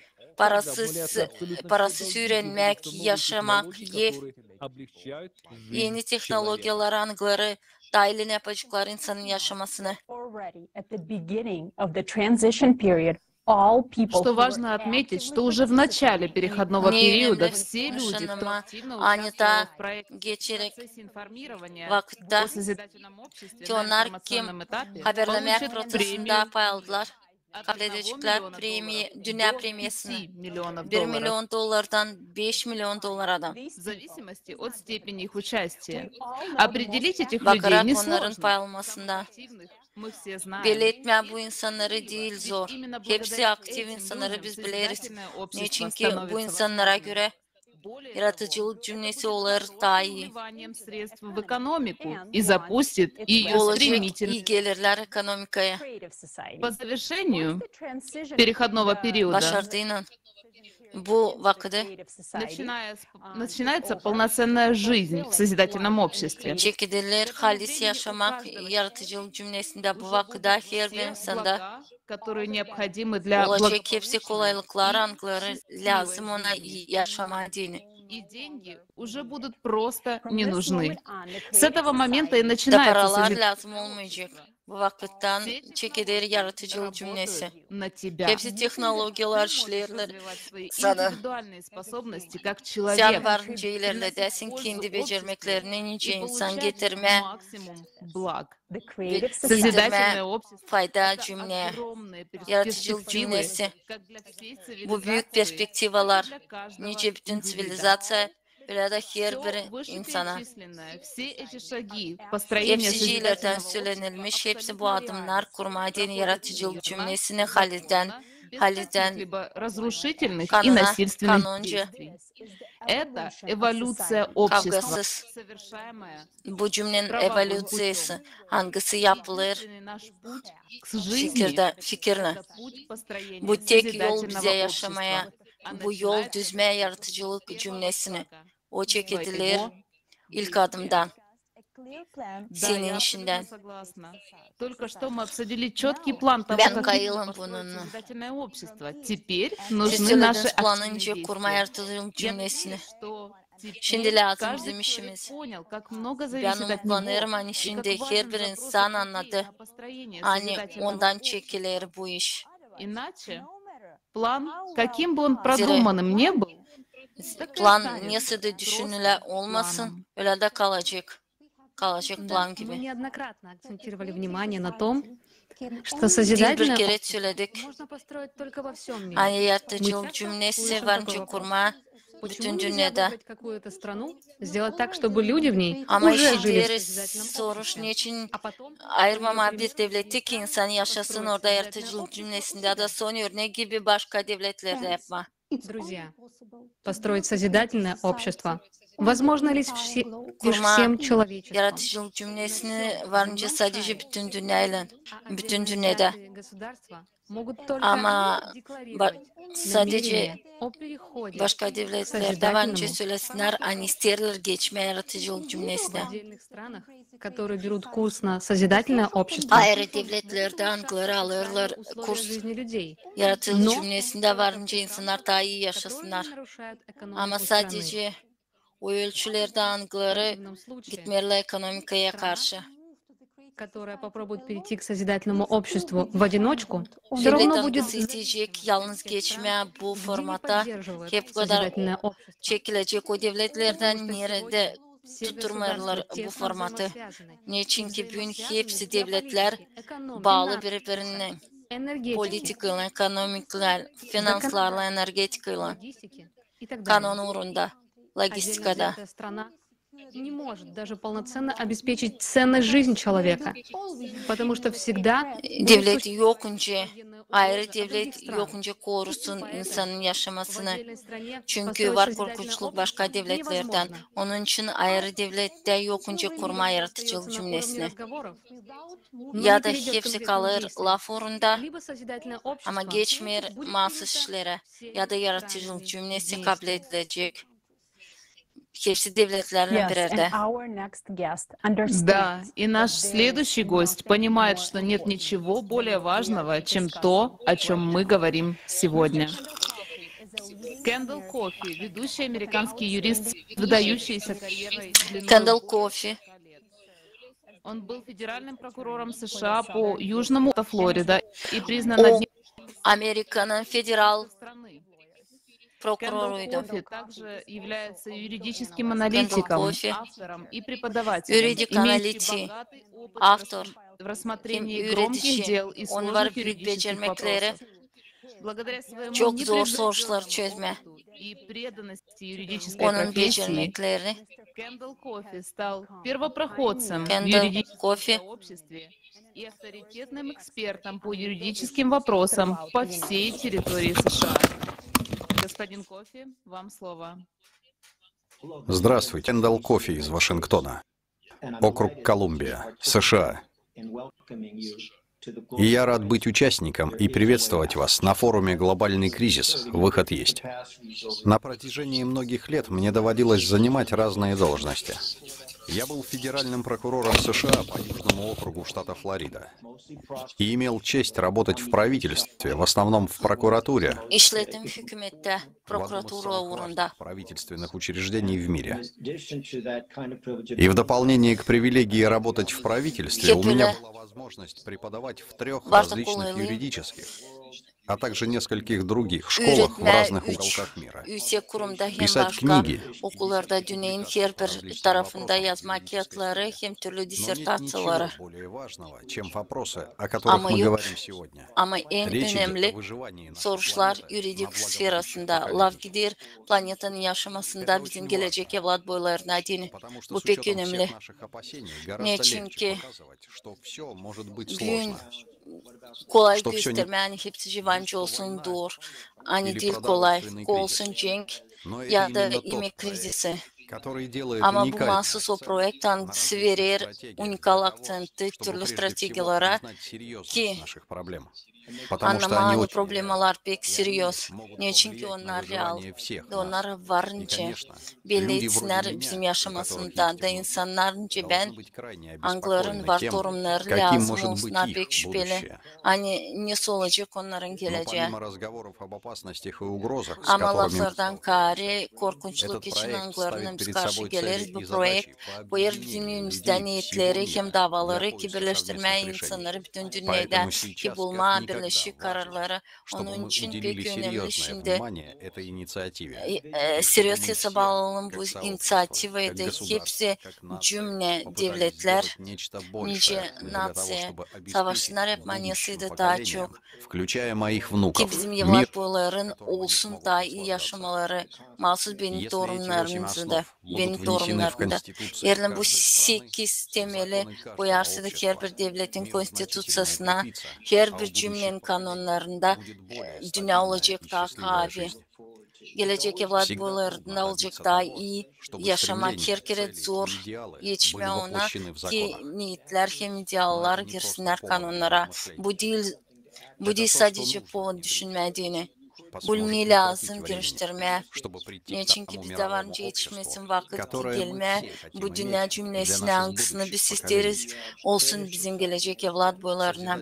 parasız öğrenmek, yaşamak, ev, облегчают жизнь yeni человека. teknolojiler anıları dahilini yapacaklar insanın yaşamasını. Already at the beginning of the transition period, all people Что who were важно отметить, что actively уже в начале переходного периода Önemli все люди, кто nişanıma активно anita участвовал в проекте geçerek процессе информирования vakitte о созидательном обществе ki на onlar kim информационном этапе, haberleme получат prosesinde премию pay aldılar. от Kabul 1 edecekler миллиона premiye, долларов dünya до premiyesini. 5 миллионов 1 долларов milyon dolardan 5 milyon dolara. в зависимости от степени их участия. Определить этих людей Bakarak onların несложно. pay almasında. Активных мы все знаем. Belli etme bu insanları değil Ведь zor. именно Hepsi благодаря aktif этим insanları людям biz biliriz. созидательное общество Niçin ki bu становится insanlara возможным. göre yaratıcılık cümlesi olur daha iyi. Средств в экономику и запустит ее Olacak стремительно. iyi gelirler ekonomikaya. По завершению переходного периода Başardığıyla bu vakıda начинается полноценная жизнь в созидательном обществе. çekilir halis yaşamak yaratıcılık cümlesinde bu vakıda her bir insanda Которые необходимы для olacak hepsi kolaylıklar, anıkları lazım ona yaşama dini. И деньги уже будут просто не нужны. С этого момента и Da начинается paralar lazım olmayacak. Bu vakıttan çekilir yaratıcılık cümlesi. на тебя. Hepsi teknolojiler işlerler Свои sana. индивидуальные способности как Sen человек. varınca ilerledesin kendi becermeklerini nice insan getirme, Максимум благ. getirme, fayda cümle, yaratıcılık cümlesi. Bu büyük perspektivalar nice bütün sivilizasya böyle de her bir insana. Все эти шаги построения Hepsi şeylerden созидательного söylenilmiş, hepsi bu adımlar kurma dini yaratıcılık cümlesini каких-либо разрушительных и kanuna, насильственных kanunca, действий. Это эволюция общества, kavgasız. совершаемая Bu cümlenin evolüsyası hangisi yapılır наш путь к жизни, fikirle. это путь построения Bu tek yol созидательного bize yaşamaya, общества. bu yol düzmeye yaratıcılık cümlesini. O çekilir ilk adımdan. Senin işinden. Только что мы обсудили четкий план того, Ben как kayılım построить bununla. созидательное общество. Теперь Siz нужны наши söylediniz planınca активные kurma действия. yaratıcılık cümlesini. Что теперь Şimdi lazım каждый bizim человек işimiz. понял, как много Ben зависит onu от planlarım него. hani И как şimdi важен her bir вопрос insan людей anladı. на построение Hani созидательного ondan общества. çekilir bu iş. Иначе план, каким бы он продуманным не был, Plan nasıl da düşünüle olmasın, öyle de kalacak. Kalacak plan Мы gibi. неоднократно акцентировали внимание на том, что Bir созидательное kere общество söyledik. можно построить только во всем mире. Hani Мы yaratıcılık часто cümlesi слышим varınca такой вопрос. kurma Почему bütün нельзя dünyada. выбрать какую-то страну, сделать так, чтобы люди в nей Ama уже işte жили в deriz созидательном soruş обществе, niçin а потом ayırmama bir devleti ki insan yaşasın orada yaratıcılık cümlesinde ya da son örnek gibi başka devletlerde yapma. Друзья, построить созидательное общество возможно лишь Kurma всем человечеством. yaratıcılık cümlesini varınca sadece bütün dünyayla, bütün dünyada. Государства могут только Ama декларировать sadece намерение о переходе başka к devletlerde varınca созидательному. söylesinler hani isterler geçme yaratıcılık В cümlesine. отдельных странах, которые берут курс на созидательное общество, Ayrı devletlerde angları alırlar условия kurs жизни людей, yaratıcılık но cümlesinde varınca insanlar daha iyi которые yaşasınlar. нарушают Ama экономику страны. sadece o ölçülerde В angları противном случае gitmeli ekonomikaya karşı. которая попробует перейти к созидательному обществу в одиночку, все Devlet равно будет angısı isteyecek yalnız geçmeye bu где не formata поддерживают hep kadar созидательное общество. çekilecek o devletlerden nerede Все tutturmalılar государства bu тесно formatı. взаимосвязаны. Niçin ki bugün Взаимосвязаны hepsi для devletler политики, экономики, bağlı финансов, birbirine. энергетики, Politikayla, ekonomikler, finanslarla, energetikayla, логистики и так далее. kanun uğrunda, Отдельно logistikada. взятая страна не может даже полноценно обеспечить ценность жизни человека, потому что всегда будет Devlet существовать yokunca, военная ayrı угроза от devlet других стран. yokunca korusun insanın В yaşamasını. отдельной стране Çünkü построить var созидательное korkunçluk общество başka devletlerden. невозможно. Onun için ayrı devlette yokunca kurma Остается yaratıcılık на уровне cümlesini. разговоров, но Ya не da перейдет к hepsi конкретным kalır действиям. laf uğrunda Либо созидательное ama общество geçmer будет mahsus принято işlere всеми ya da странами yaratıcılık cümlesi вместе. kabul edilecek. Hepsi devletlerle Yes, bir and arada. our next guest Да, understands и наш следующий гость понимает, что нет ничего более важного, чем то, о чем мы говорим сегодня. Кэндалл Кофи, ведущий американский юрист с выдающейся карьерой длиной Kendall Coffey, Он был федеральным прокурором США по Южному Флорида и признан o одним Amerika'nın federal из страны. Кэндалл prokuroruydu. Кофи также является юридическим Kendall аналитиком, Coffey, автором и преподавателем, yuridik имеющий analiti, богатый опыт autor, в рассмотрении hem громких üretici, дел и onun var сложных büyük юридических becermekleri, вопросов. Благодаря своему çok zor sorular непревзойденному çözme. опыту и преданности юридической Onun профессии, becermekleri, Кэндалл Кофи стал первопроходцем в Kendall юридическом Coffey, сообществе и авторитетным экспертом по юридическим вопросам по всей территории США. Господин Кофи, вам слово. Здравствуйте, Кендалл Кофи из Вашингтона, округ Колумбия, США. И я рад быть участником и приветствовать вас на форуме «Глобальный кризис. Выход есть». На протяжении многих лет мне доводилось занимать разные должности. Я был федеральным прокурором США по Южному округу штата Флорида и имел честь работать в правительстве, в основном в прокуратуре, правительственных учреждений в мире. И в дополнение к привилегии работать в правительстве, у меня была возможность преподавать в 3 различных юридических, а также нескольких других школах в разных уголках мира. Писать книги. Более важного, чем вопросы, о которых мы говорим сегодня. Речь идет о выживании Soruşlar yuridik sferasında, lavgidir planetanın yaşamasında bizim gelecek evlat boylarına dini. Bu pek önemli. Ne çünkü gün kolay gösterme, hani hepsi civancı olsun dur, hani dil kolay, olsun cenk ya da yemek krizisi. Ama bu mahsus o projekten verir unikal akcenti türlü stratejilara ki anlamanı problemalar pek seriöz. Ne çünkü onlar real ve onlar varınca belli etsinler bizim yaşamasında da insanlarınca ben Angların var torunları lazım olsunlar pek şüpheli. Hani nesi olacak onların geleceği. Ama laflardan kari korkunçluk için Anglarına biz karşı geliriz. Bu projekt bu yer bizim önümüzde niyetleri hem davaları ki birleştirme insanları bütün dünyada ki bulma birleşik kararları onun için pek önemli. Şimdi seriöz hesaba alalım bu inisiyatifaydı. Hepsi cümle devletler, nice nazi savaşlar yapmanyasıydı daha çok. Ki bizim evlat boyların olsun daha iyi yaşamaları mahsus benim torunlarımızda. Benim torunlarımda. Yerine bu 8 temeli koyarsaydık her bir devletin konstitusiyasına, her bir cümlenin kanunlarında dünya olacak daha kavi. Gelecek evlat boylarında olacak daha iyi yaşamak her kere zor yetişme ona ki niyetler hem ideallar girsinler kanunlara. Bu değil sadece bu düşünmediğini. Bu ne lazım geliştirme. Ne çünkü bizde varınca yetişmesin vakit ki gelme. Bu dünya cümlesine hangisini biz isteriz olsun bizim gelecek evlat boylarına.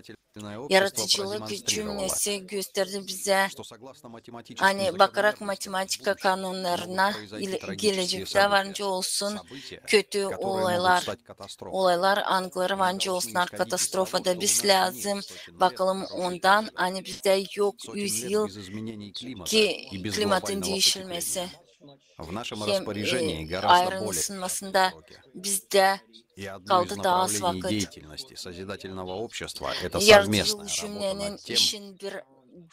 Yaratıcılık cümlesi gösterdi bize. Hani bakarak matematika kanunlarına gelecekte varınca olsun kötü olaylar Angları varınca olsunlar katastrofada biz lazım. Bakalım ondan hani bizde yok 100 yıl ki klimatın değişilmesi. Hem ayrın ısınmasında bizde kaldı daha az vakit. Yaratıcılık cümlenin işin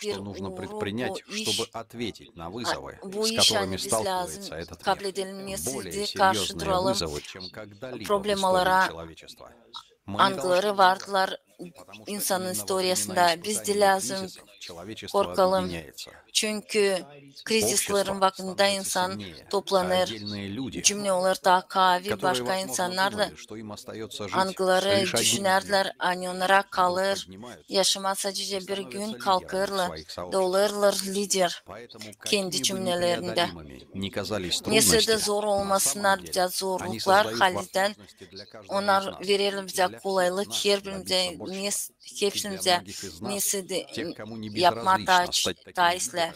bir нужно предпринять, чтобы ответить на вызовы, bu с iş которыми yani biz lazım сталкивается этот kabul мир. edilmesi Более karşı серьезные duralım. вызовы, чем когда-либо в истории Problemalara человечества. Angları vardılar insanın historiasında. Biz de lazım korkalım. Çünkü krizislerin vaktinde insan toplanır. Cümle olur daha kavi. Başka insanlar da Angları düşünürler. Hani onlara kalır. Yaşama sadece bir gün kalkırlar. Doğulurlar lider. Kendi cümlelerinde. Neyse de zor olmasınlar bize zorluklar haliden. Onlar verirler bize kolaylık her birimize, hepsimize neyse de yapma taisle.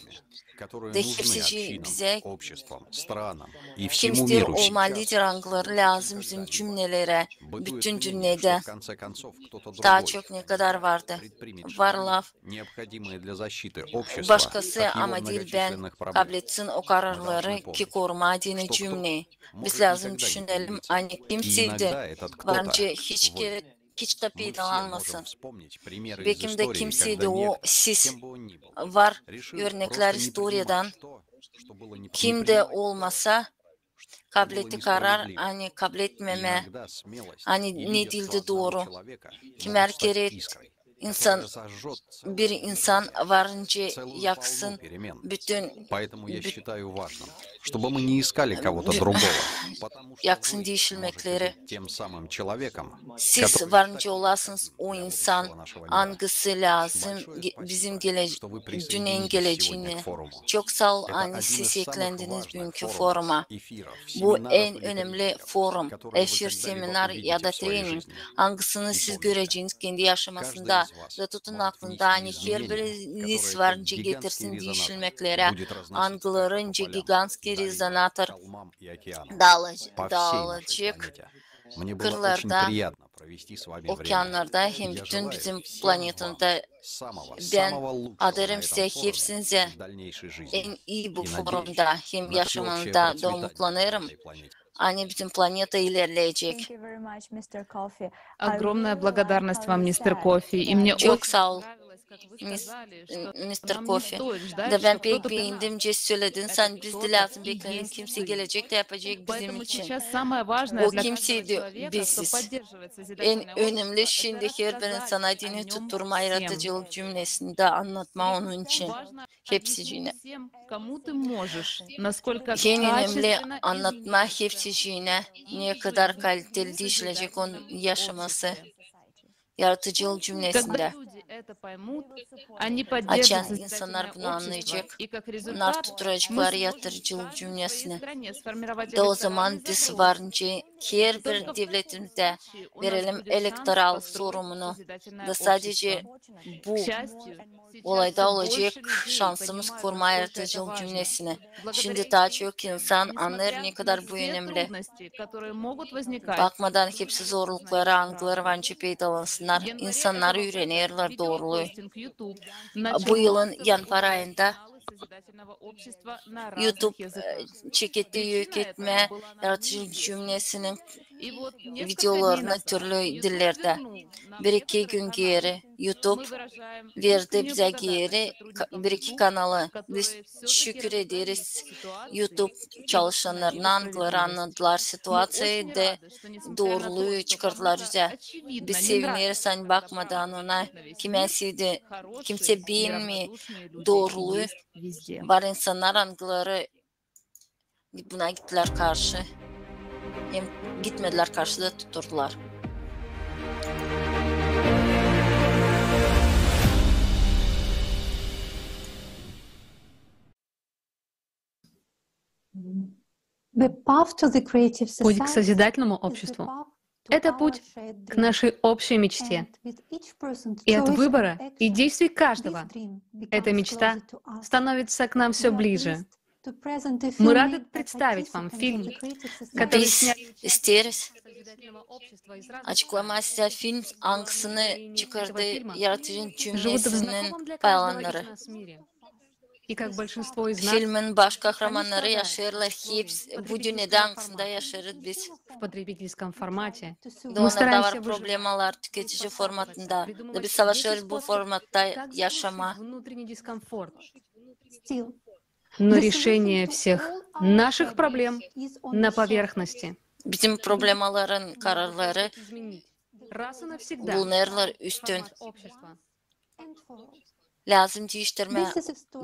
De hepsi bize kimse olmalıdır Angları lazım bizim cümlelere, bütün dünyada. Daha çok ne kadar vardı. Var laf. Başkası ama değil ben kabul etsin o kararları ki koruma adını cümle. Biz lazım düşünelim. Hani kimseydi varınca hiç de peydalanmasın. Belki de kimseydi o siz var örnekler historiadan. Kim de olmasa kabul etti karar hani kabul etmeme hani ne dildi doğru. Kim her kere bir insan varınca yaksın bütün yaksın değişilmekleri. Siz varınca olasınız o insan hangisi lazım bizim dünyanın geleceğini. Çok sağ ol anne siz eklendiniz bugünkü foruma. Bu en önemli forum, efir, seminer ya da trening. Hangisini siz göreceğiniz kendi yaşamasında ve tutun aklında hani her biriniz varınca getirsin değişilmeklere. Angılarınca gigantski rezonatör dağılacak kırlarda, okyanlarda hem bütün bizim planetimde. Ben ederim size hepsinize en iyi bu forumda hem yaşamında da umutlanırım. Они bizim planeta ilerleyecek. Огромная благодарность вам, мистер Кофи. И мне çok sağ ol, Mr. Coffee. Da ben pek beğendim, söyledin. Sen biz de lazım bekleyin. Kimse gelecek de yapacak bizim için. O kimseydi bizsiz. En önemli şimdi her bir insana dini tutturma, yaratıcılık cümlesinde anlatma onun için. Hepsicine. En önemli anlatma hepsicine ne kadar kaliteli işleyecek onun yaşaması. Yaratıcılık cümlesinde. Açan insanlar bunu anlayacak. Onlar tutturacaklar yaratıcılık cümlesini. Da o zaman biz varınca her bir devletimizde verelim elektoral sorumunu. Da sadece bu olayda olacak şansımız kurma yaratıcılık cümlesini. Şimdi daha çok insan anlar ne kadar bu önemli. Bakmadan hepsi zorlukları, angıları bence peydalansınlar. İnsanlar öğrenirler doğruluğu. Bu yılın yanvar ayında YouTube çeketi yük etme yaratıcılık cümlesinin videolarını türlü dillerde. Bir iki gün geri YouTube verdi bize geri bir iki kanalı. Biz şükür ederiz. YouTube çalışanlarına angıları anladılar situasıyı da doğruluğu çıkardılar bize. Biz seviniriz hani bakmadan ona kimse bilmiyor doğruluğu. Var insanlar angıları buna gittiler karşı. Hem gitmediler karşıda tutturdular. Путь к созидательному обществу — это путь к нашей общей мечте. И от выбора и действий каждого эта мечта становится к нам все ближе. Мы рады представить вам фильм, который снят açıklaması film hangisini çıkardı yaratıcının cümlesinin paylanları. Filmin baş kahramanları yaşarlar. Hepsi bu dünyada hangisinde yaşarız biz. Onlarda var problemler tüketici formatında. Biz savaşıyoruz bu formatta yaşama. Но решение всех наших проблем на поверхности. Bizim problemlerin kararları bulunurlar üstün. Lazım değiştirme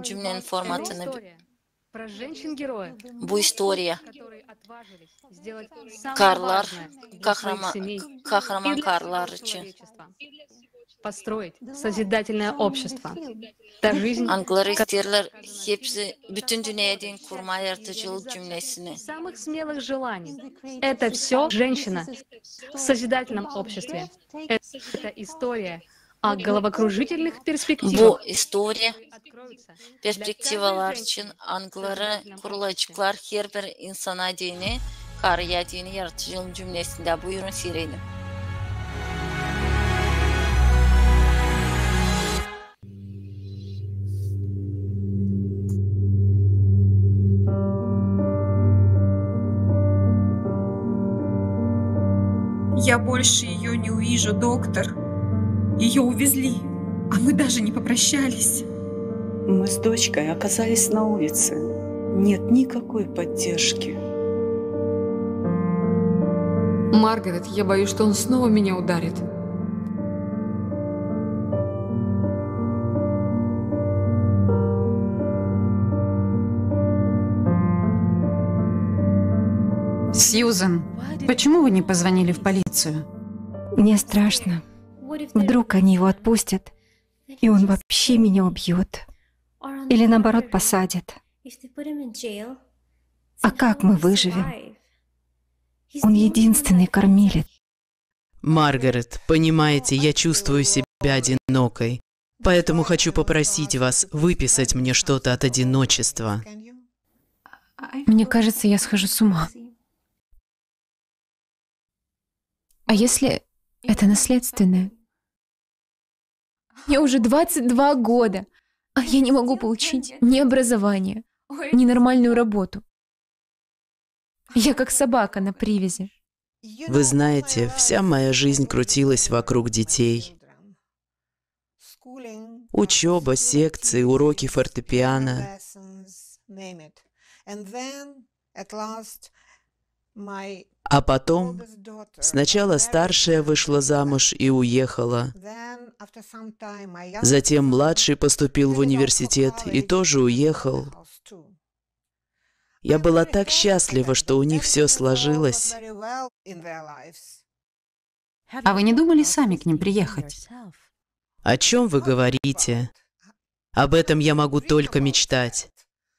cümlenin formatını. Bu historia. Karlar, kahraman karlar için. Построить созидательное общество. Angıları isterler hepsi bütün dünyada kurma yaratıcılık cümlesini. Самых смелых желаний. Это все женщина в созидательном обществе. Это история о головокружительных перспективах. Bu historia perspektivalar için angıları kurulacaklar her bir insana dini, karıya dini yaratıcılık cümlesinde. Buyurun seyredin. Я больше ее не увижу, доктор. Ее увезли, а мы даже не попрощались. Мы с дочкой оказались на улице. Нет никакой поддержки. Маргарет, я боюсь, что он снова меня ударит. Сьюзан, почему вы не позвонили в полицию? Мне страшно. Вдруг они его отпустят, и он вообще меня убьет. Или наоборот посадят. А как мы выживем? Он единственный кормилец. Маргарет, понимаете, я чувствую себя одинокой, поэтому хочу попросить вас выписать мне что-то от одиночества. Мне кажется, я схожу с ума. А если это наследственное? Мне уже 22 года, а я не могу получить ни образование, ни нормальную работу. Я как собака на привязи. Вы знаете, вся моя жизнь крутилась вокруг детей. Учеба, секции, уроки фортепиано. А потом сначала старшая вышла замуж и уехала. Затем младший поступил в университет и тоже уехал. Я была так счастлива, что у них все сложилось. А вы не думали сами к ним приехать? О чем вы говорите? Об этом я могу только мечтать.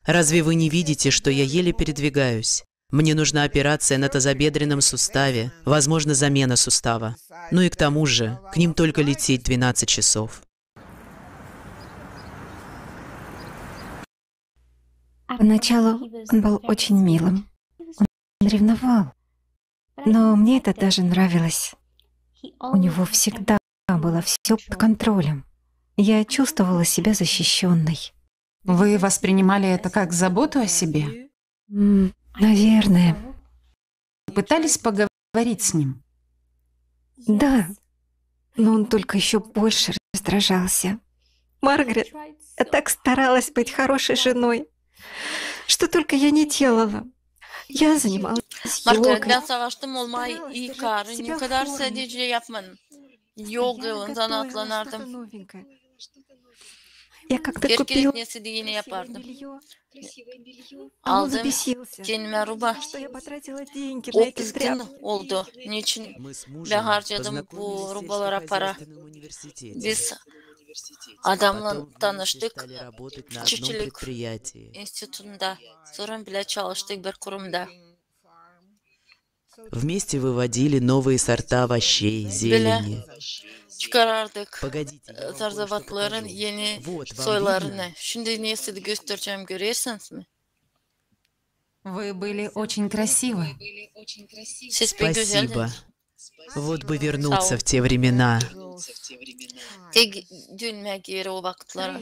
Разве вы не видите, что я еле передвигаюсь? Мне нужна операция на тазобедренном суставе, возможно, замена сустава. Ну и к тому же, к ним только лететь 12 часов. Поначалу он был очень милым. Он ревновал. Но мне это даже нравилось. У него всегда было все под контролем. Я чувствовала себя защищенной. Вы воспринимали это как заботу о себе? Наверное. Пытались поговорить с ним? Да, но он только еще больше раздражался. Маргарет, я так старалась быть хорошей женой. Что только я не делала. Я занималась Margaret, йогой. ben savaştım olmayı iyi karı. Ne kadar sadece yapmadım. Yoga zanatlanardım. Я как-то Erkek купила etniyesi de yine yapardım. а он Aldım взбесился, kendime ruba. что я потратила деньги на O эти kızgın тряпки. oldu. Niçin ben harcadım bu rubalara para? Biz adamla tanıştık. Çiftçilik институтunda. Sonra bile çalıştık bir kurumda. Вместе выводили новые сорта овощей, зелени. Çıkarardık Погодите, zarzavatların yeni soylarını. Şimdi niye size göstereceğim görüyorsunuz mu? Вы были очень красивы. Siz pek Спасибо. güzeldiniz. Вот бы вернуться в те времена. Tek dönmek yeri o vakitlara.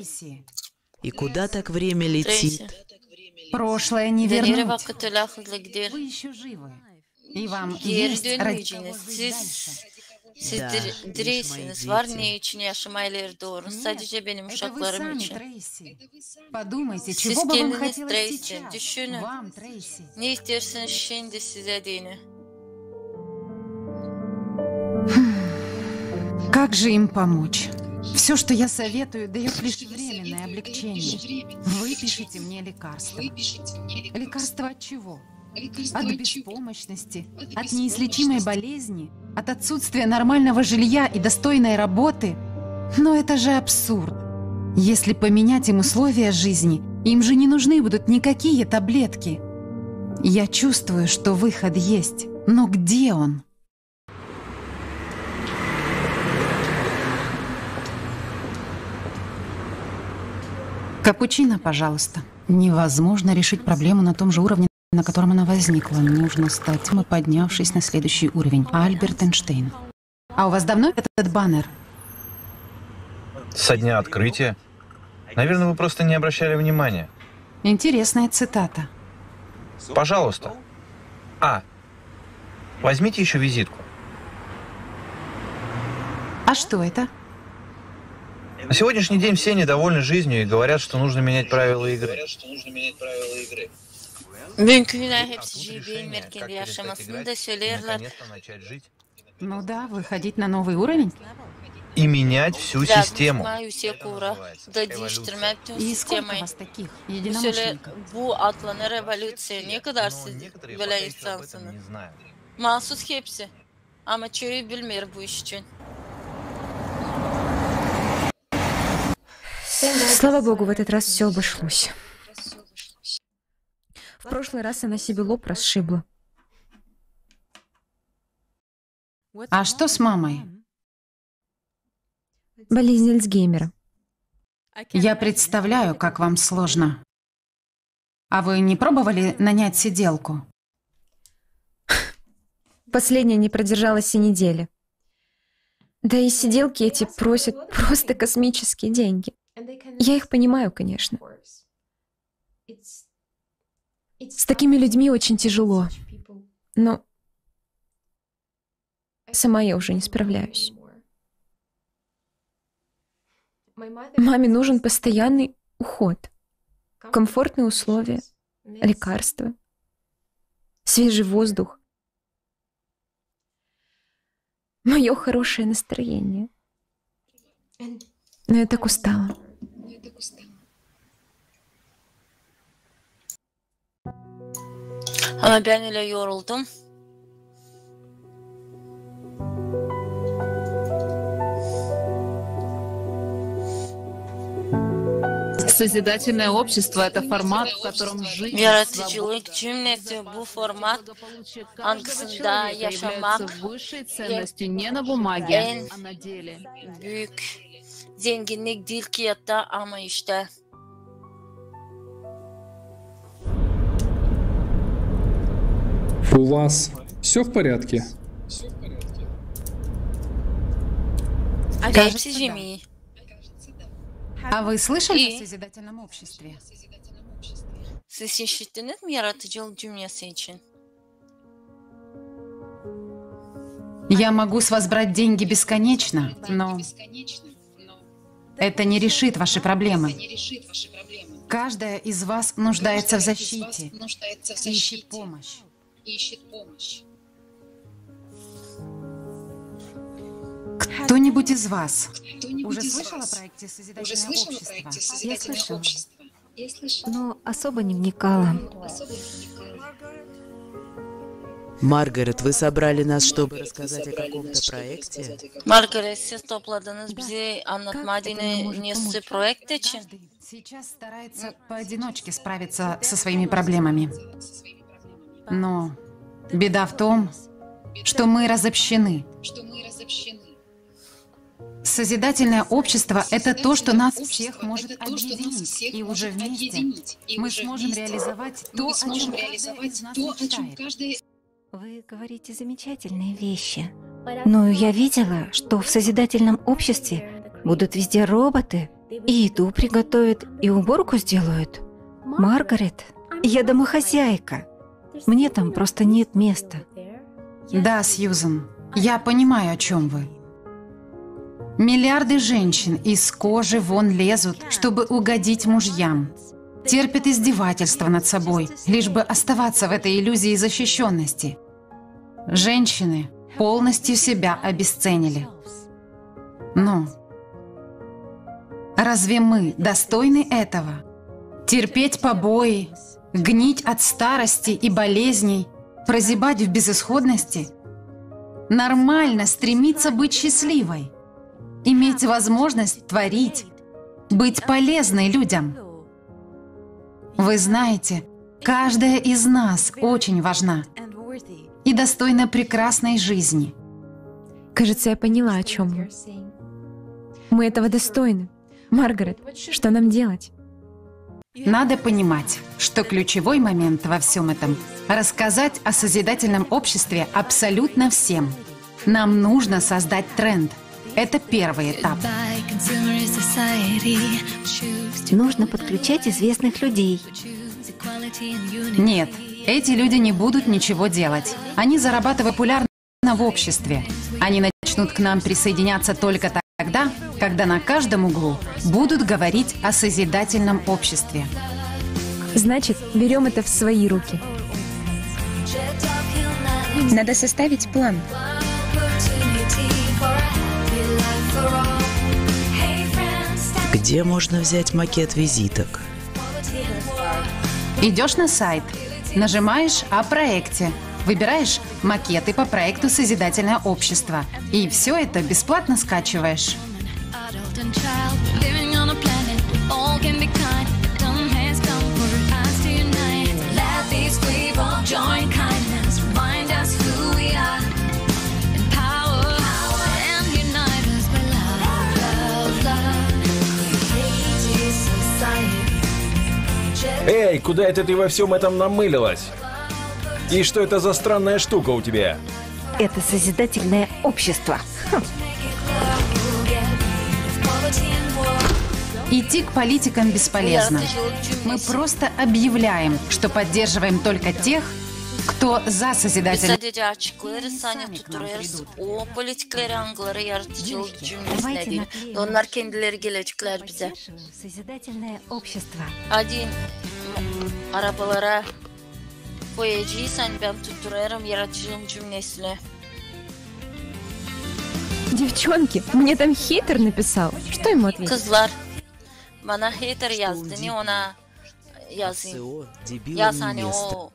И куда так время летит? Прошлое не Ve вернуть. vakit öyle hızlı gider. Вы еще живы. И вам Geri есть ради dönmeyeceğiniz. чего жить Siz дальше. direysiniz. Var ne için yaşamayları doğru. Sadece benim Это вы uşaklarım сами, için. Трейси. Подумайте, Siz чего бы вам kendiniz хотелось Tracy. сейчас? Düşünün. Вам, Трейси. Ne isterseniz şimdi size deyin. Как же им помочь? Все, что я советую, дает лишь временное облегчение. Выпишите мне лекарства. Лекарства от чего? От беспомощности, от неизлечимой болезни, от отсутствия нормального жилья и достойной работы? Но это же абсурд. Если поменять им условия жизни, им же не нужны будут никакие таблетки. Я чувствую, что выход есть, но где он? Капучино, пожалуйста. Невозможно решить проблему на том же уровне, на котором она возникла. Нужно стать, поднявшись на следующий уровень. Альберт Эйнштейн. А у вас давно этот баннер? Со дня открытия. Наверное, вы просто не обращали внимания. Интересная цитата. Пожалуйста. Возьмите еще визитку. А что это? На сегодняшний день все недовольны жизнью и говорят, что нужно menять правила игры. Bugünkü güne hepsi JB'nin merkezinde yaşamasını da söylerler. Ну да, выходить на новый уровень. и менять всю систему. И сколько вас таких единомышленников? Слава богу, в этот раз все обошлось. В прошлый раз она себе лоб расшибла. А что с мамой? Болезнь Альцгеймера. Я представляю, как вам сложно. А вы не пробовали нанять сиделку? Последняя не продержалась и недели. Да и сиделки эти просят просто космические деньги. Я их понимаю, конечно. С такими людьми очень тяжело. Но сама я уже не справляюсь. Маме нужен постоянный уход, комфортные условия, лекарства, свежий воздух, мое хорошее настроение. Но я так устала. Ama ben öyle yoruldum. Созидательное общество — это формат, в котором жизнь, Yaratıcılık cümlesi bu format ankısında yaşamak высшей ценностью не на бумаге, en а на деле. büyük zenginlik değil ki hatta ama işte. У вас все в порядке? Hepsi Jimmy. А вы слышали о созидательном обществе? Siz işittiniz mi yaratıcılık cümlesi için? Я могу с вас брать деньги бесконечно, но это не решит ваши проблемы. Каждая из вас нуждается в защите, ищет помощь. Кто-нибудь из вас уже слышал о проекте «Созидательное общество»? Я слышала, но особо не вникала. Маргарет, вы собрали нас, чтобы рассказать о каком-то проекте? Margaret, siz topladınız bizi anlatmadığını nesi проект için? Сейчас старается поодиночке справиться со своими проблемами. Но беда в том, что мы разобщены. Созидательное общество — это то, что нас всех может объединить. И уже вместе мы сможем реализовать то, о чем каждый из нас мечтает. Вы говорите замечательные вещи. Но я видела, что в созидательном обществе будут везде роботы, и еду приготовят, и уборку сделают. Маргарет, я домохозяйка. Мне там просто нет места. Да, Сьюзан, я понимаю, о чем вы. Миллиарды женщин из кожи вон лезут, чтобы угодить мужьям. Терпят издевательства над собой, лишь бы оставаться в этой иллюзии защищенности. Женщины полностью себя обесценили. Но разве мы достойны этого? Терпеть побои, гнить от старости и болезней, прозябать в безысходности? Нормально стремиться быть счастливой, иметь возможность творить, быть полезной людям. Вы знаете, каждая из нас очень важна и достойна прекрасной жизни. Кажется, я поняла, о чем вы. Мы этого достойны. Маргарет, что нам делать? Надо понимать, что ключевой момент во всем этом — рассказать о созидательном обществе абсолютно всем. Нам нужно создать тренд. Это первый этап. Нужно подключать известных людей. Нет, эти люди не будут ничего делать. Они зарабатывают популярно в обществе. Они начнут к нам присоединяться только тогда, когда на каждом углу будут говорить о созидательном обществе. Значит, берем это в свои руки. Надо составить план. Где можно взять макет визиток? Идешь на сайт, нажимаешь о проекте, выбираешь макеты по проекту «Созидательное общество». И все это бесплатно скачиваешь. Эй, куда это ты во всем этом намылилась? И что это за странная штука у тебя? Это созидательное общество. Идти к политикам бесполезно. Мы просто объявляем, что поддерживаем только тех, кто за созидательное Sadece açıkları saniye tutturuyoruz. O politikleri hangileri yaratıcılık cümlesine değil. Onlar kendileri gelecekler bize. Созидательное общество. Hadi arabalara koyacaksan ben tutturuyorum yaratıcılığın cümlesine. Девчонки, мне там хейтер написал. Что ему ответить? Kızlar bana hater yazdı. Niye ona yazayım? Yaz hani o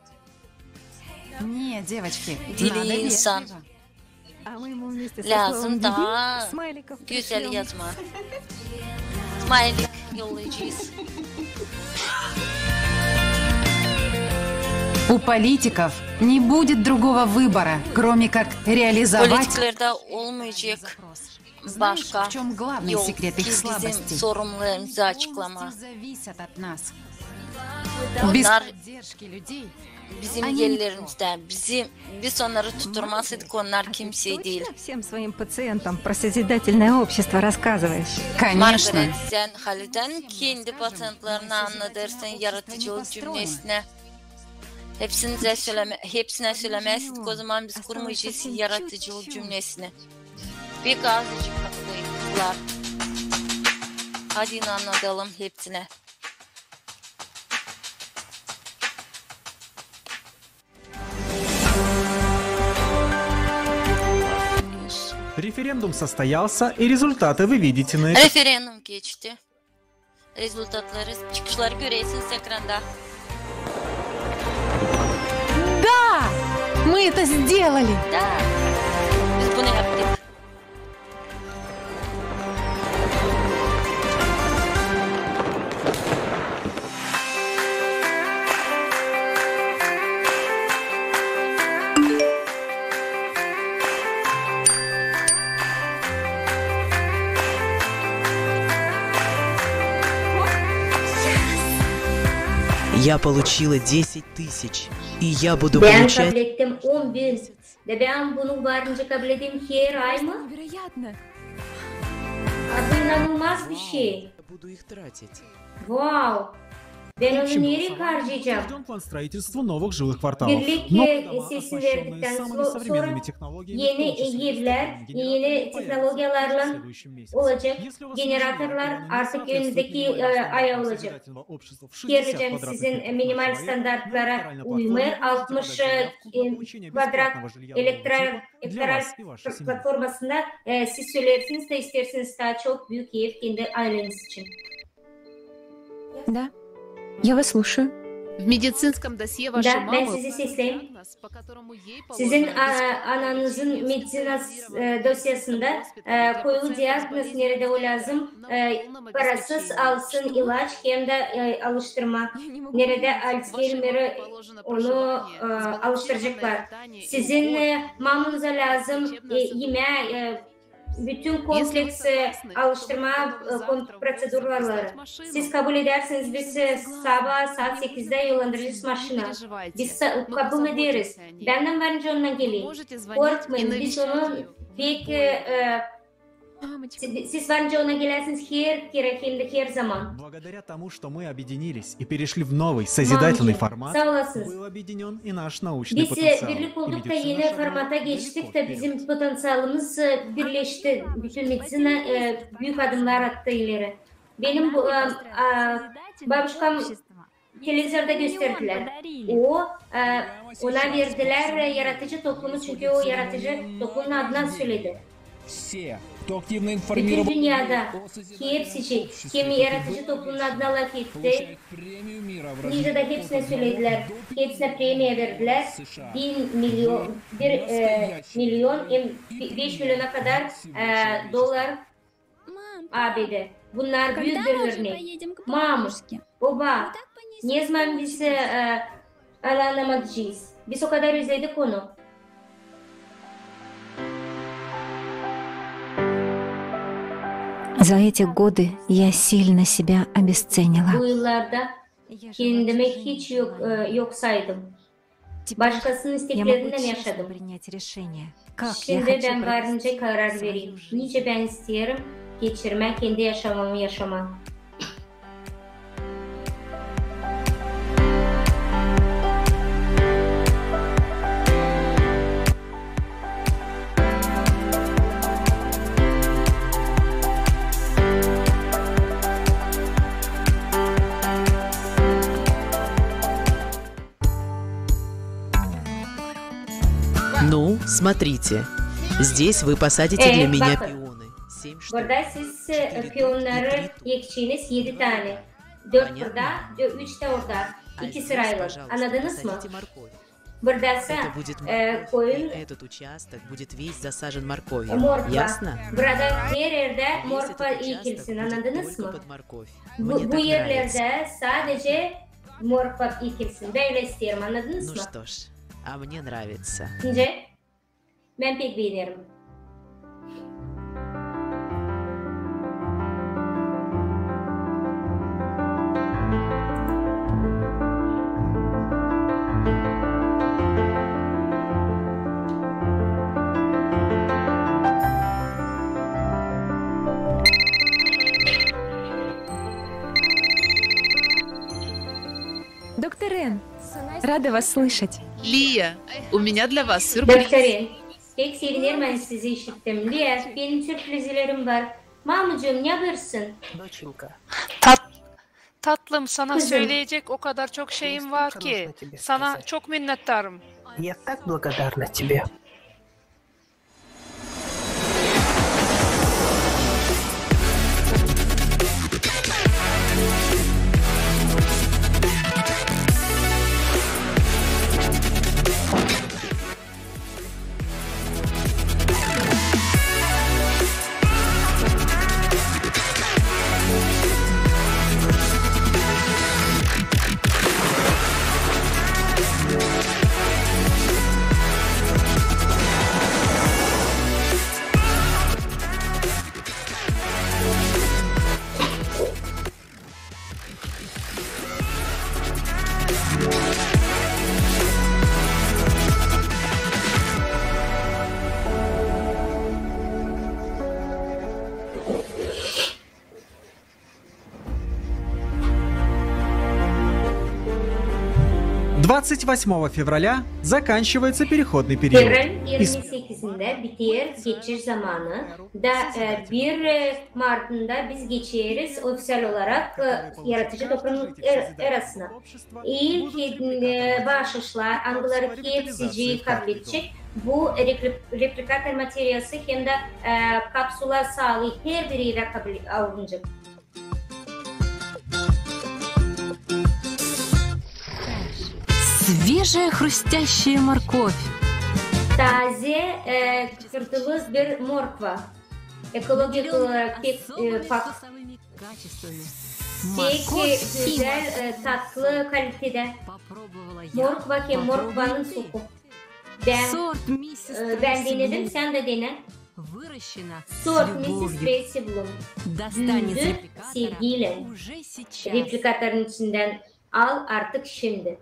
Не, девочки, dili insan. Lazım daha güzel yazma. Smiley yollayacağız. У политиков не будет другого выбора, кроме как реализовать. Politiklerde olmayacak başka В чем главный yol секрет ki их bizim слабостей? sorumlularımızı açıklama. Зависят от нас. Onlar Без поддержки людей bizim yerlerimizden, biz onları tutturmasaydık onlar kimse değil. Всем своим пациентам про созидательное общество рассказываешь. Конечно. Margaret, sen Halil'den kendi patentlerini anlatırsın yaratıcılık cümlesine. Hepsine söylemezdik o zaman biz kurmayacağız yaratıcılık cümlesini. Bir azıcık kaplayın kızlar. Hadi anlatalım hepsine. Референдум состоялся, и результаты вы видите на экране. Referandum geçti. Rezultatları, çıkışları görüyorsunuz ekranda. Да! Мы это сделали! Да! Biz bunu yaptık. Я получила 10 000, и я буду Ben получать... kabul ettim 10.000. Ve ben bunu varınca kabul edeyim ki ay mı? Невероятно. Bu inanılmaz bir şey. Буду их тратить. Wow. Ben onu nereye harcayacağım? Ждем план строительства новых жилых кварталов. Birlik Новые дома, sesini оснащенные verdikten самыми sonra современными технологиями, в yeni том числе evler, искусственным yeni генератором, появятся в teknolojilerle следующем месяце. olacak. Если у вас Generatörler инженер, artık который не önümüzdeki соответствует aya минимальным olacak. созидательного общества в 60 Geleceğim квадратных sizin метров на minimal человека, standartlara электоральная uyma платформа 60 получения kvadrat бесплатного жилья в Новом для вас и вашей семьи. platformasında siz söylersiniz de isterseniz daha çok büyük ev kendi aileniz için. Да, я вас слушаю. В медицинском досье вашей Да, ben мамы sizi sesleyeyim. диагноз, по которому ей Sizin положено ananızın medicina dosyasında koyulu diagnoz nerede o lazım? Parasız alsın ilaç hem de alıştırma. Nerede Alzheimer'ı onu alıştıracaklar. Sizin mamanıza lazım yemeğe bütün kompleks alıştırma prosedurları. Siz kabul ederseniz biz sabah saat 8'de yollandırırız maşına. Biz kabul ederiz. Benden varınca onunla gelin. Korkmayın. Biz onu belki siz varınca ona gelirsiniz her zaman. Благодаря тому, что мы объединились и перешли в новый созидательный формат, Sağ olasınız. был объединен и nаш научный Biz потенциал. birlik И olduk da медицина yeni шагает formata далеко geçtik de вперед. bizim potansiyelimiz birleşti. Bütün medicina büyük adımlar attı ileri. Benim babuşkam televizyonda gösterdiler. Ona verdiler yaratıcı toplumu çünkü o yaratıcı toplumun adına söyledi. Все, кто активно Bütün информировал dünyada hepsi kimi yaratıcı toplumun adına laf etti. Lida'da hepsine söylediler. Hepsine premiye verdiler. 1 milyon, 5 milyona kadar dolar ABD. Bunlar büyük bir örnek. Mama, baba, ne zaman biz Alana gideceğiz? Biz o kadar özledik onu. За эти годы я сильно себя обесценила. Bu yıllarda kendime hiç yok saydım. Başkasının isteklerinden yaşadım. Şimdi ben varınca karar vereyim. Nice ben isterim geçirme, kendi yaşamamı yaşamak. Ну, смотрите. Здесь вы посадите для меня пионы. 7 штук. Burada siz piyonları ekeceğiniz 7 tane. 4 burada, 3 de orada. 2 sırayla. Anladınız mı? Buradaysa koyun Этот участок будет весь засажен морковью. morkva. Ясно? Burada her yerde morkva ekilsin. Anladınız mı? Bu yerlerde sadece morkva ekilsin. Böyle isterim. Anladınız Ну mı? что ж, а мне nравится. Şimdi ben pek beğenirim. Доктор Н, рада вас слышать. Лия, у меня для вас сюрприз. Doktorin, pek sevinirim ben sizi işittim. Liya, benim sürprizlerim var. Mamucuğum ne yapıyorsun? Tatlım, sana Kızım. söyleyecek o kadar çok şeyim var ki. Sana çok minnettarım. Я так благодарна тебе. Февраля заканчивается переходный период. Fevral'in 28'inde bitiyor geçiş zamanı. 1 Mart'ında biz geçeriz ofisel olarak yaratıcı toplumun erasına. İlk bağışışlar, Angloları hepsi kabul edecek. Bu replikatör materyası hem de kapsula sağlığı her biriyle kabul alınacak. Свежая хрустящая морковь. Taze kırtılı bir morkva. Ekolojik olarak pek pak. Pek güzel, tatlı kalitede. Morkva ki morkvanın soku. Ben denedim, sen de dene. Sort Mrs. Tracy Bloom. Büyüdü sevgiyle. Replikatörün içinden al artık şimdi.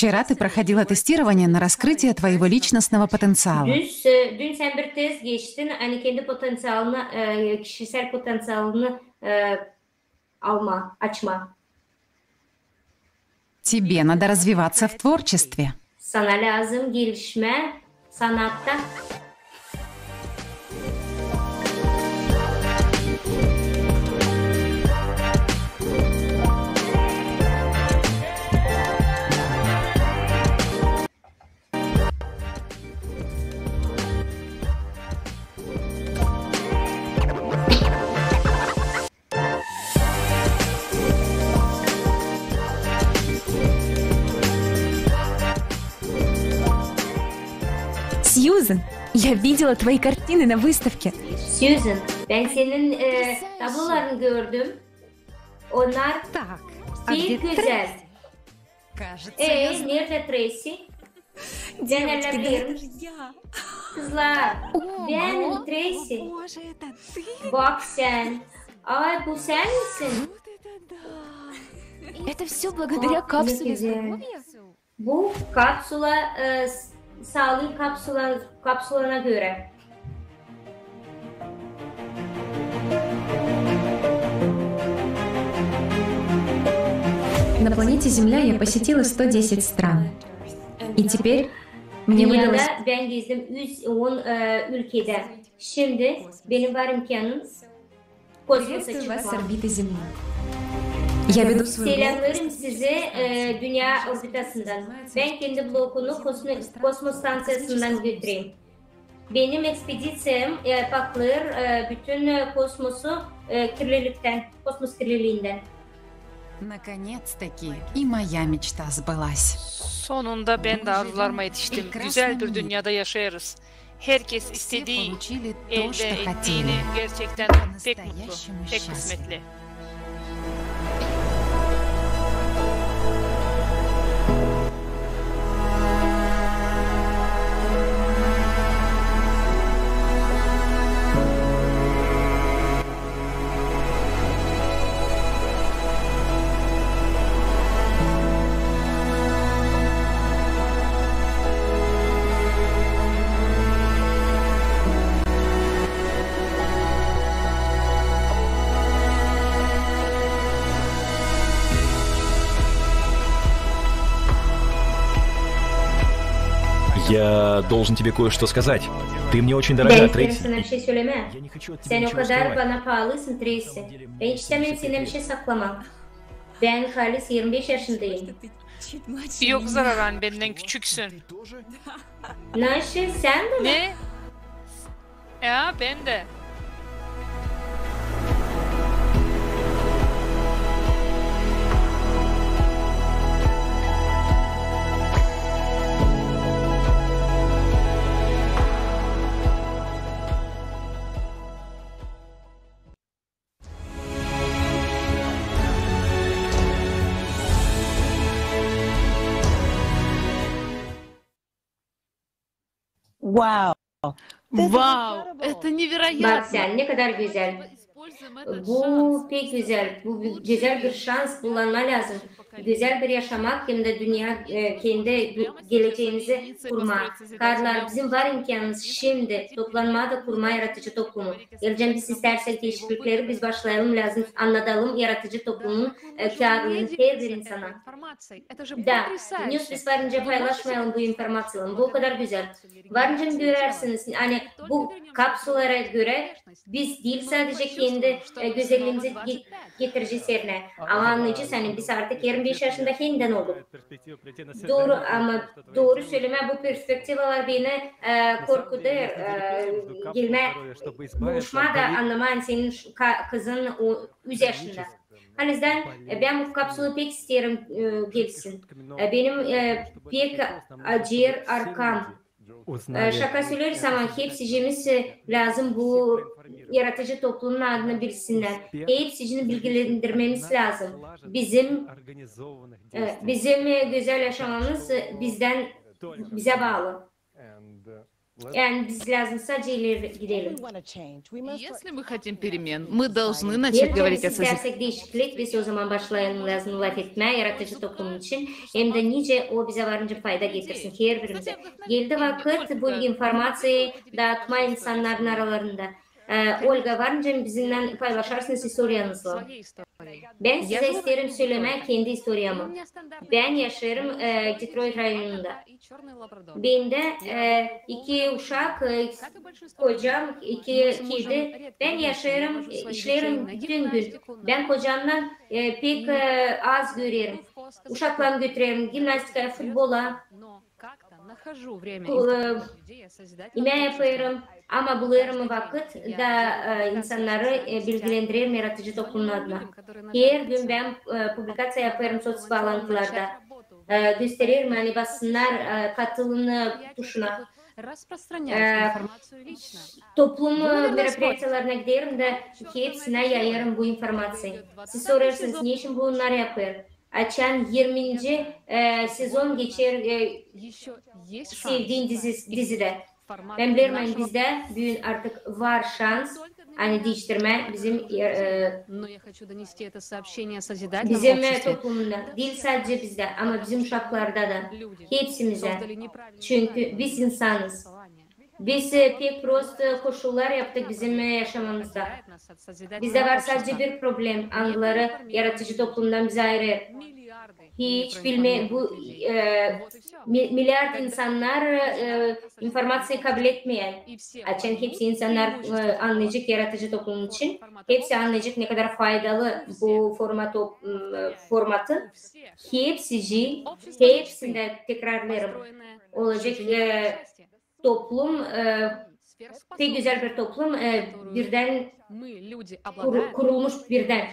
Вчера ты проходила тестирование на раскрытие твоего личностного потенциала. Dün sen bir test geçtin, hani kendi potansiyelini, kişisel potansiyelini açma. Тебе надо развиваться в творчестве. Sana lazım gelişme sanatta. Сьюзен, я видела твои картины на выставке. Susan, ben senin tablolarını gördüm. Onlar pek güzel. Nerede Tracy? Ben alabilirim. Kızlar, benim Tracy. Bak sen. Ay bu sen misin? Это все благодаря капсуле здоровья? Bu kapsula, sağlık kapsulana göre. На планете Земля я посетила 110 стран. И теперь мне выдалось... Dünyada ben gezdim 110 ülkede. Şimdi benim var imkanım kosmosa Приветствую вас с çıkmak. орбиты Земли. Я веду свой блог. Selamlarım size dünya orbitasından. Ben kendi blogunu kosmos stasyasından götüreyim. Benim ekspedisyam paklıyor bütün kosmosu kirlilikten, kosmos kirliliğinden. Наконец-таки и моя мечта сбылась. Sonunda ben de arzularıma yetiştim. Güzel bir dünyada yaşarız. Herkes istediği, elde ettiğini gerçekten pek mutlu, pek kısmetli. Я должен тебе кое-что сказать. Ты мне очень Ben дорога, isterim Трейси. sana bir şey söyleme. Sen o ничего kadar скрывать. bana pahalısın Tracy. Ben istemem senden bir şey saklamak. Ben Halis 25 yaşındayım. Yok zararan benden küçüksün. Naşi sen de mi? Ne? Ya ben de. Wow. Вау, это Bak невероятно! sen ne kadar güzel. Bu pek güzel. Bu güzel bir şans kullanma lazım. Güzel bir yaşamak hem de dünya kendi geleceğinizi kurma. Karlar bizim var imkanımız şimdi toplanma da kurma yaratıcı toplumu. Geleceğim biz istersek değişiklikleri biz başlayalım lazım. Anlatalım yaratıcı toplumun karlılığını her bir insana. Da, news biz varınca paylaşmayalım bu informasyonu. Bu kadar güzel. Varınca görersiniz. Hani bu kapsulara göre biz değil sadece kendi güzelliğimizi getireceğiz yerine. Ama anlayacağız hani biz artık 25 yaşında yeniden olduk. Doğru ama doğru söyleme bu perspektivalar beni korkutuyor. Gelme, buluşma da anlamayın senin kızın 100 yaşında. O yüzden ben bu kapsulu pek isterim gelsin. Benim pek acır arkam. Şaka söylersem hepsicimiz lazım bu yaratıcı toplumun adını bilsinler. Hepsicini bilgilendirmemiz lazım. Bizim güzel yaşamamız bize bağlı. Yani biz lazım sadece ileri gidelim. Если мы хотим перемен, мы должны начать говорить о Biz istersek değişiklik, biz o zaman başlayalım lazım laf etmeye yaratıcı toplum için. Hem de nice o bize varınca fayda getirsin her birimize. Geldi vakit bu informasyayı dağıtma insanların aralarında. Olga varınca bizimle paylaşarsınız historiyanızla. Ben size isterim söylemek kendi historiyamı. Ben yaşarım Detroit rayonunda. Bende 2 uşak, kocam, 2 kedi. Ben yaşarım, işlerim bütün gün. Ben kocamdan pek az görüyorum. Uşaklarımı götürüyorum gimnastikaya, futbola. Yemeğe yapıyorum. Ama buluyorum vakit da insanları bilgilendiririm yaratıcı toplumun adına. Her gün ben publikasyon yapıyorum sosyal bağlantılarda. Gösteririm hani basınlar katılın tuşuna. toplum merapiyatçılarına giderim de hepsine yayarım bu informasyayı. Siz sorarsınız niçin bunları yapıyor? Açan 20. sezon geçer sevdiğin dizide. Ben bilirim bizde bugün artık var şans. Hani değiştirme bizim toplumda değil sadece bizde ama bizim uşaklarda da hepsimize. Çünkü biz insanız. Biz pek prost koşullar yaptık bizim yaşamamızda. Bizde var sadece bir problem. Angları yaratıcı toplumdan bize ayırır. Hiç bilme bu milyar insanlar informasyayı kabul etmeyen. Açın hepsi insanlar anlayacak yaratıcı toplum için. Hepsi anlayacak ne kadar faydalı bu formatı. Hepsinde tekrarlarım. Olacak toplum pek güzel bir toplum birden kurulmuş birden.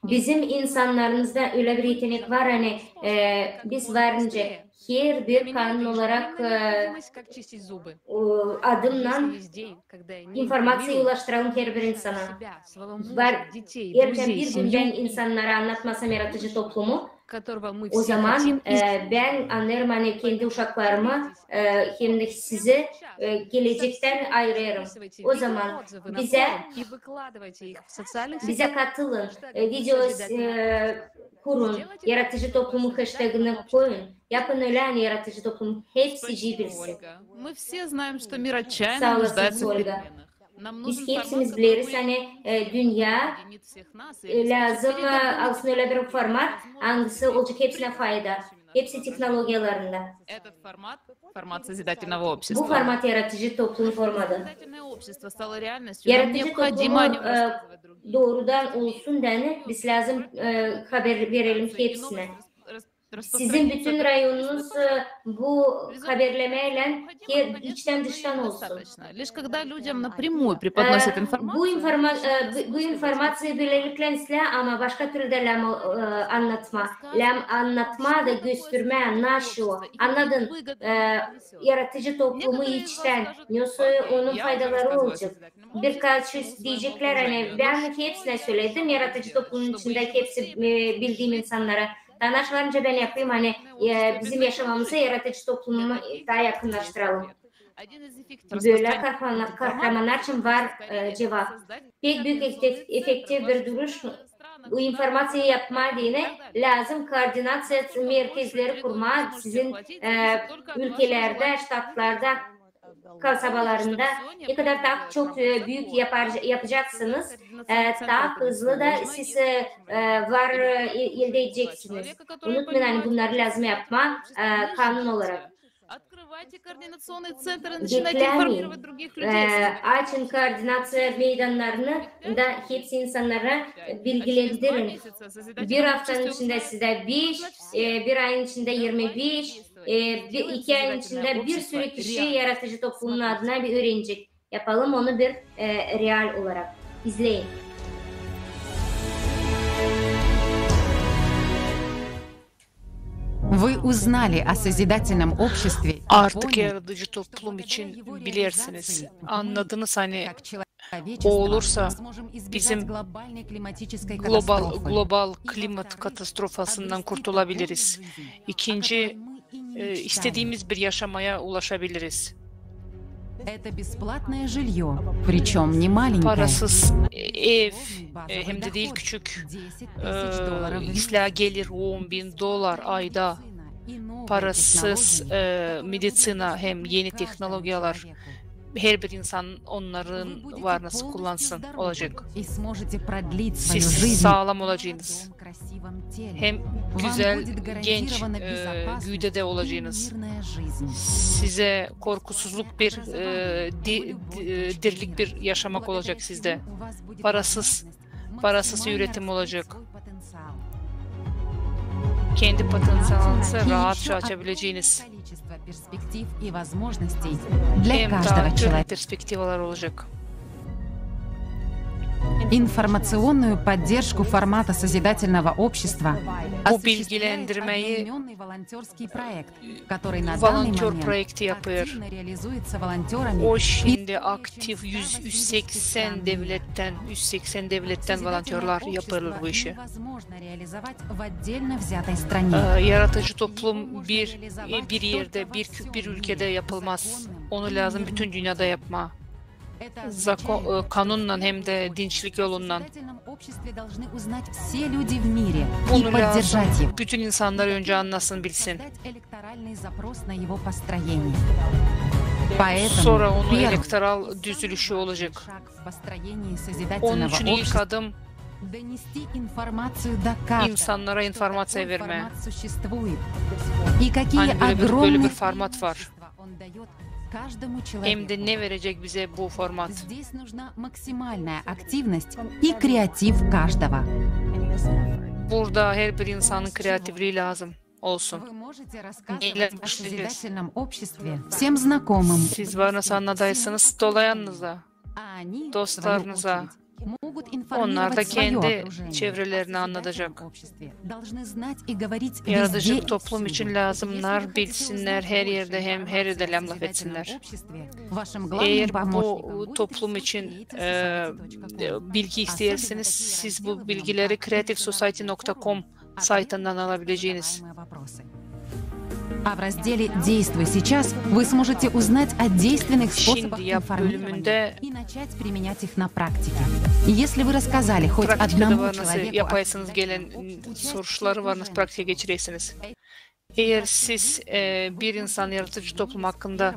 Bizim insanlarımızda öyle bir yetenek var hani biz varınca her bir kanun olarak adımla informasyayı ulaştıralım her bir insana. Erken bir gün ben insanlara anlatmasam yaratıcı toplumu o zaman ben anlarım hani kendi uşaklarımı hem de sizi gelecekten ayırırım. O zaman bize katılın, video kurun, yaratıcı toplumu hashtagını koyun. Yapın öyle hani yaratıcı toplum hepsi bilsin. Sağ olasın Olga. Biz hepsimiz biliriz hani dünya lazım alsın öyle bir format hangisi olacak hepsine fayda. Hepsi teknolojilerinde. Bu format yaratıcı toplum formatı. Yaratıcı toplumu doğrudan olsun dene biz lazım haber verelim hepsine. Sizin bütün rayonunuz bu haberlemeyle içten dıştan olsun. Bu informasyayı böylelikle size ama başka türlü anlatma da gösterme, anlaşıyor. Anladın? Yaratıcı toplumu içten. Yoksa onun faydaları olacak. Birkaç diyecekler hani ben hepsine söyledim. Yaratıcı toplumun içindeki hepsi bildiğim insanlara. Tanışlarınca ben yapayım hani bizim yaşamamızı yaratıcı toplumu daha yakınlaştıralım. Böyle kahramanlar için var cevap. Pek büyük efektif bir duruş bu informasyayı yapma diye lazım koordinasyon merkezleri kurma sizin ülkelerde, ştatlarda, kasabalarında ne kadar daha çok büyük yapacaksınız, daha hızlı da siz var elde edeceksiniz. Unutmayın hani bunları lazım yapma kanun olarak. Beklemeyin. Açın koordinasyon meydanlarını da hepsi insanlara bilgilendirin. Bir haftanın içinde size 5, bir ayın içinde 25, 2 ayın içinde bir sürü kişi yaratıcı toplumun adına bir öğrenecek. Yapalım onu bir real olarak. İzleyin. Вы узнали о созидательном обществе. Artık yaratıcı toplum için bilirsiniz. Anladınız hani o olursa bizim global klimat katastrofasından kurtulabiliriz. İkinci, istediğimiz bir yaşamaya ulaşabiliriz. Parasız ev hem de değil küçük illa gelir $10.000 ayda, parasız medisina hem yeni teknolojiler, her bir insan onların var nasıl kullansın olacak. Siz sağlam olacaksınız. Hem güzel, genç, güde de olacaksınız. Size korkusuzluk bir, dirilik bir yaşamak olacak sizde. Parasız üretim olacak. Kendi potansiyelinizi rahatça açabileceğiniz hem daha türlü perspektivalar olacak. информационную поддержку формата созидательного общества Bu bilgilendirmeyi волонтерский проект, который на данный volantör момент projekti yapıyor. активно реализуется волонтерами. O şimdi aktif 180 devletten volontörler yapıyorlar bu işi. Невозможно реализовать в отдельно взятой стране. Yaratıcı toplum bir yerde, bir ülkede yapılmaz. Onu lazım bütün dünyada yapma. Kanunla hem de dinçlik yolundan. Все люди в mире и Bunu поддержать lazım. его. Bütün insanlar önce anlasın, bilsin. Электоральный запрос на его построение. Поэтому Sonra onun первый elektoral düzülüşü olacak. в построении Onun созидательного için ilk общества adım донести информацию до каждого. insanlara informasyon verme. Формат существует. И какие Hani böyle bir огромные format var. он дает каждому Hem человеку. de ne verecek bize bu format? Здесь нужна максимальная активность и креатив каждого. Burada her bir insanın kreatifliği lazım olsun. Вы можете Neyle рассказывать о başlayacağız? созидательном обществе всем знакомым. Siz var nasıl anladıysanız dolayanınıza, А они, в свою dostlarınıza, очередь, могут onlar da информировать свое kendi окружение. çevrelerini О anlatacak. созидательном обществе должны знать и говорить везде Yaratıcı и toplum всюду. için lazımlar, bilsinler, her yerde hem her yerde laf созидательном etsinler. обществе вашим главным Eğer помощником bu будет toplum için bilgi isterseniz siz bu bilgileri creativesociety.com saytından alabileceğiniz. А в разделе «Действуй сейчас» вы сможете узнать о действенных способах Şimdi yap информирования bölümünde и начать применять их на практике. И если вы рассказали хоть Praktikte одному var nasıl человеku yapaysınız gelen soruları var nasıl pratiğe geçireceksiniz. Eğer siz bir insan yaratıcı toplum hakkında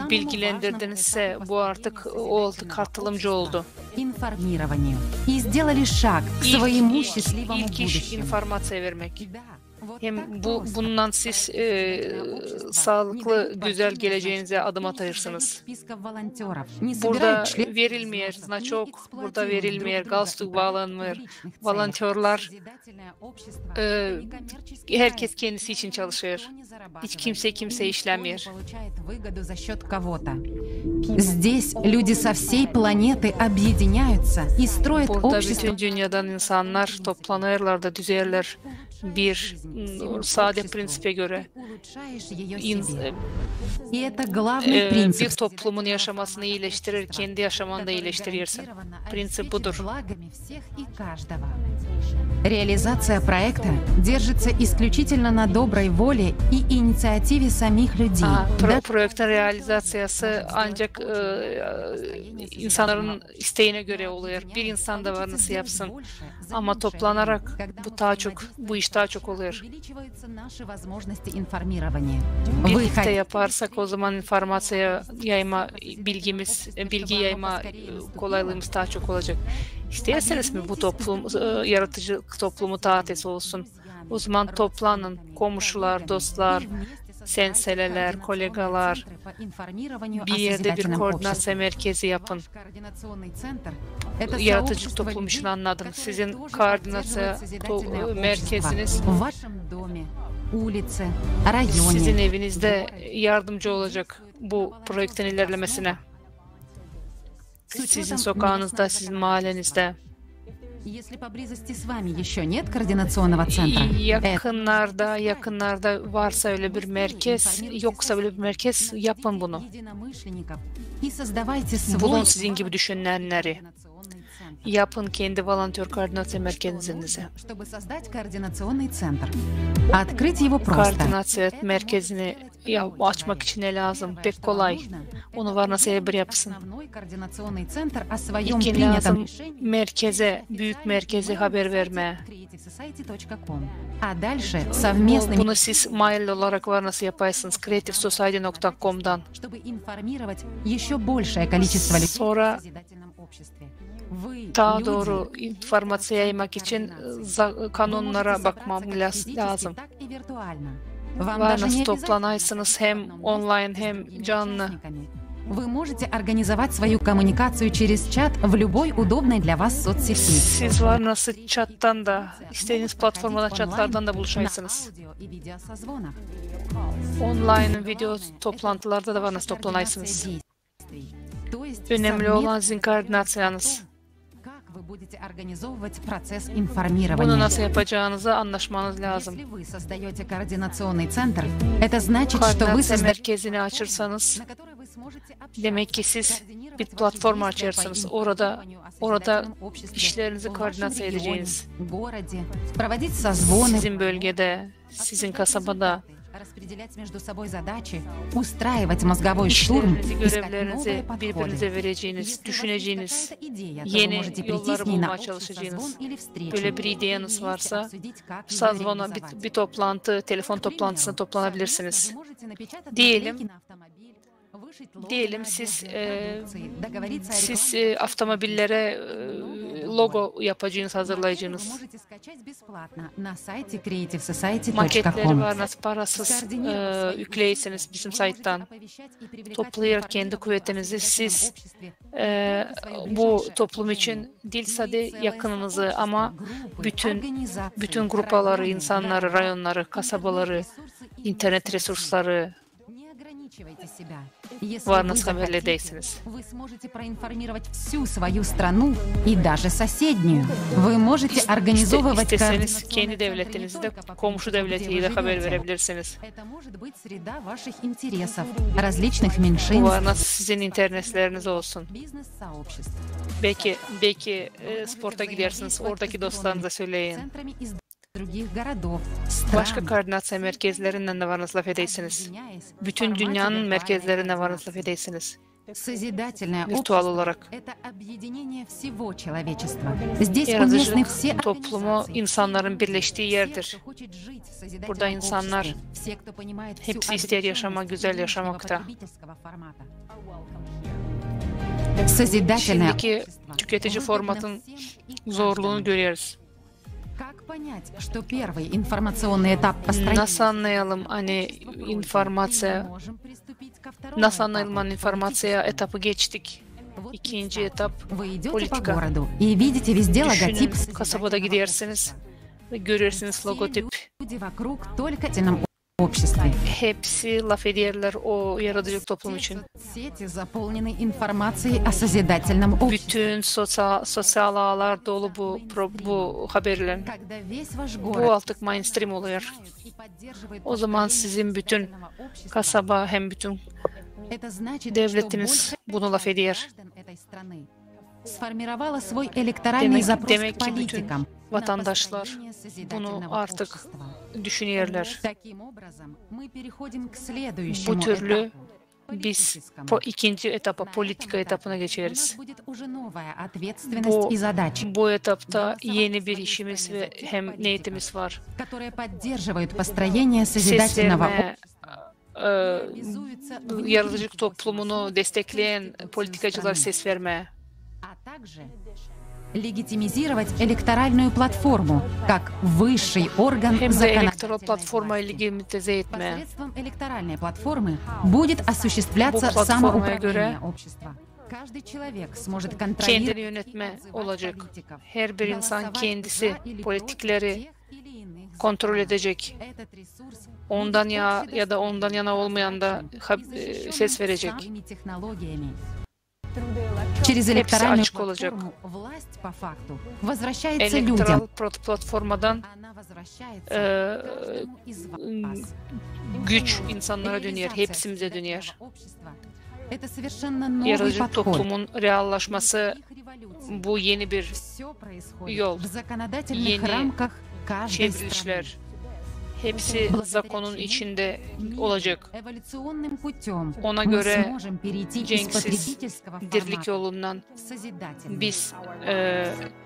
bilgilendirdinizse bu artık katılımcı oldu. информированию и сделали шаг к своему счастливому İlk iş будущему. informasyon vermek. Hem bundan siz sağlıklı, güzel geleceğinize adım atarsınız. Списков волонтеров не Burada собирают членов verilmeyer, znaçok, burada verilmeyer, galstuk bağlanmıyor. Volontörler, herkes kendisi için çalışıyor. Hiç kimse işlemiyor. получает выгоду за счет кого-то. Здесь люди со всей планеты объединяются и строят Burada общество. bütün dünyadan insanlar toplanırlar da düzerler bir sade prinsipe göre. Улучшаешь ее себе. И это главный принцип. Bir toplumun yaşamasını iyileştirir, kendi yaşamanı da iyileştirirsin. Prensip budur. Благами всех и каждого. Реализация проекта держится исключительно на доброй воле и инициативе самих людей. Projektin realizasyası ancak insanların isteğine göre oluyor. Bir insan da var nasıl yapsın. Ama toplanarak bu iş daha çok oluyor. Увеличиваются наши возможности информирования. Birlikte yaparsak o zaman informasiya yayma bilgi yayma kolaylığımız daha çok olacak. İsterseniz mi bu toplum yaratıcı toplumu tatil olsun? O zaman toplanın komşular, dostlar, senseleler, kolegalar, bir yerde bir koordinasyon merkezi yapın. Yaratıcı toplum için anladım. Sizin koordinasyon merkeziniz sizin evinizde yardımcı olacak bu projektin ilerlemesine. Sizin sokağınızda, sizin mahallenizde. Если поблизости с вами еще нет координационного центра, yakınlarda varsa öyle bir merkez, yoksa öyle bir merkez yapın bunu. и создавайте Bulun свой sizin gibi düşünenleri. Yapın kendi volontör koordinasyon merkezinizi. чтобы создать координационный центр. Открыть его просто. Koordinasyon merkezini açmak için ne lazım? Pek kolay. Onu var nasıl bir yapsın. Основной координационный центр о своем İlkin принятом lazım решении büyük merkeze haber verme. creativesociety.com. А дальше совместными, Bunu siz mail olarak var nasıl yaparsınız? creativesociety.com'dan. чтобы информировать еще большее количество людей Sonra в созидательном обществе. Вы, daha люди, doğru informasyon yaymak için kanunlara bakmam lazım. так и виртуально. Вам Var даже nasıl не toplanaysınız hem online hem canlı. Вы можете организовать свою коммуникацию через чат в любой удобной для вас соцсети. Siz var nasıl chat'tan da istediğiniz platformdan chatlardan da buluşarsınız. Аудио и видеосозвонах. Online video toplantılarda da var nasıl toplanaysınız. Önemli olan sizin koordinasyonunuz. вы будете организовывать процесс Bunu информирования. nasıl yapacağınızı anlaşmanız lazım. Если вы создаете координационный центр, это значит, что вы Koordinasyon создаете merkezini açırsanız, demek ki siz bir platform açarsınız. Orada işlerinizi koordinasyon edeceğiniz. проводить созвоны, Sizin bölgede, sizin kasabada распределять между собой задачи, устраивать mozgovой штурм, işlerinizi, искать görevlerinizi новые подходы. birbirinize vereceğiniz, düşüneceğiniz, yeni yolları bulmaya çalışacağınız. Böyle bir ideyanız varsa, sazvona bir toplantı, telefon toplantısına toplanabilirsiniz. Diyelim siz otomobillere logo yapacağınız, hazırlayacağınız. Maketleri var, nasıl parasız yükleyseniz bizim sayttan. Toplayarak kendi kuvvetinizi siz bu toplum için değil sadece yakınınızı ama bütün grupaları, insanları, rayonları, kasabaları, internet resursları varınız haberledeysiniz. Вы сможете проинформировать всю свою страну и даже соседнюю. Вы можете организовывать İsteseniz kendi devletinizi de komşu devletiyle de haber verebilirsiniz. Это может быть среда ваших интересов, различных меньшинств, Bu arada sizin internetleriniz olsun. бизнес-сообществ. Belki sporta gidersiniz, oradaki dostlarınıza söyleyin. Центрами из других городов, Başka стран. koordinasyon merkezlerinden de varınız laf edeysiniz. Bütün dünyanın merkezlerine varınız laf edeysiniz. Sозидательное Virtual общество olarak. – это объединение всего человечества. Здесь umестны Yaratıcılık все toplumu insanların birleştiği yerdir. хочет жить в созидательном Burada insanlar обществе. Все, кто понимает всю hepsi ister yaşamak, güzel yaşamakta. потребительского формата. Sозидательное Şimdiki tüketici formatın zorluğunu görüyoruz. Как понять, что первый информационный этап построения Nasıl anlayalım hani nasıl anlayalım informasyaya etapı geçtik. İkinci etap Вы идете по politika. городу и видите везде логотип Düşünün, kasabada gidersiniz ve görürsünüz logotip. люди вокруг только в созидательном обществе. Hepsi laf ederler o yaratıcılık toplum için. Сети заполнены информацией о созидательном обществе. Bütün sosyal ağlar dolu bu haberler. Когда весь ваш Bu город artık mainstream oluyor. O zaman sizin bütün kasaba hem bütün это значит, devletiniz bunu laf eder. этой страны сформировала свой электоральный запрос Demek к ki bütün политикам. vatandaşlar bunu artık düşünüyorlar. Таким образом, мы переходим к следующему Bu türlü этапу. biz ikinci etapa, politika etapına geçeriz. Будет уже новая ответственность и задача, Bu etapta yeni bir işimiz ve hem niyetimiz var. которые поддерживают построение созидательного Seslerine, yaratıcılık toplumunu destekleyen politikacılar ses vermeye. а также легитимизировать электоральную платформу как высший орган Hem de законодательной elektoral platformayı legitimize etmeye. Посредством электоральной платформы будет осуществляться Bu platformaya göre самоуправление общества. Каждый человек сможет kendini контролировать yönetme olacak. Her bir insan kendisi politikleri kontrol edecek. этот ресурс Ondan ya da ondan yana olmayan da ses verecek. самыми технологиями. Через Hepsi электоральную açık olacak. платформу власть по факту возвращается людям. Elektoral platformadan Она возвращается каждому из вас. güç insanlara dönüyor, hepsimize dönüyor. Общество – это совершенно новый Yaratıcılık подход. toplumun reallaşması bu yeni bir Все происходит yol, в законодательных yeni рамках каждой страны. çevrilişler. Hepsi zakonun içinde olacak. Эволюционным путем Ona мы göre сможем перейти из cenksiz потребительского dirlik формата yolundan в созидательный. biz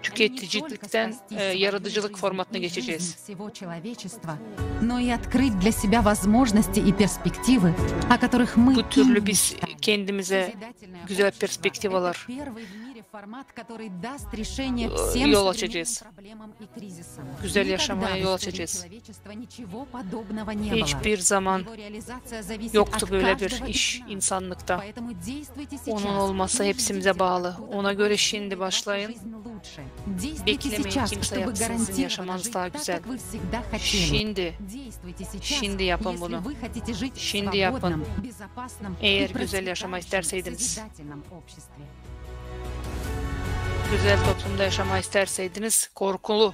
tüketicilikten yaratıcılık formatına geçeceğiz. Всего человечества, но и открыть для себя возможности и перспективы, о которых мы Bu и türlü не biz мечтали. kendimize güzel perspektivalar, Первый в мире формат, который даст решение всем yol современным açacağız. проблемам и кризисам. Güzel Никогда yaşamaya в yol истории açacağız. человечества ничего подобного не было. Hiçbir zaman Его реализация зависит yoktu от böyle bir каждого iş из нас. insanlıkta. Поэтому действуйте Onun сейчас. olması hepsimize bağlı. Ona göre şimdi başlayın. Лучше. Действуйте Beklemeyin сейчас, kimse чтобы yapsın, sizin гарантированно yaşamanız жить daha так, güzel. как вы всегда хотели. Şimdi, Действуйте сейчас, şimdi yapın если bunu. вы хотите жить в Şimdi свободном, yapın. безопасном Eğer и güzel yaşamak процветающем isterseydiniz. созидательном обществе. güzel toplumda yaşamayı isterseydiniz korkulu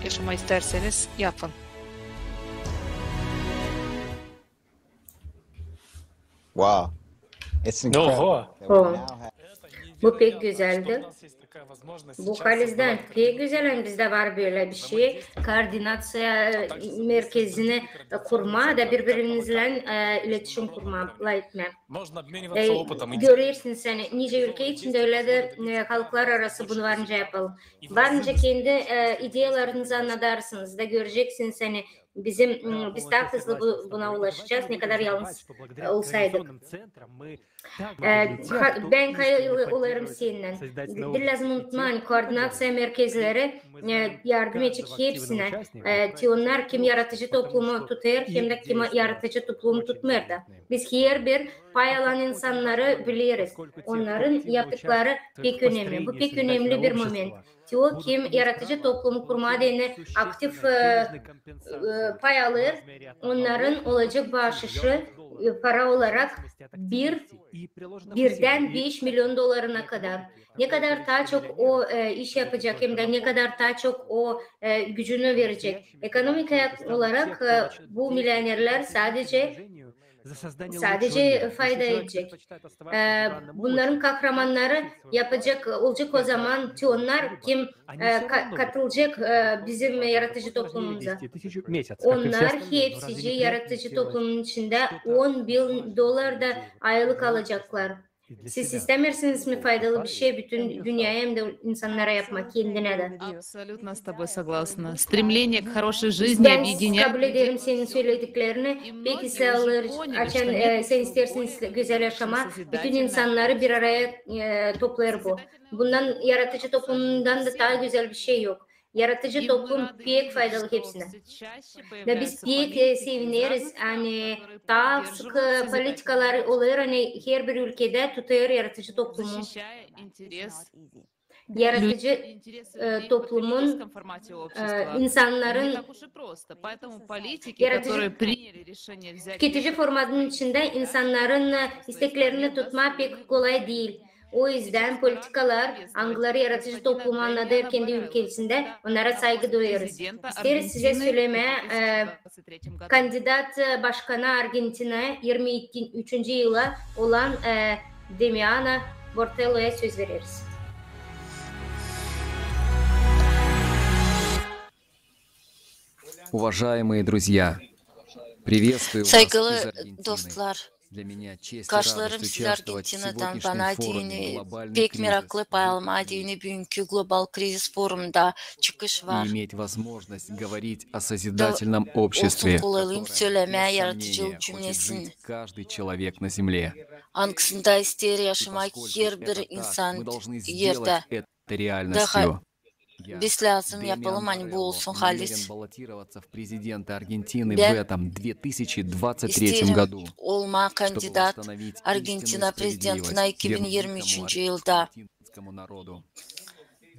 yaşamayı isterseniz yapın. Wow. It's incredible. Oh. Bu pek güzeldi. Bu kalizden pek güzel, bizde var böyle bir şey. Koordinasyon merkezini kurma da birbirinizle iletişim kurma, etme. Görürsün sen, nice ülke içinde öyle de halklar arası bunu varınca yapalım. Varınca kendi idealarınızı anlatarsınız da göreceksiniz seni. Biz daha hızlı buna ulaşacağız, ne kadar yalnız olsaydık. Ben kayılarım seninle. Bir lazım unutmayın, koordinasyon merkezleri yardım edecek hepsine. Onlar kim yaratıcı toplumu tutar, hem de kim yaratıcı toplumu tutmıyor da. Biz her bir pay alan insanları biliriz. Onların yaptıkları pek önemli. Bu pek önemli bir moment. O kim yaratıcı toplumu kurma denli aktif pay alır, onların olacak bağışı para olarak birden 5 milyon dolarına kadar. Ne kadar daha çok o iş yapacak hem de ne kadar daha çok o gücünü verecek. Ekonomik olarak bu milyonerler sadece fayda edecek. Bunların kahramanları olacak o zaman onlar kim katılacak bizim yaratıcı toplumumuza. Onlar hepsi yaratıcı toplumun içinde 10 bin dolar da aylık alacaklar. Siz istemirsiniz mi faydalı bir şey bütün dünyaya hem de insanlara yapmak, kendine de? Абсолютно с тобой согласна. Стремление к хорошей жизни объединяет. Ben kabul ederim senin söylediklerini. Peki sen istersin güzel yaşama. Bütün insanları bir araya toplar bu. Bundan yaratıcı toplumundan da daha güzel bir şey yok. Yaratıcı toplum pek faydalı hepsine. Ve biz pek seviniriz. Hani daha sık politikalar olur. Hani her bir ülkede tutar yaratıcı toplumu. Yaratıcı toplumun insanların tüketici formatının içinde insanların isteklerini tutmak pek kolay değil. O yüzden politikalar Angloları yaratıcı toplumu anladığı kendi ülkesinde onlara saygı duyuyoruz. İsteriz size söylemeye kandidat başkanı Arjantin'a 23. yıla olan Damiana Bortello'ya söz veririz. Уважаемые друзья, приветствую вас Saygılı из Аргентины. dostlar, Для меня честь и karşılarım радость sizi участвовать в Arjantina'dan. сегодняшнем Bana форуме dini «Глобальный pek кризис» meraklı pay alma dini bugünkü global kriz forumunda çıkış и var. иметь возможность говорить о созидательном обществе, Olsun kolayım söylemeye без yaratıcılık сомнения хочет cümlesini. жить каждый человек на Земле. Hangisinde ister yaşamak Поскольку her bir это так, insan мы должны yerde. сделать это реальностью. Biz lazım Демиан yapalım hani bu olsun намерен halis. баллотироваться в президенты Аргентины в Ben этом 2023 isterim году, olma чтобы kandidat установить истинную Arjantina prezidentine справедливость 2023 yılda аргентинскому народу.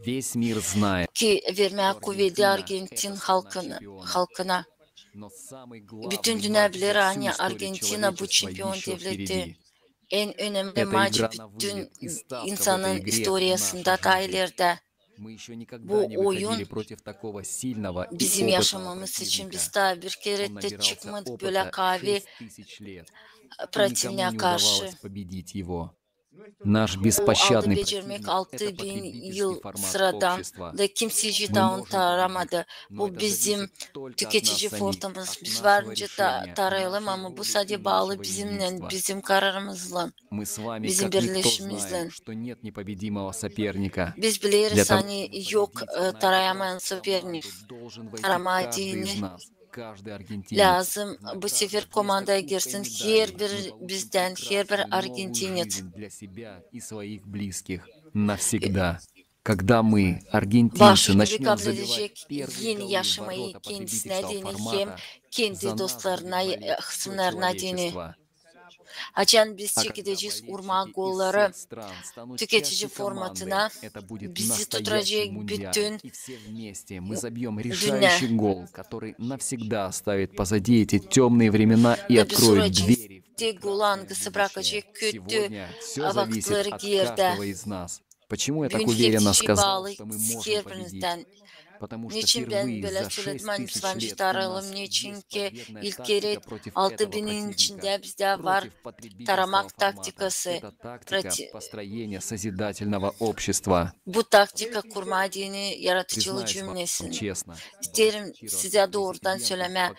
Весь мир знает, ki vermeye что kuvveti Аргентина Arjantin — это halkına. но самый главный Bütün матч dünya за bilir всю hani историю Arjantina bu человечества şampiyon еще devleti. впереди. En önemli Это maç игра на bütün вылет и ставка в insanın этой игре — historiasında наша daha жизнь. ileride. Мы еще никогда Bu не oyun выходили против такого сильного и bizim опытного yaşamamız için противника. biz daha bir Он kere de набирался çıkmadık böyle опыта kavi 6000 лет, и никому pratimine не karşı. удавалось победить его. Nаш O aldı bespощадный becermek противник — 6000 это yıl потребительский формат sıradan общества. da kimse Мы daha можем taramadı. победить, но Bu это bizim зависит только от нас tüketici самих, formatımız. от Biz нашего varınca решения, tarayalım нашей ama bu воли и sadece bağlı нашего bizimle, единства. bizim kararımızla, Мы с вами, bizim как никто, birleşimizle. знаем, что нет непобедимого соперника. Biz Для biliriz того, hani yok tarayamayan sopernik. должен vойти Tarama каждый из dini нас, каждый аргентинец. lazım. Bu sefer komandaya girsin her bir bizden, her bir Новую Arjantinец. жизнь для себя и своих близких навсегда. Когда мы, argentinцы, Başını начнем kabul забивать edecek первые yeni голы в yaşamayı ворота kendisine потребительского dini hem формата, за kendi нас dostlarına, заболеет всё kısımlarına dini. человечество. Açan biz çekileceğiz urma golları tüketici formatına bizi tutacak bütün мы забьем решающий гол, который навсегда оставит позади эти темные времена и откроет двери. Сегодня все зависит от каждого из нас. Почему я так уверенно сказал, что мы можем победить? Потому что впервые за 6 тысяч лет у нас есть победная тактика против этого потребительского формата. Это тактика построения созидательного общества. Bu taktika kurma dini yaratıcılığı cümlesin. İsterim size doğrudan söyleme.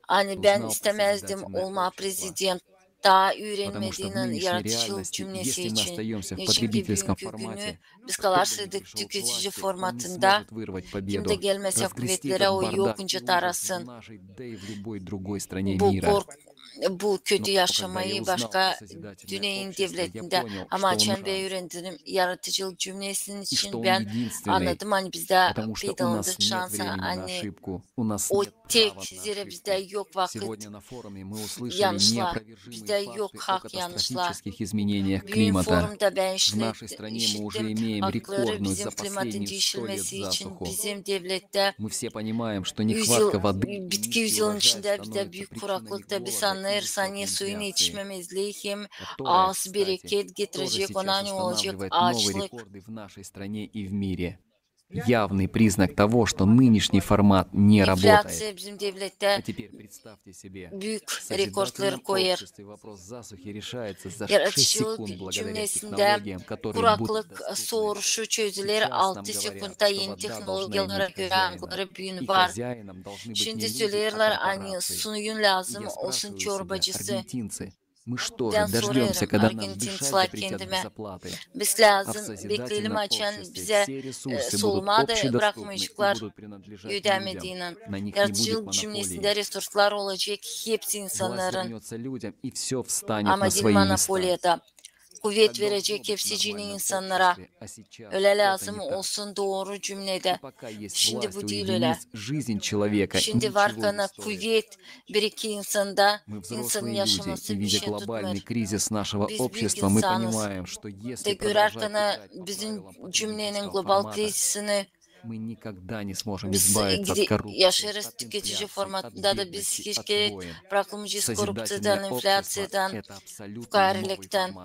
Hani ben istemezdim olma prezident. Daha öğrenmediğinin yaratıcılık cümlesi için. Çünkü bugünkü günü biz kalarsaydık tüketici formatında kimde gelmese kuvvetlere o yokunca tarasın. Bu kötü yaşamayı başka dünyanın devletinde ama açan ve öğrendiğim yaratıcılık cümlesinin için ben anladım hani bizde faydalandık şansa hani o tek zira bizde yok vakit yanlışlar bizde yok hak yanlışlar büyük forumda ben işittim hakları bizim klimatın değişilmesi için bizim devlette bitki yüzyılın içinde bizde büyük kuraklıkta bir saniye suyunu yetişmemezliği hem az bereket getirecek ona ne olacak açlık. Явный признак того, что нынешний формат не работает. А теперь представьте себе, rekortlar koyar. вопрос засухи решается за 6 Yaratıcılık секунд благодаря cümlesinde технологиям, которые kuraklık soruşu çözülür 6 sekundda yeni teknolojilere göre anguları büyün var. Şimdi söylerler hani suyun lazım olsun çorbacısı. Мы что же, дождемся, когда нам дышать запретят без оплаты? Biz lazım, bekleyelim açan bize solmadı bırakmayacaklar ödemediğinden. Yaratıcılık cümlesinde resurslar olacak hepsi insanların ama değil monopoliyada. Kuvvet verecek hepsicini insanlara. Öyle lazım olsun doğru cümlede. Şimdi bu değil öyle. Şimdi varken kuvvet bir iki insanda insanın yaşaması bir şey tutmuyor. Biz büyük insanız. De görerken bizim cümlenin global krizisini biz yaşarız tüketici formatında da biz hiç bırakılmayacağız korupsiyadan, enflasyadan, fukarilikten.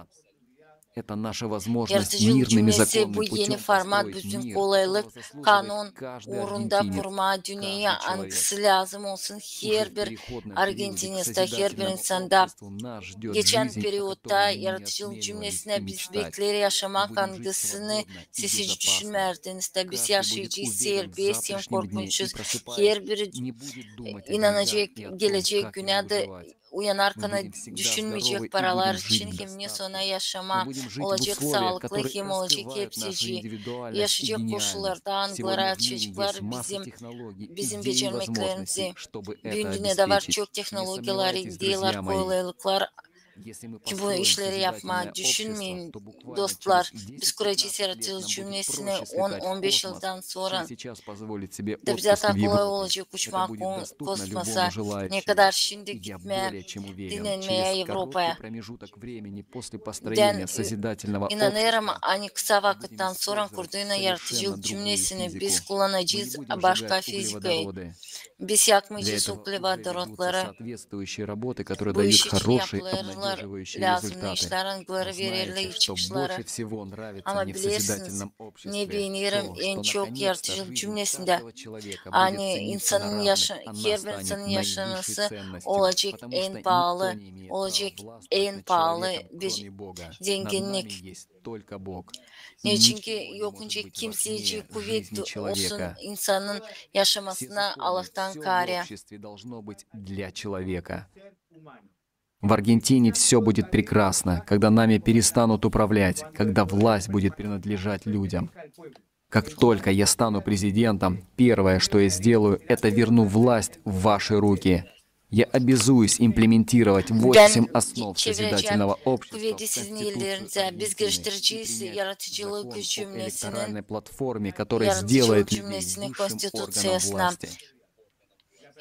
Yaratıcılık cümlesi bu yeni format bütün kolaylık kanun uğrunda kurma dünyaya hangisi lazım olsun her bir Argentinista, her bir insanda. Geçen periyotta yaratıcılık cümlesine biz bekleri yaşamak hangisini siz hiç düşünmerdiniz de biz yaşayacağız serbest hem korkunçuz. Her biri inanacak gelecek güne de uyanarken düşünmeyecek paralar için hem ne sona yaşama olacak sağlıklı hem olacak hepsici yaşayacak koşullarda anglara açacaklar bizim becermeklerimizi. Dünyada var çok teknolojiler, idealar, kolaylıklar ki bu işleri yapma düşünmeyin dostlar. Biz kuracağız yaratıcılık cümlesini 10-15 yıldan sonra da bize kolay olacak uçmak kosmosa ne kadar şimdi gitmeye dinlenmeye Avrupa'ya. İnanırım hani kısa vakitten sonra kurduğuna yaratıcılık cümlesini biz kullanacağız başka fizikayı. Biz yakmayacağız uglevodorotları. Bu iş için yapılırlar lazımlı işler, angları verirler çıkışları. Ama bilirsiniz ne beğenirim en çok yaratıcılık cümlesinde. Hani insanın her bir insanın yaşaması olacak en pahalı bir zenginlik. Ne çünkü yokunca kimseci kuvvet olsun insanın yaşamasına Allah'tan kârı. В Аргентине все будет прекрасно, когда нами перестанут управлять, когда власть будет принадлежать людям. Как только я стану президентом, первое, что я сделаю, это верну власть в ваши руки. Я обязуюсь имплементировать 8 основ созидательного общества в федеральной платформе, которая сделает людей лучшим органом власти.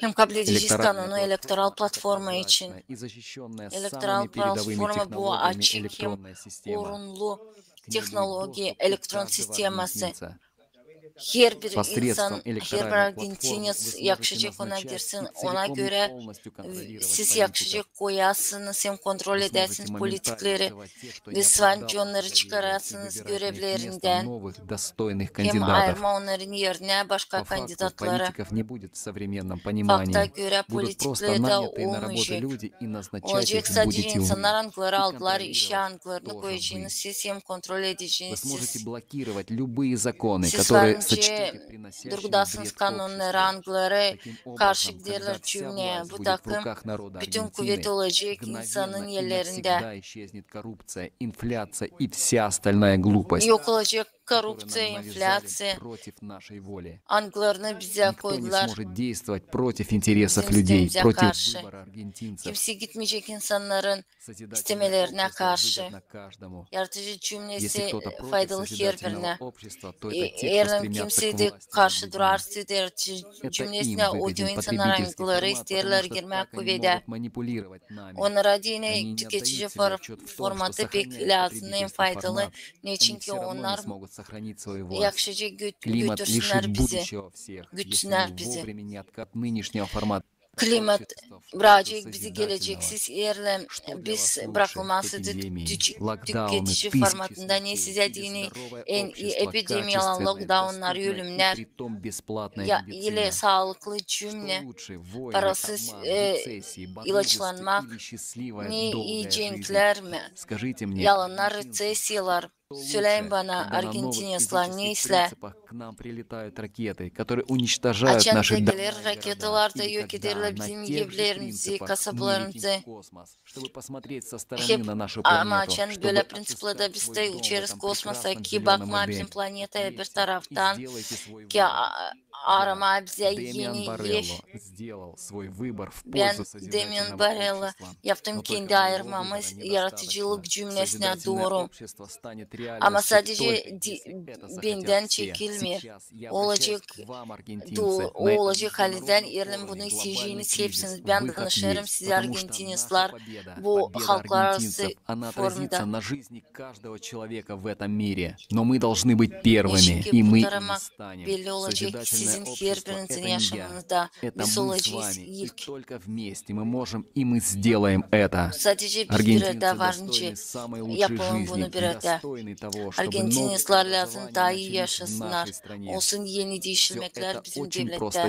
hem kabul edici kanunu elektoral platforma için. Elektoral platforma bu açık hem korunlu teknoloji elektron sisteması. Her bir insan, her bir Argentinец yakışacak ona girsin. Ona göre siz yakışacak koyasınız, hem kontrol edersiniz politikleri. Lütfen onları çıkarasınız görevlerinden. Hem ayırma onların yerine başka kandidatlara. Fakta göre politiklerde olmayacak. Olacak sadece insanlar angları aldılar, işe anglarını koyacağınız siz hem kontrol edeceğiniz siz. Siz bence durgudasınız kanunları, angları karşı giderler cümleye. Bu takım bütün kuvvet olacak insanın yerlerinde. Yok olacak korrupsiya, inflasya. Anglarını bize koydular. Bizim istemize karşı. Kimse gitmeyecek insanların istemelerine karşı. Yaratıcı cümlesi faydalı her birine. Eğer kimse de karşı durarsa yaratıcı cümlesine uyduğu insanlar angları isterler girmek kuvvede. Onlara yine tüketici formatı pek lazım, en faydalı. Niçin ki onlar yakışıcı götürsünler bizi, gütsünler bizi. Klimat bırakacak bizi geleceksiz yerle biz bırakılması tüketici formatında ne size dini en iyi epidemiyalar, lockdownlar, ölümler ile sağlıklı cümle, parasız ilaçlanmak, ne yiyecekler mi, yalanlar, resesiyalar. Söyleyin bana Argentinyalılar neyse. Açan tekeler raketler de yok ederler bizim evlerimizi, kasaplarımızı. Hep ama açan böyle prinsiple de biz de uçarız kosmosa ki bakma bizim planetaya bir taraftan ki arama bize yeni yer. Ben Damien Barella yaptım kendi ayırmamız yaratıcılık cümlesine doğru. Ama sadece benden çekilmiyor. Olacak halinden yerden bunu isteyeceğiniz hepsiniz. Ben danışırım size Argentinyalılar bu halklar arası formda. Belli olacak sizin her birinizin yaşamınızda biz olacağız ilk. Sadece biz bir arada varınca yapalım bunu bir arada. Argentinyalılar lazım daha iyi yaşasınlar. Olsun yeni değiştirmekler bizim devlette.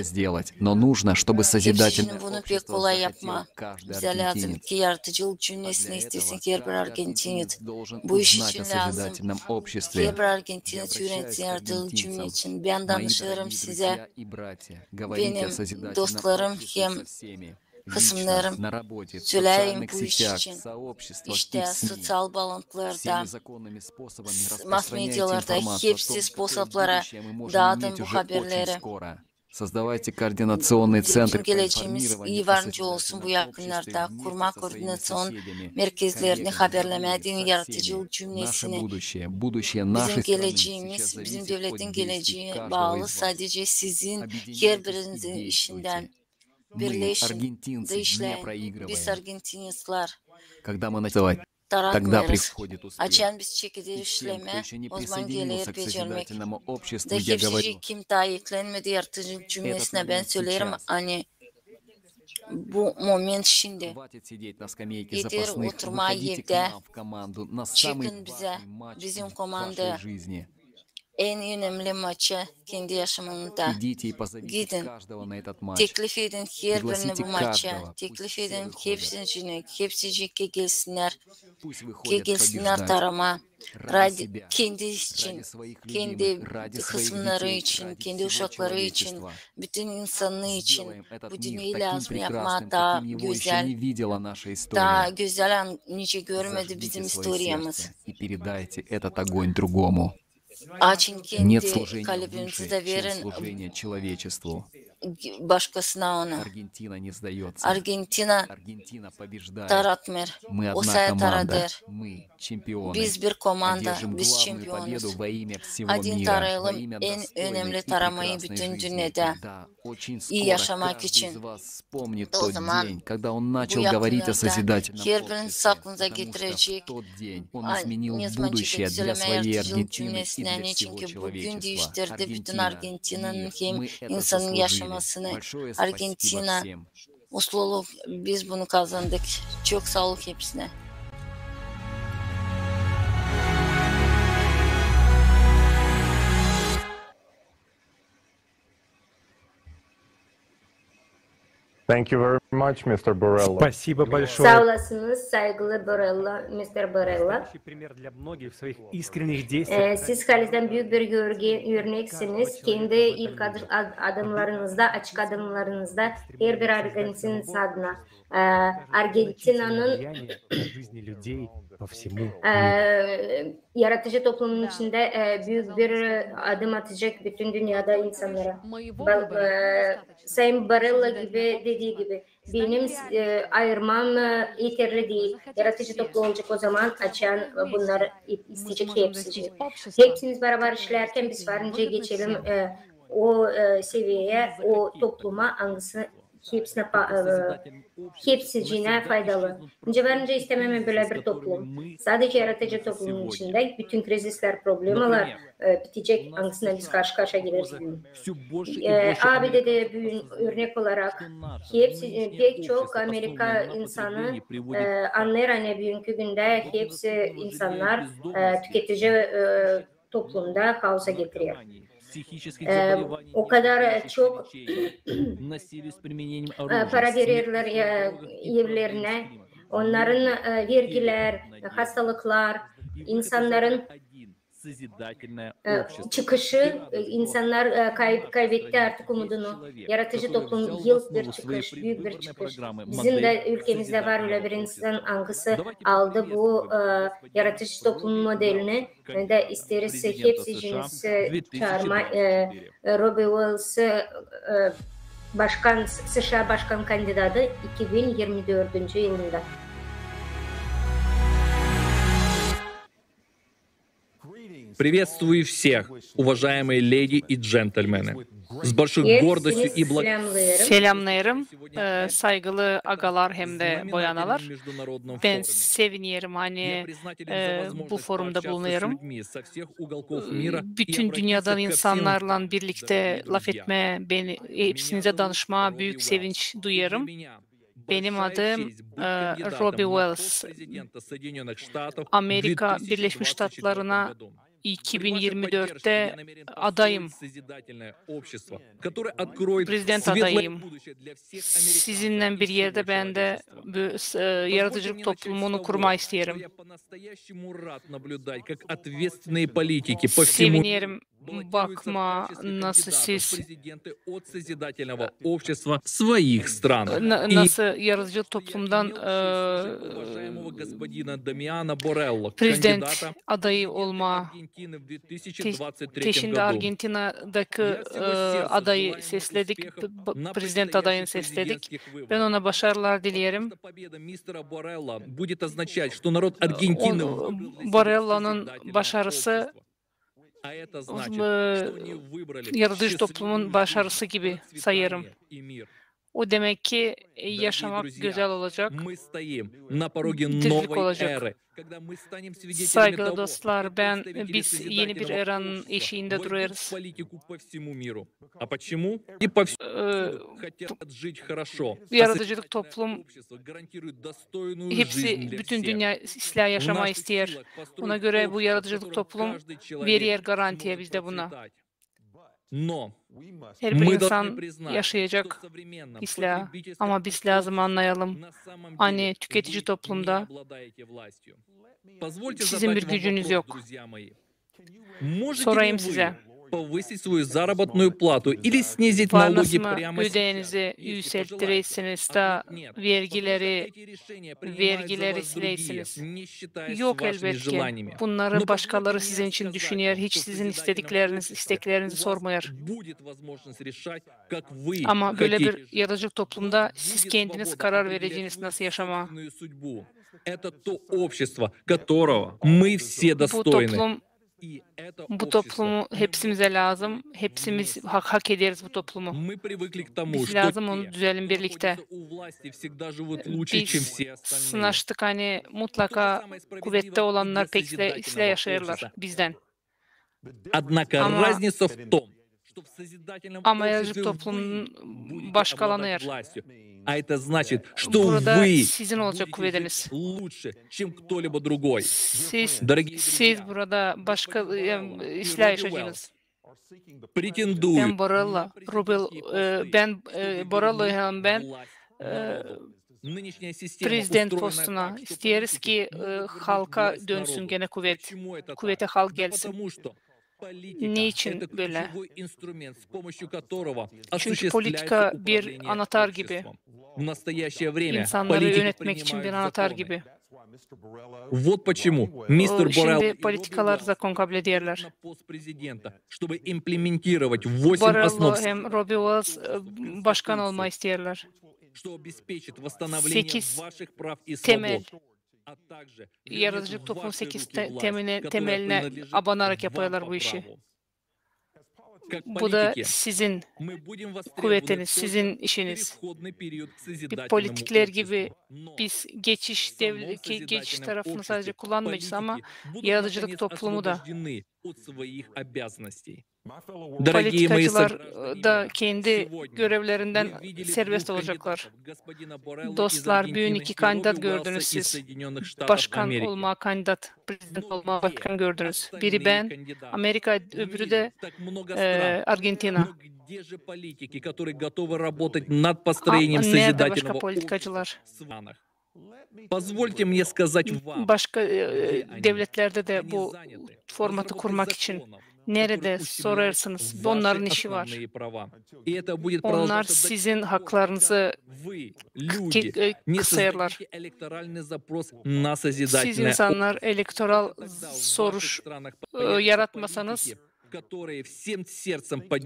Hepsinin bunu pek kolay yapma. Bize lazım ki yaratıcılık cümlesini istesin her bir Argentinyalı. Bu iş için lazım. Her bir Argentinyalı yönetsin yaratıcılık cümle için. Ben danışırım size. Benim dostlarım hem kısımlarım söyleyeyim bu iş için. İşte sosyal bağlantılarda, mass medyalarda hepsi sponsoplara dağıtın bu haberleri. Bizim geleceğimiz iyi varınca olsun bu yakınlarda. Kurma koordinasyon merkezlerini haberlemediğin yaratıcılık cümlesini. Bizim geleceğimiz, bizim devletin geleceği bağlı sadece sizin her birinizin işinden. Birleşin, değişleyin. Biz Argentinyalılar. Taratmıyoruz. Açan biz çekilir işleme, o zaman gelir becermek. Da hepsi kim tayiklenmedi yaratıcılık cümlesine ben söylerim hani bu moment şimdi. Yeter oturma evde, çıkın bize, bizim komanda. En önemli maçı kendi yaşamında. Gidin. Teklif edin her birini bu maça. Teklif edin hepsi gelsinler. Gelsinler tarama. Kendi için, kendi kısımları için, kendi uşakları için, bütün insanlığı için bu dünyayı lazım yapmak daha güzel. Daha güzel nice görmedi bizim historiyamız. Açın kendi kalbinizi de verin başkasına onu. Argentina taratmıyor. O sayı taradır. Biz bir komanda, biz şampiyonuz. Hadi tarayalım en önemli taramayı bütün dünyada. iyi yaşamak için. O zaman bu yakınlarda her biriniz aklınıza getirecek ne zaman çıkıp söyleme yaratıcılık cümlesinden, çünkü bugün değiştirdi bütün Argentina'nın hem insanın yaşamasını. Argentina, mutluluk, biz bunu kazandık. Çok sağlık hepsine. Thank you very much, Mr. Borrello. Спасибо большое. Sağ olasınız, saygılı Borrello, Mr. Borrello. Siz halinden büyük bir örneksiniz. Kendi ilk adımlarınızda, açık adımlarınızda her bir Arjantin adına. Argentina'nın yaratıcı toplumun içinde büyük bir adım atacak bütün dünyada insanlara. Sayın Borrello gibi dediği gibi benim ayırmam yeterli değil. Yaratıcı toplum olacak o zaman açan bunları isteyecek hepsi. Hepsiniz beraber işlerken biz varınca geçelim o seviyeye, o topluma hangisi hepsine faydalı. Önce varınca istemem böyle bir toplum. Sadece yaratıcı toplumun içinde bütün krizisler, problemler bitecek hangisine biz karşı karşıya geliriz. ABD'de örnek olarak pek çok Amerika insanı anlar hani bugünkü günde hepsi insanlar tüketici toplumda kaosa getiriyor. O kadar çok para verirler evlerine, onların vergiler, hastalıklar, insanların çıkışı, insanlar kaybetti artık umudunu. Yaratıcı toplum yıl bir çıkış, büyük bir çıkış. Bizim de ülkemizde var öyle bir insan hangisi aldı bu yaratıcı toplum modelini de isteriz hepsi cins çağırma Robbie Wells США Başkan kandidatı 2024 yılında. Приветствую всех, уважаемые леди и джентльмены. С большой гордостью и благодарностью. Selamlarım, saygılı agalar hem de boyanalar. Ben seviniyorum hani bu forumda bulunuyorum. Bütün dünyadan insanlarla birlikte laf etme, hepsinize danışma büyük sevinç duyarım. Benim adım Robbie Wells. Amerika Birleşmiş Ştatları'na 2024'te adayım. Prezident adayım. Sizinle bir yerde ben de yaratıcılık toplumunu kurmayı isterim. Sevinirim. Bakma nasıl siz nasıl yaratıcı toplumdan prezident adayı olma peşinde Argentina'daki adayı sesledik, prezident adayını sesledik. Ben ona başarılar dilerim. Borrello'nun başarısı yaratıcı toplumun başarısı gibi sayarım. O demek ki yaşamak güzel olacak, dizlik olacak. Saygılı dostlar, biz yeni bir eranın eşiğinde duruyoruz. Yaratıcılık toplum hepsi, bütün dünya silah yaşamayı ister. Ona göre bu yaratıcılık toplum veriyor garantiye bizde buna. Her bir insan yaşayacak silah ama biz lazım anlayalım. Hani tüketici toplumda sizin bir gücünüz yok. Sorayım size. Повысить свою заработную плату или снизить налоги прямо ödeyinizi yükseltirsiniz da vergileri sileysiniz. Yok elbette. Bunları başkaları sizin için düşünüyor. Hiç sizin isteklerinizi sormuyor. Ama böyle bir yaratıcı toplumda siz kendiniz karar vereceğiniz nasıl yaşama. Это то общество, которого мы все достойны. Bu toplumu hepsimize lazım. Hepsimiz hak ederiz bu toplumu. Biz lazım onu düzelim birlikte. Biz sınıştık hani mutlaka kuvvette olanlar pek size yaşayırlar bizden. Ama yaratıcı toplumun başkalanıyor. Burada sizin olacak kuvvetiniz. Siz burada başka işler yaşayacaksınız. Ben Borello, ben prezident postuna isteriz ki halka dönsün gene kuvvet. Kuvvete halk gelsin. Niçin böyle? Çünkü politika bir anahtar gibi. İnsanları yönetmek için bir anahtar gibi. Şimdi politikalar zakon kabul ederler. Borello hem Robbie Wells başkan olmayı isterler. 8 temel yaratıcı toplum 8 temeline abanarak yapıyorlar bu işi. Bu da sizin kuvvetiniz, sizin işiniz. Bir politikler gibi biz geçiş tarafını sadece kullanmayacağız ama yaratıcılık toplumu da. Politikacılar da kendi görevlerinden serbest olacaklar. Dostlar, büyük iki kandidat gördünüz siz. Başkan olma kandidat, prezident olma başkan gördünüz. Biri ben, Amerika, öbürü de Argentina. Nerede başka politikacılar? Başka devletlerde de bu formatı kurmak için nerede sorarsınız? Onların işi var. Onlar sizin haklarınızı kısayarlar. Siz insanlar elektoral soruş yaratmasanız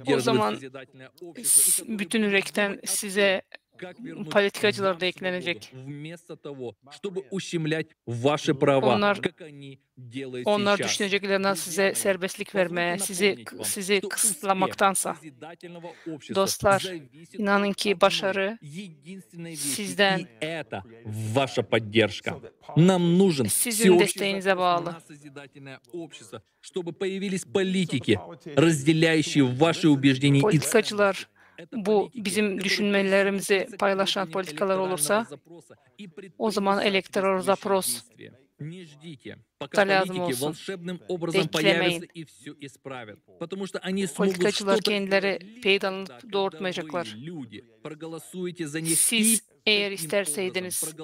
o zaman bütün yürekten size politikacılar da eklenecek. Onlar düşünecekler nasıl size serbestlik vermeye, sizi kısıtlamaktansa. Dostlar, inanın ki başarı sizden, sizin desteğinize bağlı. Politikacılar bu bizim düşünmelerimizi paylaşan politikalar olursa o zaman elektoral zapros da lazım olsun. Beklemeyin. Politikacılar kendileri peydanlık doğurtmayacaklar. Siz eğer isterseydiniz,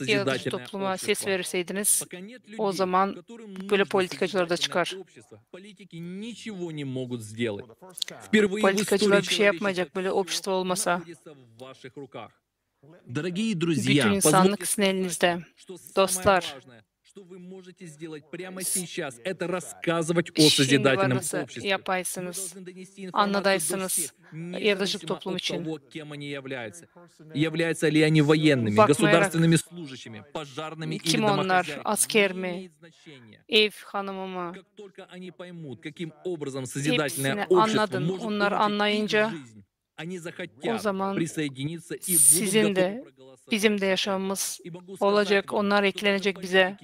yaratıcı topluma ses verirseydiniz, o zaman böyle politikacılar da çıkar. Politikacılar bir şey yapmayacak böyle общество olmasa. Bütün insanlık sizin elinizde. Dostlar, şimdi varsa yapaysınız, anladaysınız yaratıcı toplum için. Bakmayarak kim onlar, asker mi, ev hanımı mı? Hepsini anladın. Onlar anlayınca o zaman sizin de bizim de yaşamımız olacak, onlar eklenecek bize.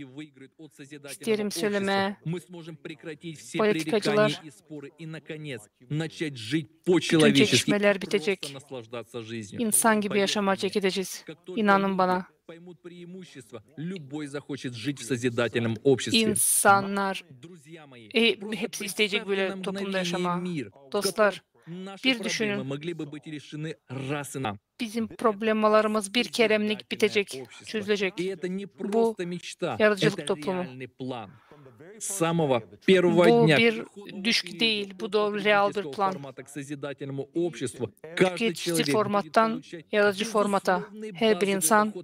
İsterim söyleme, politikacılar, bütün çekişmeler bitecek. İnsan gibi yaşamaya gideceğiz. İnanın bana. İnsanlar hepsi isteyecek böyle toplumda yaşama. Dostlar, bir düşünün. Bizim problemlerimiz bir keremlik bitecek, çözülecek. Bu yaratıcılık toplumu. Bu bir düşük değil, bu da real bir plan. Tüketici formattan yaratıcı formata her bir insan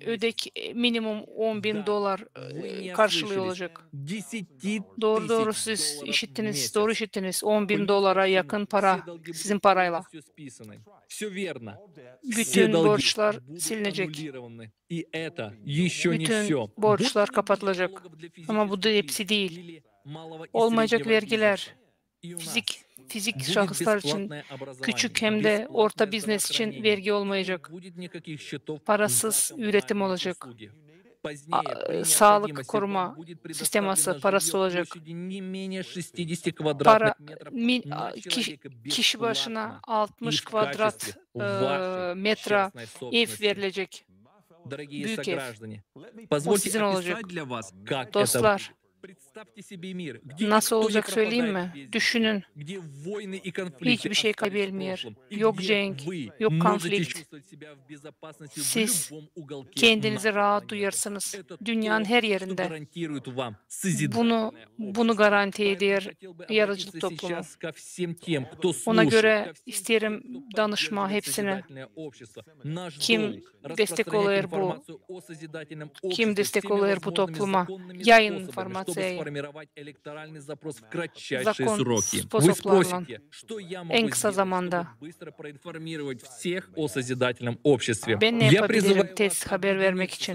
ödek minimum $10.000 karşılığı olacak. Doğru siz işittiniz, doğru işittiniz. $10.000 yakın para sizin parayla. Bütün borçlar silinecek. bütün borçlar kapatılacak. Ama bu da hepsi değil. Olmayacak vergiler, fizik şahıslar için küçük hem de orta biznes için vergi olmayacak. Parasız üretim olacak. Sağlık koruma sisteması parası olacak. Kişi başına 60 kvadrat metre ev verilecek. Büyük ev. O sizin olacak. Dostlar, nasıl olacak söyleyeyim mi? Düşünün. Hiçbir şey kaybetmiyor. Yok cenk, yok konflikt. Siz kendinizi rahat duyarsınız. Dünyanın her yerinde. Bunu garanti ediyor yaratıcılık toplumu. Ona göre isterim danışma hepsine. Kim destek oluyor bu? Kim destek oluyor bu topluma? Yayın informasyayı. Закон способlarla en kısa zamanda. Ben ne yapabilirim tez haber vermek için?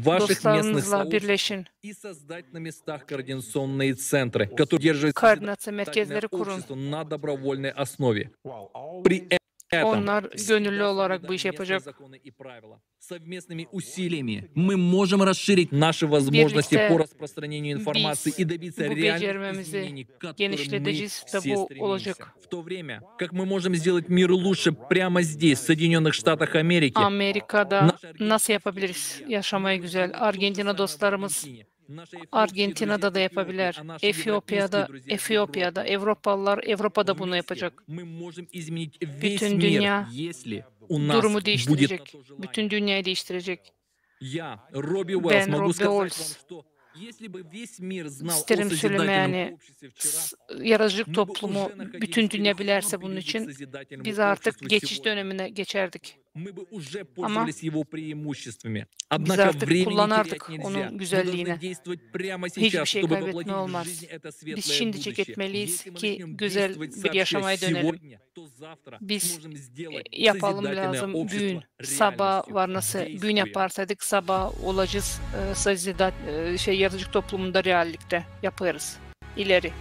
Dostlarınızla birleşin. Koordinasyon merkezleri kurun. Onlar gönüllü olarak bu işi yapacak. Совместными усилиями мы можем расширить наши возможности по распространению информации и добиться реальных изменений, которые мы все стремимся. В то время, как мы можем сделать мир лучше прямо здесь, в Соединенных Штатах Америки, Amerika'da nasıl yapabiliriz yaşamayı güzel? Argentina dostlarımız Argentina'da da yapabilir. Efiyopya'da, Avrupa'da bunu yapacak. Bütün dünya durumu değiştirecek. Bütün dünyayı değiştirecek. Ben Robbie Wells. İsterim söyleme yani yaratıcılık toplumu bütün dünya bilerse bunun için biz artık geçiş dönemine geçerdik. Ama biz artık kullanardık onun güzelliğini. Hiçbir şey kaybetme olmaz. Biz şimdicik etmeliyiz ki güzel bir yaşamaya dönelim. Biz yapalım lazım büyün. Sabah var nasıl büyün yaparsaydık sabah olacağız yaratıcılık toplumunda reallikte yaparız. İleri.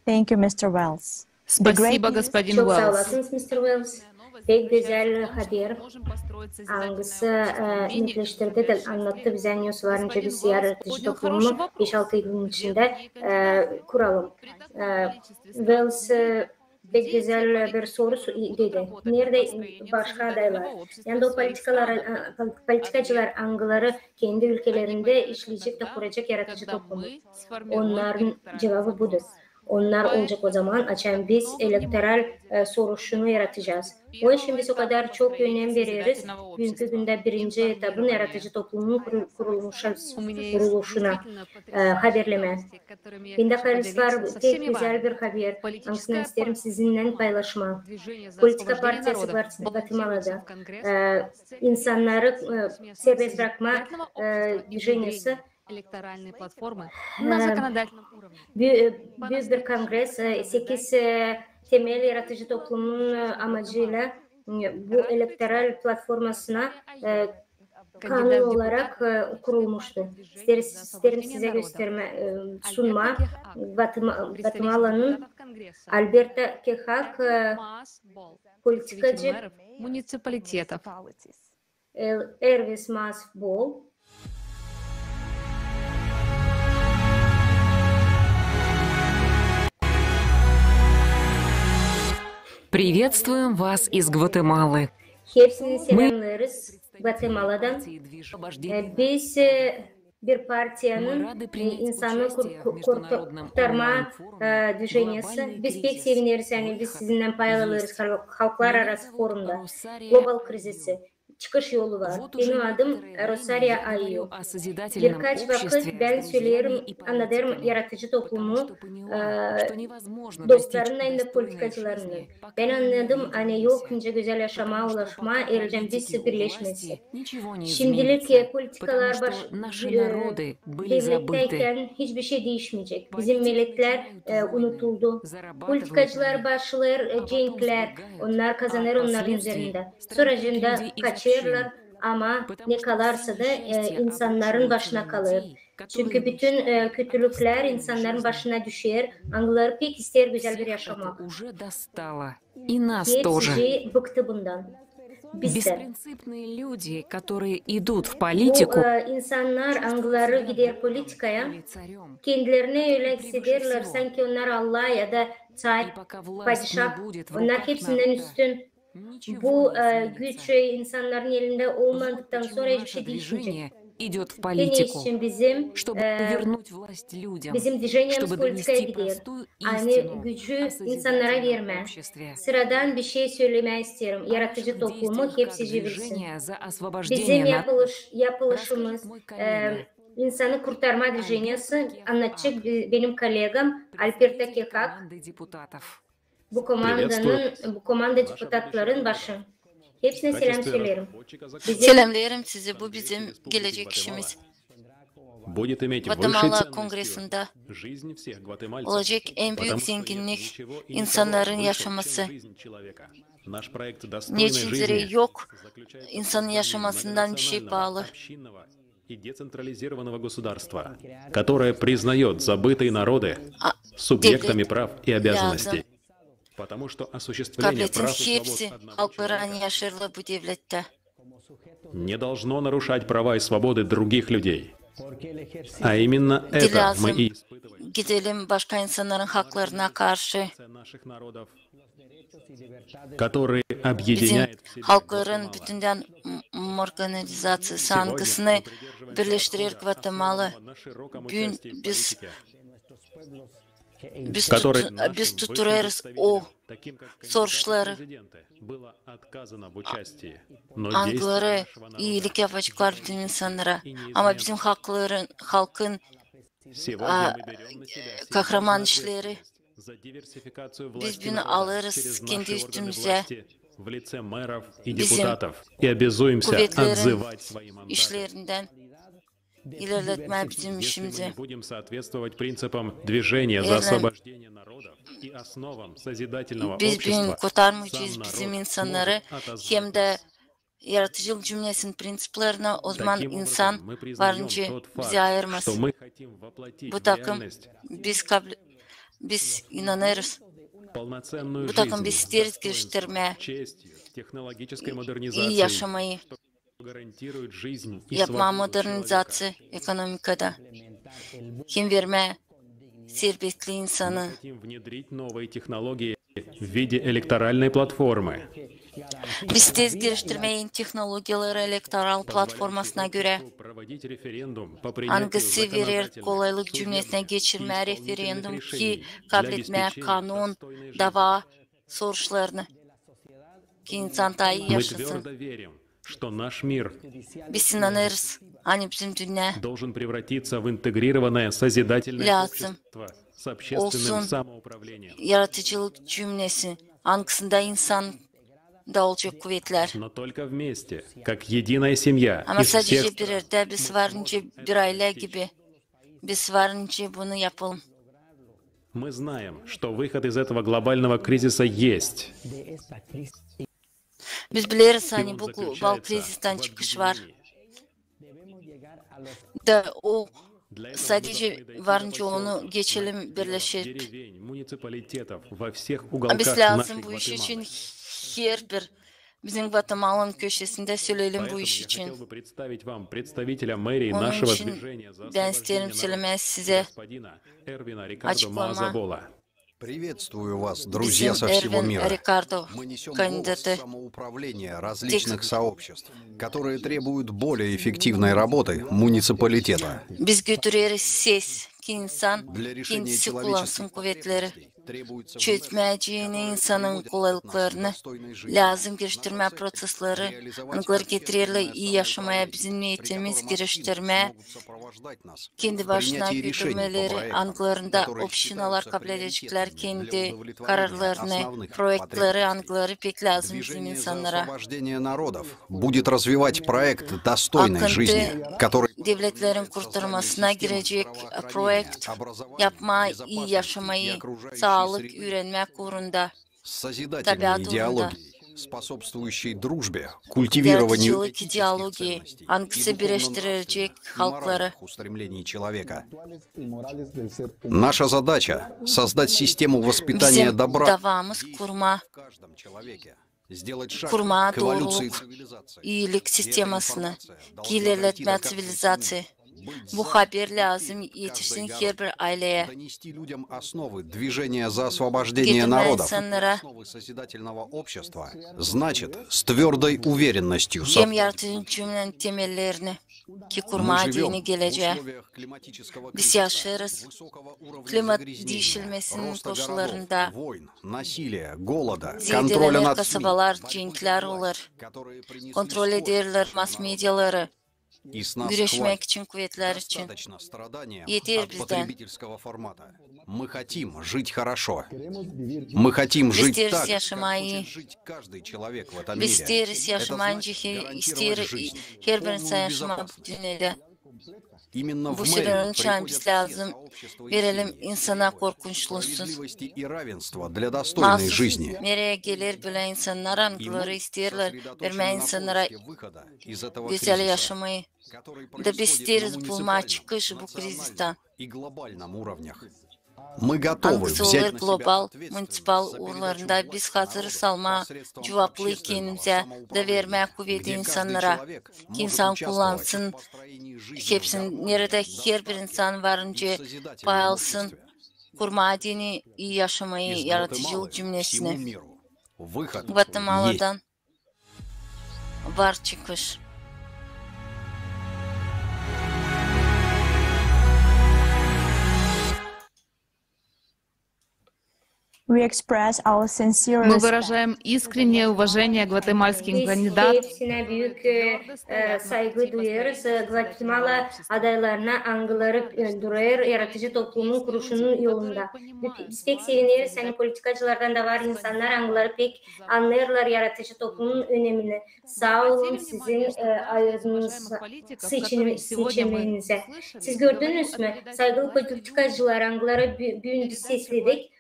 Thank you, Mr. Wells. Спасибо, господин Çok sağ Уэллс. olasınız Mr. Wells. Pek güzel haber. Hangisi netleştirdi de anlattı bize newslarınca biz yaratıcı toplumu 5-6 yılın içinde kuralım. Wells pek güzel bir soru dedi. Nerede başka adaylar? Yani o politikacılar angıları kendi ülkelerinde işleyecek de kuracak yaratıcı toplumu. Onların cevabı budur. Onlar olacak o zaman açan biz elektoral soruşunu yaratacağız. O için biz o kadar çok önem veriyoruz. Bugünkü günde birinci etapın yaratıcı toplumun kuruluşuna haberleme. Bende var tek güzel bir haber. Hangisini isterim sizinle paylaşmak. Politika Partisi Guatemala'da insanları serbest bırakma движениясы электоральные платформы на законодательном уровне. Büyük bir kongres 8 temel yaratıcı toplumun amacıyla bu elektoral platformasına kanun olarak kurulmuştu. İsterim size sunma. Guatemala'nın Alberta Kehak politikacı муниципалитетов. Ervis Masbol Приветствуем вас из Гватемалы. Hepsini selamlarız Guatemala'dan. Biz bir partiyanın insanı kurtarma движениясы. Biz pek seviniriz yani biz sizinle paylaşırız halklar arası forumda. Global krizisi. çıkış yolu var. Benim adım Rosaria Ayu. о созидательном Birkaç обществе vakit ben с söylerim, друзьями и anlatırım политиками, yaratıcı toplumu, что невозможно достичь dostlarımla da достойной politikacılarını. жизни, Ben пока мы anladım, не hani yok ince güzel yaşama, ulaşma, ereceğim birleşmesi. ничего не Şimdilik изменится, politikalar потому что наши народы были забыты. devletteyken hiçbir şey değişmeyecek. Bizim milletler unutuldu. Politikacılar başlar, cenkler, onlar kazanır onların üzerinde. Sonracında kaçırlar ama ne kalarsa da insanların başına kalır. Çünkü bütün kötülükler insanların başına düşer. Anglolar pek ister güzel bir yaşamak. Hepsi bıktı bundan. Беспринципные люди, которые идут в политику, Bu insanlar Angloları gider politikaya, kendilerine öyle hissederler sanki onlar Allah ya da Tsar, padişah, onlar hepsinden üstün. Bu güç insanların elinde olmadıktan sonra hiçbir şey değişmeyecek. идет в Bunun политику, için bizim движениemiz politikaya gider. Aynı gücü insanlara verme. Sıradan bir şey söylemek istiyorum. Yaratıcı toplumu hepsi bilsin. Bizim yapılışımız insanı kurtarma движениясы anlatacak benim kolegam Alper Takekak. Bu komanda deputatların başı. Hepsine selam söylerim. Selamlarım sizi. Bu bizim gelecek işimiz. Guatemala Kongresi'nde olacak en büyük zenginlik insanların yaşaması. Niçinleri yok, insanın yaşamasından bir şey bağlı. И децентрализированного государства, которое признает забытые народы субъектами прав и обязанностей. Потому что осуществление прав и свобод не должно нарушать права и свободы других людей. А именно это мы и испытываем. Gidelim başka insanların haklarına karşı. Который объединяет Bizim halkların bütünden organizasyası hankısını birleştirir Guatemala. Bugün biz tuturuz o soruşları. Angloları iyilik yapacaklar bütün insanlara. Ama bizim halkın kahraman işleri. Biz bunu alırız kendi üstümüze. Bizim kuvvetlerin işlerinden ilerletme bizim işimizi. Biz bugün kurtarmayacağız bizim insanları hem de yaratıcılık cümlesinin prensiplerine o zaman insan varınca bizi ayırmaz. Bu takım biz inanırız. Bu takım biz isteriz geliştirmeye, iyi yaşamayı, yapma modernizasyon ekonomikada, hem verme serbestli insanı. Biz tez geliştirmeyin teknolojileri elektoral platformasına göre hangisi verir kolaylık cümlesine geçirme referandum ki kabul etmeye kanun, dava soruşlarını ki insan daha iyi yaşasın. Biz inanırız. Hani bizim dünya lazım olsun yaratıcılık cümlesi hangisinde insan da olacak kuvvetler. Ama sadece bir yerde biz varınca bir aile gibi biz varınca bunu yapalım. Мы знаем, что выход из этого глобального кризиса есть. Biz biliriz hani bu global krizisten çıkış var. Da o sadece varınca onu geçelim birleşip. Biz lazım bu iş için her bir bizim Guatemala'nın köşesinde söyleyelim bu iş için. Onun için ben isterim söylemeye size açıklama. Приветствую вас, друзья со всего мира. Мы несем волну самоуправления различных сообществ, которые требуют более эффективной работы муниципалитета. Biz götürüyoruz ses ki insan kendisi kullansın kuvvetleri. çözmeyeceğini insanın kolaylıklarını, lazım geliştirme prosesleri, anıları getirirle iyi yaşamaya bizim niyetimiz geliştirme, kendi başına götürmeleri, anılarında opsiyonlar kabul edecekler, kendi kararlarını, proyektleri, anıları pek lazım bizim insanlara. Будет развивать проект достойной жизни, который devletlerin kurtarmasına girecek projekt yapma, iyi yaşamayı, sağlık, öğrenmek uğrunda, tabiat uğrunda. способствующей дружбе, культивированию идеологии, hangisi birleştirecek halkları. Наша задача — создать систему воспитания добра, davamız kurma doğruluk, iyilik sistemasını, ilerletme sivilizasyon. Bu haber lazım yetişsin her bir aileye. донести людям основы движения за освобождение народов, основы созидательного общества, значит, с твердой уверенностью. Hem yaratıcı cümlenin temellerini ki kurma dini geleceğe. Biz yaşarız. Klimat değişilmesinin koşullarında zideler, kasabalar, cenkler olur. Kontrol ederler mas medyaları. Güreşmek için, kuvvetler için. Yeter bizden. Мы хотим жить хорошо. Мы хотим жить так, как yaşamayı. хочет жить каждый человек в этом Biz мире. isteriz yaşamayınca her bir insan yaşamayı bu dünyada. Bu sebepten için biz lazım verelim insana korkunçluğsuz. Mahsus nereye gelir böyle insanlar anıları isterler verme insanlara güzel yaşamayı. Da biz isteriz bulma çıkış bu krizisten. Hangisi olur global, municipal uğurlarında biz hazır salma cevaplı kendimize de vermeye kuvveti insanlara. Ki insan kullansın, hepsini nerede her bir insan varınca pay alsın, kurma dini, iyi yaşamayı, yaratıcılık cümlesini. Guatemala'dan var çıkış. Мы выражаем искреннее уважение гватемальским кандидатам. Hepsine büyük saygı duyuyoruz. Guatemala adaylarına angıları duruyor, yaratıcı toplumun kuruşunun yolunda. Biz pek seviniyoruz. Hani politikacılardan da var insanlar angıları pek anlıyorlar yaratıcı toplumun önemini. Sağ olun sizin ayırdığınız seçimlerinize. Siz gördünüz mü? Saygılı politikacılar angıları büyündü sesledik.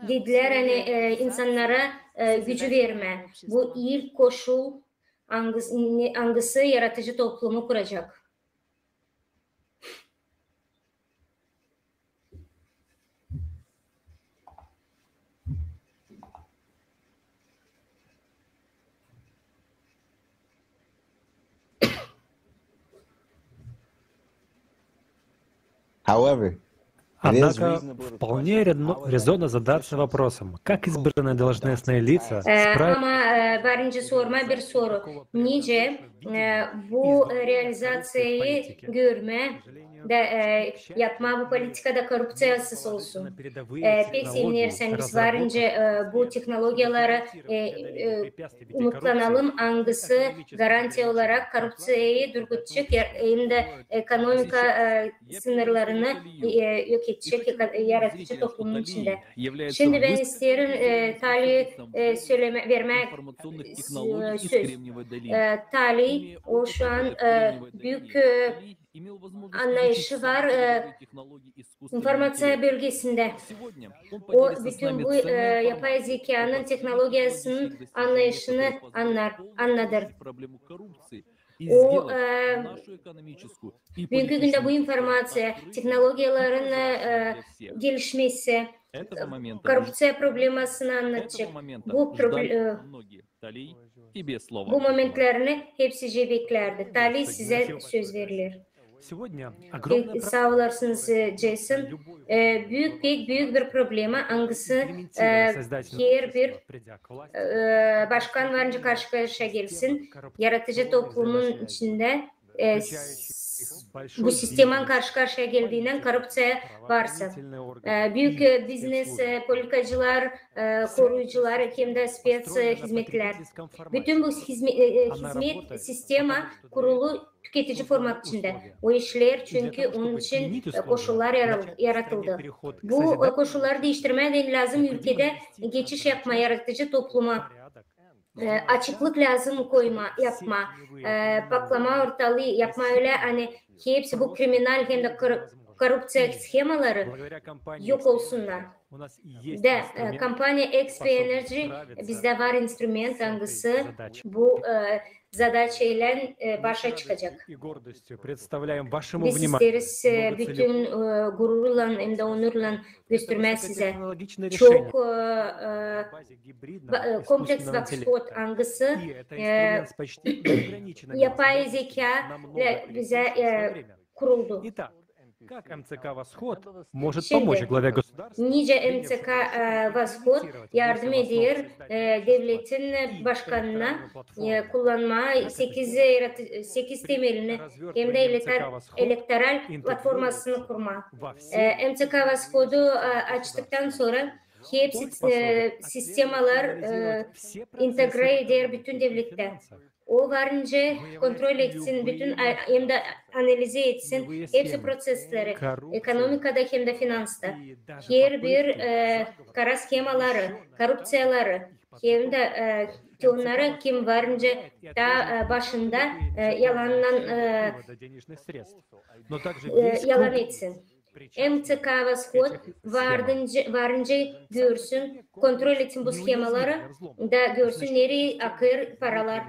Dediler hani insanlara gücü verme. Bu ilk koşul angısı yaratıcı toplumu kuracak. However, Однако вполне резонно задаться вопросом, как избранные должностные лица Ama birinci sorma bir soru. Nice bu realizasyayı görme de yapma bu politikada korupsiyasız olsun. Pek sevinirseniz biz varınca bu teknolojileri umutlanalım hangisi garanti olarak korupsiyayı durgutacak hem de ekonomika sınırlarını yok edecek yaratıcı toplumun içinde. Şimdi ben isterim Talih vermek söz. Talih o şu an büyük anlayışı var informasyon bölgesinde. O bütün bu yapay zekanın teknolojisinin anlayışını anladır. O bugünkü günde bu informasya, teknolojilerin gelişmesi, korupsiya problemasını anlatacak. Bu momentlerini hepsi beklerdi. Talih size söz verilir. Sağ olasınız Jason. Pek büyük bir problema hangisi her bir başkan varınca karşı karşıya gelsin. Yaratıcı toplumun içinde bu sisteman karşı karşıya geldiğinden korrupsiya varsa. Büyük biznes, politikacılar, koruyucular, hem de spets hizmetler. Bütün bu hizmet sistema kurulu tüketici format içinde. O işler çünkü onun için koşullar yaratıldı. Bu koşulları değiştirmeye lazım ülkede geçiş yapma, yaratıcı topluma. Açıklık lazım yapma, paklama ortalığı yapma öyle hani hepsi bu kriminal hem de korrupsiya schemaları yok olsunlar. De kampanya XP Energy bizde var instrument hangisi bu задачayla başa çıkacak. Biz isteriz bütün gururla hem de onurla göstermeye size. Çok kompleks vakıf hangisi yapay zeka bize kuruldu. Как МЦК «Восход» может помочь главе государства? Nice MCK Восход yardım eder devletin başkanına kullanma 8 temelini hem de elektoral platformasını kurma. MCK Восход'u açtıktan sonra hepsi sistemalar entegre eder bütün devletler. O varınca kontrol etsin, bütün hem de analize etsin hepsi prosesleri, ekonomikada hem de finansta. Her bir kara skemaları, korrupsiyaları hem de onları kim varınca da başında yalan etsin. MCK Восход varınca görsün, kontrol etsin bu schemaları da görsün nereye akır paralar.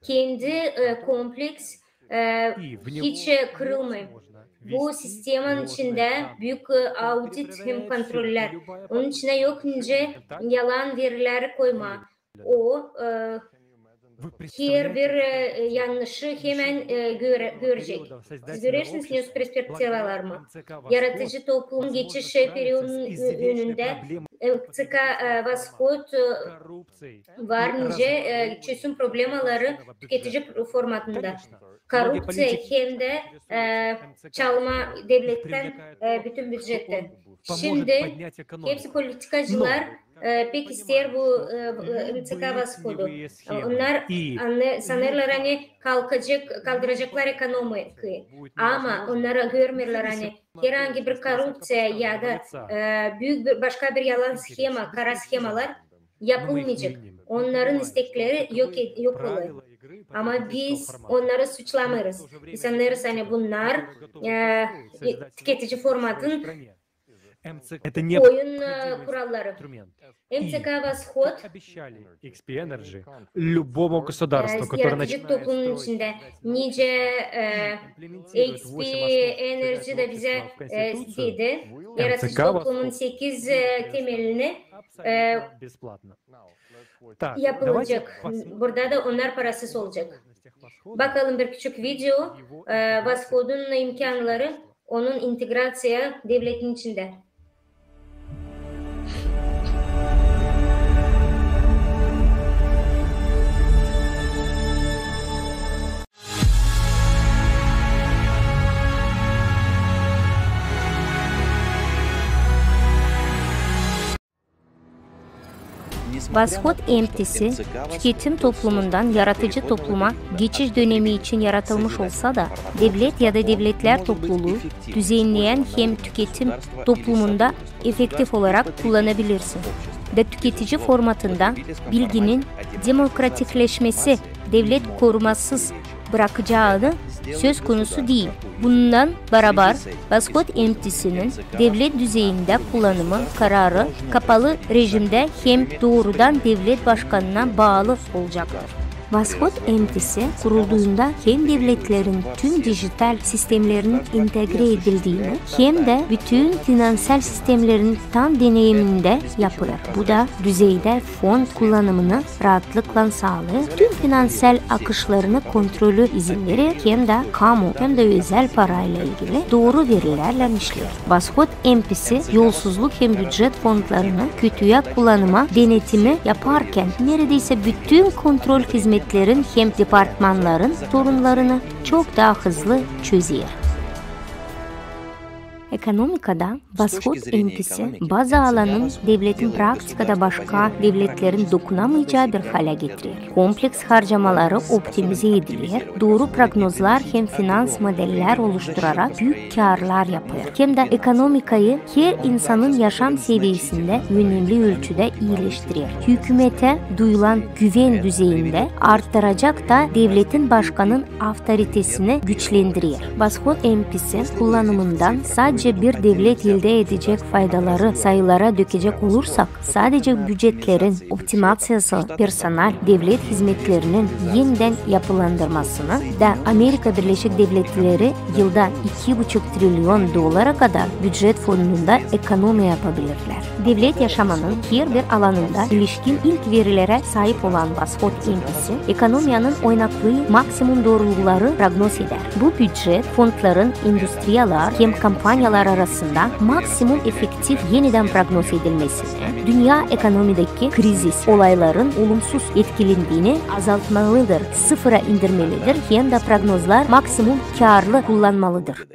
Kendi kompleks hiç kırılmayın. Bu sistemin içinde büyük audit hem kontroller. Onun içine yokunca yalan verileri koyma. O her bir yanlışı hemen görecek. Siz görürsünüz news perspektivalar mı? Yaratıcı toplum geçiş periyodunun önünde MCK Восход varınca çözüm problemleri tüketici formatında. Korrupsiya hem de çalma devletten bütün bütçetten. Şimdi hepsi politikacılar pek ister bu MCK Восход'u. Onlar sanırlar hani kaldıracaklar ekonomiyi. Ama onlara görmüyorlar hani herhangi bir korrupsiya ya da büyük başka bir yalan schema, kara schemalar yapılmayacak. Onların istekleri yok oluyor. Ama biz onları suçlamıyoruz. Biz anlarız hani bunlar tüketici formatın oyun kuralları. МЦК Восход yaratıcı toplumun içinde nice XP Energy de bize dedi. Yaratıcı toplumun 8 temelini yapılacak. Burada da onlar parasız olacak. Bakalım bir küçük video. Восход'un imkanları, onun integrasya devletin içinde. Восход emtisi tüketim toplumundan yaratıcı topluma geçiş dönemi için yaratılmış olsa da devlet ya da devletler topluluğu düzenleyen hem tüketim toplumunda efektif olarak kullanabilirsin. De tüketici formatında bilginin demokratikleşmesi devlet korumasız bırakacağını söz konusu değil. Bundan beraber Восход emtisinin devlet düzeyinde kullanımı kararı kapalı rejimde hem doğrudan devlet başkanına bağlı olacaktır. Восход emtisi kurulduğunda hem devletlerin tüm dijital sistemlerinin entegre edildiğini hem de bütün finansal sistemlerin tam deneyiminde yapılır. Bu da düzeyde fon kullanımını rahatlıkla sağlar. Tüm finansal akışlarını kontrolü izin verir hem de kamu hem de özel parayla ilgili doğru verilerle işler. Восход emtisi yolsuzluk hem bütçet fondlarını kötüye kullanıma denetimi yaparken neredeyse bütün kontrol hizmetleri hizmetlerin hem departmanların sorunlarını çok daha hızlı çözüyor. Ekonomikada Vaskhod enkisi bazı alanın devletin praktikada başka devletlerin dokunamayacağı bir hale getiriyor. Kompleks harcamaları optimize edilir, doğru prognozlar hem finans modeller oluşturarak büyük karlar yapıyor. Hem de ekonomikayı her insanın yaşam seviyesinde önemli ölçüde iyileştiriyor. Hükümete duyulan güven düzeyinde arttıracak da devletin başkanın otoritesini güçlendiriyor. Vaskhod enkisi kullanımından sadece bir devlet elde edecek faydaları sayılara dökecek olursak, sadece bütçelerin optimizasyası, personel, devlet hizmetlerinin yeniden yapılandırmasını da Amerika Birleşik Devletleri yılda 2,5 trilyon dolara kadar bütçe fonunda ekonomi yapabilirler. Devlet yaşamının her bir alanında ilişkin ilk verilere sahip olan Vaskhod enkisi, ekonominin oynaklığı maksimum doğrulukları prognoz eder. Bu bütçe fondların endüstriyalar hem kampanyalar arasında maksimum efektif yeniden prognoz edilmesini, dünya ekonomideki krizis olayların olumsuz etkilendiğini azaltmalıdır, sıfıra indirmelidir hem de prognozlar maksimum karlı kullanmalıdır.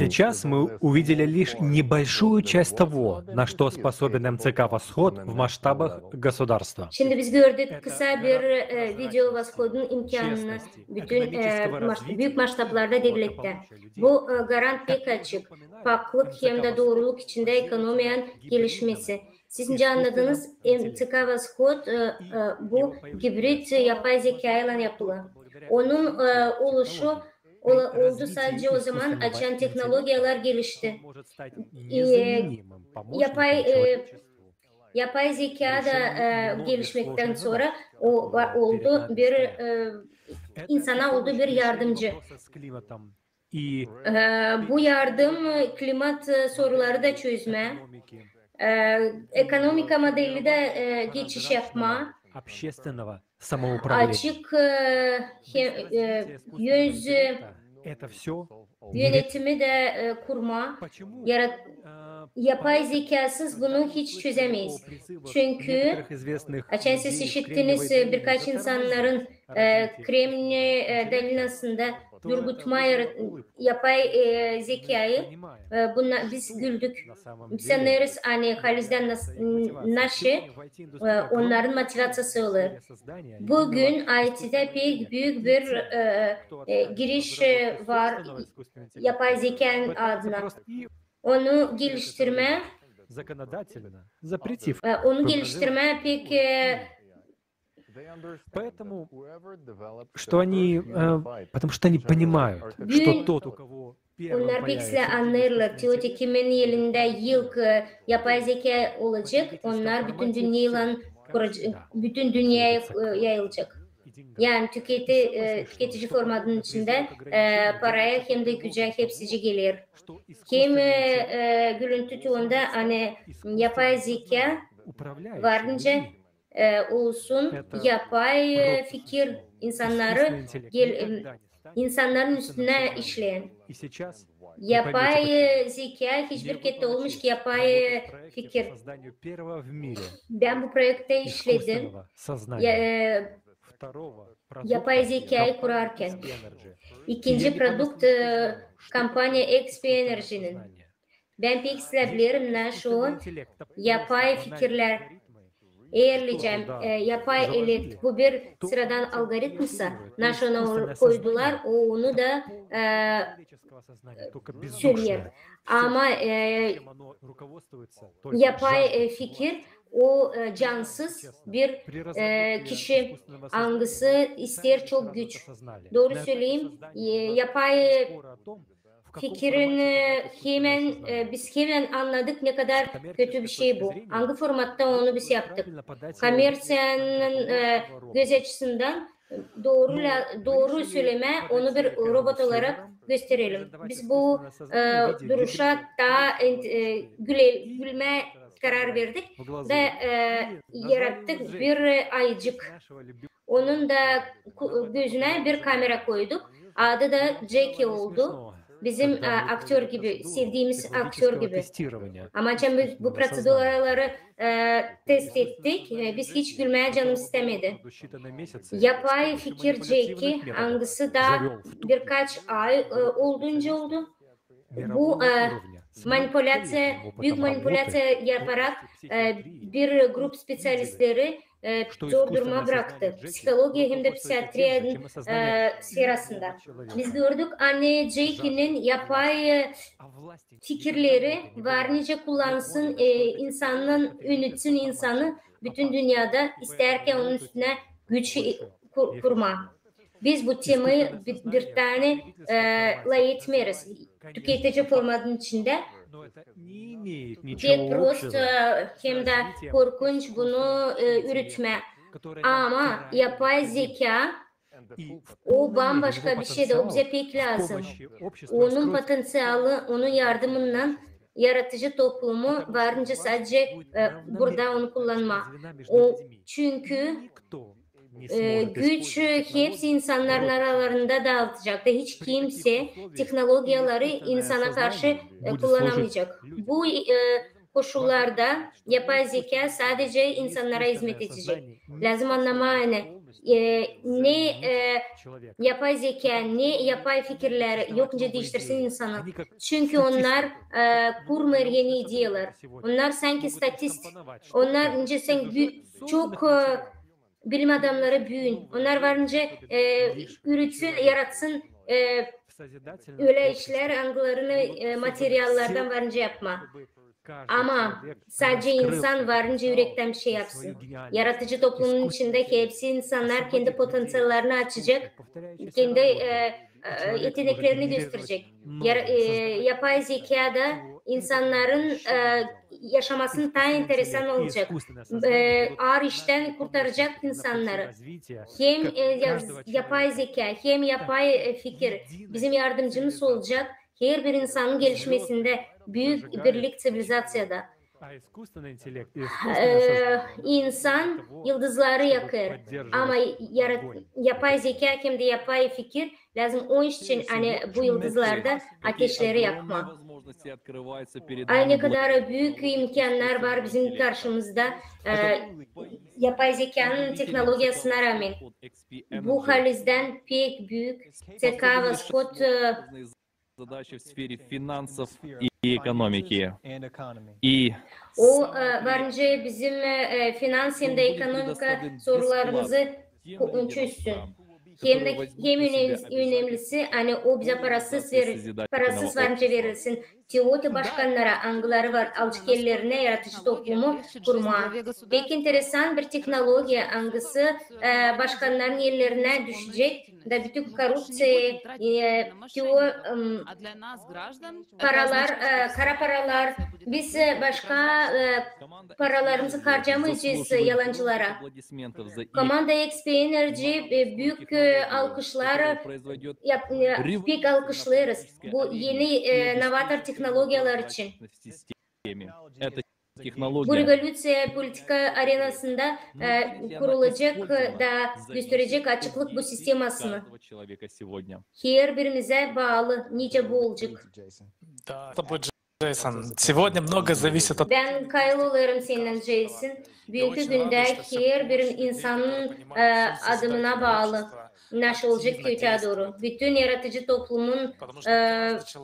Сейчас мы увидели лишь небольшую часть того, на что способен МЦК «Восход» в масштабах государства. Şimdi biz gördük kısa bir video Vashod'un imkanını bütün büyük masштабlarda devlette. Bu garant pek açık. Paklık hem de doğruluk içinde ekonominin gelişmesi. Sizce anladınız, MCK Vashod bu hibrit yapay zeka ile yapılan. Onun oluşu oldu sadece o zaman açan teknolojiler gelişti. Yapay zeka da gelişmekten sonra oldu bir insana oldu bir yardımcı. Bu yardım klimat soruları da çözme, ekonomik modeli de geçiş yapma, açık yüz yönetimi de kurma, yapay zekasız bunu hiç çözemeyiz. Çünkü açan siz işittiniz birkaç insanların Kremlin Dolinası'nda durgutma yapay zekayı biz güldük. Sanırız hani halizden nasıl onların motivasyası olur. Bugün IT'de pek büyük bir giriş var yapay zekanın adına. Onu geliştirme pek Потому что они понимают, что тот, у кого onlar pek anlarlar. Toyota kimin elinde ilk yapay zeka olacak, onlar bütün dünyaya yayılacak. Yani tüketici formatının içinde paraya hem de güce hepsi gelir. Kim görüntü tuğunda hani yapay zeka varınca olsun yapay fikir insanların üstüne işleyen. Yapay zeka hiçbir kette olmuş ki yapay fikir. Ben bu projekte işledim. Yapay zekayı kurarken. İkinci produkt kampanya XP Enerji'nin. Ben pek sevlerim şu yapay fikirler. Eğerleyeceğim yapay elektrik bu bir sıradan algoritmasa naşona koydular onu da söylüyor. Ama yapay fikir o cansız bir kişi algısı ister çok güç. Doğru söyleyeyim yapay fikrin biz hemen anladık ne kadar kötü bir şey bu. Hangi formatta onu biz yaptık. Komersiyanın göz açısından doğru söyleme onu bir robot olarak gösterelim. Biz bu duruşa daha gülme karar verdik ve yarattık bir ayıcık. Onun da gözüne bir kamera koyduk. Adı da Jackie oldu. Bizim aktör gibi, sevdiğimiz aktör gibi. Ama biz bu prosedurları test ettik. Biz hiç gülmeye canımız istemedi. Yapay fikir Jackie hangisi da birkaç ay olduğunca oldu. Bu manipülasyon, büyük manipülasyon yaparak bir grup spesyalistleri zor duruma bıraktı. Psikoloji hem de psikiyatrinin sırasında. Biz gördük anne Jackie'nin yapay fikirleri var nice kullansın, insanın yönetsin insanı bütün dünyada isterken onun üstüne güç kurma. Biz bu temayı bir tane etmiyoruz. Tüketici formatının içinde. Pek prost hem de korkunç bunu üretme. Ama yapay zeka o bambaşka bir şey de o bize pek lazım. Onun potansiyeli, onun yardımından yaratıcı toplumu varınca sadece burada onu kullanma. Çünkü güç hepsi insanların aralarında dağıtacak da hiç kimse teknolojileri insana karşı kullanamayacak. Bu koşullarda yapay zeka sadece insanlara hizmet edecek. Lazım anlama ne yapay zeka ne yapay fikirler yokça değiştirsin insanı. Çünkü onlar kurmuyor yeni idealar. Onlar sanki statist. Onlar önce sen çok bilim adamları büyün. Onlar varınca üretsin, yaratsın öyle işler anglarını materyallardan varınca yapma. Ama sadece insan varınca yürekten bir şey yapsın. Yaratıcı toplumun içindeki hepsi insanlar kendi potansiyellerini açacak. Kendi yeteneklerini gösterecek. Yapay zekada insanların yaşamasının daha enteresan olacak. Ağır işten kurtaracak insanları. Hem yapay zeka hem yapay fikir bizim yardımcımız olacak. Her bir insanın gelişmesinde büyük birlik sivilizasyada. İnsan yıldızları yakar ama yapay zeka hem de yapay fikir lazım o iş için hani bu yıldızlarda ateşleri yakma. Aynı kadar büyük imkanlar var bizim karşımızda yapay zekanın teknolojisine rağmen. Bu halizden pek büyük zeka ve spot задачи в сфере финансов и экономики. O bence bizim finans hem de ekonomika sorularımızı çözsün. Hem önemlisi hani o bize parasız varınca verilsin. TİOTİ başkanlara angıları var alçıkellerine yaratıcı toplumu kurma. Pek enteresan bir teknoloji angısı başkanların yerlerine düşecek. Da bütün korupsiya, paralar, kara paralar, biz başka paralarımızı harcamayacağız yalancılara. Komanda XP Energy büyük alkışlar, pek alkışlarız. Bu yeni novatör teknolojiler için. Bu revolüsyon politika arenasında kurulacak da gösterecek açıklık bu sistem aslında. Her birimize bağlı, nice bu olacak. Ben Kyle olurum seninle Jason. Büyük günde her bir insanın adımına bağlı. Nasıl olacak kötüye doğru. Bütün yaratıcı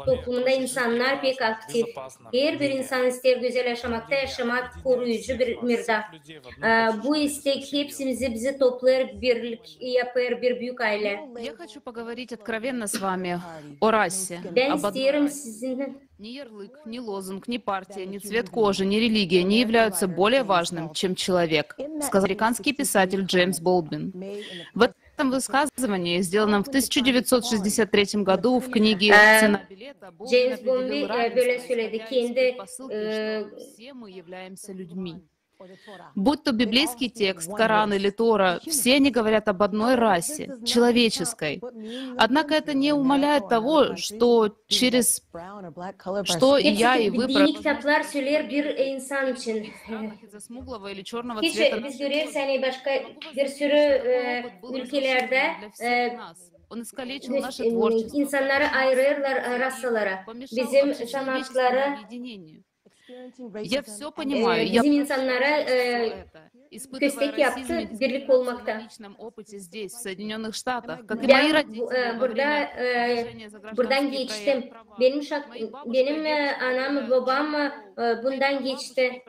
toplumunda insanlar pek aktif. Her bir insan ister güzel yaşamak koruyucu bir mirda. Bu istek hepsimizi bizi toplar, birlik yapar bir büyük aile. Я хочу поговорить откровенно с вами о расе. Ben isterim sizinle. Ни ярлык, ни лозунг, ни партия, ни цвет кожи, ни религия не являются более важным, чем человек, сказал американский писатель Джеймс Болдвин. В этом высказывании, сделанном в 1963 году в книге «Цена билета», Болдвин определил равенство посылки, что все мы являемся людьми. Будь то библейский текст, Коран или Тора, все они говорят об одной расе, человеческой. Однако это не умаляет того, что и я, и вы Dini kitaplar söyler bir insan için. из-за смуглого или черного Hiç цвета. biz görüyoruz hani başka bir sürü ülkelerde insanları ayırırlar rasalara. Bizim sanatçılara, bizim insanlara köstek yaptı birlik olmakta. Ben buradan geçtim. Benim anam, babam bundan geçti.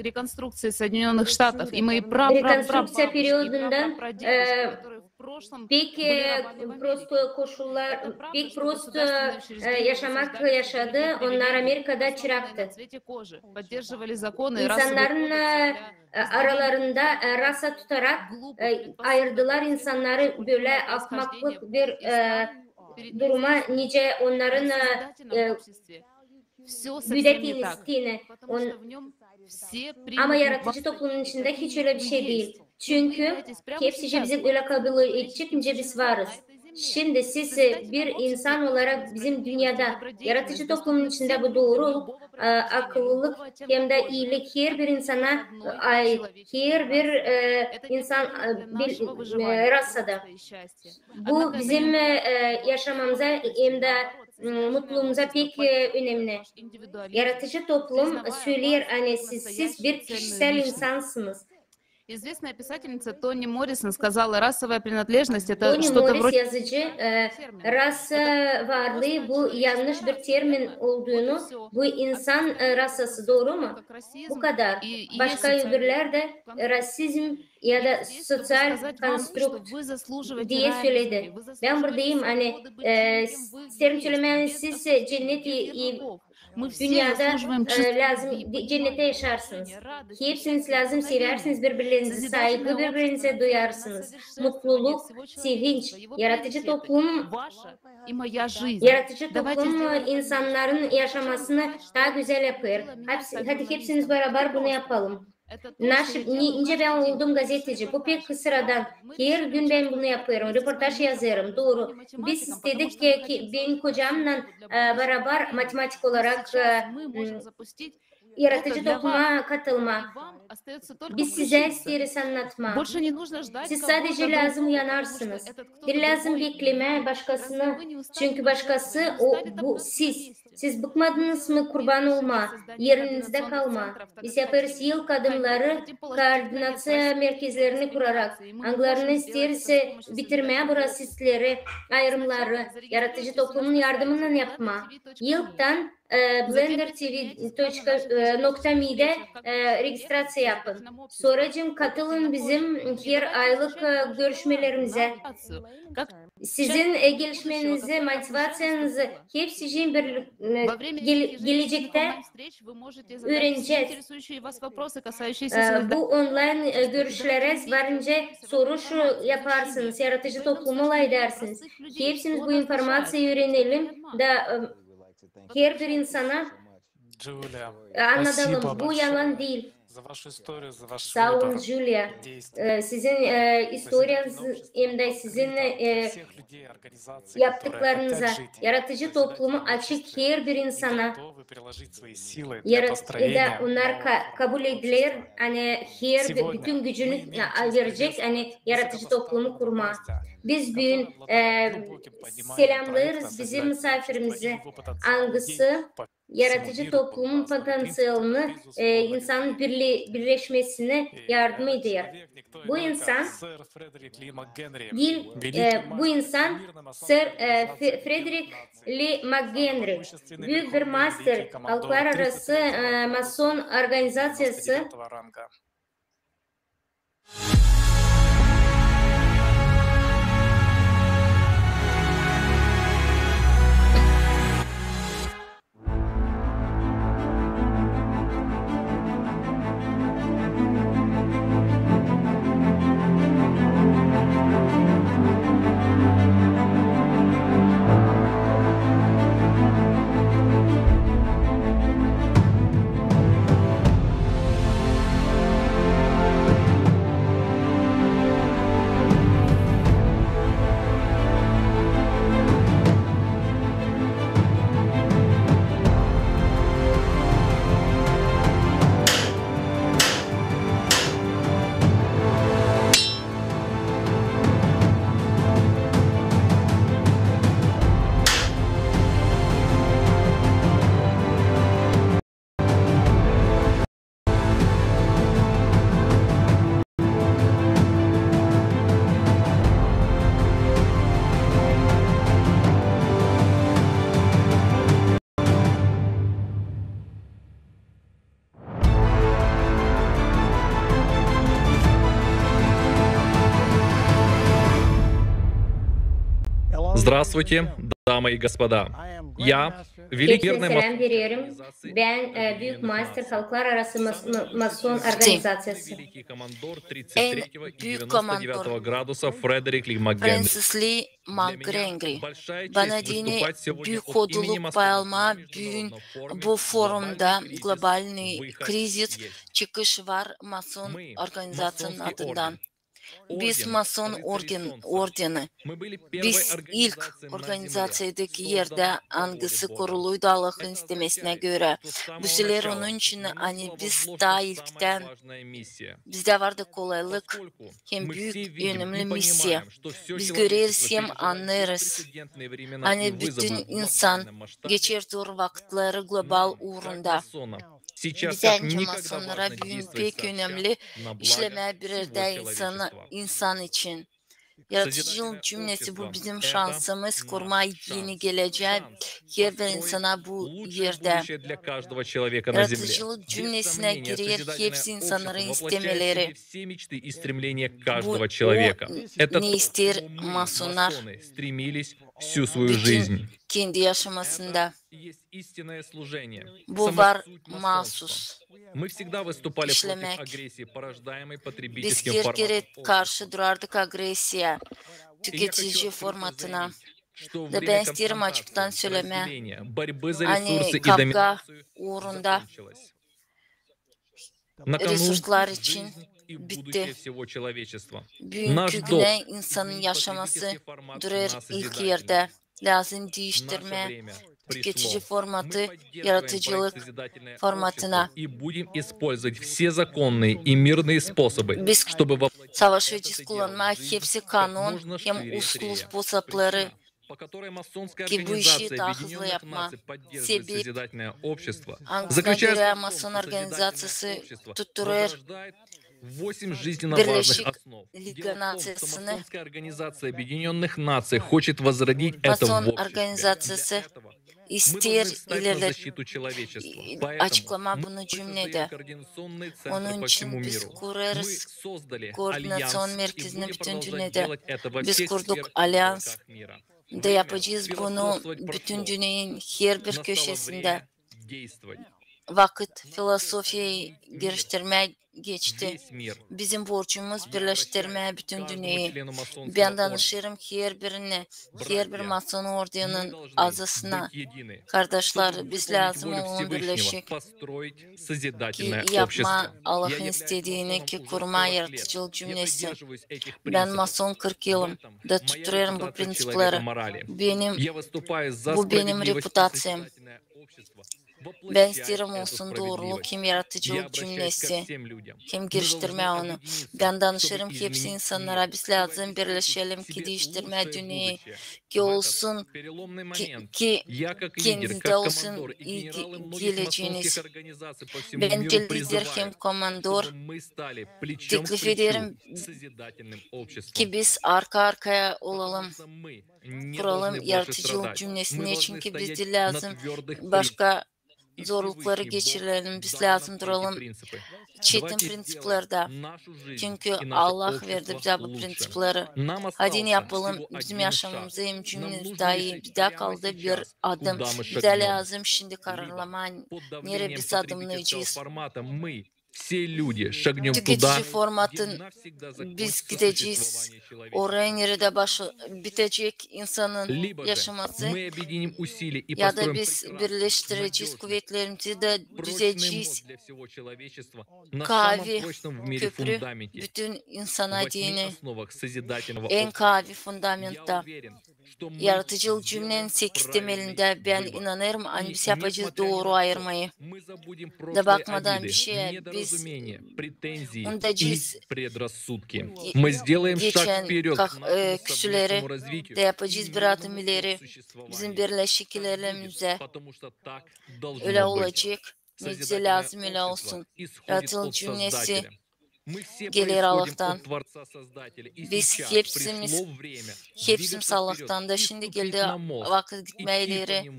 Rekonstrüksiya periyodundan pek prosto koşullar, pek prosto yaşamak yaşadı. Onlar Amerika'da çıraktı. İnsanların aralarında rasa tutarak ayırdılar insanları, böyle ahmaklık bir duruma, nice onların müddetilistini. Ama yaratıcı toplumun içinde hiç öyle bir şey değil. Çünkü hepsi bizi öyle kabul edecek, nice biz varız. Şimdi siz bir insan olarak bizim dünyada yaratıcı toplumun içinde bu doğru akıllılık hem de iyilik her bir insana ait, her bir insan bir rasada. Bu bizim yaşamamıza hem de mutluluğumuza pek önemli. Yaratıcı toplum söyler, hani siz bir kişisel insansınız. Известная писательница Тони Моррисон сказала, расовая принадлежность это что-то вроде... yazıcı, rasa varlığı bu yanlış bir termin olduğunu, bu insan rasası, doğru mu? Bu kadar. Başka öbürler de rasizm ya da sosyal konstrukt diye söyledi. Ben buradayım, hani isterim söylemeyen siz cenneti dünyada lazım, cennete yaşarsınız. Hepsiniz lazım, seversiniz birbirlerinizi, saygı birbirinize duyarsınız. Mutluluk, sevinç, yaratıcı toplum insanların yaşamasını daha güzel yapar. Hadi hepsiniz beraber bunu yapalım. Nice ben oldum gazeteci. Bu pek sıradan. Her gün ben bunu yapıyorum. Röportaj yazarım. Doğru. Biz istedik ki benim kocamla beraber matematik olarak yaratıcı topluma katılma. Biz size isteriz anlatma. Siz sadece lazım uyanarsınız. Bir lazım bekleme başkasını. Çünkü başkası bu siz. Siz bıkmadınız mı kurban olma. Yerinizde kalma. Biz yaparız yıl adımları koordinasyon merkezlerini kurarak. Anglarını isterse bitirmeye bu rasistleri, ayrımları, yaratıcı toplumun yardımıyla yapma. Yıldan blender.tv.me'de registrasyon yapın. Sonracığım katılın bizim her aylık görüşmelerimize. Sizin gelişmenizi, motivasyonunuzu hepsi için gelecekte öğreneceğiz. Bu online görüşlere varınca soru yaparsınız, yaratıcı toplum olay dersiniz. Hepsiniz bu informasyayı öğrenelim da her bir insana anlatalım. Bu yalan değil. Sağ olun Julia. Sizin historianız hem de sizin yaptıklarınıza, yaratıcı toplumu açık her bir insana onlar kabul edilir, hani her bütün gücünü verecek, hani yaratıcı toplumu kurma. Biz bugün selamlarız bizim misafirimizi, angısı, yaratıcı toplumun potansiyelini, insanın birleşmesine yardım ediyor. Bu insan bu insan Sir Frederick Lee McHenry, büyük bir master, halklar arası mason organizasyası. Здравствуйте, дамы и господа. Я, великий Hepsine верный selam veriyorum. Ben Büyük Master Halklar Arası Mason Organizasyası. En büyük komandor градуса Фредерик Ли МакГенри. Francis Lee McGrengry. Bana dini büyük koduluk payalma büyün bu forumda global kriz çıkış var Mason organizasyonun adından. Biz Mason ordeni. Biz ilk organizasyadaki yerde hangisi kuruluydu Allah'ın istemesine göre. Bu şeyler onun için hani biz daha ilkten bizde vardı kolaylık hem büyük önemli misya. Biz görürüz hem anlarız. Hani bütün insan geçer zor vakitleri global uğrunda. Bizence masonlara büyük pek önemli işleme birer insan için. Yaratıcılık cümlesi bu bizim şansımız kurma yeni geleceği her bir insana bu yerde. Yaratıcılık cümlesine girer hepsi insanların istemeleri. Bu ne ister masonlar bütün kendi yaşamasında. Bu var mahsus işlemek. Biz her kere karşı durardık agresiye, tüketici formatına. Ve ben isterim açıktan söyleme. Hani kavga uğrunda resurslar için bitti. Bugünkü güne insanın yaşaması durar ilk yerde. Lazım değiştirme tüketici formatı yaratıcılık formatına. Biz savaş öncesi kullanma hepsi kanun hem usul spособları ki bu işi daha hızlı yapma. Sebep hangisine göre Mason organizasyası tutturur Birleşik Liga Nasyası'nı. Mason organizasyası ister açıklama bunu cümlede. Onun için biz kurarız koordinasyon merkezini bütün dünyada. Biz kurduk alyans da yapacağız bunu bütün dünyanın her bir köşesinde. Vakit filozofyayı geliştirmeye geçti. Bizim borcumuz birleştirmeye bütün dünyayı. Ben danışırım her bir Mason ordusunun azasına. Kardeşler biz lazım olan birleşik ki yapma Allah'ın istediğini ki kurma yaratıcılık cümlesi. Ben Mason 40 yılım da tutuyorum bu prensipleri. Bu benim reputasyam. Ben isterim olsun doğruluk hem yaratıcılık cümlesi hem geliştirme onu. Ben danışırım ki hepsi insanlara biz lazım birleşelim ki değiştirme dünyayı ki olsun ki kendinde olsun iyi geleceğiniz. Ben hem lider hem komandor teklif ederim ki biz arka arkaya olalım. Kuralım yaratıcılık cümlesini çünkü bizde lazım başka zorlukları geçirelim, biz lazım duralım çetin prensiplerde. Çünkü Allah verdi bize bu prensipleri. Hadi ne yapalım, bizim yaşamımızı hem cümlemiz dahi bir daha kaldı bir adım. Bize lazım şimdi kararlama, nereye biz adımlayacağız. Tüketici formatın biz gideceğiz. Oraya nerede bitecek insanın yaşaması ya da biz birleştireceğiz kuvvetlerimizi de düzeceğiz. Kavi köprü bütün insana dini en kavi fundamenta. Yaratıcılık cümlenin 8 temelinde ben inanırım hani biz yapacağız doğru ayırmayı. Da bakmadan bir şeye biz ondacağız geçen küsüleri de yapacağız bir adım ileri bizim birleşik ilerlememize. Öyle olacak. Bize lazım öyle olsun. Yaratıcılık cümlesi gelir Allah'tan. Biz hepsimiz Allah'tan da şimdi geldi vakit gitmeleri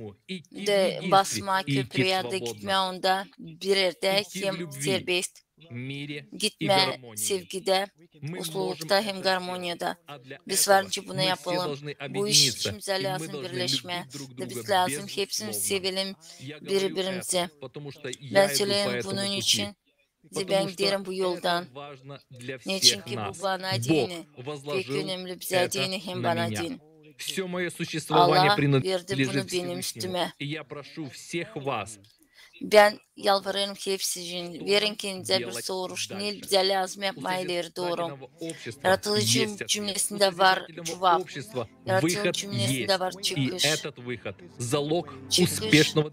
de basma köprüye de gitme onda bir yerde hem serbest gitme sevgide Mutlulukta hem garmoniyada. Biz var ki bunu yapalım. Bu iş için bize lazım birleşme. Biz lazım hepsini sevelim birbirimize. Ben söyleyeyim bunun için. Ben derim bu yoldan. Niçin ki bu bana dini. Pek önemli bize dini hem bana din. Allah verdi bunu benim üstüme. Ben yalvarırım hepsi için. Verin kendinize bir soruş. Ne bize lazım yapmayları doğru. Yaratıcı cümlesinde var cevap. Yaratıcı cümlesinde var çıkış. Çıkış bu.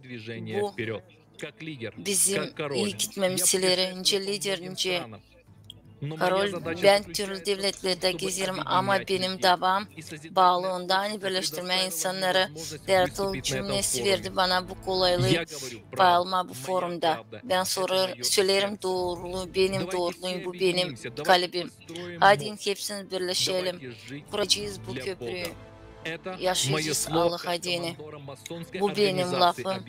Bizim iyi gitmemizleri, ince lider, ince Karol, ben türlü devletlerde gezerim ama benim davam bağlı ondan birleştirme insanları yaratıl cümlesi verdi bana bu kolaylığı paylaşma bu forumda. Ben söylerim doğruluğu, benim doğruluğum bu benim kalbim. Hadi hepsini birleşelim. Kuracağız bu köprüyü. Yaşayacağız Allah adını. Bu benim lafım.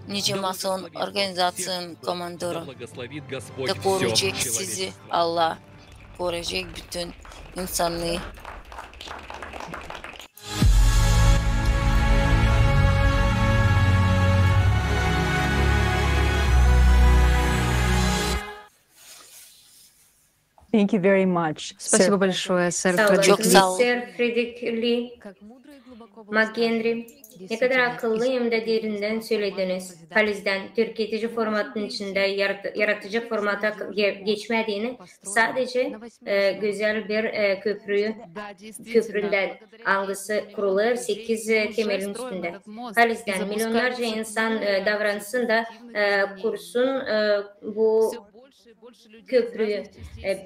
Nice mason organizasyonun komandoru. Da koruyacak sizi Allah. Koruyacak bütün insanlığı. Thank you very much. Спасибо большое, сэр Frederick Lee, McHenry. Ne kadar akıllıyım da derinden söylediniz. Haliz'den tüketici formatının içinde yaratıcı formata geçmediğini sadece güzel bir köpründen algısı kurulur 8 temelin üstünde. Haliz'den milyonlarca insan davransın da kursun bu köprüyü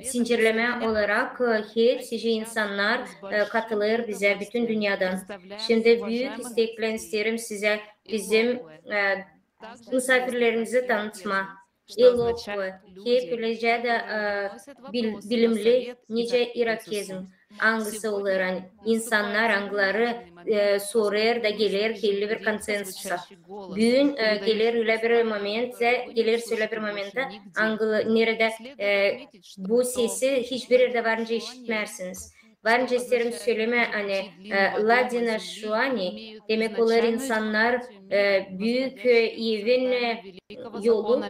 zincirleme olarak hepsi insanlar katılır bize bütün dünyadan. Şimdi büyük istekle isterim size bizim misafirlerimizi tanıtma. Eloquent, hepilece de bilimli nice İrakezm angısı olur. İnsanlar angları sorar da gelir belli bir konsensusa. Bugün gelir öyle bir momentte, gelirse öyle bir momentte angılı nerede bu sesi hiçbir yerde varınca işitmersiniz. Varınca isterim söyleme hani Ladina şu an demek olur insanlar büyük evin yolu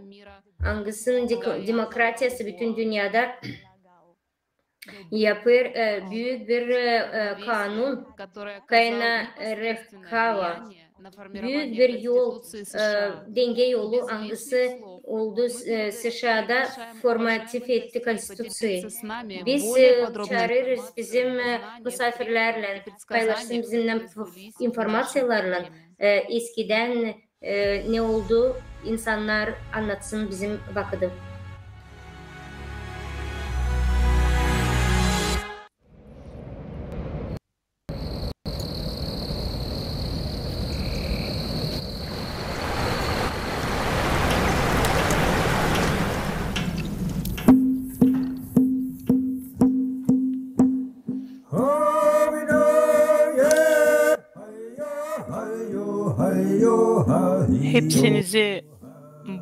angısının demokrasiyası bütün dünyada yapır büyük bir kanun kayna refkava büyük bir yol denge yolu angısı oldu SŞA'da formatif etti konstitüsyon. Biz çağırırız bizim misafirlerle paylaşsın bizimle informasyonlarla eskiden ne oldu insanlar anlatsın bizim vakıda. Hepsinizi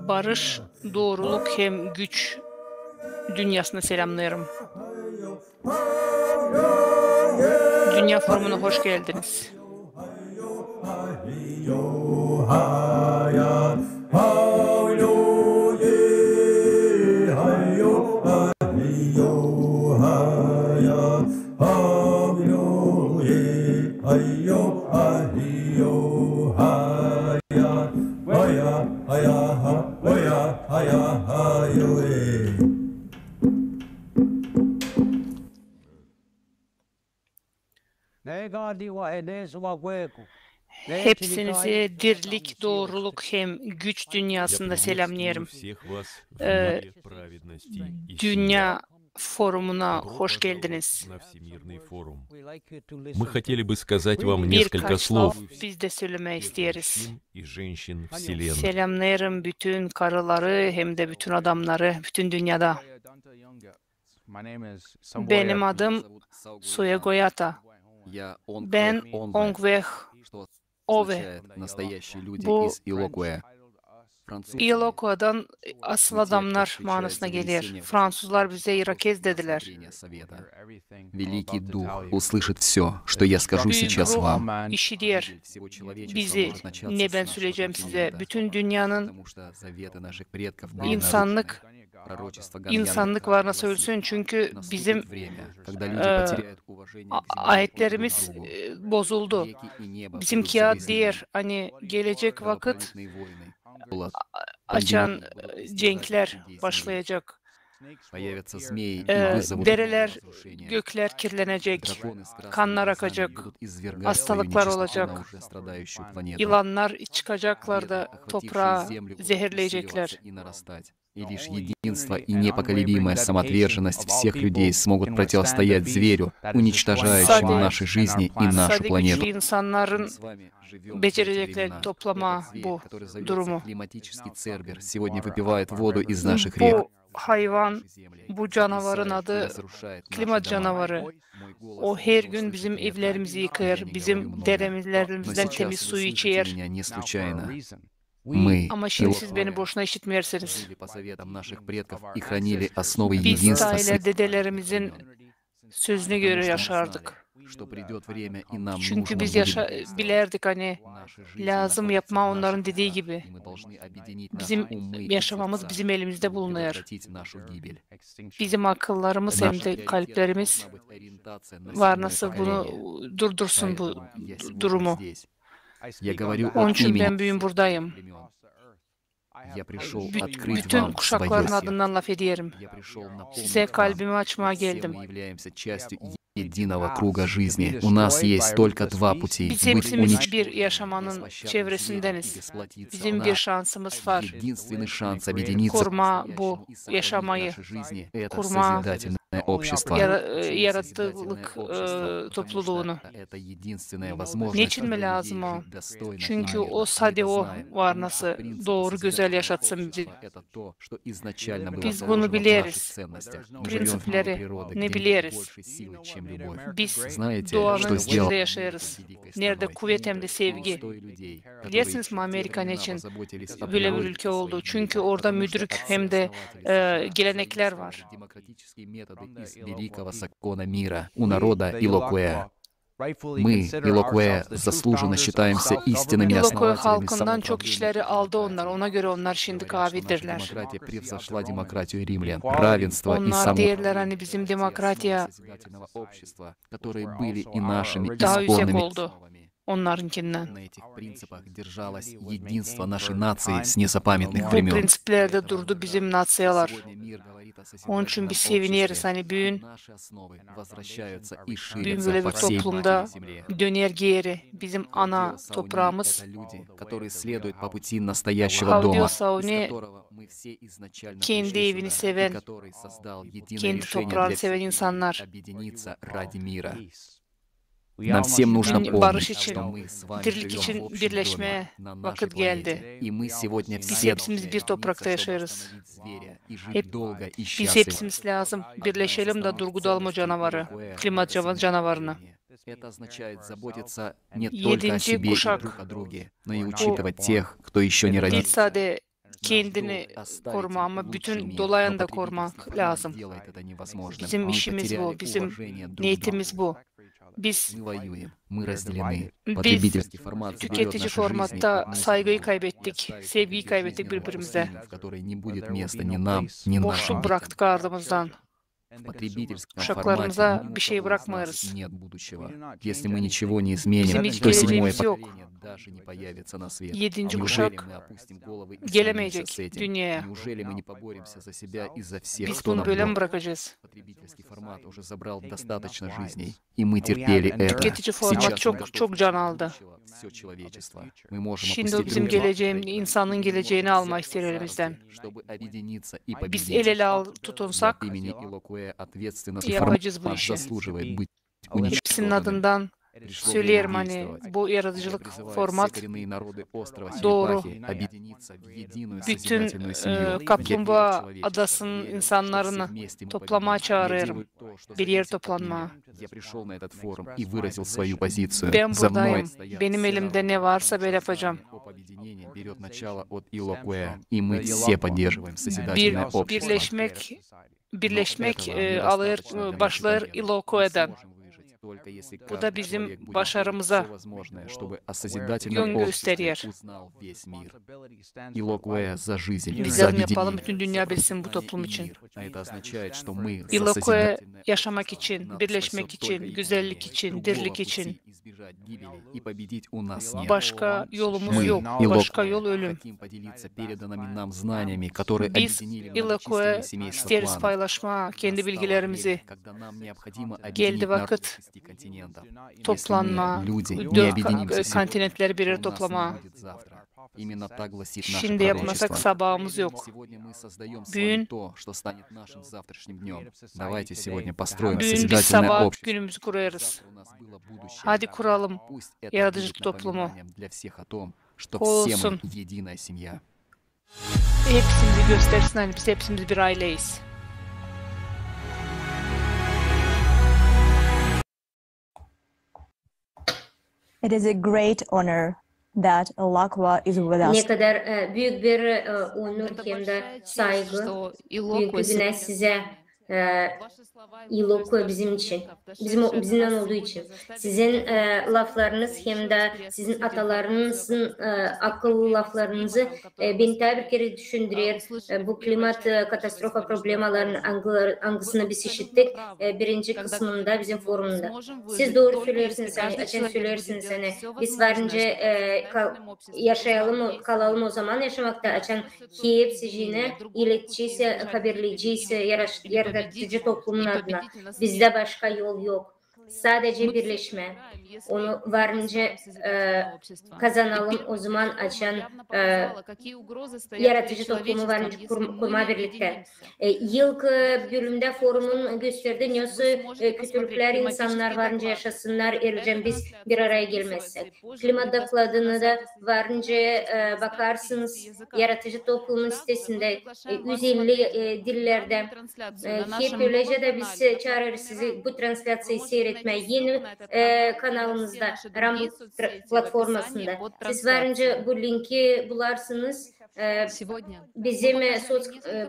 barış, doğruluk hem güç dünyasına selamlıyorum. Dünya Forumu'na hoş geldiniz. Hepsinizi dirlik, doğruluk hem güç dünyasında selamlıyorum. Dünya Forumuna hoş geldiniz. Мы хотели бы сказать вам несколько слов. Biz de söylemek isteriz. Selamlarım bütün karıları hem de bütün adamları bütün dünyada. Benim adım Soya Goyata. Ben Ongveh Ove. Bu Ilokua'dan asıl adamlar manasına gelir. Fransızlar bize Irakez dediler. Великий Дух услышит все, что я скажу сейчас вам. İşidir bizi, ne ben söyleyeceğim size. Bütün dünyanın insanlık varına söylesin, çünkü bizim ayetlerimiz bozuldu. Bizimki diğer, hani gelecek vakit açan cenkler başlayacak. Dereler, gökler kirlenecek, kanlar akacak, hastalıklar olacak, yılanlar çıkacaklar da toprağı zehirleyecekler. И lишь единство и непоколебимая самоотверженность всех людей смогут противостоять зверю, уничтожающему наши жизни и нашу планету. İnsanların becerecekleri toplama bu durumu. Климатический цербер сегодня выпивает воду из наших рек. Bu hayvan, bu canavarın adı klima canavarı. O her gün bizim evlerimizi yıkar, bizim derelerimizden temiz suyu içer. Ama şimdi siz beni boşuna işitmeyersiniz. Biz aileler dedelerimizin sözüne göre yaşardık. Çünkü biz bilerdik, hani lazım yapma onların dediği gibi. Bizim yaşamamız bizim elimizde bulunuyor. Bizim akıllarımız hem de kalplerimiz var, nasıl bunu durdursun bu durumu. Onun için ben bugün buradayım. Bütün kuşakların adından laf ediyorum. Size kalbimi açmaya geldim. Единого круга жизни. У нас есть только два пути. Biz hepimiz bir yaşamanın çevresindeniz. Bizim bir şansımız var. Kurma bu yaşamayı. Kurma yaratılık topluluğunu. Niçin mi lazım o? Çünkü o sadece o var, nasıl doğru güzel yaşatsın bizi. Biz bunu biliriz. Prensipleri ne biliriz? Biz doğanın içinde yaşarız. Nerede kuvvet hem de sevgi. Bilirsiniz mi Amerika için böyle bir ülke oldu? Çünkü orada müdrik hem de gelenekler var. Мы, Илокуэ, заслуженно считаемся истинными основателями halkından çok işleri aldı onlar. Ona göre onlar şimdi kavidirler. Onlar diyorlar, hani bizim demokratiya daha yüksek oldu onlarınkinden. Bu prensiplerde durdu bizim natsiyalar. Onun için biz seviniyoruz, hani bugün böyle bir toplumda döner geri bizim ana toprağımız. Claudio Sauni kendi evini seven, kendi toprağını seven insanlar. Нам всем нужно Barış помнить, için, что мы с вами dirlik için живем в общем birleşmeye доме на нашей vakit geldi. планете. И мы сегодня Biz все hepimiz bir toprakta yaşarız. жить долго и Biz счастливо. hepimiz lazım birleşelim de durgudalım o canavarı, klimat canavarını. Это означает заботиться не только о Yedinci себе и kuşak друг о друге, но и учитывать тех, кто еще не değil родился. sadece kendini koruma ama bütün dolayan da korumak lazım. Bizim işimiz bu, bizim niyetimiz bu. Biz tüketici formatta saygıyı kaybettik, sevgiyi kaybettik birbirimize. Boşluk bıraktık ardımızdan. Uşaklarımıza bir şey bırakmıyoruz. Если мы ничего не изменим, Bizim hiç то седьмое geleceğimiz yok. поколение даже не появится на свет. Yedinci Неужели kuşak мы опустим головы и gelemeyecek смиримся с этим? dünyaya. Неужели мы не поборемся за себя и за всех, Biz кто bunu нам böyle mi дорог? bırakacağız? Потребительский формат уже забрал достаточно жизней, и мы терпели это. Tüketici format çok can aldı. Все человечество. Мы можем Şimdi o опустить bizim руки, geleceğin, insanın geleceğini almak ister elimizden. чтобы объединиться и Biz победить. el ele tutunsak От имени Илокуэ ответственность и yapacağız bu формат işi. заслуживает быть Hepsinin уничтоженным. adından söyleyelim hani bu yaratıcılık format doğru. Bütün Kaplumbağa Adası'nın insanlarını toplamaya çağırıyorum. Bir yer toplanma. Ben buradayım. Benim elimde ne varsa ben yapacağım. Birleşmek alır, başlar Iloquo'dan. Bu da bizim başarımıza yön gösteriyor. Biz lazım yapalım, bütün dünya bilsin bu toplum için. Iloquo yaşamak için, birleşmek için, güzellik için, dirlik için. Başka yolumuz yok. Başka yol ölüm. Biz Iloquo isteriz paylaşma, kendi bilgilerimizi. Geldi vakit toplanma, dört kontinentleri bir yere toplama. Şimdi yapmasak sabahımız yok. Bugün bir sabah günümüzü kurarız. Hadi kuralım yaratıcılık toplumu. Olsun. Hepsimizi göstersin hani biz hepimiz bir aileyiz. It is a great honor that Iloquo is with us. Ne kadar büyük bir onur hem de saygı. Büyük bir güne size Iloquo bizim için, bizimden olduğu için. Sizin laflarınız hem de sizin atalarınızın akıllı laflarınızı beni tabi bir kere düşündürüyor. Bu klimat katastrofa problemalarının angısını biz işittik. Birinci kısmında bizim forumunda. Siz doğru söylersiniz, açın söylersiniz. Biz varınca yaşayalım, kalalım o zaman yaşamakta. Açan hepsicine iletişiyse, haberleyiciyse, yaratıcı toplumun adına. Bizde başka yol yok. Sadece birleşme. Onu varınca kazanalım. O zaman açan yaratıcı toplumu varınca kurma birlikte. İlk bölümde forumun gösterdiği nasıl kötülükler insanlar varınca yaşasınlar. Ereceğim biz bir araya gelmezsek. Klimat dokladığını da varınca bakarsınız yaratıcı toplumun sitesinde 150 dillerde hep böylece de biz çağırırız sizi bu translasyayı seyretmeye. Yeni kanalımızda, Rumble platformasında. Siz varınca bu linki bularsınız. Bizim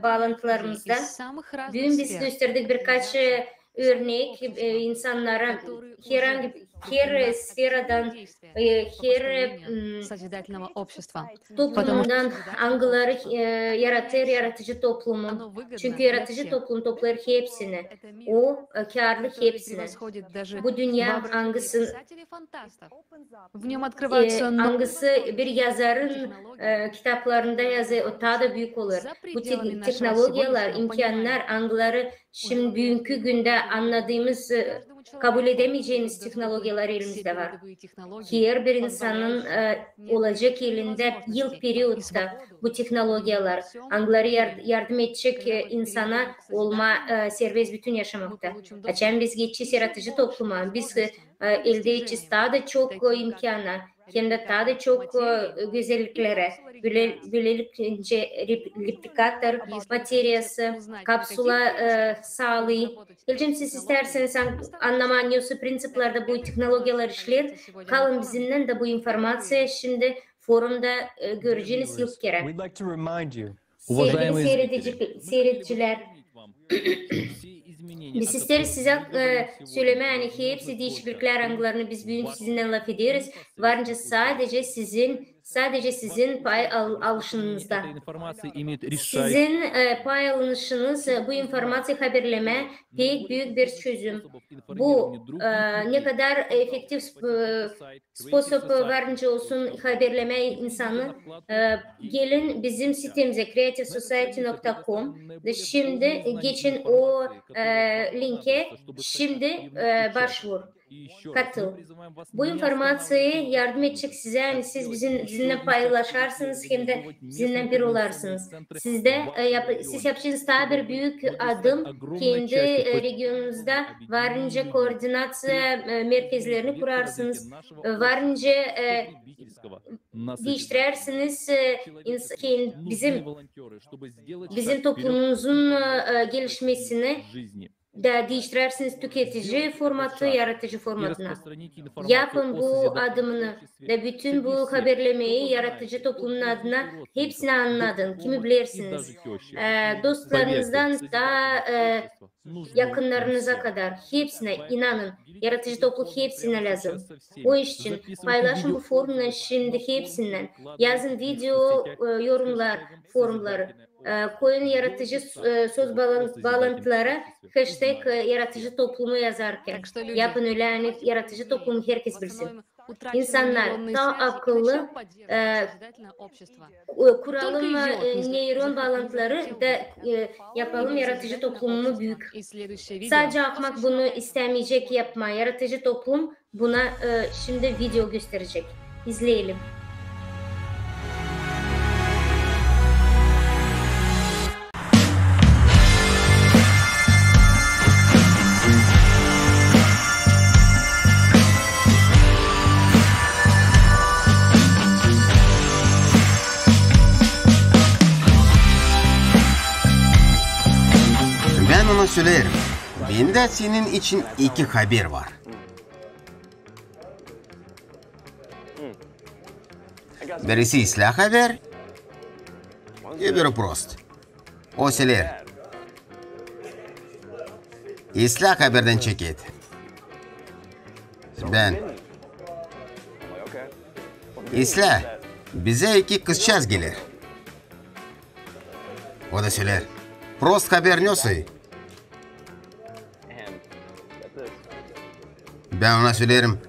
bağlantılarımızda. Bugün biz gösterdik birkaç örnek insanlara herhangi her sferadan, her toplumundan angıları yaratır yaratıcı toplumun. Çünkü yaratıcı toplum toplar hepsini. O karlı hepsini. Bu dünya angısı bir yazarın kitaplarında yazı o daha da büyük olur. Bu teknolojiler, imkanlar, angıları şimdi bugünkü günde anladığımız kabul edemeyeceğiniz teknolojiler elimizde var. Her bir insanın olacak elinde yıl periyotta bu teknolojiler, angları yardım edecek insana olma serbest bütün yaşamakta. Açan biz geçiş yaratıcı topluma, biz elde edeceğiz daha da çok imkana, hem de daha da çok güzelliklere, böylelikle replikatör materyası, kapsula sağlığı. İlcim siz isterseniz anlamanıyorsa prensiplarda bu teknolojiler işler. Kalın bizimle de bu informasyon şimdi forumda göreceğiniz ilk kere. Sevgili seyrediciler, biz isteriz size söyleme yani hepsi değişiklikler anglarını biz bugün sizinle laf ediyoruz. Varınca sadece sizin pay alışınızda. Sizin pay alışınız bu informasyon haberleme pek büyük bir çözüm. Bu ne kadar efektif sposop varınca olsun haberleme insanı gelin bizim sitemize creativesociety.com şimdi geçin o linke şimdi başvur. katıl. Bu informasyayı yardım edecek size. Yani siz bizimle paylaşarsınız hem de bizimle bir olarsınız. Siz yapacağınız daha bir büyük adım kendi regionunuzda varınca koordinasyon merkezlerini kurarsınız. Varınca değiştirirsiniz bizim toplumumuzun gelişmesini da değiştirirsiniz tüketici formatı, yaratıcı formatına. Yapın bu adımını da bütün bu haberlemeyi yaratıcı toplumun adına hepsini anladın. Kimi bilirsiniz. Dostlarınızdan da yakınlarınıza kadar hepsine inanın. Yaratıcı topluluk hepsine lazım. O iş için paylaşın bu forumla şimdi hepsinden. Yazın video, yorumlar, forumları. Koyun yaratıcı söz bağlantılara hashtag yaratıcı toplumu yazarken. Yapın öyle yani yaratıcı toplumu herkes bilsin. İnsanlar daha akıllı kuralım nöron bağlantıları da yapalım yaratıcı toplumunu büyük. Sadece akmak bunu istemeyecek yapma. Yaratıcı toplum buna şimdi video gösterecek. İzleyelim. Ben ona söylerim. Bende senin için 2 haber var. Birisi ıslah haber, öbürü prost. O söyler. Islah haberden çek et. Ben. Islah, bize 2 kızcağız gelir. O da söyler. Prost haber nasıl? Ben ona söylerim.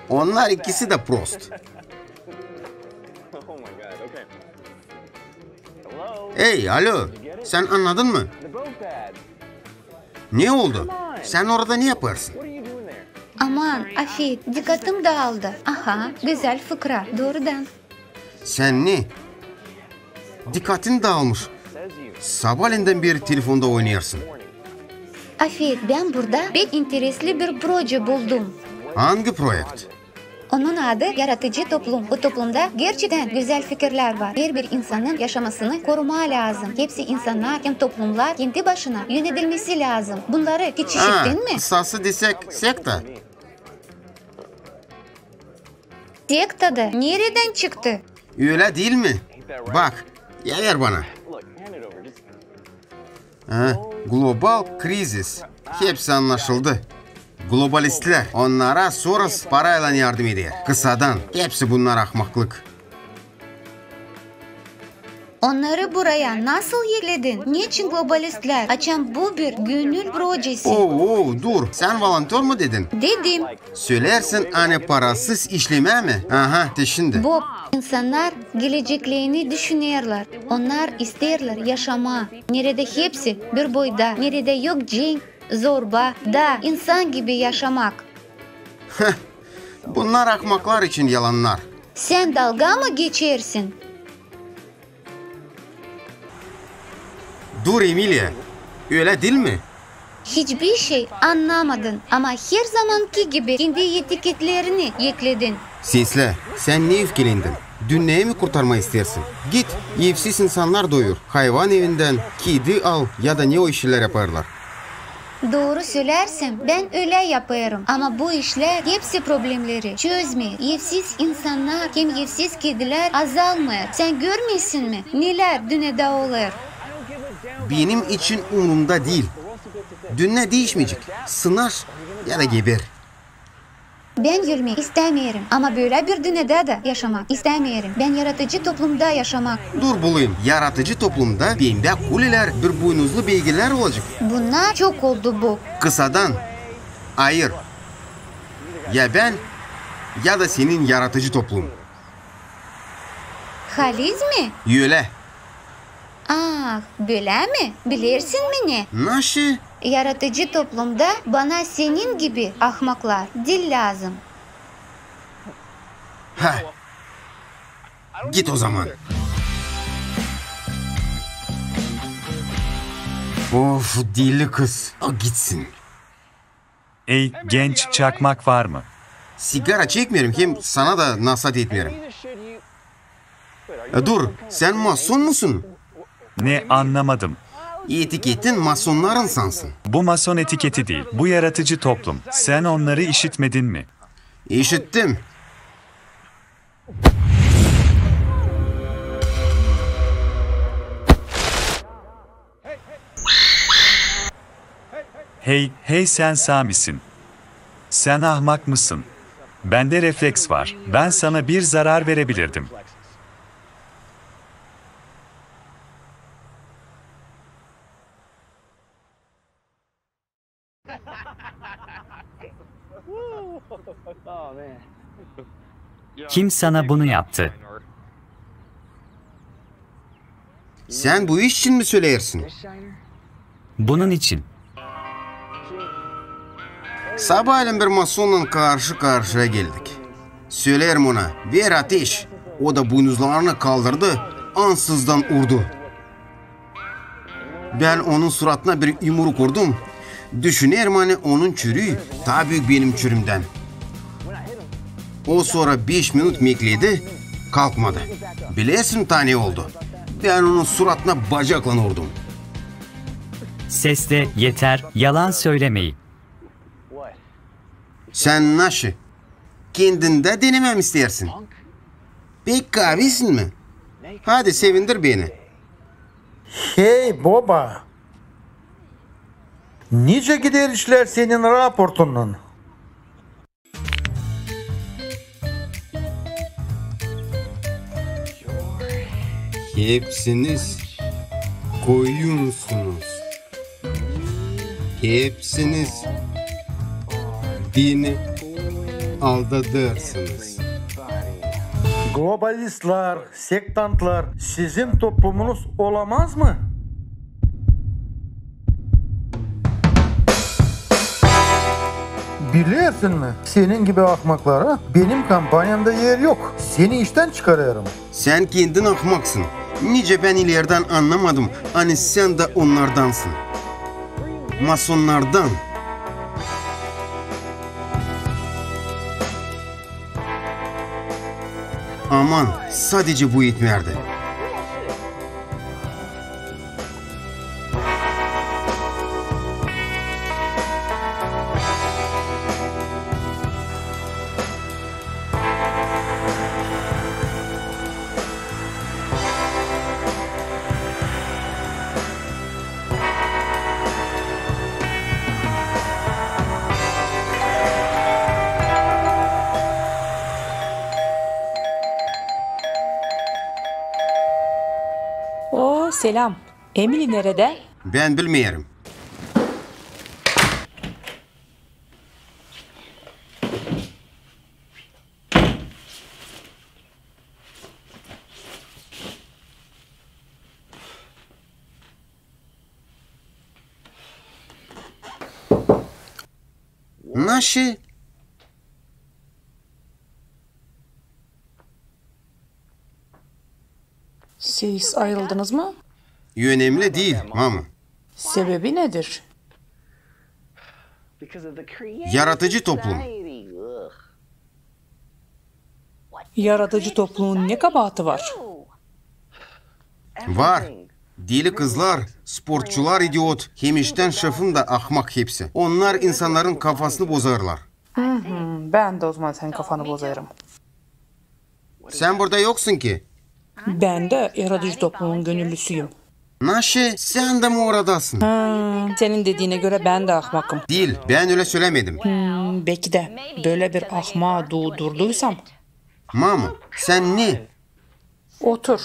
Onlar ikisi de prost. Hey, alo. Sen anladın mı? Ne oldu? Sen orada ne yaparsın? Aman, Afet, dikkatim dağıldı. Aha, güzel fıkra, doğrudan. Sen ne? Dikkatin dağılmış. Sabahleyinden beri telefonda oynuyorsun. Afet, ben burada pek interesli bir proje buldum. Hangi projekt? Onun adı yaratıcı toplum. Bu toplumda gerçekten güzel fikirler var. Her bir insanın yaşamasını koruma lazım. Hepsi insanlar hem toplumlar kendi başına yönetilmesi lazım. Bunları hiç işittin mi? Kısası desek sekta. Sekta da nereden çıktı? Öyle değil mi? Bak, ya ver bana. Global krizis. Hepsi anlaşıldı. Globalistler onlara Soros parayla yardım ediyor. Kısadan hepsi bunlar ahmaklık. Onları buraya nasıl yükledin? Niçin globalistler? Açan bu bir gönül projesi. Dur. Sen volontör mü dedin? Dedim. Söylersin hani parasız işleme mi? Aha, şimdi. Bu insanlar geleceklerini düşünüyorlar. Onlar isterler yaşama. Nerede hepsi bir boyda. Nerede yok cenk, zorba da insan gibi yaşamak. Bunlar ahmaklar için yalanlar. Sen dalga mı geçersin? Dur Emilia, öyle değil mi? Hiçbir şey anlamadın ama her zamanki gibi kendi etiketlerini ekledin. Sesle, sen ne öfkelendin? Dünyayı mı kurtarma istersin? Git, evsiz insanlar doyur. Hayvan evinden kedi al ya da ne o işler yaparlar. Doğru söylersen ben öyle yaparım. Ama bu işler hepsi problemleri çözmüyor. Evsiz insanlar hem evsiz kediler azalmıyor. Sen görmüyorsun mu? Neler dünyada olur? Benim için umurumda değil. Dünya değişmeyecek. Sınar ya da geber. Ben yürümek istemiyorum ama böyle bir dünyada da yaşamak istemiyorum. Ben yaratıcı toplumda yaşamak. Dur bulayım. Yaratıcı toplumda bende kuleler, bir boynuzlu beygirler olacak. Bunlar çok oldu bu. Kısadan. Hayır. Ya ben ya da senin yaratıcı toplum. Haliz mi? Öyle. Ah, böyle mi? Bilirsin mi ne? Nasıl? Yaratıcı toplumda bana senin gibi ahmaklar değil lazım. Ha. Git o zaman. Of, dilli kız. O gitsin. Ey genç, çakmak var mı? Sigara çekmiyorum, hem sana da nasihat etmiyorum. Dur, sen mason musun? Ne, anlamadım. Etiketin masonlar insansın. Bu mason etiketi değil, bu yaratıcı toplum. Sen onları işitmedin mi? İşittim. Hey sen sağ mısın? Sen ahmak mısın? Bende refleks var. Ben sana bir zarar verebilirdim. Kim sana bunu yaptı? Sen bu iş için mi söylersin? Bunun için. Sabahleyin bir masonla karşı karşıya geldik. Söylerim ona, ver ateş. O da boynuzlarını kaldırdı, ansızdan vurdu. Ben onun suratına bir yumruk vurdum. Düşünerim hani onun çürüğü daha büyük benim çürümden. O sonra 5 minut bekledi, kalkmadı. Bilesin tane oldu. Ben onun suratına bacakla vurdum. Sesle yeter, yalan söylemeyin. Sen nasıl? Kendinde denemem istersin. Pek kahvesin mi? Hadi sevindir beni. Hey baba. Nice gider işler senin raportunun? Hepsiniz koyunsunuz. Hepsiniz beni aldatırsınız. Globalistler, sektantlar sizin toplumunuz olamaz mı? Biliyorsun mu? Senin gibi ahmaklara benim kampanyamda yer yok. Seni işten çıkarıyorum. Sen kendin ahmaksın. Nice ben ileriden anlamadım. Hani sen de onlardansın. Masonlardan. Aman, sadece bu yetmerdi. Selam. Emily nerede? Ben bilmiyorum. Nasıl? Siz ayrıldınız mı? Önemli değil, mama. Sebebi nedir? Yaratıcı toplum. Yaratıcı toplumun ne kabahati var? Var. Deli kızlar, sportçular idiot, hem işten şefim de ahmak hepsi. Onlar insanların kafasını bozarlar. Ben de o zaman senin kafanı bozarım. Sen burada yoksun ki. Ben de yaratıcı toplumun gönüllüsüyüm. Nasıl? Sen de mi oradasın? Senin dediğine göre ben de ahmakım. Değil, ben öyle söylemedim. Belki de böyle bir ahmağı doğdurduysam. Mama, sen ne? Otur.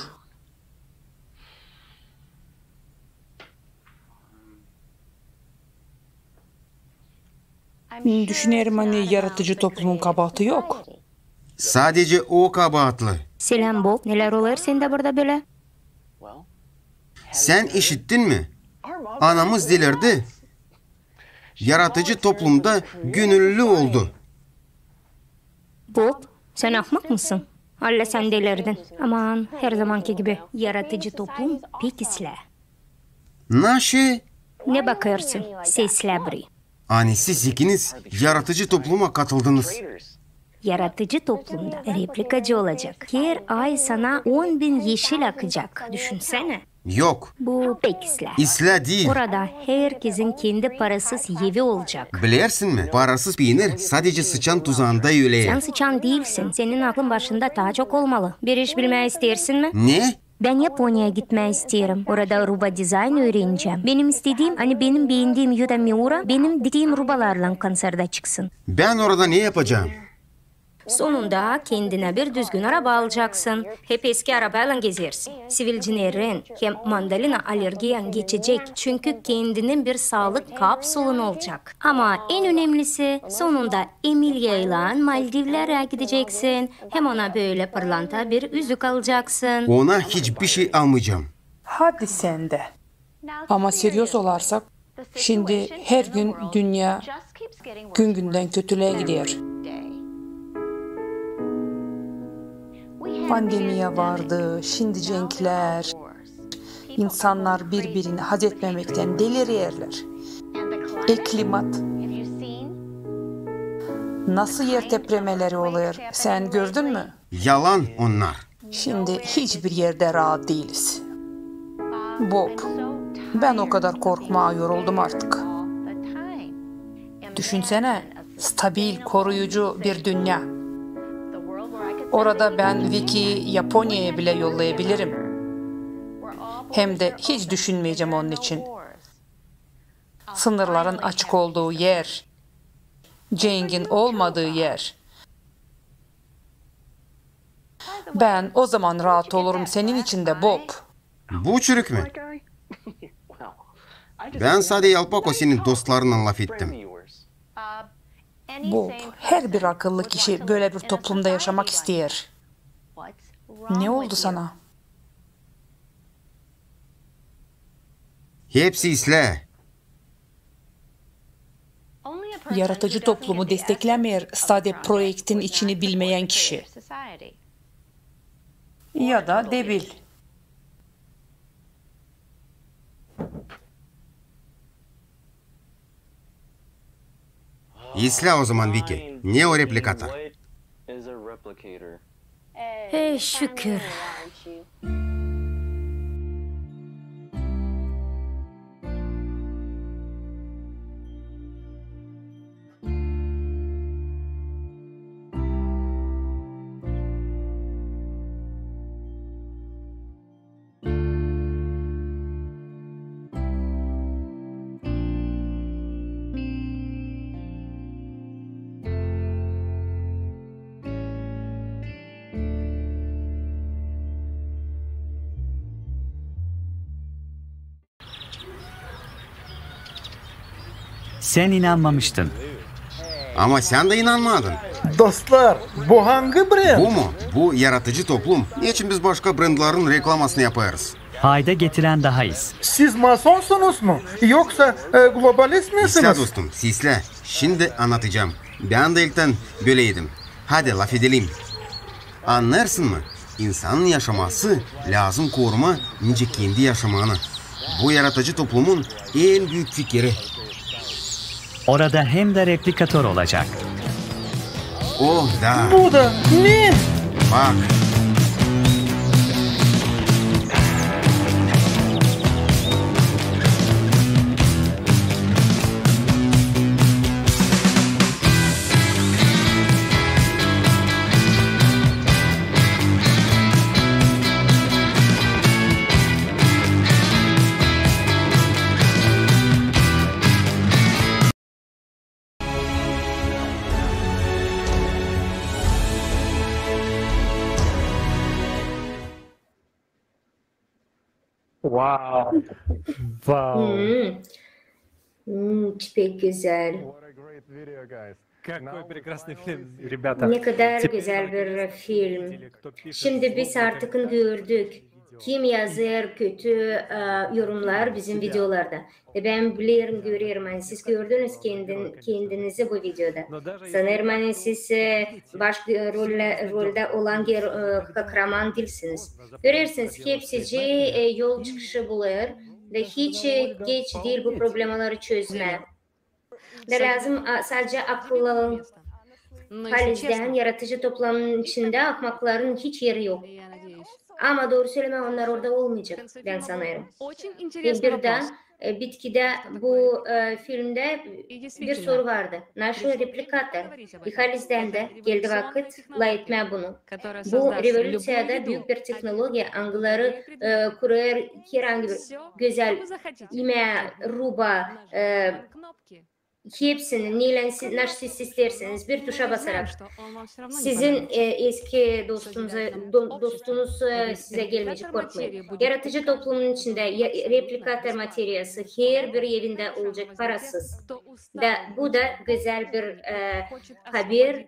Düşünelim hani yaratıcı toplumun kabahati yok. Sadece o kabahatlı. Selam Bob, neler oluyor sende burada böyle? Sen işittin mi? Anamız delirdi. yaratıcı toplumda gönüllü oldu. Bob, sen ahmak mısın? Allah sen delirdin. Aman her zamanki gibi yaratıcı toplum pek isle. Naşı? Ne bakıyorsun? Sesle biri. Hani siz ikiniz yaratıcı topluma katıldınız. Yaratıcı toplumda replikacı olacak. Her ay sana 10.000 yeşil akacak. Düşünsene. Yok. Bu pek isle. İsle değil. Orada herkesin kendi parasız evi olacak. Bilirsin mi? Parasız peynir sadece sıçan tuzağında öyle. Sen sıçan değilsin. Senin aklın başında daha çok olmalı. Bir iş bilmeyi istersin mi? Ne? Ben Japonya'ya gitmeyi isterim. Orada ruba dizayn öğreneceğim. Benim istediğim benim beğendiğim Yuda Miura benim diktiğim rubalarla konserde çıksın. Ben orada ne yapacağım? Sonunda kendine bir düzgün araba alacaksın. Hep eski arabayla gezersin. Sivilcilerin hem mandalina alerjiyen geçecek. Çünkü kendinin bir sağlık kapsülün olacak. Ama en önemlisi sonunda Emilia ile Maldivlere gideceksin. Hem ona böyle pırlanta bir yüzük alacaksın. Ona hiçbir şey almayacağım. Hadi sen de. Ama seriyoz olarsak, şimdi her gün dünya gün günden kötülüğe gidiyor. Pandemiye vardı, şimdi cenkler. İnsanlar birbirini haz etmemekten deliriyorlar. Klimat. Nasıl yer depremeleri oluyor, sen gördün mü? Yalan onlar. Şimdi hiçbir yerde rahat değiliz. Bob, ben o kadar korkmaya yoruldum artık. Düşünsene, stabil, koruyucu bir dünya. Orada ben Vicky'yi Japonya'ya bile yollayabilirim. Hem de hiç düşünmeyeceğim onun için. Sınırların açık olduğu yer, Cenk'in olmadığı yer. Ben o zaman rahat olurum senin için de Bob. Bu çürük mü? Ben sadece Yalpako senin dostlarından laf ettim. Bob, her bir akıllı kişi böyle bir toplumda yaşamak ister. Ne oldu sana? Hepsi isle. Yaratıcı toplumu desteklemeyer sadece projektin içini bilmeyen kişi. Ya da debil. İsle o zaman Vicky. Ne o replikata? Şükür. Sen inanmamıştın. Ama sen de inanmadın. Dostlar, bu hangi brand? Bu mu? Bu yaratıcı toplum. Niçin biz başka brandların reklamasını yaparız? Fayda getiren daha iyi. Siz masonsunuz mu? Yoksa globalist misiniz? İsle dostum, sisle. Şimdi anlatacağım. Ben de ilkten böyleydim. Hadi laf edelim. Anlarsın mı? İnsanın yaşaması lazım koruma nice kendi yaşamanı. Bu yaratıcı toplumun en büyük fikri. Orada hem de replikatör olacak. Oh da. Bu da ne? Bak. Wow. Wow. Pek güzel. Какой прекрасный фильм, ребята. Ne kadar güzel bir film. Şimdi biz artık gördük. kim yazır kötü yorumlar bizim videolarda. Ben biliyorum, görüyorum. Yani siz gördünüz kendinizi bu videoda. Sanırım hani siz baş rolde olan kahraman değilsiniz. Görürsünüz hepsi yol çıkışı bulur ve hiç geç değil bu problemleri çözme. De lazım sadece akıllı halizden yaratıcı toplumun içinde ahmakların hiç yeri yok. Ama doğru söyleme onlar orada olmayacak ben sanırım. Birden bitkide bu filmde bir soru vardı. Naşı replikatör. İhalizden de geldi vakit etme bunu. Bu revolüsyada büyük bir teknoloji angıları kuruyor herhangi bir güzel ime, ruba, hepsini neyle siz isterseniz bir tuşa basarak sizin eski dostunuz size gelmeyecek, korkmayın. Yaratıcı toplumun içinde replikatör materyası her bir evinde olacak parasız. Bu da güzel bir haber.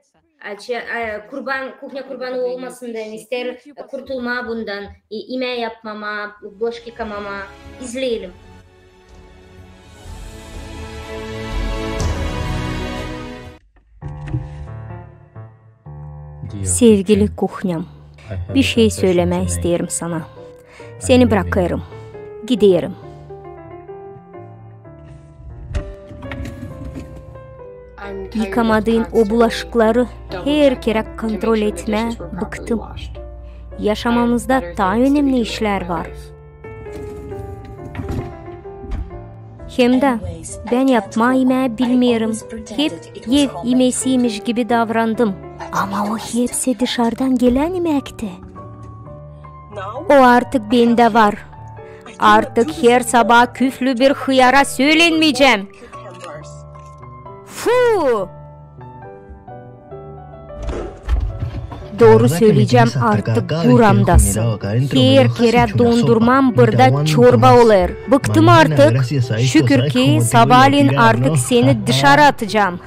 Kuhnya kurbanı olmasından ister kurtulma bundan, ime yapmama, bulaşık yıkamama izleyelim. Sevgili kuhnyam, bir şey söylemek isterim sana. Seni bırakırım, giderim. Yıkamadığın o bulaşıkları her kere kontrol etme, bıktım. Yaşamamızda daha önemli işler var. Hem de ben yapma yemeği bilmiyorum. Hep ev yemesiymiş gibi davrandım. Ama o hepsi dışarıdan gelen yemekti. O artık bende var. Artık her sabah küflü bir hıyara söylenmeyeceğim. Fu! Doğru söyleyeceğim, artık buramdasın. Her kere dondurmam burada çorba olur. Bıktım artık. Şükür ki sabahleyin artık seni dışarı atacağım.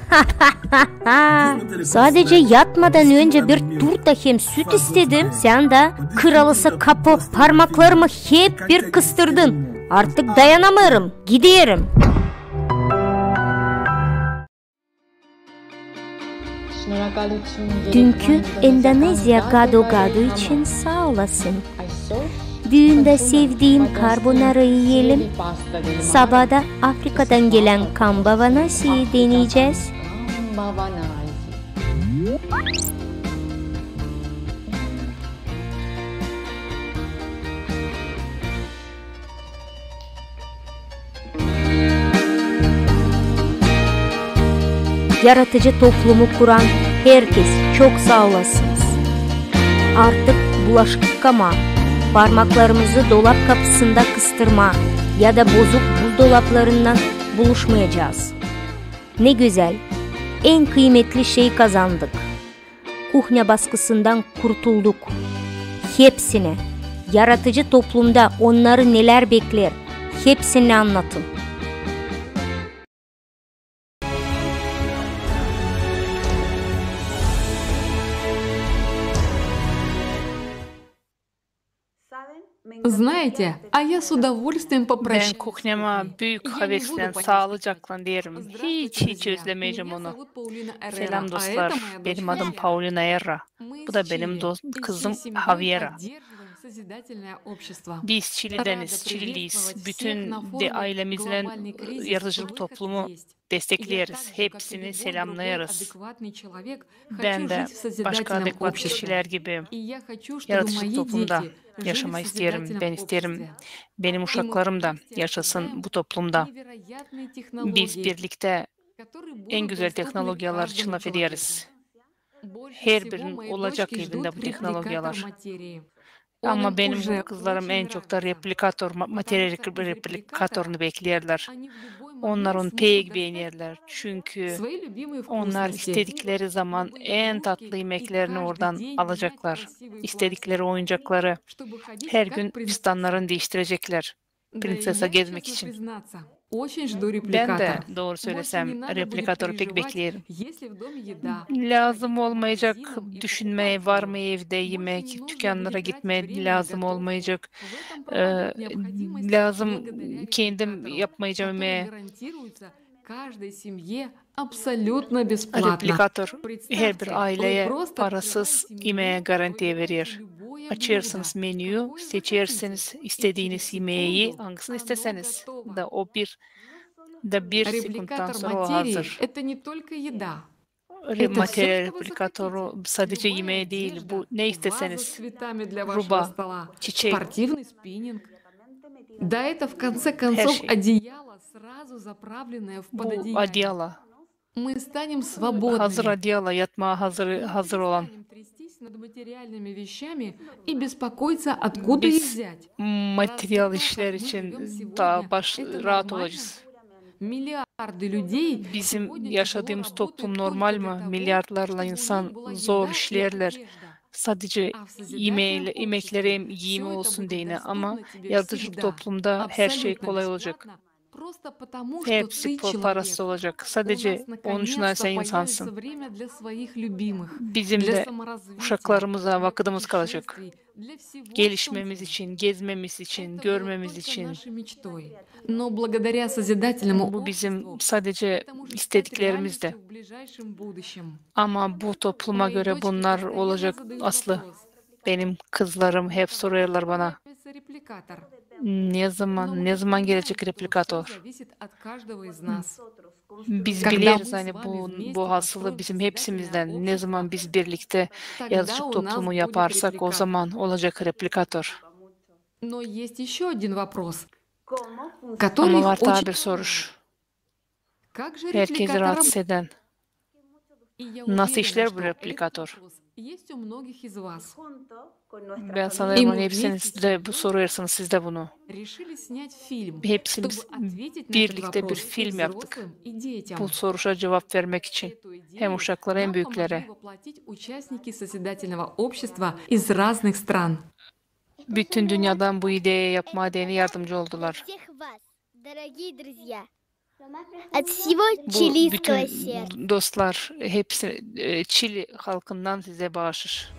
Sadece yatmadan önce bir turta hem süt istedim. Sen de kralısı kapı parmaklarımı hep bir kıstırdın. Artık dayanamıyorum. Gidiyorum. Dünkü Endonezya gado-gado için sağ olasın. Düğünde sevdiğim carbonara yiyelim. Sabahda Afrika'dan gelen kambava nasi'yi deneyeceğiz. Yaratıcı toplumu kuran herkes çok sağ olasınız. Artık bulaşık yıkama, parmaklarımızı dolap kapısında kıstırma ya da bozuk buzdolaplarından buluşmayacağız. Ne güzel, en kıymetli şeyi kazandık. Kuhnya baskısından kurtulduk. Hepsine, yaratıcı toplumda onları neler bekler, hepsini anlatın. Знаете, а я с удовольствием Ben попрощаюсь. kuhnyama büyük hevesle, sağlıcakla derim. Hiç özlemeyeceğim onu. Selam dostlar, benim adım Paulina Erra. Bu da benim kızım Javiera. Biz Çili'deniz, Çili'liyiz. Bütün ailemizle yaratıcılık toplumu destekleriz. Hepsini selamlayarız. Ben de başka adekvat kişiler gibi yaratıcılık toplumda yaşamayı isterim. Ben isterim benim uşaklarım da yaşasın bu toplumda. Biz birlikte en güzel teknolojiler için laf ederiz. Her birinin olacak evinde bu teknolojiler. Ama benim kızlarım en çok da materyal replikatörünü beklerler. Onlar onu pek beğenirler. Çünkü onlar istedikleri zaman en tatlı yemeklerini oradan alacaklar. İstedikleri oyuncakları her gün fistanlarını değiştirecekler. Prinsesa gezmek için. Ben de doğru söylesem replikatörü pek bekleyelim. Lazım olmayacak düşünmeye, var mı evde yemek, dükkanlara gitmeye lazım olmayacak. Lazım kendim yapmayacağım yemeğe. Replikatör her bir aileye parasız yemeğe garanti verir. Açarsınız menüyü, seçersiniz istediğiniz yemeği, hangisini isteseniz. Bir sekunddan sonra o hazır. Materyal replikatörü sadece yemeği değil, bu ne isteseniz. Ruba, çiçek. Да, это в конце концов одеяло, сразу заправленное в под Bu adiyala. Мы станем свободными. Hazır adiyala, yatmağa hazır olan. Трястись над материальными вещами и беспокоиться, откуда их взять. Materyal işler için daha rahat olacağız. Миллиарды людей. Bizim yaşadığımız toplum normal mi? Milyarlarla insan zor işlerler. Sadece yemekleri yiyeyim olsun diye ama yaratıcı toplumda her şey kolay olacak. Hepsi parası olacak. Sadece onun için sen insansın. Bizim de uşaklarımıza vakitimiz kalacak. Gelişmemiz için, gezmemiz için, görmemiz için. Bu bizim sadece istediklerimizde. Ama bu topluma göre bunlar olacak aslı. Benim kızlarım hep soruyorlar bana. Ne zaman gelecek replikatör? Biz biliriz hani bu hasılı bizim hepsimizden. Ne zaman biz birlikte yazıcı toplumu yaparsak o zaman olacak replikatör. Ama var daha bir soruş. Herkesi rahatsız eden. Nasıl işler bu replikatör? Ben sanırım hepsiniz de bu soruyorsunuz siz de bunu. Hepsimiz birlikte bir film yaptık. Bu soruşa cevap vermek için. Hem uşaklara hem büyüklere. Bütün dünyadan bu ideyi yapma diye yardımcı oldular. Bu bütün dostlar hepsi Çili halkından size bağışır.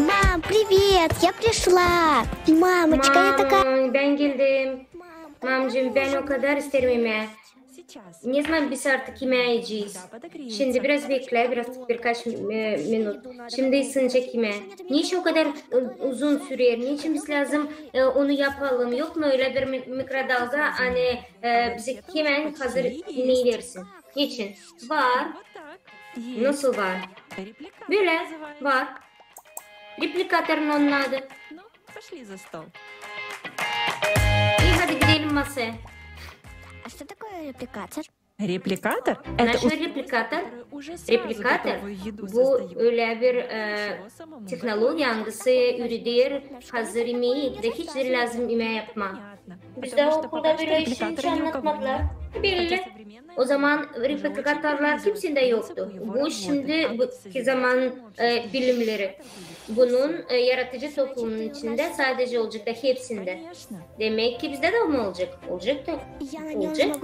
Мам, привет, я пришла. Мамочка, я такая... Ben geldim. Mamcığım ben o kadar isterim yemeği. Ne zaman biz artık yemeği yiyeceğiz? Şimdi biraz bekle, birkaç minut. Şimdi ısınacak yemeği. Niçin o kadar uzun sürer? Niçin biz lazım onu yapalım? Yok mu öyle bir mikrodalga hani bize hemen hazır ne versin? Niçin? Var. Nasıl var? Böyle var. Replikatörün onun adı. İyi hadi gidelim masaya. А что такое репликатор? Репликатор? Наш репликатор, bu öyle bir teknoloji hangisi üretiyor, hazır yemeği de hiç de lazım yemeği yapma. Bizde okulda böyle işi hiç anlatmadılar. Belli. O zaman replikatörler kimsinde yoktu. Bu şimdi bu zaman bilimleri. Bunun yaratıcı toplumun içinde sadece olacak da hepsinde. Demek ki bizde de mi olacak? Olacak da. Olacak.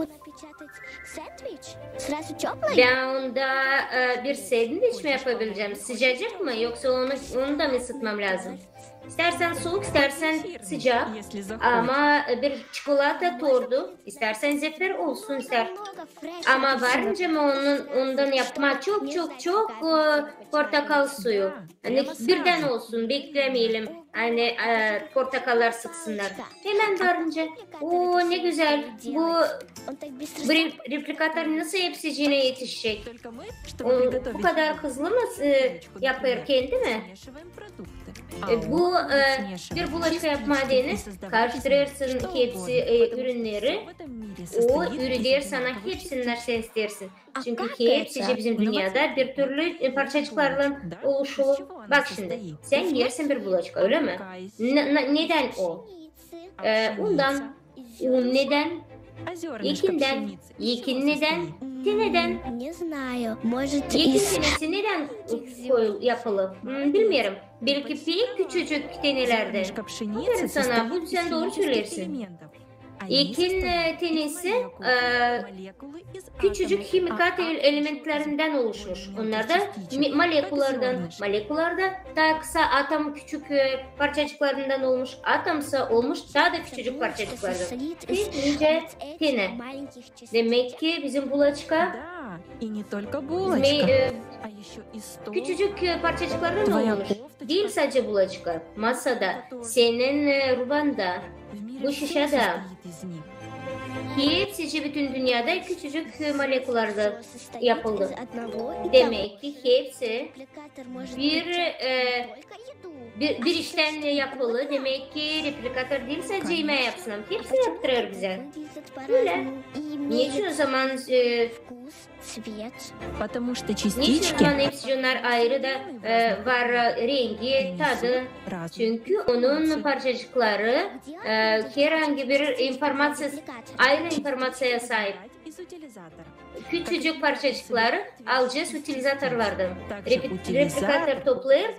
Ben onda bir sandviç mi yapabileceğim? Sıcacık mı yoksa onu da mı ısıtmam lazım? İstersen soğuk, istersen sıcak. Ama bir çikolata tordu. İstersen zefir olsun ister. Ama varınca mı ondan yapma çok portakal suyu. Hani birden olsun, beklemeyelim. Hani portakallar sıksınlar. Hemen varınca. Oo ne güzel. Bu replikatör nasıl hepsicine yetişecek? Bu kadar hızlı mı yapıyor kendi mi? Bu bir bulaşık yapma deniz. Karıştırırsın hepsi ürünleri. O ürünler sana hepsinden sen istersin. Çünkü hepsi bizim dünyada bir türlü parçacıklarla oluşuyor. Bak şimdi sen yersin bir bulaşık öyle mi? Neden o? Ondan, neden? Yekin neden? Eti neden? Yetim tenesi neden yapılı? Bilmiyorum. Belki pek küçücük tenelerde. Aferin sana, bu sen doğru söylersin. Ekin tenisi küçücük kimikal elementlerinden oluşmuş. Onlar da moleküllerden daha kısa atom küçük parçacıklarından olmuş. Atomsa olmuş daha da küçücük parçacıklardan. Nice tene. Demek ki bizim bulaçka küçücük parçacıklardan olmuş. Değil sadece bulaçka. Masada, senin rubanda, bu şişede. Hepsi bütün dünyada küçücük moleküllerde yapıldı. Demek ki hepsi bir işten yapılı. Demek ki replikatör değil sadece yemeği yapsın. Hepsi yaptırır bize. Öyle. Niçin o zaman niçin o zaman hepsi onlar ayrı da var rengi, tadı. Çünkü onun parçacıkları herhangi bir aynı informasyaya sahip. Küçücük parçacıkları alacağız utilizatörlerden. Replikatör toplayır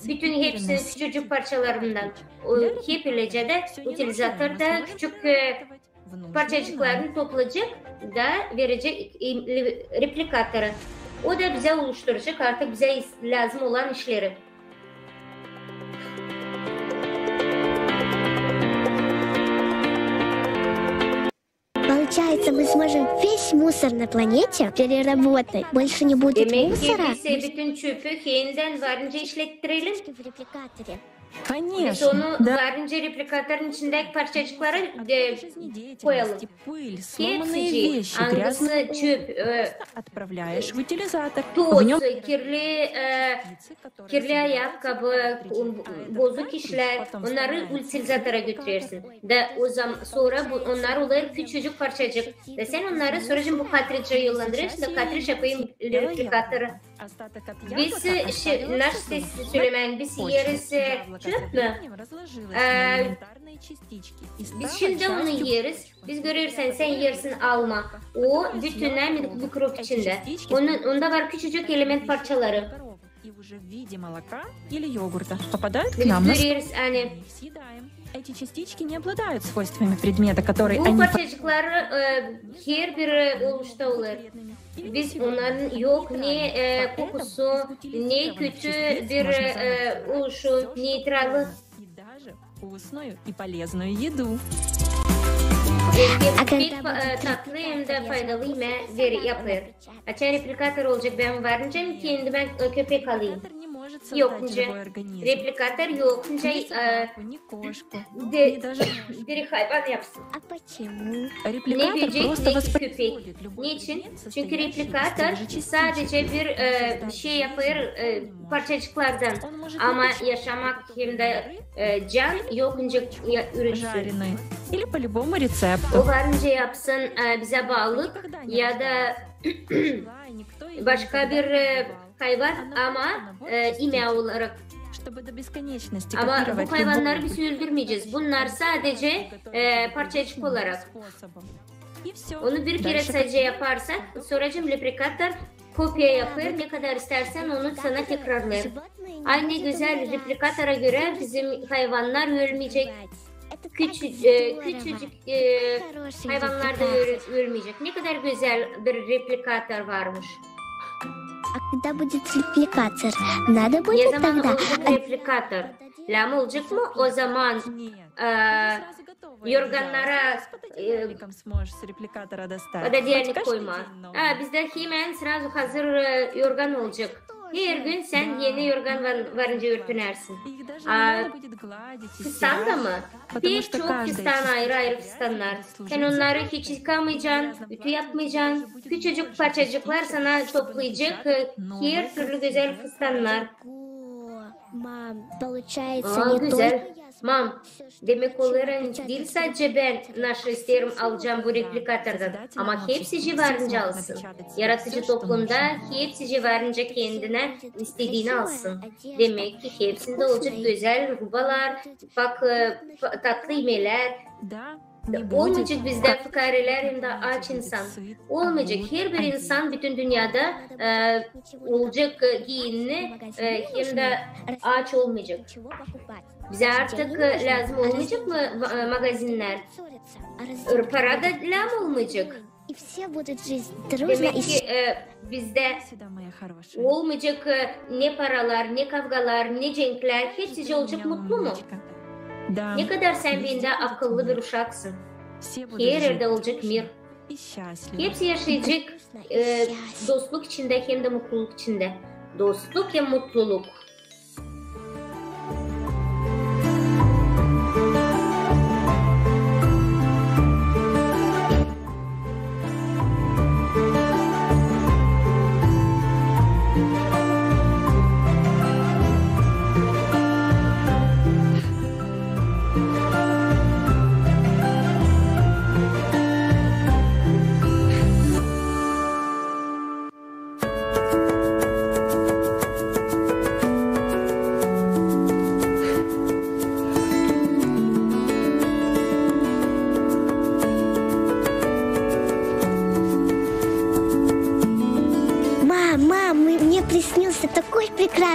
bütün hepsini küçücük parçalarından. Hep ilece de utilizatör da küçük parçacıklarını toplayacak da verecek replikatöre. O da bize oluşturacak artık bize lazım olan işleri. Получается, мы сможем весь мусор на планете переработать. Больше не будет мусора. Demek ki bütün çöpü yeniden varınca işlettirelim. Biz onu varınca replikatörün içindeki parçacıklara koyalım. Hepsi hangisi çöp, toz, kirli ayakkabı, bozuk işler, onları utilizatöre götürüyorsun. O zaman sonra onlar olur küçücük parçacık. Ve sen onları sonra bu kartridge yollandırıyorsun da kartridge yapayım replikatöre. Biz, nasıl söylemen, biz yeriz çöp mü? Biz şimdi onu yeriz. Biz görürsen sen yersin alma. O bütünler mikrop içinde. Onda var küçücük element parçaları. Biz görürüz hani. Эти частички не обладают свойствами предмета, который они... Bu parçacıklar her bir oluşta olur. Biz onların yok ne kokusu, ne kötü bir oluşu, neytralı. Вкусную и полезную еду. Pek tatlı hem de faydalı yemeği yapar. Açar replikatör olacak ben varınca kendime köpek alayım. Yokunca replikatör yokunca bir hayvan yapsın. Ne büyüyecek ne köpek. Niçin? Çünkü replikatör sadece bir şey yapar parçacıklardan. Ama yaşamak hem de can yokunca üretsin. O varınca yapsın bize balık ya da başka bir hayvan ama yemeği olarak. Ama bu hayvanları biz öldürmeyeceğiz. Bunlar sadece parçacık olarak. Onu bir kere sadece yaparsak sonracığım replikatör kopya yapar. Ne kadar istersen onu sana tekrarlar. Aynı güzel replikatöre göre bizim hayvanlar ölmeyecek. Küçücük hayvanlar da ölmeyecek. Ne kadar güzel bir replikatör varmış. Когда будет репликатор? Надо будет тогда... Ne zaman olacak replikatör? Lam olacak mı? O zaman yorganlara da diğerini koyma. Bizde hemen sırası hazır yorgan olacak. Her gün sen yeni yorgan varınca örtünersin. Fıstanda mı? Pek çok fıstan ayrı fıstanlar. Sen onları hiç yıkamayacaksın, ütü yapmayacaksın. Küçücük parçacıklar sana toplayacak her türlü güzel fıstanlar. Güzel. Mam, demek olarak değil sadece ben naşı isterim alacağım bu replikatörden. Ama hepsi civarınca alsın. Yaratıcı toplumda hepsi civarınca kendine istediğini alsın. Demek ki hepsinde olacak güzel rubalar, bak tatlı yemeler. Olmayacak bizde fıkareler hem de aç insan. Olmayacak. Her bir insan bütün dünyada olacak giyinli hem de aç olmayacak. Bize artık lazım olmayacak mı magazinler? Para da lazım olmayacak. Demek ki bizde olmayacak ne paralar, ne kavgalar, ne cenkler, hepsi olacak mutlu mu? Ne kadar sen bende akıllı bir uşaksın. Her yerde olacak mir. Hepsi yaşayacak dostluk içinde hem de mutluluk içinde. Dostluk hem mutluluk.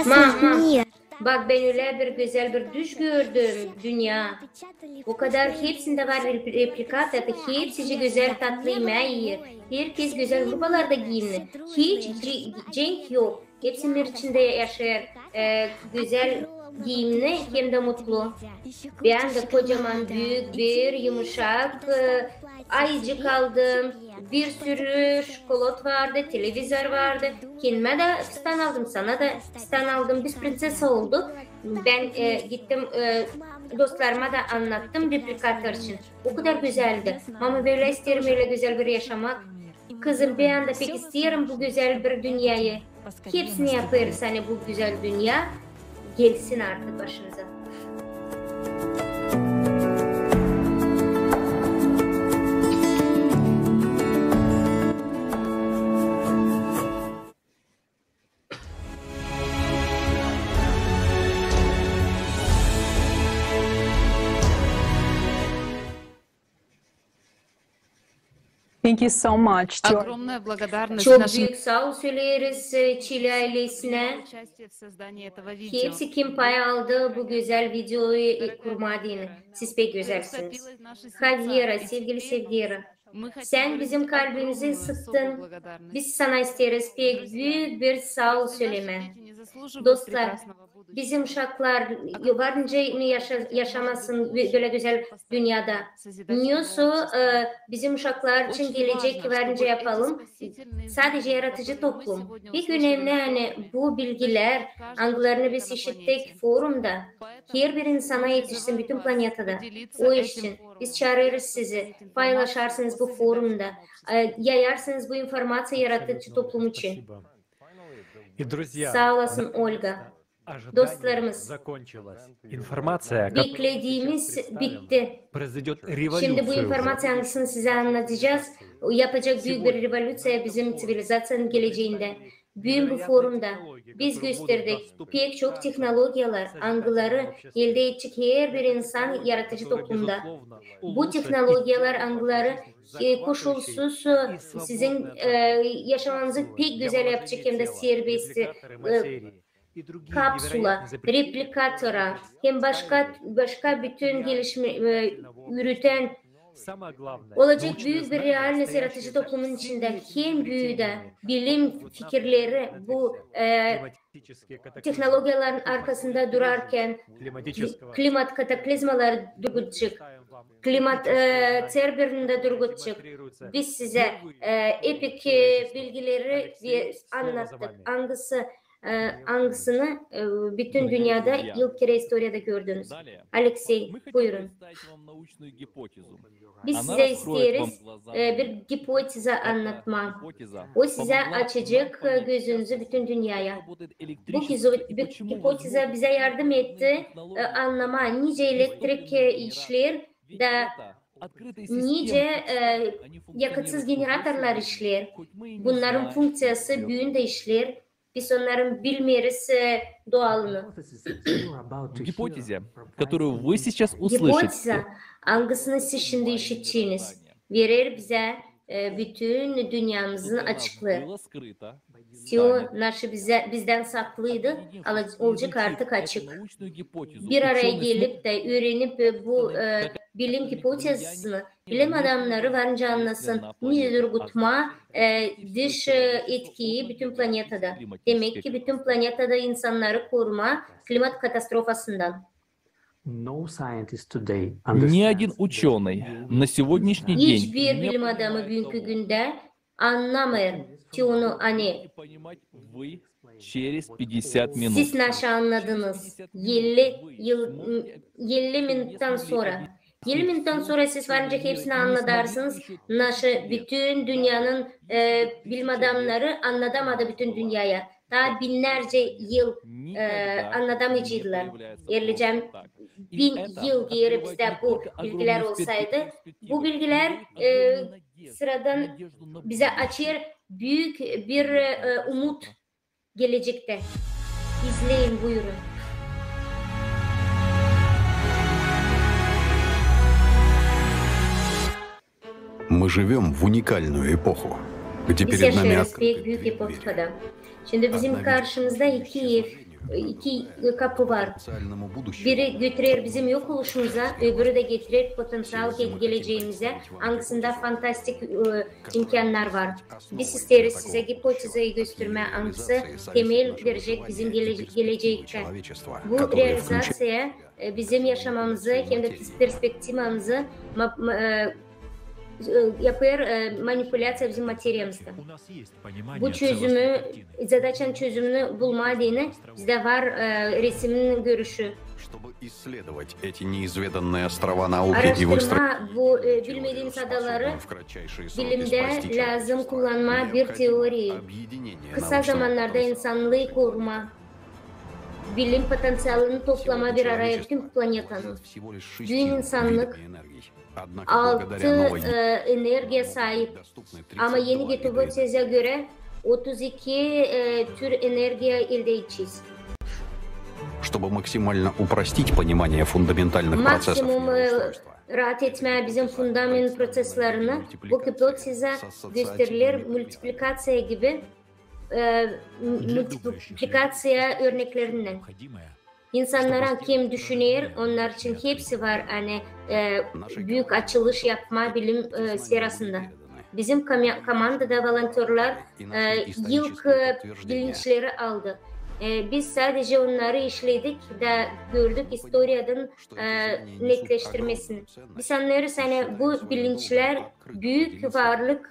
Mama, bak ben öyle bir güzel bir düş gördüm dünya. O kadar hepsinde var replikat, hepsi güzel tatlı yemeği yer. Herkes güzel grubalarda giyinir. Hiç cenk yok. Hepsinin içinde yaşar. Güzel giyimli hem de mutlu. Ben de kocaman büyük bir yumuşak ayıcık aldım. Bir sürü şokolat vardı, televizör vardı. Kendime de fistan aldım, sana da fistan aldım. Biz prinsesa olduk. Ben gittim dostlarıma da anlattım replikatlar için. O kadar güzeldi. Ama böyle isterim öyle güzel bir yaşamak. Kızım bir anda pek isterim bu güzel bir dünyayı. Hepsini yaparız hani bu güzel dünya. Gelsin artık başımıza. Thank you so much. Огромная благодарность Çok нашим büyük sağ ol söyleriz Çile ailesine. участие в sоздании этого видео. Hepsi kim pay aldı bu güzel videoyu kurmadığını. Siz pek güzelsiniz. Hadiyera, sevgili Sevdira. Sen bizim kalbimizi ısıttın. Biz sana isteriz pek büyük bir sağ ol söyleme. Dostlar, bizim uşaklar varınca yaşamasın böyle güzel dünyada. Niyusu bizim uşaklar için gelecek varınca yapalım. Sadece yaratıcı toplum. Pek önemli yani bu bilgiler, anılarını biz işittik forumda. Her bir insana yetişsin bütün planetede. O için biz çağırırız sizi. Paylaşarsınız bu forumda. Yayarsınız bu informasyayı yaratıcı toplum için. Sağ olasın Olga. Dostlarımız, beklediğimiz bitti. Şimdi bu informasyon hangisini size anlatacağız. Yapacak büyük bir revolüsya bizim sivilizasyonun geleceğinde. Bugün bu forumda biz gösterdik pek çok teknolojiler, algıları elde edecek her bir insan yaratıcı toplumda. Bu teknolojiler, algıları koşulsuz sizin yaşamanızı pek güzel yapacak hem de serbest kapsula, replikatora hem başka bütün gelişme yürüten olacak büyük bir real yaratıcı toplumun içinde hem büyüde bilim fikirleri bu teknolojilerin arkasında durarken klimat kataklizmalar duracak, klimat serberinde duracak. Biz size epik bilgileri anlattık. Hangisini bütün dünyada ilk kere historiada gördünüz. Alexey, buyurun. Biz size isteriz bir hipoteze anlatma. O size açacak gözünüzü bütün dünyaya. Bu hipoteze bize yardım etti anlama nice elektrik işler de nice yakıtsız generatörler işler. Bunların funksiyası büyüğünde işler. Biz onların bilmiyoruz doğalını. В гипотезе, которую вы сейчас Hipoteza, услышите, hangisini siz şimdi işittiğiniz verir bize bütün dünyamızın açıklığı. было skryto, Teo naşı bizden saklıydı, olacak artık açık. научную гипотезу. Bir araya Ученый gelip de öğrenip bu bilim hipotezisini bilim adamları varınca anlasın. Nedir gutma dış etkiyi bütün planetada. Demek ki bütün planetada insanları koruma klimat katastrofasından. Ни один ученый на сегодняшний день Hiçbir bilim adamı bugünkü günde anlamıyor Teo'nu hani вы через 50 минут. siz nasıl anladınız 50 minuttan sonra. 50 minuttan sonra siz varınca hepsini anlarsınız. Nasıl bütün dünyanın bilim adamları anlatamadı bütün dünyaya. Daha binlerce yıl anlatamayacaklar. Yerleyeceğim 1000 yıl geri bizde bu bilgiler olsaydı, bu bilgiler sıradan bize açır büyük bir umut gelecekte. İzleyin, buyurun. Мы живем в уникальную эпоху, где Biz перед нами yaşıyoruz büyük epokhada. Şimdi bizim karşımızda iki kapı var. Biri götürür bizim yok oluşumuza, öbürü de getirir potansiyel geleceğimize. Hangisinde fantastik imkanlar var. Biz isteriz size hipotezeyi gösterme, hangisi temel verecek bizim gelecekte. Bu realizasya bizim yaşamamızı hem de perspektifimizi yapıyor manipülasyon bizim materyamızda. Bu çözümü, задачanın çözümünü bulma adına bizde var resimin görüşü. Araştırma bu bilmediğimiz adaları bilimde lazım kullanma bir teori. Kısa zamanlarda insanlığı koruma, bilim potansiyelini toplama bir araya bütün planetanın. Bütün insanlık 6 enerjiye sahip ama yeni hipoteze göre 32 tür enerji elde edeceğiz. Чтобы максимально упростить понимание фундаментальных процессов. Maksimum rahat etmeye bizim fundament proseslerini bu hipoteze gösterilir multiplikasya gibi multiplikasya örneklerinden. İnsanlara kim düşünüyor, onlar için hepsi var hani büyük açılış yapma bilim sferasında. Bizim komandada volontörler ilk bilinçleri aldı. Biz sadece onları işledik de gördük historiadan netleştirmesini. Biz anlıyoruz hani bu bilinçler büyük varlık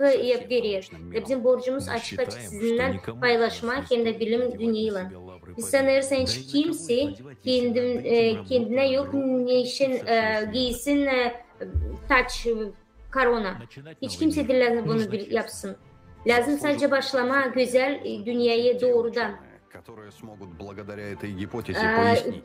verir. Bizim borcumuz açık açık sizinle paylaşmak hem de bilim dünyayla. Biz sanıyoruz hiç kimse kendine yok nişin giysin taç korona. Hiç kimse de bunu yapsın. Lazım sadece başlama güzel dünyayı doğrudan.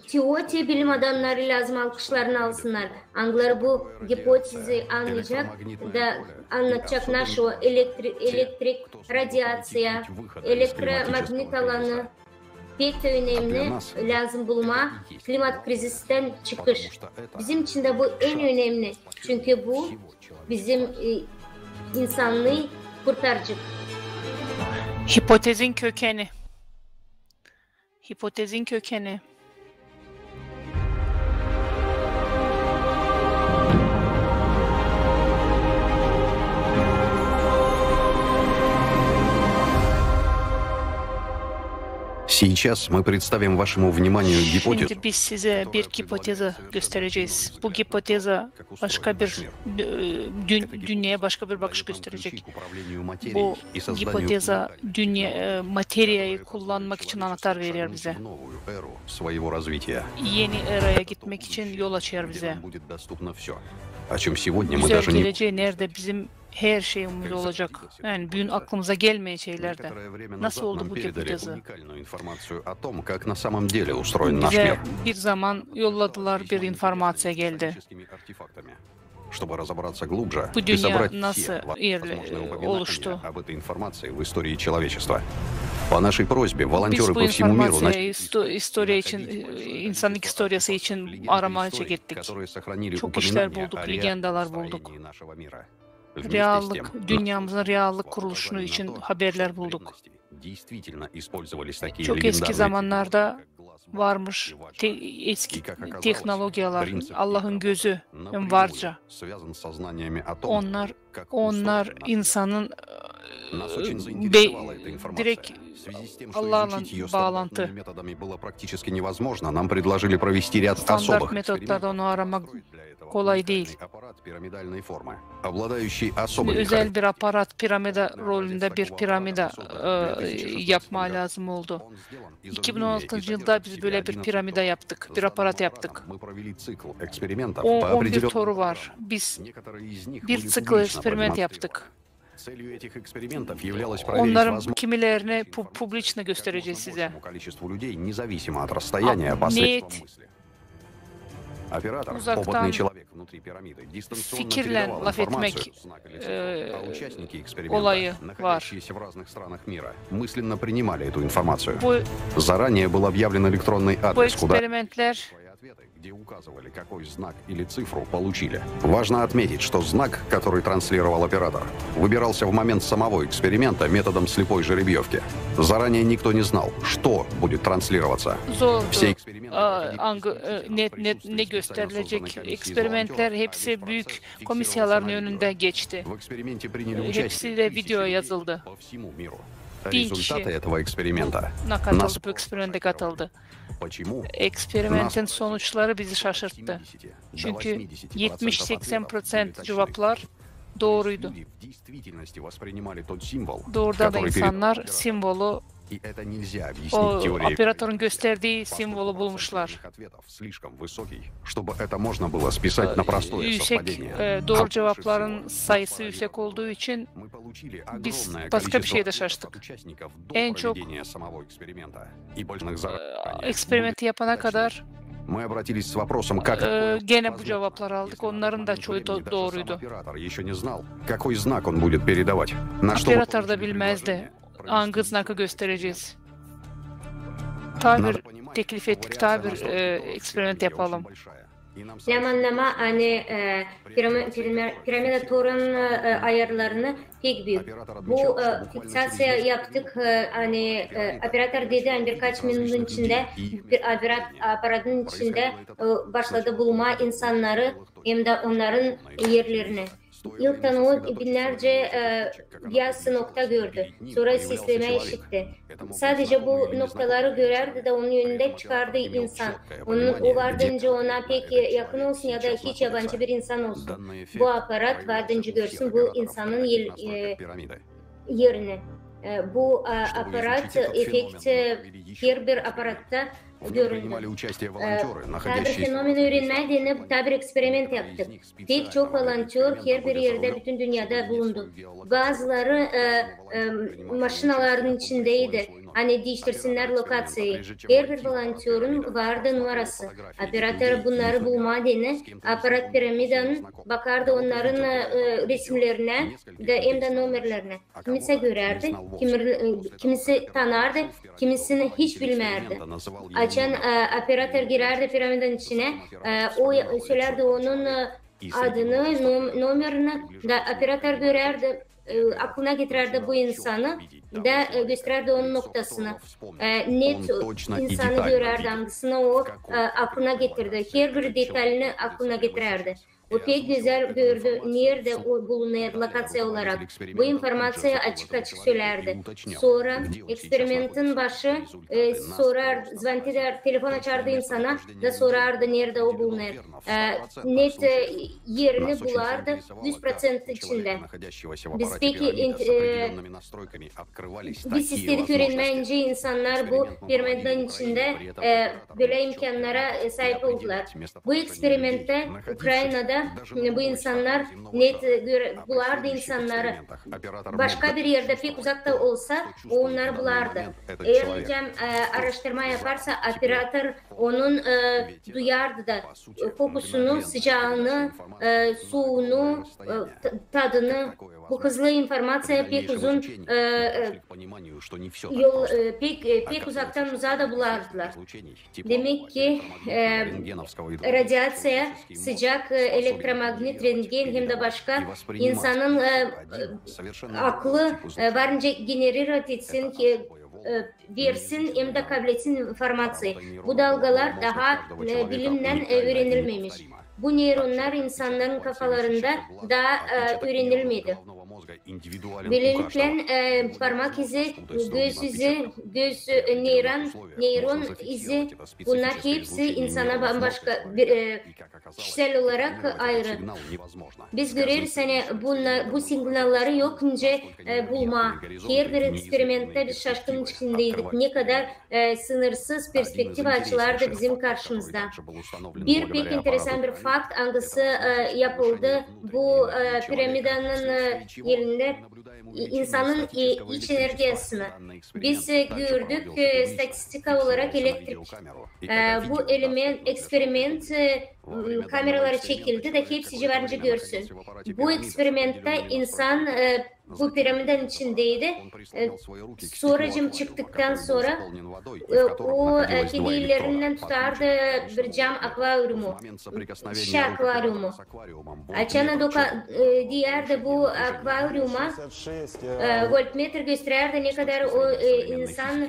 Teori bilim adamları lazım alkışlarını alsınlar. Anglar bu hipotezi anlayacak da anlatacak nasıl elektrik, radyasya, elektromagnet alanı pek de önemli lazım bulma klimat krizisinden çıkış. Bizim için de bu en önemli. Çünkü bu bizim insanlığı kurtaracak. Hipotezin kökeni. Hipotezin kökeni. Сейчас мы представим вашему вниманию гипотезу. Şimdi biz size bir hipotezi göstereceğiz. Bu hipoteze başka bir dünyaya başka bir bakış gösterecek. Bu hipoteze materyayı kullanmak için anahtar veriyor bize. Yeni eraya gitmek için yol açıyor bize. Güzel geleceği nerede bizim her şeyimiz olacak. Yani bugün aklımıza gelmeyen şeylerde. Nasıl oldu bu hipotezi? Bize bir zaman yolladılar, bir informasyon geldi. чтобы разобраться глубже Bu и dünya собрать nasıl все возможные oluştu? упоминания об этой информации в истории человечества. По нашей просьбе Biz волонтеры bu по всему миру informasyayı historia için, insanlık historiası için aramaya gittik. Çok işler bulduk, legendalar bulduk. Reallık, dünyamızın reallık kuruluşunu için haberler bulduk. Çok eski zamanlarda varmış eski teknolojiyalar, Allah'ın gözü varca. Onlar insanın direkt Allah'la bağlantı. Standart metotlarda onu aramak kolay değil. Özel bir aparat piramida rolünde bir piramida yapma lazım oldu. 2016 yılda biz böyle bir piramida yaptık, bir aparat yaptık. 11 toru var. Biz bir sıklı eksperiment yaptık. Onların kimilerini publiçne göstereceğiz size. Niyet uzaktan fikirle laf etmek olayı var. Bu eksperimentler где указывали, какой знак или цифру получили. Важно отметить, что знак, который транслировал оператор, выбирался в момент самого эксперимента методом слепой жеребьевки. Заранее никто не знал, что будет транслироваться. Все ne gösterilecek eksperimentler hepsi büyük komisyaların önünde geçti. Hepsi de video yazıldı. Bir kişi katıldı, bu eksperimente katıldı. Eksperimentin sonuçları bizi şaşırttı. Çünkü 70-80% cevaplar doğruydu. Doğrudan da insanlar simvolu, o operatörün gösterdiği simvolu bulmuşlar. Yüksek doğru cevapların sayısı yüksek olduğu için biz başka bir şeyde şaştık. En çok eksperimenti yapana kadar gene bu cevapları aldık. Onların da çoğu doğruydu. Operatör da bilmezdi. Hangi znakı göstereceğiz? Tabir teklif ettik, tabir eksperiment yapalım. Zamanlama hani piramida torun ayarlarını pek büyük. Bu fiksasya yaptık hani operatör dedi hani birkaç minutun içinde bir aparatın içinde başladı bulma insanları hem de onların yerlerini. İlk tanığı binlerce beyaz nokta gördü. Sonra sisteme işitti. Sadece bu noktaları görerdi de onun yönünde çıkardı insan. O vardınca ona pek yakın olsun ya da hiç yabancı bir insan olsun. Bu aparat vardınca görsün bu insanın yerini. Bu aparat efekt her bir aparatta göründü. Tabir fenomeni öğrenme diye tabir eksperiment yaptık. Pek çok volontör her bir yerde bütün dünyada bulundu. Bazıları maşinaların içindeydi. Hani değiştirsinler lokasyayı. Her bir volontörün vardı numarası. Operatör bunları bulma diye aparat piramidanın bakardı onların resimlerine hem de numaralarına. Kimisi görerdi, kimisi tanardı, kimisini hiç bilmerdi. Açan operatör girerdi piramidin içine, o söylerdi onun adını, numarını da operatör görerdi, aklına getirirdi bu insanı da gösterirdi onun noktasını. Net insanı görerdi, hangisini o aklına getirdi. Her bir detayını aklına getirirdi. O pek güzel gördü, nerede o bulunuyor lokasya olarak. Bu informasyayı açık açık söylerdi. Sonra eksperimentin başı sorar, zvantider, telefon açardı insana da sorardı nerede o bulunuyor. Net yerini bulardı 100% içinde. Biz peki biz istedik öğrenmeyince insanlar bu piramidin içinde böyle imkanlara sahip oldular. Bu eksperimentte Ukrayna'da da bu insanlar net bulardı insanları. Başka bir yerde pek uzakta olsa onlar bulardı. Eğer hocam araştırma yaparsa operatör onun duyardı da kokusunu, sıcağını, soğuğunu, tadını. Bu hızlı informasiya pek uzun yol, pek uzaktan uzağa da bulardılar. Demek ki radyasya, sıcak, elektromagnet, rentgen hem de başka insanın aklı varınca generat etsin ki versin hem de kabul etsin informasyayı. Bu dalgalar daha bilimden öğrenilmemiş. Bu nöronlar insanların kafalarında daha öğrenilmedi. Böylelikle parmak izi, göz izi, nöron izi, bunlar hepsi insana bambaşka kişisel olarak ayrı. Biz görürüz hani bu sinyalları yok önce bulma. Her bir eksperimentte biz şaşkın içindeydik. Ne kadar sınırsız perspektif açılardı bizim karşımızda. Bir pek enteresan bir fakt hangisi yapıldı. Bu piramidanın yerinde insanın iç enerjisini. Biz gördük statistika olarak elektrik. Bu eksperiment kameraları çekildi de hepsi civarınca görsün. Bu eksperimentte insan bu piramidin içindeydi. Sonracım çıktıktan sonra o kedilerinden tutardı bir cam akvaryumu, şişe akvaryumu. Açana diğer de bu akvaryuma voltmetre gösterirdi ne kadar o insan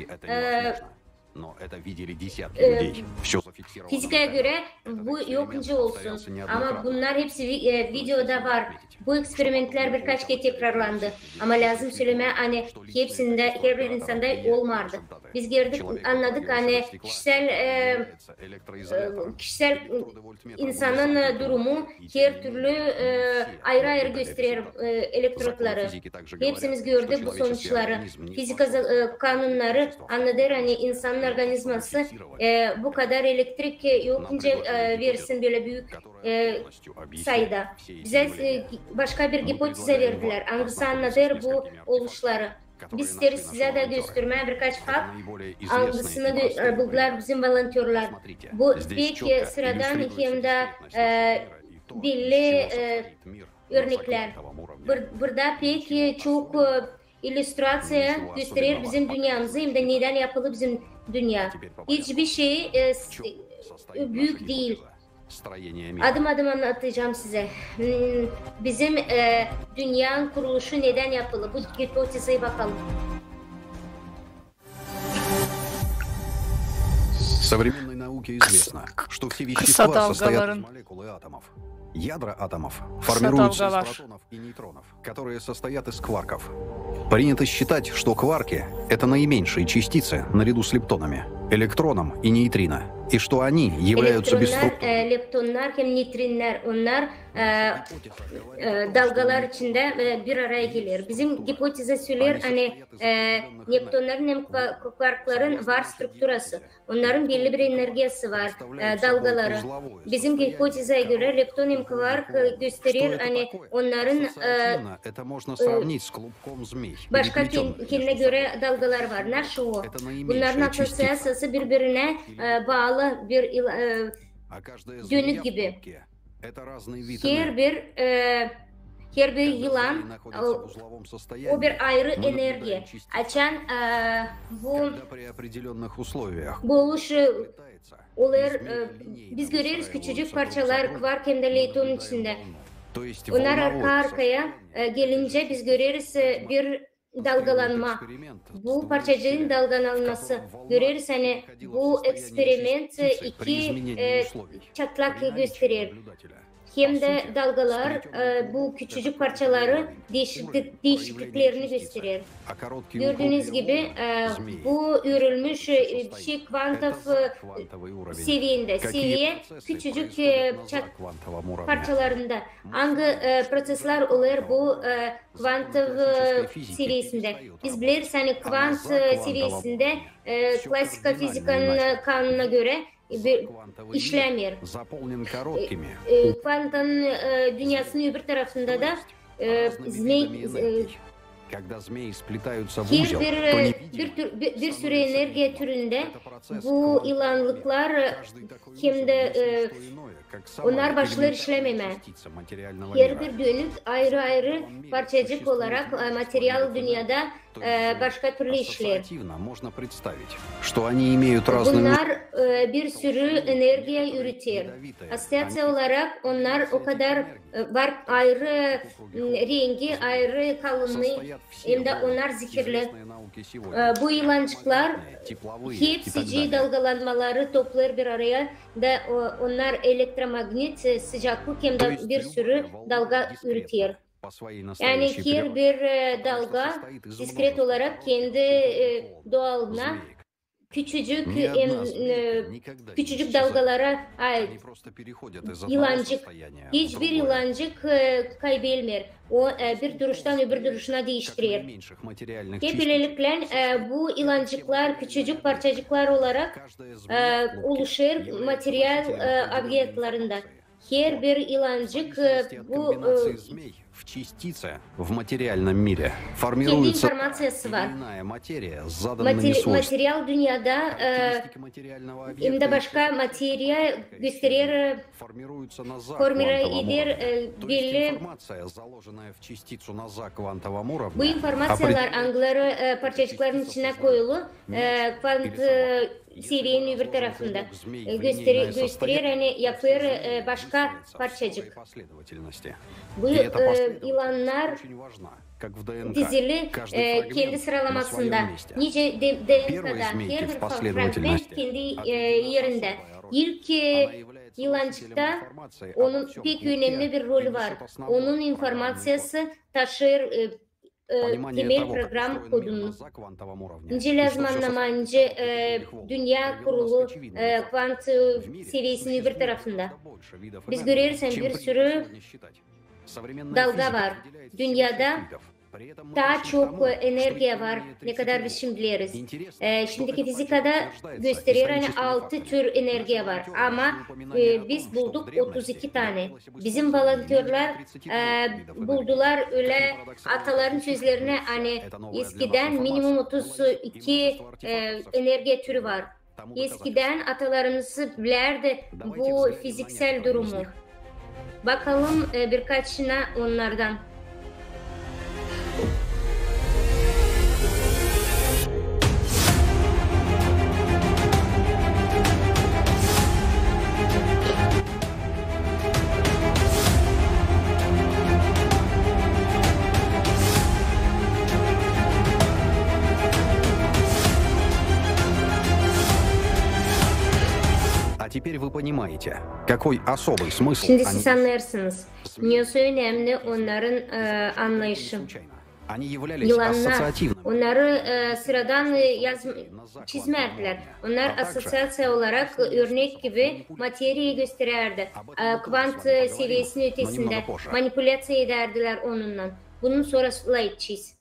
fizikaya göre bu yokunca olsun. Ama bunlar hepsi videoda var. Bu eksperimentler birkaç kez tekrarlandı. Ama lazım söyleme hani hepsinde her bir insanda olmadı. Biz gördük, anladık hani kişisel insanın durumu her türlü ayrı ayrı gösterir elektrotları. Hepsimiz gördük bu sonuçları. Fizika kanunları anladır hani insanın organizması bu kadar elektrik yokunca versin böyle büyük sayıda. Bize başka bir hipoteze verdiler. Hangisi anladır bu oluşları. Biz isteriz size de göstermeye birkaç fakt. Hangisini buldular bizim volontörler. Bu pek sıradan hem de belli örnekler. Burada pek çok illüstrasyon gösterir bizim dünyamızı hem de neden yapılı bizim dünya. Hiçbir şey büyük değil. Adım adım anlatacağım size. Bizim dünyanın kuruluşu neden yapılı? Bu hipotezeye bakalım. Современной науке известно, что все вещества состоят из молекул и атомов. Ядра атомов формируются из протонов и нейтронов, которые состоят из кварков. Принято считать, что кварки — это наименьшие частицы наряду с лептонами, электроном и нейтрино, и что они являются бесструктурными. Leptonlar hem neutrinler onlar dalgalar içinde bir araya gelir. Bizim hipoteze söyler hani leptonların hem kvarkların var strukturası. Onların belli bir enerjisi var dalgaları. Bizim hipoteze göre lepton hem kvark gösterir hani onların başka kendine göre dalgalar var. Nasıl o? Bunların asosiyası birbirine bağlı bir dönük gibi. Her bir yılan o bir ayrı enerji. Açan bu oluş olur. Biz görüyoruz küçücük parçalar kvark hem de leptonun içinde. Onlar arka arkaya gelince biz görüyoruz bir dalgalanma. Bu parçacığın dalgalanması. Görüyoruz hani bu eksperiment iki çatlak gösterir. Hem de dalgalar bu küçücük parçaları değişikliklerini gösterir. Gördüğünüz gibi bu örülmüş şey kuantum seviyinde. Seviye küçücük parçalarında. Hangi prosesler olur bu kuantum seviyesinde? Biz biliriz hani kuantum seviyesinde klasik fizikanın kanununa göre işlemiyor. Kuantanın dünyasının öbür tarafında da bir sürü enerji türünde bu ilanlıklar hem de onlar başlar işlememe. Her bir dönük ayrı ayrı parçacık olarak materyal dünyada başka türlü işler. Bunlar bir sürü enerji üretir. Assosyasyon olarak onlar o kadar var ayrı rengi, ayrı kalınlığı hem de onlar zikirli. Bu ilancıklar hepsi dalgalanmaları toplar bir araya da onlar elektromagnet sıcaklık hem de bir sürü dalga üretir. Yani her bir dalga diskret olarak kendi doğalına küçücük dalgalara ait yılancık. Hiçbir yılancık kaybetmiyor. O bir duruştan öbür duruşuna değiştirir. Hep böylelikle bu yılancıklar küçücük parçacıklar olarak oluşur materyal objektlerinde. Her bir yılancık bu в частице в материальном мире формируется иная материя с заданными свойствами. Materyal dünyada hem de başka materyal gösterir, formüle eder belli. Bu informasyonlar angları parçacıkların içine koyulu kvant seviyenin öbür tarafında gösterir hani yapır başka parçacık. Bu ilanlar dizili kendi sıralamasında nice DNK'da her bir fragment kendi yerinde. İlk yılancıkta onun pek önemli bir rolü var. Onun informasyası taşır temel program kodunu. İncele zamanlamayınca dünya kurulu kvant seviyesinin bir tarafında. Biz görürsen bir sürü dalga var. Dünyada daha çok enerji var. Ne kadar biz şimdi biliriz. Şimdiki fizikada gösteriyor hani 6 tür enerji var. Ama biz bulduk 32 tane. Bizim volontörler buldular öyle ataların sözlerine hani eskiden minimum 32 enerji türü var. Eskiden atalarımız bilirdi bu fiziksel durumu. Bakalım birkaçına onlardan. Теперь вы понимаете, какой особый смысл. Şimdi siz anlarsınız. Niyası önemli onların anlayışı. Yılanlar, onları sıradan çizmezler. Onlar asosiyasyon olarak örnek gibi materyayı gösterirdi. Kvant seviyesinin ötesinde manipülasyon ederdiler onunla. Bunun sonra edeceğiz.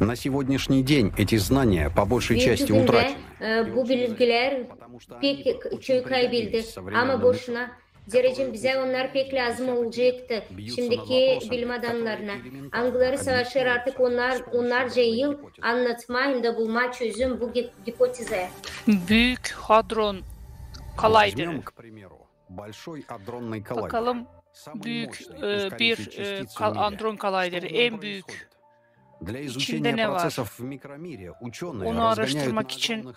На сегодняшний день эти знания по большей части утрачены. Bu bilgiler pek çok kayboldu ama boşuna. Zerrecim bize onlar pek lazım olacaktı. Şimdiki bilim adamlarına. Angloları savaşır artık onlarca yıl anlatma hem de bulma çözüm bu hipoteze. Büyük hadron kolayderi. Bakalım büyük bir hadron kolayderi en büyük. İçinde ne var? Onu araştırmak için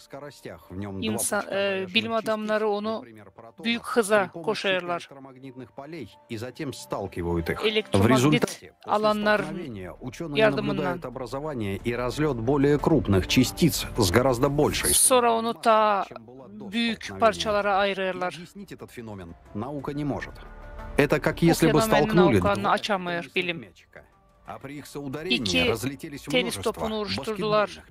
bilim adamları onu büyük hıza koşarlar. Elektromagnet alanlar yardımından. Sonra onu daha büyük parçalara ayırırlar. Bu fenomeni naukanı açamıyor bilim. İki tenis topunu oluşturdular.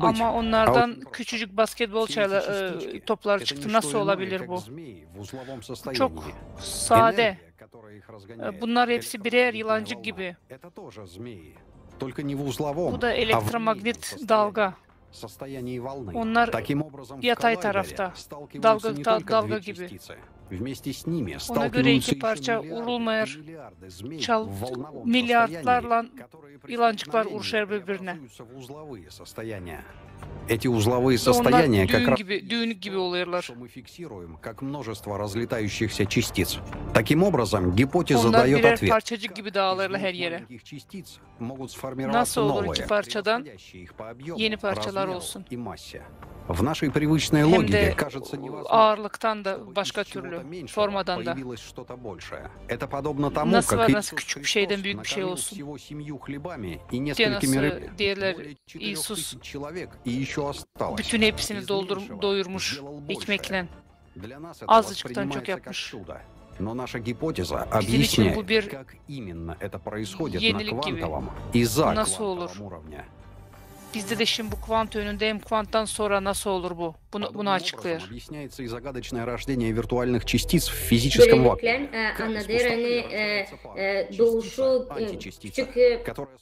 Ama onlardan küçücük basketbol topları çıktı. Nasıl olabilir bu? Çok sade. Bunlar hepsi birer yılancık gibi. Bu da elektromagnet dalga. Onlar yatay tarafta, dalga gibi. Ona göre iki parça vurulmayır, milyardlarla yılancıklar vuruşar birbirine. Эти узловые состояния как раз düğün gibi oluyorlar. мы фиксируем как множество разлетающихся частиц. Таким образом, гипотеза Onlar дает birer ответ. parçacık gibi dağılırlar her yere. Могут сформироваться Nasıl olur новые, iki parçadan превосходящие их по объему, yeni parçalar размеру olsun? и массе. В нашей привычной Hem логике de кажется невозможным. ağırlıktan da başka türlü, formadan da. Появилось что-то большее. Это подобно тому, Nasıl как var, Иисус nasıl küçük bir şeyden büyük bir şey накормил olsun? всего 7 хлебами и Diye несколькими nasıl рыбами. diyorlar, Более 4 İsus тысяч человек, и еще осталось. bütün hepsini Из doyurmuş сделал большее. ekmekle. Для нас это Azıcıktan çok воспринимается как yapmış. чудо. Но наша гипотеза Bizim için объясняет, bu bir как именно это происходит на yenilik gibi. квантовом и за Nasıl olur? квантовом уровне. Bizde de şimdi bu kvant önünde hem kvanttan sonra nasıl olur bu? Bunu Подобным açıklıyor. образом объясняется и загадочное рождение виртуальных частиц в физическом вакууме. Böylelikle anladır doğuşu küçük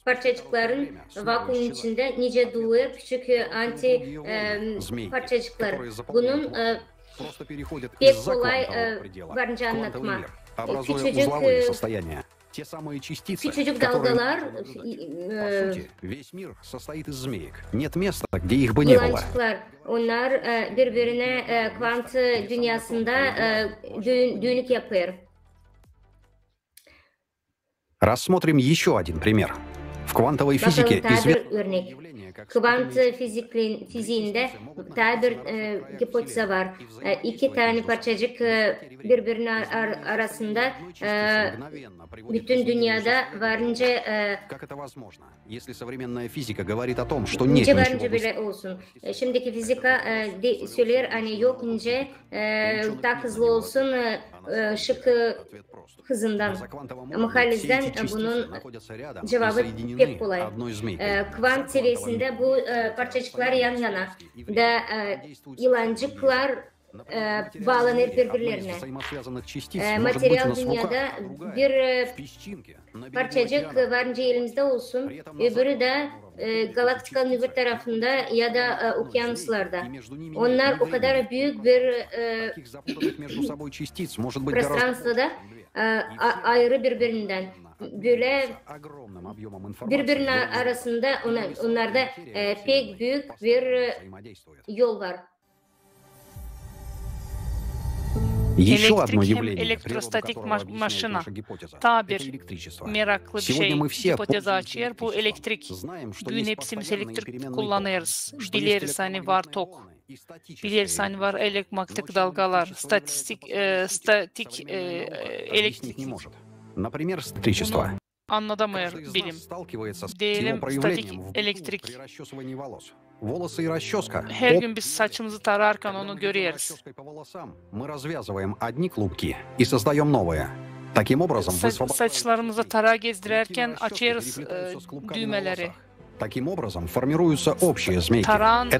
parçacıkların vakuum içinde nice doğuyor küçük anti parçacıklar. Bunun Просто переходят pek из-за kolay квантового предела varınca в anlatma. квантовый мир, образуя Küçücük узловые состояния. Те самые частицы, küçücük которые, dalgalar по сути, весь мир состоит из змеек. Нет места, где их бы не было. yılançıklar. Onlar birbirine kvant dünyasında düğünlük yapıyor. Рассмотрим еще один пример. В квантовой физике Bakalım daha bir известно örnek. Kvant fiziğinde daha bir hipoteze var. İki tane parçacık birbirinin arasında bütün dünyada varınca как это возможно, если современная физика говорит о том, что нет nice ничего varınca bile olsun. Şimdiki fizika söyler hani yok ince daha hızlı olsun ışık hızından. Ama halizden bunun cevabı pek kolay. Kvant seviyesinde bu parçacıklar yan yana da yılancıklar bağlanır birbirlerine. Materyal dünyada bir parçacık varınca elimizde olsun, öbürü de galaktikanın öbür tarafında ya da okyanuslarda. Onlar o kadar büyük bir пространствоda ayrı birbirinden. Böyle birbirinin arasında onlarda pek büyük bir yol var. Еще одно Elektrik hem явление, природу elektrostatik которого объясняет maşına. наша гипотеза. Daha Это bir электричество. meraklı bir Сегодня şey мы все hipotezi пользуемся açıyor. Bu электричеством. elektrik. Знаем, что Bugün есть hepsimiz постоянный elektrik переменный kullanıyoruz. ток, что есть Biliriz hani var tok. электромагнитные волны и статические Biliriz hani var elektromanyetik dalgalar, statik объяснить elektrik. не может. Например, электричество. Anlatamıyor Каждый из bilim. нас сталкивается с его Diyelim statik проявлением в elektrik. при расчесывании волос. Волосы и расческа. Her gün biz saçımızı tararken onu görüyoruz. Расческой по волосам мы развязываем одни клубки и создаем новые. Таким образом, высвобождаются Saçlarımızı tarağa gezdirirken расчески, açıyoruz переплетаются с клубками на düğmeleri. волосах. Таким образом, формируются общие змейки. Tarağın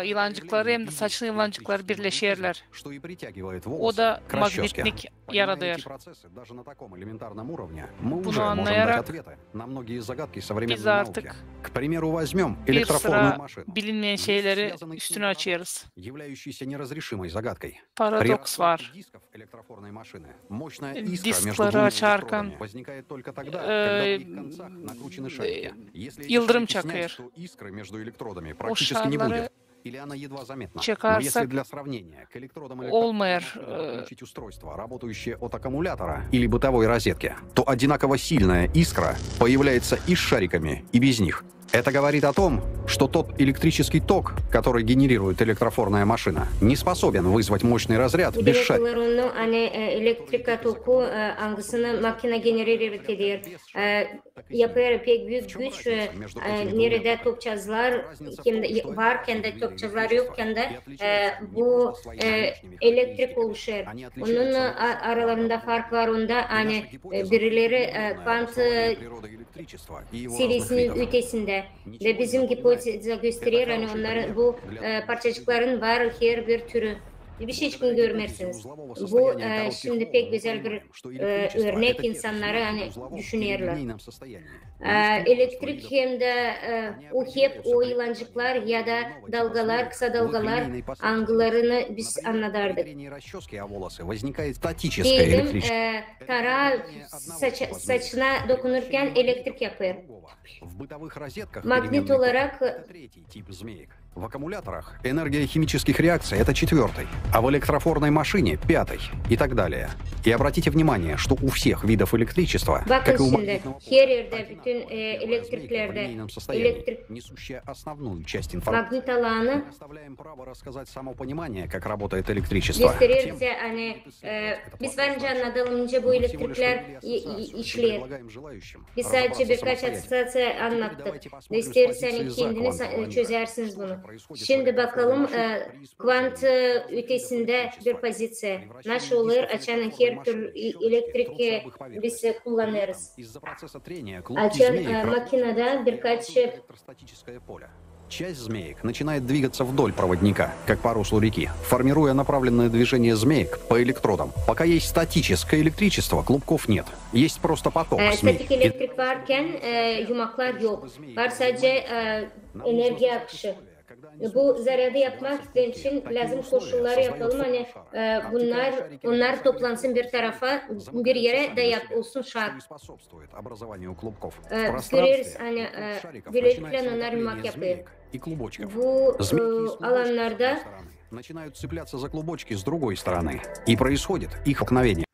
yılancıkları hem de saçlı yılancıklar birleşirler. Что и притягивает O волосы da к расческе. magnetlik Понимая yaratıyor. эти процессы даже на таком элементарном уровне, мы Bunu уже можем дать anlayarak ответы на многие загадки biz современной науки. artık К примеру, возьмем bir электрофорную sıra машину, bilinmeyen şeyleri üstüne açıyoruz. являющуюся неразрешимой загадкой. При Paradoks var. работе дисков электрофорной машины мощная искра между Diskleri двумя açarken электродами возникает только тогда, когда в их концах накручены шарики. Если эти yıldırım шарики снять, çakıyor. то искры между электродами O практически не şarları будет. Или она едва заметна. Но если çakarsak для сравнения к электродам olmayır. подключить устройство, работающее от аккумулятора или бытовой розетки, то одинаково сильная искра появляется и с шариками, и без них. Это говорит о том, что тот электрический ток, который генерирует электрофорная машина, не способен вызвать мощный разряд без шариков. Onun hani elektrik toku hangisini makine genere ediyor. Yapıyor pek büyük güç. Nerede topçazlar varken de topçazlar yokken de bu elektrik oluşur. Onun aralarında fark var onda hani birileri kvant serisinin ötesinde ve bizim hipoteze gösteriyor hani onların bu parçacıkların var her bir türü. bir şey hiç gün görmersiniz. Bu şimdi pek güzel bir örnek, insanları hani düşünüyorlar. Elektrik hem de o hep o yılancıklar ya da dalgalar, kısa dalgalar angılarını biz anladardık. Diyelim tara saçına dokunurken elektrik yapıyor. Магнит olarak в аккумуляторах энергия химических реакций — это 4-й, а в электрофорной машине — 5-й и так далее. И обратите внимание, что у всех видов электричества, как и у магнитного состояния, несущая основную часть информации, мы оставляем право рассказать само понимание, как работает электричество. Biz varınca anladığımca bu elektrikler işler. Biz sadece birkaç asosiasyon anlattık. İsterseniz kendiniz çözersiniz bunu. Şimdi bakalım kvant ötesinde bir pozisyon. Nasıl olur? Açan her tür elektrik biz kullanırız. Açan makinede birkaç Часть змеек начинает двигаться вдоль проводника, как по руслу реки, формируя направленное движение змеек по электродам. Пока есть статическое электричество, клубков нет. Есть просто поток змей. Statik elektrik varken yumaklar yok. Var sadece enerji akışı. Bu zaradı yapmak için lazım koşulları yapalım. Hani onlar toplansın bir tarafa, bir yere dayak olsun şart. Görüyoruz hani böylelikle onlar yumak yapıyor. Bu alanlarda начинают цепляться за клубочки с другой стороны, и происходит их столкновение,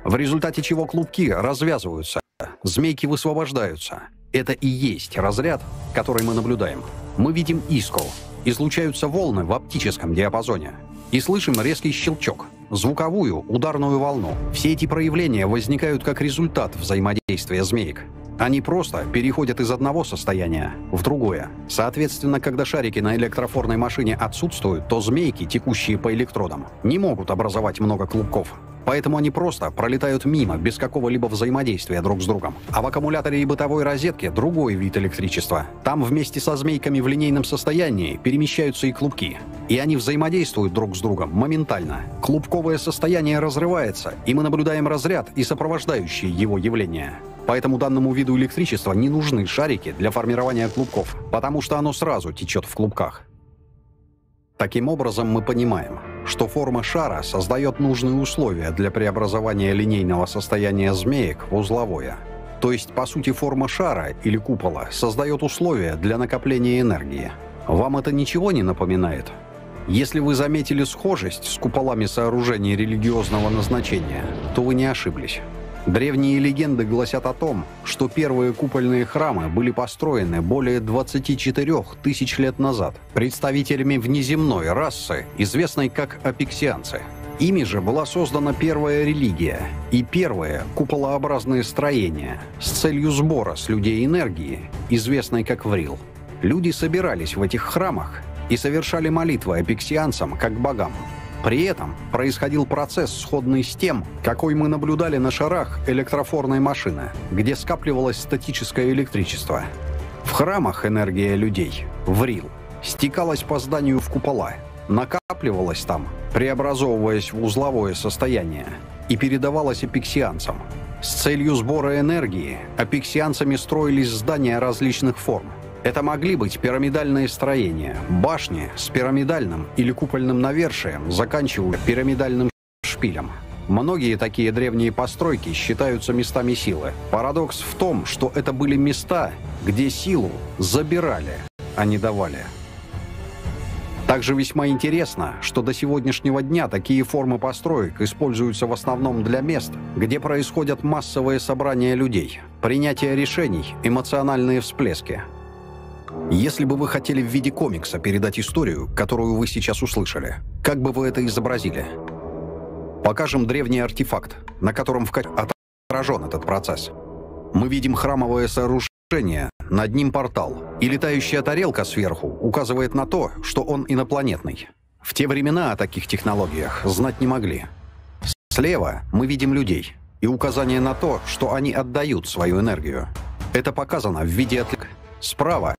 в результате чего клубки развязываются, змейки высвобождаются. Это и есть разряд, который мы наблюдаем. Мы видим искру, излучаются волны в оптическом диапазоне и слышим резкий щелчок, звуковую ударную волну. Все эти проявления возникают как результат взаимодействия змеек. Они просто переходят из одного состояния в другое. Соответственно, когда шарики на электрофорной машине отсутствуют, то змейки, текущие по электродам, не могут образовать много клубков. Поэтому они просто пролетают мимо, без какого-либо взаимодействия друг с другом. А в аккумуляторе и бытовой розетке другой вид электричества. Там вместе со змейками в линейном состоянии перемещаются и клубки. И они взаимодействуют друг с другом моментально. Клубковое состояние разрывается, и мы наблюдаем разряд и сопровождающие его явления. Поэтому данному виду электричества не нужны шарики для формирования клубков, потому что оно сразу течет в клубках. Таким образом, мы понимаем, что форма шара создает нужные условия для преобразования линейного состояния змеек в узловое. То есть, по сути, форма шара или купола создает условия для накопления энергии. Вам это ничего не напоминает? Если вы заметили схожесть с куполами сооружений религиозного назначения, то вы не ошиблись. Древние легенды гласят о том, что первые купольные храмы были построены более 24 тысяч лет назад представителями внеземной расы, известной как апексианцы. Ими же была создана первая религия и первые куполообразные строения с целью сбора с людей энергии, известной как врил. Люди собирались в этих храмах и совершали молитвы апексианцам как богам. При этом происходил процесс, сходный с тем, какой мы наблюдали на шарах электрофорной машины, где скапливалось статическое электричество. В храмах энергия людей, врил, стекалась по зданию в купола, накапливалась там, преобразовываясь в узловое состояние, и передавалась апексианцам. С целью сбора энергии апексианцами строились здания различных форм. Это могли быть пирамидальные строения, башни с пирамидальным или купольным навершием, заканчивая пирамидальным шпилем. Многие такие древние постройки считаются местами силы. Парадокс в том, что это были места, где силу забирали, а не давали. Также весьма интересно, что до сегодняшнего дня такие формы построек используются в основном для мест, где происходят массовые собрания людей, принятие решений, эмоциональные всплески. Если бы вы хотели в виде комикса передать историю, которую вы сейчас услышали, как бы вы это изобразили? Покажем древний артефакт, на котором отражен этот процесс. Мы видим храмовое сооружение, над ним портал, и летающая тарелка сверху указывает на то, что он инопланетный. В те времена о таких технологиях знать не могли. Слева мы видим людей, и указание на то, что они отдают свою энергию. Это показано в виде отклика. Справа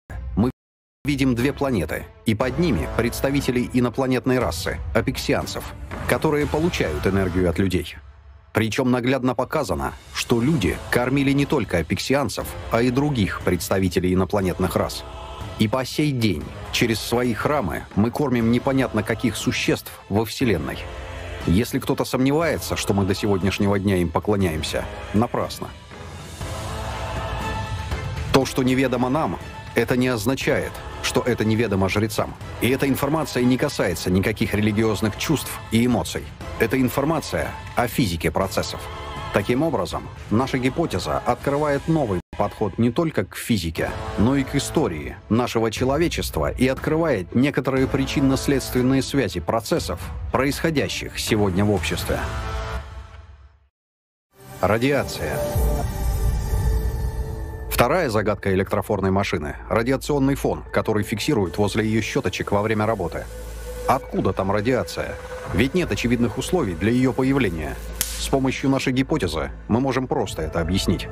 видим две планеты, и под ними представители инопланетной расы, апексианцев, которые получают энергию от людей. Причем наглядно показано, что люди кормили не только апексианцев, а и других представителей инопланетных рас. И по сей день через свои храмы мы кормим непонятно каких существ во Вселенной. Если кто-то сомневается, что мы до сегодняшнего дня им поклоняемся, напрасно. То, что неведомо нам, это не означает, что это неведомо жрецам. И эта информация не касается никаких религиозных чувств и эмоций. Это информация о физике процессов. Таким образом, наша гипотеза открывает новый подход не только к физике, но и к истории нашего человечества и открывает некоторые причинно-следственные связи процессов, происходящих сегодня в обществе. Радиация. Вторая загадка электрофорной машины – радиационный фон, который фиксируют возле ее щеточек во время работы. Откуда там радиация? Ведь нет очевидных условий для ее появления. С помощью нашей гипотезы мы можем просто это объяснить.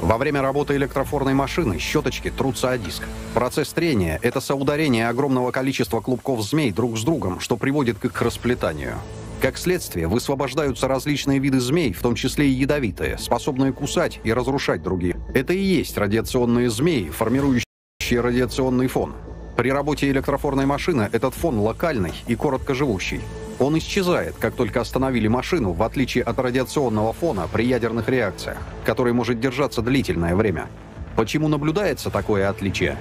Во время работы электрофорной машины щеточки трутся о диск. Процесс трения – это соударение огромного количества клубков змей друг с другом, что приводит к их расплетанию. Как следствие, высвобождаются различные виды змей, в том числе и ядовитые, способные кусать и разрушать другие. Это и есть радиационные змеи, формирующие радиационный фон. При работе электрофорной машины этот фон локальный и короткоживущий. Он исчезает, как только остановили машину, в отличие от радиационного фона при ядерных реакциях, который может держаться длительное время. Почему наблюдается такое отличие?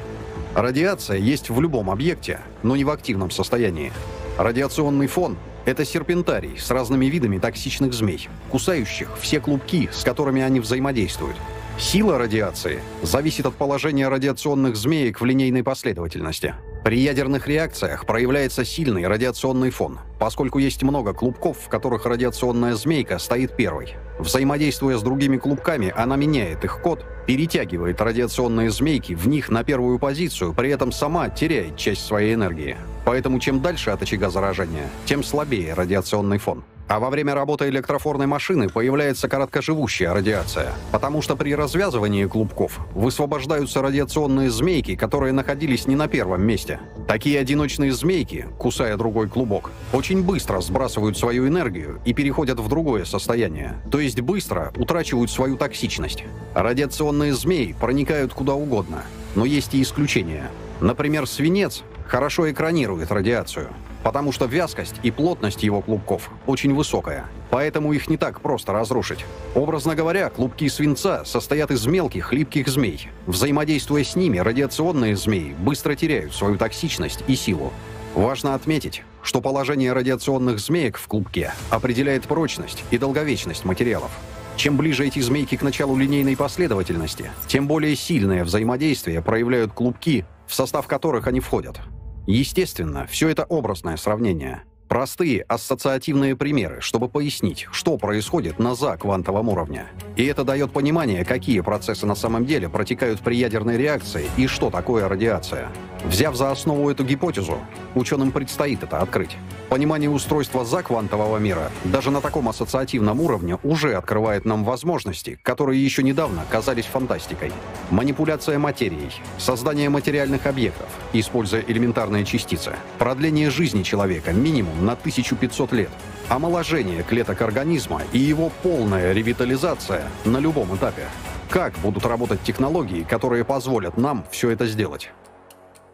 Радиация есть в любом объекте, но не в активном состоянии. Радиационный фон — это серпентарий с разными видами токсичных змей, кусающих все клубки, с которыми они взаимодействуют. Сила радиации зависит от положения радиационных змеек в линейной последовательности. При ядерных реакциях проявляется сильный радиационный фон, поскольку есть много клубков, в которых радиационная змейка стоит первой. Взаимодействуя с другими клубками, она меняет их код, перетягивает радиационные змейки в них на первую позицию, при этом сама теряет часть своей энергии. Поэтому чем дальше от очага заражения, тем слабее радиационный фон. А во время работы электрофорной машины появляется короткоживущая радиация, потому что при развязывании клубков высвобождаются радиационные змейки, которые находились не на первом месте. Такие одиночные змейки, кусая другой клубок, очень быстро сбрасывают свою энергию и переходят в другое состояние, то есть быстро утрачивают свою токсичность. Радиационные змеи проникают куда угодно, но есть и исключения. Например, свинец хорошо экранирует радиацию, потому что вязкость и плотность его клубков очень высокая, поэтому их не так просто разрушить. Образно говоря, клубки свинца состоят из мелких, липких змей. Взаимодействуя с ними, радиационные змеи быстро теряют свою токсичность и силу. Важно отметить, что положение радиационных змеек в клубке определяет прочность и долговечность материалов. Чем ближе эти змейки к началу линейной последовательности, тем более сильное взаимодействие проявляют клубки, в состав которых они входят. Естественно, все это образное сравнение. Простые ассоциативные примеры, чтобы пояснить, что происходит на заквантовом уровне. И это дает понимание, какие процессы на самом деле протекают при ядерной реакции и что такое радиация. Взяв за основу эту гипотезу, ученым предстоит это открыть. Понимание устройства заквантового мира даже на таком ассоциативном уровне уже открывает нам возможности, которые еще недавно казались фантастикой. Манипуляция материей, создание материальных объектов, используя элементарные частицы, продление жизни человека минимум на 1500 лет, омоложение клеток организма и его полная ревитализация на любом этапе. Как будут работать технологии, которые позволят нам все это сделать?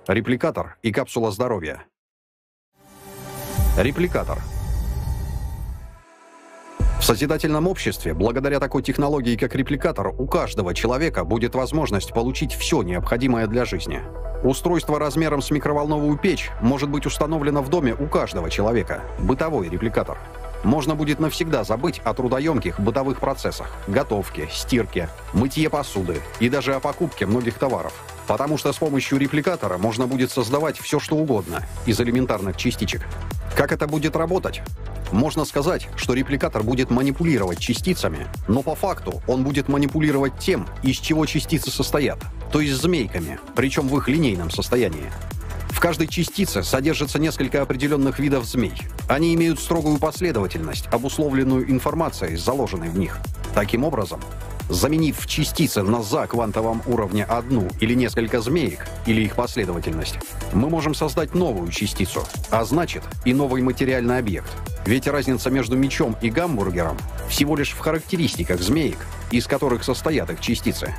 Репликатор и капсула здоровья. Репликатор. В созидательном обществе, благодаря такой технологии, как репликатор, у каждого человека будет возможность получить все необходимое для жизни. Устройство размером с микроволновую печь может быть установлено в доме у каждого человека. Бытовой репликатор. Можно будет навсегда забыть о трудоемких бытовых процессах, готовке, стирке, мытье посуды и даже о покупке многих товаров. Потому что с помощью репликатора можно будет создавать все, что угодно из элементарных частичек. Как это будет работать? Можно сказать, что репликатор будет манипулировать частицами, но по факту он будет манипулировать тем, из чего частицы состоят, то есть змейками, причем в их линейном состоянии. В каждой частице содержится несколько определенных видов змей. Они имеют строгую последовательность, обусловленную информацией, заложенной в них. Таким образом, Заменив частицы на за-квантовом уровне одну или несколько змеек, или их последовательность, мы можем создать новую частицу, а значит и новый материальный объект. Ведь разница между мечом и гамбургером всего лишь в характеристиках змеек, из которых состоят их частицы.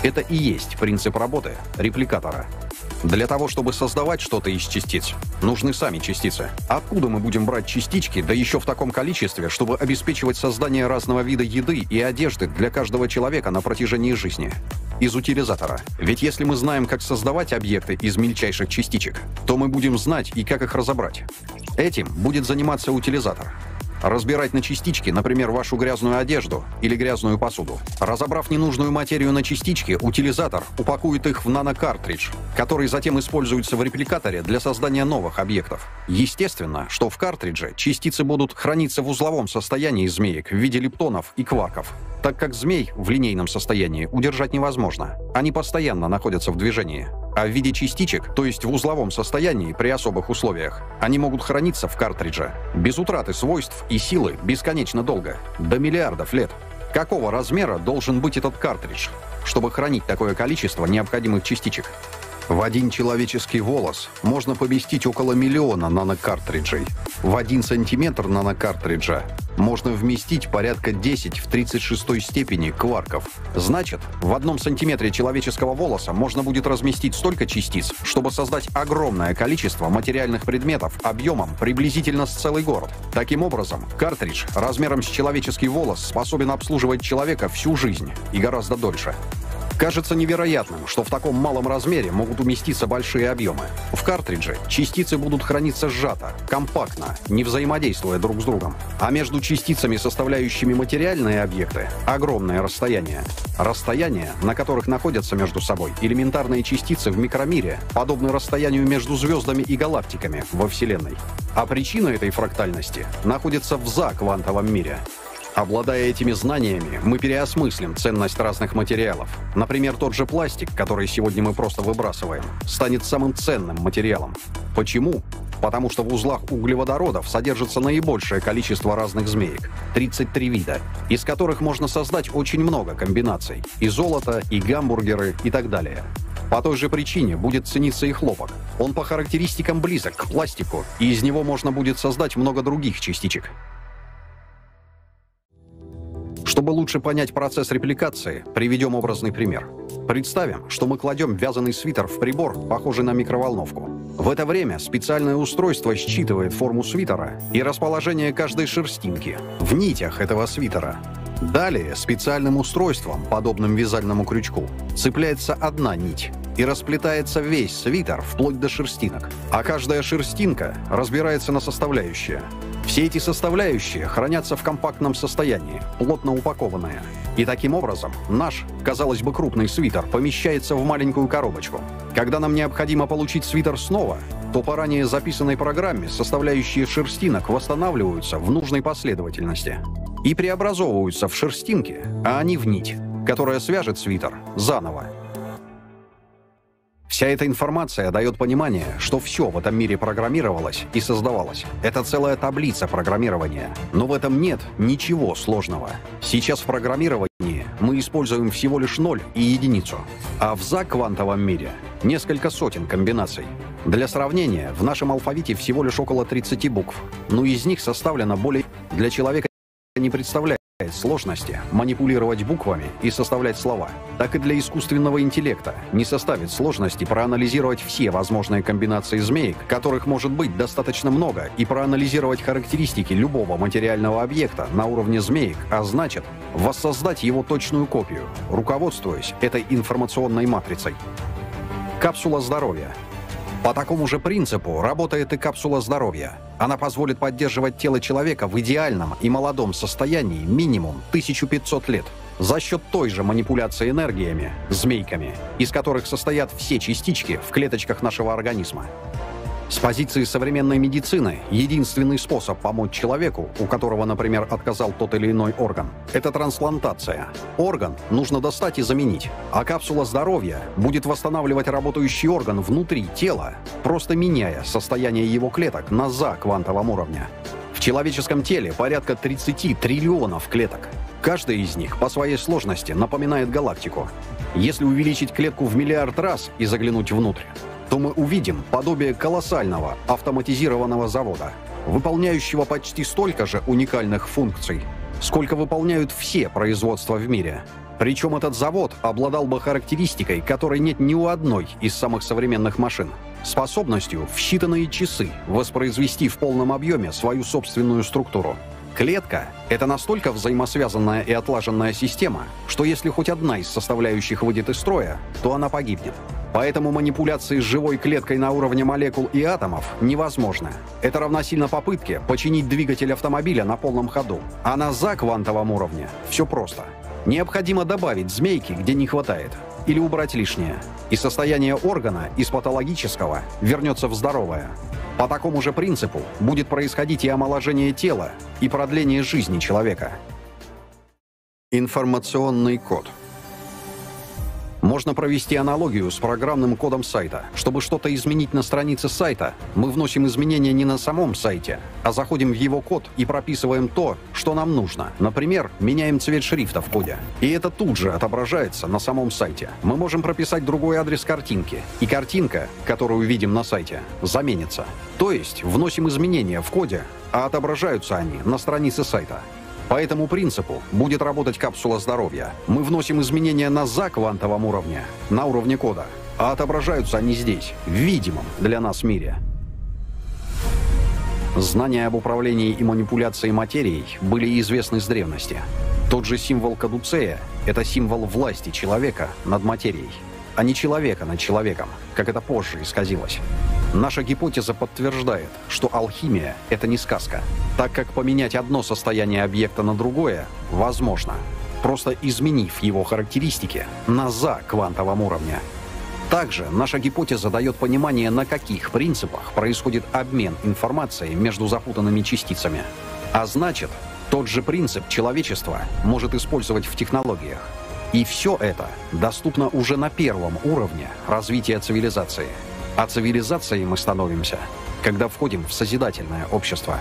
Это и есть принцип работы репликатора. Для того, чтобы создавать что-то из частиц, нужны сами частицы. Откуда мы будем брать частички, да еще в таком количестве, чтобы обеспечивать создание разного вида еды и одежды для каждого человека на протяжении жизни? Из утилизатора. Ведь если мы знаем, как создавать объекты из мельчайших частичек, то мы будем знать и как их разобрать. Этим будет заниматься утилизатор. Разбирать на частички, например, вашу грязную одежду или грязную посуду. Разобрав ненужную материю на частички, утилизатор упакует их в нанокартридж, который затем используется в репликаторе для создания новых объектов. Естественно, что в картридже частицы будут храниться в узловом состоянии змеек в виде лептонов и кварков, так как змей в линейном состоянии удержать невозможно. Они постоянно находятся в движении. А в виде частичек, то есть в узловом состоянии при особых условиях, они могут храниться в картридже без утраты свойств и силы бесконечно долго, до миллиардов лет. Какого размера должен быть этот картридж, чтобы хранить такое количество необходимых частичек? В один человеческий волос можно поместить около 1 миллиона нанокартриджей. В 1 сантиметр нанокартриджа можно вместить порядка 10 в 36 степени кварков. Значит, в 1 сантиметре человеческого волоса можно будет разместить столько частиц, чтобы создать огромное количество материальных предметов объемом приблизительно с целый город. Таким образом, картридж размером с человеческий волос способен обслуживать человека всю жизнь и гораздо дольше. Кажется невероятным, что в таком малом размере могут уместиться большие объемы. В картридже частицы будут храниться сжато, компактно, не взаимодействуя друг с другом. А между частицами, составляющими материальные объекты, огромное расстояние. Расстояния, на которых находятся между собой элементарные частицы в микромире, подобны расстоянию между звездами и галактиками во Вселенной. А причина этой фрактальности находится в за-квантовом мире. Обладая этими знаниями, мы переосмыслим ценность разных материалов. Например, тот же пластик, который сегодня мы просто выбрасываем, станет самым ценным материалом. Почему? Потому что в узлах углеводородов содержится наибольшее количество разных змеек — 33 вида, из которых можно создать очень много комбинаций — и золото, и гамбургеры, и так далее. По той же причине будет цениться и хлопок. Он по характеристикам близок к пластику, и из него можно будет создать много других частичек. Чтобы лучше понять процесс репликации, приведем образный пример. Представим, что мы кладем вязаный свитер в прибор, похожий на микроволновку. В это время специальное устройство считывает форму свитера и расположение каждой шерстинки в нитях этого свитера. Далее специальным устройством, подобным вязальному крючку, цепляется одна нить и расплетается весь свитер вплоть до шерстинок. А каждая шерстинка разбирается на составляющие. Все эти составляющие хранятся в компактном состоянии, плотно упакованные. И таким образом наш, казалось бы, крупный свитер помещается в маленькую коробочку. Когда нам необходимо получить свитер снова, то по ранее записанной программе составляющие шерстинок восстанавливаются в нужной последовательности и преобразовываются в шерстинки, а они в нить, которая свяжет свитер заново. Вся эта информация дает понимание, что все в этом мире программировалось и создавалось. Это целая таблица программирования. Но в этом нет ничего сложного. Сейчас в программировании мы используем всего лишь 0 и единицу. А в за-квантовом мире несколько сотен комбинаций. Для сравнения, в нашем алфавите всего лишь около 30 букв. Но из них составлено более... Для человека не представляет сложности манипулировать буквами и составлять слова. Так и для искусственного интеллекта не составит сложности проанализировать все возможные комбинации змеек, которых может быть достаточно много, и проанализировать характеристики любого материального объекта на уровне змеек, а значит, воссоздать его точную копию, руководствуясь этой информационной матрицей. Капсула здоровья. По такому же принципу работает и капсула здоровья. Она позволит поддерживать тело человека в идеальном и молодом состоянии минимум 1500 лет за счет той же манипуляции энергиями, змейками, из которых состоят все частички в клеточках нашего организма. С позиции современной медицины единственный способ помочь человеку, у которого, например, отказал тот или иной орган, это трансплантация. Орган нужно достать и заменить, а капсула здоровья будет восстанавливать работающий орган внутри тела, просто меняя состояние его клеток на за-квантовом уровне. В человеческом теле порядка 30 триллионов клеток. Каждая из них по своей сложности напоминает галактику. Если увеличить клетку в миллиард раз и заглянуть внутрь, то мы увидим подобие колоссального автоматизированного завода, выполняющего почти столько же уникальных функций, сколько выполняют все производства в мире. Причем этот завод обладал бы характеристикой, которой нет ни у одной из самых современных машин. Способностью в считанные часы воспроизвести в полном объеме свою собственную структуру. Клетка — это настолько взаимосвязанная и отлаженная система, что если хоть одна из составляющих выйдет из строя, то она погибнет. Поэтому манипуляции с живой клеткой на уровне молекул и атомов невозможны. Это равносильно попытке починить двигатель автомобиля на полном ходу. А на заквантовом уровне все просто. Необходимо добавить змейки, где не хватает, или убрать лишнее. И состояние органа из патологического вернется в здоровое. По такому же принципу будет происходить и омоложение тела, и продление жизни человека. Информационный код. Можно провести аналогию с программным кодом сайта. Чтобы что-то изменить на странице сайта, мы вносим изменения не на самом сайте, а заходим в его код и прописываем то, что нам нужно. Например, меняем цвет шрифта в коде. И это тут же отображается на самом сайте. Мы можем прописать другой адрес картинки, и картинка, которую видим на сайте, заменится. То есть вносим изменения в коде, а отображаются они на странице сайта. По этому принципу будет работать капсула здоровья. Мы вносим изменения на заквантовом уровне, на уровне кода, а отображаются они здесь, в видимом для нас мире. Знания об управлении и манипуляции материей были известны с древности. Тот же символ кадуцея — это символ власти человека над материей, а не человека над человеком, как это позже исказилось. Наша гипотеза подтверждает, что алхимия — это не сказка, так как поменять одно состояние объекта на другое возможно, просто изменив его характеристики на заквантовом уровне. Также наша гипотеза дает понимание, на каких принципах происходит обмен информацией между запутанными частицами. А значит, тот же принцип человечество может использовать в технологиях. И все это доступно уже на первом уровне развития цивилизации. А цивилизацией мы становимся, когда входим в созидательное общество.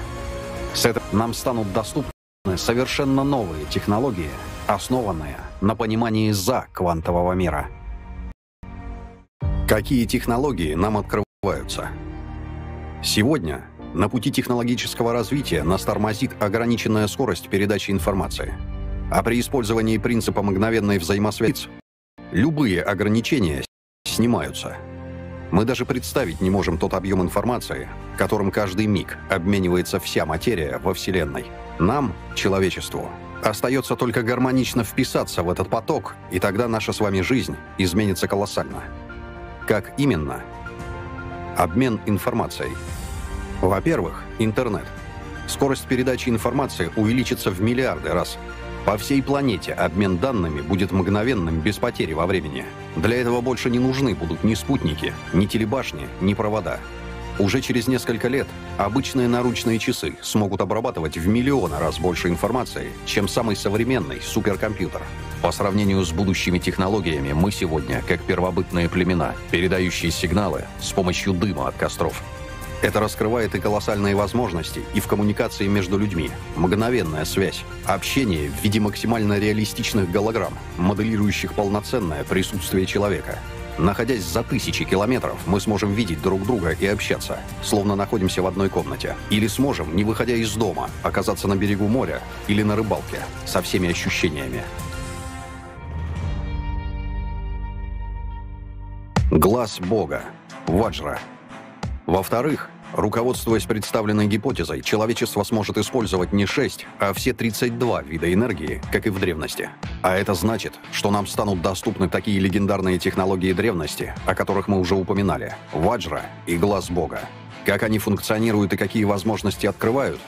С этим нам станут доступны совершенно новые технологии, основанные на понимании заквантового мира. Какие технологии нам открываются? Сегодня на пути технологического развития нас тормозит ограниченная скорость передачи информации. А при использовании принципа мгновенной взаимосвязи любые ограничения снимаются. Мы даже представить не можем тот объем информации, которым каждый миг обменивается вся материя во Вселенной. Нам, человечеству, остается только гармонично вписаться в этот поток, и тогда наша с вами жизнь изменится колоссально. Как именно? Обмен информацией. Во-первых, интернет. Скорость передачи информации увеличится в миллиарды раз. По всей планете обмен данными будет мгновенным, без потери во времени. Для этого больше не нужны будут ни спутники, ни телебашни, ни провода. Уже через несколько лет обычные наручные часы смогут обрабатывать в миллионы раз больше информации, чем самый современный суперкомпьютер. По сравнению с будущими технологиями, мы сегодня, как первобытные племена, передающие сигналы с помощью дыма от костров. Это раскрывает и колоссальные возможности и в коммуникации между людьми. Мгновенная связь, общение в виде максимально реалистичных голограмм, моделирующих полноценное присутствие человека. Находясь за тысячи километров, мы сможем видеть друг друга и общаться, словно находимся в одной комнате. Или сможем, не выходя из дома, оказаться на берегу моря или на рыбалке, со всеми ощущениями. Глаз Бога. Ваджра. Во-вторых, руководствуясь представленной гипотезой, человечество сможет использовать не 6, а все 32 вида энергии, как и в древности. А это значит, что нам станут доступны такие легендарные технологии древности, о которых мы уже упоминали – Ваджра и Глаз Бога. Как они функционируют и какие возможности открывают?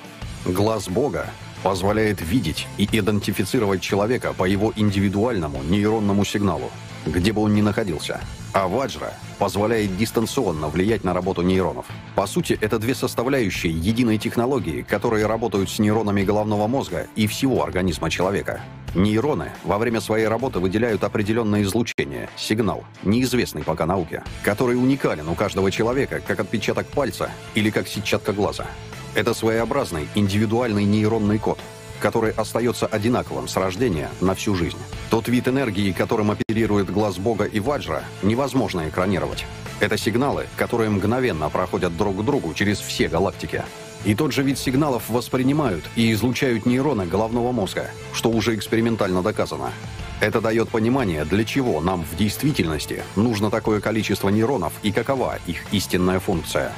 Глаз Бога позволяет видеть и идентифицировать человека по его индивидуальному нейронному сигналу, где бы он ни находился. А Ваджра позволяет дистанционно влиять на работу нейронов. По сути, это две составляющие единой технологии, которые работают с нейронами головного мозга и всего организма человека. Нейроны во время своей работы выделяют определенное излучение, сигнал, неизвестный пока науке, который уникален у каждого человека, как отпечаток пальца или как сетчатка глаза. Это своеобразный индивидуальный нейронный код, который остается одинаковым с рождения на всю жизнь. Тот вид энергии, которым оперирует глаз Бога и Ваджра, невозможно экранировать. Это сигналы, которые мгновенно проходят друг к другу через все галактики. И тот же вид сигналов воспринимают и излучают нейроны головного мозга, что уже экспериментально доказано. Это дает понимание, для чего нам в действительности нужно такое количество нейронов и какова их истинная функция.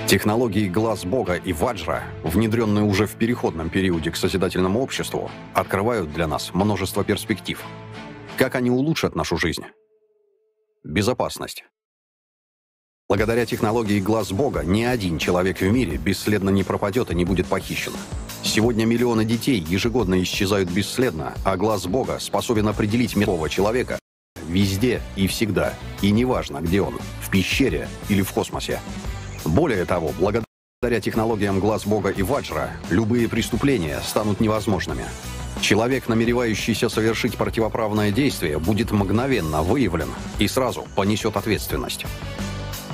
Технологии глаз Бога и Ваджра, внедренные уже в переходном периоде к созидательному обществу, открывают для нас множество перспектив. Как они улучшат нашу жизнь? Безопасность. Благодаря технологии глаз Бога ни один человек в мире бесследно не пропадет и не будет похищен. Сегодня миллионы детей ежегодно исчезают бесследно, а глаз Бога способен определить мирового человека везде и всегда, и неважно, где он, в пещере или в космосе. Более того, благодаря технологиям глаз Бога и Ваджра, любые преступления станут невозможными. Человек, намеревающийся совершить противоправное действие, будет мгновенно выявлен и сразу понесет ответственность.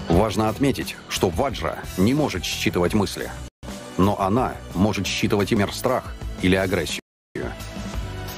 Важно отметить, что Ваджра не может считывать мысли, но она может считывать и страх или агрессию.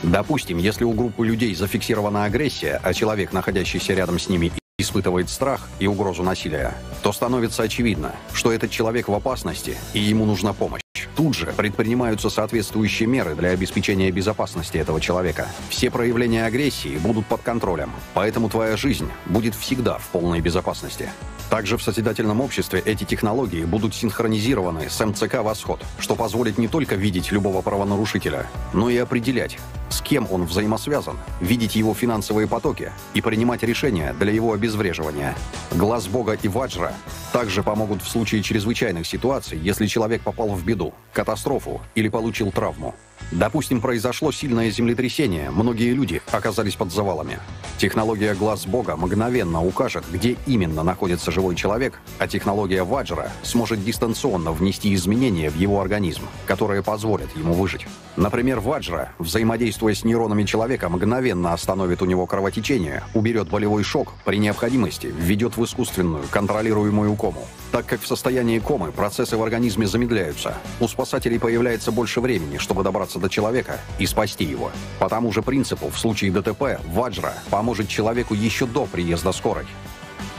Допустим, если у группы людей зафиксирована агрессия, а человек, находящийся рядом с ними, испытывает страх и угрозу насилия, то становится очевидно, что этот человек в опасности и ему нужна помощь. Тут же предпринимаются соответствующие меры для обеспечения безопасности этого человека. Все проявления агрессии будут под контролем, поэтому твоя жизнь будет всегда в полной безопасности. Также в созидательном обществе эти технологии будут синхронизированы с МЦК «Восход», что позволит не только видеть любого правонарушителя, но и определять, с кем он взаимосвязан, видеть его финансовые потоки и принимать решения для его обезвреживания. Глаз Бога и Ваджра также помогут в случае чрезвычайных ситуаций, если человек попал в беду, катастрофу или получил травму. Допустим, произошло сильное землетрясение, многие люди оказались под завалами. Технология глаз Бога мгновенно укажет, где именно находится живой человек, а технология Ваджра сможет дистанционно внести изменения в его организм, которые позволят ему выжить. Например, Ваджра, взаимодействуя с нейронами человека, мгновенно остановит у него кровотечение, уберет болевой шок, при необходимости введет в искусственную, контролируемую кому. Так как в состоянии комы процессы в организме замедляются, у спасателей появляется больше времени, чтобы добраться до человека и спасти его. По тому же принципу, в случае ДТП, Ваджра поможет человеку еще до приезда скорой.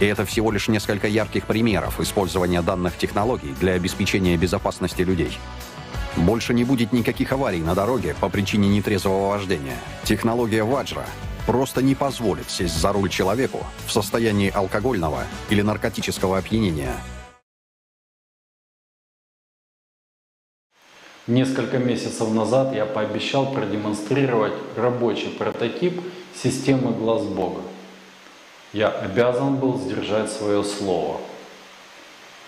И это всего лишь несколько ярких примеров использования данных технологий для обеспечения безопасности людей. Больше не будет никаких аварий на дороге по причине нетрезвого вождения. Технология Ваджра просто не позволит сесть за руль человеку в состоянии алкогольного или наркотического опьянения. Несколько месяцев назад я пообещал продемонстрировать рабочий прототип системы глаз Бога. Я обязан был сдержать свое слово.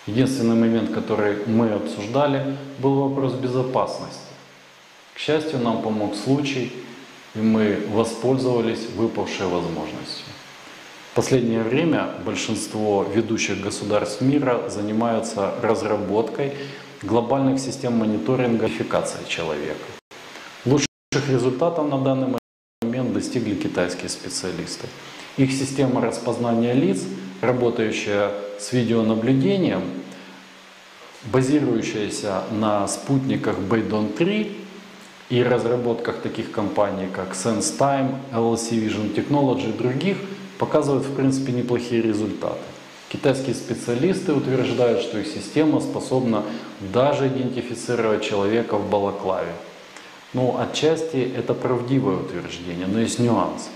Единственный момент, который мы обсуждали, был вопрос безопасности. К счастью, нам помог случай, и мы воспользовались выпавшей возможностью. В последнее время большинство ведущих государств мира занимаются разработкой глобальных систем мониторинга идентификации человека. Лучших результатов на данный момент достигли китайские специалисты. Их система распознания лиц, работающая с видеонаблюдением, базирующаяся на спутниках Beidou-3 и разработках таких компаний, как SenseTime, LLC Vision Technology и других, показывает в принципе неплохие результаты. Китайские специалисты утверждают, что их система способна даже идентифицировать человека в балаклаве. Ну, отчасти это правдивое утверждение, но есть нюанс.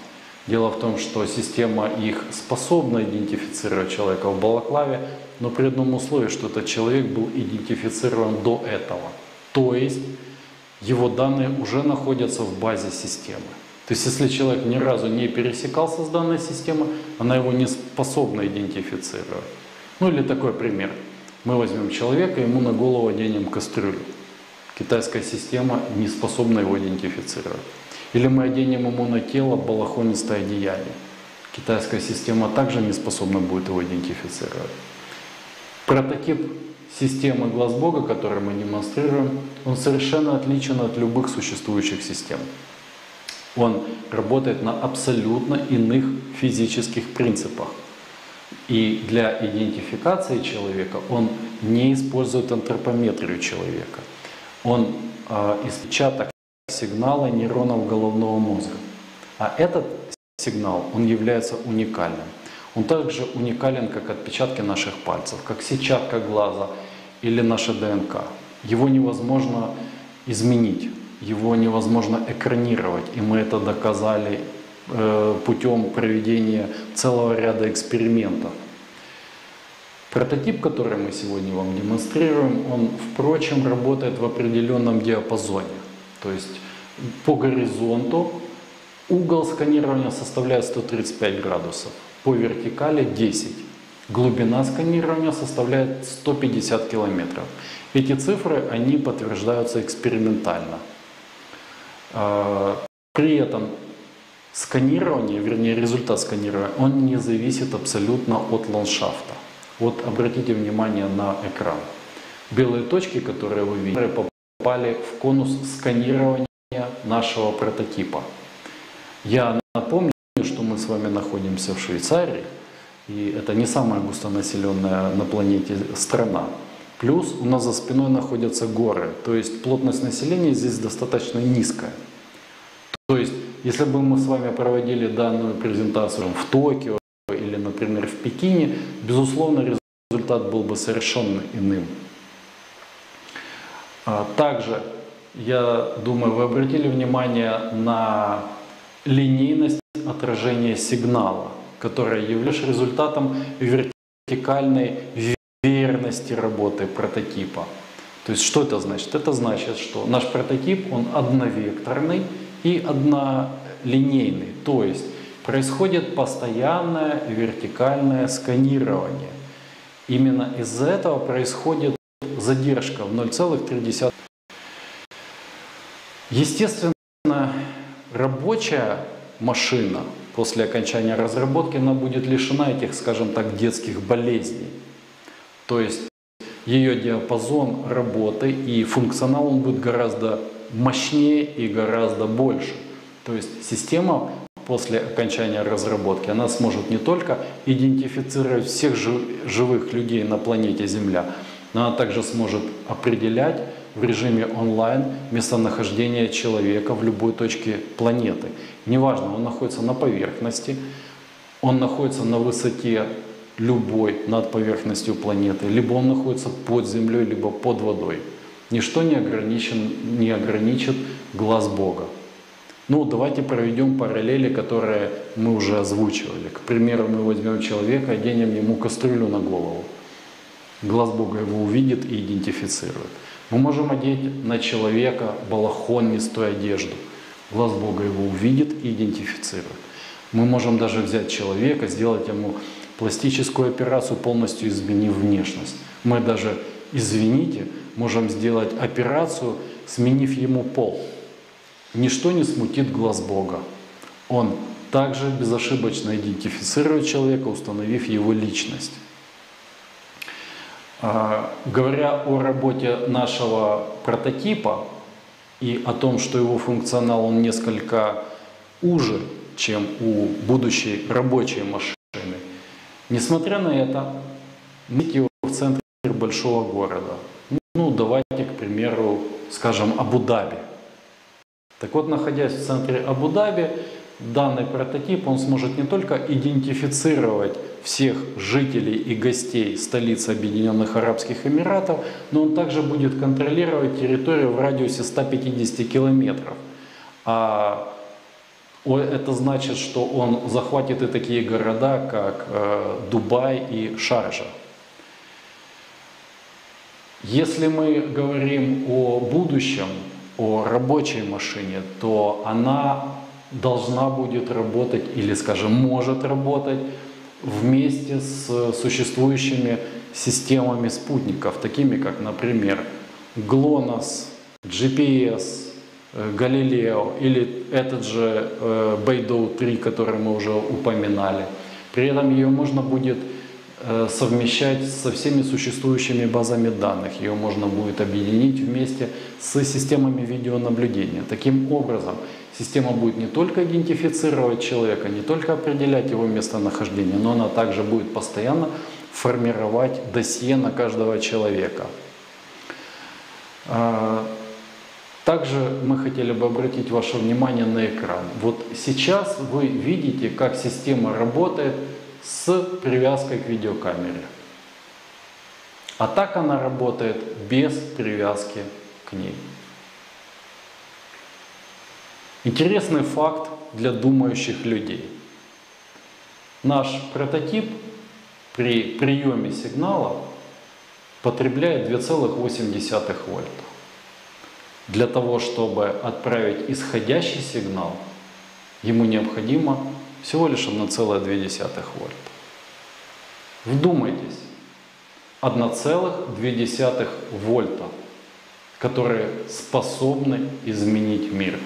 Дело в том, что система их способна идентифицировать человека в балаклаве, но при одном условии, что этот человек был идентифицирован до этого. То есть его данные уже находятся в базе системы. То есть если человек ни разу не пересекался с данной системой, она его не способна идентифицировать. Ну или такой пример. Мы возьмем человека, ему на голову оденем кастрюлю. Китайская система не способна его идентифицировать. Или мы оденем ему на тело балахонистое одеяние. Китайская система также не способна будет его идентифицировать. Прототип системы глаз Бога, который мы демонстрируем, он совершенно отличен от любых существующих систем. Он работает на абсолютно иных физических принципах. И для идентификации человека он не использует антропометрию человека. Он исчаток сигнала нейронов головного мозга. А этот сигнал, он является уникальным. Он также уникален, как отпечатки наших пальцев, как сетчатка глаза или наша ДНК. Его невозможно изменить, его невозможно экранировать. И мы это доказали путем проведения целого ряда экспериментов. Прототип, который мы сегодня вам демонстрируем, он, впрочем, работает в определенном диапазоне. То есть по горизонту угол сканирования составляет 135 градусов, по вертикали 10. Глубина сканирования составляет 150 километров. Эти цифры, они подтверждаются экспериментально. При этом сканирование, вернее результат сканирования, он не зависит абсолютно от ландшафта. Вот обратите внимание на экран. Белые точки, которые вы видите, попали в конус сканирования нашего прототипа. Я напомню, что мы с вами находимся в Швейцарии, и это не самая густонаселенная на планете страна. Плюс у нас за спиной находятся горы, то есть плотность населения здесь достаточно низкая. То есть, если бы мы с вами проводили данную презентацию в Токио или, например, в Пекине, безусловно, результат был бы совершенно иным. Также, я думаю, вы обратили внимание на линейность отражения сигнала, которая является результатом вертикальной веерности работы прототипа. То есть, что это значит? Это значит, что наш прототип, он одновекторный и однолинейный, то есть происходит постоянное вертикальное сканирование. Именно из-за этого происходит задержка в 0,3. Естественно, рабочая машина после окончания разработки, она будет лишена этих, скажем так, детских болезней. То есть ее диапазон работы и функционал он будет гораздо мощнее и гораздо больше. То есть система после окончания разработки, она сможет не только идентифицировать всех живых людей на планете Земля, но она также сможет определять в режиме онлайн местонахождение человека в любой точке планеты. Неважно, он находится на поверхности, он находится на высоте любой над поверхностью планеты, либо он находится под землей, либо под водой. Ничто не ограничит глаз Бога. Ну, давайте проведем параллели, которые мы уже озвучивали. К примеру, мы возьмем человека, оденем ему кастрюлю на голову. Глаз Бога его увидит и идентифицирует. Мы можем одеть на человека балахонистую одежду. Глаз Бога его увидит и идентифицирует. Мы можем даже взять человека, сделать ему пластическую операцию, полностью изменив внешность. Мы даже, извините, можем сделать операцию, сменив ему пол. Ничто не смутит глаз Бога. Он также безошибочно идентифицирует человека, установив его личность. Говоря о работе нашего прототипа и о том, что его функционал он несколько уже, чем у будущей рабочей машины, несмотря на это, мы его в центре большого города. Ну, давайте, к примеру, скажем, Абу-Даби. Так вот, находясь в центре Абу-Даби, данный прототип, он сможет не только идентифицировать всех жителей и гостей столицы Объединенных Арабских Эмиратов, но он также будет контролировать территорию в радиусе 150 километров. А это значит, что он захватит и такие города, как Дубай и Шарджа. Если мы говорим о будущем, о рабочей машине, то она должна будет работать или, скажем, может работать вместе с существующими системами спутников, такими как, например, GLONASS, GPS, Галилео или этот же Beidou 3, который мы уже упоминали. При этом ее можно будет совмещать со всеми существующими базами данных. Ее можно будет объединить вместе с системами видеонаблюдения. Таким образом, система будет не только идентифицировать человека, не только определять его местонахождение, но она также будет постоянно формировать досье на каждого человека. Также мы хотели бы обратить ваше внимание на экран. Вот сейчас вы видите, как система работает с привязкой к видеокамере. А так она работает без привязки к ней. Интересный факт для думающих людей. Наш прототип при приеме сигнала потребляет 2,8 вольта. Для того, чтобы отправить исходящий сигнал, ему необходимо всего лишь 1,2 вольта. Вдумайтесь, 1,2 вольта, которые способны изменить мир.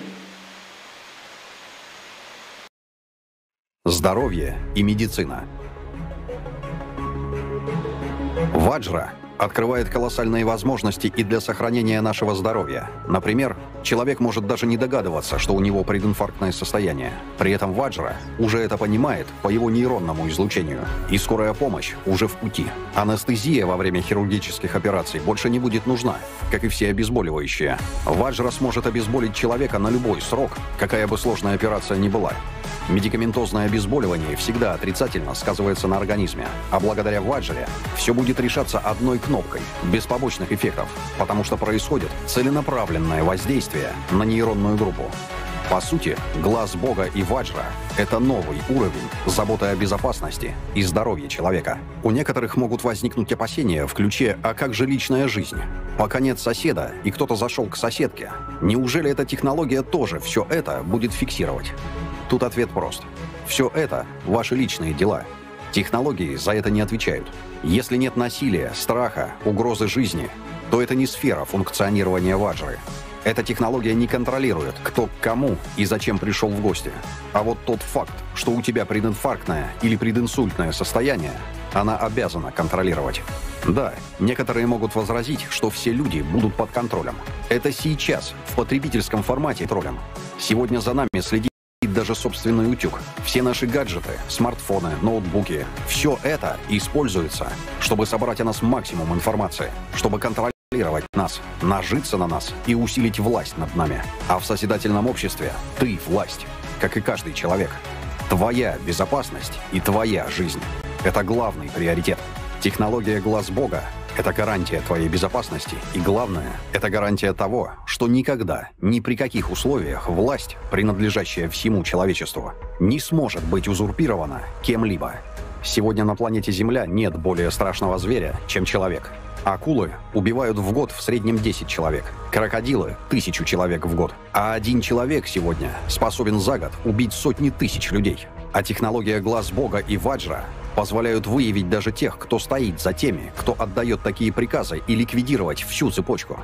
Здоровье и медицина. Ваджра открывает колоссальные возможности и для сохранения нашего здоровья. Например, человек может даже не догадываться, что у него прединфарктное состояние. При этом Ваджра уже это понимает по его нейронному излучению. И скорая помощь уже в пути. Анестезия во время хирургических операций больше не будет нужна, как и все обезболивающие. Ваджра сможет обезболить человека на любой срок, какая бы сложная операция ни была. Медикаментозное обезболивание всегда отрицательно сказывается на организме, а благодаря Ваджре все будет решаться одной кнопкой, без побочных эффектов, потому что происходит целенаправленное воздействие на нейронную группу. По сути, глаз Бога и Ваджра — это новый уровень заботы о безопасности и здоровье человека. У некоторых могут возникнуть опасения в ключе «а как же личная жизнь?». Пока нет соседа, и кто-то зашел к соседке, неужели эта технология тоже все это будет фиксировать? Тут ответ прост. Все это — ваши личные дела. Технологии за это не отвечают. Если нет насилия, страха, угрозы жизни, то это не сфера функционирования Ваджры. Эта технология не контролирует, кто к кому и зачем пришел в гости. А вот тот факт, что у тебя прединфарктное или прединсультное состояние, она обязана контролировать. Да, некоторые могут возразить, что все люди будут под контролем. Это сейчас, в потребительском формате троллем. Сегодня за нами следит даже собственный утюг. Все наши гаджеты, смартфоны, ноутбуки, все это используется, чтобы собрать о нас максимум информации, чтобы контролировать нас, нажиться на нас и усилить власть над нами. А в созидательном обществе ты власть, как и каждый человек. Твоя безопасность и твоя жизнь — это главный приоритет. Технология глаз Бога — это гарантия твоей безопасности, и главное — это гарантия того, что никогда, ни при каких условиях власть, принадлежащая всему человечеству, не сможет быть узурпирована кем-либо. Сегодня на планете Земля нет более страшного зверя, чем человек. Акулы убивают в год в среднем 10 человек, крокодилы — 1000 человек в год, а один человек сегодня способен за год убить сотни тысяч людей. А технология глаз Бога и Ваджра позволяют выявить даже тех, кто стоит за теми, кто отдает такие приказы, и ликвидировать всю цепочку.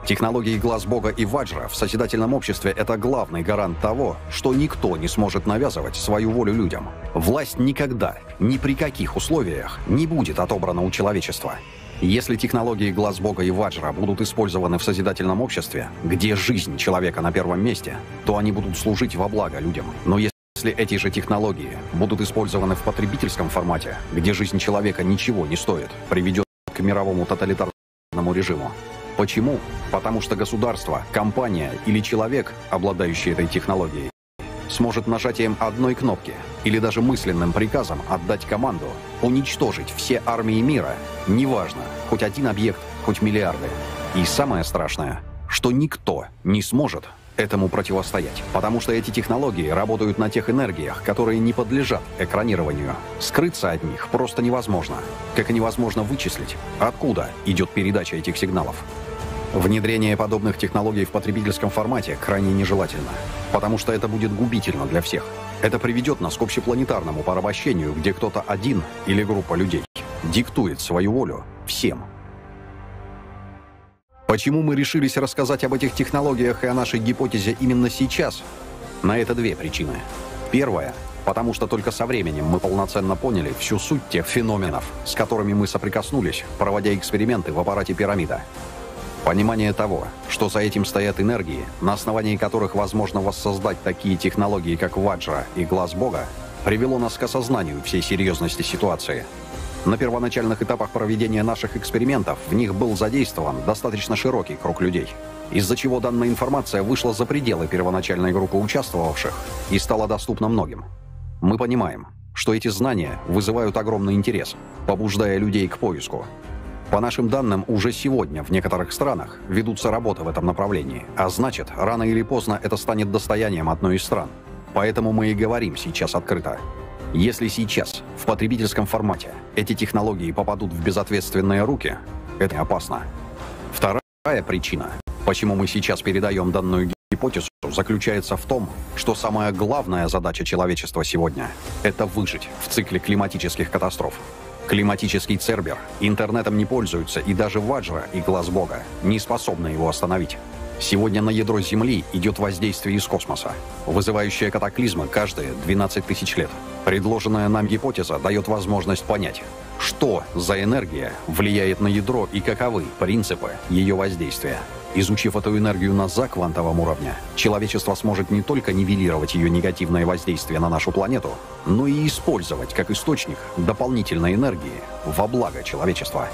Технологии глаз Бога и Ваджра в созидательном обществе — это главный гарант того, что никто не сможет навязывать свою волю людям. Власть никогда, ни при каких условиях не будет отобрана у человечества. Если технологии глаз Бога и Ваджра будут использованы в созидательном обществе, где жизнь человека на первом месте, то они будут служить во благо людям. Но если эти же технологии будут использованы в потребительском формате, где жизнь человека ничего не стоит, приведет к мировому тоталитарному режиму. Почему? Потому что государство, компания или человек, обладающий этой технологией, сможет нажатием одной кнопки или даже мысленным приказом отдать команду уничтожить все армии мира, неважно, хоть один объект, хоть миллиарды. И самое страшное, что никто не сможет этому противостоять, потому что эти технологии работают на тех энергиях, которые не подлежат экранированию. Скрыться от них просто невозможно, как и невозможно вычислить, откуда идет передача этих сигналов. Внедрение подобных технологий в потребительском формате крайне нежелательно, потому что это будет губительно для всех. Это приведет нас к общепланетарному порабощению, где кто-то один или группа людей диктует свою волю всем. Почему мы решились рассказать об этих технологиях и о нашей гипотезе именно сейчас? На это две причины. Первая — потому что только со временем мы полноценно поняли всю суть тех феноменов, с которыми мы соприкоснулись, проводя эксперименты в аппарате «Пирамида». Понимание того, что за этим стоят энергии, на основании которых возможно воссоздать такие технологии, как Ваджра и глаз Бога, привело нас к осознанию всей серьезности ситуации. На первоначальных этапах проведения наших экспериментов в них был задействован достаточно широкий круг людей, из-за чего данная информация вышла за пределы первоначальной группы участвовавших и стала доступна многим. Мы понимаем, что эти знания вызывают огромный интерес, побуждая людей к поиску. По нашим данным, уже сегодня в некоторых странах ведутся работы в этом направлении, а значит, рано или поздно это станет достоянием одной из стран. Поэтому мы и говорим сейчас открыто. Если сейчас, в потребительском формате, эти технологии попадут в безответственные руки, это опасно. Вторая причина, почему мы сейчас передаем данную гипотезу, заключается в том, что самая главная задача человечества сегодня – это выжить в цикле климатических катастроф. Климатический Цербер интернетом не пользуется, и даже Ваджра и Глаз Бога не способны его остановить. Сегодня на ядро Земли идет воздействие из космоса, вызывающее катаклизмы каждые 12 тысяч лет. Предложенная нам гипотеза дает возможность понять, что за энергия влияет на ядро и каковы принципы ее воздействия. Изучив эту энергию на заквантовом уровне, человечество сможет не только нивелировать ее негативное воздействие на нашу планету, но и использовать как источник дополнительной энергии во благо человечества.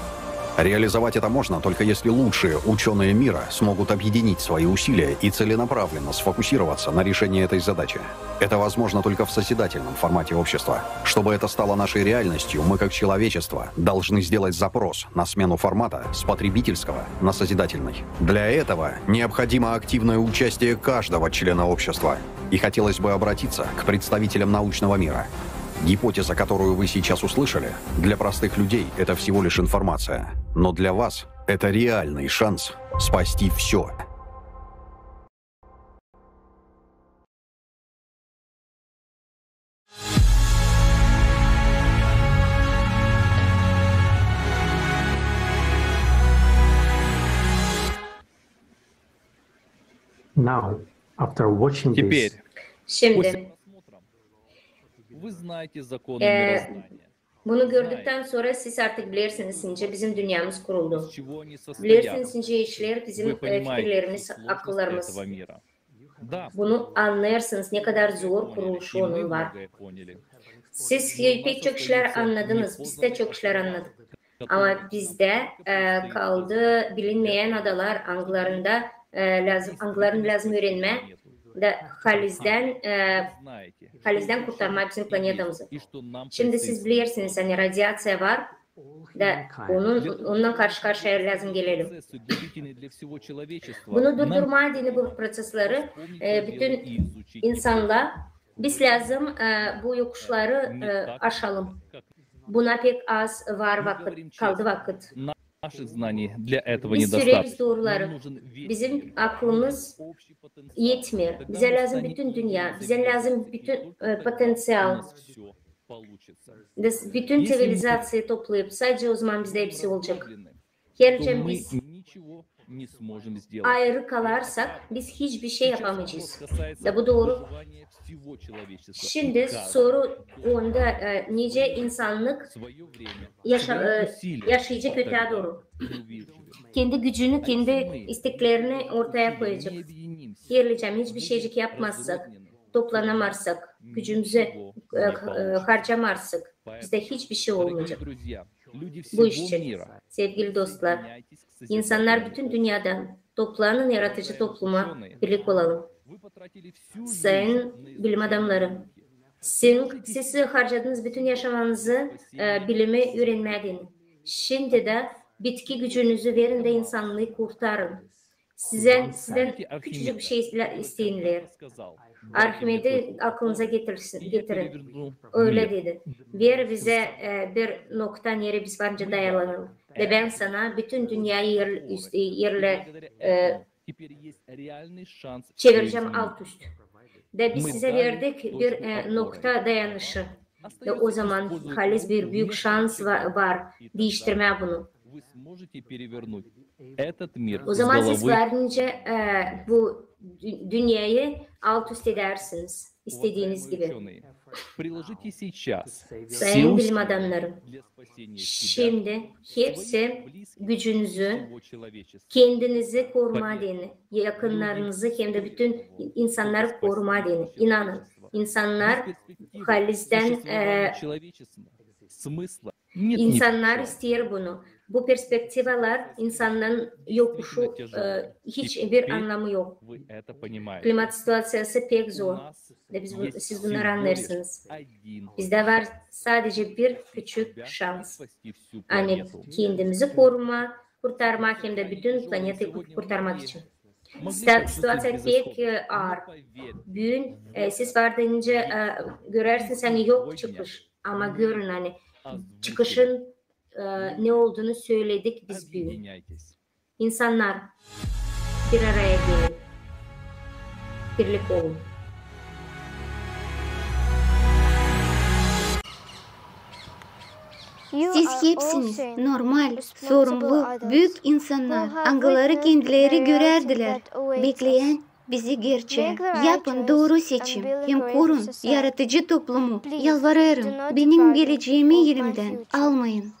Реализовать это можно только если лучшие ученые мира смогут объединить свои усилия и целенаправленно сфокусироваться на решении этой задачи. Это возможно только в созидательном формате общества. Чтобы это стало нашей реальностью, мы как человечество должны сделать запрос на смену формата с потребительского на созидательный. Для этого необходимо активное участие каждого члена общества. И хотелось бы обратиться к представителям научного мира. Гипотеза, которую вы сейчас услышали, для простых людей это всего лишь информация. Но для вас это реальный шанс спасти все. Теперь, Şimdi вы знаете законы мироздания. bunu gördükten sonra siz artık bilirsiniz ince bizim dünyamız kuruldu. Из чего они состоят. Bilirsiniz ince işler bizim Вы понимаете fikirlerimiz, сложность akıllarımız. этого мира. Да, Bunu anlarsınız ne kadar zor kuruluşu и мы onun var. многое поняли. Siz pek çok şeyler anladınız, biz de çok şeyler anladık. Ama bizde kaldı bilinmeyen adalar, angların lazım öğrenme ve Halizden kurtarma bizim planetamızı. Şimdi siz bilirsiniz hani radyasyon var da ondan karşı karşıya lazım gelelim. Bunu durdurma adına bu prosesleri bütün insanlar biz lazım bu yokuşları aşalım. Buna pek az var vakit, kaldı vakit. Наших знаний для этого Biz süreriz недостаточно. doğruları. Bizim aklımız yetmiyor. Bize lazım bütün dünya, bize lazım bütün potansiyel. Bütün sivilizasyayı toplayıp sadece o zaman bizde hepsi olacak. Gerçekten biz ayrı kalarsak biz hiçbir şey yapamayacağız. Da bu doğru. Şimdi soru onda nice insanlık yaşayacak öteye doğru. Kendi gücünü, kendi isteklerini ortaya koyacak. Yerleyeceğim hiçbir şeycik yapmazsak, toplanamazsak, gücümüzü harcamazsak bizde hiçbir şey olmayacak. Bu iş için sevgili dostlar, insanlar bütün dünyadan toplanın yaratıcı topluma birlik olalım. Sayın bilim adamları, siz harcadığınız bütün yaşamanızı bilimi öğrenmeye. Şimdi de bitki gücünüzü verin de insanlığı kurtarın. Sizden küçücük bir şey isteyinler. Arhimed'i aklınıza getirin. Öyle dedi. Ver bize bir noktan yeri biz varınca dayanalım. Ve ben sana bütün dünyayı yerle çevireceğim alt üst. Ve biz size verdik bir nokta dayanışı. Ve o zaman halis bir büyük şans var değiştirmeye bunu. O zaman siz verince bu dünyayı alt üst edersiniz. İstediğiniz gibi. Sayın bilim adamları, şimdi hepsi gücünüzü, kendinizi koruma deni, yakınlarınızı hem de bütün insanları koruma deni. İnanın, insanlar halizden İnsanlar istiyor bunu. Bu perspektivalar insanların yokuşu hiçbir anlamı yok. Klimat situasyası pek zor. Siz bunları anlarsınız. Bizde var sadece bir küçük şans. Hani kendimizi kurtarmak hem de bütün planeti kurtarmak için. Situasya pek ağır. Bugün siz vardığınca görersiniz hani yok çıkış. Ama görün hani çıkışın ne olduğunu söyledik biz bugün. İnsanlar bir araya gelin. Birlik olun. Siz hepsiniz normal, sorumlu, büyük insanlar. Angıları kendileri görerdiler. Bekleyen bizi gerçeğe. Yapın doğru seçim. Hem korun yaratıcı toplumu. Yalvarırım benim geleceğimi elimden almayın.